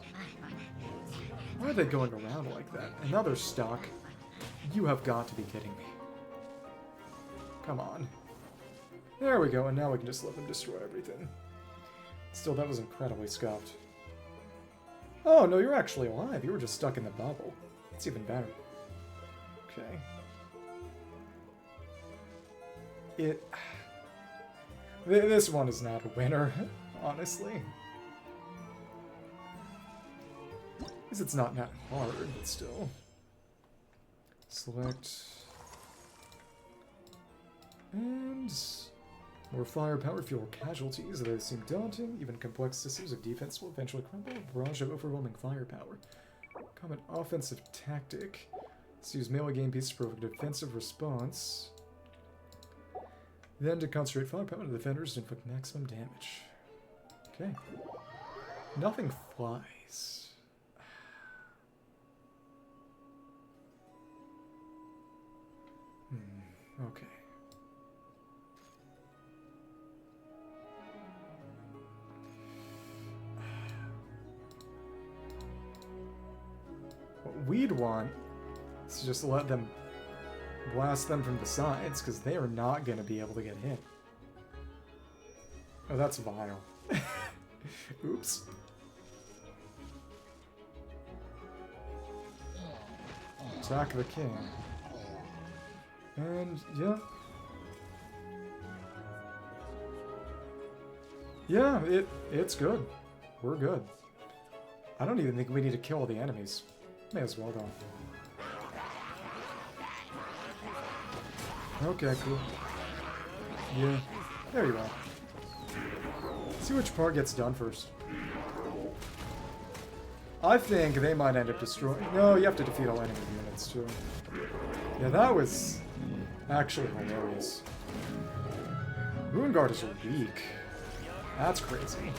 Why are they going around like that? Another stock? You have got to be kidding me. Come on. There we go, and now we can just let them destroy everything. Still, that was incredibly scuffed. Oh, no, you're actually alive. You were just stuck in the bubble. It's even better. Okay. This one is not a winner, honestly. Because it's not that hard, but still. Select. And more firepower, fewer casualties. They seem daunting. Even complex systems of defense will eventually crumble. A barrage of overwhelming firepower. Common offensive tactic. Let's use melee game pieces to provoke a defensive response. Then to concentrate firepower on the defenders to inflict maximum damage. Okay. Nothing flies. Okay. What we'd want is to just let them blast them from the sides, because they are not going to be able to get hit. Oh, that's vile. Oops. Attack the king. And, yeah. Yeah, it's good. We're good. I don't even think we need to kill all the enemies. May as well, though. Okay, cool. Yeah, there you are. See which part gets done first. I think they might end up destroying... No, you have to defeat all enemy units, too. Yeah, that was actually hilarious. Ruin Guard is weak. That's crazy.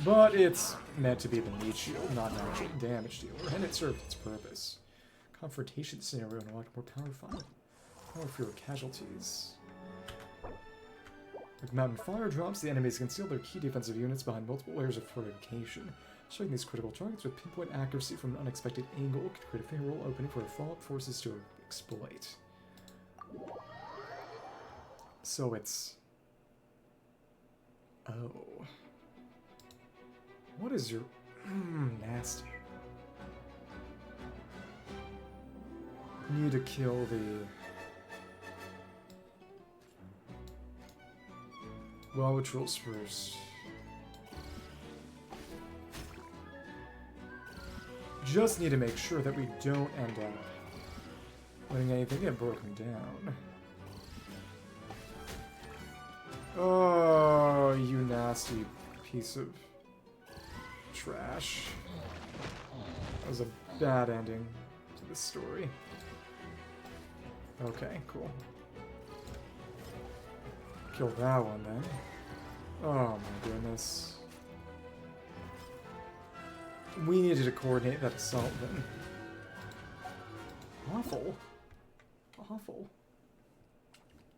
But it's meant to be the meat shield, not an actual damage dealer, and it served its purpose. Confrontation scenario unlocked more powerful. Or fewer casualties. With mountain fire drops, the enemies conceal their key defensive units behind multiple layers of fortification. Striking these critical targets with pinpoint accuracy from an unexpected angle could create a favorable opening for fallout forces to exploit. So it's... Oh. What is your... nasty. Need to kill the... Lawachurls first. Just need to make sure that we don't end up letting anything get broken down. Oh, you nasty piece of trash. That was a bad ending to the story. Okay, cool. Kill that one then. Oh my goodness. We needed to coordinate that assault then. Awful. Awful.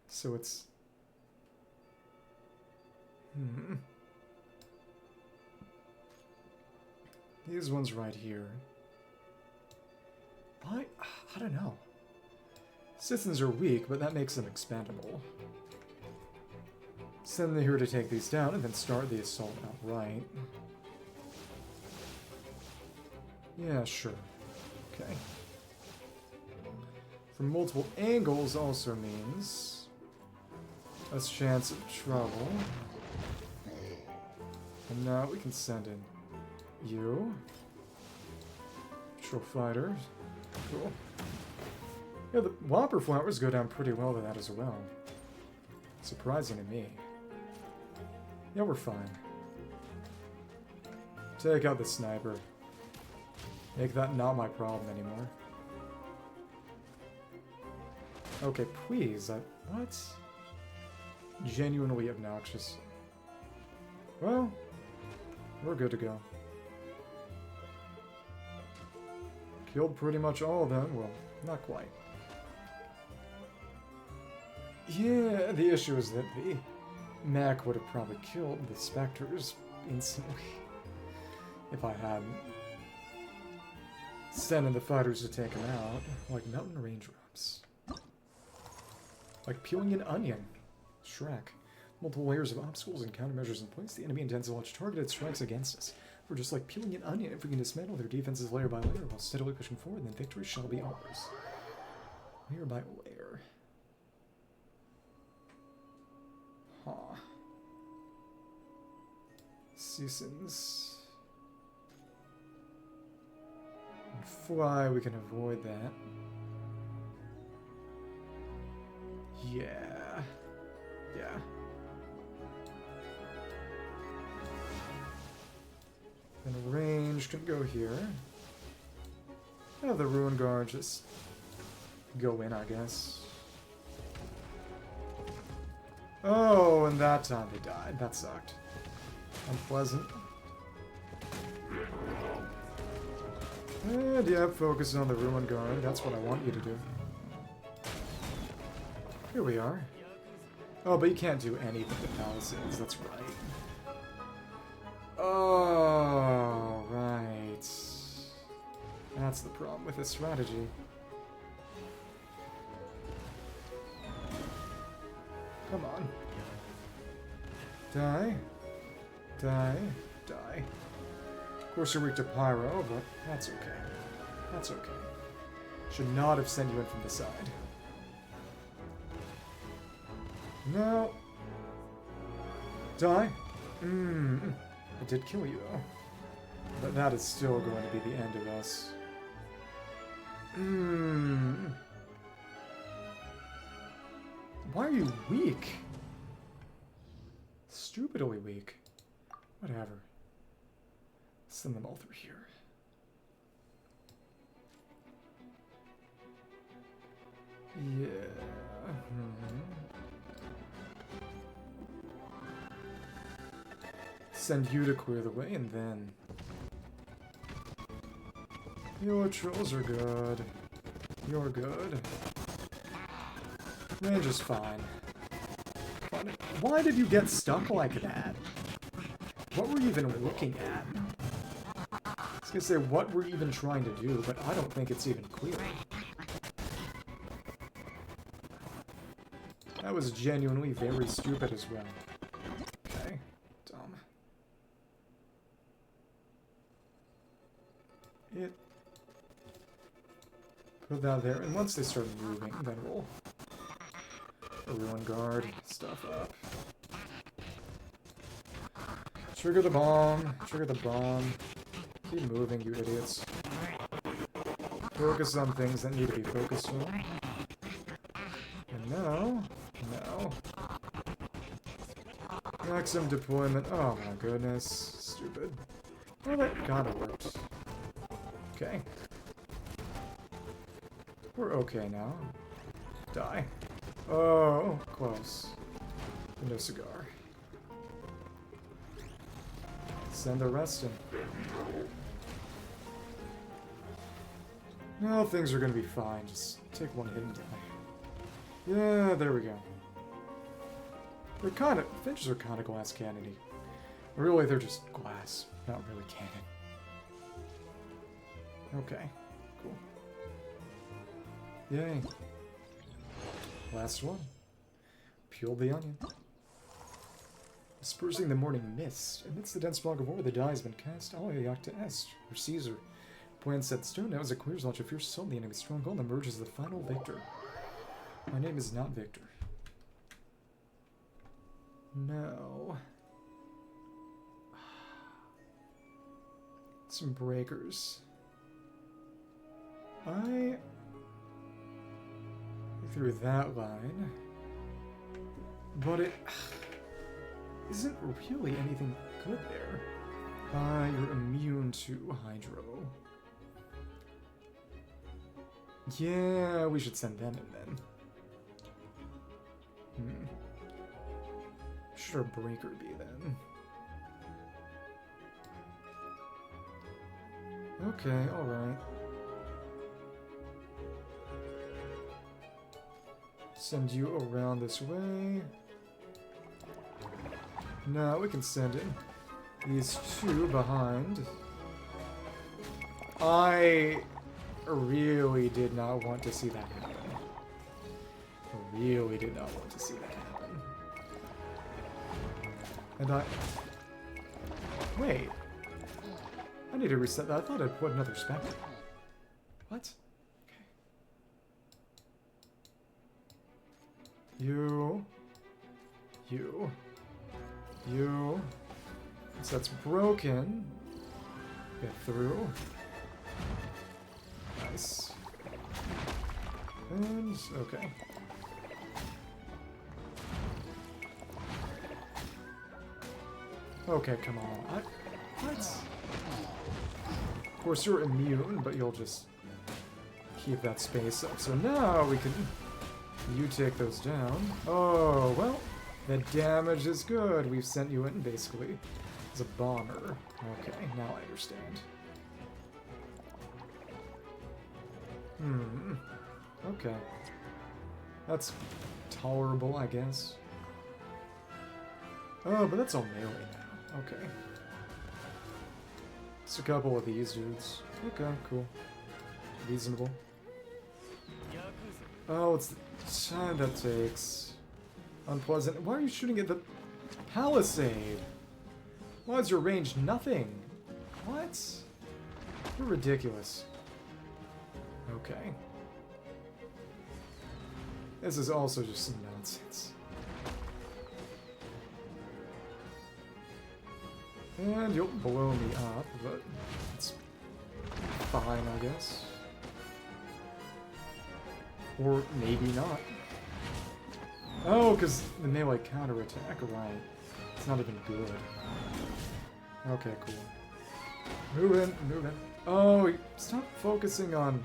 So it's... These ones right here. I don't know. Citizens are weak, but that makes them expandable. Send them here to take these down and then start the assault outright. Yeah, sure. Okay. From multiple angles also means less chance of trouble. And now we can send in you. Patrol fighters. Cool. Yeah, the Whopper flowers go down pretty well to that as well. Surprising to me. Yeah, we're fine. Take out the sniper. Make that not my problem anymore. Okay, please. What? Genuinely obnoxious. Well, we're good to go. Killed pretty much all of them. Well, not quite. Yeah, the issue is that the mech would have probably killed the specters instantly if I hadn't sent in the fighters to take them out, like mountain raindrops. Like peeling an onion. Shrek. Multiple layers of obstacles and countermeasures in place, the enemy intends to launch targeted strikes against us. We're just like peeling an onion. If we can dismantle their defenses layer by layer while steadily pushing forward, then victory shall be ours. Layer by layer. Huh. Seasons. And fly, we can avoid that. Yeah. Yeah. And range can go here. Have the Ruin Guard just go in, I guess. Oh, and that time they died. That sucked. Unpleasant. And yeah, focus on the Ruin Guard. That's what I want you to do. Here we are. Oh, but you can't do anything with Palisades. That's right. Oh, right. That's the problem with this strategy. Come on. Die. Die. Die. Of course you're weak to Pyro, but that's okay. That's okay. Should not have sent you in from the side. No. Die. I did kill you, though. But that is still going to be the end of us. Why are you weak? Stupidly weak. Whatever. Send them all through here. Yeah. Send you to clear the way, and then... Hilichurls are good. You're good. Range is fine. Why did you get stuck like that? What were you even looking at? I was gonna say, what were you even trying to do, but I don't think it's even clear. That was genuinely very stupid as well. Okay, dumb. Put that there, and once they start moving, then we'll Ruin Guard stuff up. Trigger the bomb. Trigger the bomb. Keep moving, you idiots. Focus on things that need to be focused on. And now... No. Maximum deployment. Oh my goodness. Stupid. Well, that kinda worked. Okay. We're okay now. Die. Oh, close. No cigar. Send the rest in. No, things are gonna be fine. Just take one hit and die. Yeah, there we go. They're kinda... Finches are kinda glass cannon-y. Really, they're just glass. Not really cannon. Okay. Cool. Yay. Last one. Peel the onion. Dispersing the morning mist. Amidst the dense fog of war, the die has been cast. Alliacta Est, or Caesar. Plan set stone. Now as it clears, launch a fierce assault on the enemy's stronghold and emerges the final victor. My name is not Victor. No. Some breakers. I... through that line. But it... isn't really anything good there. You're immune to Hydro. Yeah, we should send them in then. Should our breaker be then? Okay, alright. Send you around this way. Now we can send in these two behind. I really did not want to see that happen. Really did not want to see that happen. And I... Wait. I need to reset that. I thought I'd put another Spectre. What? Okay. You. So that's broken. Get through. Nice. And, okay. Okay, come on. What? Of course, you're immune, but you'll just keep that space up. So now we can... You take those down. Oh, well, The damage is good. We've sent you in, basically, as a bomber. Okay, now I understand. Okay. That's tolerable, I guess. Oh, but that's all melee now. Okay. Just a couple of these dudes. Okay, cool. Reasonable. Oh, it's the time that takes. Unpleasant. Why are you shooting at the palisade? Why is your range nothing? What? You're ridiculous. Okay. This is also just some nonsense. And you'll blow me up, but it's fine, I guess. Or maybe not. Oh, because the melee counterattack, right. It's not even good. Okay, cool. Move in, move in. Oh, stop focusing on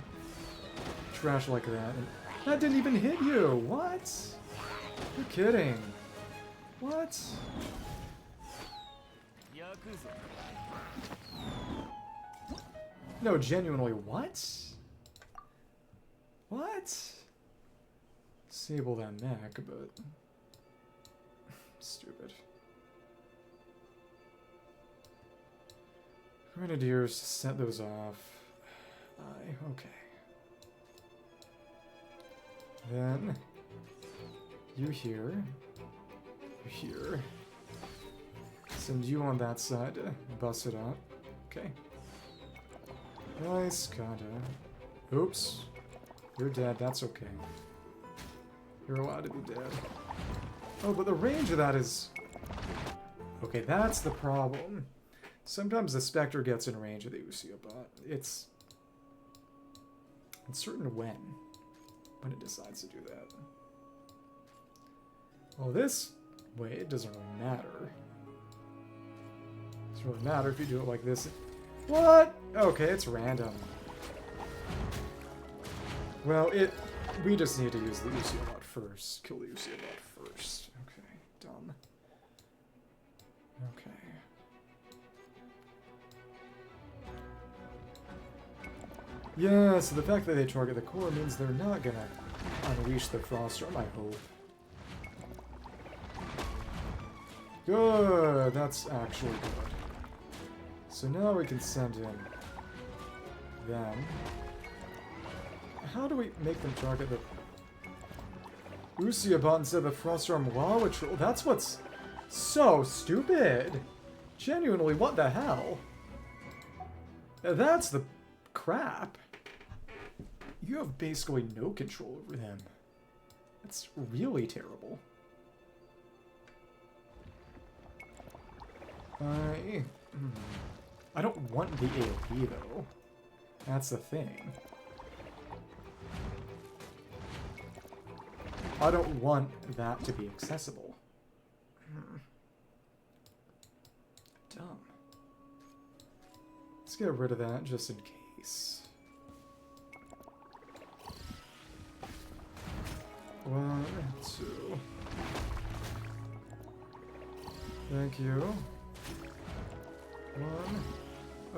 trash like that. And that didn't even hit you! What? You're kidding. What? No, genuinely, what? What? Disable that mech, but... Stupid. Grenadiers, set those off. Okay. Then... You here. You here. Send you on that side to bust it up. Okay. Nice, kinda. Oops. You're dead, that's okay. You're allowed to be dead. Oh, but the range of that is... Okay, that's the problem. Sometimes the Spectre gets in range of the Ousia bot. It's uncertain when it decides to do that. Well, this way, it doesn't really matter. It doesn't really matter if you do it like this. What? Okay, it's random. Well, we just need to use the Ousia bot first. Kill the Ousia bot first. Okay, done. Okay. Yeah, so the fact that they target the core means they're not gonna unleash the Frostarm, I hope. Good! That's actually good. So now we can send in them. How do we make them target the Ousia bot instead of the Frostarm Lawachurls? That's what's so stupid! Genuinely, what the hell? That's the crap. You have basically no control over them. That's really terrible. I don't want the AoE though. That's the thing. I don't want that to be accessible. Dumb. Let's get rid of that just in case. 1, 2. Thank you. 1.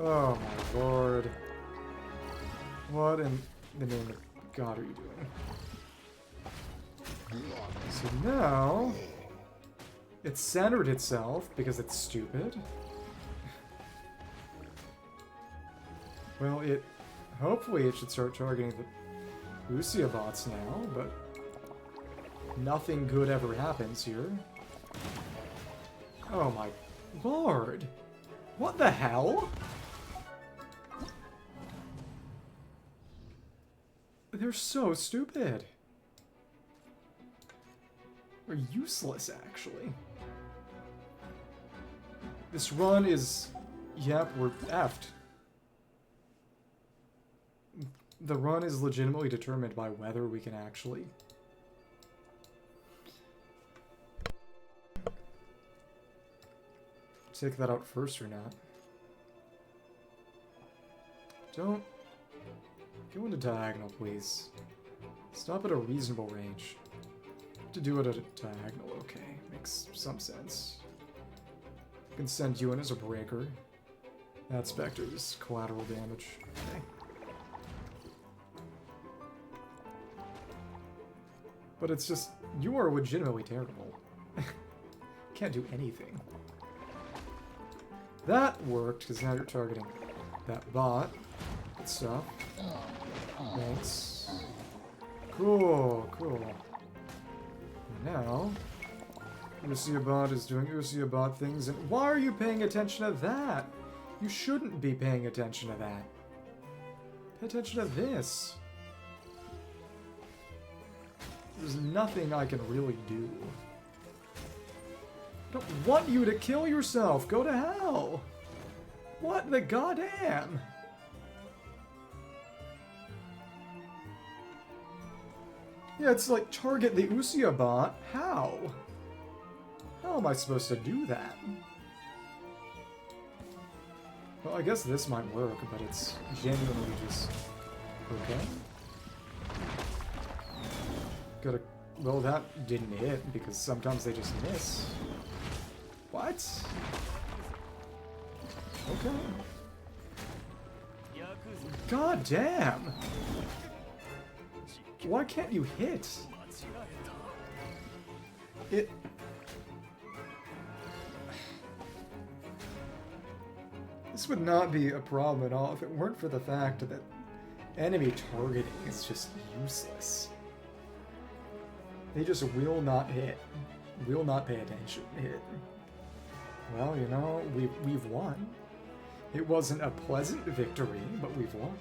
Oh my lord. What in the name of God are you doing? So now... It's centered itself because it's stupid. Well, hopefully it should start targeting the Ousia bots now, but nothing good ever happens here. Oh my lord! What the hell? They're so stupid. Or useless, actually. This run is... Yep, we're effed. The run is legitimately determined by whether we can actually... take that out first or not. Don't... Go into diagonal, please. Stop at a reasonable range. To do it at a diagonal, okay. Makes some sense. I can send you in as a breaker. That Spectre's collateral damage. Okay. But it's just, you are legitimately terrible. Can't do anything. That worked, because now you're targeting that bot. Good stuff. Thanks. Cool, cool. Now, Ousia bot is doing Ousia bot things, and why are you paying attention to that? You shouldn't be paying attention to that. Pay attention to this. There's nothing I can really do. I don't want you to kill yourself. Go to hell. What the goddamn? Yeah, it's like target the Ousia bot. How? How am I supposed to do that? Well, I guess this might work, but it's genuinely just... Okay. Gotta... Well, that didn't hit, because sometimes they just miss. What? Okay. God damn! Why can't you hit? It... This would not be a problem at all if it weren't for the fact that enemy targeting is just useless. They just will not hit. Will not pay attention. Hit. Well, you know, we've won. It wasn't a pleasant victory, but we've won.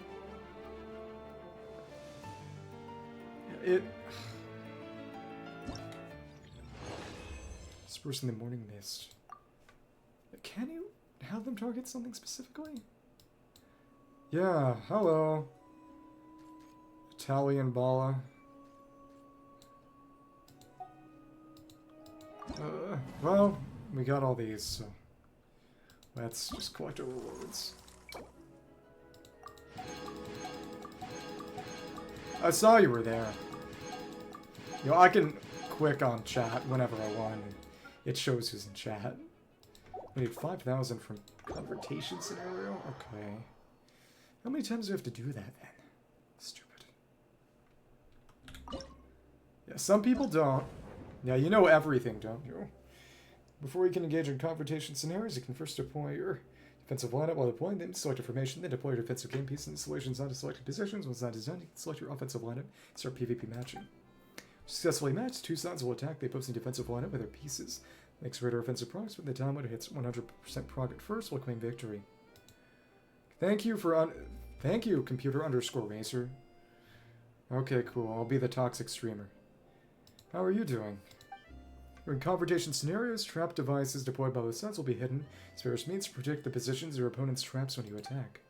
Dispersing the morning mist. Can you have them target something specifically? Yeah, hello. Italian Bala. Well, we got all these, so let's just collect our rewards. I saw you were there. You know, I can click on chat whenever I want, and it shows who's in chat. We need 5,000 from convertation scenario? Okay. How many times do we have to do that, then? Stupid. Yeah, some people don't. Yeah, you know everything, don't you? Before you can engage in confrontation scenarios, you can first deploy your defensive lineup. While deploying them, select a formation, then deploy your defensive game piece and installations onto selected positions. Once that is done, you can select your offensive lineup and start PvP matching. Successfully matched, two sides will attack the opposing defensive lineup with their pieces. Makes greater offensive progress, but the time when it hits 100% prog at first will claim victory. Thank you for Thank you, computer_racer. Okay, cool. I'll be the toxic streamer. How are you doing? In confrontation scenarios, trap devices deployed by both sides will be hidden as various means to predict the positions of your opponent's traps when you attack.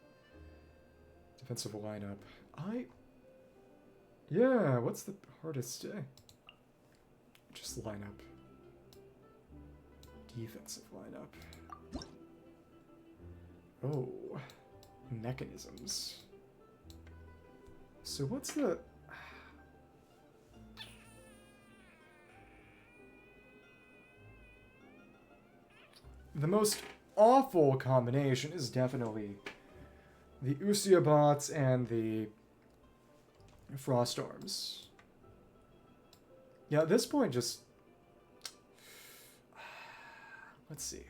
Defensive lineup. Yeah, what's the hardest? Just lineup. Defensive lineup. Oh. Mechanisms. So what's the... The most awful combination is definitely the Ousia bots and the Frostarms. Yeah, at this point, just... Let's see.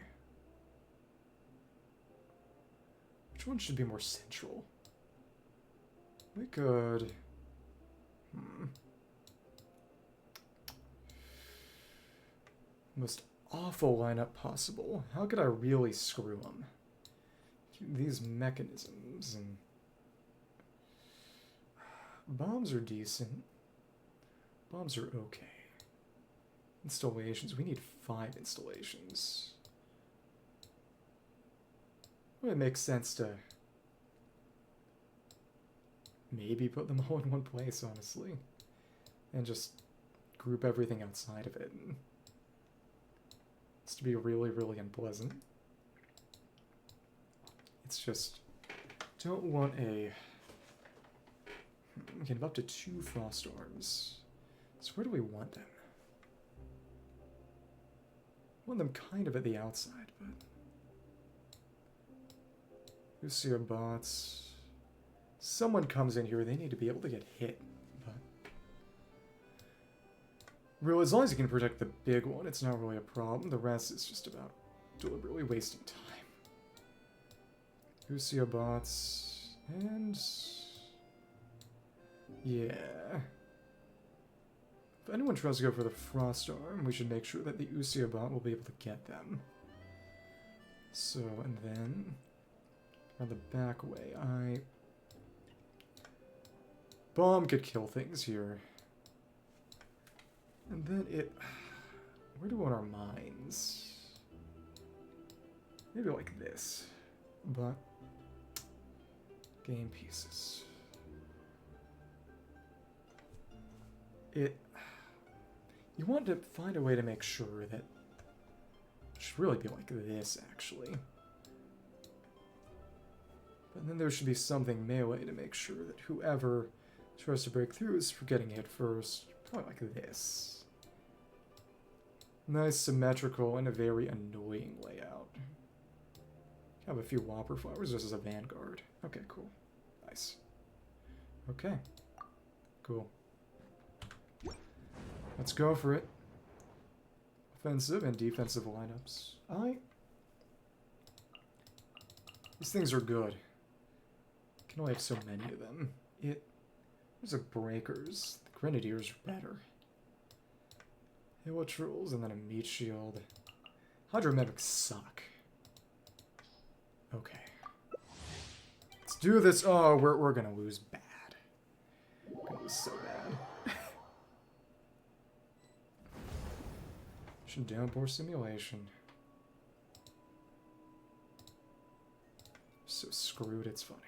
Which one should be more central? We could... Most awful lineup possible. How could I really screw them? These mechanisms and... Bombs are decent. Bombs are okay. Installations. We need 5 installations. Well, it makes sense to maybe put them all in one place, honestly. And just group everything outside of it. It's to be really, really unpleasant. It's just... Don't want a... We can have up to 2 Frostarms. So where do we want them? want them kind of at the outside, but... Ousia bots. Someone comes in here, they need to be able to get hit. But really, as long as you can protect the big one, it's not really a problem. The rest is just about deliberately wasting time. Ousia bots, and... yeah. If anyone tries to go for the Frostarm, we should make sure that the Ousia bot will be able to get them. So, and then... on the back way, Bomb could kill things here. And then it... where do we want our mines? Maybe like this. But... game pieces. You want to find a way to make sure that... it should really be like this, actually. But then there should be something melee to make sure that whoever tries to break through is getting hit first. Probably like this. Nice, symmetrical, and a very annoying layout. Have a few Whopper Flowers just as a vanguard. Okay, cool. Nice. Okay. Cool. Let's go for it. Offensive and defensive lineups. These things are good. Can only have so many of them. There's like breakers. The Grenadiers are better. Hilichurls and then a meat shield. Hydromedics suck. Okay. Let's do this. Oh, we're gonna lose bad. We're gonna lose so bad. Operation Downpour Simulation. So screwed, it's funny.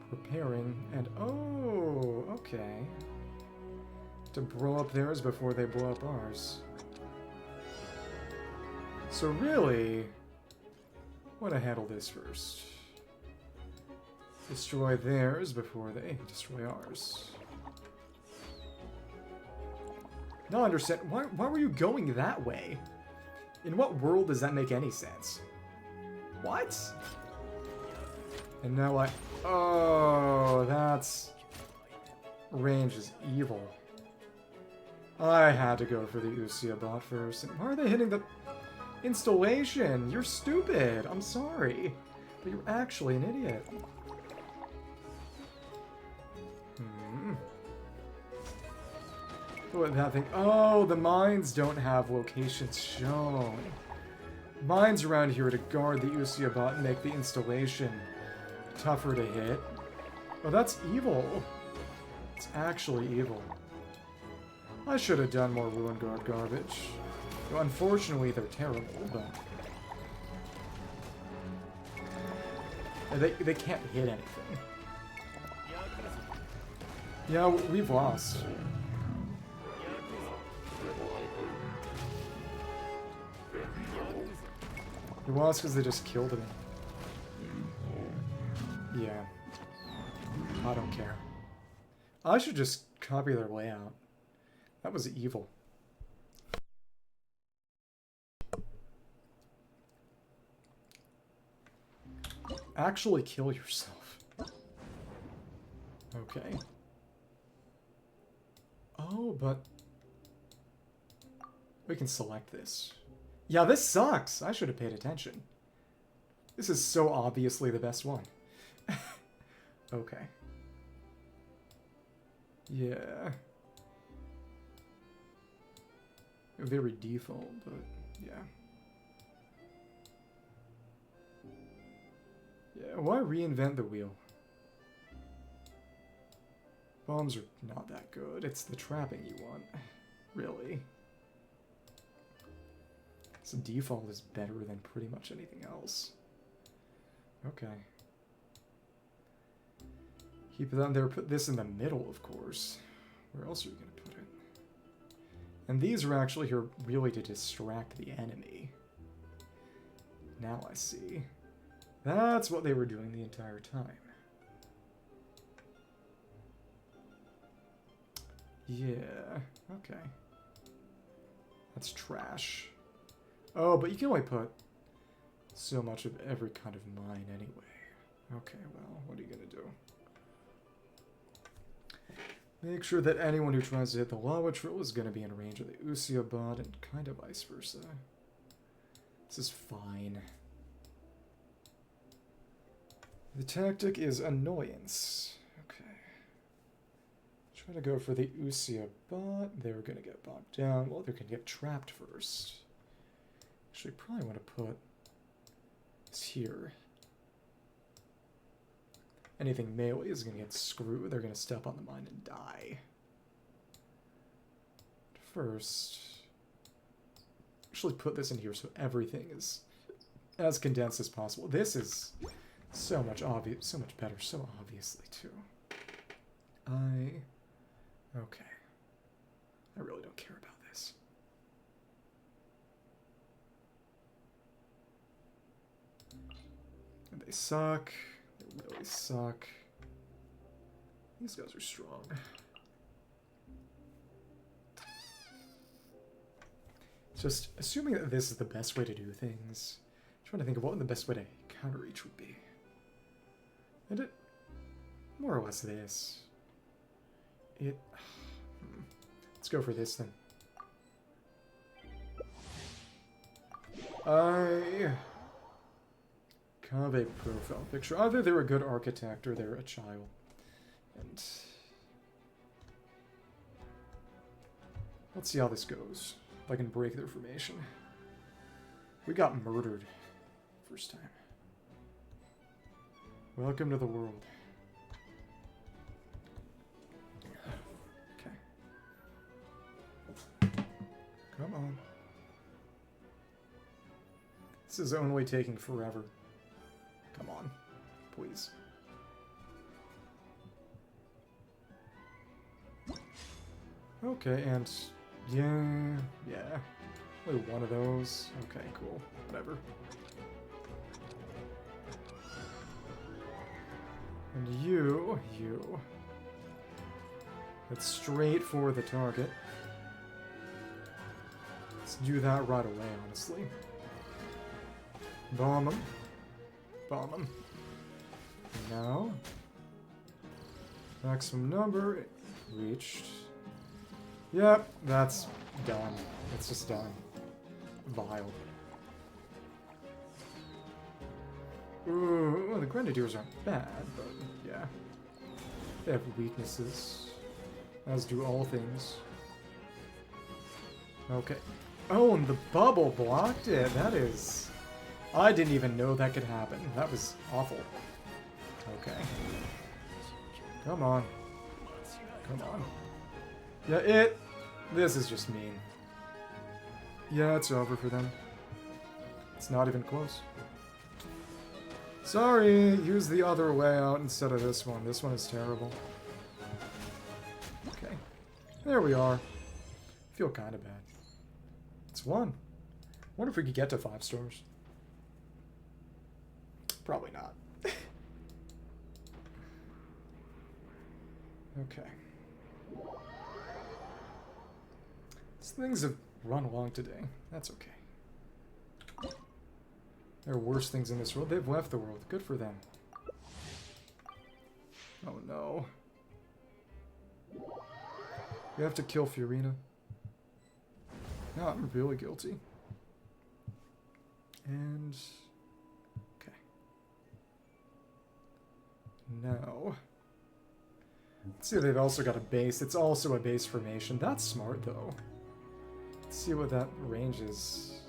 Preparing, and oh, okay. To blow up theirs before they blow up ours. So really, I want to handle this first. Destroy theirs before they destroy ours. Now I understand, why were you going that way? In what world does that make any sense? What? And now oh, that's... range is evil. I had to go for the Ousia bot first. Why are they hitting the installation? You're stupid. I'm sorry. But you're actually an idiot. What that thing? Oh, the mines don't have locations shown. Mines around here to guard the Ousia bot and make the installation tougher to hit. Oh, that's evil. It's actually evil. I should have done more Ruin Guard garbage. Well, unfortunately, they're terrible, but... They can't hit anything. Yeah, we've lost. We lost because they just killed me. Yeah. I don't care. I should just copy their layout. That was evil. Actually kill yourself. Okay. Oh, but... we can select this. Yeah, this sucks! I should have paid attention. This is so obviously the best one. Okay. Yeah. Very default, but yeah. Yeah, why reinvent the wheel? Bombs are not that good. It's the trapping you want. Really. So default is better than pretty much anything else. Okay. Keep it on there. Put this in the middle, of course. Where else are you going to put it? And these are actually here really to distract the enemy. Now I see. That's what they were doing the entire time. Yeah. Okay. That's trash. Oh, but you can only put so much of every kind of mine anyway. Okay, well, what are you gonna do? Make sure that anyone who tries to hit the Lawachurl is gonna be in range of the Ousia bot, and kind of vice versa. This is fine. The tactic is annoyance. Okay. Try to go for the Ousia bot. They're gonna get bogged down. Well, they're gonna get trapped first. Actually, probably want to put this here. Anything melee is going to get screwed. They're going to step on the mine and die. First, actually put this in here so everything is as condensed as possible. This is so much better, so obviously too. Okay. I really don't care about this. And they suck. They really suck. These guys are strong. Just assuming that this is the best way to do things. I'm trying to think of what the best way to counter each would be. And it more or less this. Let's go for this then. Kaveh profile picture. Either they're a good architect or they're a child. And let's see how this goes. If I can break their formation. We got murdered first time. Welcome to the world. Okay. Come on. This is only taking forever. Come on, please. Okay, and yeah. Only one of those. Okay, cool. Whatever. And you. It's straight for the target. Let's do that right away, honestly. Bomb him. Bomb him. Now. Maximum number reached. Yep, that's done. It's just done. Vile. Ooh, well, the Grenadiers aren't bad, but yeah. They have weaknesses. As do all things. Okay. Oh, and the bubble blocked it. That is... I didn't even know that could happen. That was awful. Okay. Come on. Come on. Yeah, this is just mean. Yeah, it's over for them. It's not even close. Sorry, use the other way out instead of this one. This one is terrible. Okay. There we are. Feel kind of bad. It's 1. Wonder if we could get to 5 stars. Probably not. Okay. These things have run along today. That's okay. There are worse things in this world. They've left the world. Good for them. Oh no. We have to kill Furina. No, I'm really guilty. And... okay. Now... let's see, they've also got a base. It's also a base formation. That's smart, though. Let's see what that range is.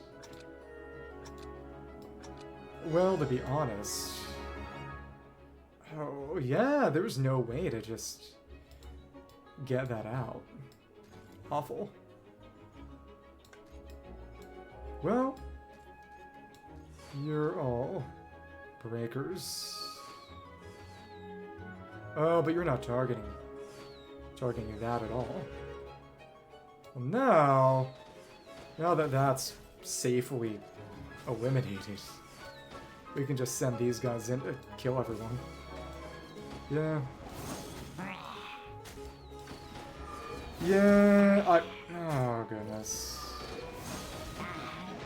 Well, to be honest... oh, yeah, there's no way to just get that out. Awful. Well, you're all breakers. Oh, but you're not targeting that at all. Well, now that that's safely eliminated, we can just send these guys in to kill everyone. Yeah. Yeah, oh goodness.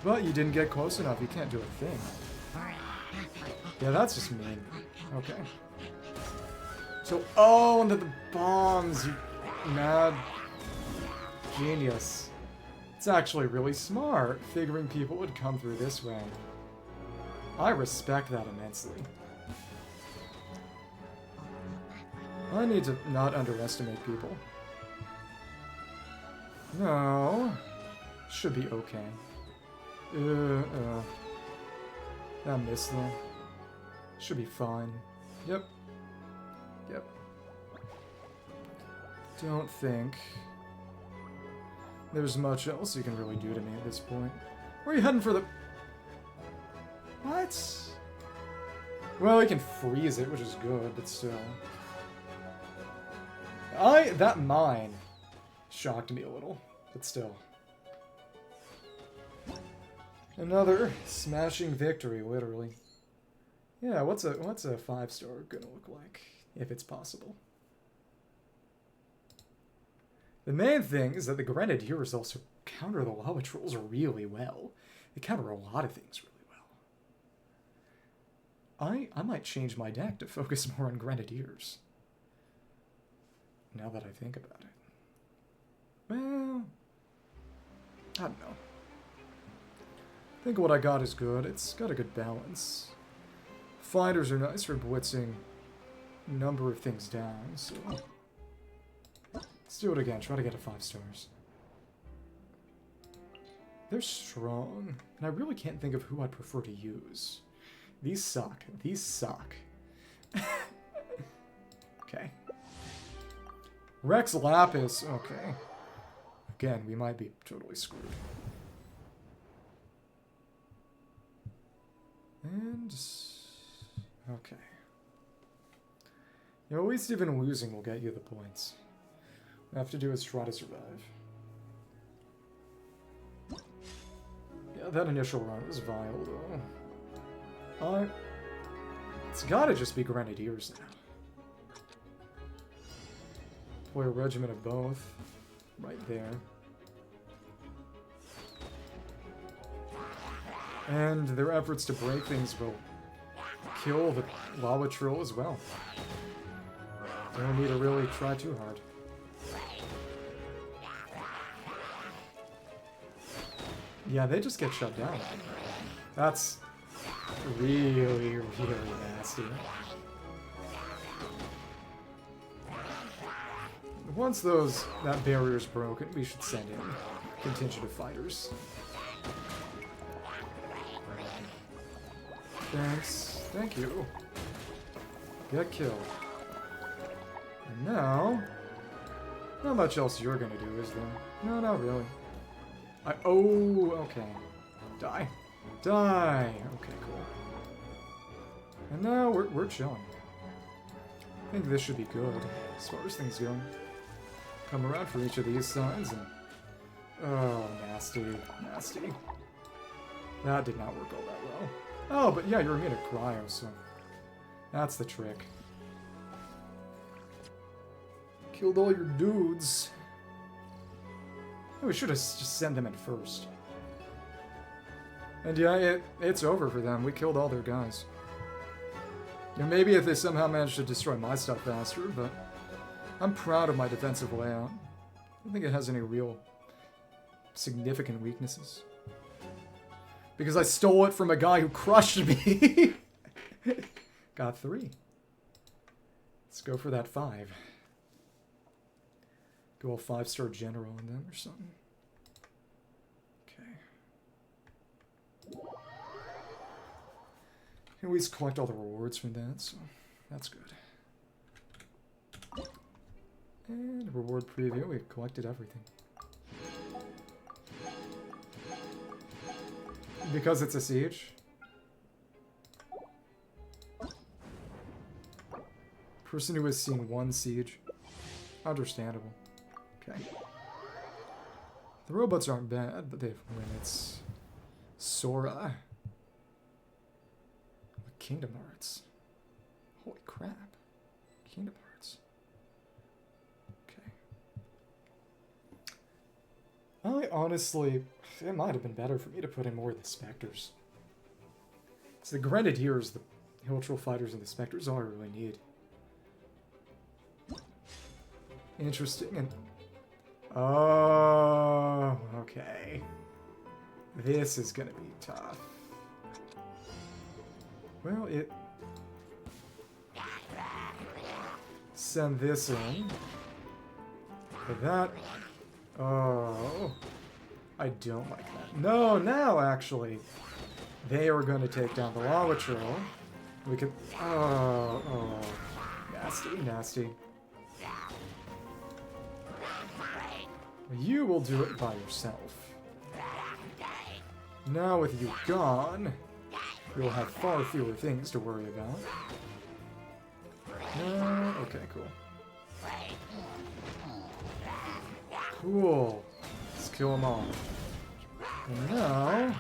But you didn't get close enough. You can't do a thing. Yeah, that's just mean. Okay. So, oh, and the bombs, you mad genius. It's actually really smart, figuring people would come through this way. I respect that immensely. I need to not underestimate people. No. Should be okay. I missed them. Should be fine. Yep. Yep. Don't think there's much else you can really do to me at this point. Where are you heading for the... What? Well, you can freeze it, which is good, but still. That mine shocked me a little, but still. Another smashing victory, literally. Yeah, what's a 5-star gonna look like, if it's possible? The main thing is that the Grenadiers also counter the Lawachurls really well. They counter a lot of things really well. I might change my deck to focus more on Grenadiers. Now that I think about it. Well, I don't know. I think what I got is good. It's got a good balance. Fighters are nice for blitzing a number of things down, so... Let's do it again. Try to get to 5 stars. They're strong, and I really can't think of who I'd prefer to use. These suck. These suck. Okay. Rex Lapis. Okay. Again, we might be totally screwed. And... okay. You know, at least even losing will get you the points. All I have to do is try to survive. Yeah, that initial run was vile, though. It's gotta just be Grenadiers now. Play a regiment of both. Right there. And their efforts to break things will kill the Lawachurl as well. They don't need to really try too hard. Yeah, they just get shut down. That's really, really nasty. Once that barrier's broken, we should send in a contingent of fighters. Thanks. Thank you. Get killed. And now... not much else you're gonna do, is there? No, not really. Oh, okay. Die. Die! Okay, cool. And now we're chilling. I think this should be good, as far as things go. Come around for each of these signs and... oh, nasty. Nasty. That did not work all that well. Oh, but yeah, you're immune to cryo, so... that's the trick. Killed all your dudes. Oh, we should have just sent them in first. And yeah, it's over for them. We killed all their guys. And maybe if they somehow managed to destroy my stuff faster, but... I'm proud of my defensive layout. I don't think it has any real significant weaknesses. Because I stole it from a guy who crushed me! Got 3. Let's go for that 5. Go all 5-star general on them or something. Okay. Can always collect all the rewards from that, so that's good. And reward preview, we've collected everything. Because it's a siege. Person who has seen 1 siege. Understandable. Okay. The robots aren't bad, but they have limits. Sora. Kingdom Hearts. Holy crap. Kingdom Hearts. Okay. I honestly it might have been better for me to put in more of the Spectres. It's the Grenadiers, the Hilichurl fighters, and the Spectres all I really need. Interesting, and... Oh, okay. This is gonna be tough. Well, it... Send this in. But that... Oh... I don't like that. No, now, actually, they are going to take down the Lawachurl. We could... Oh... Nasty, nasty. You will do it by yourself. Now with you gone, you'll have far fewer things to worry about. Okay, cool. Cool. Let's kill them all. And now,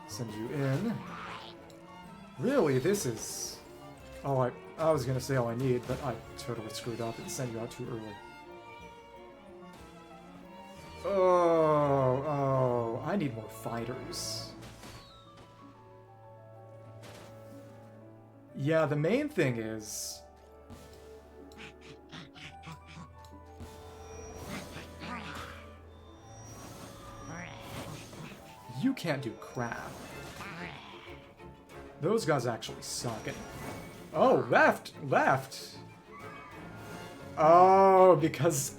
send you in. Really, this is... Oh, I was going to say all I need, but I totally screwed up and sent you out too early. Oh, I need more fighters. Yeah, the main thing is... You can't do crap. Those guys actually suck. Oh, left! Left! Oh, because...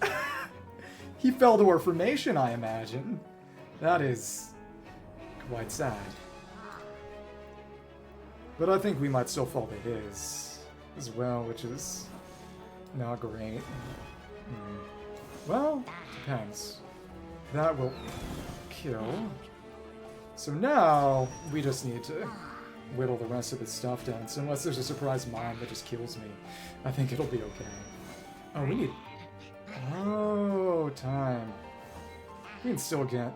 He fell to our formation, I imagine. That is quite sad. But I think we might still fall to his as well, which is not great. Well, depends. That will kill. So now we just need to whittle the rest of his stuff down. So unless there's a surprise mine that just kills me, I think it'll be okay. Oh, we need... Oh, time. We can still get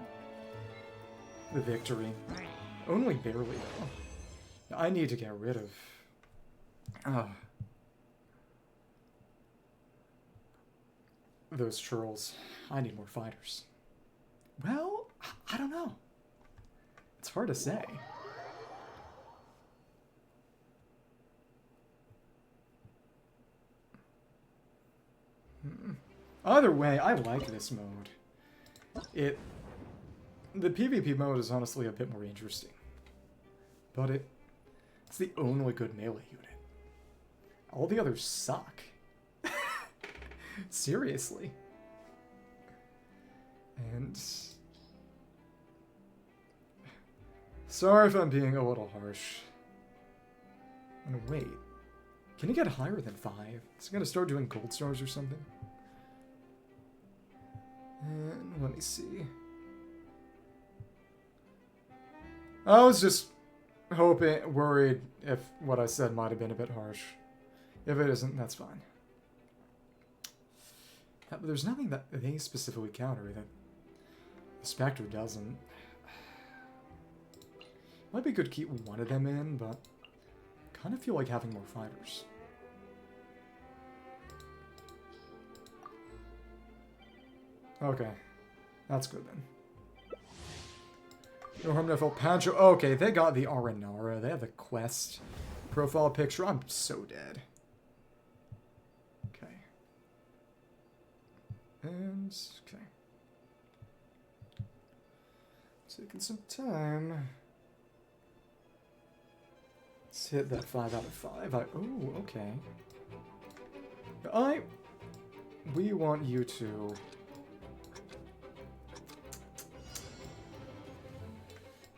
the victory. Only barely, though. I need to get rid of those churls. I need more fighters. Well, I don't know. It's hard to say. Either way, I like this mode. The PvP mode is honestly a bit more interesting. But it's the only good melee unit. All the others suck. Seriously. And... Sorry if I'm being a little harsh. And wait. Can you get higher than 5? Is it gonna start doing gold stars or something? And let me see. I was just worried if what I said might have been a bit harsh. If it isn't, that's fine. But there's nothing that they specifically counter that the Spectre doesn't. Might be good to keep one of them in, but kind of feel like having more fighters. Okay, that's good then. No harm, no foul. Pancho. Okay, they got the Aranara. They have the quest profile picture. I'm so dead. Okay. And, okay. Taking some time. Let's hit that 5 out of 5. Oh, okay. We want you to...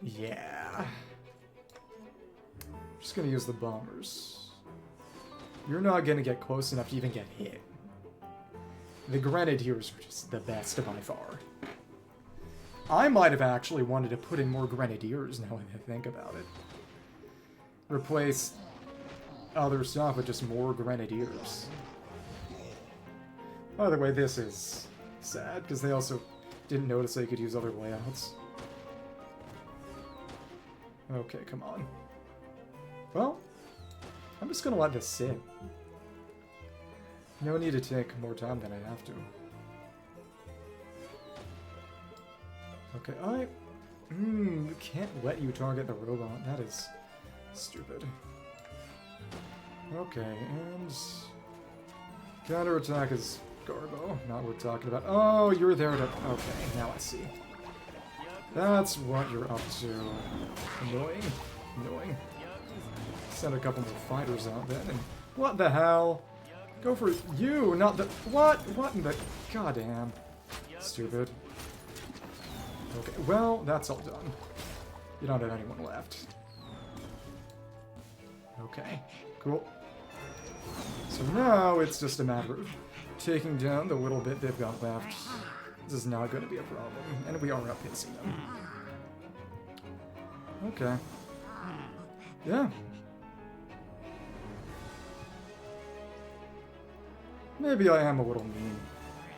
Yeah. Just gonna use the bombers. You're not gonna get close enough to even get hit. The Grenadiers are just the best by far. I might have actually wanted to put in more Grenadiers now that I think about it. Replace other stuff with just more Grenadiers. By the way, this is sad, because they also didn't notice they could use other layouts. Okay, come on. Well, I'm just gonna let this sit. No need to take more time than I have to. Okay, Can't let you target the robot. That is stupid. Okay, and counterattack is Garbo. Not worth talking about. Oh, you're there to... Okay, now I see. That's what you're up to. Annoying. Annoying. Send a couple more fighters out then, and... What the hell? Go for you, not the... What? What in the... Goddamn. Stupid. Okay, well, that's all done. You don't have anyone left. Okay, cool. So now it's just a matter of taking down the little bit they've got left. This is not going to be a problem, and we are outpacing them. Okay. Yeah. Maybe I am a little mean,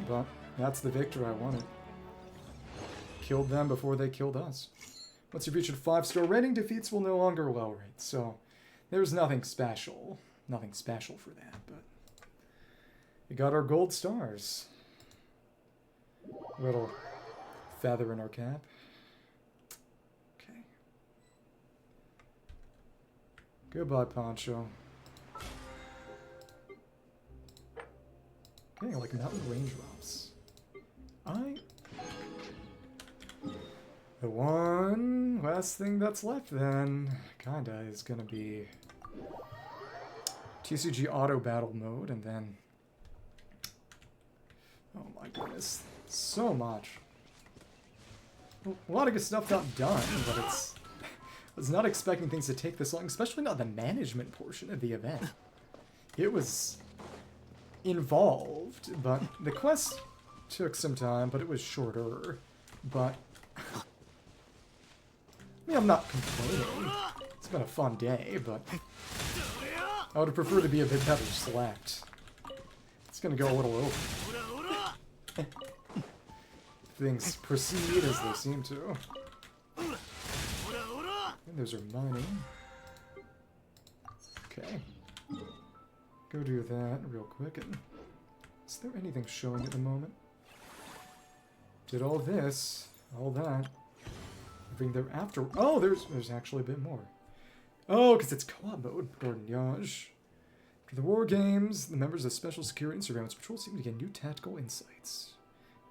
but that's the victory I wanted. Killed them before they killed us. Once you've reached a 5-star rating, defeats will no longer low rate, so there's nothing special. Nothing special for that, but we got our gold stars. Little feather in our cap. Okay. Goodbye, Poncho. Okay, like mountain raindrops. The one last thing that's left then, kinda, is gonna be TCG auto battle mode, and then... Oh my goodness, so much. A lot of good stuff got done, but it's... I was not expecting things to take this long, especially not the management portion of the event. It was involved, but the quest took some time, but it was shorter. But... I mean, I'm not complaining. It's been a fun day, but I would prefer to be a bit better slept. It's gonna go a little over. Things proceed as they seem to. And those are mining. Okay. Go do that real quick. And is there anything showing at the moment? Did all this, all that. Bring there after. Oh, there's actually a bit more. Oh, because it's co-op mode. Grenadiers. For the war games, the members of Special Security and Surveillance Patrol seem to get new tactical insights.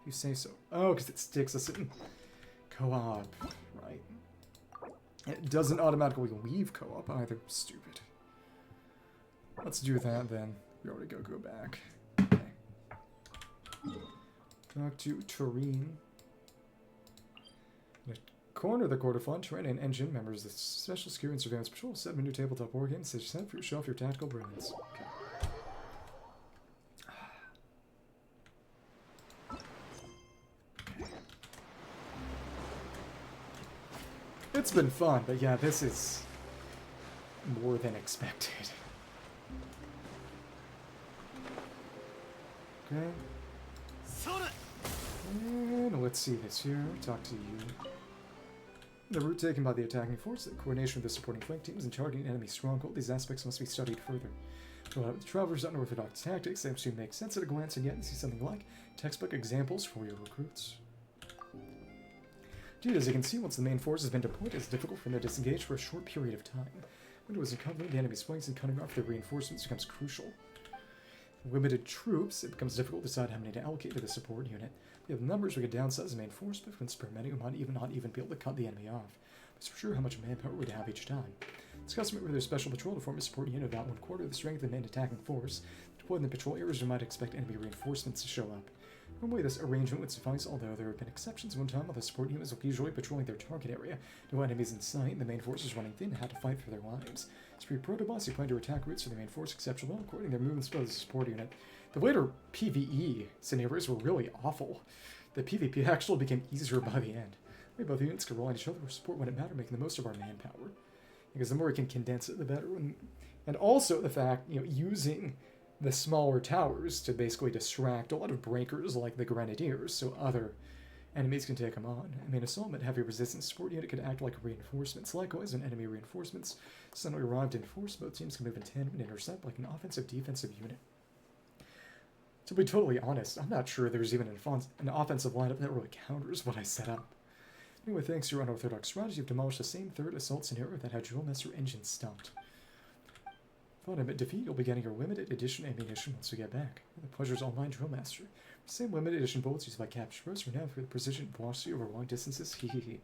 If you say so. Oh, because it sticks us in co-op. Right. It doesn't automatically leave co-op either. Stupid. Let's do that then. We already go back. Okay. Talk to Tureen. Corner of the Quarterfront, Terrain and Engine, members of the Special Security and Surveillance Patrol, set up a new tabletop war game, stage set for show off your tactical brilliance. Okay. It's been fun, but yeah, this is more than expected. Okay. And let's see this here. Talk to you. The route taken by the attacking force, the coordination of the supporting flank teams, and targeting enemy stronghold, these aspects must be studied further. The traveler's unorthodox tactics, they actually make sense at a glance, and yet you see something like textbook examples for your recruits. Indeed, as you can see, once the main force has been deployed, it's difficult for them to disengage for a short period of time. When it was accompanied, the enemy's flanks and cutting off their reinforcements becomes crucial. With limited troops, it becomes difficult to decide how many to allocate to the support unit. We have numbers we could downsize the main force, but when spare many, we might not even be able to cut the enemy off. But for sure how much manpower we'd have each time. It's customary with their special patrol to form a support unit of about 1/4 of the strength of the main attacking force. Deployed in the patrol areas, we might expect enemy reinforcements to show up. Normally this arrangement would suffice, although there have been exceptions. One time, while the support units were usually patrolling their target area, no enemies in sight, the main force is running thin and had to fight for their lives. As for your protobots, who plan to attack routes for the main force exceptional, according to their movements by the support unit. The later PvE scenarios were really awful. The PvP actually became easier by the end. We both units could rely on each other for support when it mattered, making the most of our manpower. Because the more we can condense it, the better. And also the fact, using the smaller towers to basically distract a lot of breakers like the Grenadiers, so other enemies can take them on. I mean, a solid heavy resistance support unit could act like reinforcements. Likewise, when enemy reinforcements suddenly arrived in force, both teams can move in tandem and intercept like an offensive-defensive unit. To be totally honest, I'm not sure there's even an offensive lineup that really counters what I set up. Anyway, thanks to your unorthodox strategy, you've demolished the same third assault scenario that had Drill Master engine stumped. Upon a defeat, you'll be getting your limited edition ammunition once you get back. The Pleasure's Online Drill Master. The same limited edition bullets used by capturers are now for the precision and velocity over long distances. Hehehe.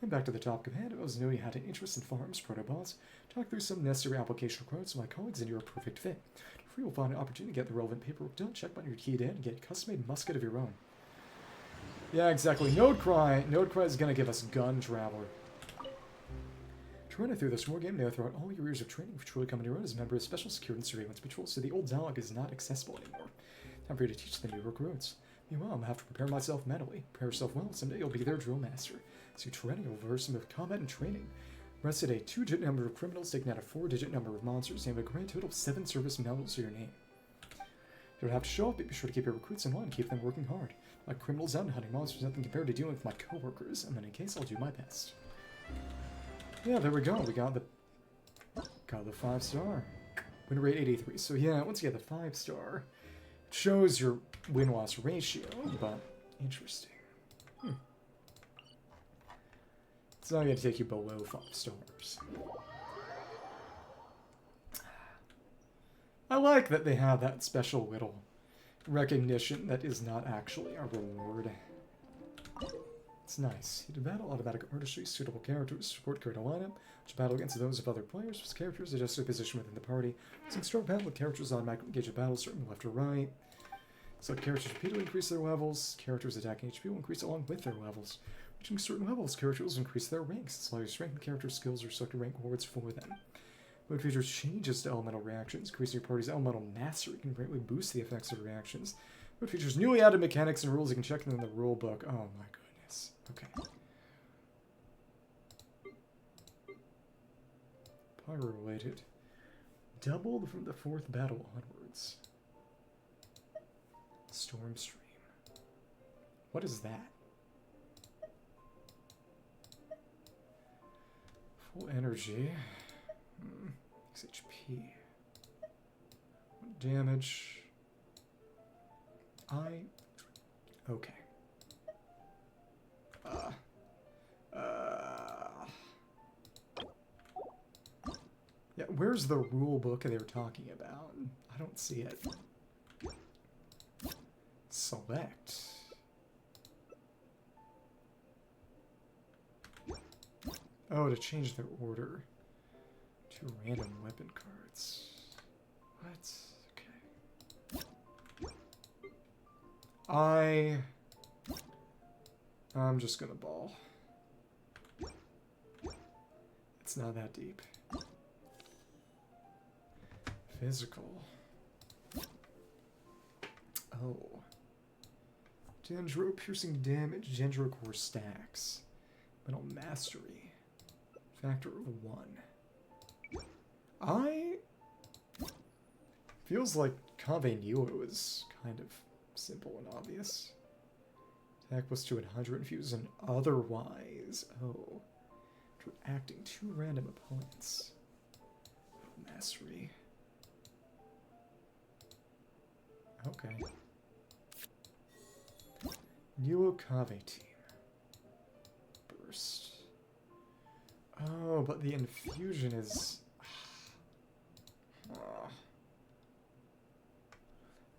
And back to the topic of hand, I was knowing you had an interest in farms, protobots. Talk through some necessary application quotes with my colleagues, and you're a perfect fit. If you will find an opportunity to get the relevant paperwork done, check on your keyed in and get a custom-made musket of your own. Yeah, exactly. Nodecry is gonna give us Gun Traveler. To run it through this war game now, throughout all your years of training, for truly coming to run as a member of Special Security and Surveillance Patrol, so the old dialogue is not accessible anymore. Time for you to teach the new recruits. Meanwhile, I'm gonna have to prepare myself mentally. Prepare yourself well, someday you'll be their drill master. So training will verse some of combat and training. Rested a 2-digit number of criminals, taking out a 4-digit number of monsters, and have a grand total of 7 service medals to your name. You don't have to show up, but be sure to keep your recruits in line and keep them working hard. Like criminals out and hunting monsters, nothing compared to dealing with my coworkers, and in any case, I'll do my best. Yeah, there we go. We got the 5-star. Win rate 83. So yeah, once you get the 5-star, it shows your win-loss ratio, but interesting. It's not going to take you below 5 stars. I like that they have that special little recognition that is not actually a reward. It's nice. You do battle automatic artistry, suitable characters, support character lineup, which battle against those of other players, with characters adjust their position within the party. Using start battle with characters automatically engage a battle starting left or right. So characters repeatedly increase their levels. Characters attacking HP will increase along with their levels. Reaching certain levels, characters will increase their ranks. It's like strengthen character skills or select rank rewards for them. Mode features changes to elemental reactions. Increasing your party's elemental mastery can greatly boost the effects of reactions. Mode features newly added mechanics and rules. You can check them in the rule book. Oh my goodness. Okay. Pyro related. Doubled from the 4th battle onwards. Storm Stream. What is that? Full energy. XHP. Damage. Okay. Yeah, where's the rule book they were talking about? I don't see it. Select. Oh, to change their order to random weapon cards. What? Okay. I'm just gonna ball. It's not that deep. Physical. Oh. Dendro piercing damage, Dendro core stacks. Mental mastery. Factor of 1. Feels like Kaveh Bloom is kind of simple and obvious. Attack plus 200 infuse and otherwise. Oh. Acting 2 random opponents. Mental mastery. Okay. New Kaveh team. Burst. Oh, but the infusion is...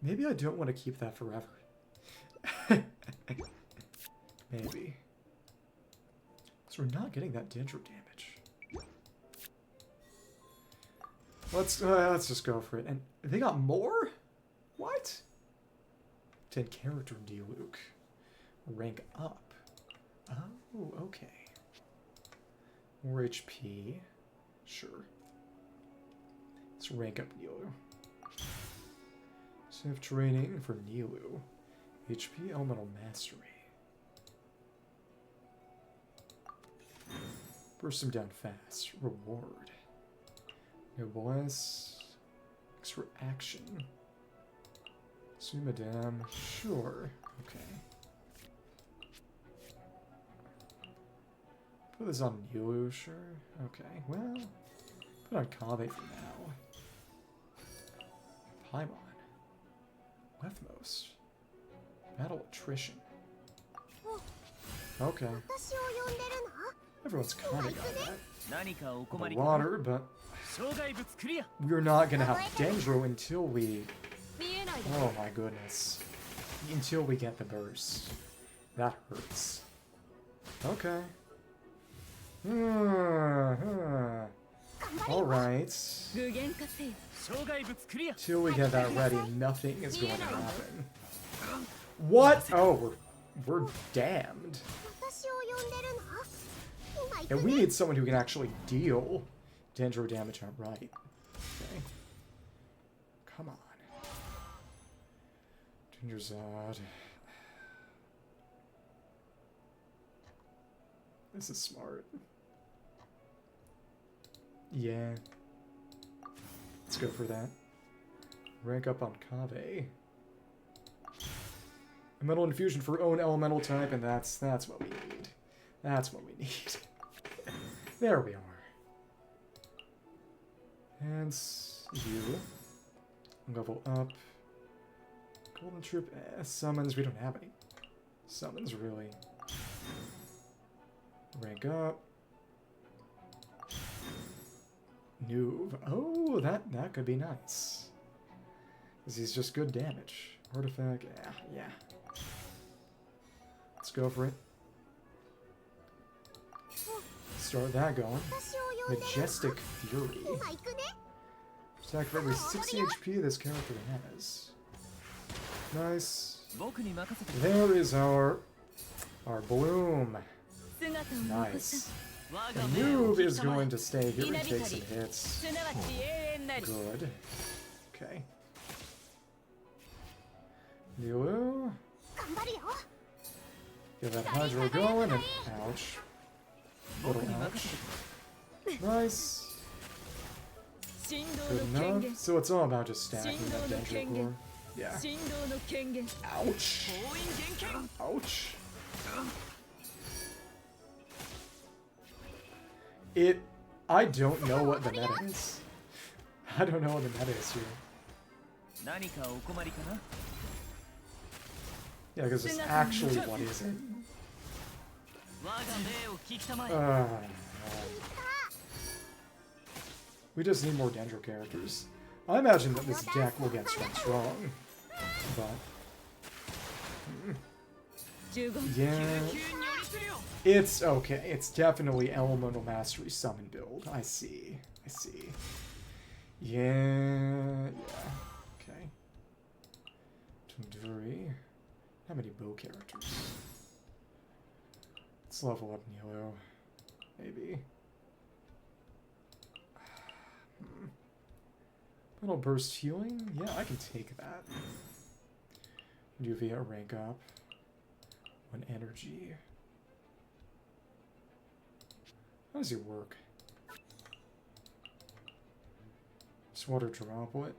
Maybe I don't want to keep that forever. Maybe. So we're not getting that Dendro damage. Let's just go for it. And they got more? What? 10 character Diluc. Rank up. Oh, okay. More HP. Sure. Let's rank up Nilu. Save training for Nilu. HP Elemental Mastery. Burst him down fast. Reward. Noblesse. Extra action. See, madame. Sure. Okay. Put this on Nilu, sure. Okay, well, put on Kaveh for now. Paimon. Lethmos. Battle attrition. Okay. 私を呼んでるの？ Everyone's kind of got that. 何かお困り The かな water, but 障害物クリア we're not gonna have Dendro until we... 見えないで Oh my goodness. Until we get the burst. That hurts. Okay. Alright. 具現化せよ 障害物クリア Till we get that ready, nothing is going to happen. What? Oh, we're damned. 私を呼んでるの？今行く And we need someone who can actually deal Dendro damage outright. Okay. Come on. Gingerzod. This is smart. Yeah. Let's go for that. Rank up on Kaveh. A metal infusion for own elemental type, and that's what we need. That's what we need. There we are. And you. Level up. Golden Troop. Summons. We don't have any summons, really. Rank up. Neuv. Oh, that could be nice. Because he's just good damage. Artifact. Yeah. Let's go for it. Start that going. Majestic Fury. 今行くね。 Attack for every 60 HP this character has. Nice. 僕に任せて There is our Bloom. 姿を残し Nice. 我 The が目を noob 引 is きたま going え to stay here and take some hits. すなわち永遠なり Good. Okay. Nilu. 頑張るよ。 Get that Hydro going and ouch. 僕 Little に任せ ouch. て Nice. 振動 Good の権 enough. 限 So it's all about just stacking that 振動の Dendro 権限 core. Yeah. 振動の権限 Ouch. 封印厳禁 Ouch. I don't know what the meta is. I don't know what the meta is here. 何かお困りかな Yeah, because it's actually what is it? 我が目を引きたまえ We just need more Dendro characters. I imagine that this deck will get strong. But 15 yeah, 急に寄りするよ it's okay. It's definitely Elemental Mastery summon build. I see. Yeah. Okay. Tunduri. How many bow characters? Let's level up Nilo. Maybe. Little burst healing? Yeah, I can take that. Neuvillette rank up. 1 energy. How does he work? Just water droplet.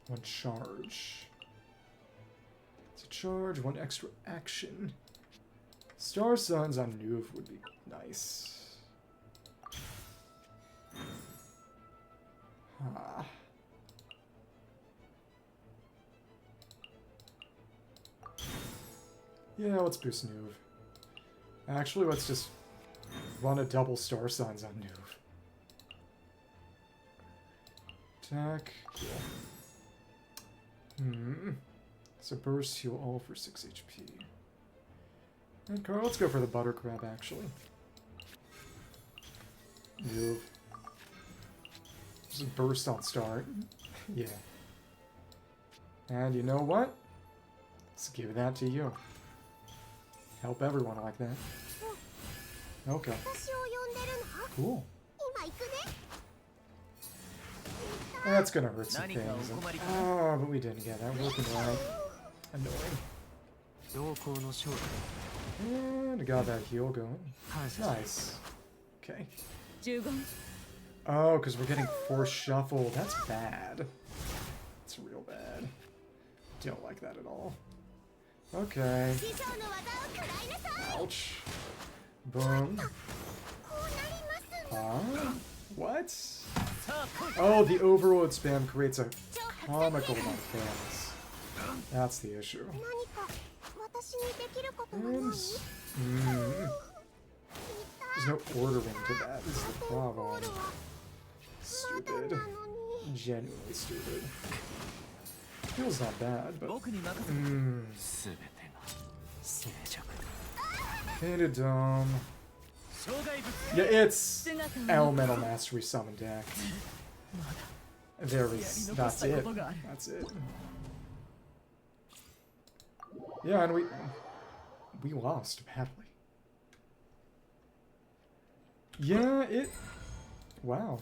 1 charge. It's a charge, 1 extra action. Star Suns on Neuv would be nice. Yeah, let's boost Neuv. Actually, let's just run a double Star Suns on Neuv. Attack. Cool. So burst heal all for 6 HP. And Carl, let's go for the Butter Crab, actually. Neuv. Just burst on start. Yeah. And you know what? Let's give that to you. Help everyone like that. Okay. 私を呼んでるの？ Cool. 今行くね。 That's gonna hurt some 何か things. お困りかな Oh, but we didn't get that working right. Annoying. 良好の勝利 And got that heal going. 感謝します Nice. Okay. 15 Oh, because we're getting force shuffle. That's bad. It's real bad. Don't like that at all. Okay. 師匠の技を食らいなさい。 Ouch. Boom. こうなります。 Huh? What? さあ来い Oh, the overload spam creates a comical amount of fails. That's the issue. 何か私 There's no ordering to that, is the problem. Stupid. Genuinely stupid. Feels not bad, but... Painted Dome. Yeah, it's Elemental Mastery Summon deck. That's it. That's it. Yeah, and we lost badly. Yeah, wow.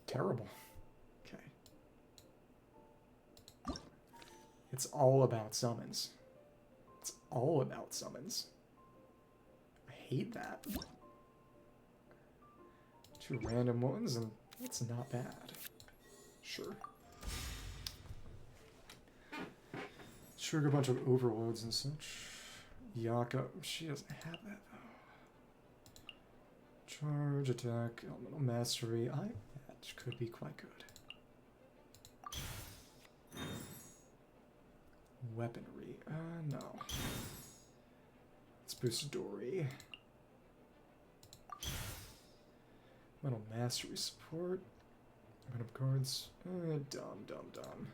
Terrible. Okay. It's all about summons. It's all about summons. I hate that. 2 random ones, and it's not bad. Sure. Trigger a bunch of overloads and such. Yaka, she doesn't have that though. Charge, attack, elemental mastery. That could be quite good. Weaponry. No. Let's boost Dori. Elemental mastery support. Amount of cards. Dumb.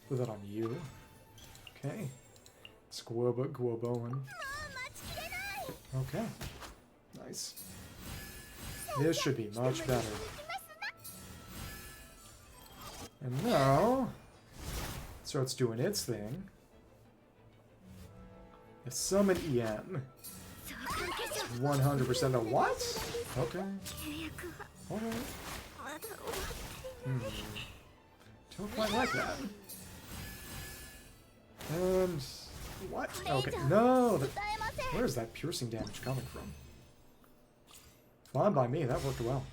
Put that on you. Okay. Guoboin. Okay. Nice. This should be much better. And now, it starts doing its thing. A summon EM. 100% of what? Okay. Alright. Don't quite like that. And... what? Okay, no! Where's that piercing damage coming from? Fine by me, that worked well.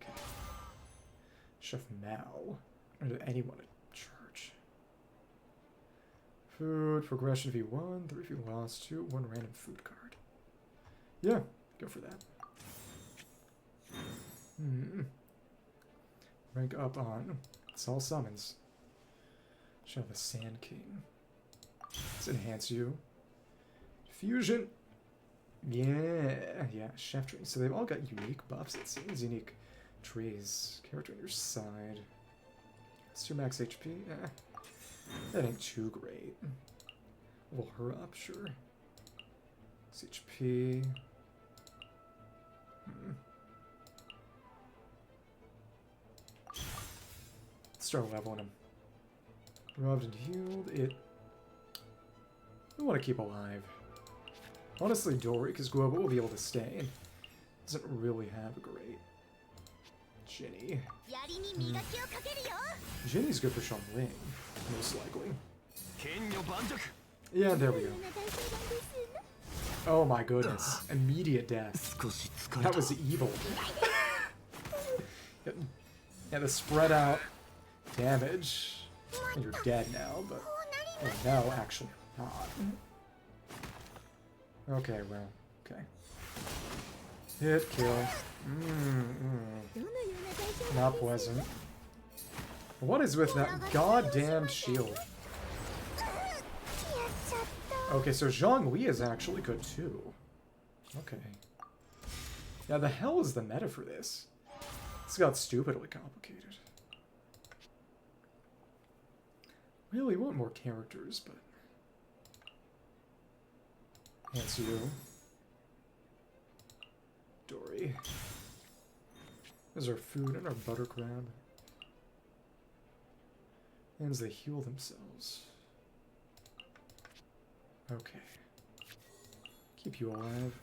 Okay. Chef Mao. Or did anyone at church? Food, progression V1, 3 if you lost, 2, 1 random food card. Yeah, go for that. Rank up on. It's all summons. Show the Sand King. Let's enhance you. Fusion. Yeah, chef tree. So they've all got unique buffs, it seems. Unique trees. Character on your side. What's your max HP? That ain't too great. Level her up, sure. Max HP. Start leveling him. Rubbed and healed. We want to keep alive. Honestly, Dori, because Guobo will be able to stay. Doesn't really have a great Ginny. Ginny's good for Xiangling, most likely. Yeah, there we go. Oh my goodness. Immediate death. That was evil. Yeah, the spread out damage. And you're dead now, but... oh, no, actually not. Okay, well, okay. Hit, kill. Not pleasant. What is with that goddamn shield? Okay, so Zhongli is actually good too. Okay. Yeah, the hell is the meta for this? This got stupidly complicated. Really want more characters, but... That's you. Dori. There's our food and our butter crab. And they heal themselves. Okay. Keep you alive.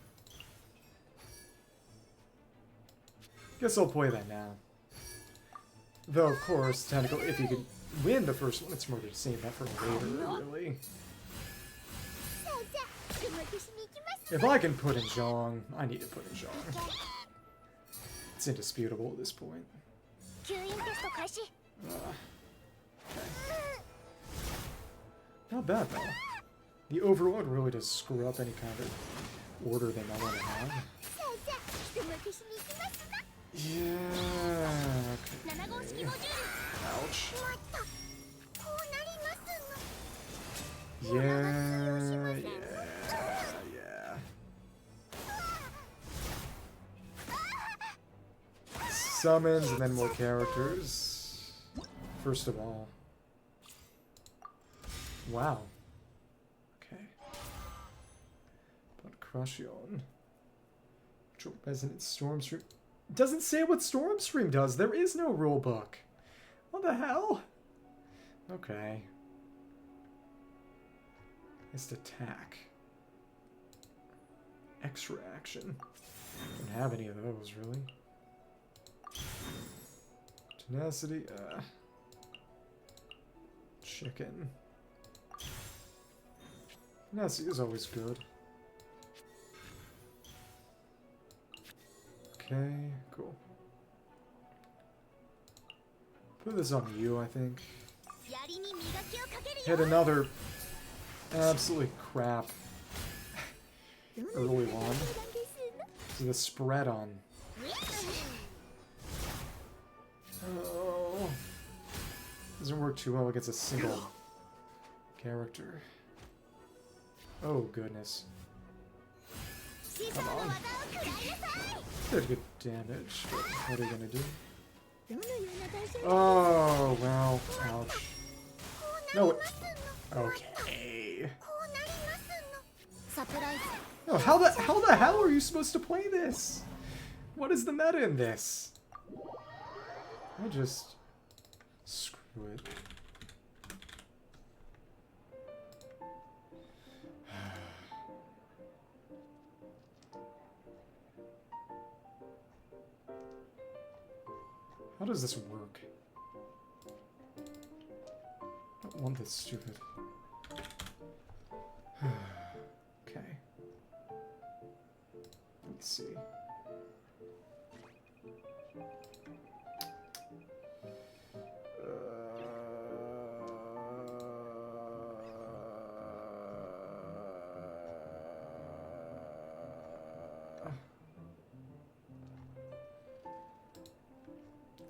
Guess I'll play that now. Though, of course, technically, if you could win the first one, it's smarter to save that for later, really. If I can put in Zhong, I need to put in Zhong. It's indisputable at this point. Okay. Not bad, though. The Overload really does screw up any kind of order they might want to have. Yeah, okay. Ouch. Yeah. Summons and then more characters. First of all. Wow. Okay. But Crushyon. Resonant Stormstream. Doesn't say what Stormstream does. There is no rulebook. What the hell? Okay. Just attack. Extra action. Don't have any of those, really. Tenacity. Chicken. Tenacity is always good. Okay, cool. Put this on you, I think. Hit another absolutely crap early one. So the spread on. Oh. Doesn't work too well against a single character. Oh, goodness. Come on. Did good damage, but what are you gonna do? Oh, well, ouch. No, okay. No, how the hell are you supposed to play this? What is the meta in this? I just... Screw it. How does this work? I don't want this stupid. Okay. Let's see.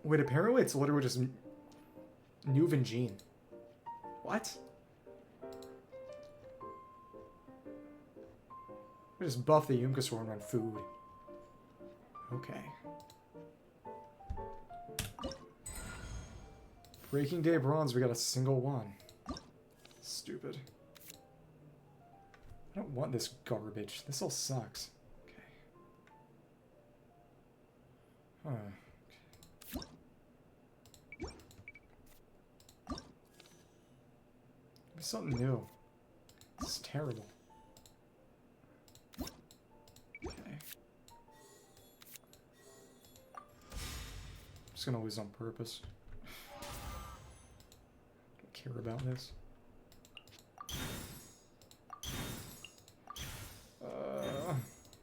Wait, apparently it's literally just Neuvillette. What? We just buff the Yumkasaur and run food. Okay. Breaking Day Bronze, we got a single one. Stupid. I don't want this garbage. This all sucks. Okay. Huh. Something new. This is terrible. Okay. I'm just gonna lose on purpose. Don't care about this.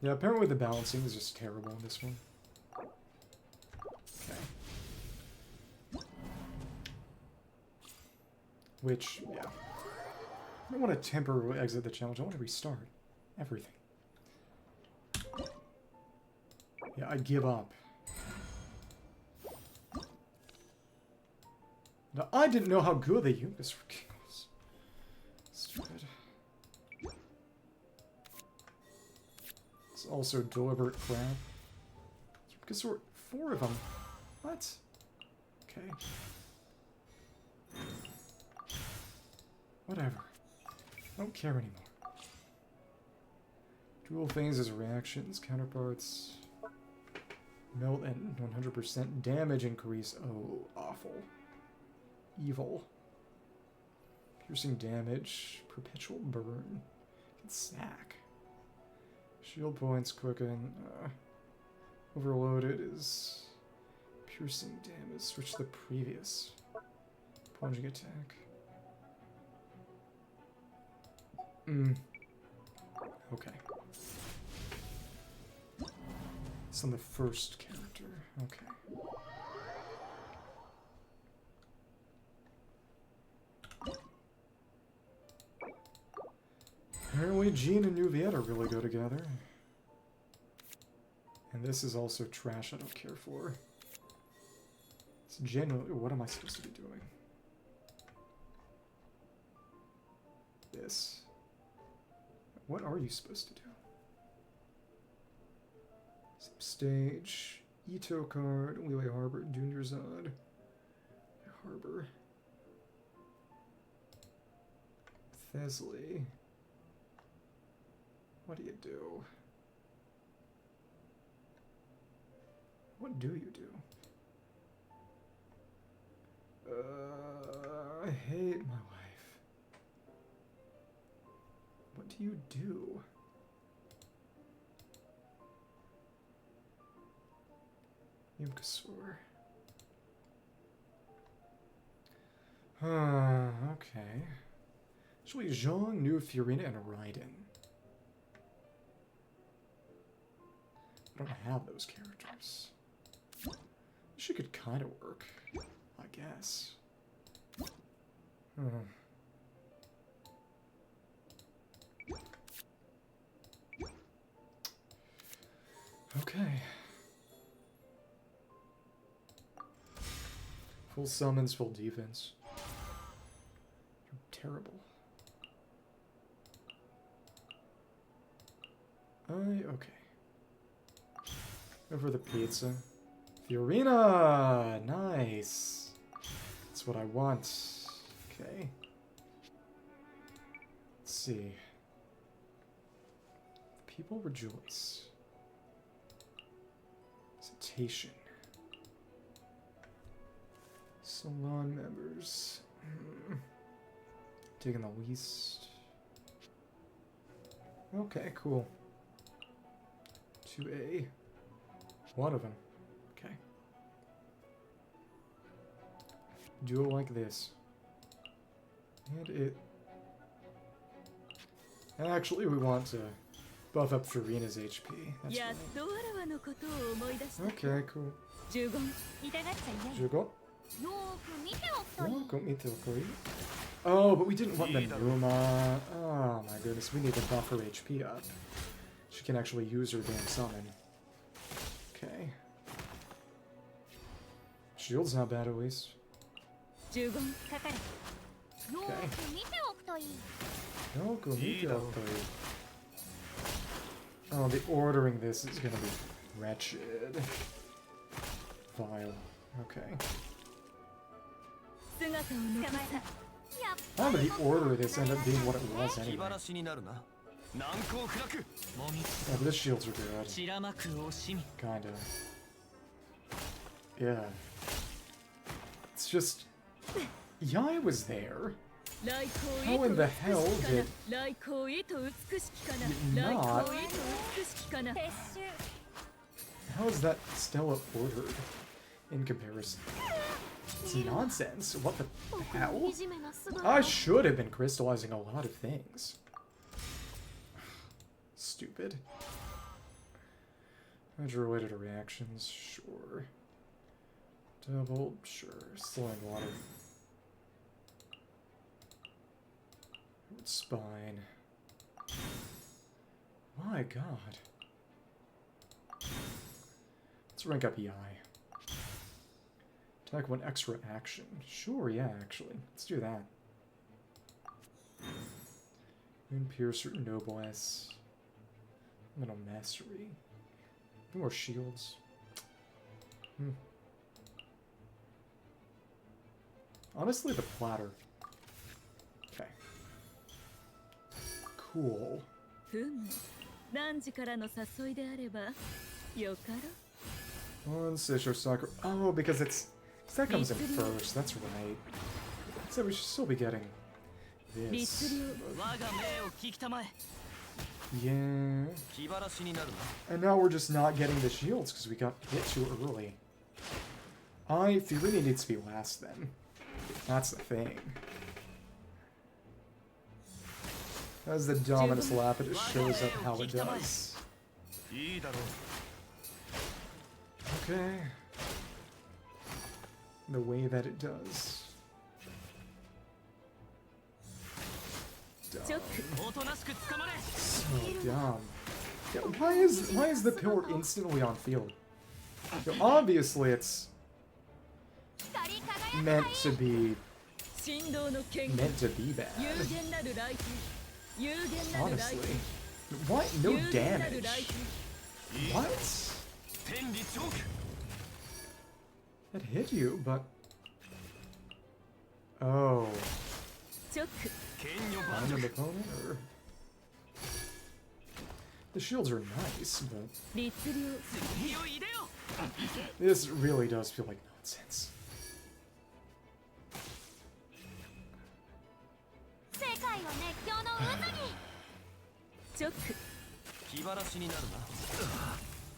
Yeah, apparently the balancing is just terrible in this one. Okay. Which, yeah. I don't want to temporarily exit the challenge. I want to restart everything. Yeah, I give up. Now, I didn't know how good the Yumkasaur King was. Stupid. It's also deliberate crap. Yumkasaur, 4 of them. What? Okay. Whatever. I don't care anymore. Dual things as reactions, counterparts, melt and 100% damage increase. Oh, awful. Evil. Piercing damage, perpetual burn, can sack. Shield points quicken. Overloaded is piercing damage. Switch to the previous. Plunging attack. Okay. It's on the first character. Okay. Apparently Jean and Neuvillette are really go together. And this is also trash I don't care for. It's genuinely... What am I supposed to be doing? this. What are you supposed to do? Stage. Ito card. Lily Harbor. Junior Zod. Harbor. Wriothesley. What do you do? What do you do? I hate my life. What do you do? Yumkasaur. Okay. Actually, Zhong, New Furina, and Raiden. I don't have those characters. She could kind of work, I guess. Okay. Full summons, full defense. You're terrible. Okay. Go for the pizza. Furina! Nice! That's what I want. Okay. Let's see. People rejoice. Citation. Salon members. Taking the least. Okay, cool. 2A. One of them. Okay. Do it like this. And it... Actually, we want to buff up Furina's HP. That's right. Okay, cool. 15? Oh, but we didn't want the Numa. Oh my goodness, we need to buff her HP up. She can actually use her damn summon. Okay. Shield's not bad at least. Okay. Oh, the ordering this is gonna be wretched. Vile. Okay. How did the order of this end up being what it was anyway? Yeah, but the shields are good. Kinda. Yeah. It's just... Yai was there. How in the hell did... Not... How is that Stella ordered in comparison? It's nonsense. What the hell? I should have been crystallizing a lot of things. Stupid. Hydro-related reactions, sure. Double, sure. Slowing water. Spine. My god. Let's rank up Yai. Attack one extra action. Sure, yeah, actually. Let's do that. Moon Piercer, Noblesse. Mental Mastery. No more shields. Honestly, the platter. Okay. Cool. One Sisho Soccer. Oh, because it's... That comes in first, that's right. So we should still be getting this. Yeah. And now we're just not getting the shields because we got hit too early. Furina needs to be last then. That's the thing. As the Dominus Lapidus shows up how it does. Okay. The way that it does. Dumb. So dumb. Yeah, why is the pillar instantly on field? So obviously it's meant to be meant to be bad. Honestly. What? No damage. What? It hit you, but... Oh. Find an opponent, or... The shields are nice, but... This really does feel like nonsense.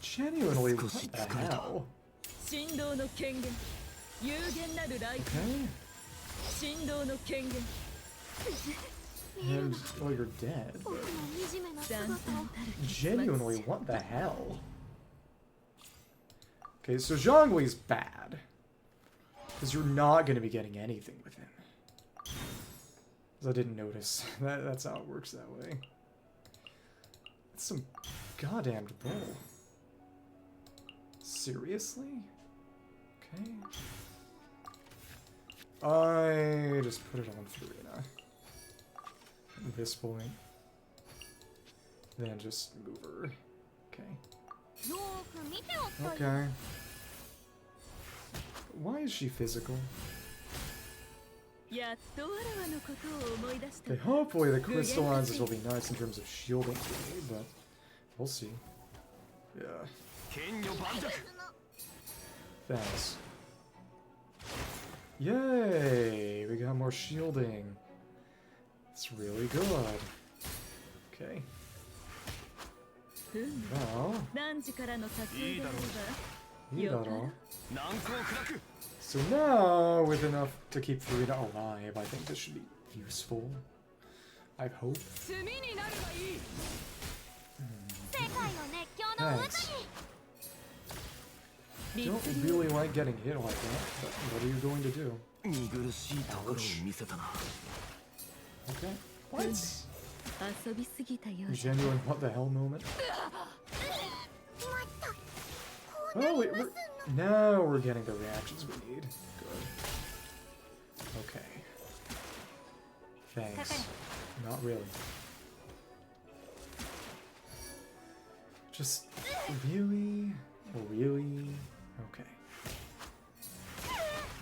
Genuinely, what the hell? Okay. And, well, you're dead. Genuinely, what the hell? Okay, so Zhongli's bad. Because you're not going to be getting anything with him. Because I didn't notice. That's how it works that way. That's some goddamn bull. Seriously? Okay. I just put it on Furina. At this point. Then just move her. Okay. Okay. Why is she physical? Okay, hopefully the crystallizers will be nice in terms of shielding for me, but we'll see. Yeah. Thanks. Yay! We got more shielding. It's really good. Okay. Well... So now, with enough to keep Furina alive, I think this should be useful. I hope. Thanks. Don't really like getting hit like that, but what are you going to do? Ouch. Okay. What? Genuine what the hell moment? Oh, wait, now we're getting the reactions we need. Good. Okay. Thanks. Not really. Just really? Really? Okay.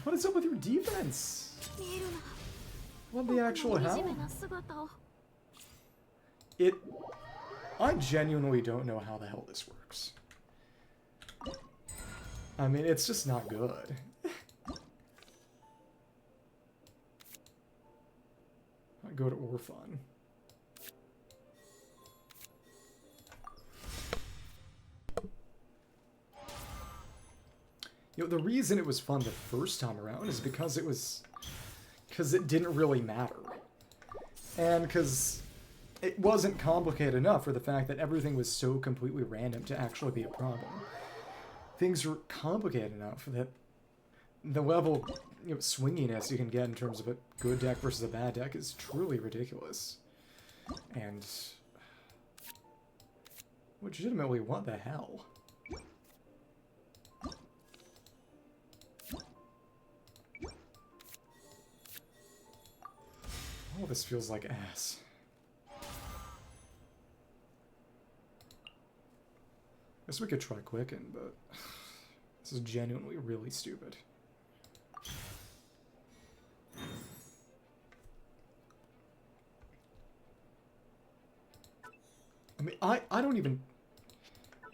What is up with your defense? What the actual hell? I genuinely don't know how the hell this works. I mean, it's just not good. I go to Orphan. You know, the reason it was fun the first time around is because it didn't really matter. And because it wasn't complicated enough for the fact that everything was so completely random to actually be a problem. Things were complicated enough that the level of swinginess you can get in terms of a good deck versus a bad deck is truly ridiculous. And legitimately, what the hell? Oh, this feels like ass. Guess we could try Quicken, but this is genuinely really stupid. I mean, I don't even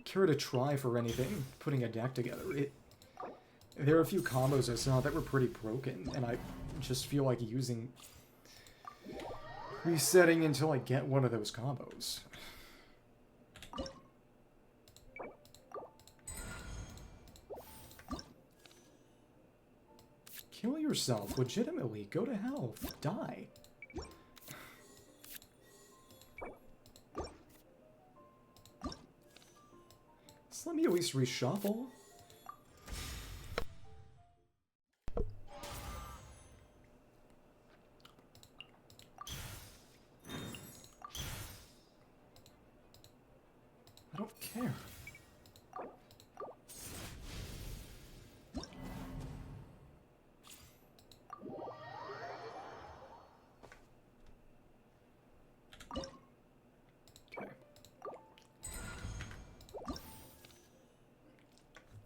care to try for anything putting a deck together. There are a few combos I saw that were pretty broken, and I just feel like resetting until I get one of those combos. Kill yourself, legitimately. Go to hell. Die. Just let me at least reshuffle. I don't care.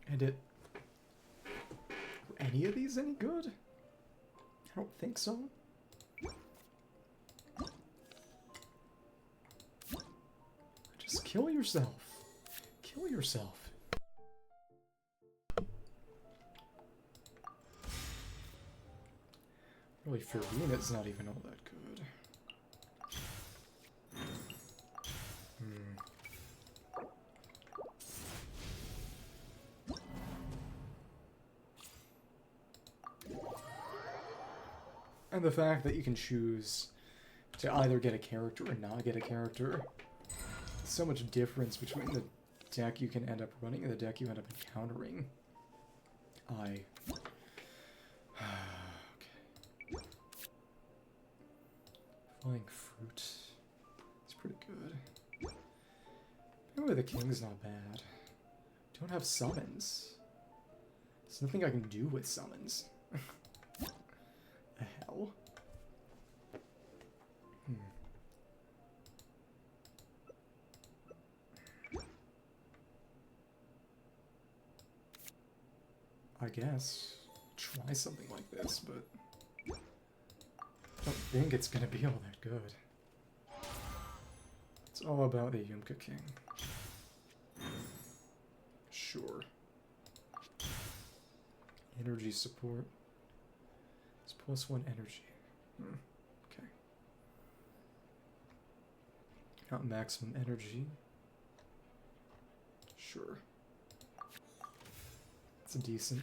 And were any of these any good? I don't think so. Just kill yourself. Kill yourself. Really, Furina's not even all that good. And the fact that you can choose to either get a character or not get a character. So much difference between the deck you can end up running and the deck you end up encountering. Okay. Flying fruit. It's pretty good. Anyway, the king's not bad. Don't have summons. There's nothing I can do with summons. The hell? I guess try something like this, but I don't think it's gonna be all that good. It's all about the Yumka King. Sure. Energy support. It's +1 energy. Okay. Not maximum energy. Sure. It's a decent.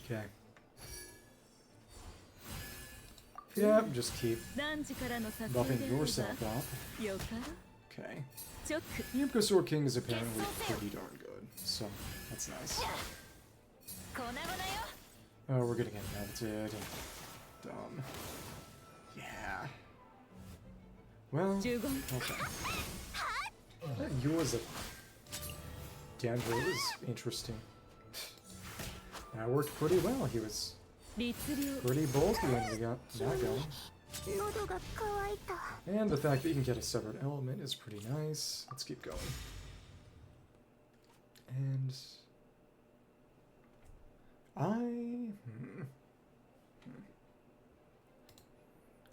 Okay. Yeah, just keep buffing yourself up. Okay. Yumkasaur King is apparently pretty darn good, so that's nice. Oh, we're gonna get melted. Dumb. Yeah. Well, okay. Yours Denver was interesting. That worked pretty well. He was pretty bulky when we got that going. And the fact that you can get a severed element is pretty nice. Let's keep going. And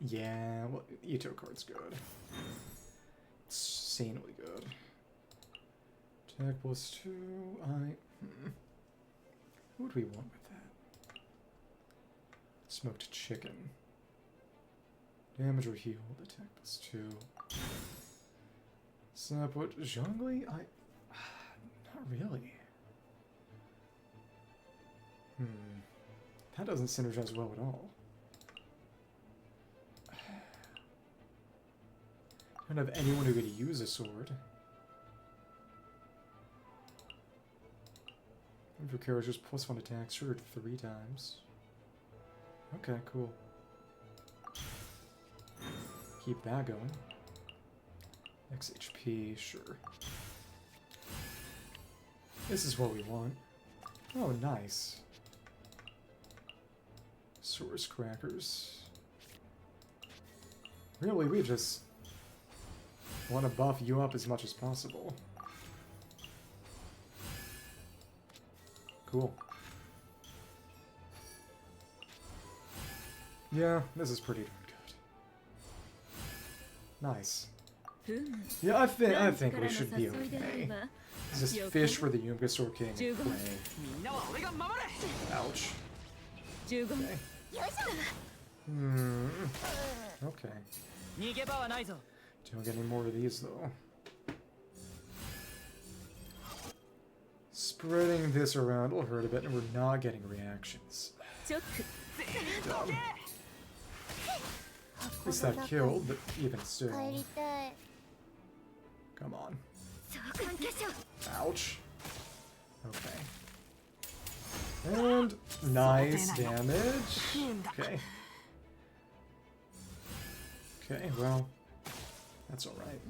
yeah, well, Ito card's good. Insanely good. Attack +2. Who would we want with that? Smoked chicken. Damage or heal. Attack +2. Snap what? Zhongli? Not really. That doesn't synergize well at all. I don't have anyone who could use a sword. Your character's +1 attack, triggered 3 times. Okay, cool. Keep that going. X HP, sure. This is what we want. Oh, nice. Source crackers. Really, we just want to buff you up as much as possible. Cool. Yeah, this is pretty darn good. Nice. Yeah, I think we should be okay. Just fish for the Yumkasaur King and play. Ouch. Okay. Okay. Don't get any more of these though. Spreading this around will hurt a bit, and we're not getting reactions. Dumb. At least that killed, but even still. Come on. Ouch. Okay. And nice damage. Okay. Okay, well, that's alright.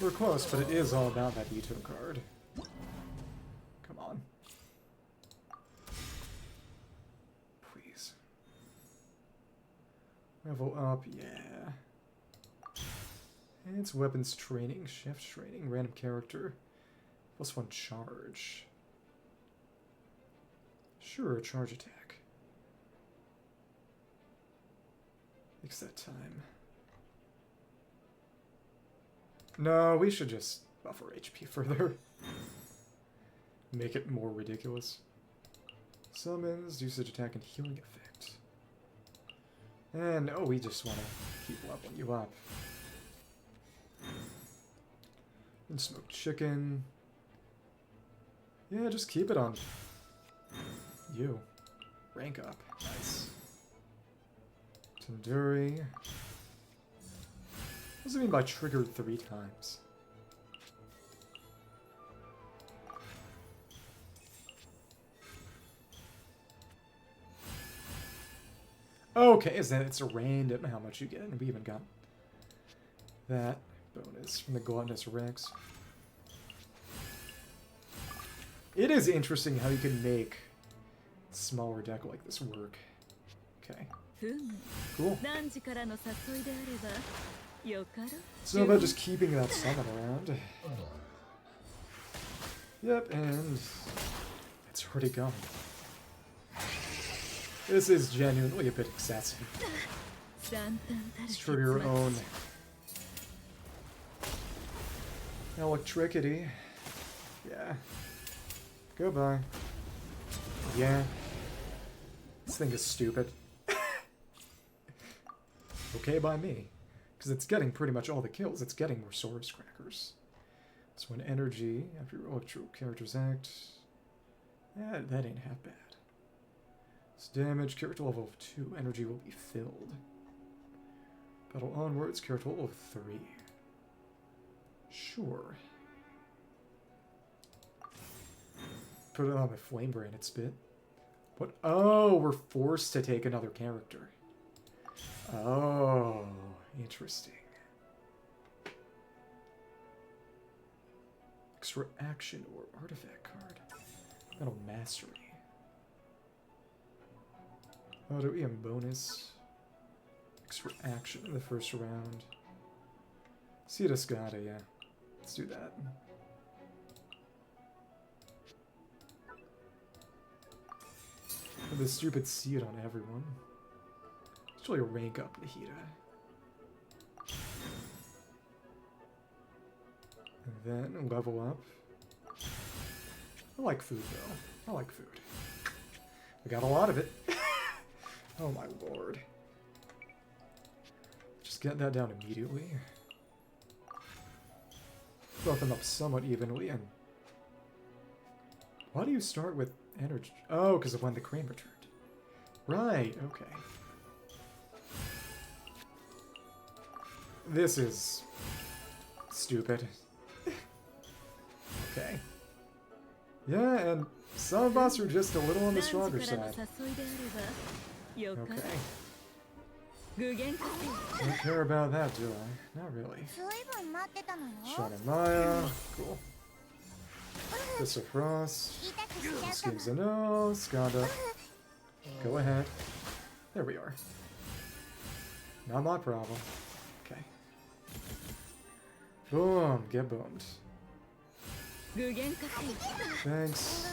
We're close, but it is all about that Ito card. Come on. Please. Level up, yeah. And it's weapons training, chef training, random character, +1 charge. Sure, charge attack. Takes that time. No, we should just buff our HP further. Make it more ridiculous. Summons, usage attack, and healing effect. And no, we just want to keep leveling you up. And smoked chicken. Yeah, just keep it on you. Rank up. Nice. Tandoori. What does it mean by triggered 3 times? Okay, is that it's a random how much you get, and we even got that bonus from the Gluttonous Rex. It is interesting how you can make a smaller deck like this work. Okay. Cool. It's not about just keeping that summon around. Yep, and it's already gone. This is genuinely a bit excessive. Let's trigger your own electricity. Yeah. Goodbye. Yeah. This thing is stupid. Okay by me. Because it's getting pretty much all the kills. It's getting more Saurus Crackers. So when energy, after your electro characters act, that ain't half bad. It's damage, character level of 2, energy will be filled. Battle onwards, character level of 3. Sure. Put it on the Flame Brand, it's bit. What? Oh, we're forced to take another character. Oh, interesting. Extra action or artifact card. Battle Mastery. Auto EM bonus. Extra action in the first round. Escoffier, yeah. Let's do that. The stupid seed on everyone. Let's really rank up Dehya. And then level up. I like food though. I like food. I got a lot of it. Oh my lord. Just get that down immediately. Buff them up somewhat evenly and... Why do you start with energy? Oh, because of when the crane returned. Right, okay. This is... stupid. Okay. Yeah, and some of us are just a little on the stronger side. Okay. Don't care about that, do I? Not really. Shauna Maya. Cool. Mr. Frost. This game's a no. Skanda. Go ahead. There we are. Not my problem. Okay. Boom. Get boomed. Thanks.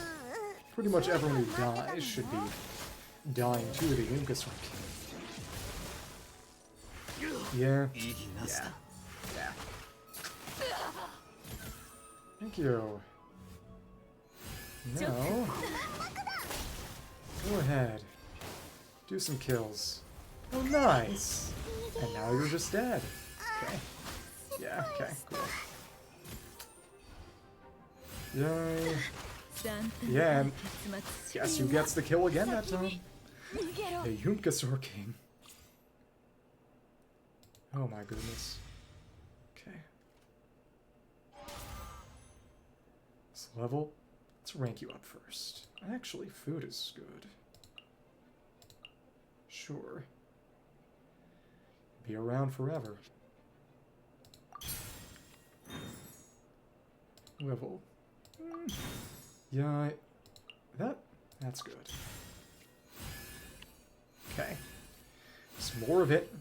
Pretty much everyone who dies should be dying to the Yumkasaur King. Yeah. Yeah. Yeah. Thank you. Now, go ahead. Do some kills. Oh, nice. And now you're just dead. Okay. Yeah, okay, cool. Yay. Yeah, and guess who gets the kill again that time? The Yumkasaur King. Oh my goodness. Okay. This level, let's rank you up first. Actually, food is good. Sure. Be around forever. Level. Yeah, that's good. Okay. Just more of it.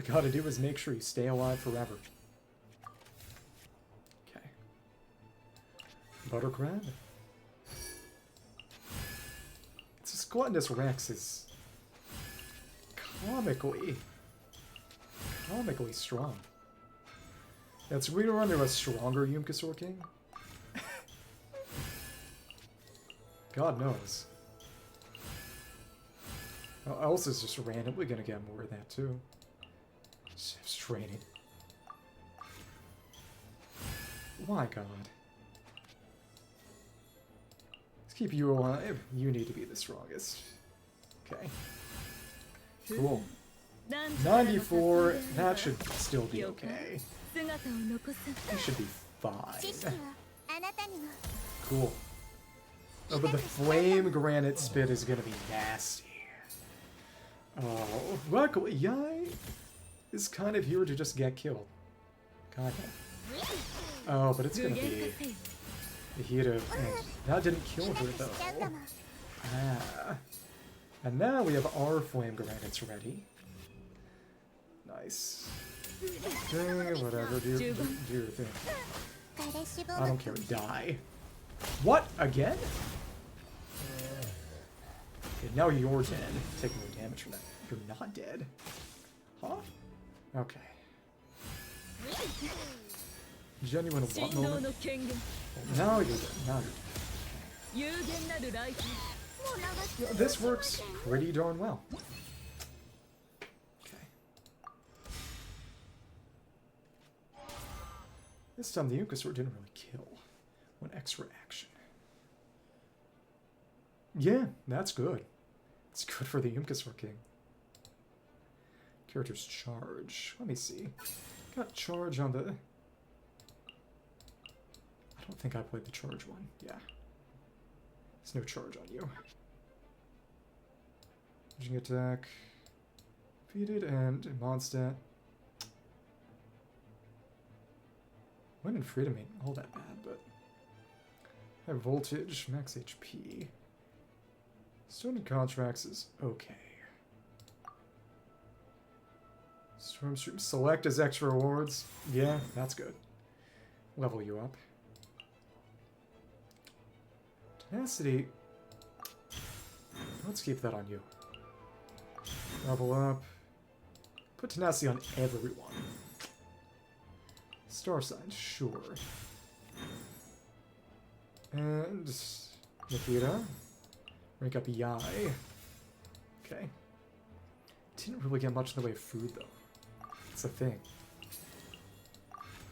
we gotta do is make sure you stay alive forever. Okay. Buttercrab. This Gluttonous Rex is comically strong. That's we run into a stronger Yumkasaur King. God knows. Elsa's just randomly gonna get more of that too. Just training. My God. Let's keep you alive. You need to be the strongest. Okay. Cool. 94. That should still be okay. He should be fine. Cool. Oh, but the Flame Granite Spit is gonna be nasty. Oh, luckily, Yai is kind of here to just get killed. Kinda. Oh, but it's gonna be Dehya. That didn't kill her though. Ah. And now we have our Flame Granites ready. Nice. Okay, whatever. Do your thing. I don't care. Die. What? Again? Okay, now you're dead. Take no damage from that. You're not dead. Huh? Okay. Genuine what moment? Oh, now you're dead. Now you're dead. Yeah, this works pretty darn well. Okay. This time the Yumkasaur didn't really kill. One extra action. Yeah, that's good. It's good for the Yumkasaur King. Character's charge. Let me see. Got charge on the... I don't think I played the charge one. Yeah. There's no charge on you. Raging attack. Defeated and Mondstadt. Wind and Freedom ain't all that bad, but... High voltage, max HP. Stone and Contracts is okay. Stormstream select as extra rewards. Yeah, that's good. Level you up. Tenacity. Let's keep that on you. Level up. Put Tenacity on everyone. Star Signs, sure. And Navia. Rank up Yai. Okay. Didn't really get much in the way of food though. It's a thing.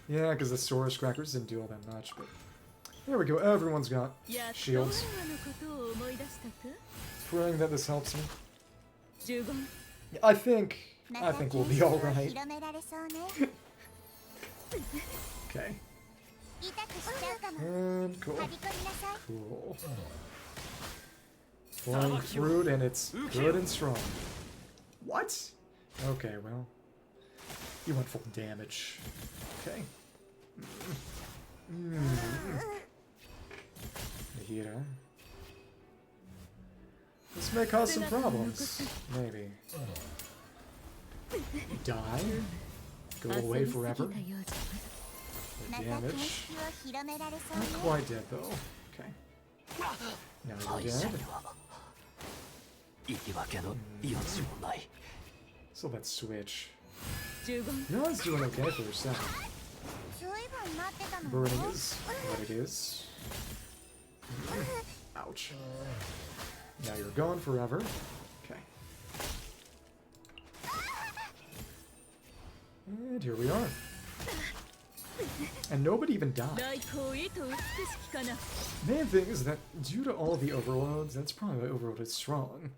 Yeah, because the Saurus Crackers didn't do all that much, but there we go. Everyone's got shields. Praying that this helps me. I think we'll be all right. Okay. And cool. Cool. Flying Fruit, and it's good and strong. What? Okay, well. You went full damage. Okay. Dehya. This may cause some problems. Maybe. Die. Go away forever. No damage. Not quite dead though. Okay. Now you're dead. So let's switch. Ya's doing okay for herself. Burning is what it is. Ouch. Now you're gone forever. Okay. And here we are. And nobody even died. Main thing is that due to all the overloads, that's probably why Overload is strong.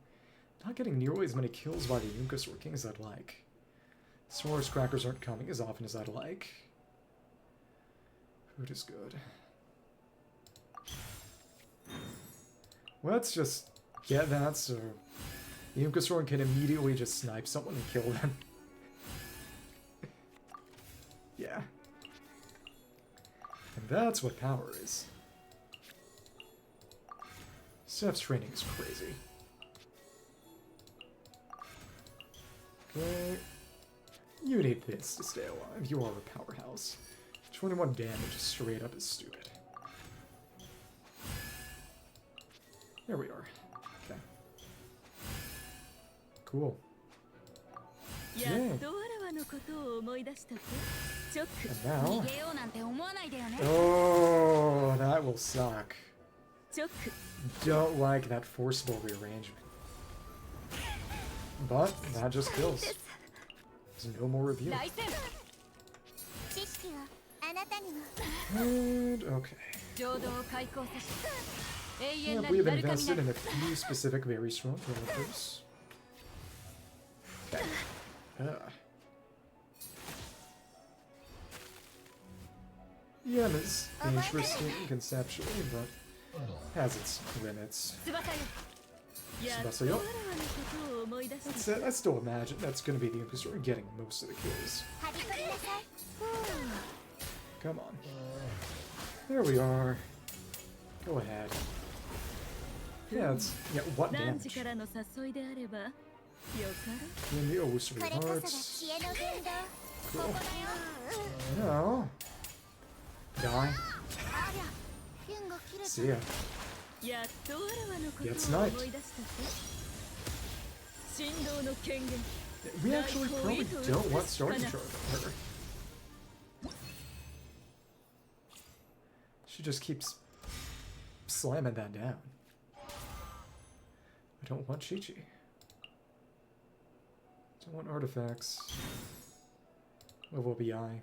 Not getting nearly as many kills by the Yumkasaur King as I'd like. Saurus Crackers aren't coming as often as I'd like. Food is good. Let's just get that so the Yumkasaur can immediately just snipe someone and kill them. Yeah. And that's what power is. Steph's training is crazy. Okay. You need this to stay alive. You are a powerhouse. 21 damage straight up is stupid. There we are. Okay. Cool. Yay. And now... Oh, that will suck. Don't like that forcible rearrangement. But that just kills. There's no more review. And okay. Yeah, we have invested in a few specific very strong characters. Okay. Yeah, it's interesting conceptually, but has its limits. Tsubasa. That's it. I still imagine that's going to be the Yumkasaur getting most of the kills. Come on. There we are. Go ahead. Yeah, it's... Yeah, what damage? In the Ousia Hearts. Cool. No. Die. See ya. Get sniped. We actually probably don't want starting charge on her. She just keeps slamming that down. I don't want Chi-Chi. Don't want artifacts. Level BI.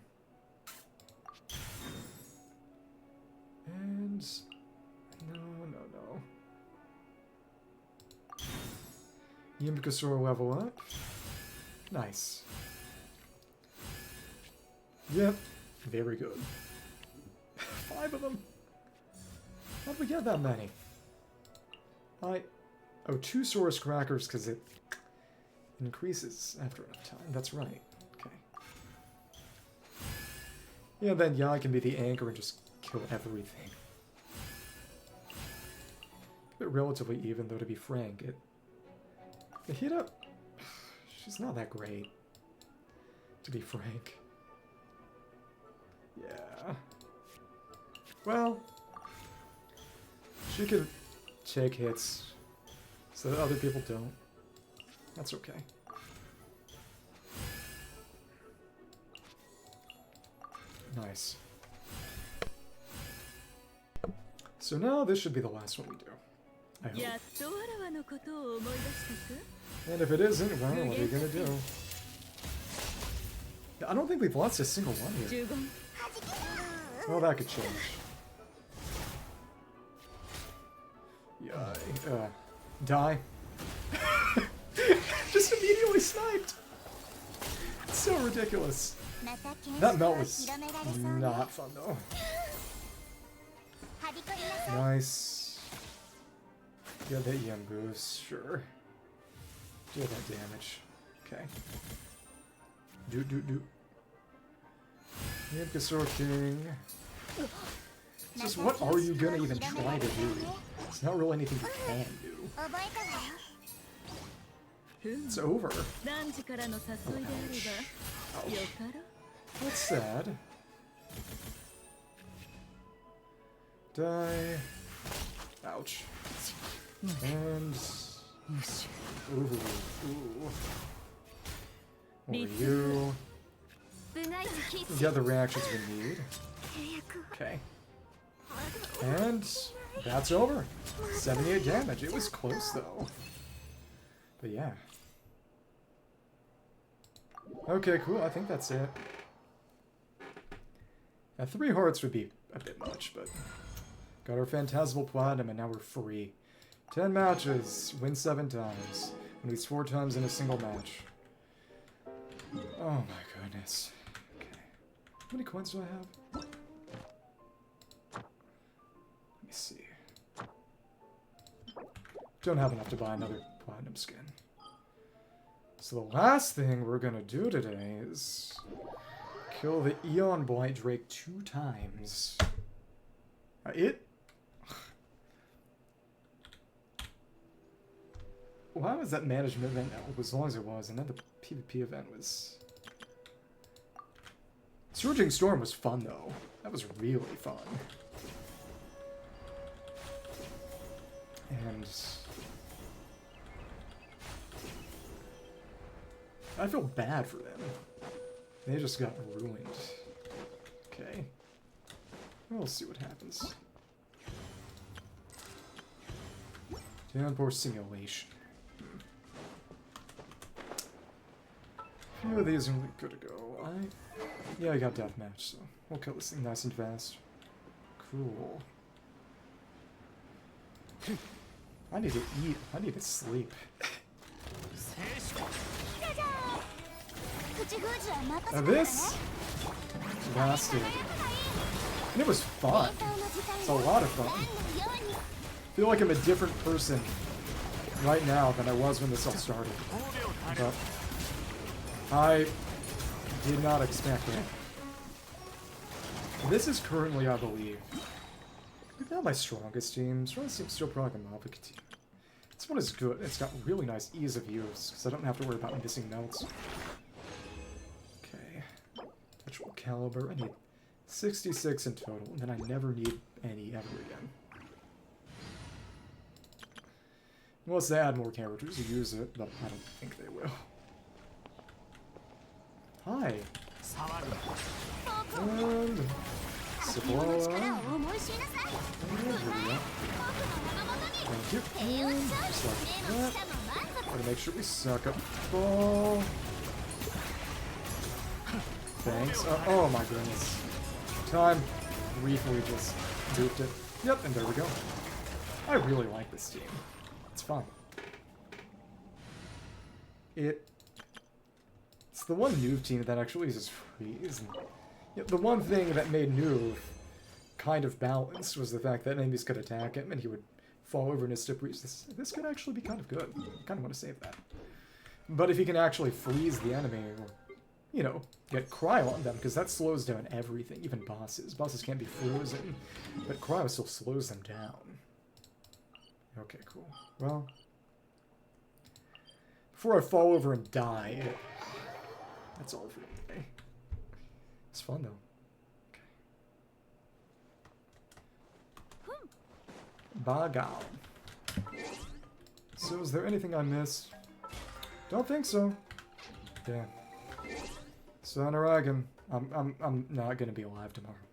And... No. Yumkasaur level up. Nice. Yep. Very good. 5 of them. How'd we get that many? Oh, 2 Saurus Crackers because it increases after enough time. That's right. Okay. Yeah, then Yai can be the anchor and just kill everything. But relatively even, though, to be frank. The hit up, she's not that great, to be frank. Yeah. Well, she could take hits so that other people don't. That's okay. Nice. So now this should be the last one we do. I hope. And if it isn't, well, what are you gonna do? I don't think we've lost a single one here. Well, that could change. Yeah, die. Just immediately sniped! It's so ridiculous. That melt was not fun, though. Nice. Yeah, that EM boost, sure. Do that damage. Okay. Do. Yumkasaur King. It's just, what are you gonna even try to do? It's not really anything you can do. It's over. Oh, ouch. That's sad. Die. Ouch. And... Ooh. Or you. Get the reactions we need. Okay. And that's over. 78 damage. It was close though. But yeah. Okay, cool. I think that's it. Now 3 hearts would be a bit much, but got our Phantasmal Platinum and now we're free. 10 matches, win 7 times. At least 4 times in a single match. Oh my goodness. Okay. How many coins do I have? Let me see. Don't have enough to buy another platinum skin. So the last thing we're gonna do today is kill the Aeonblight Drake 2 times. Why was that management event as long as it was, and then the PvP event was Surging Storm was fun, though. That was really fun. And I feel bad for them. They just got ruined. Okay. We'll see what happens. Downpour Simulation. A few of these are really good to go. Yeah, I got Deathmatch, so we'll kill this thing nice and fast. Cool. I need to eat. I need to sleep. Now this lasted. And it was fun. It's a lot of fun. I feel like I'm a different person right now than I was when this all started. But I did not expect it. This is currently, I believe, maybe not my strongest team. Strongest team's still probably the Mavic team. This one is good. It's got really nice ease of use, because I don't have to worry about missing melts. Okay. Perpetual Caliber. I need 66 in total, and then I never need any ever again. Unless they add more characters who use it, but I don't think they will. Hi. And Sephora. Thank you. Just like that. Gotta make sure we suck up the ball. Thanks. Oh my goodness. Time briefly just duped it. Yep, and there we go. I really like this team. It's fun. It's the one Neuv team that actually uses freeze. The one thing that made Neuv kind of balanced was the fact that enemies could attack him and he would fall over in his step freeze. This could actually be kind of good. I kind of want to save that. But if he can actually freeze the enemy, or, you know, get cryo on them, because that slows down everything, even bosses. Bosses can't be frozen, but cryo still slows them down. Okay, cool. Well, before I fall over and die, that's all for today. It's fun, though. Okay. Bagal. So, is there anything I missed? Don't think so. Yeah. So, Anaragan, I'm not gonna be alive tomorrow.